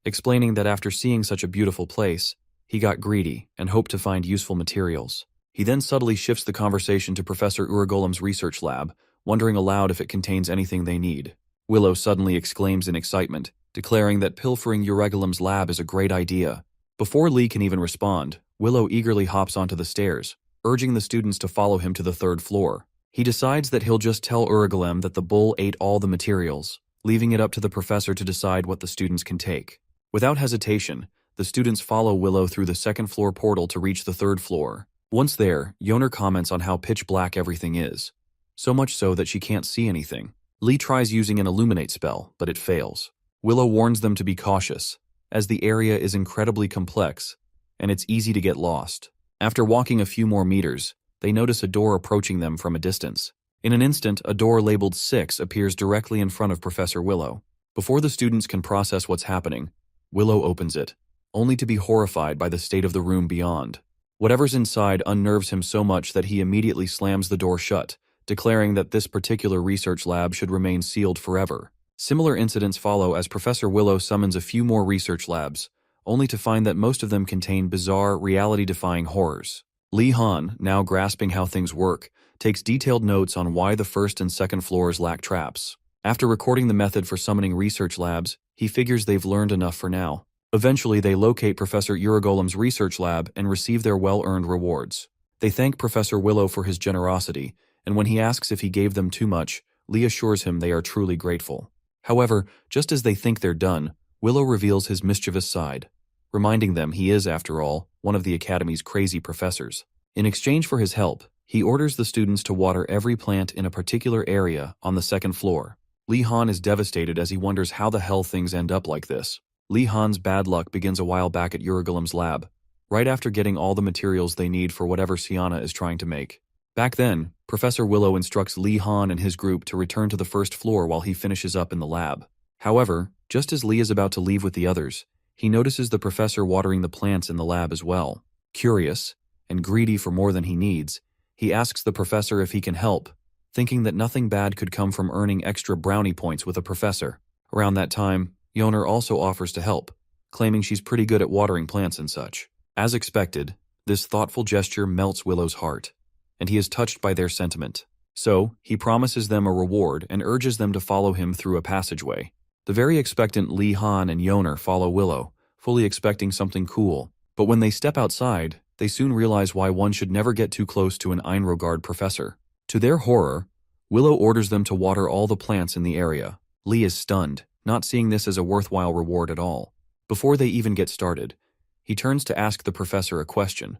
explaining that after seeing such a beautiful place, he got greedy and hoped to find useful materials. He then subtly shifts the conversation to Professor Urigolem's research lab, wondering aloud if it contains anything they need. Willow suddenly exclaims in excitement, declaring that pilfering Euregulam's lab is a great idea. Before Lee can even respond, Willow eagerly hops onto the stairs, urging the students to follow him to the third floor. He decides that he'll just tell Euregulum that the bull ate all the materials, leaving it up to the professor to decide what the students can take. Without hesitation, the students follow Willow through the second-floor portal to reach the third floor. Once there, Yoner comments on how pitch black everything is, so much so that she can't see anything. Lee tries using an illuminate spell, but it fails. Willow warns them to be cautious, as the area is incredibly complex, and it's easy to get lost. After walking a few more meters, they notice a door approaching them from a distance. In an instant, a door labeled 6 appears directly in front of Professor Willow. Before the students can process what's happening, Willow opens it, only to be horrified by the state of the room beyond. Whatever's inside unnerves him so much that he immediately slams the door shut, declaring that this particular research lab should remain sealed forever. Similar incidents follow as Professor Willow summons a few more research labs, only to find that most of them contain bizarre, reality-defying horrors. Lee Han, now grasping how things work, takes detailed notes on why the first and second floors lack traps. After recording the method for summoning research labs, he figures they've learned enough for now. Eventually, they locate Professor Euregulam's research lab and receive their well-earned rewards. They thank Professor Willow for his generosity, and when he asks if he gave them too much, Lee assures him they are truly grateful. However, just as they think they're done, Willow reveals his mischievous side, reminding them he is, after all, one of the Academy's crazy professors. In exchange for his help, he orders the students to water every plant in a particular area on the second floor. Lee Han is devastated as he wonders how the hell things end up like this. Lee Han's bad luck begins a while back at Euregulam's lab, right after getting all the materials they need for whatever Sienna is trying to make. Back then, Professor Willow instructs Lee Han and his group to return to the first floor while he finishes up in the lab. However, just as Lee is about to leave with the others, he notices the professor watering the plants in the lab as well. Curious, and greedy for more than he needs, he asks the professor if he can help, thinking that nothing bad could come from earning extra brownie points with a professor. Around that time, Yoner also offers to help, claiming she's pretty good at watering plants and such. As expected, this thoughtful gesture melts Willow's heart, and he is touched by their sentiment. So, he promises them a reward and urges them to follow him through a passageway. The very expectant Lee Han and Yoner follow Willow, fully expecting something cool, but when they step outside, they soon realize why one should never get too close to an Einrogard professor. To their horror, Willow orders them to water all the plants in the area. Lee is stunned, not seeing this as a worthwhile reward at all. Before they even get started, he turns to ask the professor a question,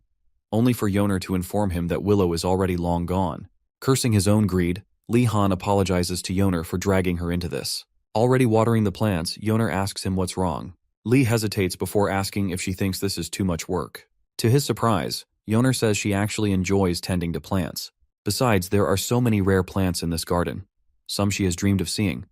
only for Yoner to inform him that Willow is already long gone. Cursing his own greed, Lee Han apologizes to Yoner for dragging her into this. Already watering the plants, Yoner asks him what's wrong. Lee hesitates before asking if she thinks this is too much work. To his surprise, Yoner says she actually enjoys tending to plants. Besides, there are so many rare plants in this garden, some she has dreamed of seeing.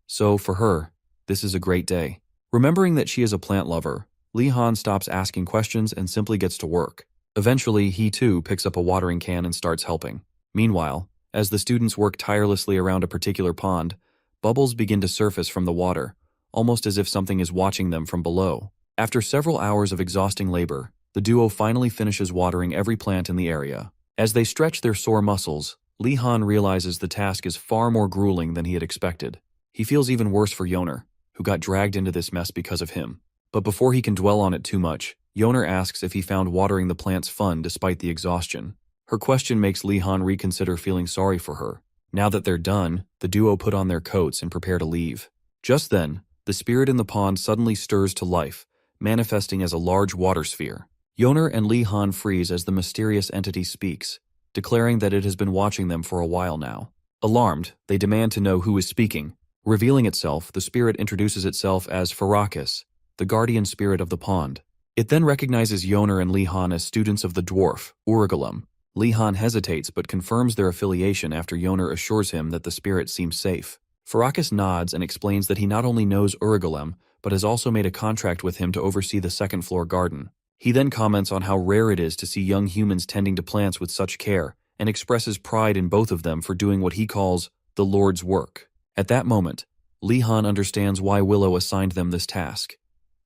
So, for her, this is a great day. Remembering that she is a plant lover, Lee Han stops asking questions and simply gets to work. Eventually, he too picks up a watering can and starts helping. Meanwhile, as the students work tirelessly around a particular pond, bubbles begin to surface from the water, almost as if something is watching them from below. After several hours of exhausting labor, the duo finally finishes watering every plant in the area. As they stretch their sore muscles, Lee Han realizes the task is far more grueling than he had expected. He feels even worse for Yoner, who got dragged into this mess because of him. But before he can dwell on it too much, Yoner asks if he found watering the plants fun despite the exhaustion. Her question makes Lee Han reconsider feeling sorry for her. Now that they're done, the duo put on their coats and prepare to leave. Just then, the spirit in the pond suddenly stirs to life, manifesting as a large water sphere. Yoner and Lee Han freeze as the mysterious entity speaks, declaring that it has been watching them for a while now. Alarmed, they demand to know who is speaking. Revealing itself, the spirit introduces itself as Farakis, the guardian spirit of the pond. It then recognizes Yoner and Lee Han as students of the dwarf, Euregulum. Lee Han hesitates but confirms their affiliation after Yoner assures him that the spirit seems safe. Farakis nods and explains that he not only knows Euregulum, but has also made a contract with him to oversee the second-floor garden. He then comments on how rare it is to see young humans tending to plants with such care, and expresses pride in both of them for doing what he calls the Lord's work. At that moment, Lee Han understands why Willow assigned them this task.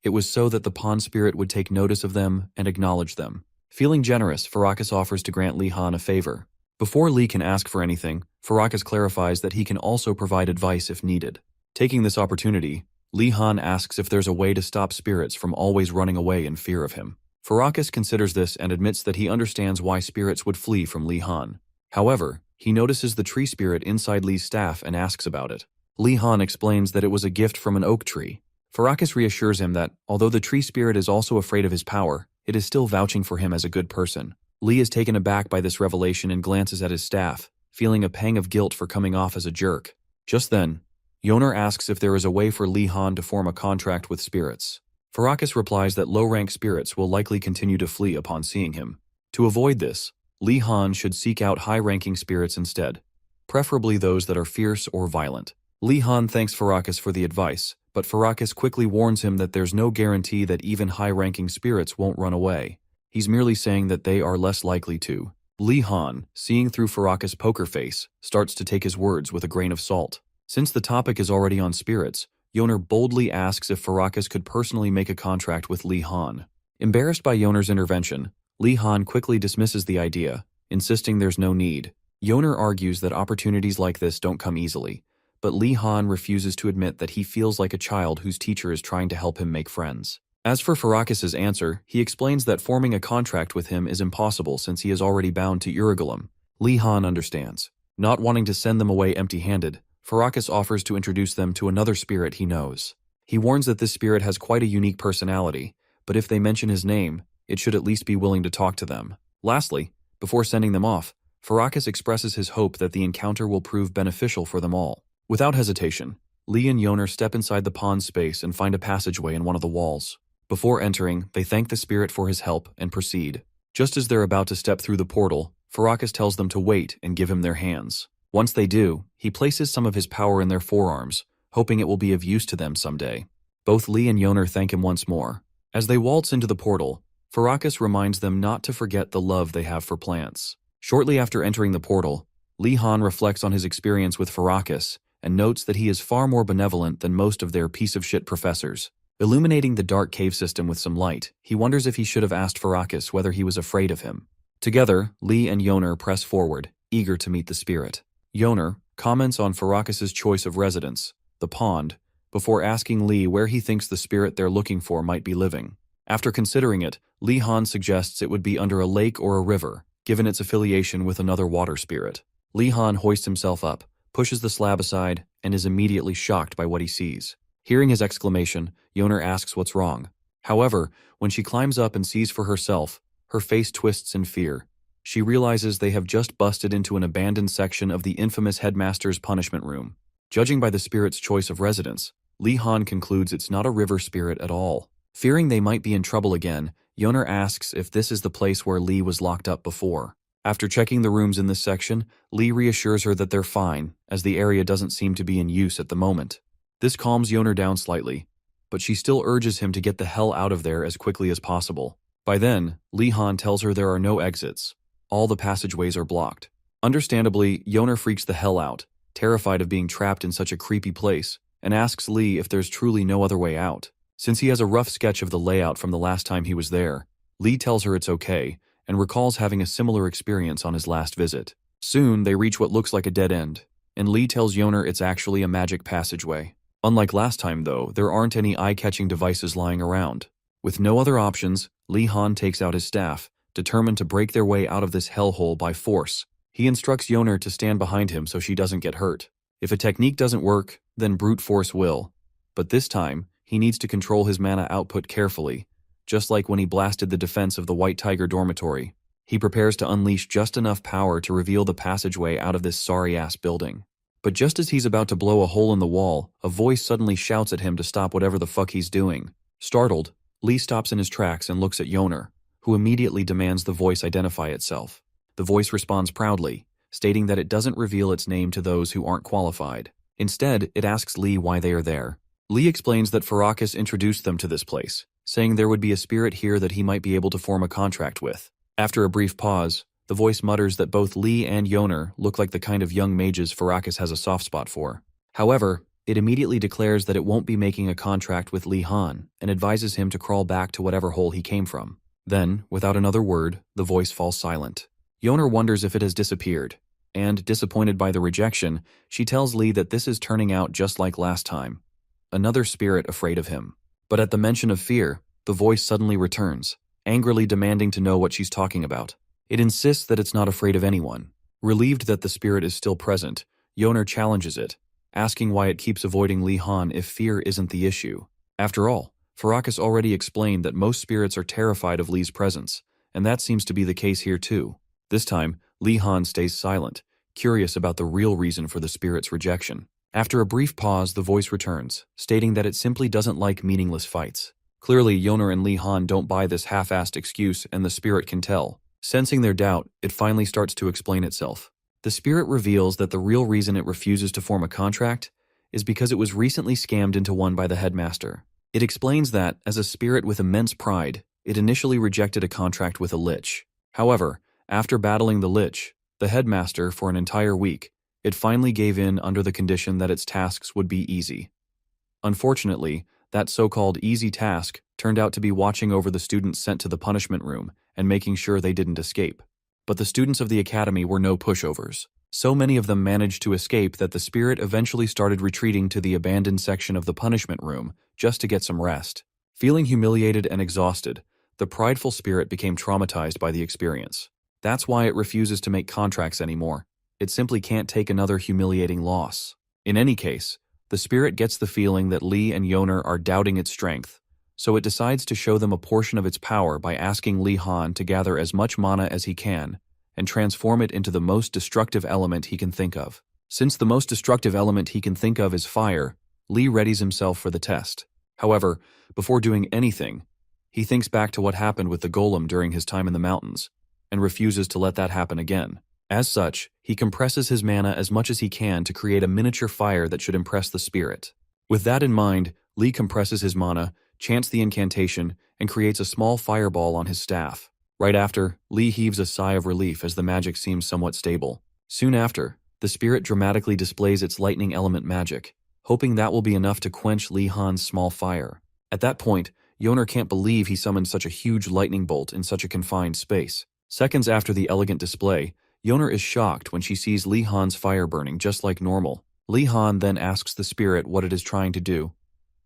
It was so that the pond spirit would take notice of them and acknowledge them. Feeling generous, Farakis offers to grant Lee Han a favor. Before Lee can ask for anything, Farakis clarifies that he can also provide advice if needed. Taking this opportunity, Li Han asks if there's a way to stop spirits from always running away in fear of him. Farrakis considers this and admits that he understands why spirits would flee from Li Han. However, he notices the tree spirit inside Li's staff and asks about it. Li Han explains that it was a gift from an oak tree. Farrakis reassures him that, although the tree spirit is also afraid of his power, it is still vouching for him as a good person. Li is taken aback by this revelation and glances at his staff, feeling a pang of guilt for coming off as a jerk. Just then, Yoner asks if there is a way for Li Han to form a contract with spirits. Farrakis replies that low-rank spirits will likely continue to flee upon seeing him. To avoid this, Li Han should seek out high-ranking spirits instead, preferably those that are fierce or violent. Li Han thanks Farrakis for the advice, but Farrakis quickly warns him that there's no guarantee that even high-ranking spirits won't run away. He's merely saying that they are less likely to. Li Han, seeing through Farrakis' poker face, starts to take his words with a grain of salt. Since the topic is already on spirits, Yoner boldly asks if Farrakis could personally make a contract with Li Han. Embarrassed by Yoner's intervention, Li Han quickly dismisses the idea, insisting there's no need. Yoner argues that opportunities like this don't come easily, but Li Han refuses to admit that he feels like a child whose teacher is trying to help him make friends. As for Farrakis' answer, he explains that forming a contract with him is impossible since he is already bound to Urigalum. Li Han understands. Not wanting to send them away empty-handed, Farrakis offers to introduce them to another spirit he knows. He warns that this spirit has quite a unique personality, but if they mention his name, it should at least be willing to talk to them. Lastly, before sending them off, Farrakis expresses his hope that the encounter will prove beneficial for them all. Without hesitation, Li and Yoner step inside the pond space and find a passageway in one of the walls. Before entering, they thank the spirit for his help and proceed. Just as they're about to step through the portal, Farrakis tells them to wait and give him their hands. Once they do, he places some of his power in their forearms, hoping it will be of use to them someday. Both Li and Yoner thank him once more. As they waltz into the portal, Farrakis reminds them not to forget the love they have for plants. Shortly after entering the portal, Li Han reflects on his experience with Farrakis and notes that he is far more benevolent than most of their piece-of-shit professors. Illuminating the dark cave system with some light, he wonders if he should have asked Farrakis whether he was afraid of him. Together, Li and Yoner press forward, eager to meet the spirit. Yoner comments on Farrakis' choice of residence, the pond, before asking Li where he thinks the spirit they're looking for might be living. After considering it, Li Han suggests it would be under a lake or a river, given its affiliation with another water spirit. Li Han hoists himself up, pushes the slab aside, and is immediately shocked by what he sees. Hearing his exclamation, Yoner asks what's wrong. However, when she climbs up and sees for herself, her face twists in fear. She realizes they have just busted into an abandoned section of the infamous headmaster's punishment room. Judging by the spirit's choice of residence, Li Han concludes it's not a river spirit at all. Fearing they might be in trouble again, Yoner asks if this is the place where Li was locked up before. After checking the rooms in this section, Li reassures her that they're fine, as the area doesn't seem to be in use at the moment. This calms Yoner down slightly, but she still urges him to get the hell out of there as quickly as possible. By then, Li Han tells her there are no exits. All the passageways are blocked. Understandably, Yoner freaks the hell out, terrified of being trapped in such a creepy place, and asks Li if there's truly no other way out. Since he has a rough sketch of the layout from the last time he was there, Li tells her it's okay, and recalls having a similar experience on his last visit. Soon, they reach what looks like a dead end, and Li tells Yoner it's actually a magic passageway. Unlike last time, though, there aren't any eye-catching devices lying around. With no other options, Li Han takes out his staff, determined to break their way out of this hellhole by force. He instructs Yoner to stand behind him so she doesn't get hurt. If a technique doesn't work, then brute force will. But this time, he needs to control his mana output carefully, just like when he blasted the defense of the White Tiger dormitory. He prepares to unleash just enough power to reveal the passageway out of this sorry-ass building. But just as he's about to blow a hole in the wall, a voice suddenly shouts at him to stop whatever the fuck he's doing. Startled, Li stops in his tracks and looks at Yoner, who immediately demands the voice identify itself. The voice responds proudly, stating that it doesn't reveal its name to those who aren't qualified. Instead, it asks Li why they are there. Li explains that Farrakis introduced them to this place, saying there would be a spirit here that he might be able to form a contract with. After a brief pause, the voice mutters that both Li and Yoner look like the kind of young mages Farrakis has a soft spot for. However, it immediately declares that it won't be making a contract with Li Han and advises him to crawl back to whatever hole he came from. Then, without another word, the voice falls silent. Yoner wonders if it has disappeared. and, disappointed by the rejection, she tells Lee that this is turning out just like last time. Another spirit afraid of him. But at the mention of fear, the voice suddenly returns, angrily demanding to know what she's talking about. It insists that it's not afraid of anyone. Relieved that the spirit is still present, Yoner challenges it, asking why it keeps avoiding Lee Han if fear isn't the issue. After all, Farakas already explained that most spirits are terrified of Lee's presence, and that seems to be the case here too. This time, Lee Han stays silent, curious about the real reason for the spirit's rejection. After a brief pause, the voice returns, stating that it simply doesn't like meaningless fights. Clearly, Yoner and Lee Han don't buy this half-assed excuse, and the spirit can tell. Sensing their doubt, it finally starts to explain itself. The spirit reveals that the real reason it refuses to form a contract is because it was recently scammed into one by the headmaster. It explains that, as a spirit with immense pride, it initially rejected a contract with a lich. However, after battling the lich, the headmaster for an entire week, it finally gave in under the condition that its tasks would be easy. Unfortunately, that so-called easy task turned out to be watching over the students sent to the punishment room and making sure they didn't escape. But the students of the academy were no pushovers. So many of them managed to escape that the spirit eventually started retreating to the abandoned section of the punishment room just to get some rest. Feeling humiliated and exhausted, the prideful spirit became traumatized by the experience. That's why it refuses to make contracts anymore. It simply can't take another humiliating loss. In any case, the spirit gets the feeling that Lee and Yoner are doubting its strength, so it decides to show them a portion of its power by asking Lee Han to gather as much mana as he can and transform it into the most destructive element he can think of. Since the most destructive element he can think of is fire, Lee readies himself for the test. However, before doing anything, he thinks back to what happened with the golem during his time in the mountains and refuses to let that happen again. As such, he compresses his mana as much as he can to create a miniature fire that should impress the spirit. With that in mind, Lee compresses his mana, chants the incantation, and creates a small fireball on his staff. Right after, Lee heaves a sigh of relief as the magic seems somewhat stable. Soon after, the spirit dramatically displays its lightning element magic, hoping that will be enough to quench Lee Han's small fire. At that point, Yoner can't believe he summoned such a huge lightning bolt in such a confined space. Seconds after the elegant display, Yoner is shocked when she sees Lee Han's fire burning just like normal. Lee Han then asks the spirit what it is trying to do,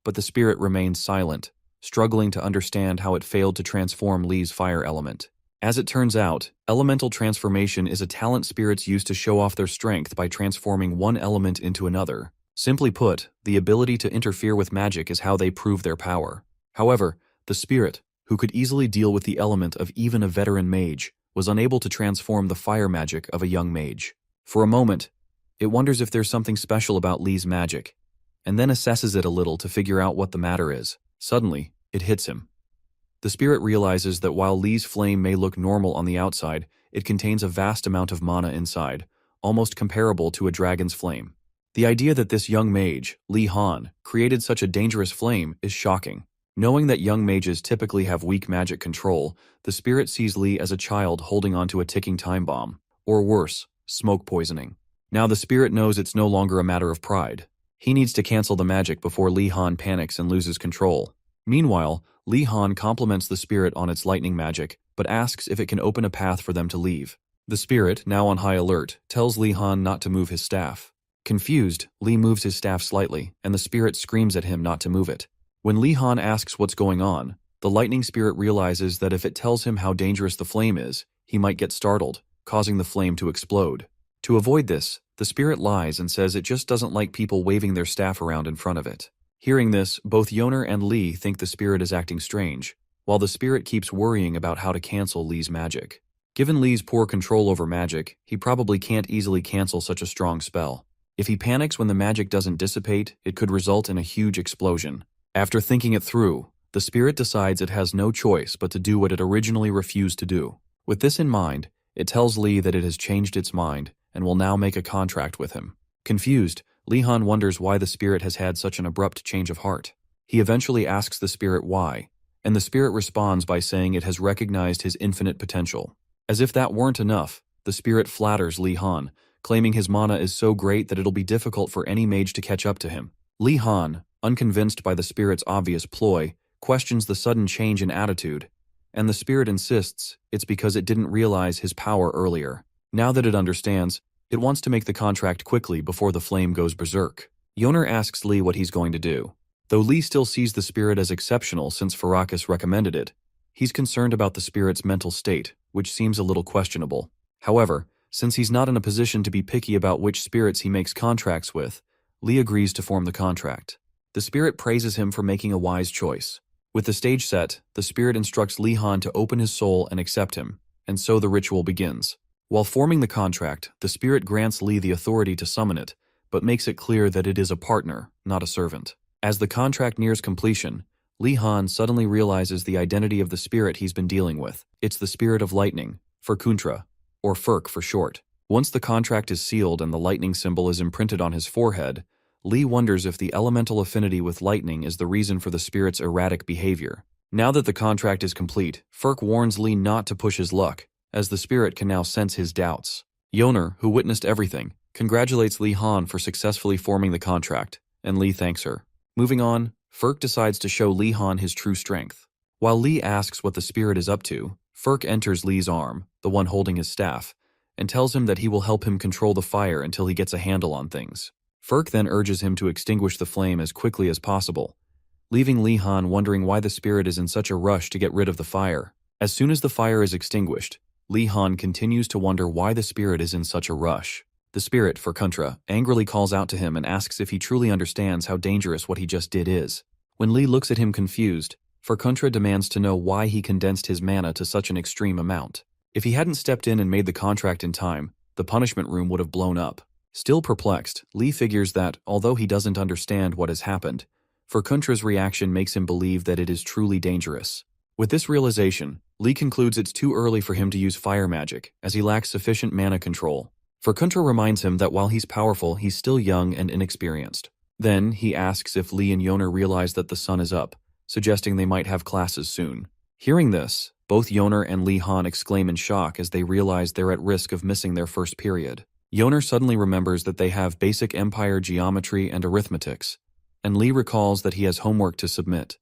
but the spirit remains silent, struggling to understand how it failed to transform Lee's fire element. As it turns out, elemental transformation is a talent spirits use to show off their strength by transforming one element into another. Simply put, the ability to interfere with magic is how they prove their power. However, the spirit, who could easily deal with the element of even a veteran mage, was unable to transform the fire magic of a young mage. For a moment, it wonders if there's something special about Lee's magic, and then assesses it a little to figure out what the matter is. Suddenly, it hits him. The spirit realizes that while Lee's flame may look normal on the outside, it contains a vast amount of mana inside, almost comparable to a dragon's flame. The idea that this young mage, Lee Han, created such a dangerous flame is shocking. Knowing that young mages typically have weak magic control, the spirit sees Lee as a child holding onto a ticking time bomb, or worse, smoke poisoning. Now the spirit knows it's no longer a matter of pride. He needs to cancel the magic before Lee Han panics and loses control. Meanwhile, Lee Han compliments the spirit on its lightning magic, but asks if it can open a path for them to leave. The spirit, now on high alert, tells Lee Han not to move his staff. Confused, Lee moves his staff slightly, and the spirit screams at him not to move it. When Lee Han asks what's going on, the lightning spirit realizes that if it tells him how dangerous the flame is, he might get startled, causing the flame to explode. To avoid this, the spirit lies and says it just doesn't like people waving their staff around in front of it. Hearing this, both Yoner and Lee think the spirit is acting strange, while the spirit keeps worrying about how to cancel Lee's magic. Given Lee's poor control over magic, he probably can't easily cancel such a strong spell. If he panics when the magic doesn't dissipate, it could result in a huge explosion. After thinking it through, the spirit decides it has no choice but to do what it originally refused to do. With this in mind, it tells Lee that it has changed its mind and will now make a contract with him. Confused, Lee Han wonders why the spirit has had such an abrupt change of heart. He eventually asks the spirit why, and the spirit responds by saying it has recognized his infinite potential. As if that weren't enough, the spirit flatters Lee Han, claiming his mana is so great that it'll be difficult for any mage to catch up to him. Lee Han, unconvinced by the spirit's obvious ploy, questions the sudden change in attitude, and the spirit insists it's because it didn't realize his power earlier. Now that it understands, It wants to make the contract quickly before the flame goes berserk. Yoner asks Lee what he's going to do. Though Lee still sees the spirit as exceptional since Farakis recommended it, he's concerned about the spirit's mental state, which seems a little questionable. However, since he's not in a position to be picky about which spirits he makes contracts with, Lee agrees to form the contract. The spirit praises him for making a wise choice. With the stage set, the spirit instructs Lee Han to open his soul and accept him, and so the ritual begins. While forming the contract, the spirit grants Lee the authority to summon it, but makes it clear that it is a partner, not a servant. As the contract nears completion, Lee Han suddenly realizes the identity of the spirit he's been dealing with. It's the spirit of lightning, Furkuntra, or Furk for short. Once the contract is sealed and the lightning symbol is imprinted on his forehead, Lee wonders if the elemental affinity with lightning is the reason for the spirit's erratic behavior. Now that the contract is complete, Furk warns Lee not to push his luck, as the spirit can now sense his doubts. Yoner, who witnessed everything, congratulates Lee Han for successfully forming the contract, and Lee thanks her. Moving on, Furk decides to show Lee Han his true strength. While Lee asks what the spirit is up to, Furk enters Lee's arm, the one holding his staff, and tells him that he will help him control the fire until he gets a handle on things. Furk then urges him to extinguish the flame as quickly as possible, leaving Lee Han wondering why the spirit is in such a rush to get rid of the fire. As soon as the fire is extinguished, Lee Han continues to wonder why the spirit is in such a rush. The spirit, Furkuntra, angrily calls out to him and asks if he truly understands how dangerous what he just did is. When Lee looks at him confused, Furkuntra demands to know why he condensed his mana to such an extreme amount. If he hadn't stepped in and made the contract in time, the punishment room would have blown up. Still perplexed, Lee figures that, although he doesn't understand what has happened, Furkuntra's reaction makes him believe that it is truly dangerous. With this realization, Lee concludes it's too early for him to use fire magic, as he lacks sufficient mana control. Furkuntra reminds him that while he's powerful, he's still young and inexperienced. Then, he asks if Lee and Yoner realize that the sun is up, suggesting they might have classes soon. Hearing this, both Yoner and Lee Han exclaim in shock as they realize they're at risk of missing their first period. Yoner suddenly remembers that they have basic empire geometry and arithmetics, and Lee recalls that he has homework to submit,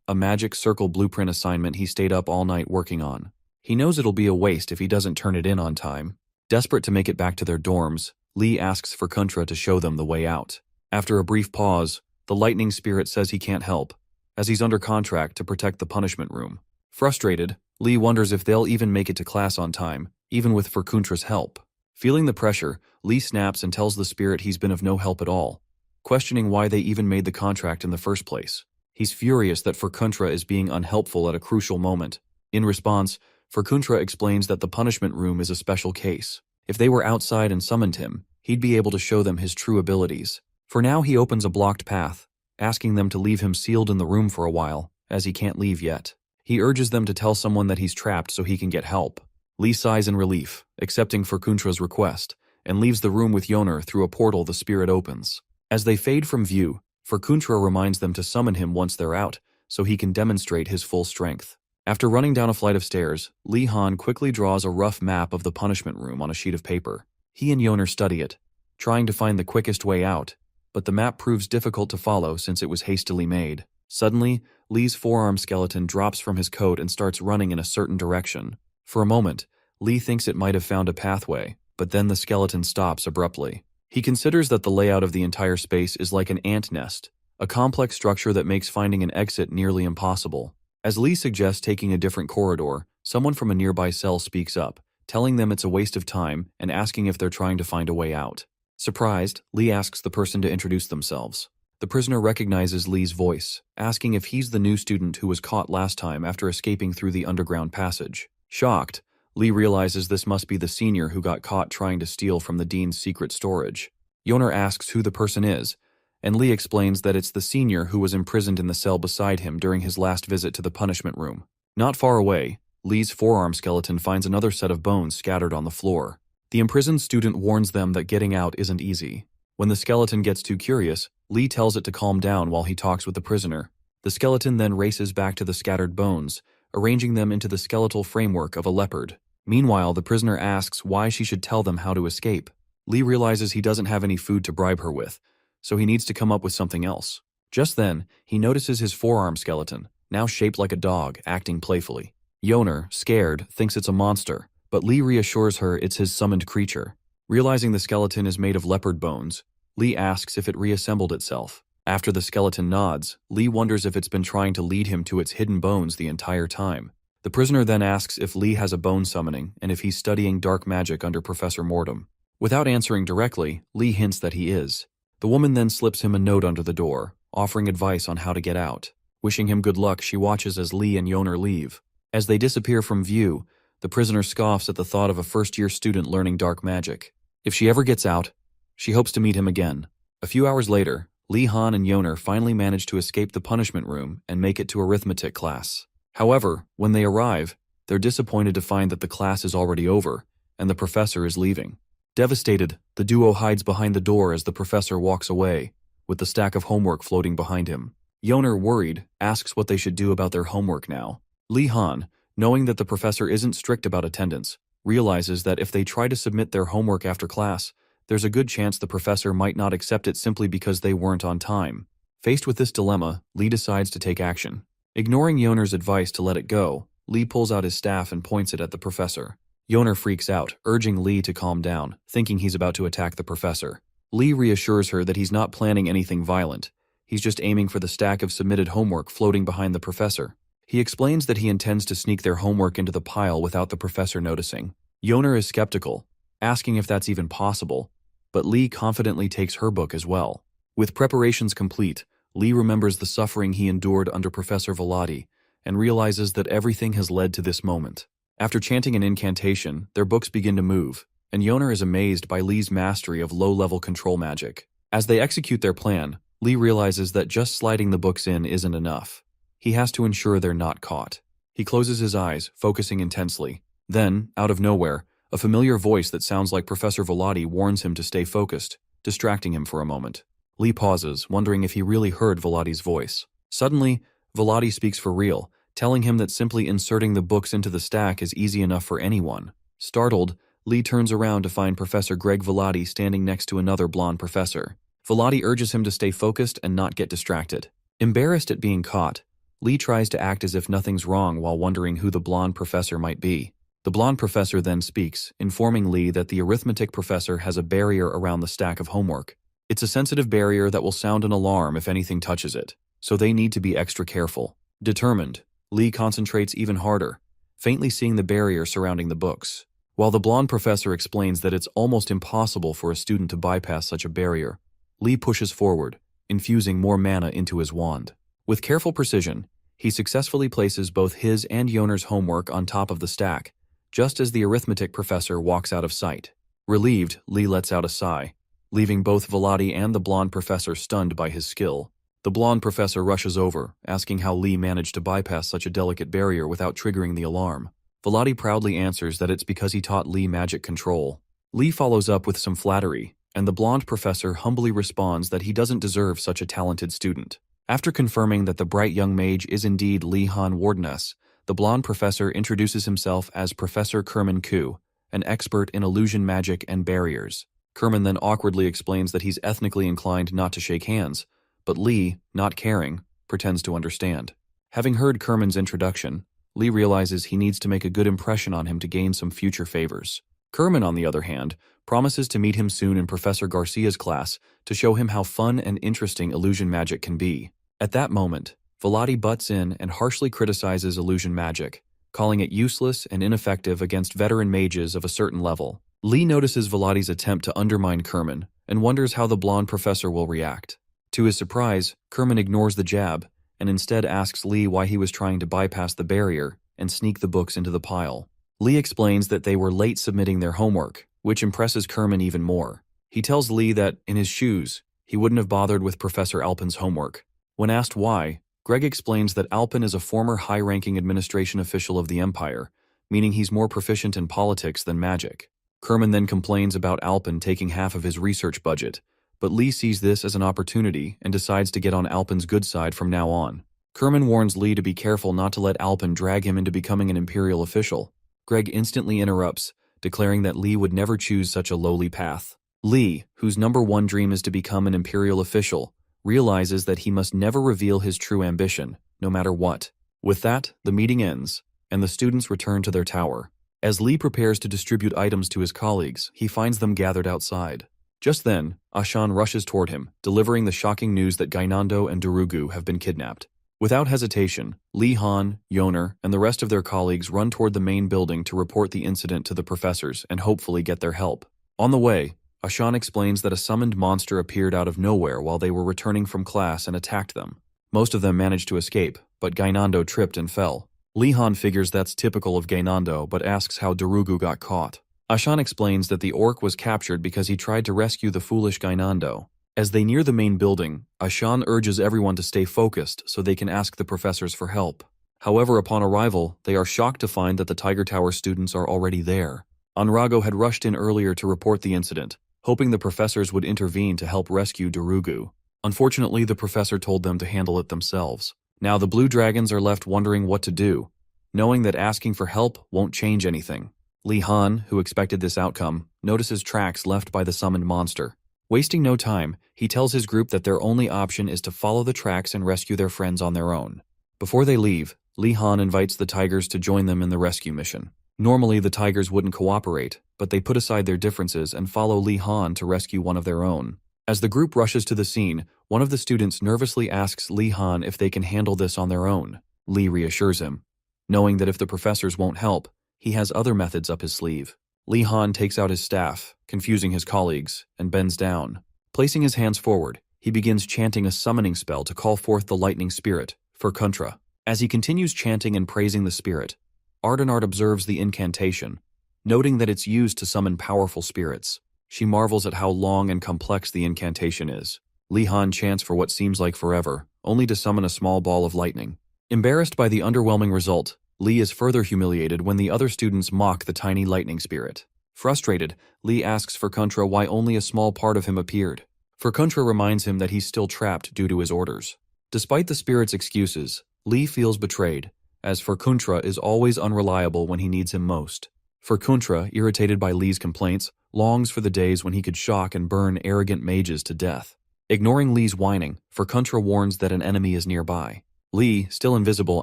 a magic circle blueprint assignment he stayed up all night working on. He knows it'll be a waste if he doesn't turn it in on time. Desperate to make it back to their dorms, Lee asks Furkuntra to show them the way out. After a brief pause, the lightning spirit says he can't help, as he's under contract to protect the punishment room. Frustrated, Lee wonders if they'll even make it to class on time, even with Furkuntra's help. Feeling the pressure, Lee snaps and tells the spirit he's been of no help at all, questioning why they even made the contract in the first place. He's furious that Furkuntra is being unhelpful at a crucial moment. In response, Furkuntra explains that the punishment room is a special case. If they were outside and summoned him, he'd be able to show them his true abilities. For now, he opens a blocked path, asking them to leave him sealed in the room for a while, as he can't leave yet. He urges them to tell someone that he's trapped so he can get help. Lee sighs in relief, accepting Furkuntra's request, and leaves the room with Yoner through a portal the spirit opens. As they fade from view, Furkuntra reminds them to summon him once they're out, so he can demonstrate his full strength. After running down a flight of stairs, Lee Han quickly draws a rough map of the punishment room on a sheet of paper. He and Yoner study it, trying to find the quickest way out, but the map proves difficult to follow since it was hastily made. Suddenly, Lee's forearm skeleton drops from his coat and starts running in a certain direction. For a moment, Lee thinks it might have found a pathway, but then the skeleton stops abruptly. He considers that the layout of the entire space is like an ant nest, a complex structure that makes finding an exit nearly impossible. As Lee suggests taking a different corridor, someone from a nearby cell speaks up, telling them it's a waste of time and asking if they're trying to find a way out. Surprised, Lee asks the person to introduce themselves. The prisoner recognizes Lee's voice, asking if he's the new student who was caught last time after escaping through the underground passage. Shocked, Lee realizes this must be the senior who got caught trying to steal from the dean's secret storage. Yoner asks who the person is, and Lee explains that it's the senior who was imprisoned in the cell beside him during his last visit to the punishment room. Not far away, Lee's forearm skeleton finds another set of bones scattered on the floor. The imprisoned student warns them that getting out isn't easy. When the skeleton gets too curious, Lee tells it to calm down while he talks with the prisoner. The skeleton then races back to the scattered bones, arranging them into the skeletal framework of a leopard. Meanwhile, the prisoner asks why she should tell them how to escape. Lee realizes he doesn't have any food to bribe her with, so he needs to come up with something else. Just then, he notices his forearm skeleton, now shaped like a dog, acting playfully. Yoner, scared, thinks it's a monster, but Lee reassures her it's his summoned creature. Realizing the skeleton is made of leopard bones, Lee asks if it reassembled itself. After the skeleton nods, Lee wonders if it's been trying to lead him to its hidden bones the entire time. The prisoner then asks if Lee has a bone summoning and if he's studying dark magic under Professor Mortem. Without answering directly, Lee hints that he is. The woman then slips him a note under the door, offering advice on how to get out. Wishing him good luck, she watches as Lee and Yoner leave. As they disappear from view, the prisoner scoffs at the thought of a first-year student learning dark magic. If she ever gets out, she hopes to meet him again. A few hours later, Lee Han and Yoner finally manage to escape the punishment room and make it to arithmetic class. However, when they arrive, they're disappointed to find that the class is already over, and the professor is leaving. Devastated, the duo hides behind the door as the professor walks away, with the stack of homework floating behind him. Yoner, worried, asks what they should do about their homework now. Lee Han, knowing that the professor isn't strict about attendance, realizes that if they try to submit their homework after class, there's a good chance the professor might not accept it simply because they weren't on time. Faced with this dilemma, Lee decides to take action. Ignoring Yoner's advice to let it go, Lee pulls out his staff and points it at the professor. Yoner freaks out, urging Lee to calm down, thinking he's about to attack the professor. Lee reassures her that he's not planning anything violent. He's just aiming for the stack of submitted homework floating behind the professor. He explains that he intends to sneak their homework into the pile without the professor noticing. Yoner is skeptical, asking if that's even possible, but Lee confidently takes her book as well. With preparations complete, Lee remembers the suffering he endured under Professor Velati and realizes that everything has led to this moment. After chanting an incantation, their books begin to move, and Yoner is amazed by Lee's mastery of low-level control magic. As they execute their plan, Lee realizes that just sliding the books in isn't enough. He has to ensure they're not caught. He closes his eyes, focusing intensely. Then, out of nowhere, a familiar voice that sounds like Professor Velati warns him to stay focused, distracting him for a moment. Lee pauses, wondering if he really heard Velati's voice. Suddenly, Velati speaks for real, telling him that simply inserting the books into the stack is easy enough for anyone. Startled, Lee turns around to find Professor Greg Velati standing next to another blonde professor. Velati urges him to stay focused and not get distracted. Embarrassed at being caught, Lee tries to act as if nothing's wrong while wondering who the blonde professor might be. The blonde professor then speaks, informing Lee that the arithmetic professor has a barrier around the stack of homework. It's a sensitive barrier that will sound an alarm if anything touches it, so they need to be extra careful. Determined, Lee concentrates even harder, faintly seeing the barrier surrounding the books. While the blonde professor explains that it's almost impossible for a student to bypass such a barrier, Lee pushes forward, infusing more mana into his wand. With careful precision, he successfully places both his and Yoner's homework on top of the stack, just as the arithmetic professor walks out of sight. Relieved, Lee lets out a sigh, leaving both Velati and the blonde professor stunned by his skill. The blonde professor rushes over, asking how Lee managed to bypass such a delicate barrier without triggering the alarm. Velati proudly answers that it's because he taught Lee magic control. Lee follows up with some flattery, and the blonde professor humbly responds that he doesn't deserve such a talented student. After confirming that the bright young mage is indeed Lee Han Wardeness, the blonde professor introduces himself as Professor Kerman Ku, an expert in illusion magic and barriers. Kerman then awkwardly explains that he's ethnically inclined not to shake hands, but Lee, not caring, pretends to understand. Having heard Kerman's introduction, Lee realizes he needs to make a good impression on him to gain some future favors. Kerman, on the other hand, promises to meet him soon in Professor Garcia's class to show him how fun and interesting illusion magic can be. At that moment, Velati butts in and harshly criticizes illusion magic, calling it useless and ineffective against veteran mages of a certain level. Lee notices Velati's attempt to undermine Kerman and wonders how the blonde professor will react. To his surprise, Kerman ignores the jab and instead asks Lee why he was trying to bypass the barrier and sneak the books into the pile. Lee explains that they were late submitting their homework, which impresses Kerman even more. He tells Lee that, in his shoes, he wouldn't have bothered with Professor Alpin's homework. When asked why, Greg explains that Alpin is a former high-ranking administration official of the Empire, meaning he's more proficient in politics than magic. Kerman then complains about Alpin taking half of his research budget, but Lee sees this as an opportunity and decides to get on Alpin's good side from now on. Kerman warns Lee to be careful not to let Alpin drag him into becoming an Imperial official. Greg instantly interrupts, declaring that Lee would never choose such a lowly path. Lee, whose #1 dream is to become an Imperial official, realizes that he must never reveal his true ambition, no matter what. With that, the meeting ends, and the students return to their tower. As Lee prepares to distribute items to his colleagues, he finds them gathered outside. Just then, Ashan rushes toward him, delivering the shocking news that Gainando and Darugu have been kidnapped. Without hesitation, Lee Han, Yoner, and the rest of their colleagues run toward the main building to report the incident to the professors and hopefully get their help. On the way, Ashan explains that a summoned monster appeared out of nowhere while they were returning from class and attacked them. Most of them managed to escape, but Gainando tripped and fell. Lee Han figures that's typical of Gainando but asks how Darugu got caught. Ashan explains that the orc was captured because he tried to rescue the foolish Gainando. As they near the main building, Ashan urges everyone to stay focused so they can ask the professors for help. However, upon arrival, they are shocked to find that the Tiger Tower students are already there. Anrago had rushed in earlier to report the incident, hoping the professors would intervene to help rescue Darugu. Unfortunately, the professor told them to handle it themselves. Now the Blue Dragons are left wondering what to do, knowing that asking for help won't change anything. Lee Han, who expected this outcome, notices tracks left by the summoned monster. Wasting no time, he tells his group that their only option is to follow the tracks and rescue their friends on their own. Before they leave, Lee Han invites the Tigers to join them in the rescue mission. Normally, the Tigers wouldn't cooperate, but they put aside their differences and follow Lee Han to rescue one of their own. As the group rushes to the scene, one of the students nervously asks Lee Han if they can handle this on their own. Lee reassures him, knowing that if the professors won't help, he has other methods up his sleeve. Lee Han takes out his staff, confusing his colleagues, and bends down. Placing his hands forward, he begins chanting a summoning spell to call forth the lightning spirit, Furkuntra. As he continues chanting and praising the spirit, Ardenard observes the incantation, noting that it's used to summon powerful spirits. She marvels at how long and complex the incantation is. Lee Han chants for what seems like forever, only to summon a small ball of lightning. Embarrassed by the underwhelming result, Lee is further humiliated when the other students mock the tiny lightning spirit. Frustrated, Lee asks Furkuntra why only a small part of him appeared. Furkuntra reminds him that he's still trapped due to his orders. Despite the spirit's excuses, Lee feels betrayed, as Furkuntra is always unreliable when he needs him most. Furkuntra, irritated by Lee's complaints, longs for the days when he could shock and burn arrogant mages to death. Ignoring Lee's whining, Furkuntra warns that an enemy is nearby. Lee, still invisible,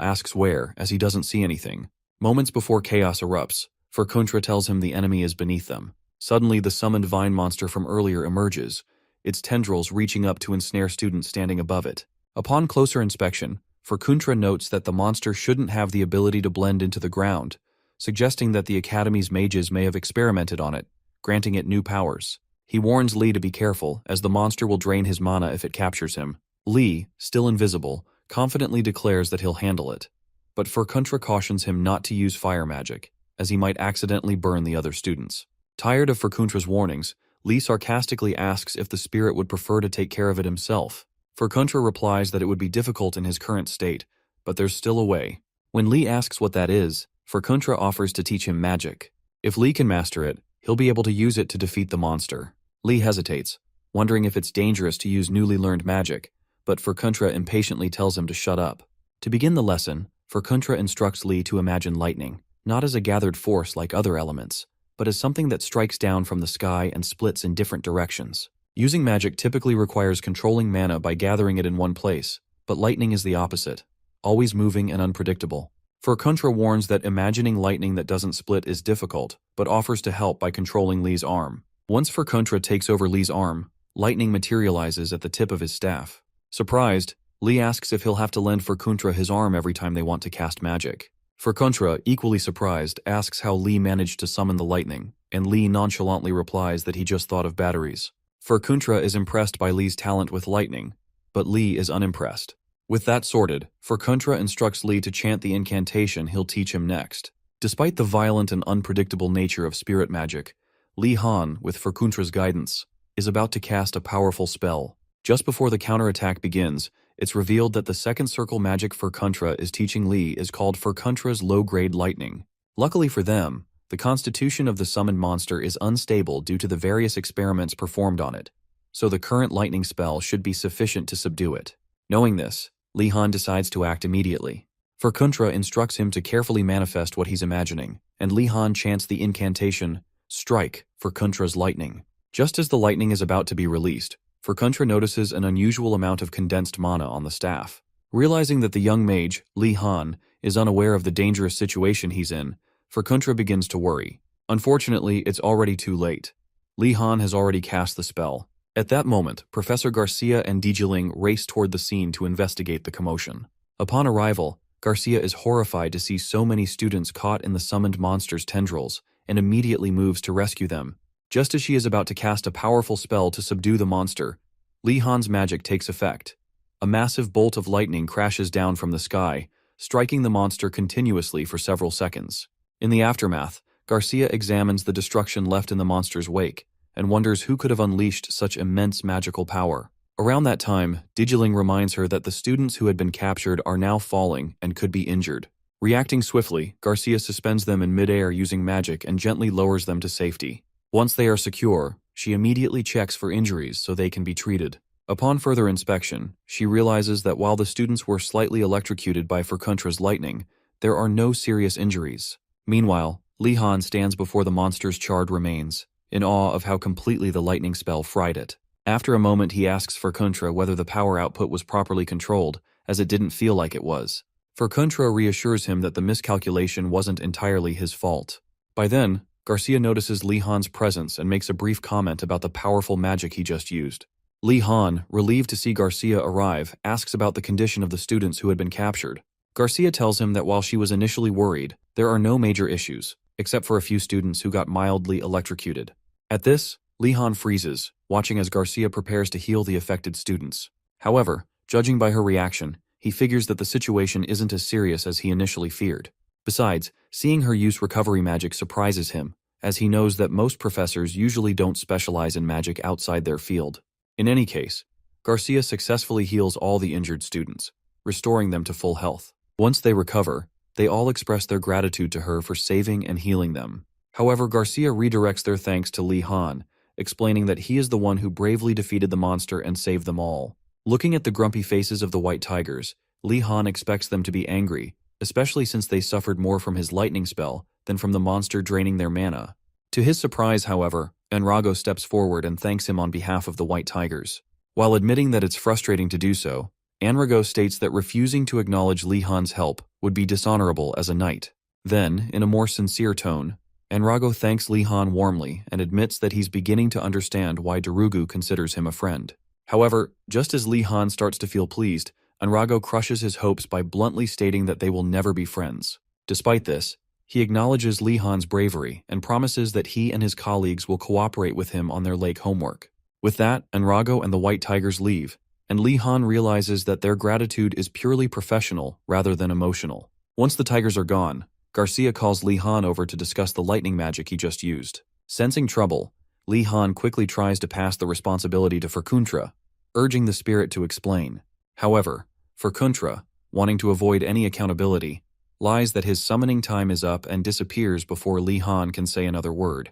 asks where, as he doesn't see anything. Moments before chaos erupts, Furkuntra tells him the enemy is beneath them. Suddenly, the summoned vine monster from earlier emerges, its tendrils reaching up to ensnare students standing above it. Upon closer inspection, Furkuntra notes that the monster shouldn't have the ability to blend into the ground, suggesting that the Academy's mages may have experimented on it, granting it new powers. He warns Lee to be careful, as the monster will drain his mana if it captures him. Lee, still invisible, confidently declares that he'll handle it, but Furkuntra cautions him not to use fire magic, as he might accidentally burn the other students. Tired of Furkuntra's warnings, Lee sarcastically asks if the spirit would prefer to take care of it himself. Furkuntra replies that it would be difficult in his current state, but there's still a way. When Lee asks what that is, Furkuntra offers to teach him magic. If Lee can master it, he'll be able to use it to defeat the monster. Lee hesitates, wondering if it's dangerous to use newly learned magic, but Furkuntra impatiently tells him to shut up. To begin the lesson, Furkuntra instructs Lee to imagine lightning, not as a gathered force like other elements, but as something that strikes down from the sky and splits in different directions. Using magic typically requires controlling mana by gathering it in one place, but lightning is the opposite, always moving and unpredictable. Furkuntra warns that imagining lightning that doesn't split is difficult, but offers to help by controlling Lee's arm. Once Furkuntra takes over Lee's arm, lightning materializes at the tip of his staff. Surprised, Lee asks if he'll have to lend Furkuntra his arm every time they want to cast magic. Furkuntra, equally surprised, asks how Lee managed to summon the lightning, and Lee nonchalantly replies that he just thought of batteries. Furkuntra is impressed by Lee's talent with lightning, but Lee is unimpressed. With that sorted, Furkuntra instructs Lee to chant the incantation he'll teach him next. Despite the violent and unpredictable nature of spirit magic, Lee Han, with Furkuntra's guidance, is about to cast a powerful spell. Just before the counterattack begins, it's revealed that the second circle magic Furkuntra is teaching Lee is called Furkuntra's low-grade lightning. Luckily for them, the constitution of the summoned monster is unstable due to the various experiments performed on it, so the current lightning spell should be sufficient to subdue it. Knowing this, Lee Han decides to act immediately. Furkuntra instructs him to carefully manifest what he's imagining, and Lee Han chants the incantation, "Strike, Furkuntra's lightning." Just as the lightning is about to be released, Furkuntra notices an unusual amount of condensed mana on the staff. Realizing that the young mage, Lee Han, is unaware of the dangerous situation he's in, Furkuntra begins to worry. Unfortunately, it's already too late. Li Han has already cast the spell. At that moment, Professor Garcia and Dijiling race toward the scene to investigate the commotion. Upon arrival, Garcia is horrified to see so many students caught in the summoned monster's tendrils and immediately moves to rescue them. Just as she is about to cast a powerful spell to subdue the monster, Li Han's magic takes effect. A massive bolt of lightning crashes down from the sky, striking the monster continuously for several seconds. In the aftermath, Garcia examines the destruction left in the monster's wake and wonders who could have unleashed such immense magical power. Around that time, Dijiling reminds her that the students who had been captured are now falling and could be injured. Reacting swiftly, Garcia suspends them in midair using magic and gently lowers them to safety. Once they are secure, she immediately checks for injuries so they can be treated. Upon further inspection, she realizes that while the students were slightly electrocuted by Furkuntra's lightning, there are no serious injuries. Meanwhile, Li Han stands before the monster's charred remains, in awe of how completely the lightning spell fried it. After a moment, he asks Furkuntra whether the power output was properly controlled, as it didn't feel like it was. Furkuntra reassures him that the miscalculation wasn't entirely his fault. By then, Garcia notices Li Han's presence and makes a brief comment about the powerful magic he just used. Li Han, relieved to see Garcia arrive, asks about the condition of the students who had been captured. Garcia tells him that while she was initially worried, there are no major issues, except for a few students who got mildly electrocuted. At this, Li Han freezes, watching as Garcia prepares to heal the affected students. However, judging by her reaction, he figures that the situation isn't as serious as he initially feared. Besides, seeing her use recovery magic surprises him, as he knows that most professors usually don't specialize in magic outside their field. In any case, Garcia successfully heals all the injured students, restoring them to full health. Once they recover, they all express their gratitude to her for saving and healing them. However, Garcia redirects their thanks to Li Han, explaining that he is the one who bravely defeated the monster and saved them all. Looking at the grumpy faces of the white tigers, Li Han expects them to be angry, especially since they suffered more from his lightning spell than from the monster draining their mana. To his surprise, however, Enrago steps forward and thanks him on behalf of the white tigers. While admitting that it's frustrating to do so, Enrago states that refusing to acknowledge Li Han's help would be dishonorable as a knight. Then, in a more sincere tone, Enrago thanks Li Han warmly and admits that he's beginning to understand why Darugu considers him a friend. However, just as Li Han starts to feel pleased, Enrago crushes his hopes by bluntly stating that they will never be friends. Despite this, he acknowledges Li Han's bravery and promises that he and his colleagues will cooperate with him on their lake homework. With that, Enrago and the white tigers leave, and Li Han realizes that their gratitude is purely professional rather than emotional. Once the tigers are gone, Garcia calls Li Han over to discuss the lightning magic he just used. Sensing trouble, Li Han quickly tries to pass the responsibility to Furkuntra, urging the spirit to explain. However, Furkuntra, wanting to avoid any accountability, lies that his summoning time is up and disappears before Li Han can say another word,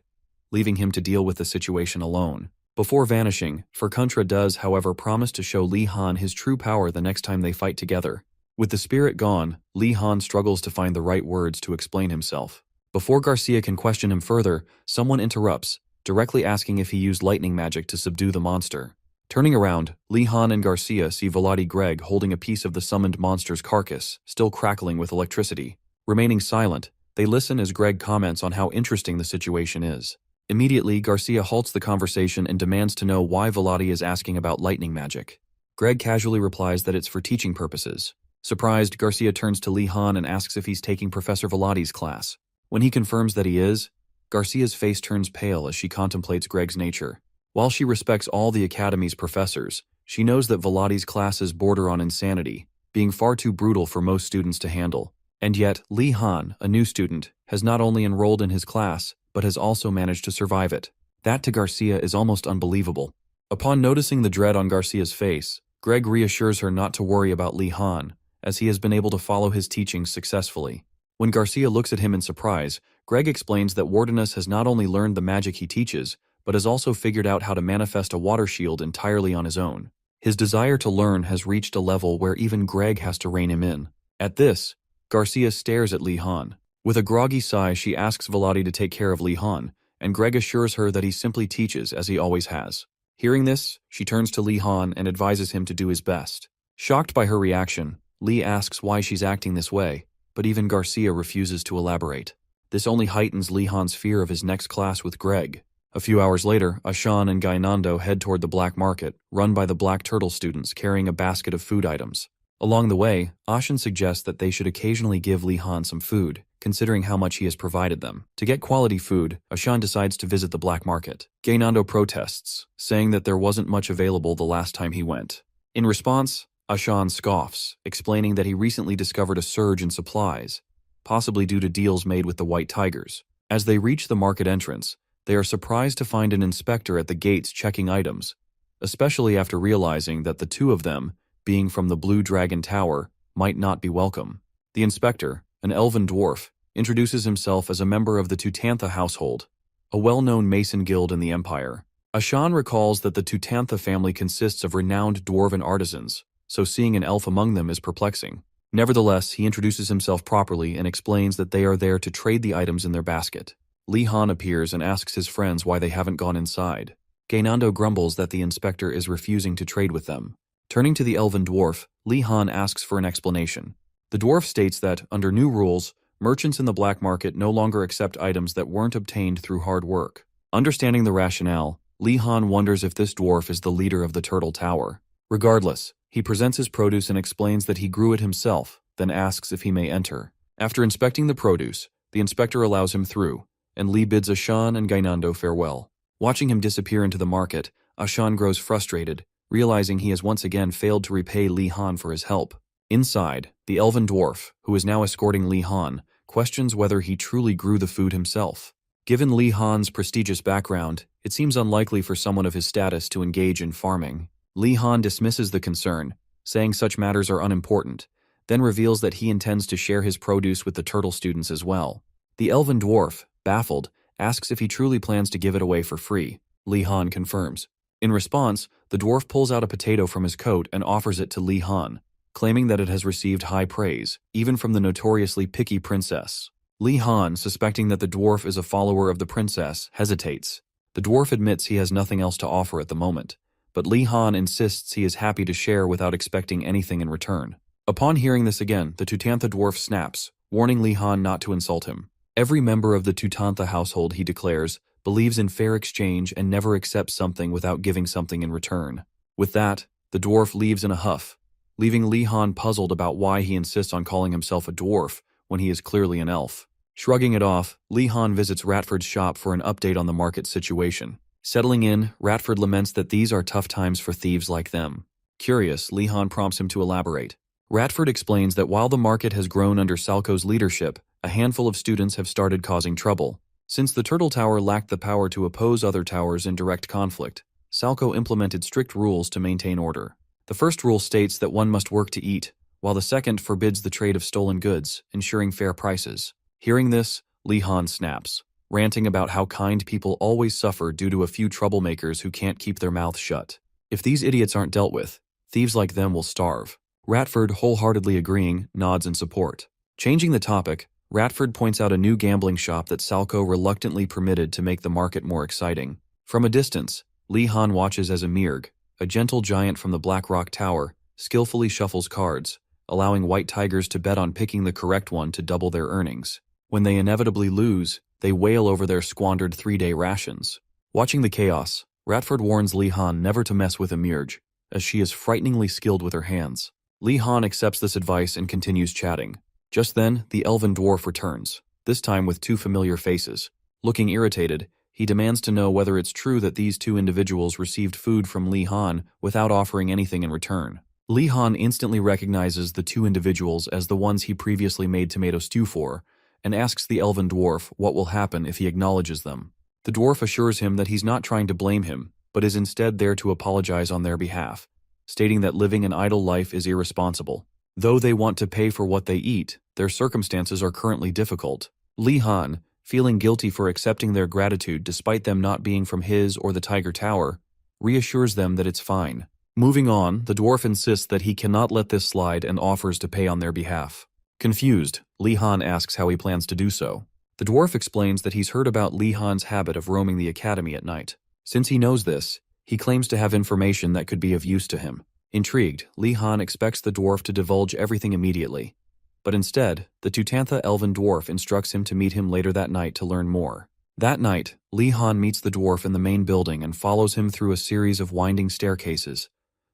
leaving him to deal with the situation alone. Before vanishing, Furkuntra does, however, promise to show Li Han his true power the next time they fight together. With the spirit gone, Li Han struggles to find the right words to explain himself. Before Garcia can question him further, someone interrupts, directly asking if he used lightning magic to subdue the monster. Turning around, Li Han and Garcia see Vladi Greg holding a piece of the summoned monster's carcass, still crackling with electricity. Remaining silent, they listen as Greg comments on how interesting the situation is. Immediately, Garcia halts the conversation and demands to know why Vladi is asking about lightning magic. Greg casually replies that it's for teaching purposes. Surprised, Garcia turns to Li Han and asks if he's taking Professor Vladi's class. When he confirms that he is, Garcia's face turns pale as she contemplates Greg's nature. While she respects all the Academy's professors, she knows that Vladi's classes border on insanity, being far too brutal for most students to handle. And yet, Li Han, a new student, has not only enrolled in his class, but has also managed to survive it. That to Garcia is almost unbelievable. Upon noticing the dread on Garcia's face, Greg reassures her not to worry about Li Han, as he has been able to follow his teachings successfully. When Garcia looks at him in surprise, Greg explains that Wardenus has not only learned the magic he teaches, but has also figured out how to manifest a water shield entirely on his own. His desire to learn has reached a level where even Greg has to rein him in. At this, Garcia stares at Li Han. With a groggy sigh, she asks Vladi to take care of Li Han, and Greg assures her that he simply teaches as he always has. Hearing this, she turns to Li Han and advises him to do his best. Shocked by her reaction, Li asks why she's acting this way, but even Garcia refuses to elaborate. This only heightens Li Han's fear of his next clash with Greg. A few hours later, Ashan and Gainando head toward the black market, run by the Black Turtle students carrying a basket of food items. Along the way, Ashan suggests that they should occasionally give Li Han some food, considering how much he has provided them. To get quality food, Ashan decides to visit the black market. Gainando protests, saying that there wasn't much available the last time he went. In response, Ashan scoffs, explaining that he recently discovered a surge in supplies, possibly due to deals made with the White Tigers. As they reach the market entrance, they are surprised to find an inspector at the gates checking items, especially after realizing that the two of them, being from the Blue Dragon Tower, might not be welcome. The inspector, an elven dwarf, introduces himself as a member of the Tutantha household, a well-known mason guild in the Empire. Ashan recalls that the Tutantha family consists of renowned dwarven artisans, so seeing an elf among them is perplexing. Nevertheless, he introduces himself properly and explains that they are there to trade the items in their basket. Li Han appears and asks his friends why they haven't gone inside. Gainando grumbles that the inspector is refusing to trade with them. Turning to the elven dwarf, Li Han asks for an explanation. The dwarf states that, under new rules, merchants in the black market no longer accept items that weren't obtained through hard work. Understanding the rationale, Li Han wonders if this dwarf is the leader of the Turtle Tower. Regardless, he presents his produce and explains that he grew it himself, then asks if he may enter. After inspecting the produce, the inspector allows him through, and Li bids Ashan and Gainando farewell. Watching him disappear into the market, Ashan grows frustrated, realizing he has once again failed to repay Li Han for his help. Inside, the elven dwarf, who is now escorting Li Han, questions whether he truly grew the food himself. Given Li Han's prestigious background, it seems unlikely for someone of his status to engage in farming. Li Han dismisses the concern, saying such matters are unimportant, then reveals that he intends to share his produce with the turtle students as well. The elven dwarf, baffled, asks if he truly plans to give it away for free. Li Han confirms. In response, the dwarf pulls out a potato from his coat and offers it to Li Han, claiming that it has received high praise, even from the notoriously picky princess. Li Han, suspecting that the dwarf is a follower of the princess, hesitates. The dwarf admits he has nothing else to offer at the moment, but Li Han insists he is happy to share without expecting anything in return. Upon hearing this again, the Tutantha dwarf snaps, warning Li Han not to insult him. Every member of the Tutantha household, he declares, believes in fair exchange and never accepts something without giving something in return. With that, the dwarf leaves in a huff, leaving Li Han puzzled about why he insists on calling himself a dwarf when he is clearly an elf. Shrugging it off, Li Han visits Ratford's shop for an update on the market situation. Settling in, Ratford laments that these are tough times for thieves like them. Curious, Li Han prompts him to elaborate. Ratford explains that while the market has grown under Salco's leadership, a handful of students have started causing trouble. Since the Turtle Tower lacked the power to oppose other towers in direct conflict, Salco implemented strict rules to maintain order. The first rule states that one must work to eat, while the second forbids the trade of stolen goods, ensuring fair prices. Hearing this, Li Han snaps, ranting about how kind people always suffer due to a few troublemakers who can't keep their mouths shut. If these idiots aren't dealt with, thieves like them will starve. Ratford, wholeheartedly agreeing, nods in support. Changing the topic, Ratford points out a new gambling shop that Salco reluctantly permitted to make the market more exciting. From a distance, Li Han watches as Amirg, a gentle giant from the Black Rock Tower, skillfully shuffles cards, allowing white tigers to bet on picking the correct one to double their earnings. When they inevitably lose, they wail over their squandered 3-day rations. Watching the chaos, Ratford warns Li Han never to mess with Amirg, as she is frighteningly skilled with her hands. Li Han accepts this advice and continues chatting. Just then, the elven dwarf returns, this time with two familiar faces. Looking irritated, he demands to know whether it's true that these two individuals received food from Li Han without offering anything in return. Li Han instantly recognizes the two individuals as the ones he previously made tomato stew for, and asks the elven dwarf what will happen if he acknowledges them. The dwarf assures him that he's not trying to blame him, but is instead there to apologize on their behalf, stating that living an idle life is irresponsible. Though they want to pay for what they eat, their circumstances are currently difficult. Li Han, feeling guilty for accepting their gratitude despite them not being from his or the Tiger Tower, reassures them that it's fine. Moving on, the dwarf insists that he cannot let this slide and offers to pay on their behalf. Confused, Li Han asks how he plans to do so. The dwarf explains that he's heard about Li Han's habit of roaming the academy at night. Since he knows this, he claims to have information that could be of use to him. Intrigued, Li Han expects the dwarf to divulge everything immediately. But instead, the Tutantha elven dwarf instructs him to meet him later that night to learn more. That night, Li Han meets the dwarf in the main building and follows him through a series of winding staircases,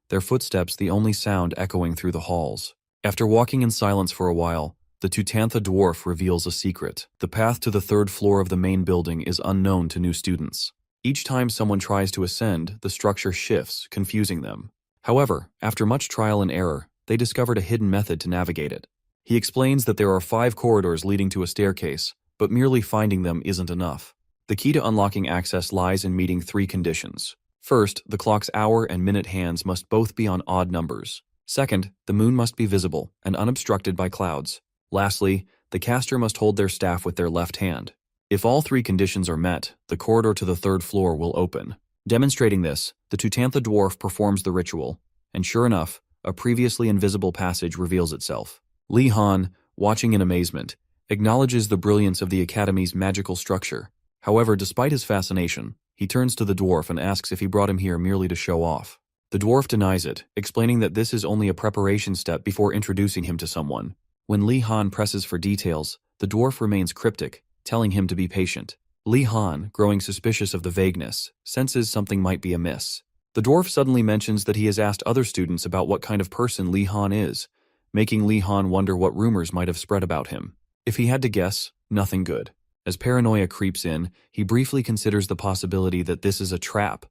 their footsteps the only sound echoing through the halls. After walking in silence for a while, the Tutantha dwarf reveals a secret. The path to the third floor of the main building is unknown to new students. Each time someone tries to ascend, the structure shifts, confusing them. However, after much trial and error, they discovered a hidden method to navigate it. He explains that there are 5 corridors leading to a staircase, but merely finding them isn't enough. The key to unlocking access lies in meeting 3 conditions. First, the clock's hour and minute hands must both be on odd numbers. Second, the moon must be visible and unobstructed by clouds. Lastly, the caster must hold their staff with their left hand. If all 3 conditions are met, the corridor to the third floor will open. Demonstrating this, the Tutantha dwarf performs the ritual, and sure enough, a previously invisible passage reveals itself. Li Han, watching in amazement, acknowledges the brilliance of the Academy's magical structure. However, despite his fascination, he turns to the dwarf and asks if he brought him here merely to show off. The dwarf denies it, explaining that this is only a preparation step before introducing him to someone. When Li Han presses for details, the dwarf remains cryptic, telling him to be patient. Li Han, growing suspicious of the vagueness, senses something might be amiss. The dwarf suddenly mentions that he has asked other students about what kind of person Li Han is, making Li Han wonder what rumors might have spread about him. If he had to guess, nothing good. As paranoia creeps in, he briefly considers the possibility that this is a trap,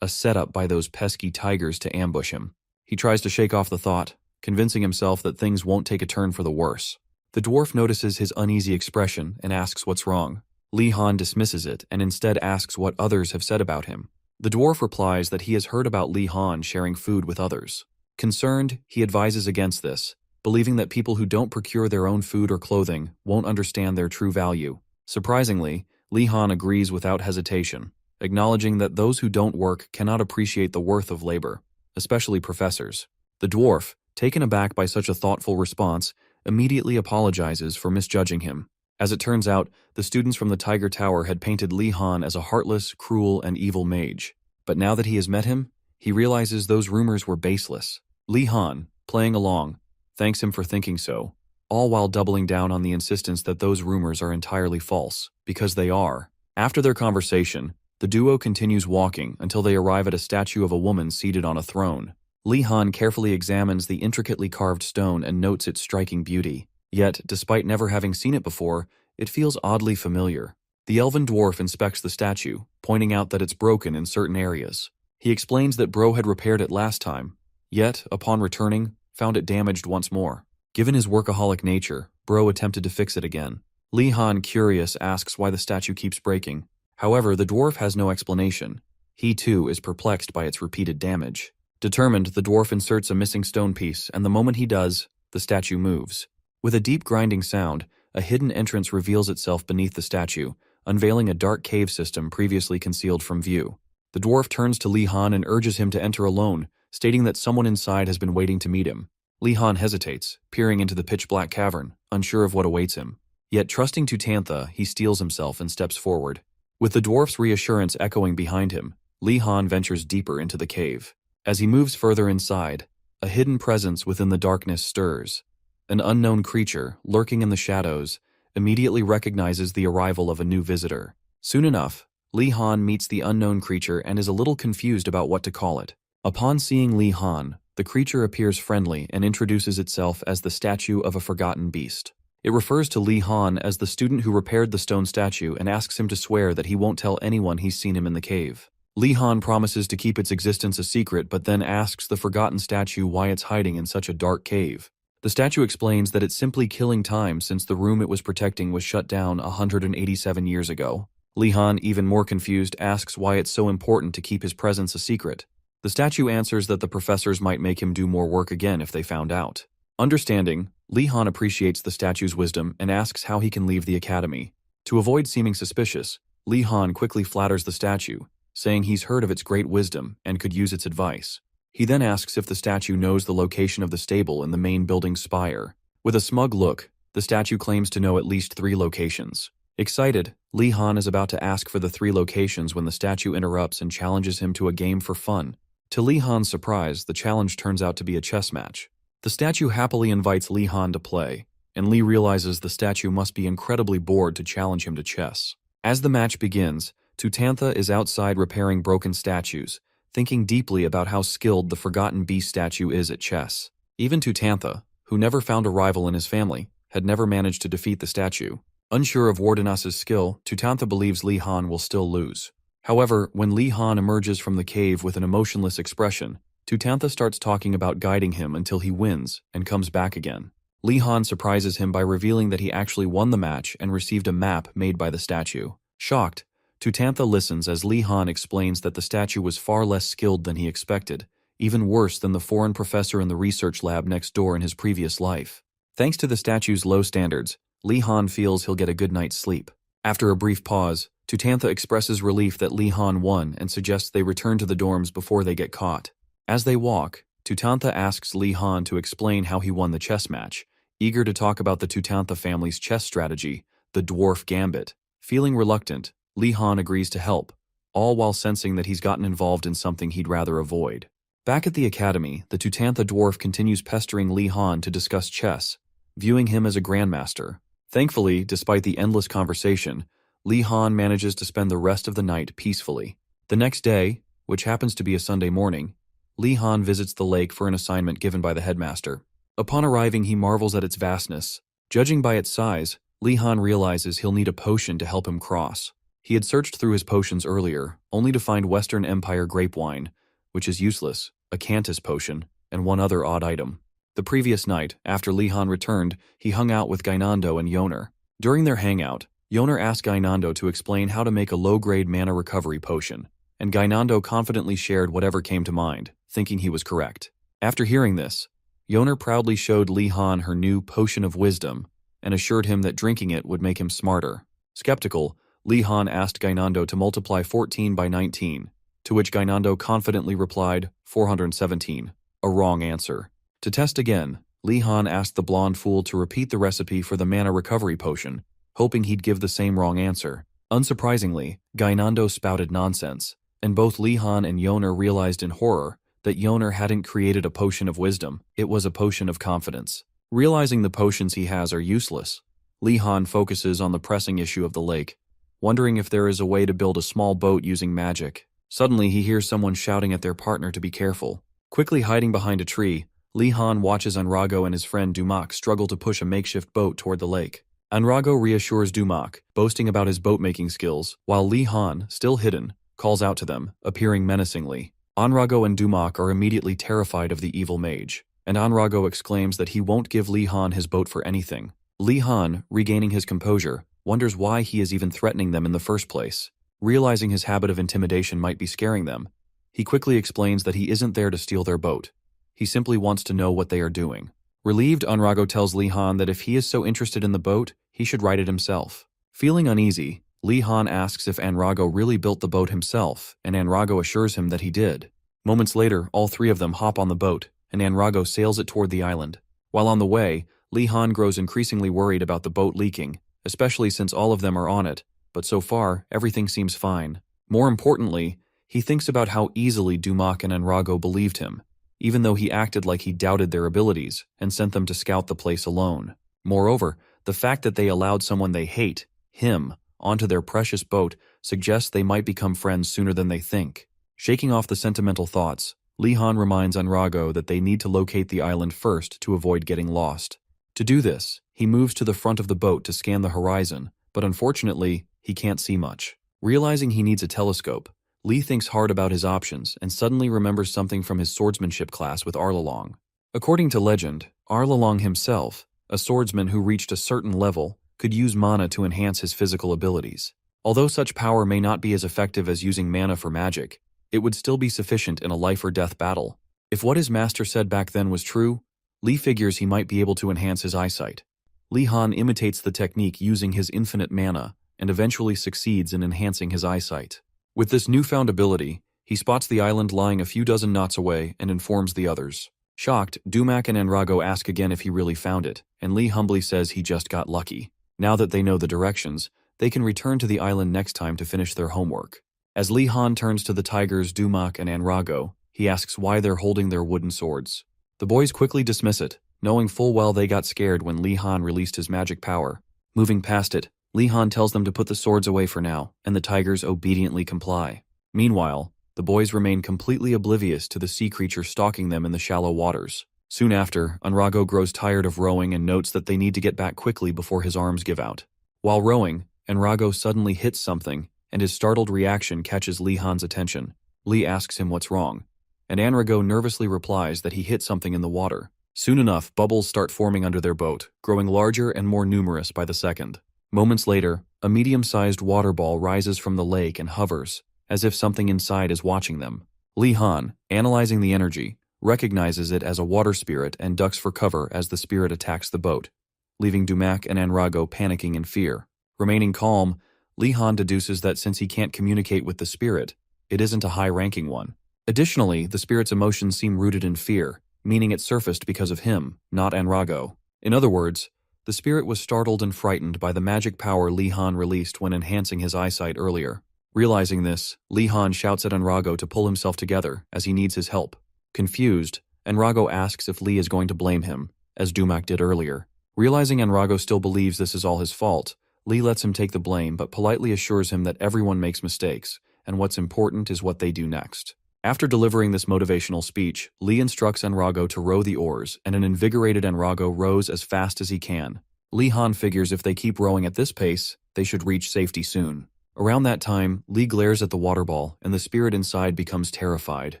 a setup by those pesky tigers to ambush him. He tries to shake off the thought, convincing himself that things won't take a turn for the worse. The dwarf notices his uneasy expression and asks what's wrong. Li Han dismisses it and instead asks what others have said about him. The dwarf replies that he has heard about Li Han sharing food with others. Concerned, he advises against this, believing that people who don't procure their own food or clothing won't understand their true value. Surprisingly, Li Han agrees without hesitation, acknowledging that those who don't work cannot appreciate the worth of labor, especially professors. The dwarf, taken aback by such a thoughtful response, immediately apologizes for misjudging him. As it turns out, the students from the Tiger Tower had painted Li Han as a heartless, cruel, and evil mage. But now that he has met him, he realizes those rumors were baseless. Li Han, playing along, thanks him for thinking so, all while doubling down on the insistence that those rumors are entirely false, because they are. After their conversation, the duo continues walking until they arrive at a statue of a woman seated on a throne. Li Han carefully examines the intricately carved stone and notes its striking beauty. Yet, despite never having seen it before, it feels oddly familiar. The elven dwarf inspects the statue, pointing out that it's broken in certain areas. He explains that Bro had repaired it last time, yet, upon returning, found it damaged once more. Given his workaholic nature, Bro attempted to fix it again. Li Han, curious, asks why the statue keeps breaking. However, the dwarf has no explanation. He, too, is perplexed by its repeated damage. Determined, the dwarf inserts a missing stone piece, and the moment he does, the statue moves. With a deep grinding sound, a hidden entrance reveals itself beneath the statue, unveiling a dark cave system previously concealed from view. The dwarf turns to Li Han and urges him to enter alone, stating that someone inside has been waiting to meet him. Li Han hesitates, peering into the pitch-black cavern, unsure of what awaits him. Yet trusting Tutantha, he steels himself and steps forward. With the dwarf's reassurance echoing behind him, Li Han ventures deeper into the cave. As he moves further inside, a hidden presence within the darkness stirs. An unknown creature, lurking in the shadows, immediately recognizes the arrival of a new visitor. Soon enough, Li Han meets the unknown creature and is a little confused about what to call it. Upon seeing Li Han, the creature appears friendly and introduces itself as the statue of a forgotten beast. It refers to Li Han as the student who repaired the stone statue and asks him to swear that he won't tell anyone he's seen him in the cave. Li Han promises to keep its existence a secret, but then asks the forgotten statue why it's hiding in such a dark cave. The statue explains that it's simply killing time since the room it was protecting was shut down 187 years ago. Li Han, even more confused, asks why it's so important to keep his presence a secret. The statue answers that the professors might make him do more work again if they found out. Understanding, Li Han appreciates the statue's wisdom and asks how he can leave the academy. To avoid seeming suspicious, Li Han quickly flatters the statue, saying he's heard of its great wisdom and could use its advice. He then asks if the statue knows the location of the stable in the main building's spire. With a smug look, the statue claims to know at least 3 locations. Excited, Li Han is about to ask for the 3 locations when the statue interrupts and challenges him to a game for fun. To Li Han's surprise, the challenge turns out to be a chess match. The statue happily invites Li Han to play, and Lee realizes the statue must be incredibly bored to challenge him to chess. As the match begins, Tutantha is outside repairing broken statues, thinking deeply about how skilled the Forgotten Beast statue is at chess. Even Tutantha, who never found a rival in his family, had never managed to defeat the statue. Unsure of Wardenas's skill, Tutantha believes Li Han will still lose. However, when Li Han emerges from the cave with an emotionless expression, Tutantha starts talking about guiding him until he wins and comes back again. Li Han surprises him by revealing that he actually won the match and received a map made by the statue. Shocked, Tutantha listens as Li Han explains that the statue was far less skilled than he expected, even worse than the foreign professor in the research lab next door in his previous life. Thanks to the statue's low standards, Li Han feels he'll get a good night's sleep. After a brief pause, Tutantha expresses relief that Li Han won and suggests they return to the dorms before they get caught. As they walk, Tutantha asks Li Han to explain how he won the chess match, eager to talk about the Tutantha family's chess strategy, the dwarf gambit. Feeling reluctant, Li Han agrees to help, all while sensing that he's gotten involved in something he'd rather avoid. Back at the academy, the Tutantha dwarf continues pestering Li Han to discuss chess, viewing him as a grandmaster. Thankfully, despite the endless conversation, Li Han manages to spend the rest of the night peacefully. The next day, which happens to be a Sunday morning, Li Han visits the lake for an assignment given by the headmaster. Upon arriving, he marvels at its vastness. Judging by its size, Li Han realizes he'll need a potion to help him cross. He had searched through his potions earlier, only to find Western Empire grape wine, which is useless, a Cantus potion, and one other odd item. The previous night, after Li Han returned, he hung out with Gainando and Yoner. During their hangout, Yoner asked Gainando to explain how to make a low-grade mana recovery potion, and Gainando confidently shared whatever came to mind, thinking he was correct. After hearing this, Yoner proudly showed Li Han her new Potion of Wisdom and assured him that drinking it would make him smarter. Skeptical, Li Han asked Gainando to multiply 14 by 19, to which Gainando confidently replied 417, a wrong answer. To test again, Li Han asked the blonde fool to repeat the recipe for the mana recovery potion, hoping he'd give the same wrong answer. Unsurprisingly, Gainando spouted nonsense, and both Li Han and Yoner realized in horror that Yoner hadn't created a potion of wisdom, it was a potion of confidence. Realizing the potions he has are useless, Li Han focuses on the pressing issue of the lake, wondering if there is a way to build a small boat using magic. Suddenly, he hears someone shouting at their partner to be careful. Quickly hiding behind a tree, Li Han watches Anrago and his friend Dumak struggle to push a makeshift boat toward the lake. Anrago reassures Dumak, boasting about his boat-making skills, while Li Han, still hidden, calls out to them, appearing menacingly. Anrago and Dumak are immediately terrified of the evil mage, and Anrago exclaims that he won't give Li Han his boat for anything. Li Han, regaining his composure, wonders why he is even threatening them in the first place. Realizing his habit of intimidation might be scaring them, he quickly explains that he isn't there to steal their boat. He simply wants to know what they are doing. Relieved, Anrago tells Li Han that if he is so interested in the boat, he should ride it himself. Feeling uneasy, Li Han asks if Anrago really built the boat himself, and Anrago assures him that he did. Moments later, all three of them hop on the boat, and Anrago sails it toward the island. While on the way, Li Han grows increasingly worried about the boat leaking, especially since all of them are on it, but so far, everything seems fine. More importantly, he thinks about how easily Dumak and Anrago believed him, even though he acted like he doubted their abilities and sent them to scout the place alone. Moreover, the fact that they allowed someone they hate, him, onto their precious boat suggests they might become friends sooner than they think. Shaking off the sentimental thoughts, Li Han reminds Anrago that they need to locate the island first to avoid getting lost. To do this, he moves to the front of the boat to scan the horizon, but unfortunately, he can't see much. Realizing he needs a telescope, Li thinks hard about his options and suddenly remembers something from his swordsmanship class with Arlalong. According to legend, Arlalong himself, a swordsman who reached a certain level, could use mana to enhance his physical abilities. Although such power may not be as effective as using mana for magic, it would still be sufficient in a life-or-death battle. If what his master said back then was true, Li figures he might be able to enhance his eyesight. Li Han imitates the technique using his infinite mana and eventually succeeds in enhancing his eyesight. With this newfound ability, he spots the island lying a few dozen knots away and informs the others. Shocked, Dumak and Anrago ask again if he really found it, and Li humbly says he just got lucky. Now that they know the directions, they can return to the island next time to finish their homework. As Li Han turns to the tigers Dumak and Anrago, he asks why they're holding their wooden swords. The boys quickly dismiss it, knowing full well they got scared when Li Han released his magic power. Moving past it, Li Han tells them to put the swords away for now, and the tigers obediently comply. Meanwhile, the boys remain completely oblivious to the sea creature stalking them in the shallow waters. Soon after, Unrago grows tired of rowing and notes that they need to get back quickly before his arms give out. While rowing, Unrago suddenly hits something, and his startled reaction catches Li Han's attention. Li asks him what's wrong, and Anrago nervously replies that he hit something in the water. Soon enough, bubbles start forming under their boat, growing larger and more numerous by the second. Moments later, a medium-sized water ball rises from the lake and hovers, as if something inside is watching them. Li Han, analyzing the energy, recognizes it as a water spirit and ducks for cover as the spirit attacks the boat, leaving Dumac and Anrago panicking in fear. Remaining calm, Li Han deduces that since he can't communicate with the spirit, it isn't a high-ranking one. Additionally, the spirit's emotions seem rooted in fear, meaning it surfaced because of him, not Anrago. In other words, the spirit was startled and frightened by the magic power Li Han released when enhancing his eyesight earlier. Realizing this, Li Han shouts at Anrago to pull himself together, as he needs his help. Confused, Anrago asks if Li is going to blame him, as Dumac did earlier. Realizing Anrago still believes this is all his fault, Li lets him take the blame but politely assures him that everyone makes mistakes, and what's important is what they do next. After delivering this motivational speech, Li instructs Anrago to row the oars, and an invigorated Anrago rows as fast as he can. Li Han figures if they keep rowing at this pace, they should reach safety soon. Around that time, Li glares at the water ball, and the spirit inside becomes terrified.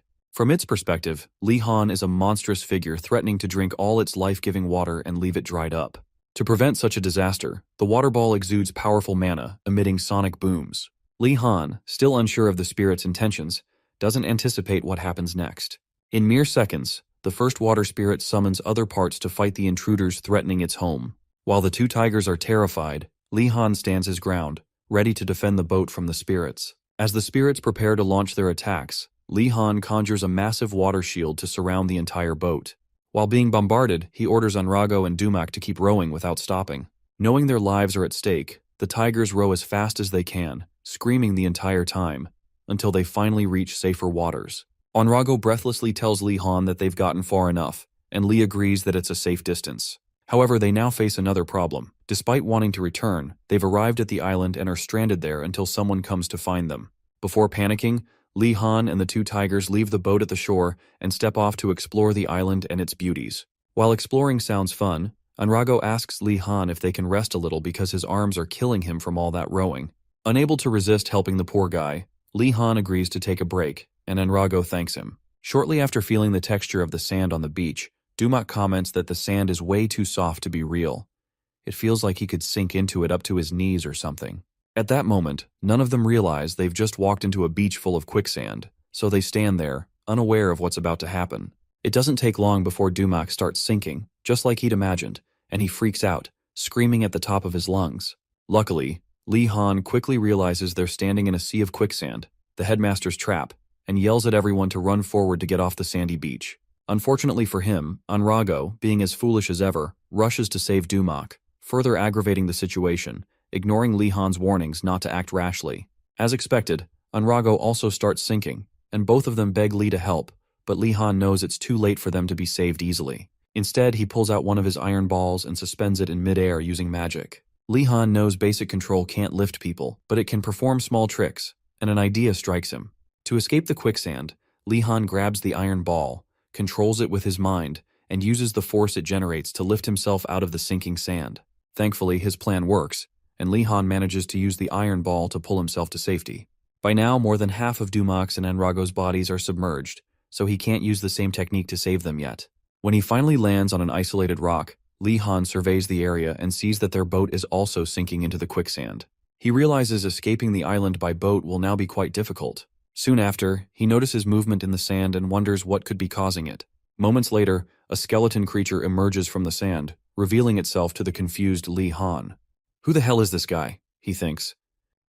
From its perspective, Li Han is a monstrous figure threatening to drink all its life-giving water and leave it dried up. To prevent such a disaster, the water ball exudes powerful mana, emitting sonic booms. Li Han, still unsure of the spirit's intentions, doesn't anticipate what happens next. In mere seconds, the first water spirit summons other parts to fight the intruders threatening its home. While the two tigers are terrified, Li Han stands his ground, ready to defend the boat from the spirits. As the spirits prepare to launch their attacks, Li Han conjures a massive water shield to surround the entire boat. While being bombarded, he orders Anrago and Dumac to keep rowing without stopping. Knowing their lives are at stake, the tigers row as fast as they can, screaming the entire time, until they finally reach safer waters. Anrago breathlessly tells Li Han that they've gotten far enough, and Li agrees that it's a safe distance. However, they now face another problem. Despite wanting to return, they've arrived at the island and are stranded there until someone comes to find them. Before panicking, Li Han and the two tigers leave the boat at the shore and step off to explore the island and its beauties. While exploring sounds fun, Anrago asks Li Han if they can rest a little because his arms are killing him from all that rowing. Unable to resist helping the poor guy, Li Han agrees to take a break, and Anrago thanks him. Shortly after feeling the texture of the sand on the beach, Dumac comments that the sand is way too soft to be real. It feels like he could sink into it up to his knees or something. At that moment, none of them realize they've just walked into a beach full of quicksand, so they stand there, unaware of what's about to happen. It doesn't take long before Dumac starts sinking, just like he'd imagined, and he freaks out, screaming at the top of his lungs. Luckily, Li Han quickly realizes they're standing in a sea of quicksand, the headmaster's trap, and yells at everyone to run forward to get off the sandy beach. Unfortunately for him, Anrago, being as foolish as ever, rushes to save Dumac, further aggravating the situation, ignoring Li Han's warnings not to act rashly. As expected, Anrago also starts sinking, and both of them beg Li to help, but Li Han knows it's too late for them to be saved easily. Instead, he pulls out one of his iron balls and suspends it in midair using magic. Li Han knows basic control can't lift people, but it can perform small tricks, and an idea strikes him. To escape the quicksand, Li Han grabs the iron ball, controls it with his mind, and uses the force it generates to lift himself out of the sinking sand. Thankfully, his plan works, and Li Han manages to use the iron ball to pull himself to safety. By now, more than half of Dumac's and Anrago's bodies are submerged, so he can't use the same technique to save them yet. When he finally lands on an isolated rock, Li Han surveys the area and sees that their boat is also sinking into the quicksand. He realizes escaping the island by boat will now be quite difficult. Soon after, he notices movement in the sand and wonders what could be causing it. Moments later, a skeleton creature emerges from the sand, revealing itself to the confused Li Han. Who the hell is this guy? He thinks.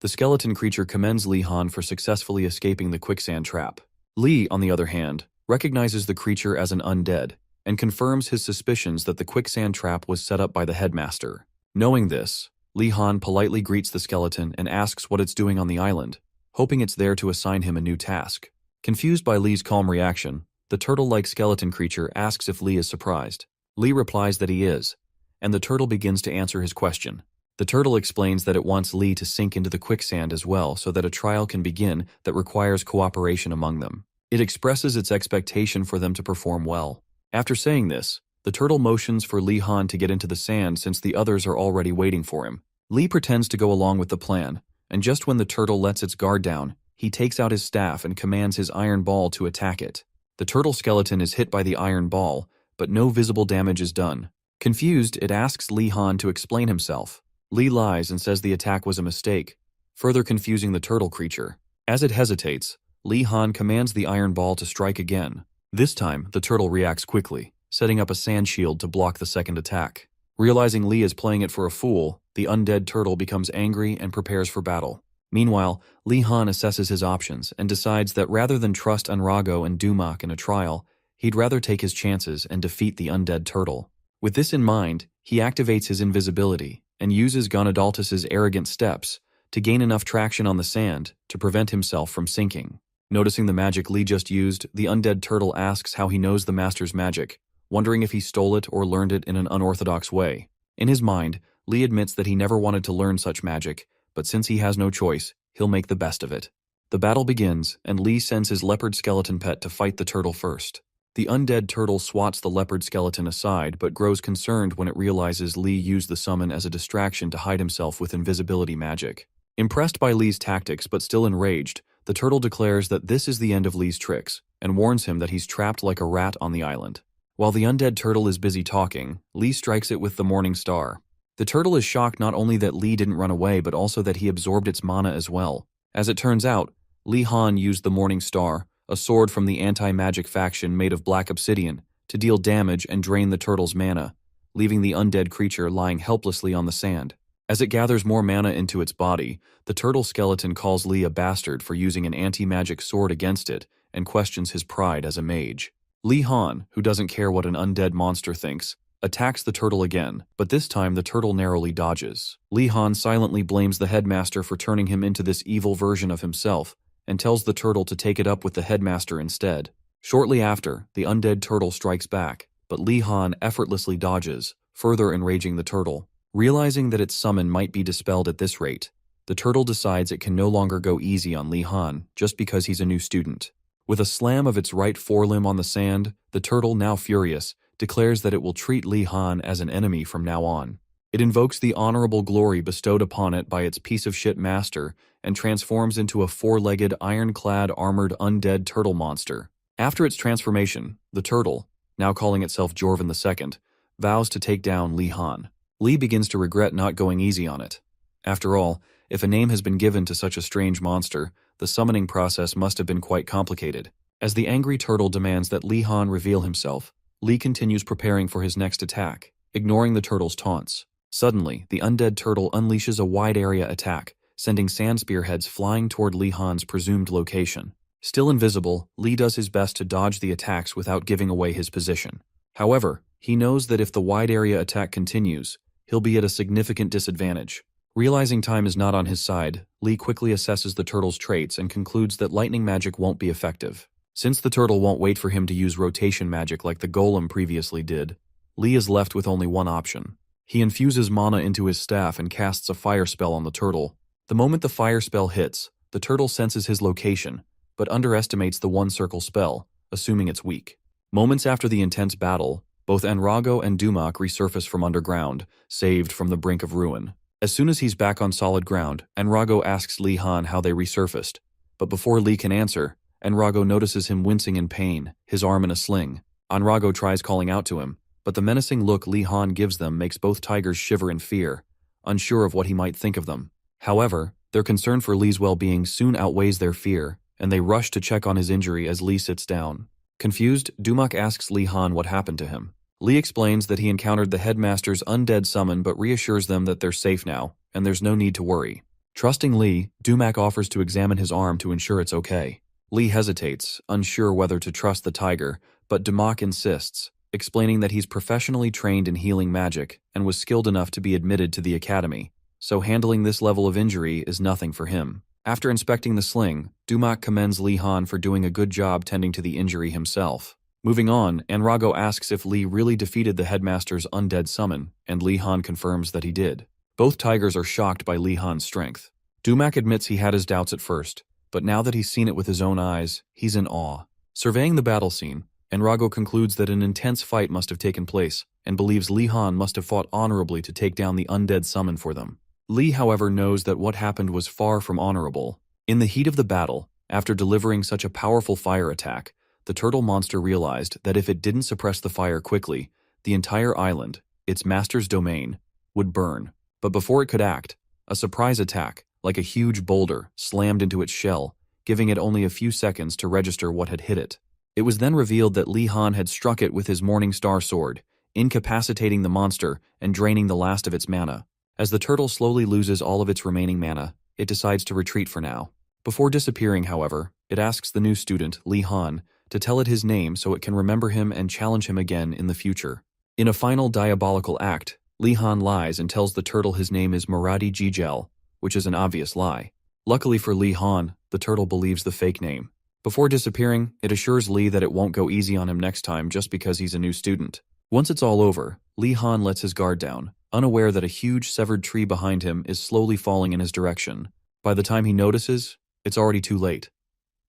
The skeleton creature commends Li Han for successfully escaping the quicksand trap. Li, on the other hand, recognizes the creature as an undead, and confirms his suspicions that the quicksand trap was set up by the headmaster. Knowing this, Li Han politely greets the skeleton and asks what it's doing on the island, hoping it's there to assign him a new task. Confused by Li's calm reaction, the turtle-like skeleton creature asks if Li is surprised. Lee replies that he is, and the turtle begins to answer his question. The turtle explains that it wants Lee to sink into the quicksand as well so that a trial can begin that requires cooperation among them. It expresses its expectation for them to perform well. After saying this, the turtle motions for Lee Han to get into the sand since the others are already waiting for him. Lee pretends to go along with the plan, and just when the turtle lets its guard down, he takes out his staff and commands his iron ball to attack it. The turtle skeleton is hit by the iron ball, but no visible damage is done. Confused, it asks Lee Han to explain himself. Lee lies and says the attack was a mistake, further confusing the turtle creature. As it hesitates, Lee Han commands the iron ball to strike again. This time, the turtle reacts quickly, setting up a sand shield to block the second attack. Realizing Lee is playing it for a fool, the undead turtle becomes angry and prepares for battle. Meanwhile, Lee Han assesses his options and decides that rather than trust Unrago and Dumak in a trial, he'd rather take his chances and defeat the undead turtle. With this in mind, he activates his invisibility and uses Gonadaltus's arrogant steps to gain enough traction on the sand to prevent himself from sinking. Noticing the magic Lee just used, the undead turtle asks how he knows the master's magic, wondering if he stole it or learned it in an unorthodox way. In his mind, Lee admits that he never wanted to learn such magic, but since he has no choice, he'll make the best of it. The battle begins, and Lee sends his leopard skeleton pet to fight the turtle first. The undead turtle swats the leopard skeleton aside, but grows concerned when it realizes Lee used the summon as a distraction to hide himself with invisibility magic. Impressed by Lee's tactics but still enraged, the turtle declares that this is the end of Lee's tricks, and warns him that he's trapped like a rat on the island. While the undead turtle is busy talking, Lee strikes it with the morning star. The turtle is shocked not only that Lee didn't run away but also that he absorbed its mana as well. As it turns out, Lee Han used the morning star, a sword from the anti-magic faction made of black obsidian, to deal damage and drain the turtle's mana, leaving the undead creature lying helplessly on the sand. As it gathers more mana into its body, the turtle skeleton calls Lee a bastard for using an anti-magic sword against it and questions his pride as a mage. Lee Han, who doesn't care what an undead monster thinks, attacks the turtle again, but this time the turtle narrowly dodges. Lee Han silently blames the headmaster for turning him into this evil version of himself, and tells the turtle to take it up with the headmaster instead. Shortly after, the undead turtle strikes back, but Lee Han effortlessly dodges, further enraging the turtle. Realizing that its summon might be dispelled at this rate, the turtle decides it can no longer go easy on Lee Han just because he's a new student. With a slam of its right forelimb on the sand, the turtle, now furious, declares that it will treat Lee Han as an enemy from now on. It invokes the honorable glory bestowed upon it by its piece-of-shit master and transforms into a four-legged, ironclad, armored undead turtle monster. After its transformation, the turtle, now calling itself Jorvan II, vows to take down Lee Han. Lee begins to regret not going easy on it. After all, if a name has been given to such a strange monster, the summoning process must have been quite complicated. As the angry turtle demands that Lee Han reveal himself, Lee continues preparing for his next attack, ignoring the turtle's taunts. Suddenly, the undead turtle unleashes a wide-area attack, sending sand spearheads flying toward Lee Han's presumed location. Still invisible, Lee does his best to dodge the attacks without giving away his position. However, he knows that if the wide-area attack continues, he'll be at a significant disadvantage. Realizing time is not on his side, Lee quickly assesses the turtle's traits and concludes that lightning magic won't be effective. Since the turtle won't wait for him to use rotation magic like the golem previously did, Lee is left with only one option. He infuses mana into his staff and casts a fire spell on the turtle. The moment the fire spell hits, the turtle senses his location, but underestimates the one-circle spell, assuming it's weak. Moments after the intense battle, both Unrago and Dumak resurface from underground, saved from the brink of ruin. As soon as he's back on solid ground, Unrago asks Lee Han how they resurfaced, but before Lee can answer, Unrago notices him wincing in pain, his arm in a sling. Unrago tries calling out to him, but the menacing look Lee Han gives them makes both tigers shiver in fear, unsure of what he might think of them. However, their concern for Lee's well-being soon outweighs their fear, and they rush to check on his injury as Lee sits down. Confused, Dumak asks Lee Han what happened to him. Lee explains that he encountered the headmaster's undead summon but reassures them that they're safe now, and there's no need to worry. Trusting Lee, Dumak offers to examine his arm to ensure it's okay. Lee hesitates, unsure whether to trust the tiger, but Dumak insists, explaining that he's professionally trained in healing magic and was skilled enough to be admitted to the academy, so handling this level of injury is nothing for him. After inspecting the sling, Dumak commends Lee Han for doing a good job tending to the injury himself. Moving on, Anrago asks if Lee really defeated the headmaster's undead summon, and Lee Han confirms that he did. Both tigers are shocked by Lee Han's strength. Dumak admits he had his doubts at first, but now that he's seen it with his own eyes, he's in awe. Surveying the battle scene, Anrago concludes that an intense fight must have taken place, and believes Lee Han must have fought honorably to take down the undead summon for them. Lee, however, knows that what happened was far from honorable. In the heat of the battle, after delivering such a powerful fire attack, the turtle monster realized that if it didn't suppress the fire quickly, the entire island, its master's domain, would burn. But before it could act, a surprise attack, like a huge boulder, slammed into its shell, giving it only a few seconds to register what had hit it. It was then revealed that Lee Han had struck it with his Morning Star sword, incapacitating the monster and draining the last of its mana. As the turtle slowly loses all of its remaining mana, it decides to retreat for now. Before disappearing, however, it asks the new student, Lee Han, to tell it his name so it can remember him and challenge him again in the future. In a final diabolical act, Lee Han lies and tells the turtle his name is Muradi Jijel, which is an obvious lie. Luckily for Lee Han, the turtle believes the fake name. Before disappearing, it assures Lee that it won't go easy on him next time just because he's a new student. Once it's all over, Lee Han lets his guard down, unaware that a huge severed tree behind him is slowly falling in his direction. By the time he notices, it's already too late.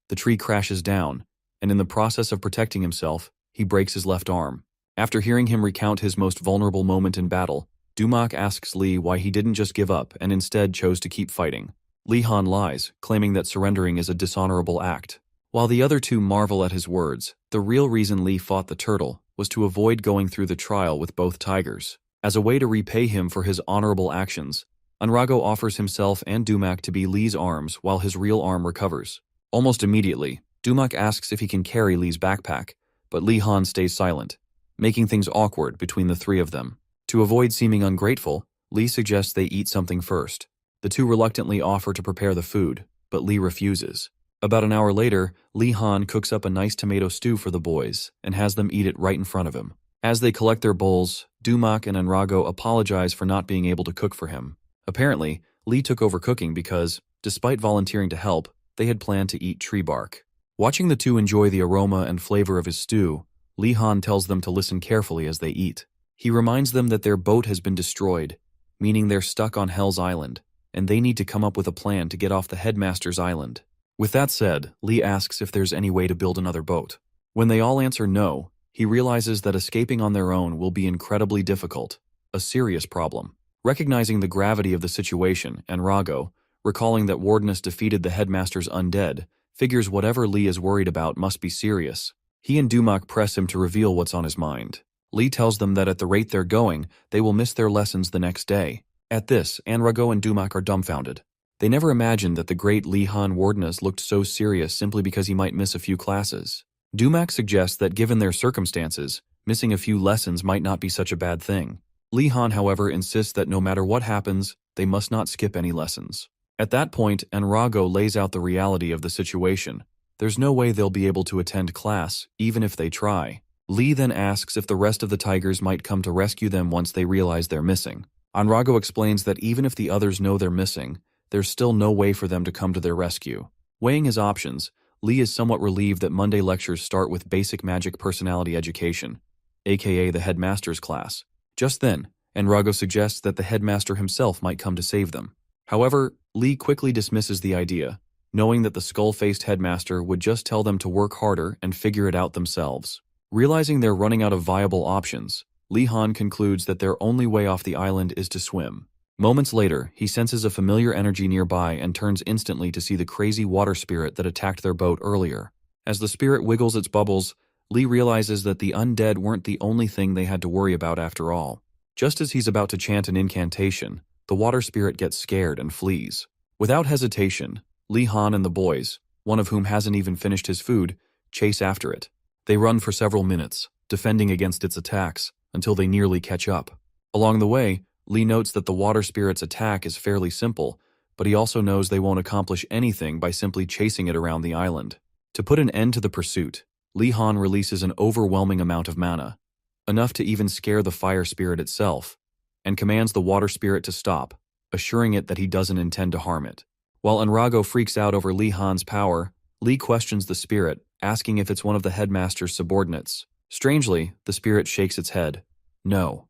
The tree crashes down, and in the process of protecting himself, he breaks his left arm. After hearing him recount his most vulnerable moment in battle, Dumak asks Lee why he didn't just give up and instead chose to keep fighting. Lee Han lies, claiming that surrendering is a dishonorable act. While the other two marvel at his words, the real reason Lee fought the turtle was to avoid going through the trial with both tigers. As a way to repay him for his honorable actions, Anrago offers himself and Dumak to be Lee's arms while his real arm recovers. Almost immediately, Dumak asks if he can carry Lee's backpack, but Lee Han stays silent, making things awkward between the three of them. To avoid seeming ungrateful, Lee suggests they eat something first. The two reluctantly offer to prepare the food, but Lee refuses. About an hour later, Lee Han cooks up a nice tomato stew for the boys and has them eat it right in front of him. As they collect their bowls, Dumak and Anrago apologize for not being able to cook for him. Apparently, Lee took over cooking because, despite volunteering to help, they had planned to eat tree bark. Watching the two enjoy the aroma and flavor of his stew, Lee Han tells them to listen carefully as they eat. He reminds them that their boat has been destroyed, meaning they're stuck on Hell's Island, and they need to come up with a plan to get off the headmaster's island. With that said, Lee asks if there's any way to build another boat. When they all answer no, he realizes that escaping on their own will be incredibly difficult, a serious problem. Recognizing the gravity of the situation, Anrago, recalling that Wardenus defeated the headmaster's undead, figures whatever Lee is worried about must be serious. He and Dumak press him to reveal what's on his mind. Lee tells them that at the rate they're going, they will miss their lessons the next day. At this, Anrago and Dumak are dumbfounded. They never imagined that the great Lee Han Wardenus looked so serious simply because he might miss a few classes. Dumak suggests that given their circumstances, missing a few lessons might not be such a bad thing. Lee Han, however, insists that no matter what happens, they must not skip any lessons. At that point, Anrago lays out the reality of the situation. There's no way they'll be able to attend class, even if they try. Lee then asks if the rest of the tigers might come to rescue them once they realize they're missing. Anrago explains that even if the others know they're missing, there's still no way for them to come to their rescue. Weighing his options, Lee is somewhat relieved that Monday lectures start with basic magic personality education, aka the headmaster's class. Just then, Anrago suggests that the headmaster himself might come to save them. However, Lee quickly dismisses the idea, knowing that the skull-faced headmaster would just tell them to work harder and figure it out themselves. Realizing they're running out of viable options, Lee Han concludes that their only way off the island is to swim. Moments later, he senses a familiar energy nearby and turns instantly to see the crazy water spirit that attacked their boat earlier. As the spirit wiggles its bubbles, Lee realizes that the undead weren't the only thing they had to worry about after all. Just as he's about to chant an incantation, the water spirit gets scared and flees. Without hesitation, Lee Han and the boys, one of whom hasn't even finished his food, chase after it. They run for several minutes, defending against its attacks, until they nearly catch up. Along the way, Lee notes that the water spirit's attack is fairly simple, but he also knows they won't accomplish anything by simply chasing it around the island. To put an end to the pursuit, Lee Han releases an overwhelming amount of mana, enough to even scare the fire spirit itself, and commands the water spirit to stop, assuring it that he doesn't intend to harm it. While Anrago freaks out over Lee Han's power, Lee questions the spirit, asking if it's one of the headmaster's subordinates. Strangely, the spirit shakes its head. No.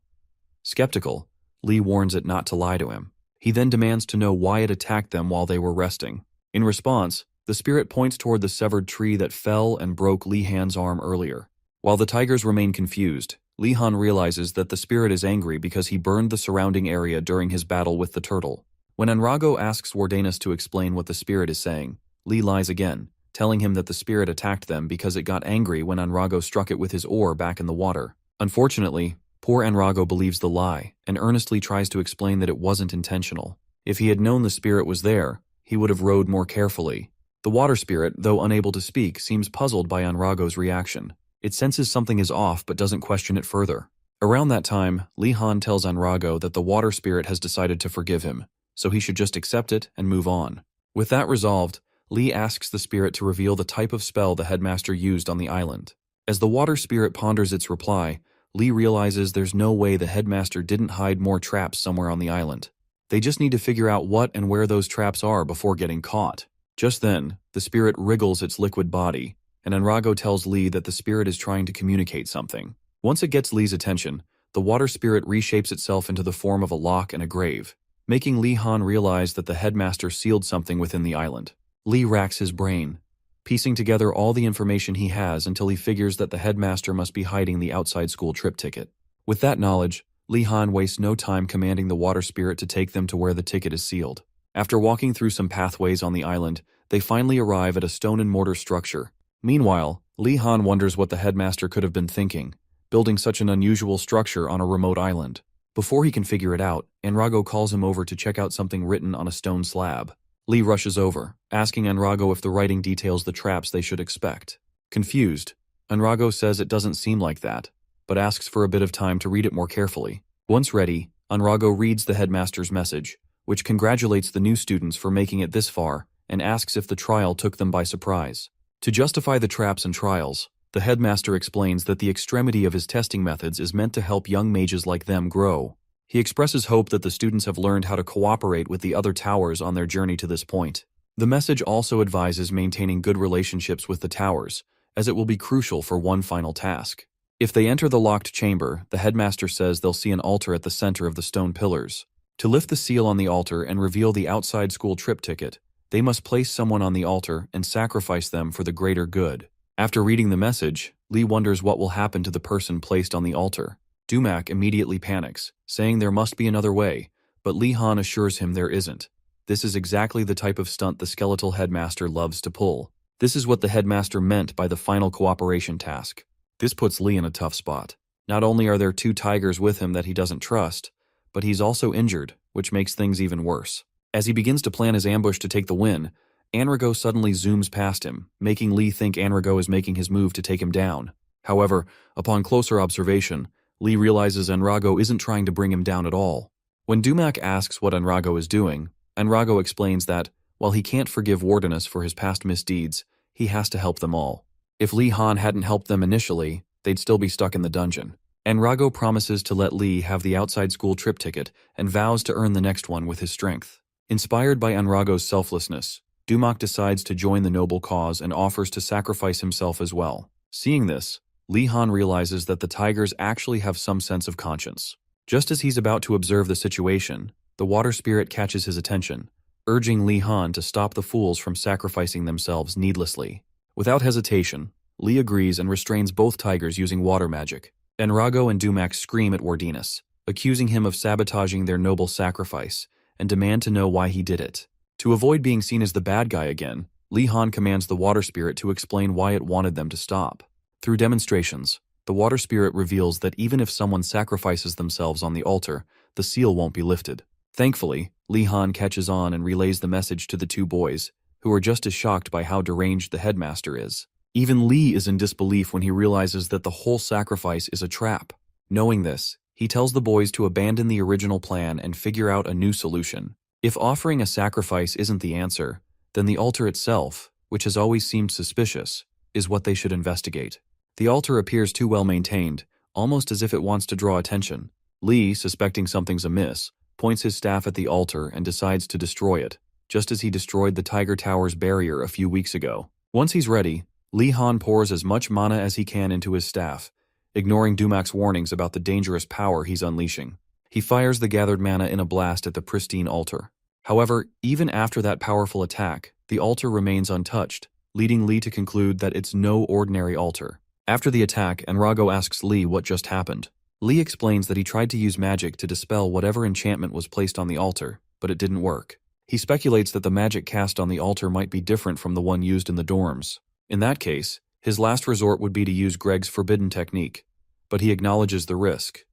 Skeptical, Lee warns it not to lie to him. He then demands to know why it attacked them while they were resting. In response, the spirit points toward the severed tree that fell and broke Lee Han's arm earlier. While the tigers remain confused, Lee Han realizes that the spirit is angry because he burned the surrounding area during his battle with the turtle. When Enrago asks Wardanus to explain what the spirit is saying, Lee lies again, telling him that the spirit attacked them because it got angry when Enrago struck it with his oar back in the water. Unfortunately, poor Enrago believes the lie and earnestly tries to explain that it wasn't intentional. If he had known the spirit was there, he would have rowed more carefully. The water spirit, though unable to speak, seems puzzled by Enrago's reaction. It senses something is off but doesn't question it further. Around that time, Lee Han tells Enrago that the water spirit has decided to forgive him, so he should just accept it and move on. With that resolved, Lee asks the spirit to reveal the type of spell the headmaster used on the island. As the water spirit ponders its reply, Lee realizes there's no way the headmaster didn't hide more traps somewhere on the island. They just need to figure out what and where those traps are before getting caught. Just then, the spirit wriggles its liquid body, and Enrago tells Lee that the spirit is trying to communicate something. Once it gets Lee's attention, the water spirit reshapes itself into the form of a lock and a grave, making Lee Han realize that the headmaster sealed something within the island. Lee racks his brain, piecing together all the information he has until he figures that the headmaster must be hiding the outside school trip ticket. With that knowledge, Lee Han wastes no time commanding the water spirit to take them to where the ticket is sealed. After walking through some pathways on the island, they finally arrive at a stone and mortar structure. Meanwhile, Lee Han wonders what the headmaster could have been thinking, building such an unusual structure on a remote island. Before he can figure it out, Enrago calls him over to check out something written on a stone slab. Lee rushes over, asking Enrago if the writing details the traps they should expect. Confused, Enrago says it doesn't seem like that, but asks for a bit of time to read it more carefully. Once ready, Enrago reads the headmaster's message, which congratulates the new students for making it this far and asks if the trial took them by surprise. To justify the traps and trials, the headmaster explains that the extremity of his testing methods is meant to help young mages like them grow. He expresses hope that the students have learned how to cooperate with the other towers on their journey to this point. The message also advises maintaining good relationships with the towers, as it will be crucial for one final task. If they enter the locked chamber, the headmaster says they'll see an altar at the center of the stone pillars. To lift the seal on the altar and reveal the outside school trip ticket, they must place someone on the altar and sacrifice them for the greater good. After reading the message, Lee wonders what will happen to the person placed on the altar. Dumak immediately panics, saying there must be another way, but Lee Han assures him there isn't. This is exactly the type of stunt the skeletal headmaster loves to pull. This is what the headmaster meant by the final cooperation task. This puts Lee in a tough spot. Not only are there two tigers with him that he doesn't trust, but he's also injured, which makes things even worse. As he begins to plan his ambush to take the win, Enrago suddenly zooms past him, making Lee think Enrago is making his move to take him down. However, upon closer observation, Lee realizes Enrago isn't trying to bring him down at all. When Dumak asks what Enrago is doing, Enrago explains that, while he can't forgive Wardanus for his past misdeeds, he has to help them all. If Lee Han hadn't helped them initially, they'd still be stuck in the dungeon. Enrago promises to let Lee have the outside school trip ticket and vows to earn the next one with his strength. Inspired by Enrago's selflessness, Dumak decides to join the noble cause and offers to sacrifice himself as well. Seeing this, Lee Han realizes that the tigers actually have some sense of conscience. Just as he's about to observe the situation, the water spirit catches his attention, urging Lee Han to stop the fools from sacrificing themselves needlessly. Without hesitation, Lee agrees and restrains both tigers using water magic. Enrago and Dumak scream at Wardanus, accusing him of sabotaging their noble sacrifice, and demand to know why he did it. To avoid being seen as the bad guy again, Lee Han commands the water spirit to explain why it wanted them to stop. Through demonstrations, the water spirit reveals that even if someone sacrifices themselves on the altar, the seal won't be lifted. Thankfully, Lee Han catches on and relays the message to the two boys, who are just as shocked by how deranged the headmaster is. Even Lee is in disbelief when he realizes that the whole sacrifice is a trap. Knowing this, he tells the boys to abandon the original plan and figure out a new solution. If offering a sacrifice isn't the answer, then the altar itself, which has always seemed suspicious, is what they should investigate. The altar appears too well maintained, almost as if it wants to draw attention. Lee, suspecting something's amiss, points his staff at the altar and decides to destroy it, just as he destroyed the Tiger Tower's barrier a few weeks ago. Once he's ready, Lee Han pours as much mana as he can into his staff, ignoring Dumak's warnings about the dangerous power he's unleashing. He fires the gathered mana in a blast at the pristine altar. However, even after that powerful attack, the altar remains untouched, leading Lee to conclude that it's no ordinary altar. After the attack, Enrago asks Lee what just happened. Lee explains that he tried to use magic to dispel whatever enchantment was placed on the altar, but it didn't work. He speculates that the magic cast on the altar might be different from the one used in the dorms. In that case, his last resort would be to use Greg's forbidden technique, but he acknowledges the risk.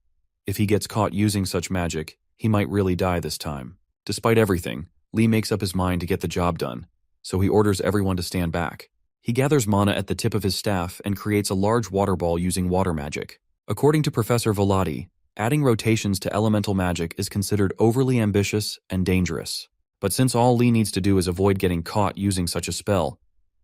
If he gets caught using such magic, he might really die this time. Despite everything, Lee makes up his mind to get the job done, so he orders everyone to stand back. He gathers mana at the tip of his staff and creates a large water ball using water magic. According to Professor Velati, adding rotations to elemental magic is considered overly ambitious and dangerous. But since all Lee needs to do is avoid getting caught using such a spell,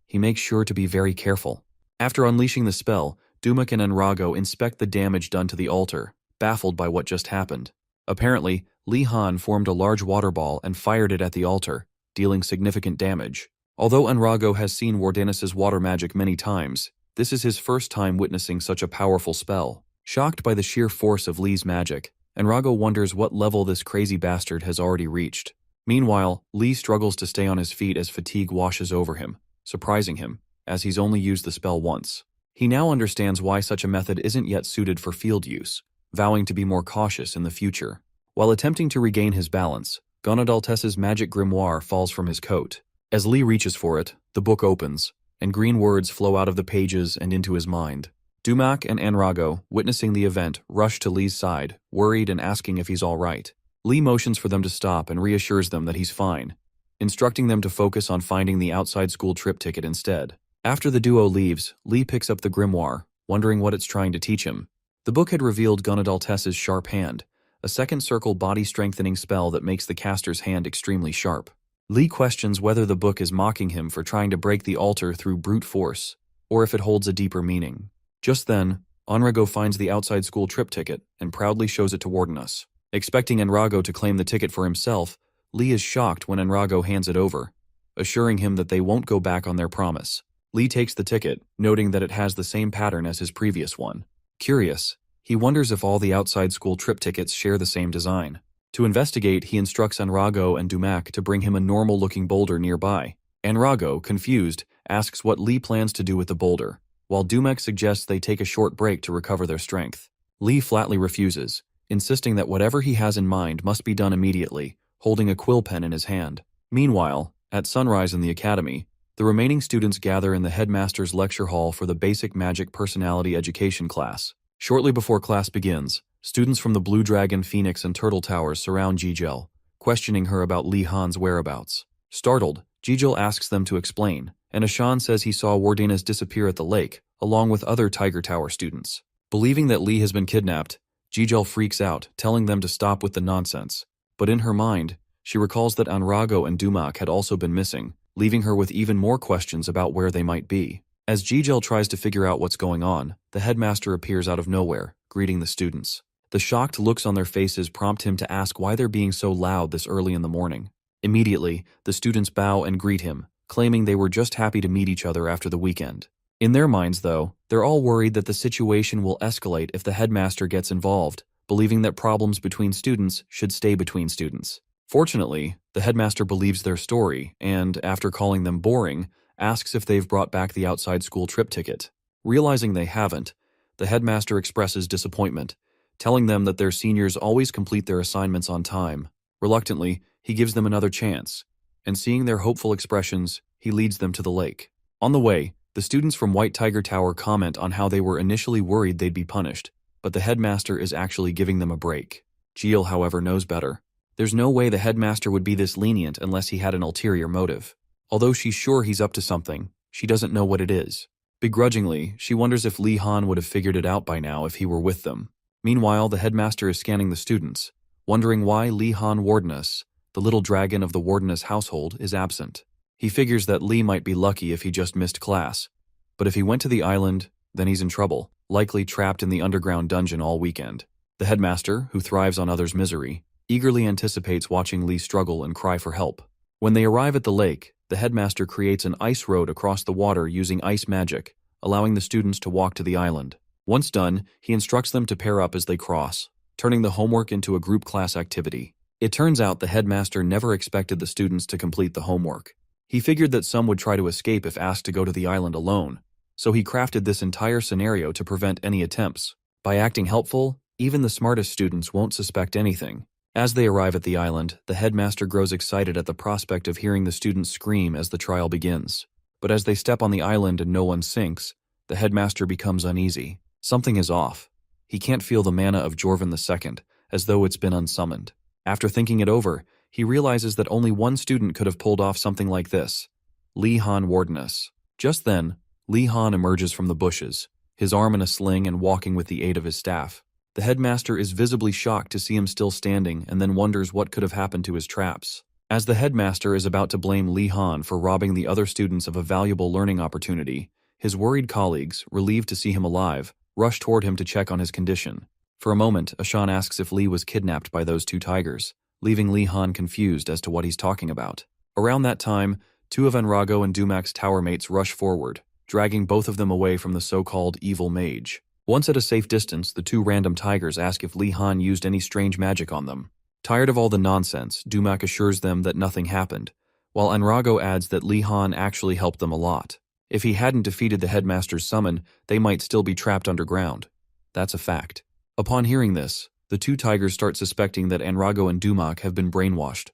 he makes sure to be very careful. After unleashing the spell, Dumak and Enrago inspect the damage done to the altar, baffled by what just happened. Apparently, Lee Han formed a large water ball and fired it at the altar, dealing significant damage. Although Enrago has seen Wardanis' water magic many times, this is his first time witnessing such a powerful spell. Shocked by the sheer force of Lee's magic, Enrago wonders what level this crazy bastard has already reached. Meanwhile, Lee struggles to stay on his feet as fatigue washes over him, surprising him, as he's only used the spell once. He now understands why such a method isn't yet suited for field use, vowing to be more cautious in the future. While attempting to regain his balance, Gonadaltes's magic grimoire falls from his coat. As Lee reaches for it, the book opens, and green words flow out of the pages and into his mind. Dumak and Enrago, witnessing the event, rush to Lee's side, worried and asking if he's all right. Lee motions for them to stop and reassures them that he's fine, instructing them to focus on finding the outside school trip ticket instead. After the duo leaves, Lee picks up the grimoire, wondering what it's trying to teach him. The book had revealed Gonadaltes's sharp hand, a second circle body-strengthening spell that makes the caster's hand extremely sharp. Lee questions whether the book is mocking him for trying to break the altar through brute force, or if it holds a deeper meaning. Just then, Enrago finds the outside school trip ticket and proudly shows it to Wardanis. Expecting Enrago to claim the ticket for himself, Lee is shocked when Enrago hands it over, assuring him that they won't go back on their promise. Lee takes the ticket, noting that it has the same pattern as his previous one. Curious, he wonders if all the outside school trip tickets share the same design. To investigate, he instructs Enrago and Dumak to bring him a normal-looking boulder nearby. Enrago, confused, asks what Lee plans to do with the boulder, while Dumak suggests they take a short break to recover their strength. Lee flatly refuses, insisting that whatever he has in mind must be done immediately, holding a quill pen in his hand. Meanwhile, at sunrise in the academy, the remaining students gather in the headmaster's lecture hall for the basic magic personality education class. Shortly before class begins, students from the Blue Dragon, Phoenix, and Turtle Towers surround Jijel, questioning her about Lee Han's whereabouts. Startled, Jijel asks them to explain, and Ashan says he saw Wardanis disappear at the lake, along with other Tiger Tower students. Believing that Lee has been kidnapped, Jijel freaks out, telling them to stop with the nonsense. But in her mind, she recalls that Enrago and Dumak had also been missing, leaving her with even more questions about where they might be. As Jijel tries to figure out what's going on, the headmaster appears out of nowhere, greeting the students. The shocked looks on their faces prompt him to ask why they're being so loud this early in the morning. Immediately, the students bow and greet him, claiming they were just happy to meet each other after the weekend. In their minds, though, they're all worried that the situation will escalate if the headmaster gets involved, believing that problems between students should stay between students. Fortunately, the headmaster believes their story and, after calling them boring, asks if they've brought back the outside school trip ticket. Realizing they haven't, the headmaster expresses disappointment, telling them that their seniors always complete their assignments on time. Reluctantly, he gives them another chance, and seeing their hopeful expressions, he leads them to the lake. On the way, the students from White Tiger Tower comment on how they were initially worried they'd be punished, but the headmaster is actually giving them a break. Jiel, however, knows better. There's no way the headmaster would be this lenient unless he had an ulterior motive. Although she's sure he's up to something, she doesn't know what it is. Begrudgingly, she wonders if Lee Han would have figured it out by now if he were with them. Meanwhile, the headmaster is scanning the students, wondering why Lee Han Wardanis, the little dragon of the Wardanis household, is absent. He figures that Lee might be lucky if he just missed class, but if he went to the island, then he's in trouble, likely trapped in the underground dungeon all weekend. The headmaster, who thrives on others' misery, eagerly anticipates watching Lee struggle and cry for help. When they arrive at the lake, the headmaster creates an ice road across the water using ice magic, allowing the students to walk to the island. Once done, he instructs them to pair up as they cross, turning the homework into a group class activity. It turns out the headmaster never expected the students to complete the homework. He figured that some would try to escape if asked to go to the island alone, so he crafted this entire scenario to prevent any attempts. By acting helpful, even the smartest students won't suspect anything. As they arrive at the island, the headmaster grows excited at the prospect of hearing the students scream as the trial begins. But as they step on the island and no one sinks, the headmaster becomes uneasy. Something is off. He can't feel the mana of Jorvan II, as though it's been unsummoned. After thinking it over, he realizes that only one student could have pulled off something like this: Lee Han Wardenus. Just then, Lee Han emerges from the bushes, his arm in a sling and walking with the aid of his staff. The headmaster is visibly shocked to see him still standing and then wonders what could have happened to his traps. As the headmaster is about to blame Lee Han for robbing the other students of a valuable learning opportunity, his worried colleagues, relieved to see him alive, rush toward him to check on his condition. For a moment, Ashan asks if Lee was kidnapped by those two tigers, leaving Lee Han confused as to what he's talking about. Around that time, two of Enrago and Dumak's tower mates rush forward, dragging both of them away from the so-called evil mage. Once at a safe distance, the two random tigers ask if Lee Han used any strange magic on them. Tired of all the nonsense, Dumak assures them that nothing happened, while Enrago adds that Lee Han actually helped them a lot. If he hadn't defeated the headmaster's summon, they might still be trapped underground. That's a fact. Upon hearing this, the two tigers start suspecting that Enrago and Dumak have been brainwashed.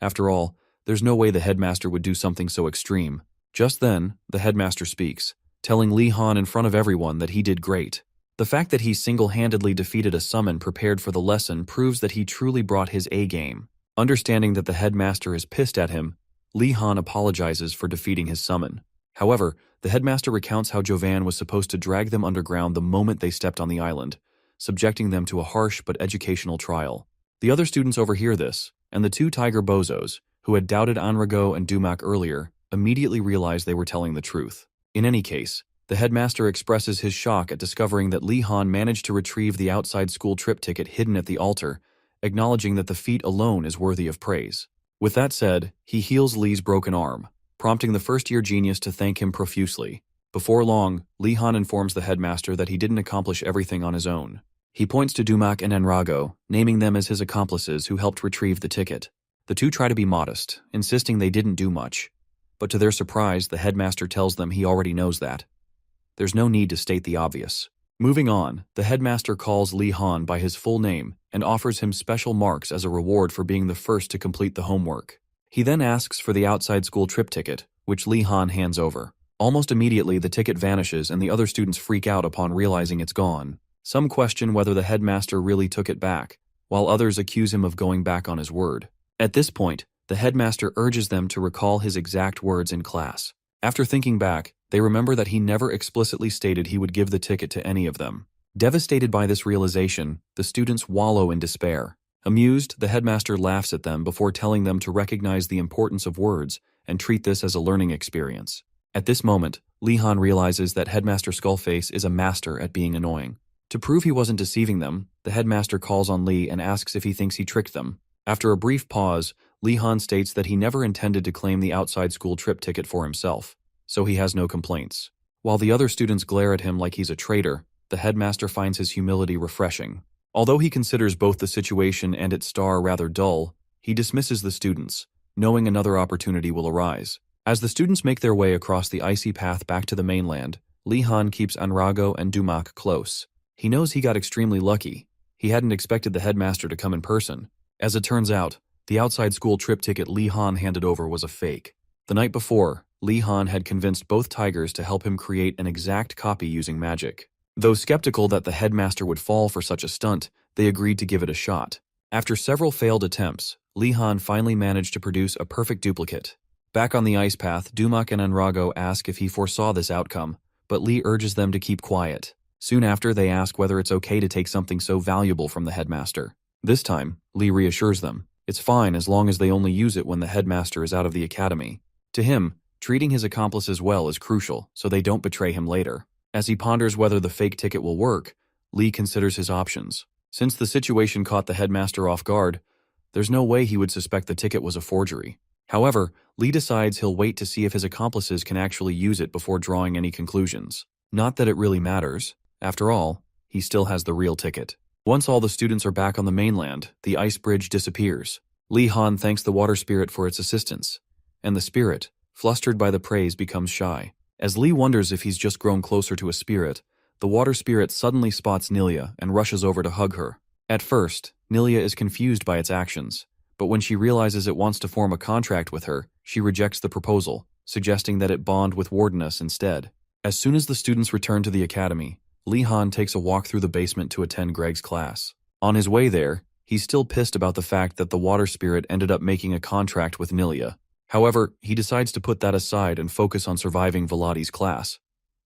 After all, there's no way the headmaster would do something so extreme. Just then, the headmaster speaks, telling Lee Han in front of everyone that he did great. The fact that he single-handedly defeated a summon prepared for the lesson proves that he truly brought his A-game. Understanding that the headmaster is pissed at him, Lee Han apologizes for defeating his summon. However, the headmaster recounts how Jovan was supposed to drag them underground the moment they stepped on the island, subjecting them to a harsh but educational trial. The other students overhear this, and the two tiger bozos, who had doubted Enrago and Dumak earlier, immediately realize they were telling the truth. In any case, the headmaster expresses his shock at discovering that Lee Han managed to retrieve the outside school trip ticket hidden at the altar, acknowledging that the feat alone is worthy of praise. With that said, he heals Lee's broken arm, prompting the first-year genius to thank him profusely. Before long, Lee Han informs the headmaster that he didn't accomplish everything on his own. He points to Dumak and Enrago, naming them as his accomplices who helped retrieve the ticket. The two try to be modest, insisting they didn't do much. But to their surprise, the headmaster tells them he already knows that. There's no need to state the obvious. Moving on, the headmaster calls Lee Han by his full name and offers him special marks as a reward for being the first to complete the homework. He then asks for the outside school trip ticket, which Lee Han hands over. Almost immediately, the ticket vanishes and the other students freak out upon realizing it's gone. Some question whether the headmaster really took it back, while others accuse him of going back on his word. At this point, the headmaster urges them to recall his exact words in class. After thinking back, they remember that he never explicitly stated he would give the ticket to any of them. Devastated by this realization, the students wallow in despair. Amused, the headmaster laughs at them before telling them to recognize the importance of words and treat this as a learning experience. At this moment, Lee Han realizes that Headmaster Skullface is a master at being annoying. To prove he wasn't deceiving them, the headmaster calls on Lee and asks if he thinks he tricked them. After a brief pause, Lee Han states that he never intended to claim the outside school trip ticket for himself, so he has no complaints. While the other students glare at him like he's a traitor, the headmaster finds his humility refreshing. Although he considers both the situation and its star rather dull, he dismisses the students, knowing another opportunity will arise. As the students make their way across the icy path back to the mainland, Lee Han keeps Enrago and Dumak close. He knows he got extremely lucky. He hadn't expected the headmaster to come in person. As it turns out, the outside school trip ticket Lee Han handed over was a fake. The night before, Lee Han had convinced both tigers to help him create an exact copy using magic. Though skeptical that the headmaster would fall for such a stunt, they agreed to give it a shot. After several failed attempts, Lee Han finally managed to produce a perfect duplicate. Back on the ice path, Dumak and Enrago ask if he foresaw this outcome, but Lee urges them to keep quiet. Soon after, they ask whether it's okay to take something so valuable from the headmaster. This time, Lee reassures them. It's fine as long as they only use it when the headmaster is out of the academy. To him, treating his accomplices well is crucial, so they don't betray him later. As he ponders whether the fake ticket will work, Lee considers his options. Since the situation caught the headmaster off guard, there's no way he would suspect the ticket was a forgery. However, Lee decides he'll wait to see if his accomplices can actually use it before drawing any conclusions. Not that it really matters. After all, he still has the real ticket. Once all the students are back on the mainland, the ice bridge disappears. Lee Han thanks the water spirit for its assistance, and the spirit, flustered by the praise, becomes shy. As Lee wonders if he's just grown closer to a spirit, the water spirit suddenly spots Nilia and rushes over to hug her. At first, Nilia is confused by its actions, but when she realizes it wants to form a contract with her, she rejects the proposal, suggesting that it bond with Wardeness instead. As soon as the students return to the academy, Lee Han takes a walk through the basement to attend Greg's class. On his way there, he's still pissed about the fact that the water spirit ended up making a contract with Nilia. However, he decides to put that aside and focus on surviving Velati's class.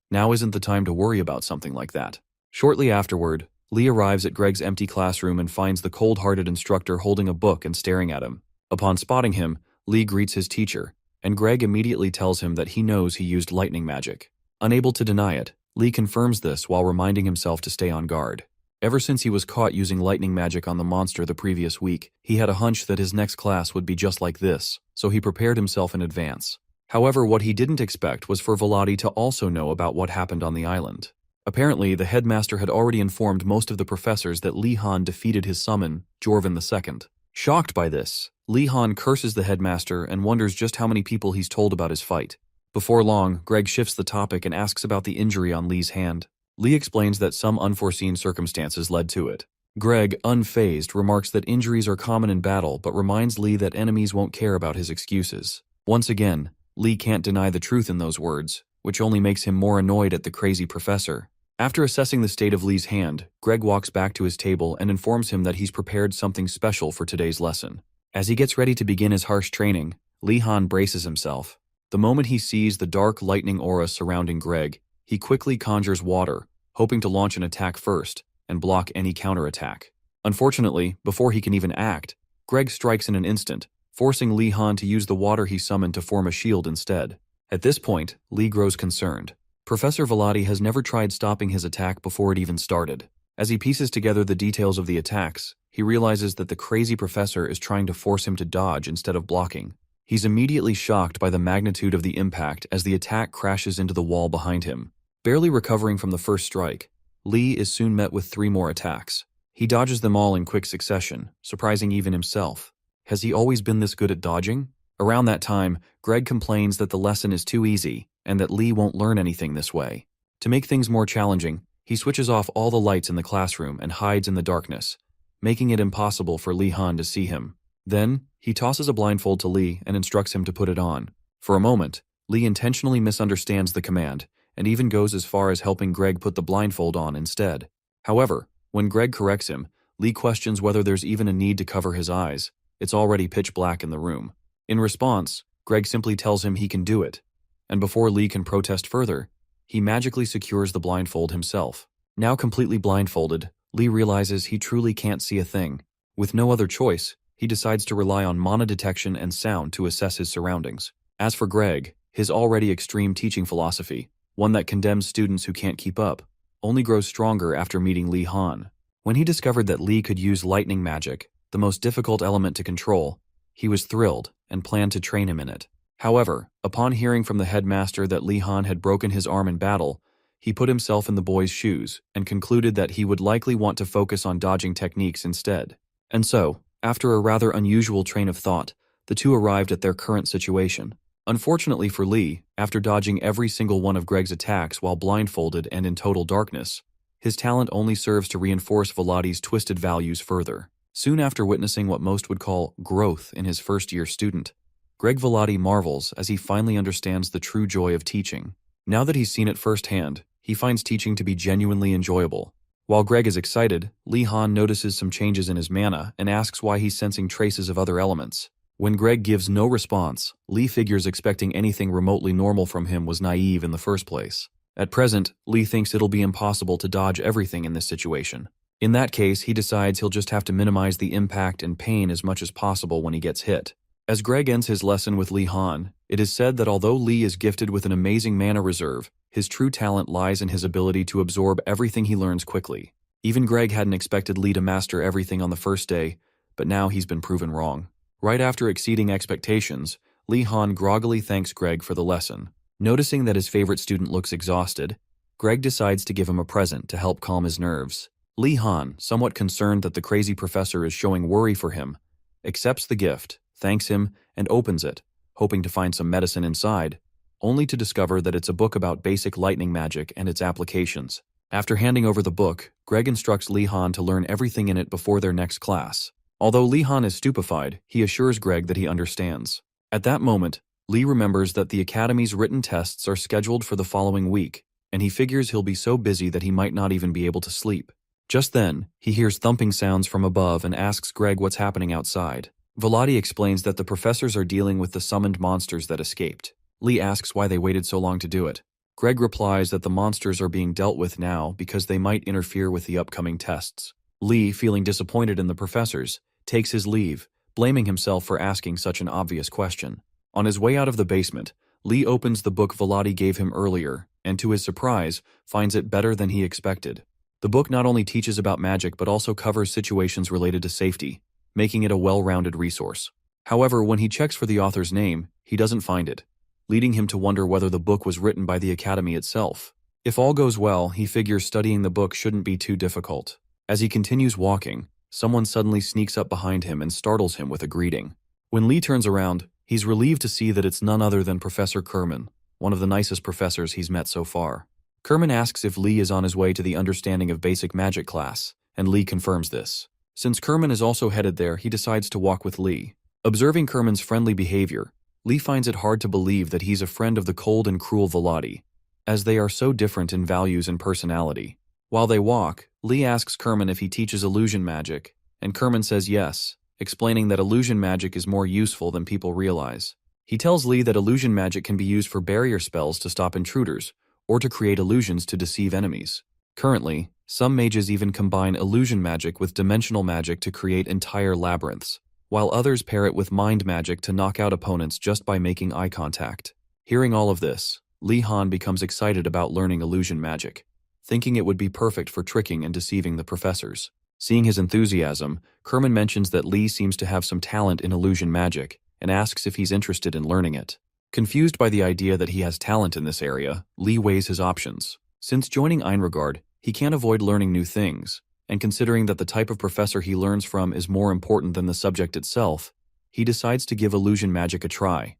Now isn't the time to worry about something like that. Shortly afterward, Lee arrives at Greg's empty classroom and finds the cold-hearted instructor holding a book and staring at him. Upon spotting him, Lee greets his teacher, and Greg immediately tells him that he knows he used lightning magic. Unable to deny it, Lee confirms this while reminding himself to stay on guard. Ever since he was caught using lightning magic on the monster the previous week, he had a hunch that his next class would be just like this, so he prepared himself in advance. However, what he didn't expect was for Velati to also know about what happened on the island. Apparently, the headmaster had already informed most of the professors that Lee Han defeated his summon, Jorvin II. Shocked by this, Lee Han curses the headmaster and wonders just how many people he's told about his fight. Before long, Greg shifts the topic and asks about the injury on Lee's hand. Lee explains that some unforeseen circumstances led to it. Greg, unfazed, remarks that injuries are common in battle but reminds Lee that enemies won't care about his excuses. Once again, Lee can't deny the truth in those words, which only makes him more annoyed at the crazy professor. After assessing the state of Lee's hand, Greg walks back to his table and informs him that he's prepared something special for today's lesson. As he gets ready to begin his harsh training, Lee Han braces himself. The moment he sees the dark lightning aura surrounding Greg, he quickly conjures water, hoping to launch an attack first and block any counterattack. Unfortunately, before he can even act, Greg strikes in an instant, forcing Lee Han to use the water he summoned to form a shield instead. At this point, Lee grows concerned. Professor Velati has never tried stopping his attack before it even started. As he pieces together the details of the attacks, he realizes that the crazy professor is trying to force him to dodge instead of blocking. He's immediately shocked by the magnitude of the impact as the attack crashes into the wall behind him. Barely recovering from the first strike, Lee is soon met with 3 more attacks. He dodges them all in quick succession, surprising even himself. Has he always been this good at dodging? Around that time, Greg complains that the lesson is too easy and that Lee won't learn anything this way. To make things more challenging, he switches off all the lights in the classroom and hides in the darkness, making it impossible for Lee Han to see him. Then, he tosses a blindfold to Lee and instructs him to put it on. For a moment, Lee intentionally misunderstands the command and even goes as far as helping Greg put the blindfold on instead. However, when Greg corrects him, Lee questions whether there's even a need to cover his eyes. It's already pitch black in the room. In response, Greg simply tells him he can do it, and before Lee can protest further, he magically secures the blindfold himself. Now completely blindfolded, Lee realizes he truly can't see a thing. With no other choice, he decides to rely on mana detection and sound to assess his surroundings. As for Greg, his already extreme teaching philosophy, one that condemns students who can't keep up, only grows stronger after meeting Lee Han. When he discovered that Lee could use lightning magic, the most difficult element to control, he was thrilled and planned to train him in it. However, upon hearing from the headmaster that Lee Han had broken his arm in battle, he put himself in the boy's shoes and concluded that he would likely want to focus on dodging techniques instead. And so, after a rather unusual train of thought, the two arrived at their current situation. Unfortunately for Lee, after dodging every single one of Greg's attacks while blindfolded and in total darkness, his talent only serves to reinforce Velati's twisted values further. Soon after witnessing what most would call growth in his first-year student, Greg Velati marvels as he finally understands the true joy of teaching. Now that he's seen it firsthand, he finds teaching to be genuinely enjoyable. While Greg is excited, Lee Han notices some changes in his mana and asks why he's sensing traces of other elements. When Greg gives no response, Lee figures expecting anything remotely normal from him was naive in the first place. At present, Lee thinks it'll be impossible to dodge everything in this situation. In that case, he decides he'll just have to minimize the impact and pain as much as possible when he gets hit. As Greg ends his lesson with Lee Han, it is said that although Lee is gifted with an amazing mana reserve, his true talent lies in his ability to absorb everything he learns quickly. Even Greg hadn't expected Lee to master everything on the first day, but now he's been proven wrong. Right after exceeding expectations, Lee Han groggily thanks Greg for the lesson. Noticing that his favorite student looks exhausted, Greg decides to give him a present to help calm his nerves. Lee Han, somewhat concerned that the crazy professor is showing worry for him, accepts the gift, thanks him, and opens it, hoping to find some medicine inside, only to discover that it's a book about basic lightning magic and its applications. After handing over the book, Greg instructs Lee Han to learn everything in it before their next class. Although Lee Han is stupefied, he assures Greg that he understands. At that moment, Lee remembers that the Academy's written tests are scheduled for the following week, and he figures he'll be so busy that he might not even be able to sleep. Just then, he hears thumping sounds from above and asks Greg what's happening outside. Volati explains that the professors are dealing with the summoned monsters that escaped. Lee asks why they waited so long to do it. Greg replies that the monsters are being dealt with now because they might interfere with the upcoming tests. Lee, feeling disappointed in the professors, takes his leave, blaming himself for asking such an obvious question. On his way out of the basement, Lee opens the book Volati gave him earlier, and to his surprise, finds it better than he expected. The book not only teaches about magic but also covers situations related to safety, making it a well-rounded resource. However, when he checks for the author's name, he doesn't find it, leading him to wonder whether the book was written by the Academy itself. If all goes well, he figures studying the book shouldn't be too difficult. As he continues walking, someone suddenly sneaks up behind him and startles him with a greeting. When Lee turns around, he's relieved to see that it's none other than Professor Kerman, one of the nicest professors he's met so far. Kerman asks if Lee is on his way to the Understanding of Basic Magic class, and Lee confirms this. Since Kerman is also headed there, he decides to walk with Lee. Observing Kerman's friendly behavior, Lee finds it hard to believe that he's a friend of the cold and cruel Volati, as they are so different in values and personality. While they walk, Lee asks Kerman if he teaches illusion magic, and Kerman says yes, explaining that illusion magic is more useful than people realize. He tells Lee that illusion magic can be used for barrier spells to stop intruders, or to create illusions to deceive enemies. Currently, some mages even combine illusion magic with dimensional magic to create entire labyrinths, while others pair it with mind magic to knock out opponents just by making eye contact. Hearing all of this, Lee Han becomes excited about learning illusion magic, thinking it would be perfect for tricking and deceiving the professors. Seeing his enthusiasm, Kerman mentions that Lee seems to have some talent in illusion magic and asks if he's interested in learning it. Confused by the idea that he has talent in this area, Lee weighs his options. Since joining Einregard, he can't avoid learning new things, and considering that the type of professor he learns from is more important than the subject itself, he decides to give illusion magic a try,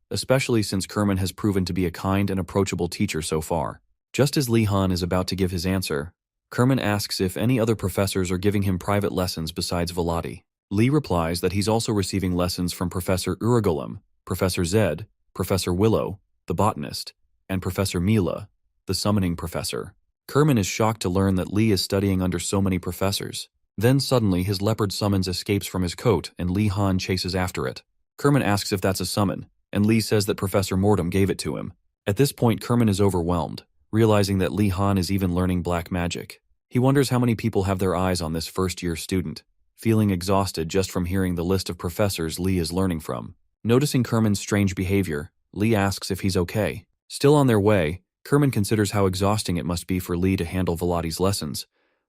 especially since Kerman has proven to be a kind and approachable teacher so far. Just as Lee Han is about to give his answer, Kerman asks if any other professors are giving him private lessons besides Volati. Lee replies that he's also receiving lessons from Professor Urugolem, Professor Zed, Professor Willow, the botanist, and Professor Mila, the summoning professor. Kerman is shocked to learn that Lee is studying under so many professors. Then suddenly his leopard summons escapes from his coat and Lee Han chases after it. Kerman asks if that's a summon, and Lee says that Professor Mortem gave it to him. At this point, Kerman is overwhelmed, realizing that Lee Han is even learning black magic. He wonders how many people have their eyes on this first-year student, feeling exhausted just from hearing the list of professors Lee is learning from. Noticing Kerman's strange behavior, Lee asks if he's okay. Still on their way, Kerman considers how exhausting it must be for Lee to handle Volati's lessons,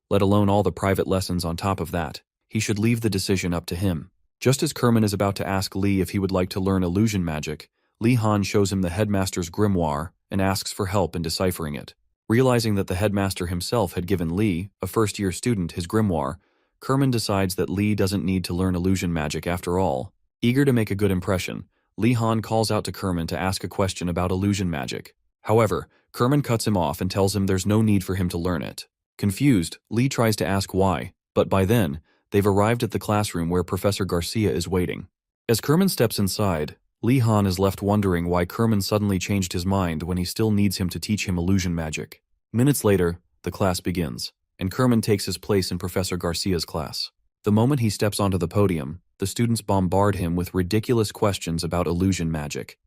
let alone all the private lessons on top of that. He should leave the decision up to him. Just as Kerman is about to ask Lee if he would like to learn illusion magic, Lee Han shows him the headmaster's grimoire and asks for help in deciphering it. Realizing that the headmaster himself had given Lee, a first-year student, his grimoire, Kerman decides that Lee doesn't need to learn illusion magic after all. Eager to make a good impression, Lee Han calls out to Kerman to ask a question about illusion magic. However, Kerman cuts him off and tells him there's no need for him to learn it. Confused, Lee tries to ask why, but by then, they've arrived at the classroom where Professor Garcia is waiting. As Kerman steps inside, Lee Han is left wondering why Kerman suddenly changed his mind when he still needs him to teach him illusion magic. Minutes later, the class begins, and Kerman takes his place in Professor Garcia's class. The moment he steps onto the podium, the students bombard him with ridiculous questions about illusion magic.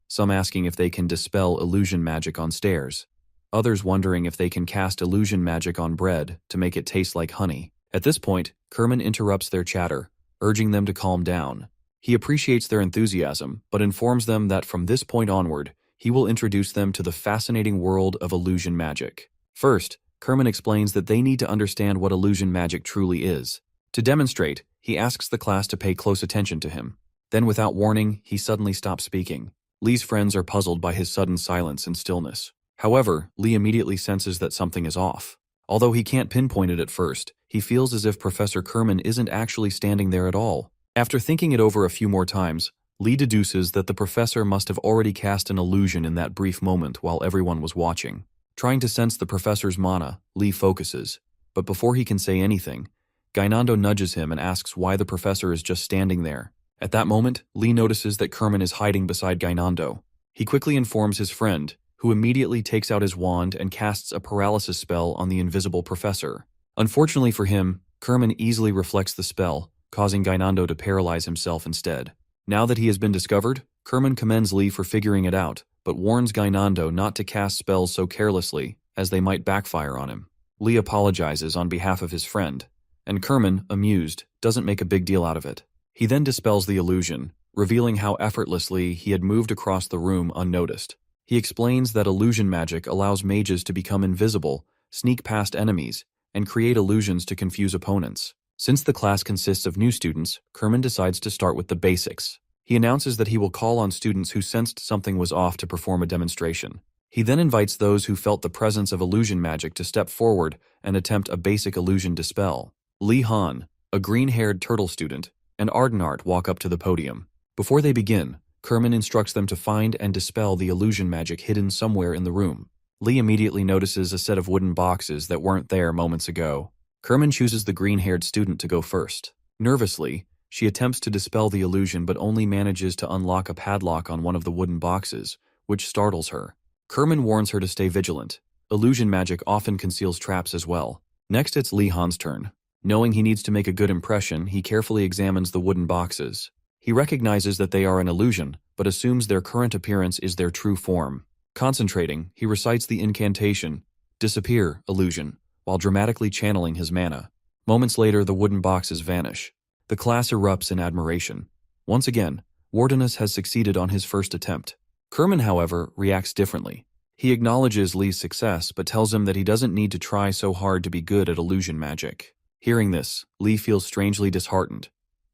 Some asking if they can dispel illusion magic on stairs, others wondering if they can cast illusion magic on bread to make it taste like honey. At this point, Kerman interrupts their chatter, urging them to calm down. He appreciates their enthusiasm, but informs them that from this point onward, he will introduce them to the fascinating world of illusion magic. First, Kerman explains that they need to understand what illusion magic truly is. To demonstrate, he asks the class to pay close attention to him. Then without warning, he suddenly stops speaking. Lee's friends are puzzled by his sudden silence and stillness. However, Lee immediately senses that something is off. Although he can't pinpoint it at first, he feels as if Professor Kerman isn't actually standing there at all. After thinking it over a few more times, Lee deduces that the professor must have already cast an illusion in that brief moment while everyone was watching. Trying to sense the professor's mana, Lee focuses. But before he can say anything, Gainando nudges him and asks why the professor is just standing there. At that moment, Lee notices that Kerman is hiding beside Gainando. He quickly informs his friend, who immediately takes out his wand and casts a paralysis spell on the invisible professor. Unfortunately for him, Kerman easily reflects the spell, causing Gainando to paralyze himself instead. Now that he has been discovered, Kerman commends Lee for figuring it out, but warns Gainando not to cast spells so carelessly, as they might backfire on him. Lee apologizes on behalf of his friend, and Kerman, amused, doesn't make a big deal out of it. He then dispels the illusion, revealing how effortlessly he had moved across the room unnoticed. He explains that illusion magic allows mages to become invisible, sneak past enemies, and create illusions to confuse opponents. Since the class consists of new students, Kerman decides to start with the basics. He announces that he will call on students who sensed something was off to perform a demonstration. He then invites those who felt the presence of illusion magic to step forward and attempt a basic illusion dispel. Lee Han, a green-haired turtle student, and Ardenart walk up to the podium. Before they begin, Kerman instructs them to find and dispel the illusion magic hidden somewhere in the room. Lee immediately notices a set of wooden boxes that weren't there moments ago. Kerman chooses the green-haired student to go first. Nervously, she attempts to dispel the illusion but only manages to unlock a padlock on one of the wooden boxes, which startles her. Kerman warns her to stay vigilant. Illusion magic often conceals traps as well. Next, it's Lee Han's turn. Knowing he needs to make a good impression, he carefully examines the wooden boxes. He recognizes that they are an illusion, but assumes their current appearance is their true form. Concentrating, he recites the incantation, "Disappear, illusion," while dramatically channeling his mana. Moments later, the wooden boxes vanish. The class erupts in admiration. Once again, Wardenus has succeeded on his first attempt. Kerman, however, reacts differently. He acknowledges Lee's success, but tells him that he doesn't need to try so hard to be good at illusion magic. Hearing this, Lee feels strangely disheartened.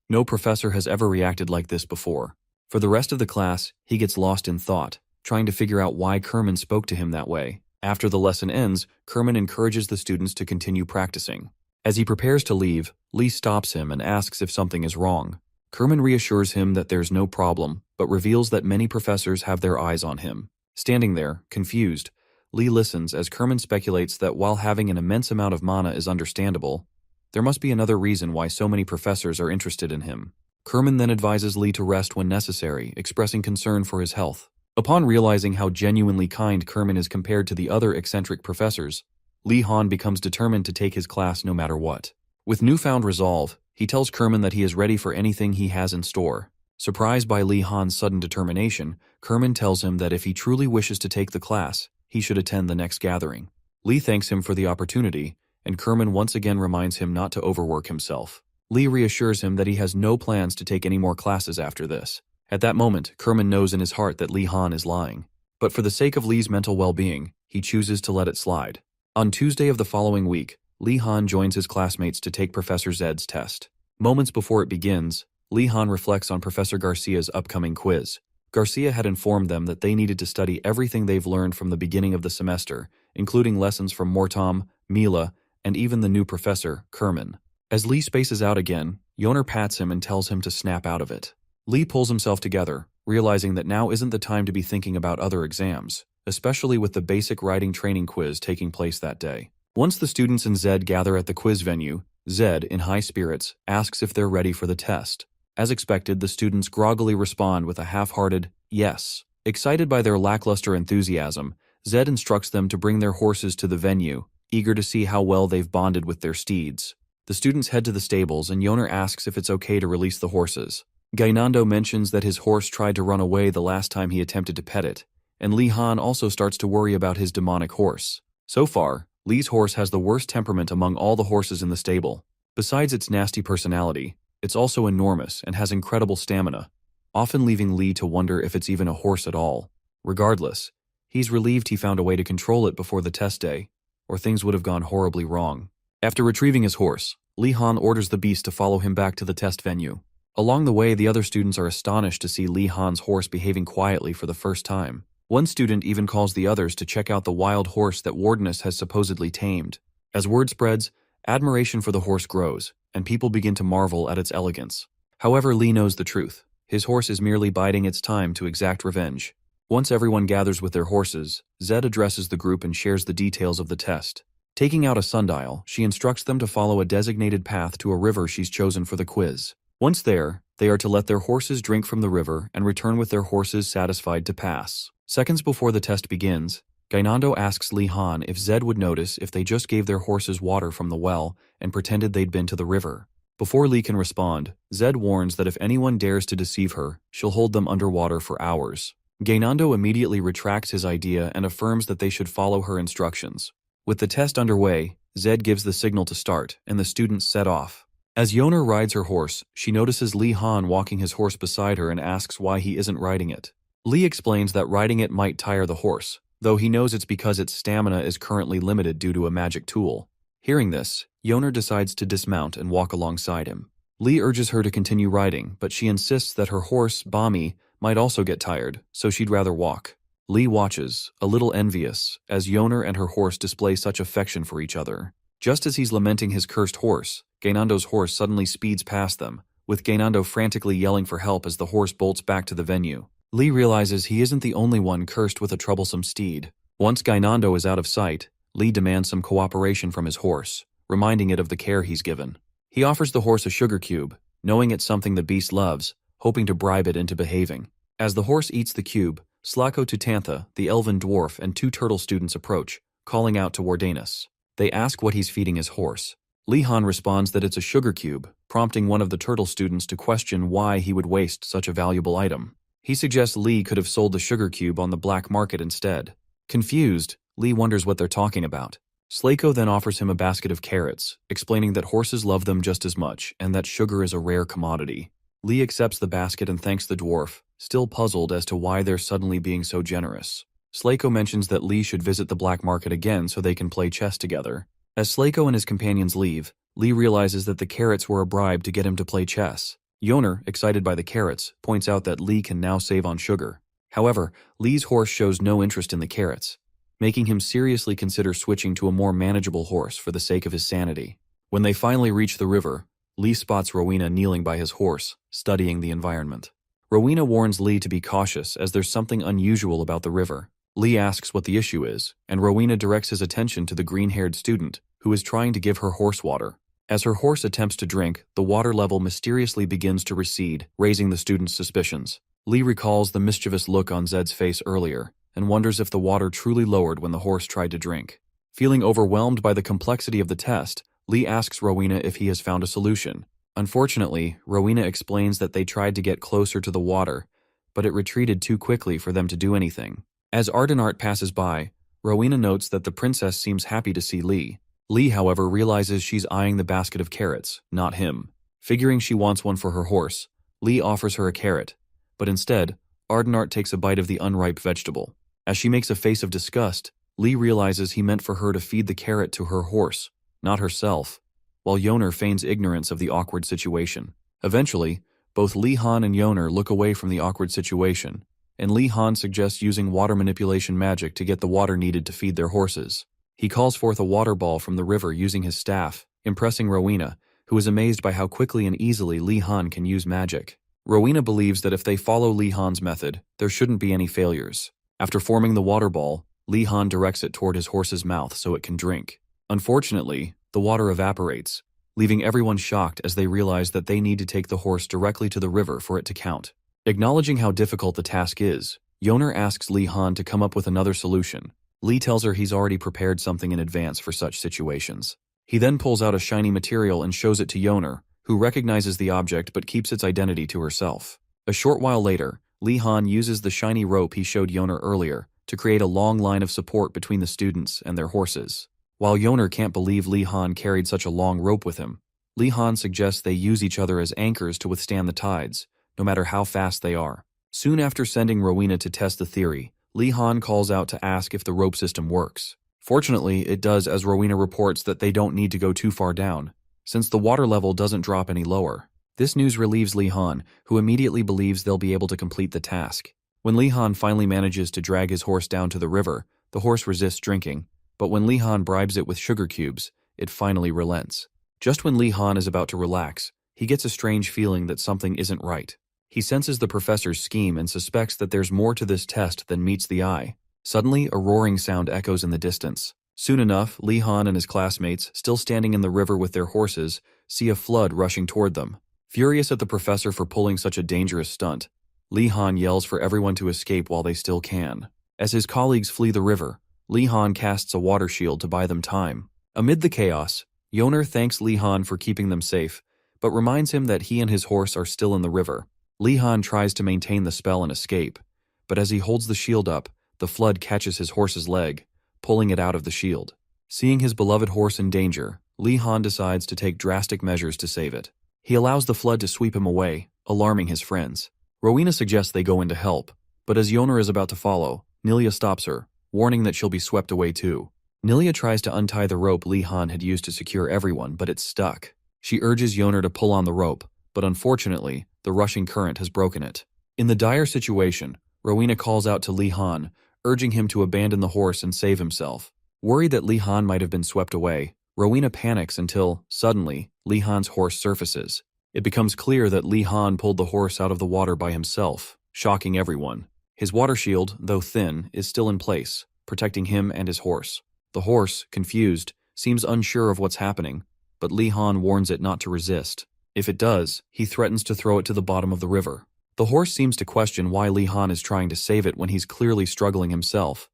No professor has ever reacted like this before. For the rest of the class, he gets lost in thought, trying to figure out why Kerman spoke to him that way. After the lesson ends, Kerman encourages the students to continue practicing. As he prepares to leave, Lee stops him and asks if something is wrong. Kerman reassures him that there's no problem, but reveals that many professors have their eyes on him. Standing there, confused, Lee listens as Kerman speculates that while having an immense amount of mana is understandable, there must be another reason why so many professors are interested in him. Kerman then advises Lee to rest when necessary, expressing concern for his health. Upon realizing how genuinely kind Kerman is compared to the other eccentric professors, Lee Han becomes determined to take his class no matter what. With newfound resolve, he tells Kerman that he is ready for anything he has in store. Surprised by Lee Han's sudden determination, Kerman tells him that if he truly wishes to take the class, he should attend the next gathering. Lee thanks him for the opportunity, and Kerman once again reminds him not to overwork himself. Lee reassures him that he has no plans to take any more classes after this. At that moment, Kerman knows in his heart that Lee Han is lying. But for the sake of Lee's mental well-being, he chooses to let it slide. On Tuesday of the following week, Lee Han joins his classmates to take Professor Zed's test. Moments before it begins, Lee Han reflects on Professor Garcia's upcoming quiz. Garcia had informed them that they needed to study everything they've learned from the beginning of the semester, including lessons from Mortom, Mila, and even the new professor, Kerman. As Lee spaces out again, Yoner pats him and tells him to snap out of it. Lee pulls himself together, realizing that now isn't the time to be thinking about other exams, especially with the basic writing training quiz taking place that day. Once the students and Zed gather at the quiz venue, Zed, in high spirits, asks if they're ready for the test. As expected, the students groggily respond with a half-hearted yes. Excited by their lackluster enthusiasm, Zed instructs them to bring their horses to the venue, eager to see how well they've bonded with their steeds. The students head to the stables and Yoner asks if it's okay to release the horses. Gainando mentions that his horse tried to run away the last time he attempted to pet it, and Lee Han also starts to worry about his demonic horse. So far, Lee's horse has the worst temperament among all the horses in the stable. Besides its nasty personality, it's also enormous and has incredible stamina, often leaving Lee to wonder if it's even a horse at all. Regardless, he's relieved he found a way to control it before the test day, or things would have gone horribly wrong. After retrieving his horse, Lee Han orders the beast to follow him back to the test venue. Along the way, the other students are astonished to see Li Han's horse behaving quietly for the first time. One student even calls the others to check out the wild horse that Wardeness has supposedly tamed. As word spreads, admiration for the horse grows, and people begin to marvel at its elegance. However, Li knows the truth. His horse is merely biding its time to exact revenge. Once everyone gathers with their horses, Zed addresses the group and shares the details of the test. Taking out a sundial, she instructs them to follow a designated path to a river she's chosen for the quiz. Once there, they are to let their horses drink from the river and return with their horses satisfied to pass. Seconds before the test begins, Gainando asks Li Han if Zed would notice if they just gave their horses water from the well and pretended they'd been to the river. Before Li can respond, Zed warns that if anyone dares to deceive her, she'll hold them underwater for hours. Gainando immediately retracts his idea and affirms that they should follow her instructions. With the test underway, Zed gives the signal to start, and the students set off. As Yoner rides her horse, she notices Li Han walking his horse beside her and asks why he isn't riding it. Li explains that riding it might tire the horse, though he knows it's because its stamina is currently limited due to a magic tool. Hearing this, Yoner decides to dismount and walk alongside him. Li urges her to continue riding, but she insists that her horse, Bami, might also get tired, so she'd rather walk. Li watches, a little envious, as Yoner and her horse display such affection for each other. Just as he's lamenting his cursed horse, Gainando's horse suddenly speeds past them, with Gainando frantically yelling for help as the horse bolts back to the venue. Li realizes he isn't the only one cursed with a troublesome steed. Once Gainando is out of sight, Li demands some cooperation from his horse, reminding it of the care he's given. He offers the horse a sugar cube, knowing it's something the beast loves, hoping to bribe it into behaving. As the horse eats the cube, Slako Tutantha, the elven dwarf, and two turtle students approach, calling out to Wardeness. They ask what he's feeding his horse. Li Han responds that it's a sugar cube, prompting one of the turtle students to question why he would waste such a valuable item. He suggests Li could have sold the sugar cube on the black market instead. Confused, Li wonders what they're talking about. Slako then offers him a basket of carrots, explaining that horses love them just as much and that sugar is a rare commodity. Li accepts the basket and thanks the dwarf, still puzzled as to why they're suddenly being so generous. Slako mentions that Li should visit the black market again so they can play chess together. As Slako and his companions leave, Li realizes that the carrots were a bribe to get him to play chess. Yoner, excited by the carrots, points out that Li can now save on sugar. However, Li's horse shows no interest in the carrots, making him seriously consider switching to a more manageable horse for the sake of his sanity. When they finally reach the river, Li spots Rowena kneeling by his horse, studying the environment. Rowena warns Li to be cautious as there's something unusual about the river. Li asks what the issue is, and Rowena directs his attention to the green-haired student, who is trying to give her horse water. As her horse attempts to drink, the water level mysteriously begins to recede, raising the student's suspicions. Li recalls the mischievous look on Zed's face earlier, and wonders if the water truly lowered when the horse tried to drink. Feeling overwhelmed by the complexity of the test, Li asks Rowena if he has found a solution. Unfortunately, Rowena explains that they tried to get closer to the water, but it retreated too quickly for them to do anything. As Ardenart passes by, Rowena notes that the princess seems happy to see Li. Li, however, realizes she's eyeing the basket of carrots, not him. Figuring she wants one for her horse, Li offers her a carrot, but instead, Ardenart takes a bite of the unripe vegetable. As she makes a face of disgust, Li realizes he meant for her to feed the carrot to her horse, not herself, while Yoner feigns ignorance of the awkward situation. Eventually, both Li Han and Yoner look away from the awkward situation, and Li Han suggests using water manipulation magic to get the water needed to feed their horses. He calls forth a water ball from the river using his staff, impressing Rowena, who is amazed by how quickly and easily Li Han can use magic. Rowena believes that if they follow Li Han's method, there shouldn't be any failures. After forming the water ball, Li Han directs it toward his horse's mouth so it can drink. Unfortunately, the water evaporates, leaving everyone shocked as they realize that they need to take the horse directly to the river for it to count. Acknowledging how difficult the task is, Yoner asks Li Han to come up with another solution. Li tells her he's already prepared something in advance for such situations. He then pulls out a shiny material and shows it to Yoner, who recognizes the object but keeps its identity to herself. A short while later, Li Han uses the shiny rope he showed Yoner earlier to create a long line of support between the students and their horses. While Yoner can't believe Li Han carried such a long rope with him, Li Han suggests they use each other as anchors to withstand the tides, no matter how fast they are. Soon after sending Rowena to test the theory, Li Han calls out to ask if the rope system works. Fortunately, it does, as Rowena reports that they don't need to go too far down, since the water level doesn't drop any lower. This news relieves Li Han, who immediately believes they'll be able to complete the task. When Li Han finally manages to drag his horse down to the river, the horse resists drinking, but when Li Han bribes it with sugar cubes, it finally relents. Just when Li Han is about to relax, he gets a strange feeling that something isn't right. He senses the professor's scheme and suspects that there's more to this test than meets the eye. Suddenly, a roaring sound echoes in the distance. Soon enough, Li Han and his classmates, still standing in the river with their horses, see a flood rushing toward them. Furious at the professor for pulling such a dangerous stunt, Li Han yells for everyone to escape while they still can. As his colleagues flee the river, Li Han casts a water shield to buy them time. Amid the chaos, Yoner thanks Li Han for keeping them safe, but reminds him that he and his horse are still in the river. Li Han tries to maintain the spell and escape, but as he holds the shield up, the flood catches his horse's leg, pulling it out of the shield. Seeing his beloved horse in danger, Li Han decides to take drastic measures to save it. He allows the flood to sweep him away, alarming his friends. Rowena suggests they go in to help, but as Yoner is about to follow, Nilia stops her, warning that she'll be swept away too. Nilia tries to untie the rope Li Han had used to secure everyone, but it's stuck. She urges Yoner to pull on the rope, but unfortunately, the rushing current has broken it. In the dire situation, Rowena calls out to Li Han, urging him to abandon the horse and save himself. Worried that Li Han might have been swept away, Rowena panics until, suddenly, Li Han's horse surfaces. It becomes clear that Li Han pulled the horse out of the water by himself, shocking everyone. His water shield, though thin, is still in place, protecting him and his horse. The horse, confused, seems unsure of what's happening, but Li Han warns it not to resist. If it does, he threatens to throw it to the bottom of the river. The horse seems to question why Li Han is trying to save it when he's clearly struggling himself.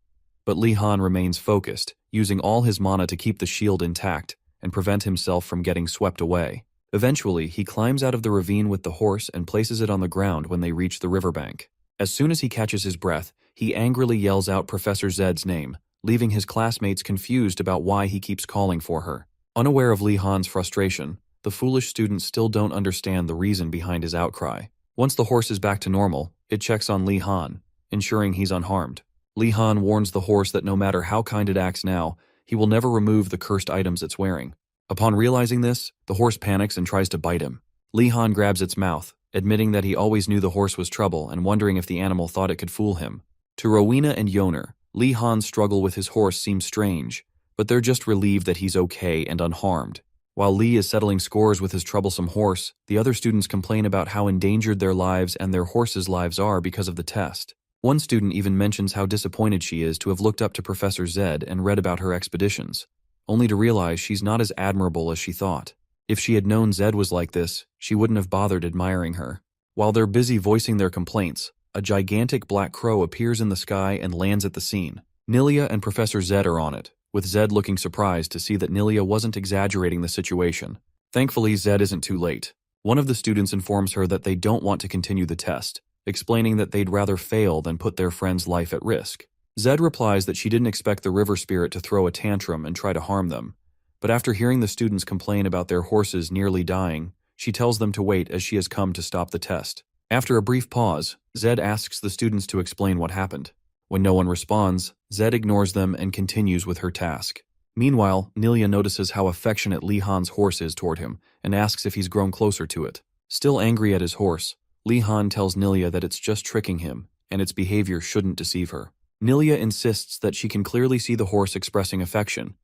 But Li Han remains focused, using all his mana to keep the shield intact and prevent himself from getting swept away. Eventually, he climbs out of the ravine with the horse and places it on the ground when they reach the riverbank. As soon as he catches his breath, he angrily yells out Professor Zed's name, leaving his classmates confused about why he keeps calling for her. Unaware of Li Han's frustration, the foolish students still don't understand the reason behind his outcry. Once the horse is back to normal, it checks on Li Han, ensuring he's unharmed. Li Han warns the horse that no matter how kind it acts now, he will never remove the cursed items it's wearing. Upon realizing this, the horse panics and tries to bite him. Li Han grabs its mouth, admitting that he always knew the horse was trouble and wondering if the animal thought it could fool him. To Rowena and Yoner, Li Han's struggle with his horse seems strange, but they're just relieved that he's okay and unharmed. While Li is settling scores with his troublesome horse, the other students complain about how endangered their lives and their horses' lives are because of the test. One student even mentions how disappointed she is to have looked up to Professor Zed and read about her expeditions, only to realize she's not as admirable as she thought. If she had known Zed was like this, she wouldn't have bothered admiring her. While they're busy voicing their complaints, a gigantic black crow appears in the sky and lands at the scene. Nilia and Professor Zed are on it, with Zed looking surprised to see that Nilia wasn't exaggerating the situation. Thankfully, Zed isn't too late. One of the students informs her that they don't want to continue the test, explaining that they'd rather fail than put their friend's life at risk. Zed replies that she didn't expect the river spirit to throw a tantrum and try to harm them, but after hearing the students complain about their horses nearly dying, she tells them to wait as she has come to stop the test. After a brief pause, Zed asks the students to explain what happened. When no one responds, Zed ignores them and continues with her task. Meanwhile, Nilia notices how affectionate Li Han's horse is toward him and asks if he's grown closer to it. Still angry at his horse, Li Han tells Nilia that it's just tricking him and its behavior shouldn't deceive her. Nilia insists that she can clearly see the horse expressing affection,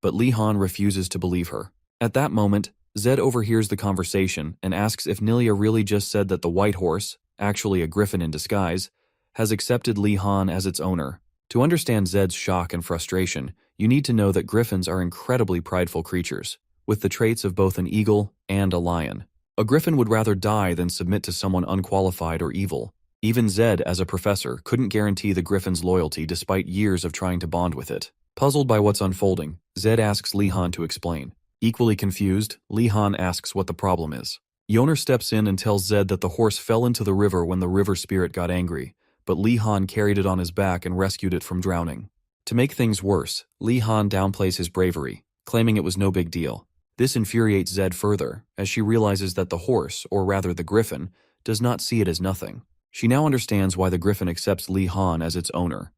but Li Han refuses to believe her. At that moment, Zed overhears the conversation and asks if Nilia really just said that the white horse, actually a griffin in disguise, has accepted Li Han as its owner. To understand Zed's shock and frustration, you need to know that griffins are incredibly prideful creatures, with the traits of both an eagle and a lion. A griffin would rather die than submit to someone unqualified or evil. Even Zed, as a professor, couldn't guarantee the griffin's loyalty despite years of trying to bond with it. Puzzled by what's unfolding, Zed asks Li Han to explain. Equally confused, Li Han asks what the problem is. Yoner steps in and tells Zed that the horse fell into the river when the river spirit got angry, but Li Han carried it on his back and rescued it from drowning. To make things worse, Li Han downplays his bravery, claiming it was no big deal. This infuriates Zed further, as she realizes that the horse, or rather the griffin, does not see it as nothing. She now understands why the griffin accepts Li Han as its owner.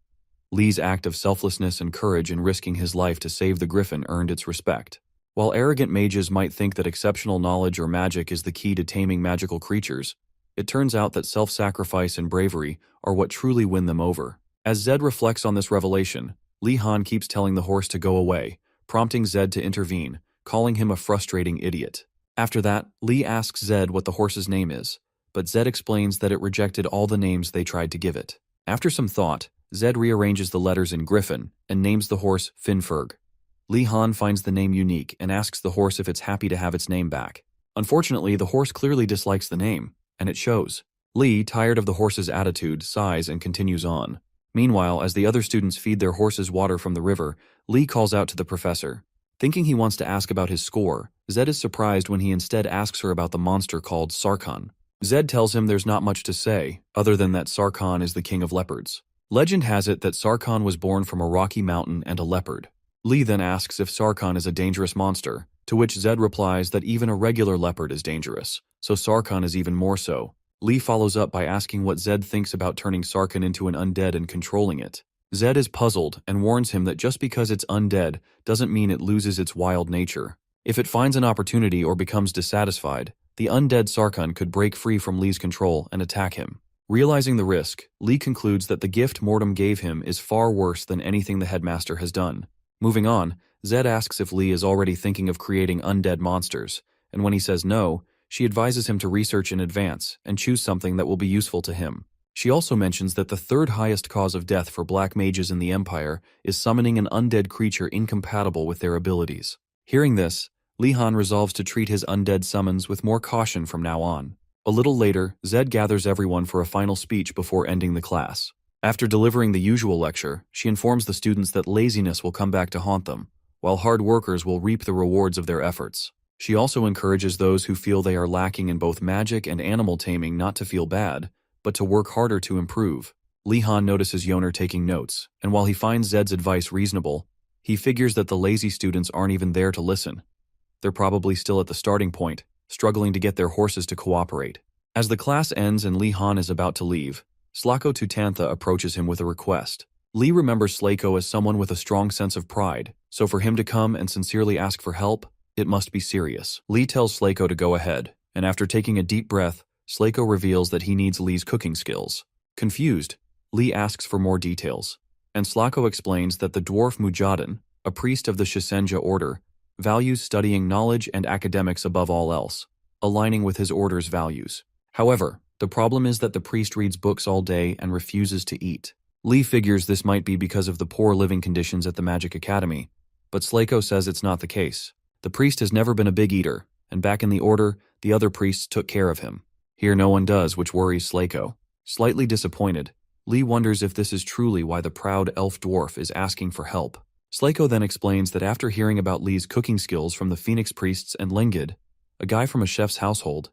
Li's act of selflessness and courage in risking his life to save the griffin earned its respect. While arrogant mages might think that exceptional knowledge or magic is the key to taming magical creatures, it turns out that self-sacrifice and bravery are what truly win them over. As Zed reflects on this revelation, Li Han keeps telling the horse to go away, prompting Zed to intervene, calling him a frustrating idiot. After that, Li asks Zed what the horse's name is, but Zed explains that it rejected all the names they tried to give it. After some thought, Zed rearranges the letters in Griffin and names the horse Finferg. Li Han finds the name unique and asks the horse if it's happy to have its name back. Unfortunately, the horse clearly dislikes the name, and it shows. Li, tired of the horse's attitude, sighs and continues on. Meanwhile, as the other students feed their horses water from the river, Li calls out to the professor. Thinking he wants to ask about his score, Zed is surprised when he instead asks her about the monster called Sarkhan. Zed tells him there's not much to say, other than that Sarkhan is the king of leopards. Legend has it that Sarkhan was born from a rocky mountain and a leopard. Li then asks if Sarkhan is a dangerous monster, to which Zed replies that even a regular leopard is dangerous, so Sarkhan is even more so. Li follows up by asking what Zed thinks about turning Sarkhan into an undead and controlling it. Zed is puzzled and warns him that just because it's undead doesn't mean it loses its wild nature. If it finds an opportunity or becomes dissatisfied, the undead Sarkhan could break free from Li's control and attack him. Realizing the risk, Li concludes that the gift Mortem gave him is far worse than anything the headmaster has done. Moving on, Zed asks if Li is already thinking of creating undead monsters, and when he says no, she advises him to research in advance and choose something that will be useful to him. She also mentions that the third highest cause of death for black mages in the Empire is summoning an undead creature incompatible with their abilities. Hearing this, Li Han resolves to treat his undead summons with more caution from now on. A little later, Zed gathers everyone for a final speech before ending the class. After delivering the usual lecture, she informs the students that laziness will come back to haunt them, while hard workers will reap the rewards of their efforts. She also encourages those who feel they are lacking in both magic and animal taming not to feel bad, but to work harder to improve. Li Han notices Yoner taking notes, and while he finds Zed's advice reasonable, he figures that the lazy students aren't even there to listen. They're probably still at the starting point, struggling to get their horses to cooperate. As the class ends and Li Han is about to leave, Slako Tutantha approaches him with a request. Li remembers Slako as someone with a strong sense of pride, so for him to come and sincerely ask for help, it must be serious. Li tells Slako to go ahead, and after taking a deep breath, Slako reveals that he needs Li's cooking skills. Confused, Li asks for more details, and Slako explains that the dwarf Mujadin, a priest of the Shisenja order, values studying knowledge and academics above all else, aligning with his order's values. However, the problem is that the priest reads books all day and refuses to eat. Li figures this might be because of the poor living conditions at the Magic Academy, but Slako says it's not the case. The priest has never been a big eater, and back in the order, the other priests took care of him. Here no one does, which worries Slako. Slightly disappointed, Li wonders if this is truly why the proud elf dwarf is asking for help. Slako then explains that after hearing about Li's cooking skills from the Phoenix priests and Lingid, a guy from a chef's household,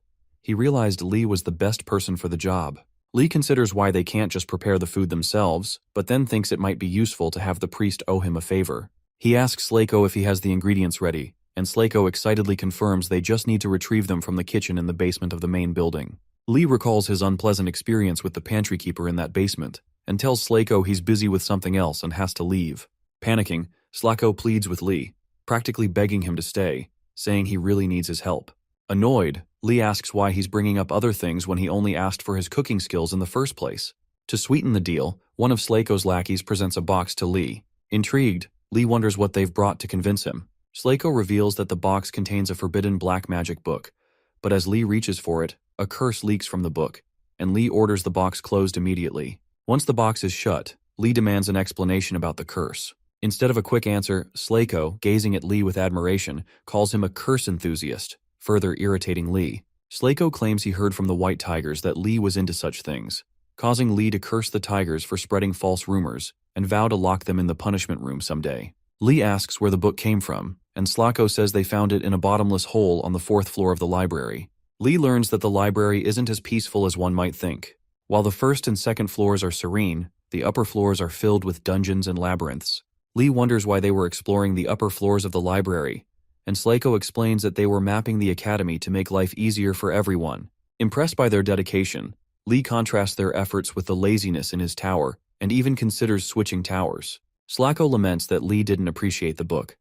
he realized Li was the best person for the job. Li considers why they can't just prepare the food themselves, but then thinks it might be useful to have the priest owe him a favor. He asks Slako if he has the ingredients ready, and Slako excitedly confirms they just need to retrieve them from the kitchen in the basement of the main building. Li recalls his unpleasant experience with the pantry keeper in that basement, and tells Slako he's busy with something else and has to leave. Panicking, Slako pleads with Li, practically begging him to stay, saying he really needs his help. Annoyed, Li asks why he's bringing up other things when he only asked for his cooking skills in the first place. To sweeten the deal, one of Slako's lackeys presents a box to Li. Intrigued, Li wonders what they've brought to convince him. Slako reveals that the box contains a forbidden black magic book, but as Li reaches for it, a curse leaks from the book, and Li orders the box closed immediately. Once the box is shut, Li demands an explanation about the curse. Instead of a quick answer, Slako, gazing at Li with admiration, calls him a curse enthusiast, further irritating Li. Slako claims he heard from the White Tigers that Li was into such things, causing Li to curse the Tigers for spreading false rumors and vow to lock them in the punishment room someday. Li asks where the book came from, and Slako says they found it in a bottomless hole on the 4th floor of the library. Li learns that the library isn't as peaceful as one might think. While the 1st and 2nd floors are serene, the upper floors are filled with dungeons and labyrinths. Li wonders why they were exploring the upper floors of the library, and Slako explains that they were mapping the academy to make life easier for everyone. Impressed by their dedication, Li contrasts their efforts with the laziness in his tower, and even considers switching towers. Slako laments that Li didn't appreciate the book,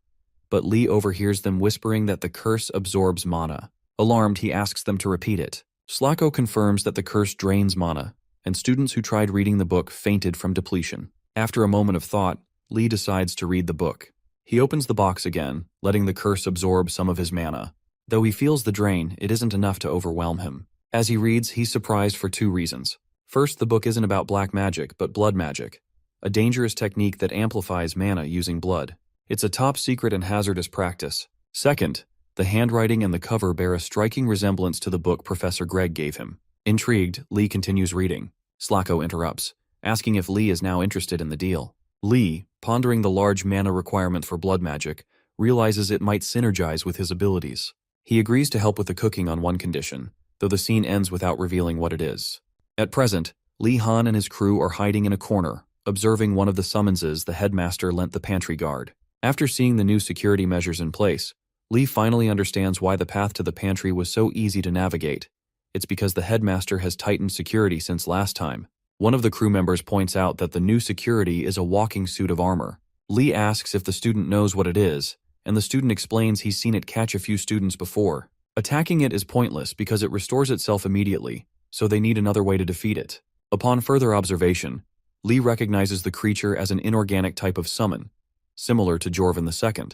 but Lee overhears them whispering that the curse absorbs mana. Alarmed, he asks them to repeat it. Slacko confirms that the curse drains mana, and students who tried reading the book fainted from depletion. After a moment of thought, Lee decides to read the book. He opens the box again, letting the curse absorb some of his mana. Though he feels the drain, it isn't enough to overwhelm him. As he reads, he's surprised for two reasons. First, the book isn't about black magic, but blood magic, a dangerous technique that amplifies mana using blood. It's a top-secret and hazardous practice. Second, the handwriting and the cover bear a striking resemblance to the book Professor Greg gave him. Intrigued, Lee continues reading. Slacko interrupts, asking if Lee is now interested in the deal. Lee, pondering the large mana requirement for blood magic, realizes it might synergize with his abilities. He agrees to help with the cooking on one condition, though the scene ends without revealing what it is. At present, Lee Han and his crew are hiding in a corner, observing one of the summonses the headmaster lent the pantry guard. After seeing the new security measures in place, Lee finally understands why the path to the pantry was so easy to navigate. It's because the headmaster has tightened security since last time. One of the crew members points out that the new security is a walking suit of armor. Lee asks if the student knows what it is, and the student explains he's seen it catch a few students before. Attacking it is pointless because it restores itself immediately, so they need another way to defeat it. Upon further observation, Lee recognizes the creature as an inorganic type of summon, similar to Jorvin II,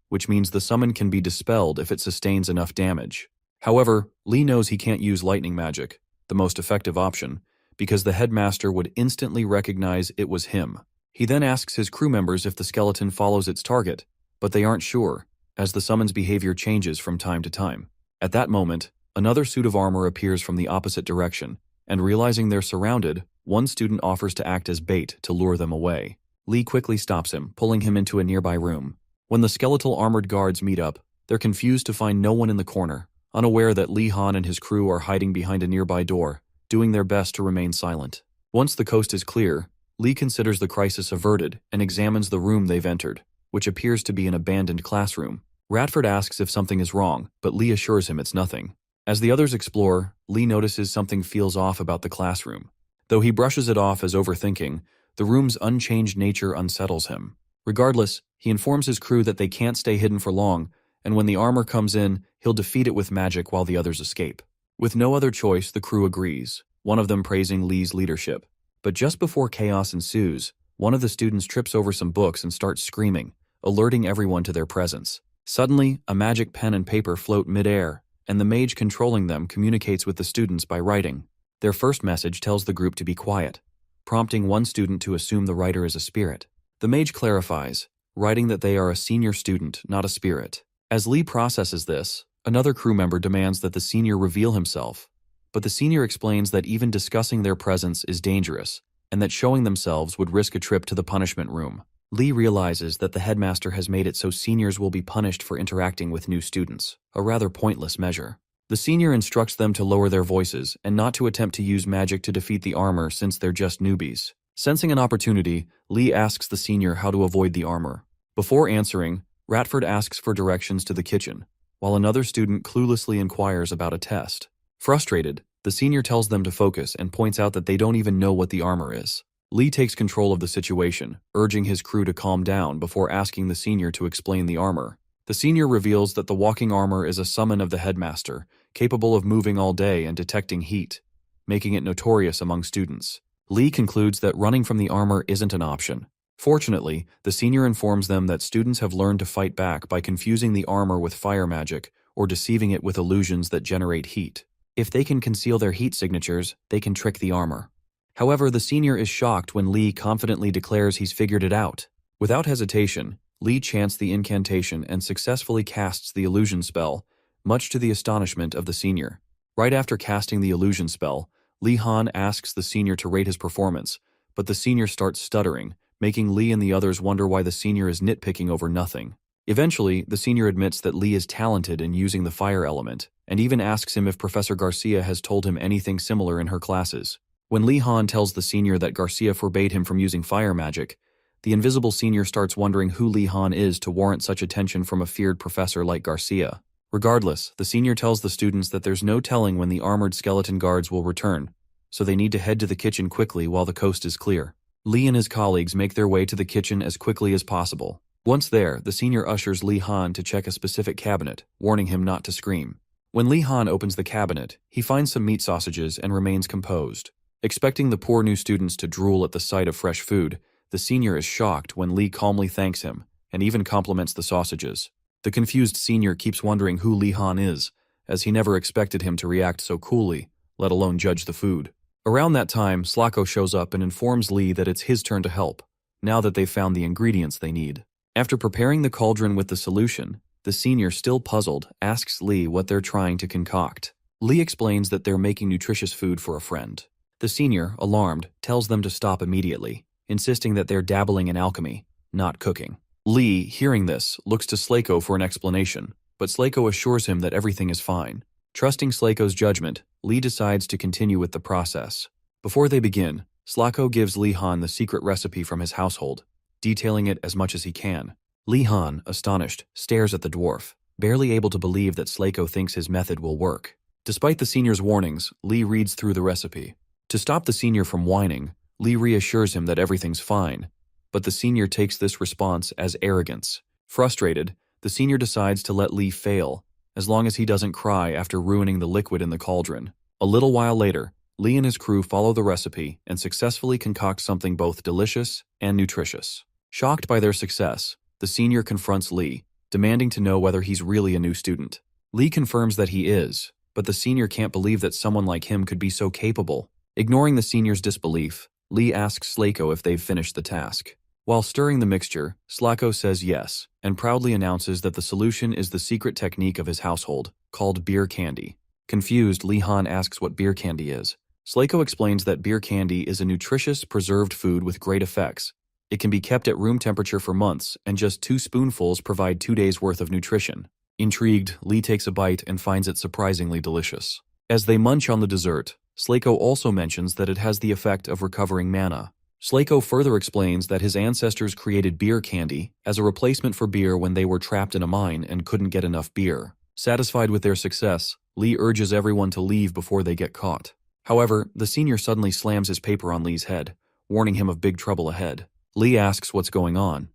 which means the summon can be dispelled if it sustains enough damage. However, Lee knows he can't use lightning magic, the most effective option, because the headmaster would instantly recognize it was him. He then asks his crew members if the skeleton follows its target, but they aren't sure, as the summon's behavior changes from time to time. At that moment, another suit of armor appears from the opposite direction, and realizing they're surrounded, one student offers to act as bait to lure them away. Lee quickly stops him, pulling him into a nearby room. When the skeletal armored guards meet up, they're confused to find no one in the corner, unaware that Lee Han and his crew are hiding behind a nearby door, doing their best to remain silent. Once the coast is clear, Lee considers the crisis averted and examines the room they've entered, which appears to be an abandoned classroom. Radford asks if something is wrong, but Lee assures him it's nothing. As the others explore, Lee notices something feels off about the classroom. Though he brushes it off as overthinking, the room's unchanged nature unsettles him. Regardless, he informs his crew that they can't stay hidden for long, and when the armor comes in, he'll defeat it with magic while the others escape. With no other choice, the crew agrees, one of them praising Lee's leadership. But just before chaos ensues, one of the students trips over some books and starts screaming, alerting everyone to their presence. Suddenly, a magic pen and paper float mid-air, and the mage controlling them communicates with the students by writing. Their first message tells the group to be quiet, prompting one student to assume the writer is a spirit. The mage clarifies, writing that they are a senior student, not a spirit. As Lee processes this, another crew member demands that the senior reveal himself, but the senior explains that even discussing their presence is dangerous, and that showing themselves would risk a trip to the punishment room. Lee realizes that the headmaster has made it so seniors will be punished for interacting with new students, a rather pointless measure. The senior instructs them to lower their voices and not to attempt to use magic to defeat the armor since they're just newbies. Sensing an opportunity, Lee asks the senior how to avoid the armor. Before answering, Radford asks for directions to the kitchen, while another student cluelessly inquires about a test. Frustrated, the senior tells them to focus and points out that they don't even know what the armor is. Lee takes control of the situation, urging his crew to calm down before asking the senior to explain the armor. The senior reveals that the walking armor is a summon of the headmaster, capable of moving all day and detecting heat, making it notorious among students. Lee concludes that running from the armor isn't an option. Fortunately, the senior informs them that students have learned to fight back by confusing the armor with fire magic or deceiving it with illusions that generate heat. If they can conceal their heat signatures, they can trick the armor. However, the senior is shocked when Lee confidently declares he's figured it out. Without hesitation, Lee chants the incantation and successfully casts the illusion spell, much to the astonishment of the senior. Right after casting the illusion spell, Lee Han asks the senior to rate his performance, but the senior starts stuttering, making Lee and the others wonder why the senior is nitpicking over nothing. Eventually, the senior admits that Lee is talented in using the fire element, and even asks him if Professor Garcia has told him anything similar in her classes. When Lee Han tells the senior that Garcia forbade him from using fire magic, the invisible senior starts wondering who Lee Han is to warrant such attention from a feared professor like Garcia. Regardless, the senior tells the students that there's no telling when the armored skeleton guards will return, so they need to head to the kitchen quickly while the coast is clear. Lee and his colleagues make their way to the kitchen as quickly as possible. Once there, the senior ushers Lee Han to check a specific cabinet, warning him not to scream. When Lee Han opens the cabinet, he finds some meat sausages and remains composed. Expecting the poor new students to drool at the sight of fresh food, the senior is shocked when Lee calmly thanks him and even compliments the sausages. The confused senior keeps wondering who Lee Han is, as he never expected him to react so coolly, let alone judge the food. Around that time, Slako shows up and informs Lee that it's his turn to help, now that they've found the ingredients they need. After preparing the cauldron with the solution, the senior, still puzzled, asks Lee what they're trying to concoct. Lee explains that they're making nutritious food for a friend. The senior, alarmed, tells them to stop immediately, insisting that they're dabbling in alchemy, not cooking. Lee, hearing this, looks to Slako for an explanation, but Slako assures him that everything is fine. Trusting Slako's judgment, Lee decides to continue with the process. Before they begin, Slako gives Lee Han the secret recipe from his household, detailing it as much as he can. Lee Han, astonished, stares at the dwarf, barely able to believe that Slako thinks his method will work. Despite the senior's warnings, Lee reads through the recipe. To stop the senior from whining, Lee reassures him that everything's fine, but the senior takes this response as arrogance. Frustrated, the senior decides to let Lee fail, as long as he doesn't cry after ruining the liquid in the cauldron. A little while later, Lee and his crew follow the recipe and successfully concoct something both delicious and nutritious. Shocked by their success, the senior confronts Lee, demanding to know whether he's really a new student. Lee confirms that he is, but the senior can't believe that someone like him could be so capable. Ignoring the senior's disbelief, Lee asks Slako if they've finished the task. While stirring the mixture, Slako says yes, and proudly announces that the solution is the secret technique of his household, called beer candy. Confused, Lee Han asks what beer candy is. Slako explains that beer candy is a nutritious, preserved food with great effects. It can be kept at room temperature for months, and just 2 spoonfuls provide 2 days' worth of nutrition. Intrigued, Lee takes a bite and finds it surprisingly delicious. As they munch on the dessert, Slako also mentions that it has the effect of recovering mana. Slako further explains that his ancestors created beer candy as a replacement for beer when they were trapped in a mine and couldn't get enough beer. Satisfied with their success, Lee urges everyone to leave before they get caught. However, the senior suddenly slams his paper on Lee's head, warning him of big trouble ahead. Lee asks what's going on,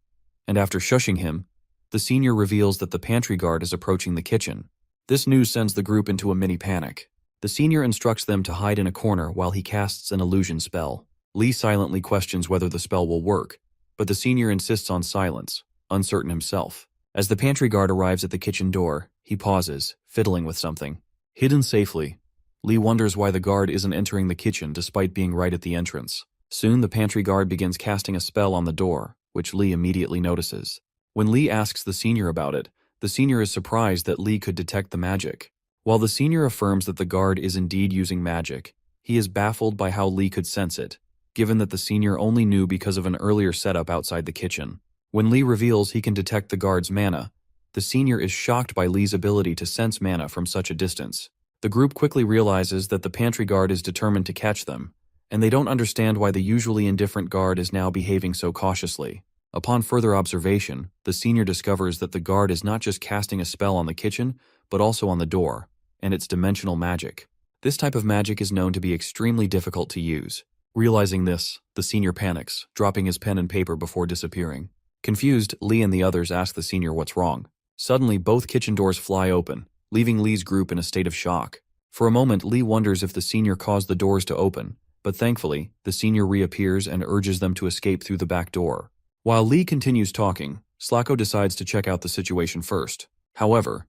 and after shushing him, the senior reveals that the pantry guard is approaching the kitchen. This news sends the group into a mini panic. The senior instructs them to hide in a corner while he casts an illusion spell. Lee silently questions whether the spell will work, but the senior insists on silence, uncertain himself. As the pantry guard arrives at the kitchen door, he pauses, fiddling with something. Hidden safely, Lee wonders why the guard isn't entering the kitchen despite being right at the entrance. Soon the pantry guard begins casting a spell on the door, which Lee immediately notices. When Lee asks the senior about it, the senior is surprised that Lee could detect the magic. While the senior affirms that the guard is indeed using magic, he is baffled by how Lee could sense it, given that the senior only knew because of an earlier setup outside the kitchen. When Lee reveals he can detect the guard's mana, the senior is shocked by Lee's ability to sense mana from such a distance. The group quickly realizes that the pantry guard is determined to catch them, and they don't understand why the usually indifferent guard is now behaving so cautiously. Upon further observation, the senior discovers that the guard is not just casting a spell on the kitchen, but also on the door, and it's dimensional magic. This type of magic is known to be extremely difficult to use. Realizing this, the senior panics, dropping his pen and paper before disappearing. Confused, Lee and the others ask the senior what's wrong. Suddenly, both kitchen doors fly open, leaving Lee's group in a state of shock. For a moment, Lee wonders if the senior caused the doors to open, but thankfully, the senior reappears and urges them to escape through the back door. While Lee continues talking, Slako decides to check out the situation first. However,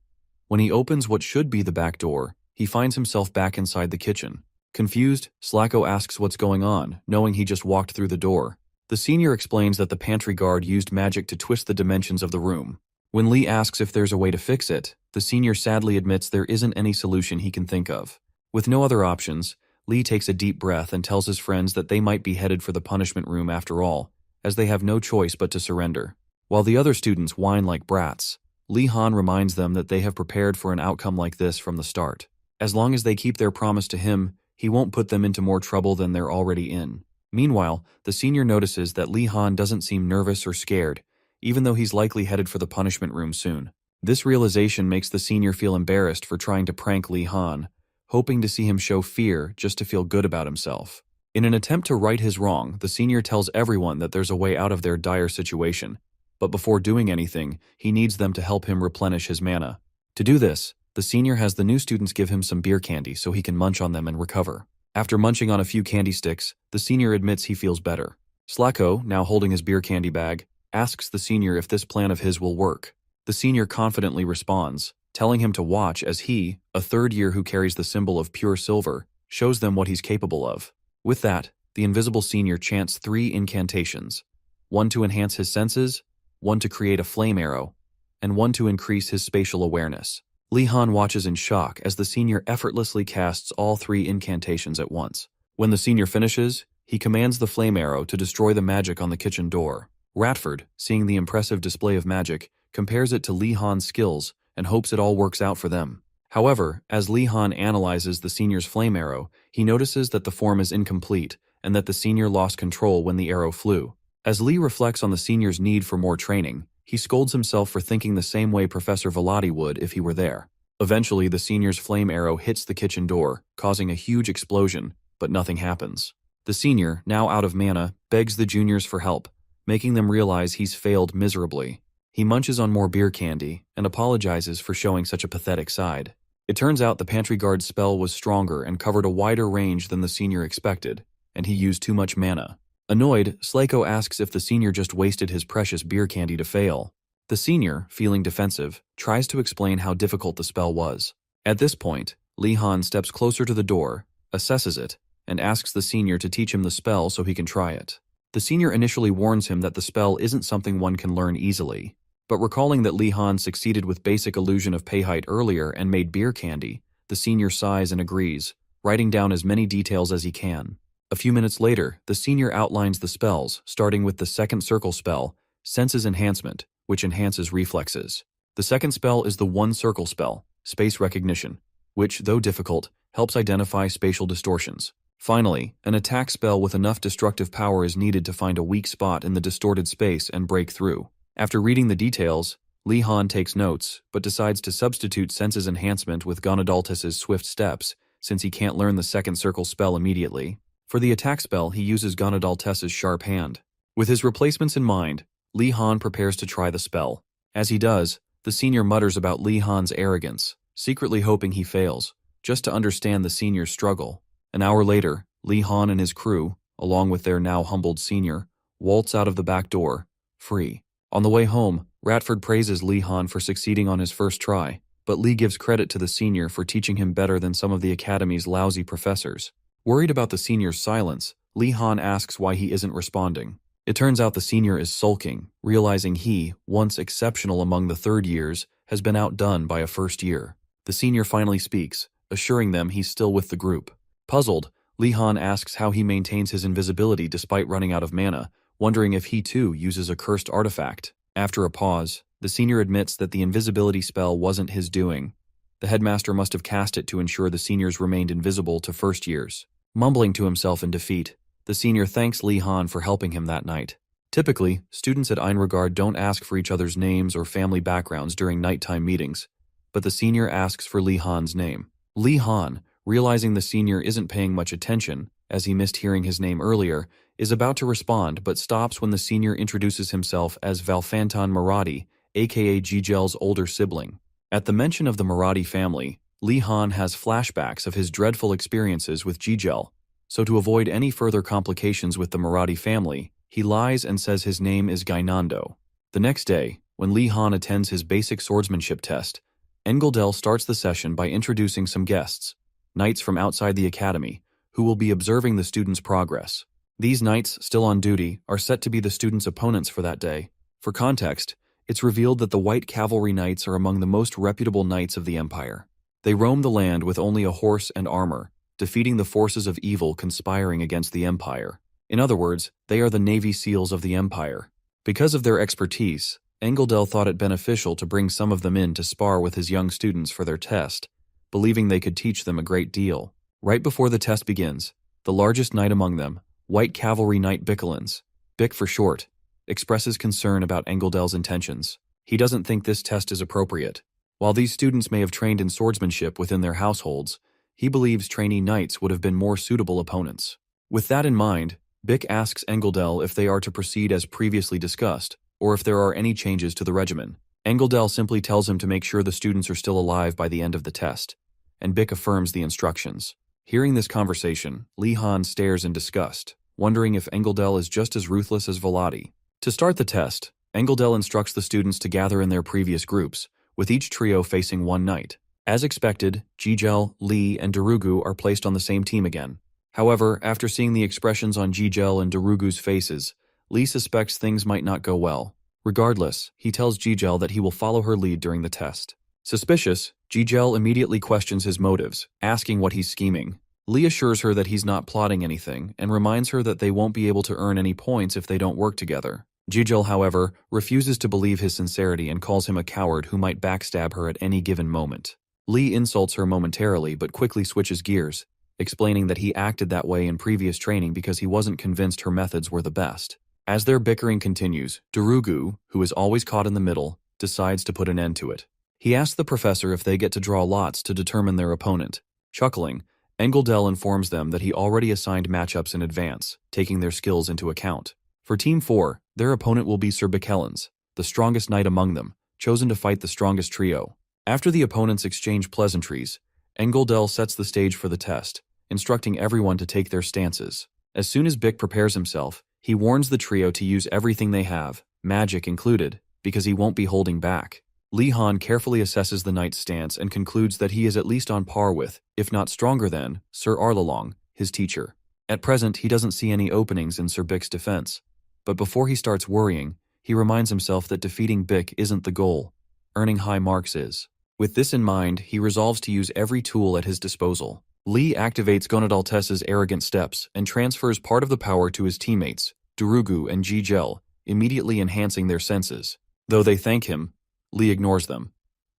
when he opens what should be the back door, he finds himself back inside the kitchen. Confused, Slako asks what's going on, knowing he just walked through the door. The senior explains that the pantry guard used magic to twist the dimensions of the room. When Lee asks if there's a way to fix it, the senior sadly admits there isn't any solution he can think of. With no other options, Lee takes a deep breath and tells his friends that they might be headed for the punishment room after all, as they have no choice but to surrender. While the other students whine like brats, Lee Han reminds them that they have prepared for an outcome like this from the start. As long as they keep their promise to him, he won't put them into more trouble than they're already in. Meanwhile, the senior notices that Lee Han doesn't seem nervous or scared, even though he's likely headed for the punishment room soon. This realization makes the senior feel embarrassed for trying to prank Lee Han, hoping to see him show fear just to feel good about himself. In an attempt to right his wrong, the senior tells everyone that there's a way out of their dire situation, but before doing anything, he needs them to help him replenish his mana. To do this, the senior has the new students give him some beer candy so he can munch on them and recover. After munching on a few candy sticks, the senior admits he feels better. Slacko, now holding his beer candy bag, asks the senior if this plan of his will work. The senior confidently responds, telling him to watch as he, a third year who carries the symbol of pure silver, shows them what he's capable of. With that, the invisible senior chants 3 incantations. 1 to enhance his senses, 1 to create a flame arrow, and 1 to increase his spatial awareness. Li-Han watches in shock as the senior effortlessly casts all 3 incantations at once. When the senior finishes, he commands the flame arrow to destroy the magic on the kitchen door. Ratford, seeing the impressive display of magic, compares it to Li-Han's skills and hopes it all works out for them. However, as Li-Han analyzes the senior's flame arrow, he notices that the form is incomplete and that the senior lost control when the arrow flew. As Li reflects on the senior's need for more training, he scolds himself for thinking the same way Professor Velati would if he were there. Eventually, the senior's flame arrow hits the kitchen door, causing a huge explosion, but nothing happens. The senior, now out of mana, begs the juniors for help, making them realize he's failed miserably. He munches on more beer candy and apologizes for showing such a pathetic side. It turns out the pantry guard's spell was stronger and covered a wider range than the senior expected, and he used too much mana. Annoyed, Slacko asks if the senior just wasted his precious beer candy to fail. The senior, feeling defensive, tries to explain how difficult the spell was. At this point, Li-Han steps closer to the door, assesses it, and asks the senior to teach him the spell so he can try it. The senior initially warns him that the spell isn't something one can learn easily, but recalling that Li-Han succeeded with basic illusion of pay height earlier and made beer candy, the senior sighs and agrees, writing down as many details as he can. A few minutes later, the senior outlines the spells, starting with the second circle spell, Senses Enhancement, which enhances reflexes. The second spell is the one circle spell, Space Recognition, which, though difficult, helps identify spatial distortions. Finally, an attack spell with enough destructive power is needed to find a weak spot in the distorted space and break through. After reading the details, Li-Han takes notes, but decides to substitute Senses Enhancement with Gonadaltus's Swift Steps, since he can't learn the second circle spell immediately. For the attack spell, he uses Gonadaltus's Sharp Hand. With his replacements in mind, Li-Han prepares to try the spell. As he does, the senior mutters about Li-Han's arrogance, secretly hoping he fails, just to understand the senior's struggle. An hour later, Li-Han and his crew, along with their now humbled senior, waltz out of the back door, free. On the way home, Ratford praises Li-Han for succeeding on his first try, but Li gives credit to the senior for teaching him better than some of the academy's lousy professors. Worried about the senior's silence, Li-Han asks why he isn't responding. It turns out the senior is sulking, realizing he, once exceptional among the third years, has been outdone by a first year. The senior finally speaks, assuring them he's still with the group. Puzzled, Li-Han asks how he maintains his invisibility despite running out of mana, wondering if he too uses a cursed artifact. After a pause, the senior admits that the invisibility spell wasn't his doing. The headmaster must have cast it to ensure the seniors remained invisible to first years. Mumbling to himself in defeat, the senior thanks Li-Han for helping him that night. Typically, students at Einregard don't ask for each other's names or family backgrounds during nighttime meetings, but the senior asks for Li-Han's name. Li-Han, realizing the senior isn't paying much attention, as he missed hearing his name earlier, is about to respond but stops when the senior introduces himself as Valfantan Marathi, aka Jijel's older sibling. At the mention of the Marathi family, Li-Han has flashbacks of his dreadful experiences with Jijel, so to avoid any further complications with the Marathi family, he lies and says his name is Gainando. The next day, when Li-Han attends his basic swordsmanship test, Engeldel starts the session by introducing some guests, knights from outside the academy, who will be observing the students' progress. These knights, still on duty, are set to be the students' opponents for that day. For context, it's revealed that the White Cavalry Knights are among the most reputable knights of the Empire. They roam the land with only a horse and armor, defeating the forces of evil conspiring against the Empire. In other words, they are the Navy SEALs of the Empire. Because of their expertise, Engeldel thought it beneficial to bring some of them in to spar with his young students for their test, believing they could teach them a great deal. Right before the test begins, the largest knight among them, White Cavalry Knight Bickelins, Bic for short, expresses concern about Engeldel's intentions. He doesn't think this test is appropriate. While these students may have trained in swordsmanship within their households, he believes trainee knights would have been more suitable opponents. With that in mind, Bic asks Engeldel if they are to proceed as previously discussed, or if there are any changes to the regimen. Engeldel simply tells him to make sure the students are still alive by the end of the test, and Bick affirms the instructions. Hearing this conversation, Lee Han stares in disgust, wondering if Engeldel is just as ruthless as Velati. To start the test, Engeldel instructs the students to gather in their previous groups, with each trio facing one knight. As expected, Jijel, Lee, and Darugu are placed on the same team again. However, after seeing the expressions on Jijel and Darugu's faces, Lee suspects things might not go well. Regardless, he tells Jijel that he will follow her lead during the test. Suspicious, Jijel immediately questions his motives, asking what he's scheming. Lee assures her that he's not plotting anything and reminds her that they won't be able to earn any points if they don't work together. Jijel, however, refuses to believe his sincerity and calls him a coward who might backstab her at any given moment. Lee insults her momentarily but quickly switches gears, explaining that he acted that way in previous training because he wasn't convinced her methods were the best. As their bickering continues, Darugu, who is always caught in the middle, decides to put an end to it. He asks the professor if they get to draw lots to determine their opponent. Chuckling, Engeldel informs them that he already assigned matchups in advance, taking their skills into account. For Team 4, their opponent will be Sir Bickelens, the strongest knight among them, chosen to fight the strongest trio. After the opponents exchange pleasantries, Engeldel sets the stage for the test, instructing everyone to take their stances. As soon as Bick prepares himself, he warns the trio to use everything they have, magic included, because he won't be holding back. Lee Han carefully assesses the knight's stance and concludes that he is at least on par with, if not stronger than, Sir Arlalong, his teacher. At present, he doesn't see any openings in Sir Bick's defense, but before he starts worrying, he reminds himself that defeating Bick isn't the goal. Earning high marks is. With this in mind, he resolves to use every tool at his disposal. Lee activates Gonadaltes's arrogant steps and transfers part of the power to his teammates, Darugu and Jijel, immediately enhancing their senses. Though they thank him, Lee ignores them,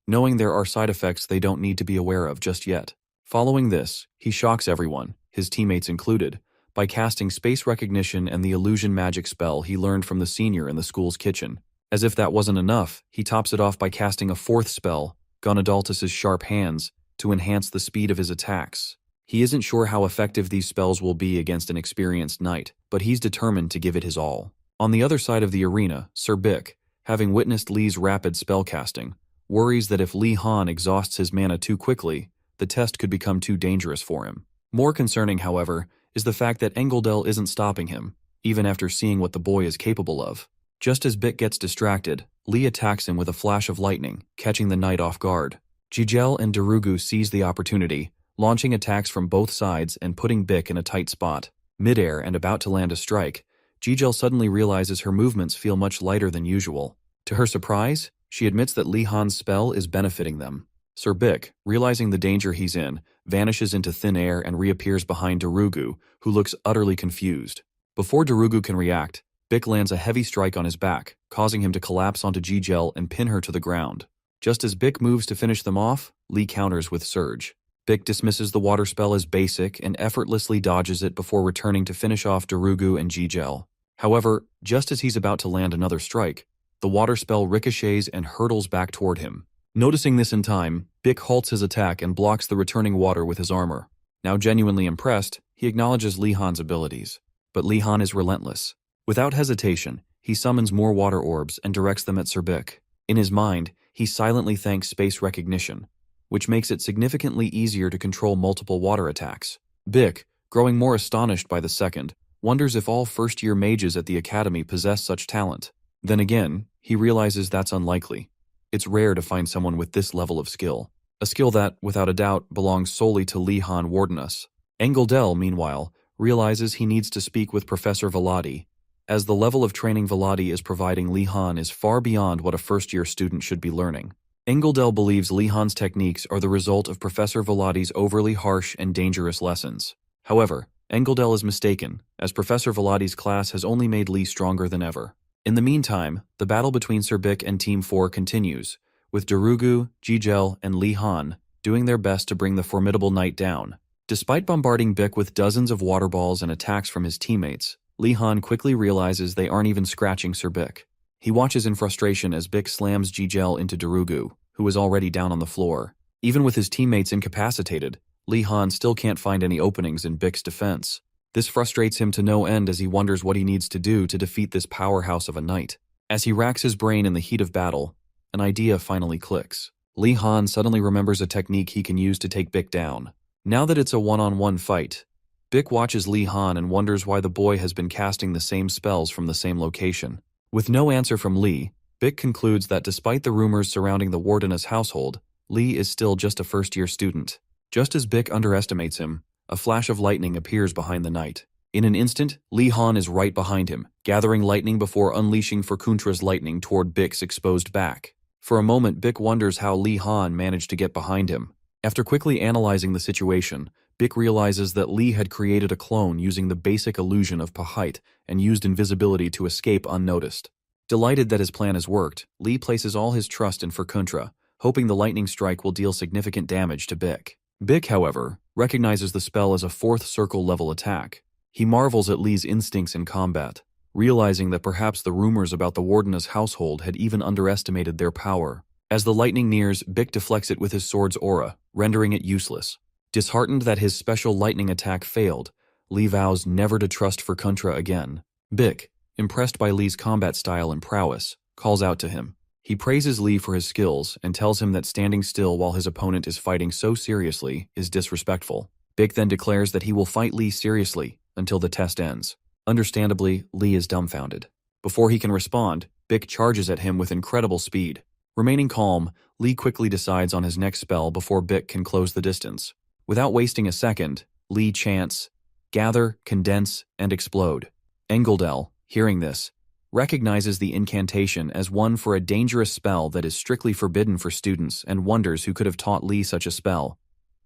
knowing there are side effects they don't need to be aware of just yet. Following this, he shocks everyone, his teammates included, by casting space recognition and the illusion magic spell he learned from the senior in the school's kitchen. As if that wasn't enough, he tops it off by casting a fourth spell, Gonadaltes's sharp hands, to enhance the speed of his attacks. He isn't sure how effective these spells will be against an experienced knight, but he's determined to give it his all. On the other side of the arena, Sir Bick, having witnessed Lee's rapid spellcasting, worries that if Lee Han exhausts his mana too quickly, the test could become too dangerous for him. More concerning, however, is the fact that Engeldel isn't stopping him, even after seeing what the boy is capable of. Just as Bick gets distracted, Lee attacks him with a flash of lightning, catching the knight off guard. Jijel and Darugu seize the opportunity, launching attacks from both sides and putting Bick in a tight spot. Midair and about to land a strike, Jijel suddenly realizes her movements feel much lighter than usual. To her surprise, she admits that Lee Han's spell is benefiting them. Sir Bick, realizing the danger he's in, vanishes into thin air and reappears behind Darugu, who looks utterly confused. Before Darugu can react, Bick lands a heavy strike on his back, causing him to collapse onto Jijel and pin her to the ground. Just as Bick moves to finish them off, Lee counters with Surge. Bick dismisses the water spell as basic and effortlessly dodges it before returning to finish off Darugu and Jijel. However, just as he's about to land another strike, the water spell ricochets and hurtles back toward him. Noticing this in time, Bick halts his attack and blocks the returning water with his armor. Now genuinely impressed, he acknowledges Lee Han's abilities. But Lee Han is relentless. Without hesitation, he summons more water orbs and directs them at Sir Bick. In his mind, he silently thanks space recognition, which makes it significantly easier to control multiple water attacks. Bick, growing more astonished by the second, wonders if all first-year mages at the academy possess such talent. Then again, he realizes that's unlikely. It's rare to find someone with this level of skill, a skill that, without a doubt, belongs solely to Lee Han Wardenus. Engeldel, meanwhile, realizes he needs to speak with Professor Velati, as the level of training Velati is providing Lee Han is far beyond what a first-year student should be learning. Engeldel believes Lee Han's techniques are the result of Professor Velati's overly harsh and dangerous lessons. However, Engeldel is mistaken, as Professor Velati's class has only made Lee stronger than ever. In the meantime, the battle between Sir Bick and Team 4 continues, with Darugu, Jijel, and Lee Han doing their best to bring the formidable knight down. Despite bombarding Bick with dozens of water balls and attacks from his teammates, Lee Han quickly realizes they aren't even scratching Sir Bick. He watches in frustration as Bick slams Jijel into Darugu, who is already down on the floor. Even with his teammates incapacitated, Lee Han still can't find any openings in Bick's defense. This frustrates him to no end as he wonders what he needs to do to defeat this powerhouse of a knight. As he racks his brain in the heat of battle, an idea finally clicks. Li Han suddenly remembers a technique he can use to take Bic down. Now that it's a one-on-one fight, Bic watches Li Han and wonders why the boy has been casting the same spells from the same location. With no answer from Li, Bic concludes that despite the rumors surrounding the Wardeness household, Li is still just a first-year student. Just as Bic underestimates him, a flash of lightning appears behind the knight. In an instant, Li Han is right behind him, gathering lightning before unleashing Furkuntra's lightning toward Bic's exposed back. For a moment, Bic wonders how Li Han managed to get behind him. After quickly analyzing the situation, Bic realizes that Li had created a clone using the basic illusion of Pahite and used invisibility to escape unnoticed. Delighted that his plan has worked, Li places all his trust in Furkuntra, hoping the lightning strike will deal significant damage to Bic. Bic, however, recognizes the spell as a fourth circle-level attack. He marvels at Li's instincts in combat, realizing that perhaps the rumors about the Wardeness household had even underestimated their power. As the lightning nears, Bic deflects it with his sword's aura, rendering it useless. Disheartened that his special lightning attack failed, Li vows never to trust Furkuntra again. Bic, impressed by Li's combat style and prowess, calls out to him. He praises Li for his skills and tells him that standing still while his opponent is fighting so seriously is disrespectful. Bic then declares that he will fight Li seriously until the test ends. Understandably, Li is dumbfounded. Before he can respond, Bic charges at him with incredible speed. Remaining calm, Li quickly decides on his next spell before Bic can close the distance. Without wasting a second, Li chants, "Gather, condense, and explode." Engeldel, hearing this, recognizes the incantation as one for a dangerous spell that is strictly forbidden for students and wonders who could have taught Li such a spell.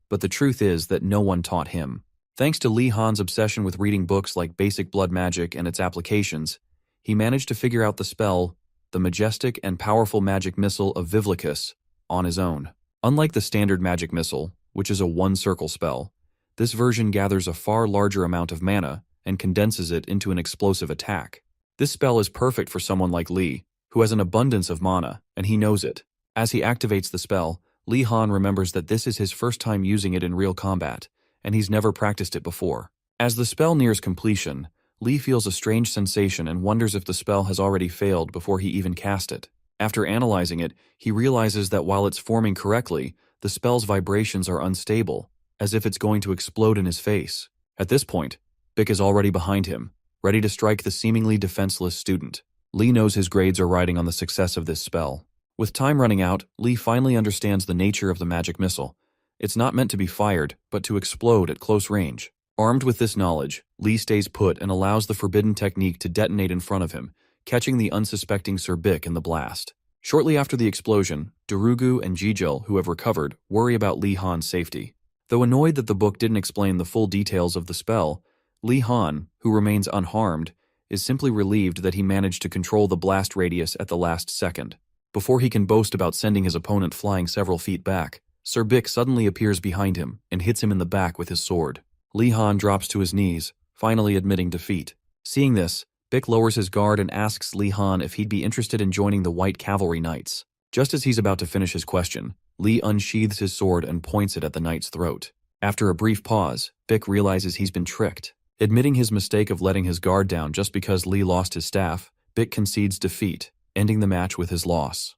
But the truth is that no one taught him. Thanks to Li Han's obsession with reading books like Basic Blood Magic and its applications, he managed to figure out the spell, the majestic and powerful magic missile of Vivlicus, on his own. Unlike the standard magic missile, which is a one-circle spell, this version gathers a far larger amount of mana and condenses it into an explosive attack. This spell is perfect for someone like Li, who has an abundance of mana, and he knows it. As he activates the spell, Li Han remembers that this is his first time using it in real combat, and he's never practiced it before. As the spell nears completion, Li feels a strange sensation and wonders if the spell has already failed before he even cast it. After analyzing it, he realizes that while it's forming correctly, the spell's vibrations are unstable, as if it's going to explode in his face. At this point, Bic is already behind him, ready to strike the seemingly defenseless student. Li knows his grades are riding on the success of this spell. With time running out, Li finally understands the nature of the magic missile. It's not meant to be fired, but to explode at close range. Armed with this knowledge, Li stays put and allows the forbidden technique to detonate in front of him, catching the unsuspecting Sir Bic in the blast. Shortly after the explosion, Darugu and Jijel, who have recovered, worry about Li Han's safety. Though annoyed that the book didn't explain the full details of the spell, Li Han, who remains unharmed, is simply relieved that he managed to control the blast radius at the last second. Before he can boast about sending his opponent flying several feet back, Sir Bic suddenly appears behind him and hits him in the back with his sword. Li Han drops to his knees, finally admitting defeat. Seeing this, Bic lowers his guard and asks Li Han if he'd be interested in joining the White Cavalry Knights. Just as he's about to finish his question, Li unsheathes his sword and points it at the knight's throat. After a brief pause, Bic realizes he's been tricked. Admitting his mistake of letting his guard down just because Li lost his staff, Bic concedes defeat, ending the match with his loss.